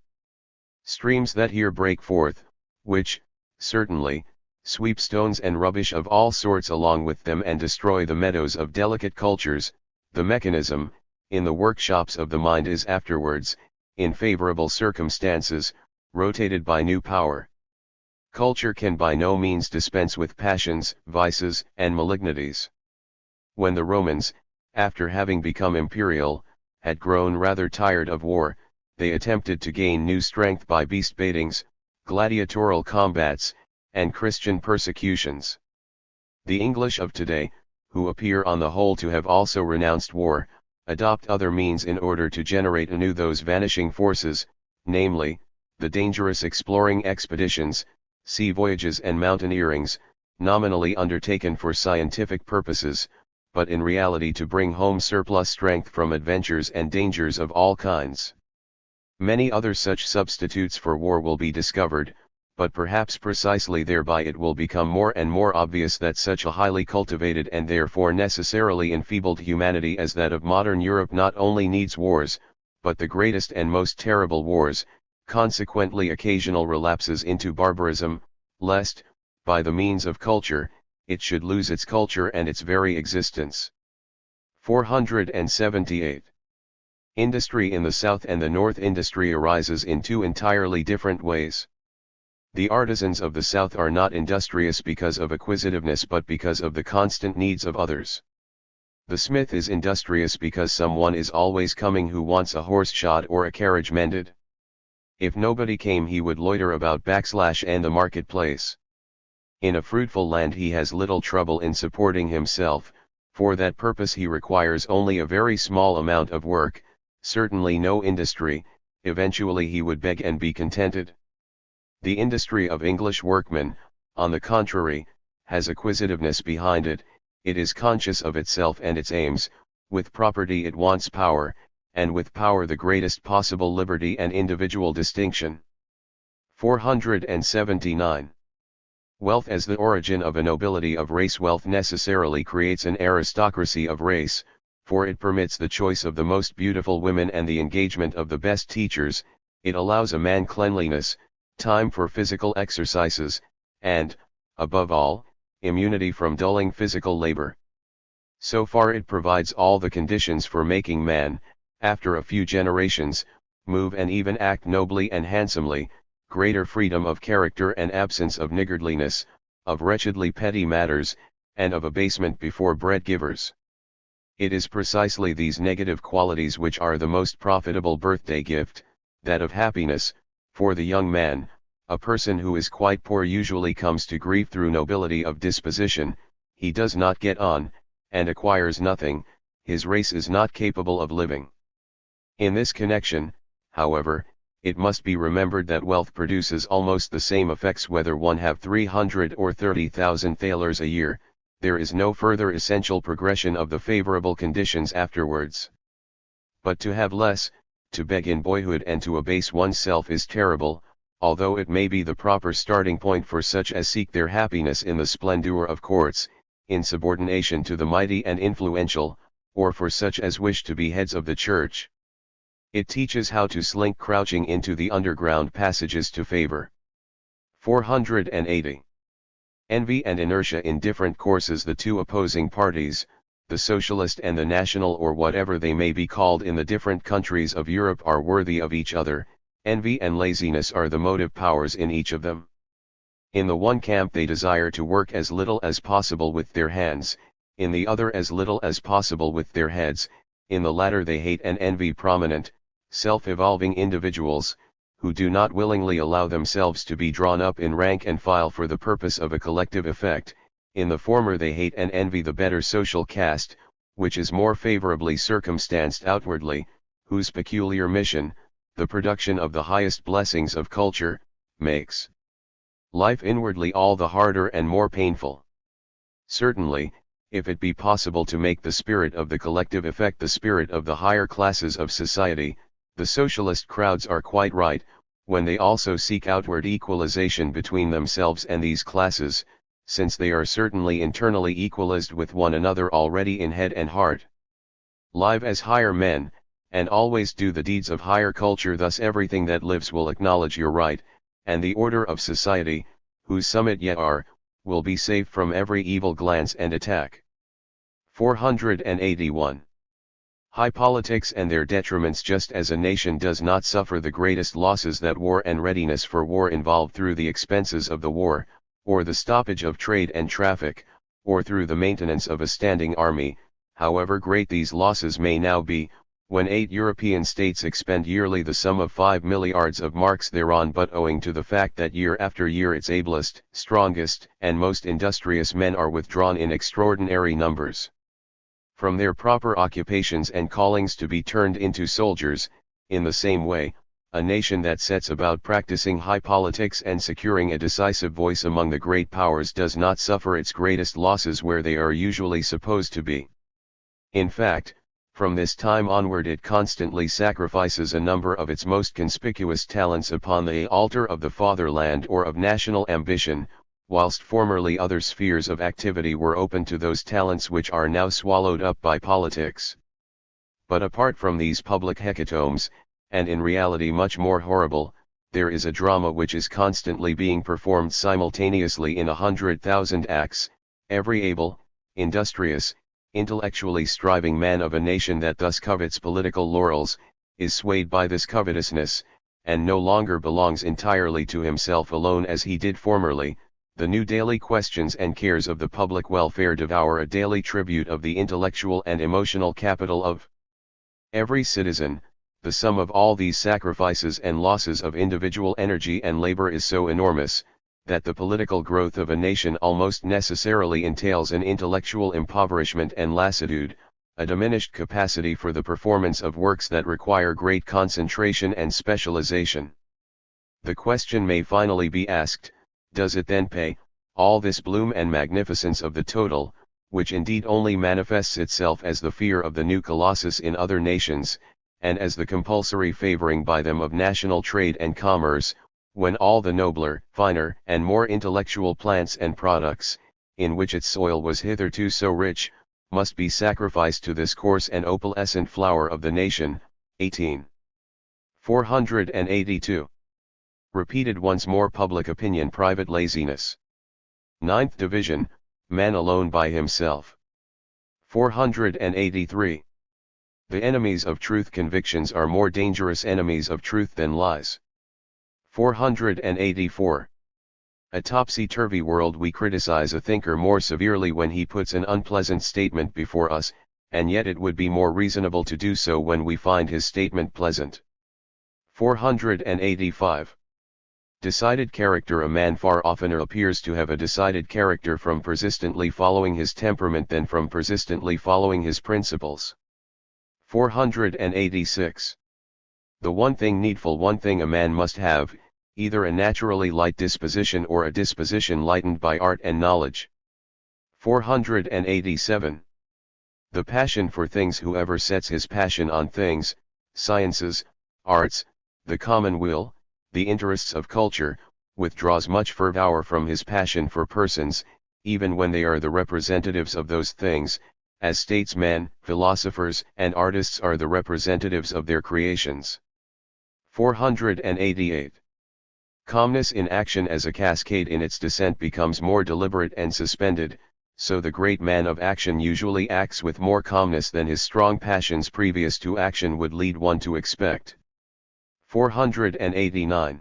streams that here break forth, which, certainly, sweep stones and rubbish of all sorts along with them and destroy the meadows of delicate cultures. The mechanism, in the workshops of the mind is afterwards, in favorable circumstances, rotated by new power. Culture can by no means dispense with passions, vices, and malignities. When the Romans, after having become imperial, had grown rather tired of war, they attempted to gain new strength by beast baitings, gladiatorial combats, and Christian persecutions. The English of today, who appear on the whole to have also renounced war, adopt other means in order to generate anew those vanishing forces, namely, the dangerous exploring expeditions, sea voyages and mountaineerings, nominally undertaken for scientific purposes, but in reality to bring home surplus strength from adventures and dangers of all kinds. Many other such substitutes for war will be discovered, but perhaps precisely thereby it will become more and more obvious that such a highly cultivated and therefore necessarily enfeebled humanity as that of modern Europe not only needs wars, but the greatest and most terrible wars, consequently occasional relapses into barbarism, lest, by the means of culture, it should lose its culture and its very existence. 478. Industry in the South and the North. Industry arises in two entirely different ways. The artisans of the South are not industrious because of acquisitiveness but because of the constant needs of others. The smith is industrious because someone is always coming who wants a horse shod or a carriage mended. If nobody came he would loiter about and the marketplace. In a fruitful land he has little trouble in supporting himself, for that purpose he requires only a very small amount of work, certainly no industry, eventually he would beg and be contented. The industry of English workmen, on the contrary, has acquisitiveness behind it. It is conscious of itself and its aims. With property it wants power, and with power the greatest possible liberty and individual distinction. 479. Wealth as the origin of a nobility of race. Wealth necessarily creates an aristocracy of race, for it permits the choice of the most beautiful women and the engagement of the best teachers. It allows a man cleanliness, time for physical exercises, and, above all, immunity from dulling physical labor. So far it provides all the conditions for making man, after a few generations, move and even act nobly and handsomely, greater freedom of character and absence of niggardliness, of wretchedly petty matters, and of abasement before bread-givers. It is precisely these negative qualities which are the most profitable birthday gift, that of happiness, for the young man. A person who is quite poor usually comes to grief through nobility of disposition, he does not get on, and acquires nothing, his race is not capable of living. In this connection, however, it must be remembered that wealth produces almost the same effects whether one have 300 or 30,000 thalers a year. There is no further essential progression of the favorable conditions afterwards. But to have less, to beg in boyhood and to abase oneself is terrible, although it may be the proper starting point for such as seek their happiness in the splendor of courts, in subordination to the mighty and influential, or for such as wish to be heads of the church. It teaches how to slink crouching into the underground passages to favor. 480. Envy and inertia in different courses. The two opposing parties, the socialist and the national, or whatever they may be called in the different countries of Europe, are worthy of each other. Envy and laziness are the motive powers in each of them. In the one camp they desire to work as little as possible with their hands, in the other as little as possible with their heads. In the latter they hate and envy prominent, self-evolving individuals, who do not willingly allow themselves to be drawn up in rank and file for the purpose of a collective effect. In the former they hate and envy the better social caste, which is more favorably circumstanced outwardly, whose peculiar mission, the production of the highest blessings of culture, makes life inwardly all the harder and more painful. Certainly, if it be possible to make the spirit of the collective effect the spirit of the higher classes of society, the socialist crowds are quite right, when they also seek outward equalization between themselves and these classes, since they are certainly internally equalized with one another already in head and heart. Live as higher men, and always do the deeds of higher culture, thus everything that lives will acknowledge your right, and the order of society, whose summit ye are, will be safe from every evil glance and attack. 481. High politics and their detriments. Just as a nation does not suffer the greatest losses that war and readiness for war involve through the expenses of the war, or the stoppage of trade and traffic, or through the maintenance of a standing army, however great these losses may now be, when 8 European states expend yearly the sum of 5 milliards of marks thereon, but owing to the fact that year after year its ablest, strongest, and most industrious men are withdrawn in extraordinary numbers from their proper occupations and callings to be turned into soldiers. In the same way, a nation that sets about practicing high politics and securing a decisive voice among the great powers does not suffer its greatest losses where they are usually supposed to be. In fact, from this time onward it constantly sacrifices a number of its most conspicuous talents upon the altar of the fatherland or of national ambition, whilst formerly other spheres of activity were open to those talents which are now swallowed up by politics. But apart from these public hecatombs, and in reality much more horrible, there is a drama which is constantly being performed simultaneously in 100,000 acts. Every able, industrious, intellectually striving man of a nation that thus covets political laurels, is swayed by this covetousness, and no longer belongs entirely to himself alone as he did formerly. The new daily questions and cares of the public welfare devour a daily tribute of the intellectual and emotional capital of every citizen. The sum of all these sacrifices and losses of individual energy and labor is so enormous, that the political growth of a nation almost necessarily entails an intellectual impoverishment and lassitude, a diminished capacity for the performance of works that require great concentration and specialization. The question may finally be asked, does it then pay, all this bloom and magnificence of the total, which indeed only manifests itself as the fear of the new colossus in other nations, and as the compulsory favoring by them of national trade and commerce, when all the nobler, finer, and more intellectual plants and products, in which its soil was hitherto so rich, must be sacrificed to this coarse and opalescent flower of the nation? 18. 482. Repeated once more public opinion private laziness. Ninth division, man alone by himself. 483. The enemies of truth convictions are more dangerous enemies of truth than lies. 484. A topsy-turvy world we criticize a thinker more severely when he puts an unpleasant statement before us, and yet it would be more reasonable to do so when we find his statement pleasant. 485. Decided character. A man far oftener appears to have a decided character from persistently following his temperament than from persistently following his principles. 486. The one thing needful, one thing a man must have, either a naturally light disposition or a disposition lightened by art and knowledge. 487. The passion for things. Whoever sets his passion on things, sciences, arts, the common will, the interests of culture, withdraws much fervour from his passion for persons, even when they are the representatives of those things, as statesmen, philosophers, and artists are the representatives of their creations. 488. Calmness in action. As a cascade in its descent becomes more deliberate and suspended, so the great man of action usually acts with more calmness than his strong passions previous to action would lead one to expect. 489.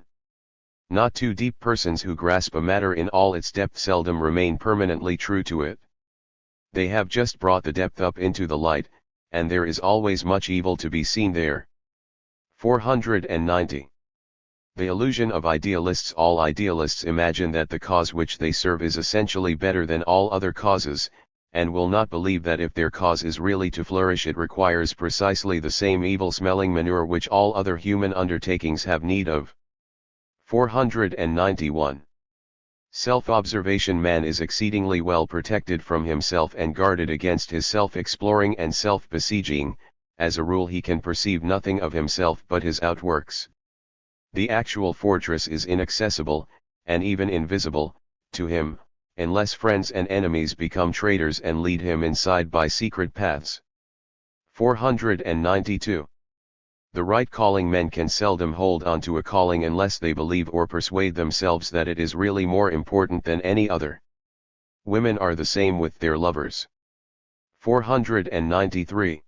Not too deep. Persons who grasp a matter in all its depth seldom remain permanently true to it. They have just brought the depth up into the light, and there is always much evil to be seen there. 490. The illusion of idealists. All idealists imagine that the cause which they serve is essentially better than all other causes, and will not believe that if their cause is really to flourish it requires precisely the same evil-smelling manure which all other human undertakings have need of. 491. Self-observation. Man is exceedingly well protected from himself and guarded against his self-exploring and self-besieging. As a rule he can perceive nothing of himself but his outworks. The actual fortress is inaccessible, and even invisible, to him, unless friends and enemies become traitors and lead him inside by secret paths. 492. The right calling. Men can seldom hold on to a calling unless they believe or persuade themselves that it is really more important than any other. Women are the same with their lovers. 493.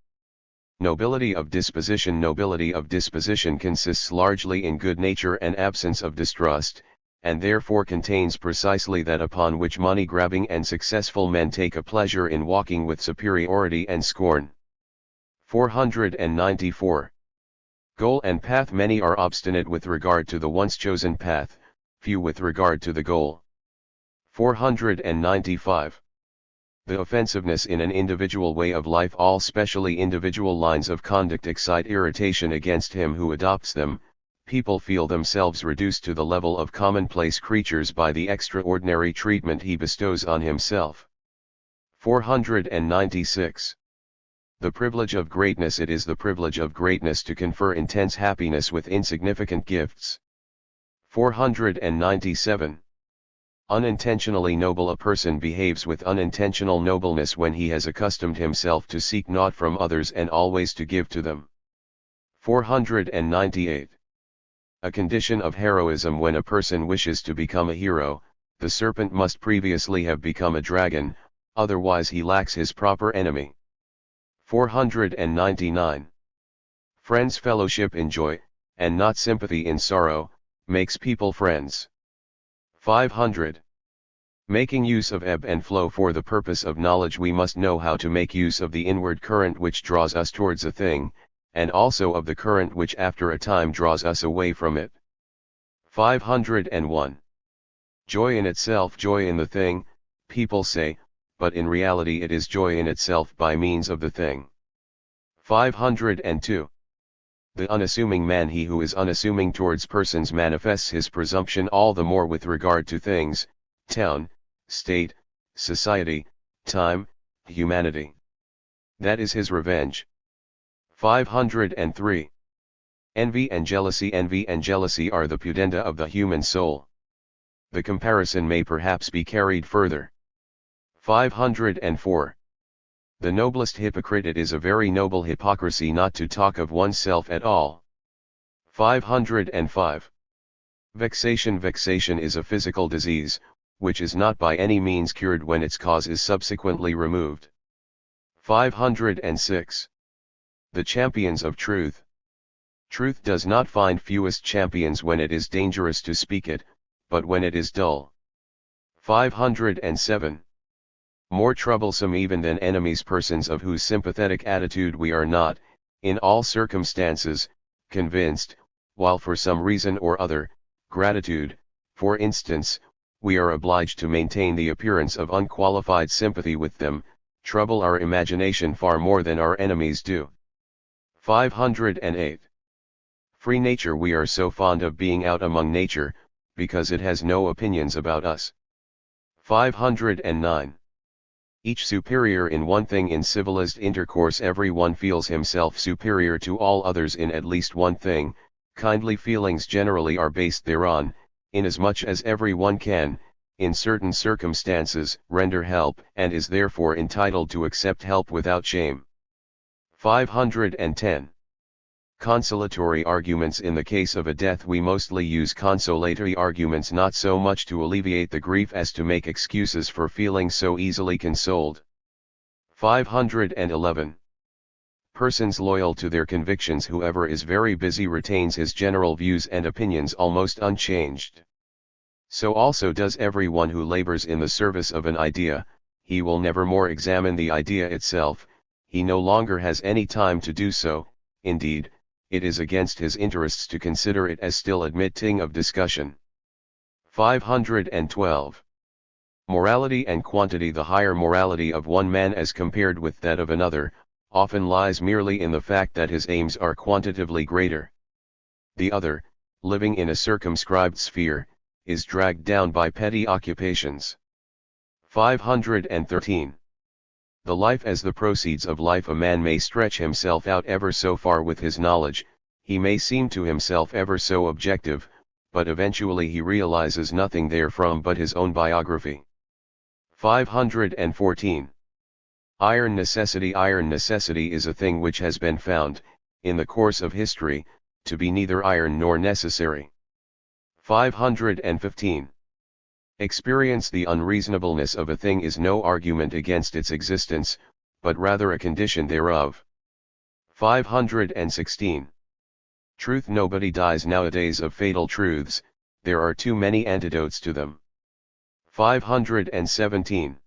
Nobility of disposition. Nobility of disposition consists largely in good nature and absence of distrust, and therefore contains precisely that upon which money-grabbing and successful men take a pleasure in walking with superiority and scorn. 494. Goal and path. Many are obstinate with regard to the once chosen path, few with regard to the goal. 495. The offensiveness in an individual way of life. All specially individual lines of conduct excite irritation against him who adopts them. People feel themselves reduced to the level of commonplace creatures by the extraordinary treatment he bestows on himself. 496. The privilege of greatness. It is the privilege of greatness to confer intense happiness with insignificant gifts. 497. Unintentionally noble. A person behaves with unintentional nobleness when he has accustomed himself to seek naught from others and always to give to them. 498. A condition of heroism. When a person wishes to become a hero, the serpent must previously have become a dragon, otherwise he lacks his proper enemy. 499. Friends. Fellowship in joy, and not sympathy in sorrow, makes people friends. 500. Making use of ebb and flow. For the purpose of knowledge we must know how to make use of the inward current which draws us towards a thing, and also of the current which after a time draws us away from it. 501. Joy in itself. Joy in the thing, people say, but in reality it is joy in itself by means of the thing. 502. The unassuming man. He who is unassuming towards persons manifests his presumption all the more with regard to things, town, state, society, time, humanity. That is his revenge. 503. Envy and jealousy. Envy and jealousy are the pudenda of the human soul. The comparison may perhaps be carried further. 504. The noblest hypocrite. It is a very noble hypocrisy not to talk of oneself at all. 505. Vexation. Vexation is a physical disease, which is not by any means cured when its cause is subsequently removed. 506. The champions of truth. Truth does not find fewest champions when it is dangerous to speak it, but when it is dull. 507. More troublesome even than enemies persons of whose sympathetic attitude we are not, in all circumstances, convinced, while for some reason or other, gratitude, for instance, we are obliged to maintain the appearance of unqualified sympathy with them, trouble our imagination far more than our enemies do. 508. Free nature. We are so fond of being out among nature, because it has no opinions about us. 509. Each superior in one thing. In civilized intercourse every one feels himself superior to all others in at least one thing. Kindly feelings generally are based thereon, inasmuch as every one can, in certain circumstances, render help, and is therefore entitled to accept help without shame. 510. Consolatory arguments. In the case of a death we mostly use consolatory arguments, not so much to alleviate the grief as to make excuses for feeling so easily consoled. 511. Persons loyal to their convictions. Whoever is very busy retains his general views and opinions almost unchanged. So also does every one who labors in the service of an idea. He will never more examine the idea itself, he no longer has any time to do so. Indeed, it is against his interests to consider it as still admitting of discussion. 512. Morality and quantity. The higher morality of one man as compared with that of another, often lies merely in the fact that his aims are quantitatively greater. The other, living in a circumscribed sphere, is dragged down by petty occupations. 513. The life as the proceeds of life. A man may stretch himself out ever so far with his knowledge, he may seem to himself ever so objective, but eventually he realizes nothing therefrom but his own biography. 514. Iron necessity. Iron necessity is a thing which has been found, in the course of history, to be neither iron nor necessary. 515. Experience. The unreasonableness of a thing is no argument against its existence, but rather a condition thereof. 516. Truth. Nobody dies nowadays of fatal truths, there are too many antidotes to them. 517.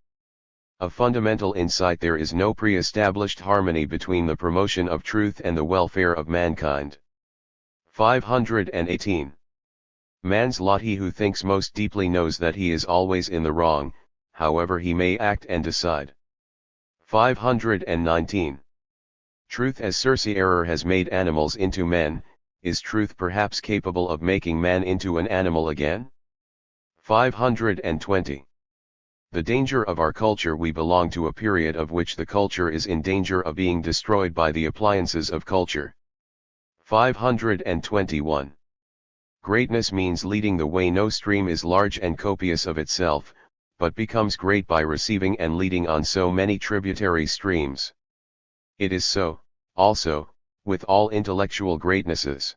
A fundamental insight. There is no pre-established harmony between the promotion of truth and the welfare of mankind. 518. Man's lot. He who thinks most deeply knows that he is always in the wrong, however he may act and decide. 519. Truth. As Circe. Error has made animals into men, is truth perhaps capable of making man into an animal again? 520. The danger of our culture. We belong to a period of which the culture is in danger of being destroyed by the appliances of culture. 521. Greatness means leading the way. No stream is large and copious of itself, but becomes great by receiving and leading on so many tributary streams. It is so, also, with all intellectual greatnesses.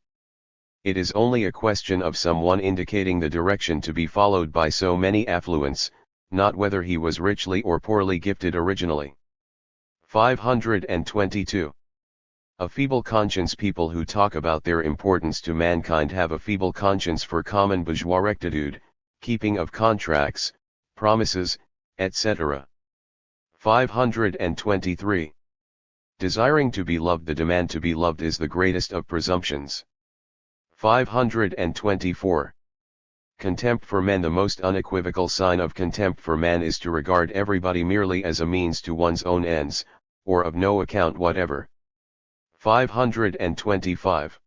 It is only a question of someone indicating the direction to be followed by so many affluents, not whether he was richly or poorly gifted originally. 522. A feeble conscience. People who talk about their importance to mankind have a feeble conscience for common bourgeois rectitude, keeping of contracts, promises, etc. 523. Desiring to be loved. The demand to be loved is the greatest of presumptions. 524. Contempt for men. The most unequivocal sign of contempt for man is to regard everybody merely as a means to one's own ends, or of no account whatever. 525.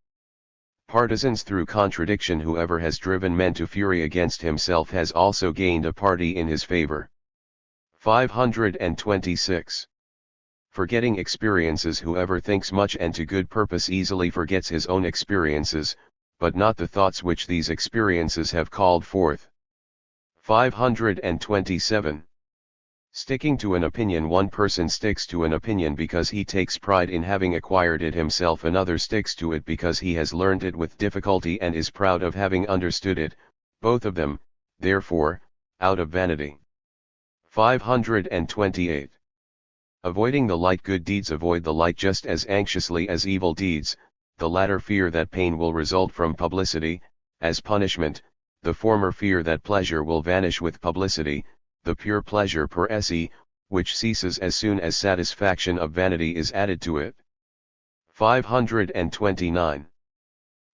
Partisans. Through contradiction. Whoever has driven men to fury against himself has also gained a party in his favor. 526. Forgetting experiences. Whoever thinks much and to good purpose easily forgets his own experiences, but not the thoughts which these experiences have called forth. 527. Sticking to an opinion. One person sticks to an opinion because he takes pride in having acquired it himself. Another sticks to it because he has learned it with difficulty and is proud of having understood it, both of them, therefore, out of vanity. 528. Avoiding the light. Good deeds avoid the light just as anxiously as evil deeds, the latter fear that pain will result from publicity, as punishment, the former fear that pleasure will vanish with publicity, the pure pleasure per se, which ceases as soon as satisfaction of vanity is added to it. 529.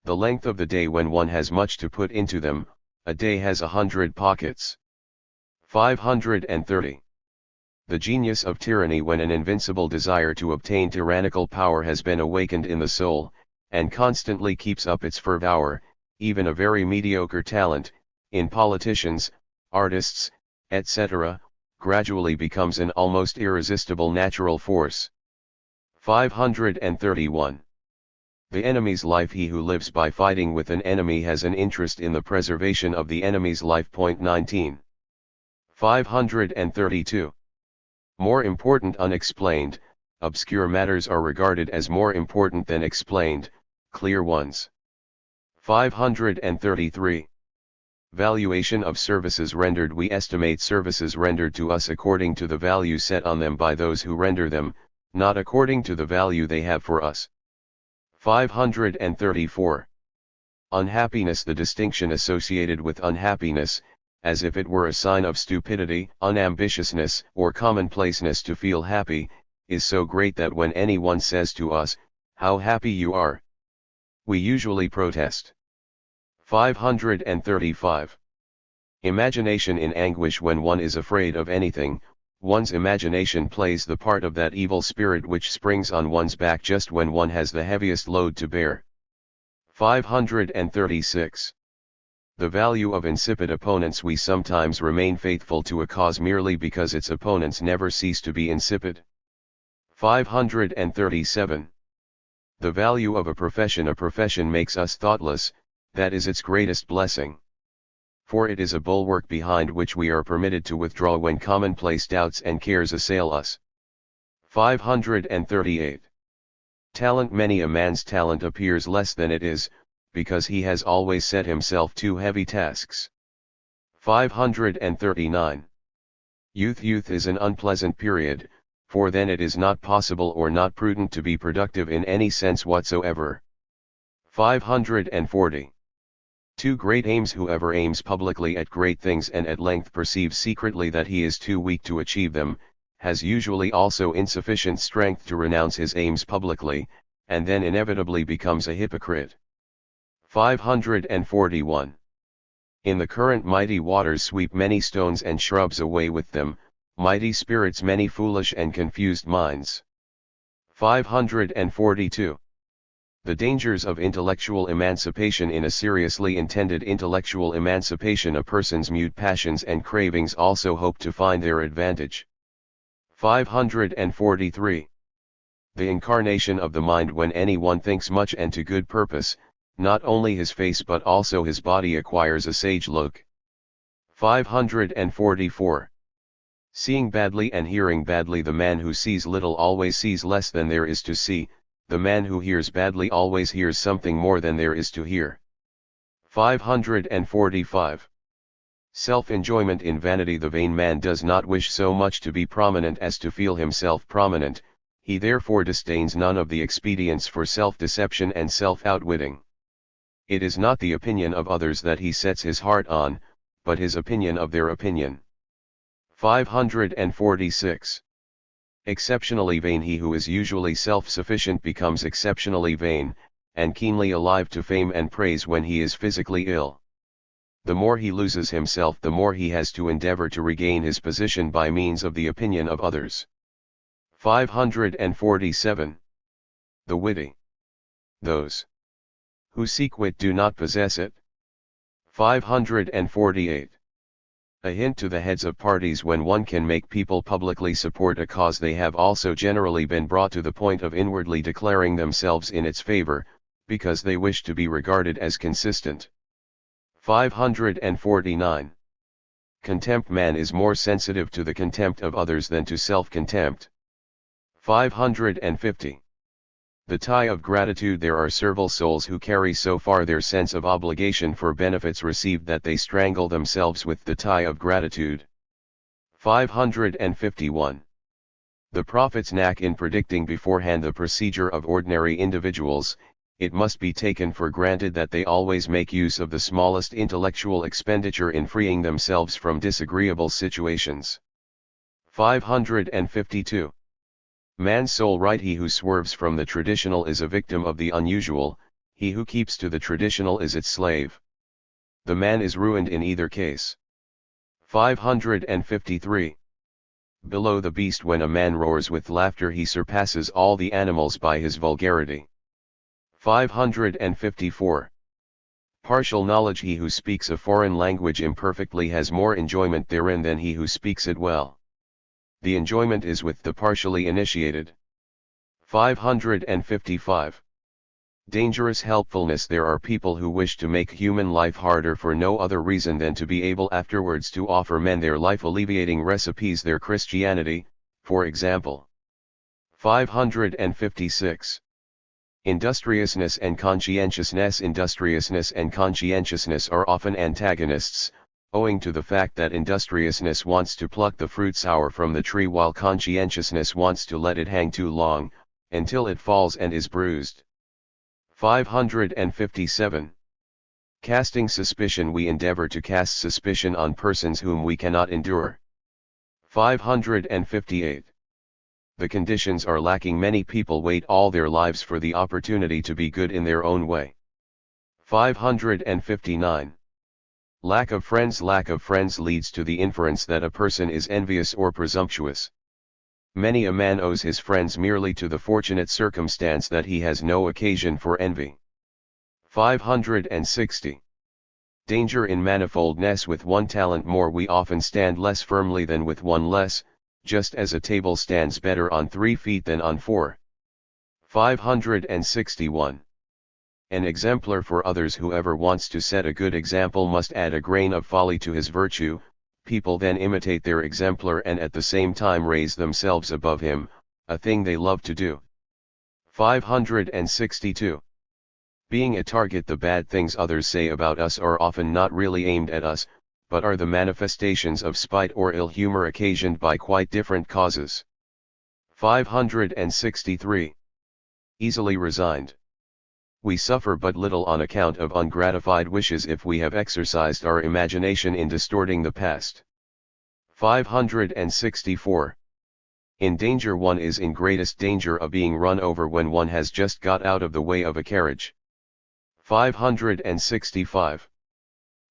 The length of the day. When one has much to put into them, a day has 100 pockets. 530. The genius of tyranny. When an invincible desire to obtain tyrannical power has been awakened in the soul, and constantly keeps up its fervor, even a very mediocre talent, in politicians, artists, etc., gradually becomes an almost irresistible natural force. 531. The enemy's life. He who lives by fighting with an enemy has an interest in the preservation of the enemy's life. 19. 532. More important. Unexplained, obscure matters are regarded as more important than explained, clear ones. 533. Valuation of services rendered. We estimate services rendered to us according to the value set on them by those who render them, not according to the value they have for us. 534. Unhappiness. The distinction associated with unhappiness, as if it were a sign of stupidity, unambitiousness, or commonplaceness to feel happy, is so great that when anyone says to us, "How happy you are," we usually protest. 535. Imagination. In anguish. When one is afraid of anything, one's imagination plays the part of that evil spirit which springs on one's back just when one has the heaviest load to bear. 536. The value of insipid opponents. We sometimes remain faithful to a cause merely because its opponents never cease to be insipid. 537. The value of a profession. A profession makes us thoughtless, that is its greatest blessing. For it is a bulwark behind which we are permitted to withdraw when commonplace doubts and cares assail us. 538. Talent. Many a man's talent appears less than it is, because he has always set himself too heavy tasks. 539. Youth is an unpleasant period, for then it is not possible or not prudent to be productive in any sense whatsoever. 540. Two great aims. Whoever aims publicly at great things and at length perceives secretly that he is too weak to achieve them, has usually also insufficient strength to renounce his aims publicly, and then inevitably becomes a hypocrite. 541. In the current mighty waters sweep many stones and shrubs away with them, mighty spirits many foolish and confused minds. 542. The dangers of intellectual emancipation. In a seriously intended intellectual emancipation, a person's mute passions and cravings also hope to find their advantage. 543. The incarnation of the mind. When anyone thinks much and to good purpose, not only his face but also his body acquires a sage look. 544. Seeing badly and hearing badly. The man who sees little always sees less than there is to see, the man who hears badly always hears something more than there is to hear. 545. Self-enjoyment. In vanity. The vain man does not wish so much to be prominent as to feel himself prominent, he therefore disdains none of the expedients for self-deception and self-outwitting. It is not the opinion of others that he sets his heart on, but his opinion of their opinion. 546. Exceptionally vain. He who is usually self-sufficient becomes exceptionally vain, and keenly alive to fame and praise when he is physically ill. The more he loses himself, the more he has to endeavor to regain his position by means of the opinion of others. 547. The witty. Those who seek wit do not possess it. 548. A hint to the heads of parties. When one can make people publicly support a cause, they have also generally been brought to the point of inwardly declaring themselves in its favor, because they wish to be regarded as consistent. 549. Contempt. Man is more sensitive to the contempt of others than to self-contempt. 550. The tie of gratitude. There are servile souls who carry so far their sense of obligation for benefits received that they strangle themselves with the tie of gratitude. 551. The prophet's knack in predicting beforehand the procedure of ordinary individuals. It must be taken for granted that they always make use of the smallest intellectual expenditure in freeing themselves from disagreeable situations. 552. Man's sole right. He who swerves from the traditional is a victim of the unusual, he who keeps to the traditional is its slave. The man is ruined in either case. 553. Below the beast. When a man roars with laughter he surpasses all the animals by his vulgarity. 554. Partial knowledge. He who speaks a foreign language imperfectly has more enjoyment therein than he who speaks it well. The enjoyment is with the partially initiated. 555. Dangerous helpfulness. There are people who wish to make human life harder for no other reason than to be able afterwards to offer men their life-alleviating recipes. Their Christianity, for example. 556. Industriousness and conscientiousness. Industriousness and conscientiousness are often antagonists, owing to the fact that industriousness wants to pluck the fruit sour from the tree while conscientiousness wants to let it hang too long, until it falls and is bruised. 557. Casting suspicion. We endeavor to cast suspicion on persons whom we cannot endure. 558. The conditions are lacking. Many people wait all their lives for the opportunity to be good in their own way. 559. Lack of friends. Lack of friends leads to the inference that a person is envious or presumptuous. Many a man owes his friends merely to the fortunate circumstance that he has no occasion for envy. 560. Danger in manifoldness. With one talent more we often stand less firmly than with one less, just as a table stands better on 3 feet than on 4. 561. An exemplar for others. Whoever wants to set a good example must add a grain of folly to his virtue. People then imitate their exemplar and at the same time raise themselves above him, a thing they love to do. 562. Being a target. The bad things others say about us are often not really aimed at us, but are the manifestations of spite or ill humor occasioned by quite different causes. 563. Easily resigned. We suffer but little on account of ungratified wishes if we have exercised our imagination in distorting the past. 564. In danger. One is in greatest danger of being run over when one has just got out of the way of a carriage. 565.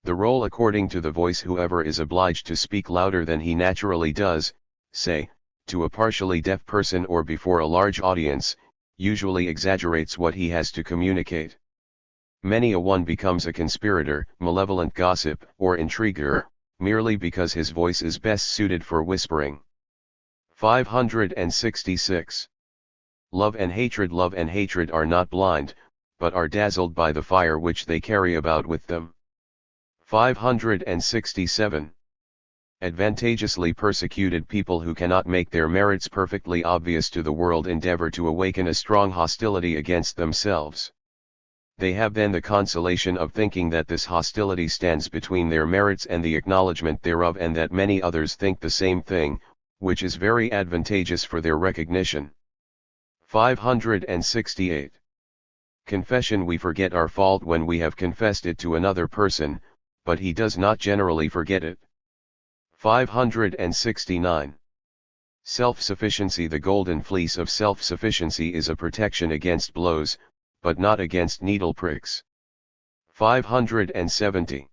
The role according to the voice. Whoever is obliged to speak louder than he naturally does, say, to a partially deaf person or before a large audience, usually exaggerates what he has to communicate. Many a one becomes a conspirator, malevolent gossip, or intriguer, merely because his voice is best suited for whispering. 566. Love and hatred. Love and hatred are not blind, but are dazzled by the fire which they carry about with them. 567. Advantageously persecuted. People who cannot make their merits perfectly obvious to the world endeavor to awaken a strong hostility against themselves. They have then the consolation of thinking that this hostility stands between their merits and the acknowledgement thereof, and that many others think the same thing, which is very advantageous for their recognition. 568. Confession. We forget our fault when we have confessed it to another person, but he does not generally forget it. 569. Self-sufficiency. The golden fleece of self-sufficiency is a protection against blows, but not against needle pricks. 570.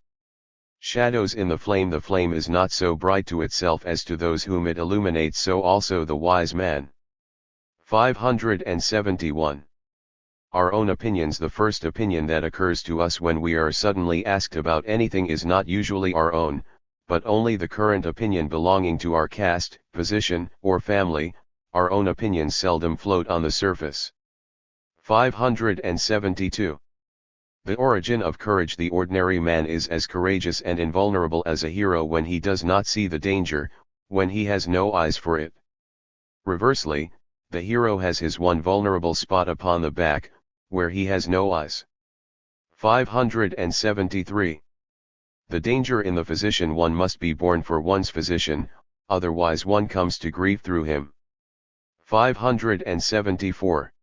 Shadows in the flame. The flame is not so bright to itself as to those whom it illuminates, so also the wise man. 571. Our own opinions. The first opinion that occurs to us when we are suddenly asked about anything is not usually our own, but only the current opinion belonging to our caste, position, or family. Our own opinions seldom float on the surface. 572. The origin of courage. The ordinary man is as courageous and invulnerable as a hero when he does not see the danger, when he has no eyes for it. Reversely, the hero has his one vulnerable spot upon the back, where he has no eyes. 573. The danger in the physician. One must be born for one's physician, otherwise one comes to grief through him. 574.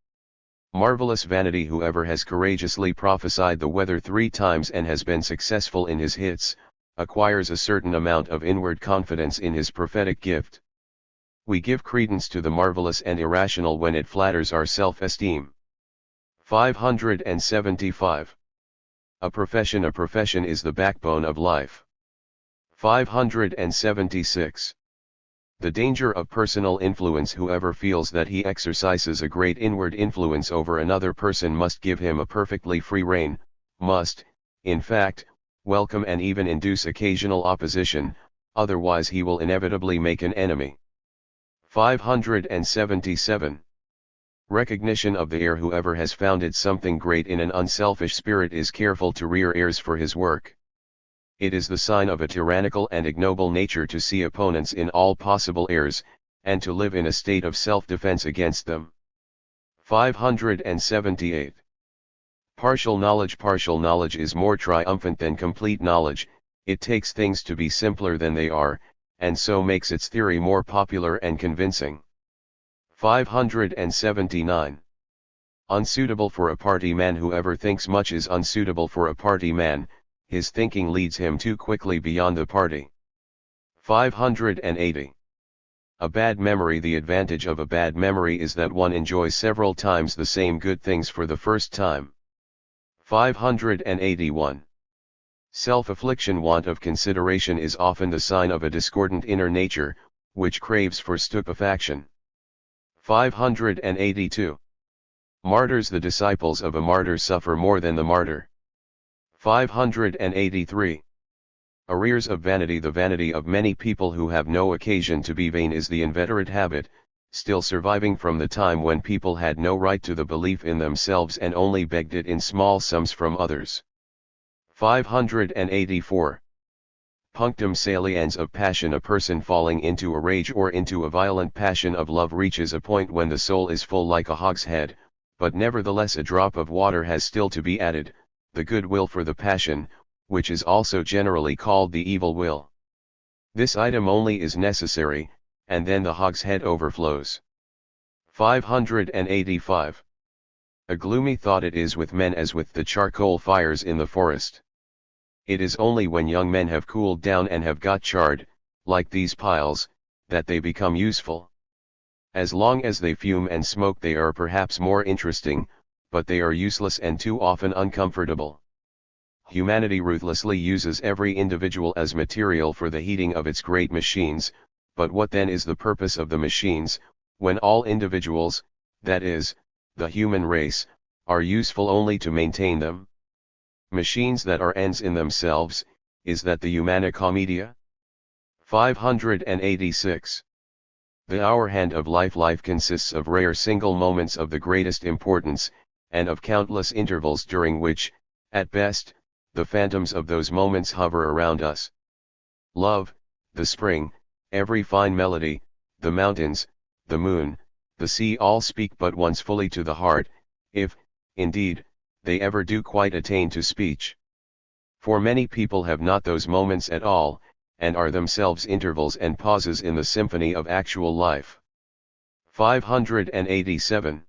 Marvelous vanity. Whoever has courageously prophesied the weather 3 times and has been successful in his hits, acquires a certain amount of inward confidence in his prophetic gift. We give credence to the marvelous and irrational when it flatters our self-esteem. 575. A profession is the backbone of life. 576. The danger of personal influence. Whoever feels that he exercises a great inward influence over another person must give him a perfectly free rein, must, in fact, welcome and even induce occasional opposition, otherwise he will inevitably make an enemy. 577. Recognition of the heir. Whoever has founded something great in an unselfish spirit is careful to rear heirs for his work. It is the sign of a tyrannical and ignoble nature to see opponents in all possible heirs, and to live in a state of self-defense against them. 578. Partial knowledge is more triumphant than complete knowledge. It takes things to be simpler than they are, and so makes its theory more popular and convincing. 579. Unsuitable for a party man. Whoever thinks much is unsuitable for a party man. His thinking leads him too quickly beyond the party. 580. A bad memory. The advantage of a bad memory is that one enjoys several times the same good things for the first time. 581. Self-affliction. Want of consideration is often the sign of a discordant inner nature, which craves for stupefaction. 582. Martyrs. The disciples of a martyr suffer more than the martyr. 583. Arrears of vanity. The vanity of many people who have no occasion to be vain is the inveterate habit, still surviving from the time when people had no right to the belief in themselves and only begged it in small sums from others. 584. Punctum saliens of passion. A person falling into a rage or into a violent passion of love reaches a point when the soul is full like a hogshead, but nevertheless a drop of water has still to be added, the good will for the passion, which is also generally called the evil will. This item only is necessary, and then the hogshead overflows. 585. A gloomy thought it is with men as with the charcoal fires in the forest. It is only when young men have cooled down and have got charred, like these piles, that they become useful. As long as they fume and smoke they are perhaps more interesting, but they are useless and too often uncomfortable. Humanity ruthlessly uses every individual as material for the heating of its great machines, but what then is the purpose of the machines, when all individuals, that is, the human race, are useful only to maintain them? Machines that are ends in themselves, is that the humana commedia? 586. The hour hand of life. Life consists of rare single moments of the greatest importance, and of countless intervals during which, at best, the phantoms of those moments hover around us. Love, the spring, every fine melody, the mountains, the moon, the sea all speak but once fully to the heart, if, indeed, they ever do quite attain to speech. For many people have not those moments at all, and are themselves intervals and pauses in the symphony of actual life. 587.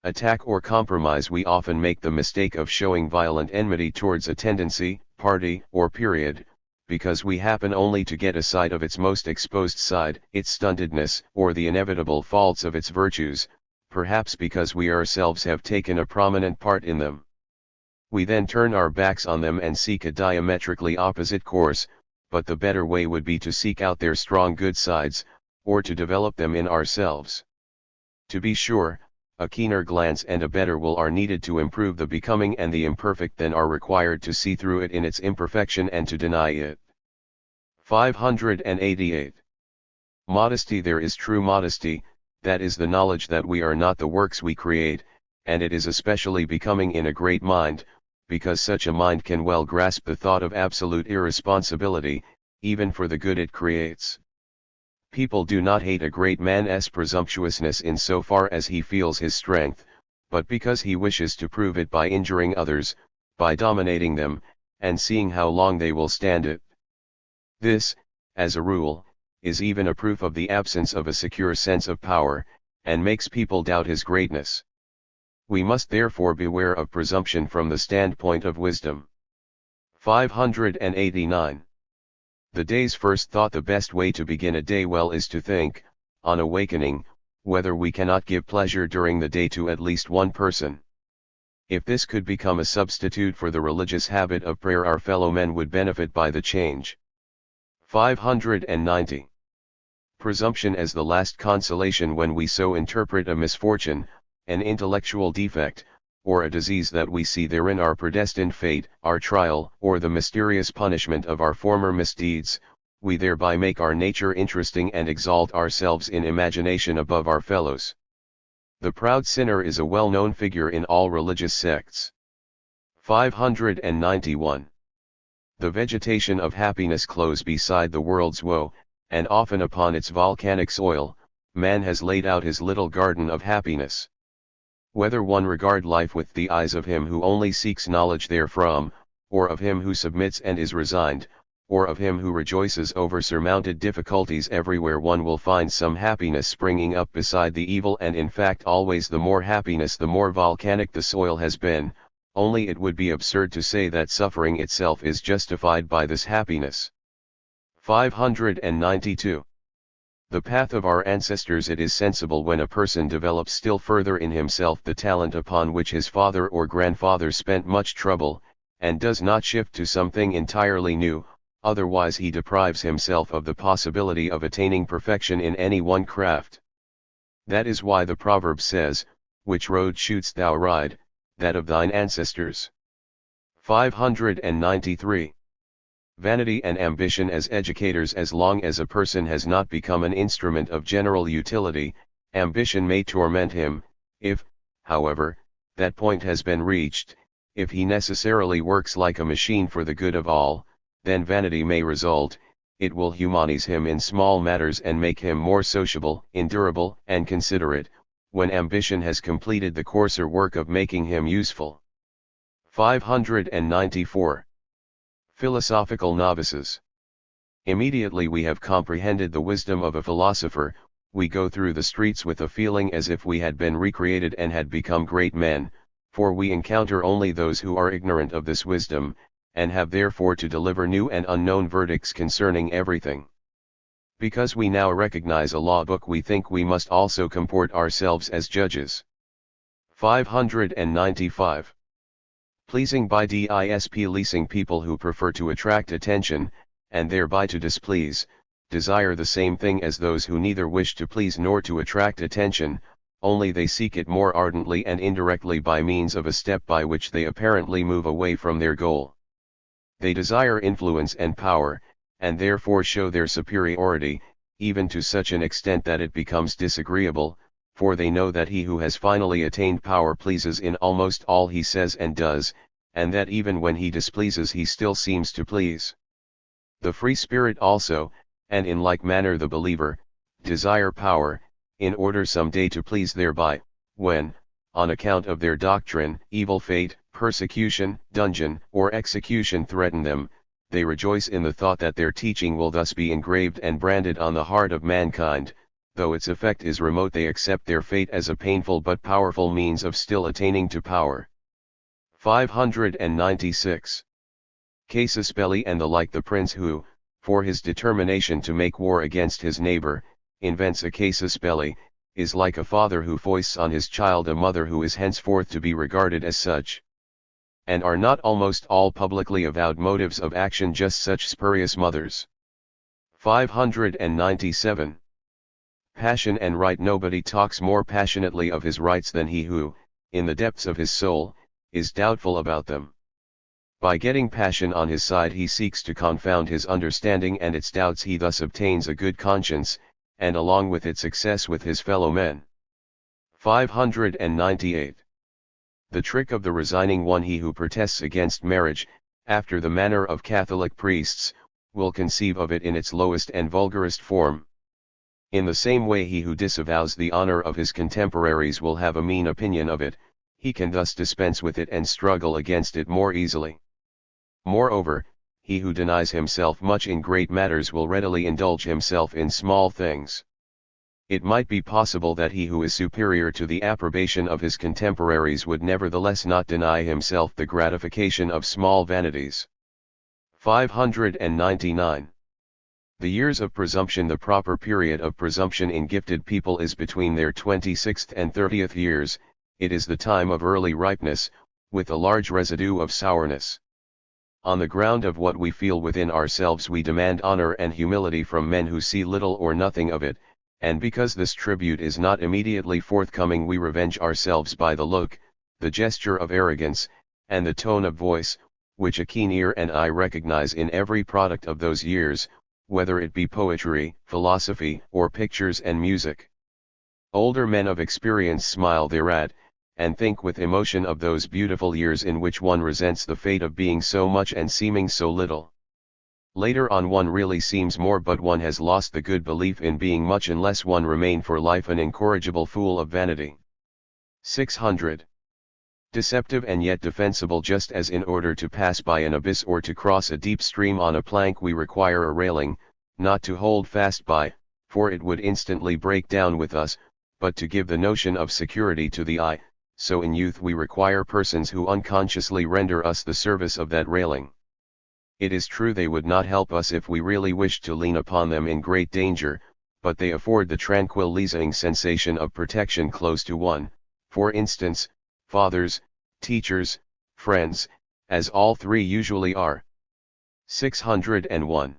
Attack or compromise. We often make the mistake of showing violent enmity towards a tendency, party, or period, because we happen only to get a sight of its most exposed side, its stuntedness, or the inevitable faults of its virtues, perhaps because we ourselves have taken a prominent part in them. We then turn our backs on them and seek a diametrically opposite course, but the better way would be to seek out their strong good sides, or to develop them in ourselves. To be sure, a keener glance and a better will are needed to improve the becoming, and the imperfect then are required to see through it in its imperfection and to deny it. 588. Modesty. There is true modesty, that is the knowledge that we are not the works we create, and it is especially becoming in a great mind, because such a mind can well grasp the thought of absolute irresponsibility, even for the good it creates. People do not hate a great man's presumptuousness in so far as he feels his strength, but because he wishes to prove it by injuring others, by dominating them, and seeing how long they will stand it. This, as a rule, is even a proof of the absence of a secure sense of power, and makes people doubt his greatness. We must therefore beware of presumption from the standpoint of wisdom. 589. The day's first thought. The best way to begin a day well is to think, on awakening, whether we cannot give pleasure during the day to at least one person. If this could become a substitute for the religious habit of prayer, our fellow men would benefit by the change. 590. Presumption as the last consolation. When we so interpret a misfortune, an intellectual defect, or a disease that we see therein our predestined fate, our trial, or the mysterious punishment of our former misdeeds, we thereby make our nature interesting and exalt ourselves in imagination above our fellows. The proud sinner is a well-known figure in all religious sects. 591. The vegetation of happiness close beside the world's woe, and often upon its volcanic soil, man has laid out his little garden of happiness. Whether one regard life with the eyes of him who only seeks knowledge therefrom, or of him who submits and is resigned, or of him who rejoices over surmounted difficulties, everywhere one will find some happiness springing up beside the evil, and in fact always the more happiness the more volcanic the soil has been, only it would be absurd to say that suffering itself is justified by this happiness. 592. The path of our ancestors. It is sensible when a person develops still further in himself the talent upon which his father or grandfather spent much trouble, and does not shift to something entirely new, otherwise he deprives himself of the possibility of attaining perfection in any one craft. That is why the proverb says, "Which road shouldst thou ride? That of thine ancestors." 593. Vanity and ambition as educators. As long as a person has not become an instrument of general utility, ambition may torment him. If, however, that point has been reached, if he necessarily works like a machine for the good of all, then vanity may result. It will humanize him in small matters and make him more sociable, endurable, and considerate, when ambition has completed the coarser work of making him useful. 594. Philosophical novices. Immediately we have comprehended the wisdom of a philosopher, we go through the streets with a feeling as if we had been recreated and had become great men, for we encounter only those who are ignorant of this wisdom, and have therefore to deliver new and unknown verdicts concerning everything. Because we now recognize a law book, we think we must also comport ourselves as judges. 595. Pleasing by leasing. People who prefer to attract attention, and thereby to displease, desire the same thing as those who neither wish to please nor to attract attention, only they seek it more ardently and indirectly by means of a step by which they apparently move away from their goal. They desire influence and power, and therefore show their superiority, even to such an extent that it becomes disagreeable, for they know that he who has finally attained power pleases in almost all he says and does, and that even when he displeases he still seems to please. The free spirit also, and in like manner the believer, desire power, in order some day to please thereby, when, on account of their doctrine, evil fate, persecution, dungeon, or execution threaten them, they rejoice in the thought that their teaching will thus be engraved and branded on the heart of mankind. Though its effect is remote, they accept their fate as a painful but powerful means of still attaining to power. 596. Casus belli and the like. The prince who, for his determination to make war against his neighbor, invents a casus belli, is like a father who foists on his child a mother who is henceforth to be regarded as such. And are not almost all publicly avowed motives of action just such spurious mothers? 597. Passion and right. Nobody talks more passionately of his rights than he who, in the depths of his soul, is doubtful about them. By getting passion on his side he seeks to confound his understanding and its doubts. He thus obtains a good conscience, and along with it success with his fellow men. 598. The trick of the resigning one: he who protests against marriage, after the manner of Catholic priests, will conceive of it in its lowest and vulgarest form. In the same way he who disavows the honor of his contemporaries will have a mean opinion of it, he can thus dispense with it and struggle against it more easily. Moreover, he who denies himself much in great matters will readily indulge himself in small things. It might be possible that he who is superior to the approbation of his contemporaries would nevertheless not deny himself the gratification of small vanities. 599. The years of presumption. The proper period of presumption in gifted people is between their 26th and 30th years. It is the time of early ripeness, with a large residue of sourness. On the ground of what we feel within ourselves we demand honor and humility from men who see little or nothing of it, and because this tribute is not immediately forthcoming we revenge ourselves by the look, the gesture of arrogance, and the tone of voice, which a keen ear and eye recognize in every product of those years, whether it be poetry, philosophy, or pictures and music. Older men of experience smile thereat, and think with emotion of those beautiful years in which one resents the fate of being so much and seeming so little. Later on one really seems more, but one has lost the good belief in being much unless one remain for life an incorrigible fool of vanity. 600. Deceptive and yet defensible. Just as in order to pass by an abyss or to cross a deep stream on a plank we require a railing, not to hold fast by, for it would instantly break down with us, but to give the notion of security to the eye, so in youth we require persons who unconsciously render us the service of that railing. It is true they would not help us if we really wished to lean upon them in great danger, but they afford the tranquilizing sensation of protection close to one, for instance, fathers, teachers, friends, as all three usually are. 601.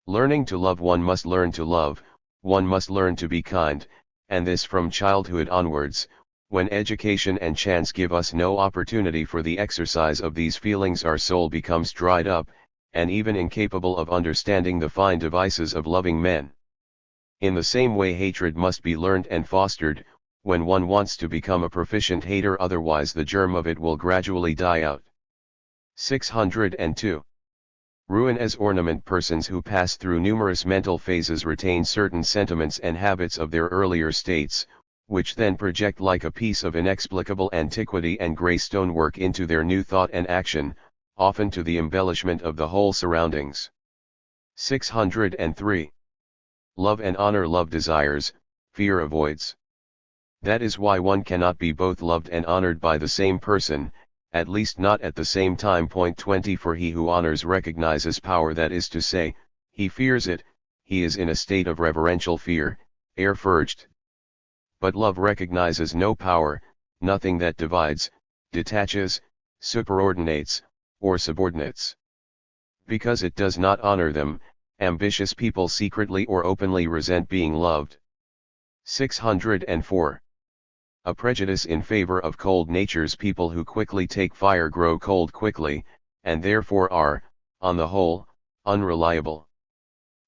Learning to love. One must learn to love, one must learn to be kind, and this from childhood onwards. When education and chance give us no opportunity for the exercise of these feelings our soul becomes dried up, and even incapable of understanding the fine devices of loving men. In the same way hatred must be learned and fostered, when one wants to become a proficient hater, otherwise the germ of it will gradually die out. 602. Ruin as ornament. Persons who pass through numerous mental phases retain certain sentiments and habits of their earlier states, which then project like a piece of inexplicable antiquity and grey stonework into their new thought and action, often to the embellishment of the whole surroundings. 603. Love and honor. Love desires, fear avoids. That is why one cannot be both loved and honored by the same person, at least not at the same time. 20. For he who honors recognizes power, that is to say, he fears it, he is in a state of reverential fear, ehrfurcht. But love recognizes no power, nothing that divides, detaches, superordinates, or subordinates. Because it does not honor them, ambitious people secretly or openly resent being loved. 604. A prejudice in favor of cold natures. People who quickly take fire grow cold quickly, and therefore are, on the whole, unreliable.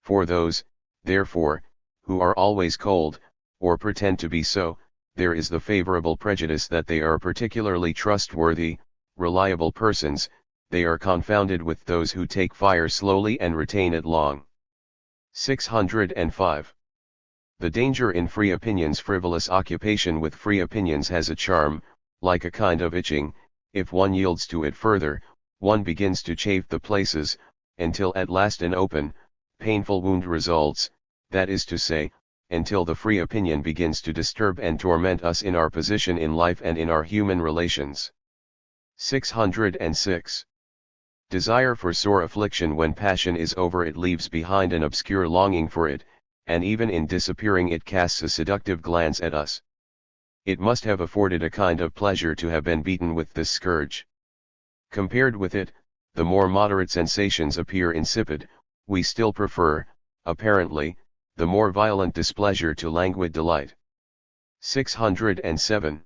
For those, therefore, who are always cold, or pretend to be so, there is the favorable prejudice that they are particularly trustworthy, reliable persons. They are confounded with those who take fire slowly and retain it long. 605. The danger in free opinions. Frivolous occupation with free opinions has a charm, like a kind of itching. If one yields to it further, one begins to chafe the places, until at last an open, painful wound results, that is to say, until the free opinion begins to disturb and torment us in our position in life and in our human relations. 606. Desire for sore affliction. When passion is over it leaves behind an obscure longing for it, and even in disappearing it casts a seductive glance at us. It must have afforded a kind of pleasure to have been beaten with this scourge. Compared with it, the more moderate sensations appear insipid. We still prefer, apparently, the more violent displeasure to languid delight. 607.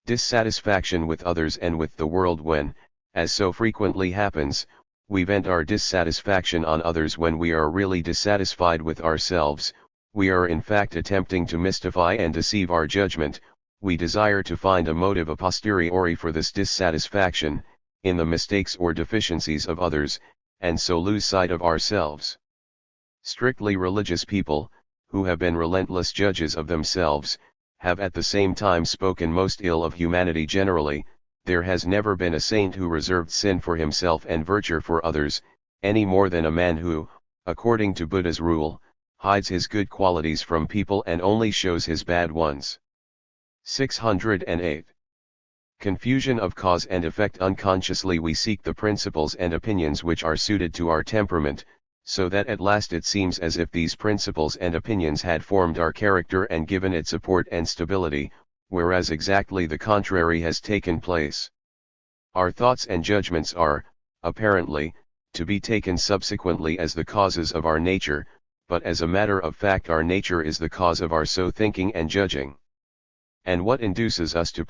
Dissatisfaction with others and with the world. When, as so frequently happens, we vent our dissatisfaction on others when we are really dissatisfied with ourselves, we are in fact attempting to mystify and deceive our judgment, we desire to find a motive a posteriori for this dissatisfaction, in the mistakes or deficiencies of others, and so lose sight of ourselves. Strictly religious people, who have been relentless judges of themselves, have at the same time spoken most ill of humanity generally. There has never been a saint who reserved sin for himself and virtue for others, any more than a man who, according to Buddha's rule, hides his good qualities from people and only shows his bad ones. 608. Confusion of cause and effect. Unconsciously we seek the principles and opinions which are suited to our temperament, so that at last it seems as if these principles and opinions had formed our character and given it support and stability, whereas exactly the contrary has taken place. Our thoughts and judgments are, apparently, to be taken subsequently as the causes of our nature, but as a matter of fact our nature is the cause of our so thinking and judging. And what induces us to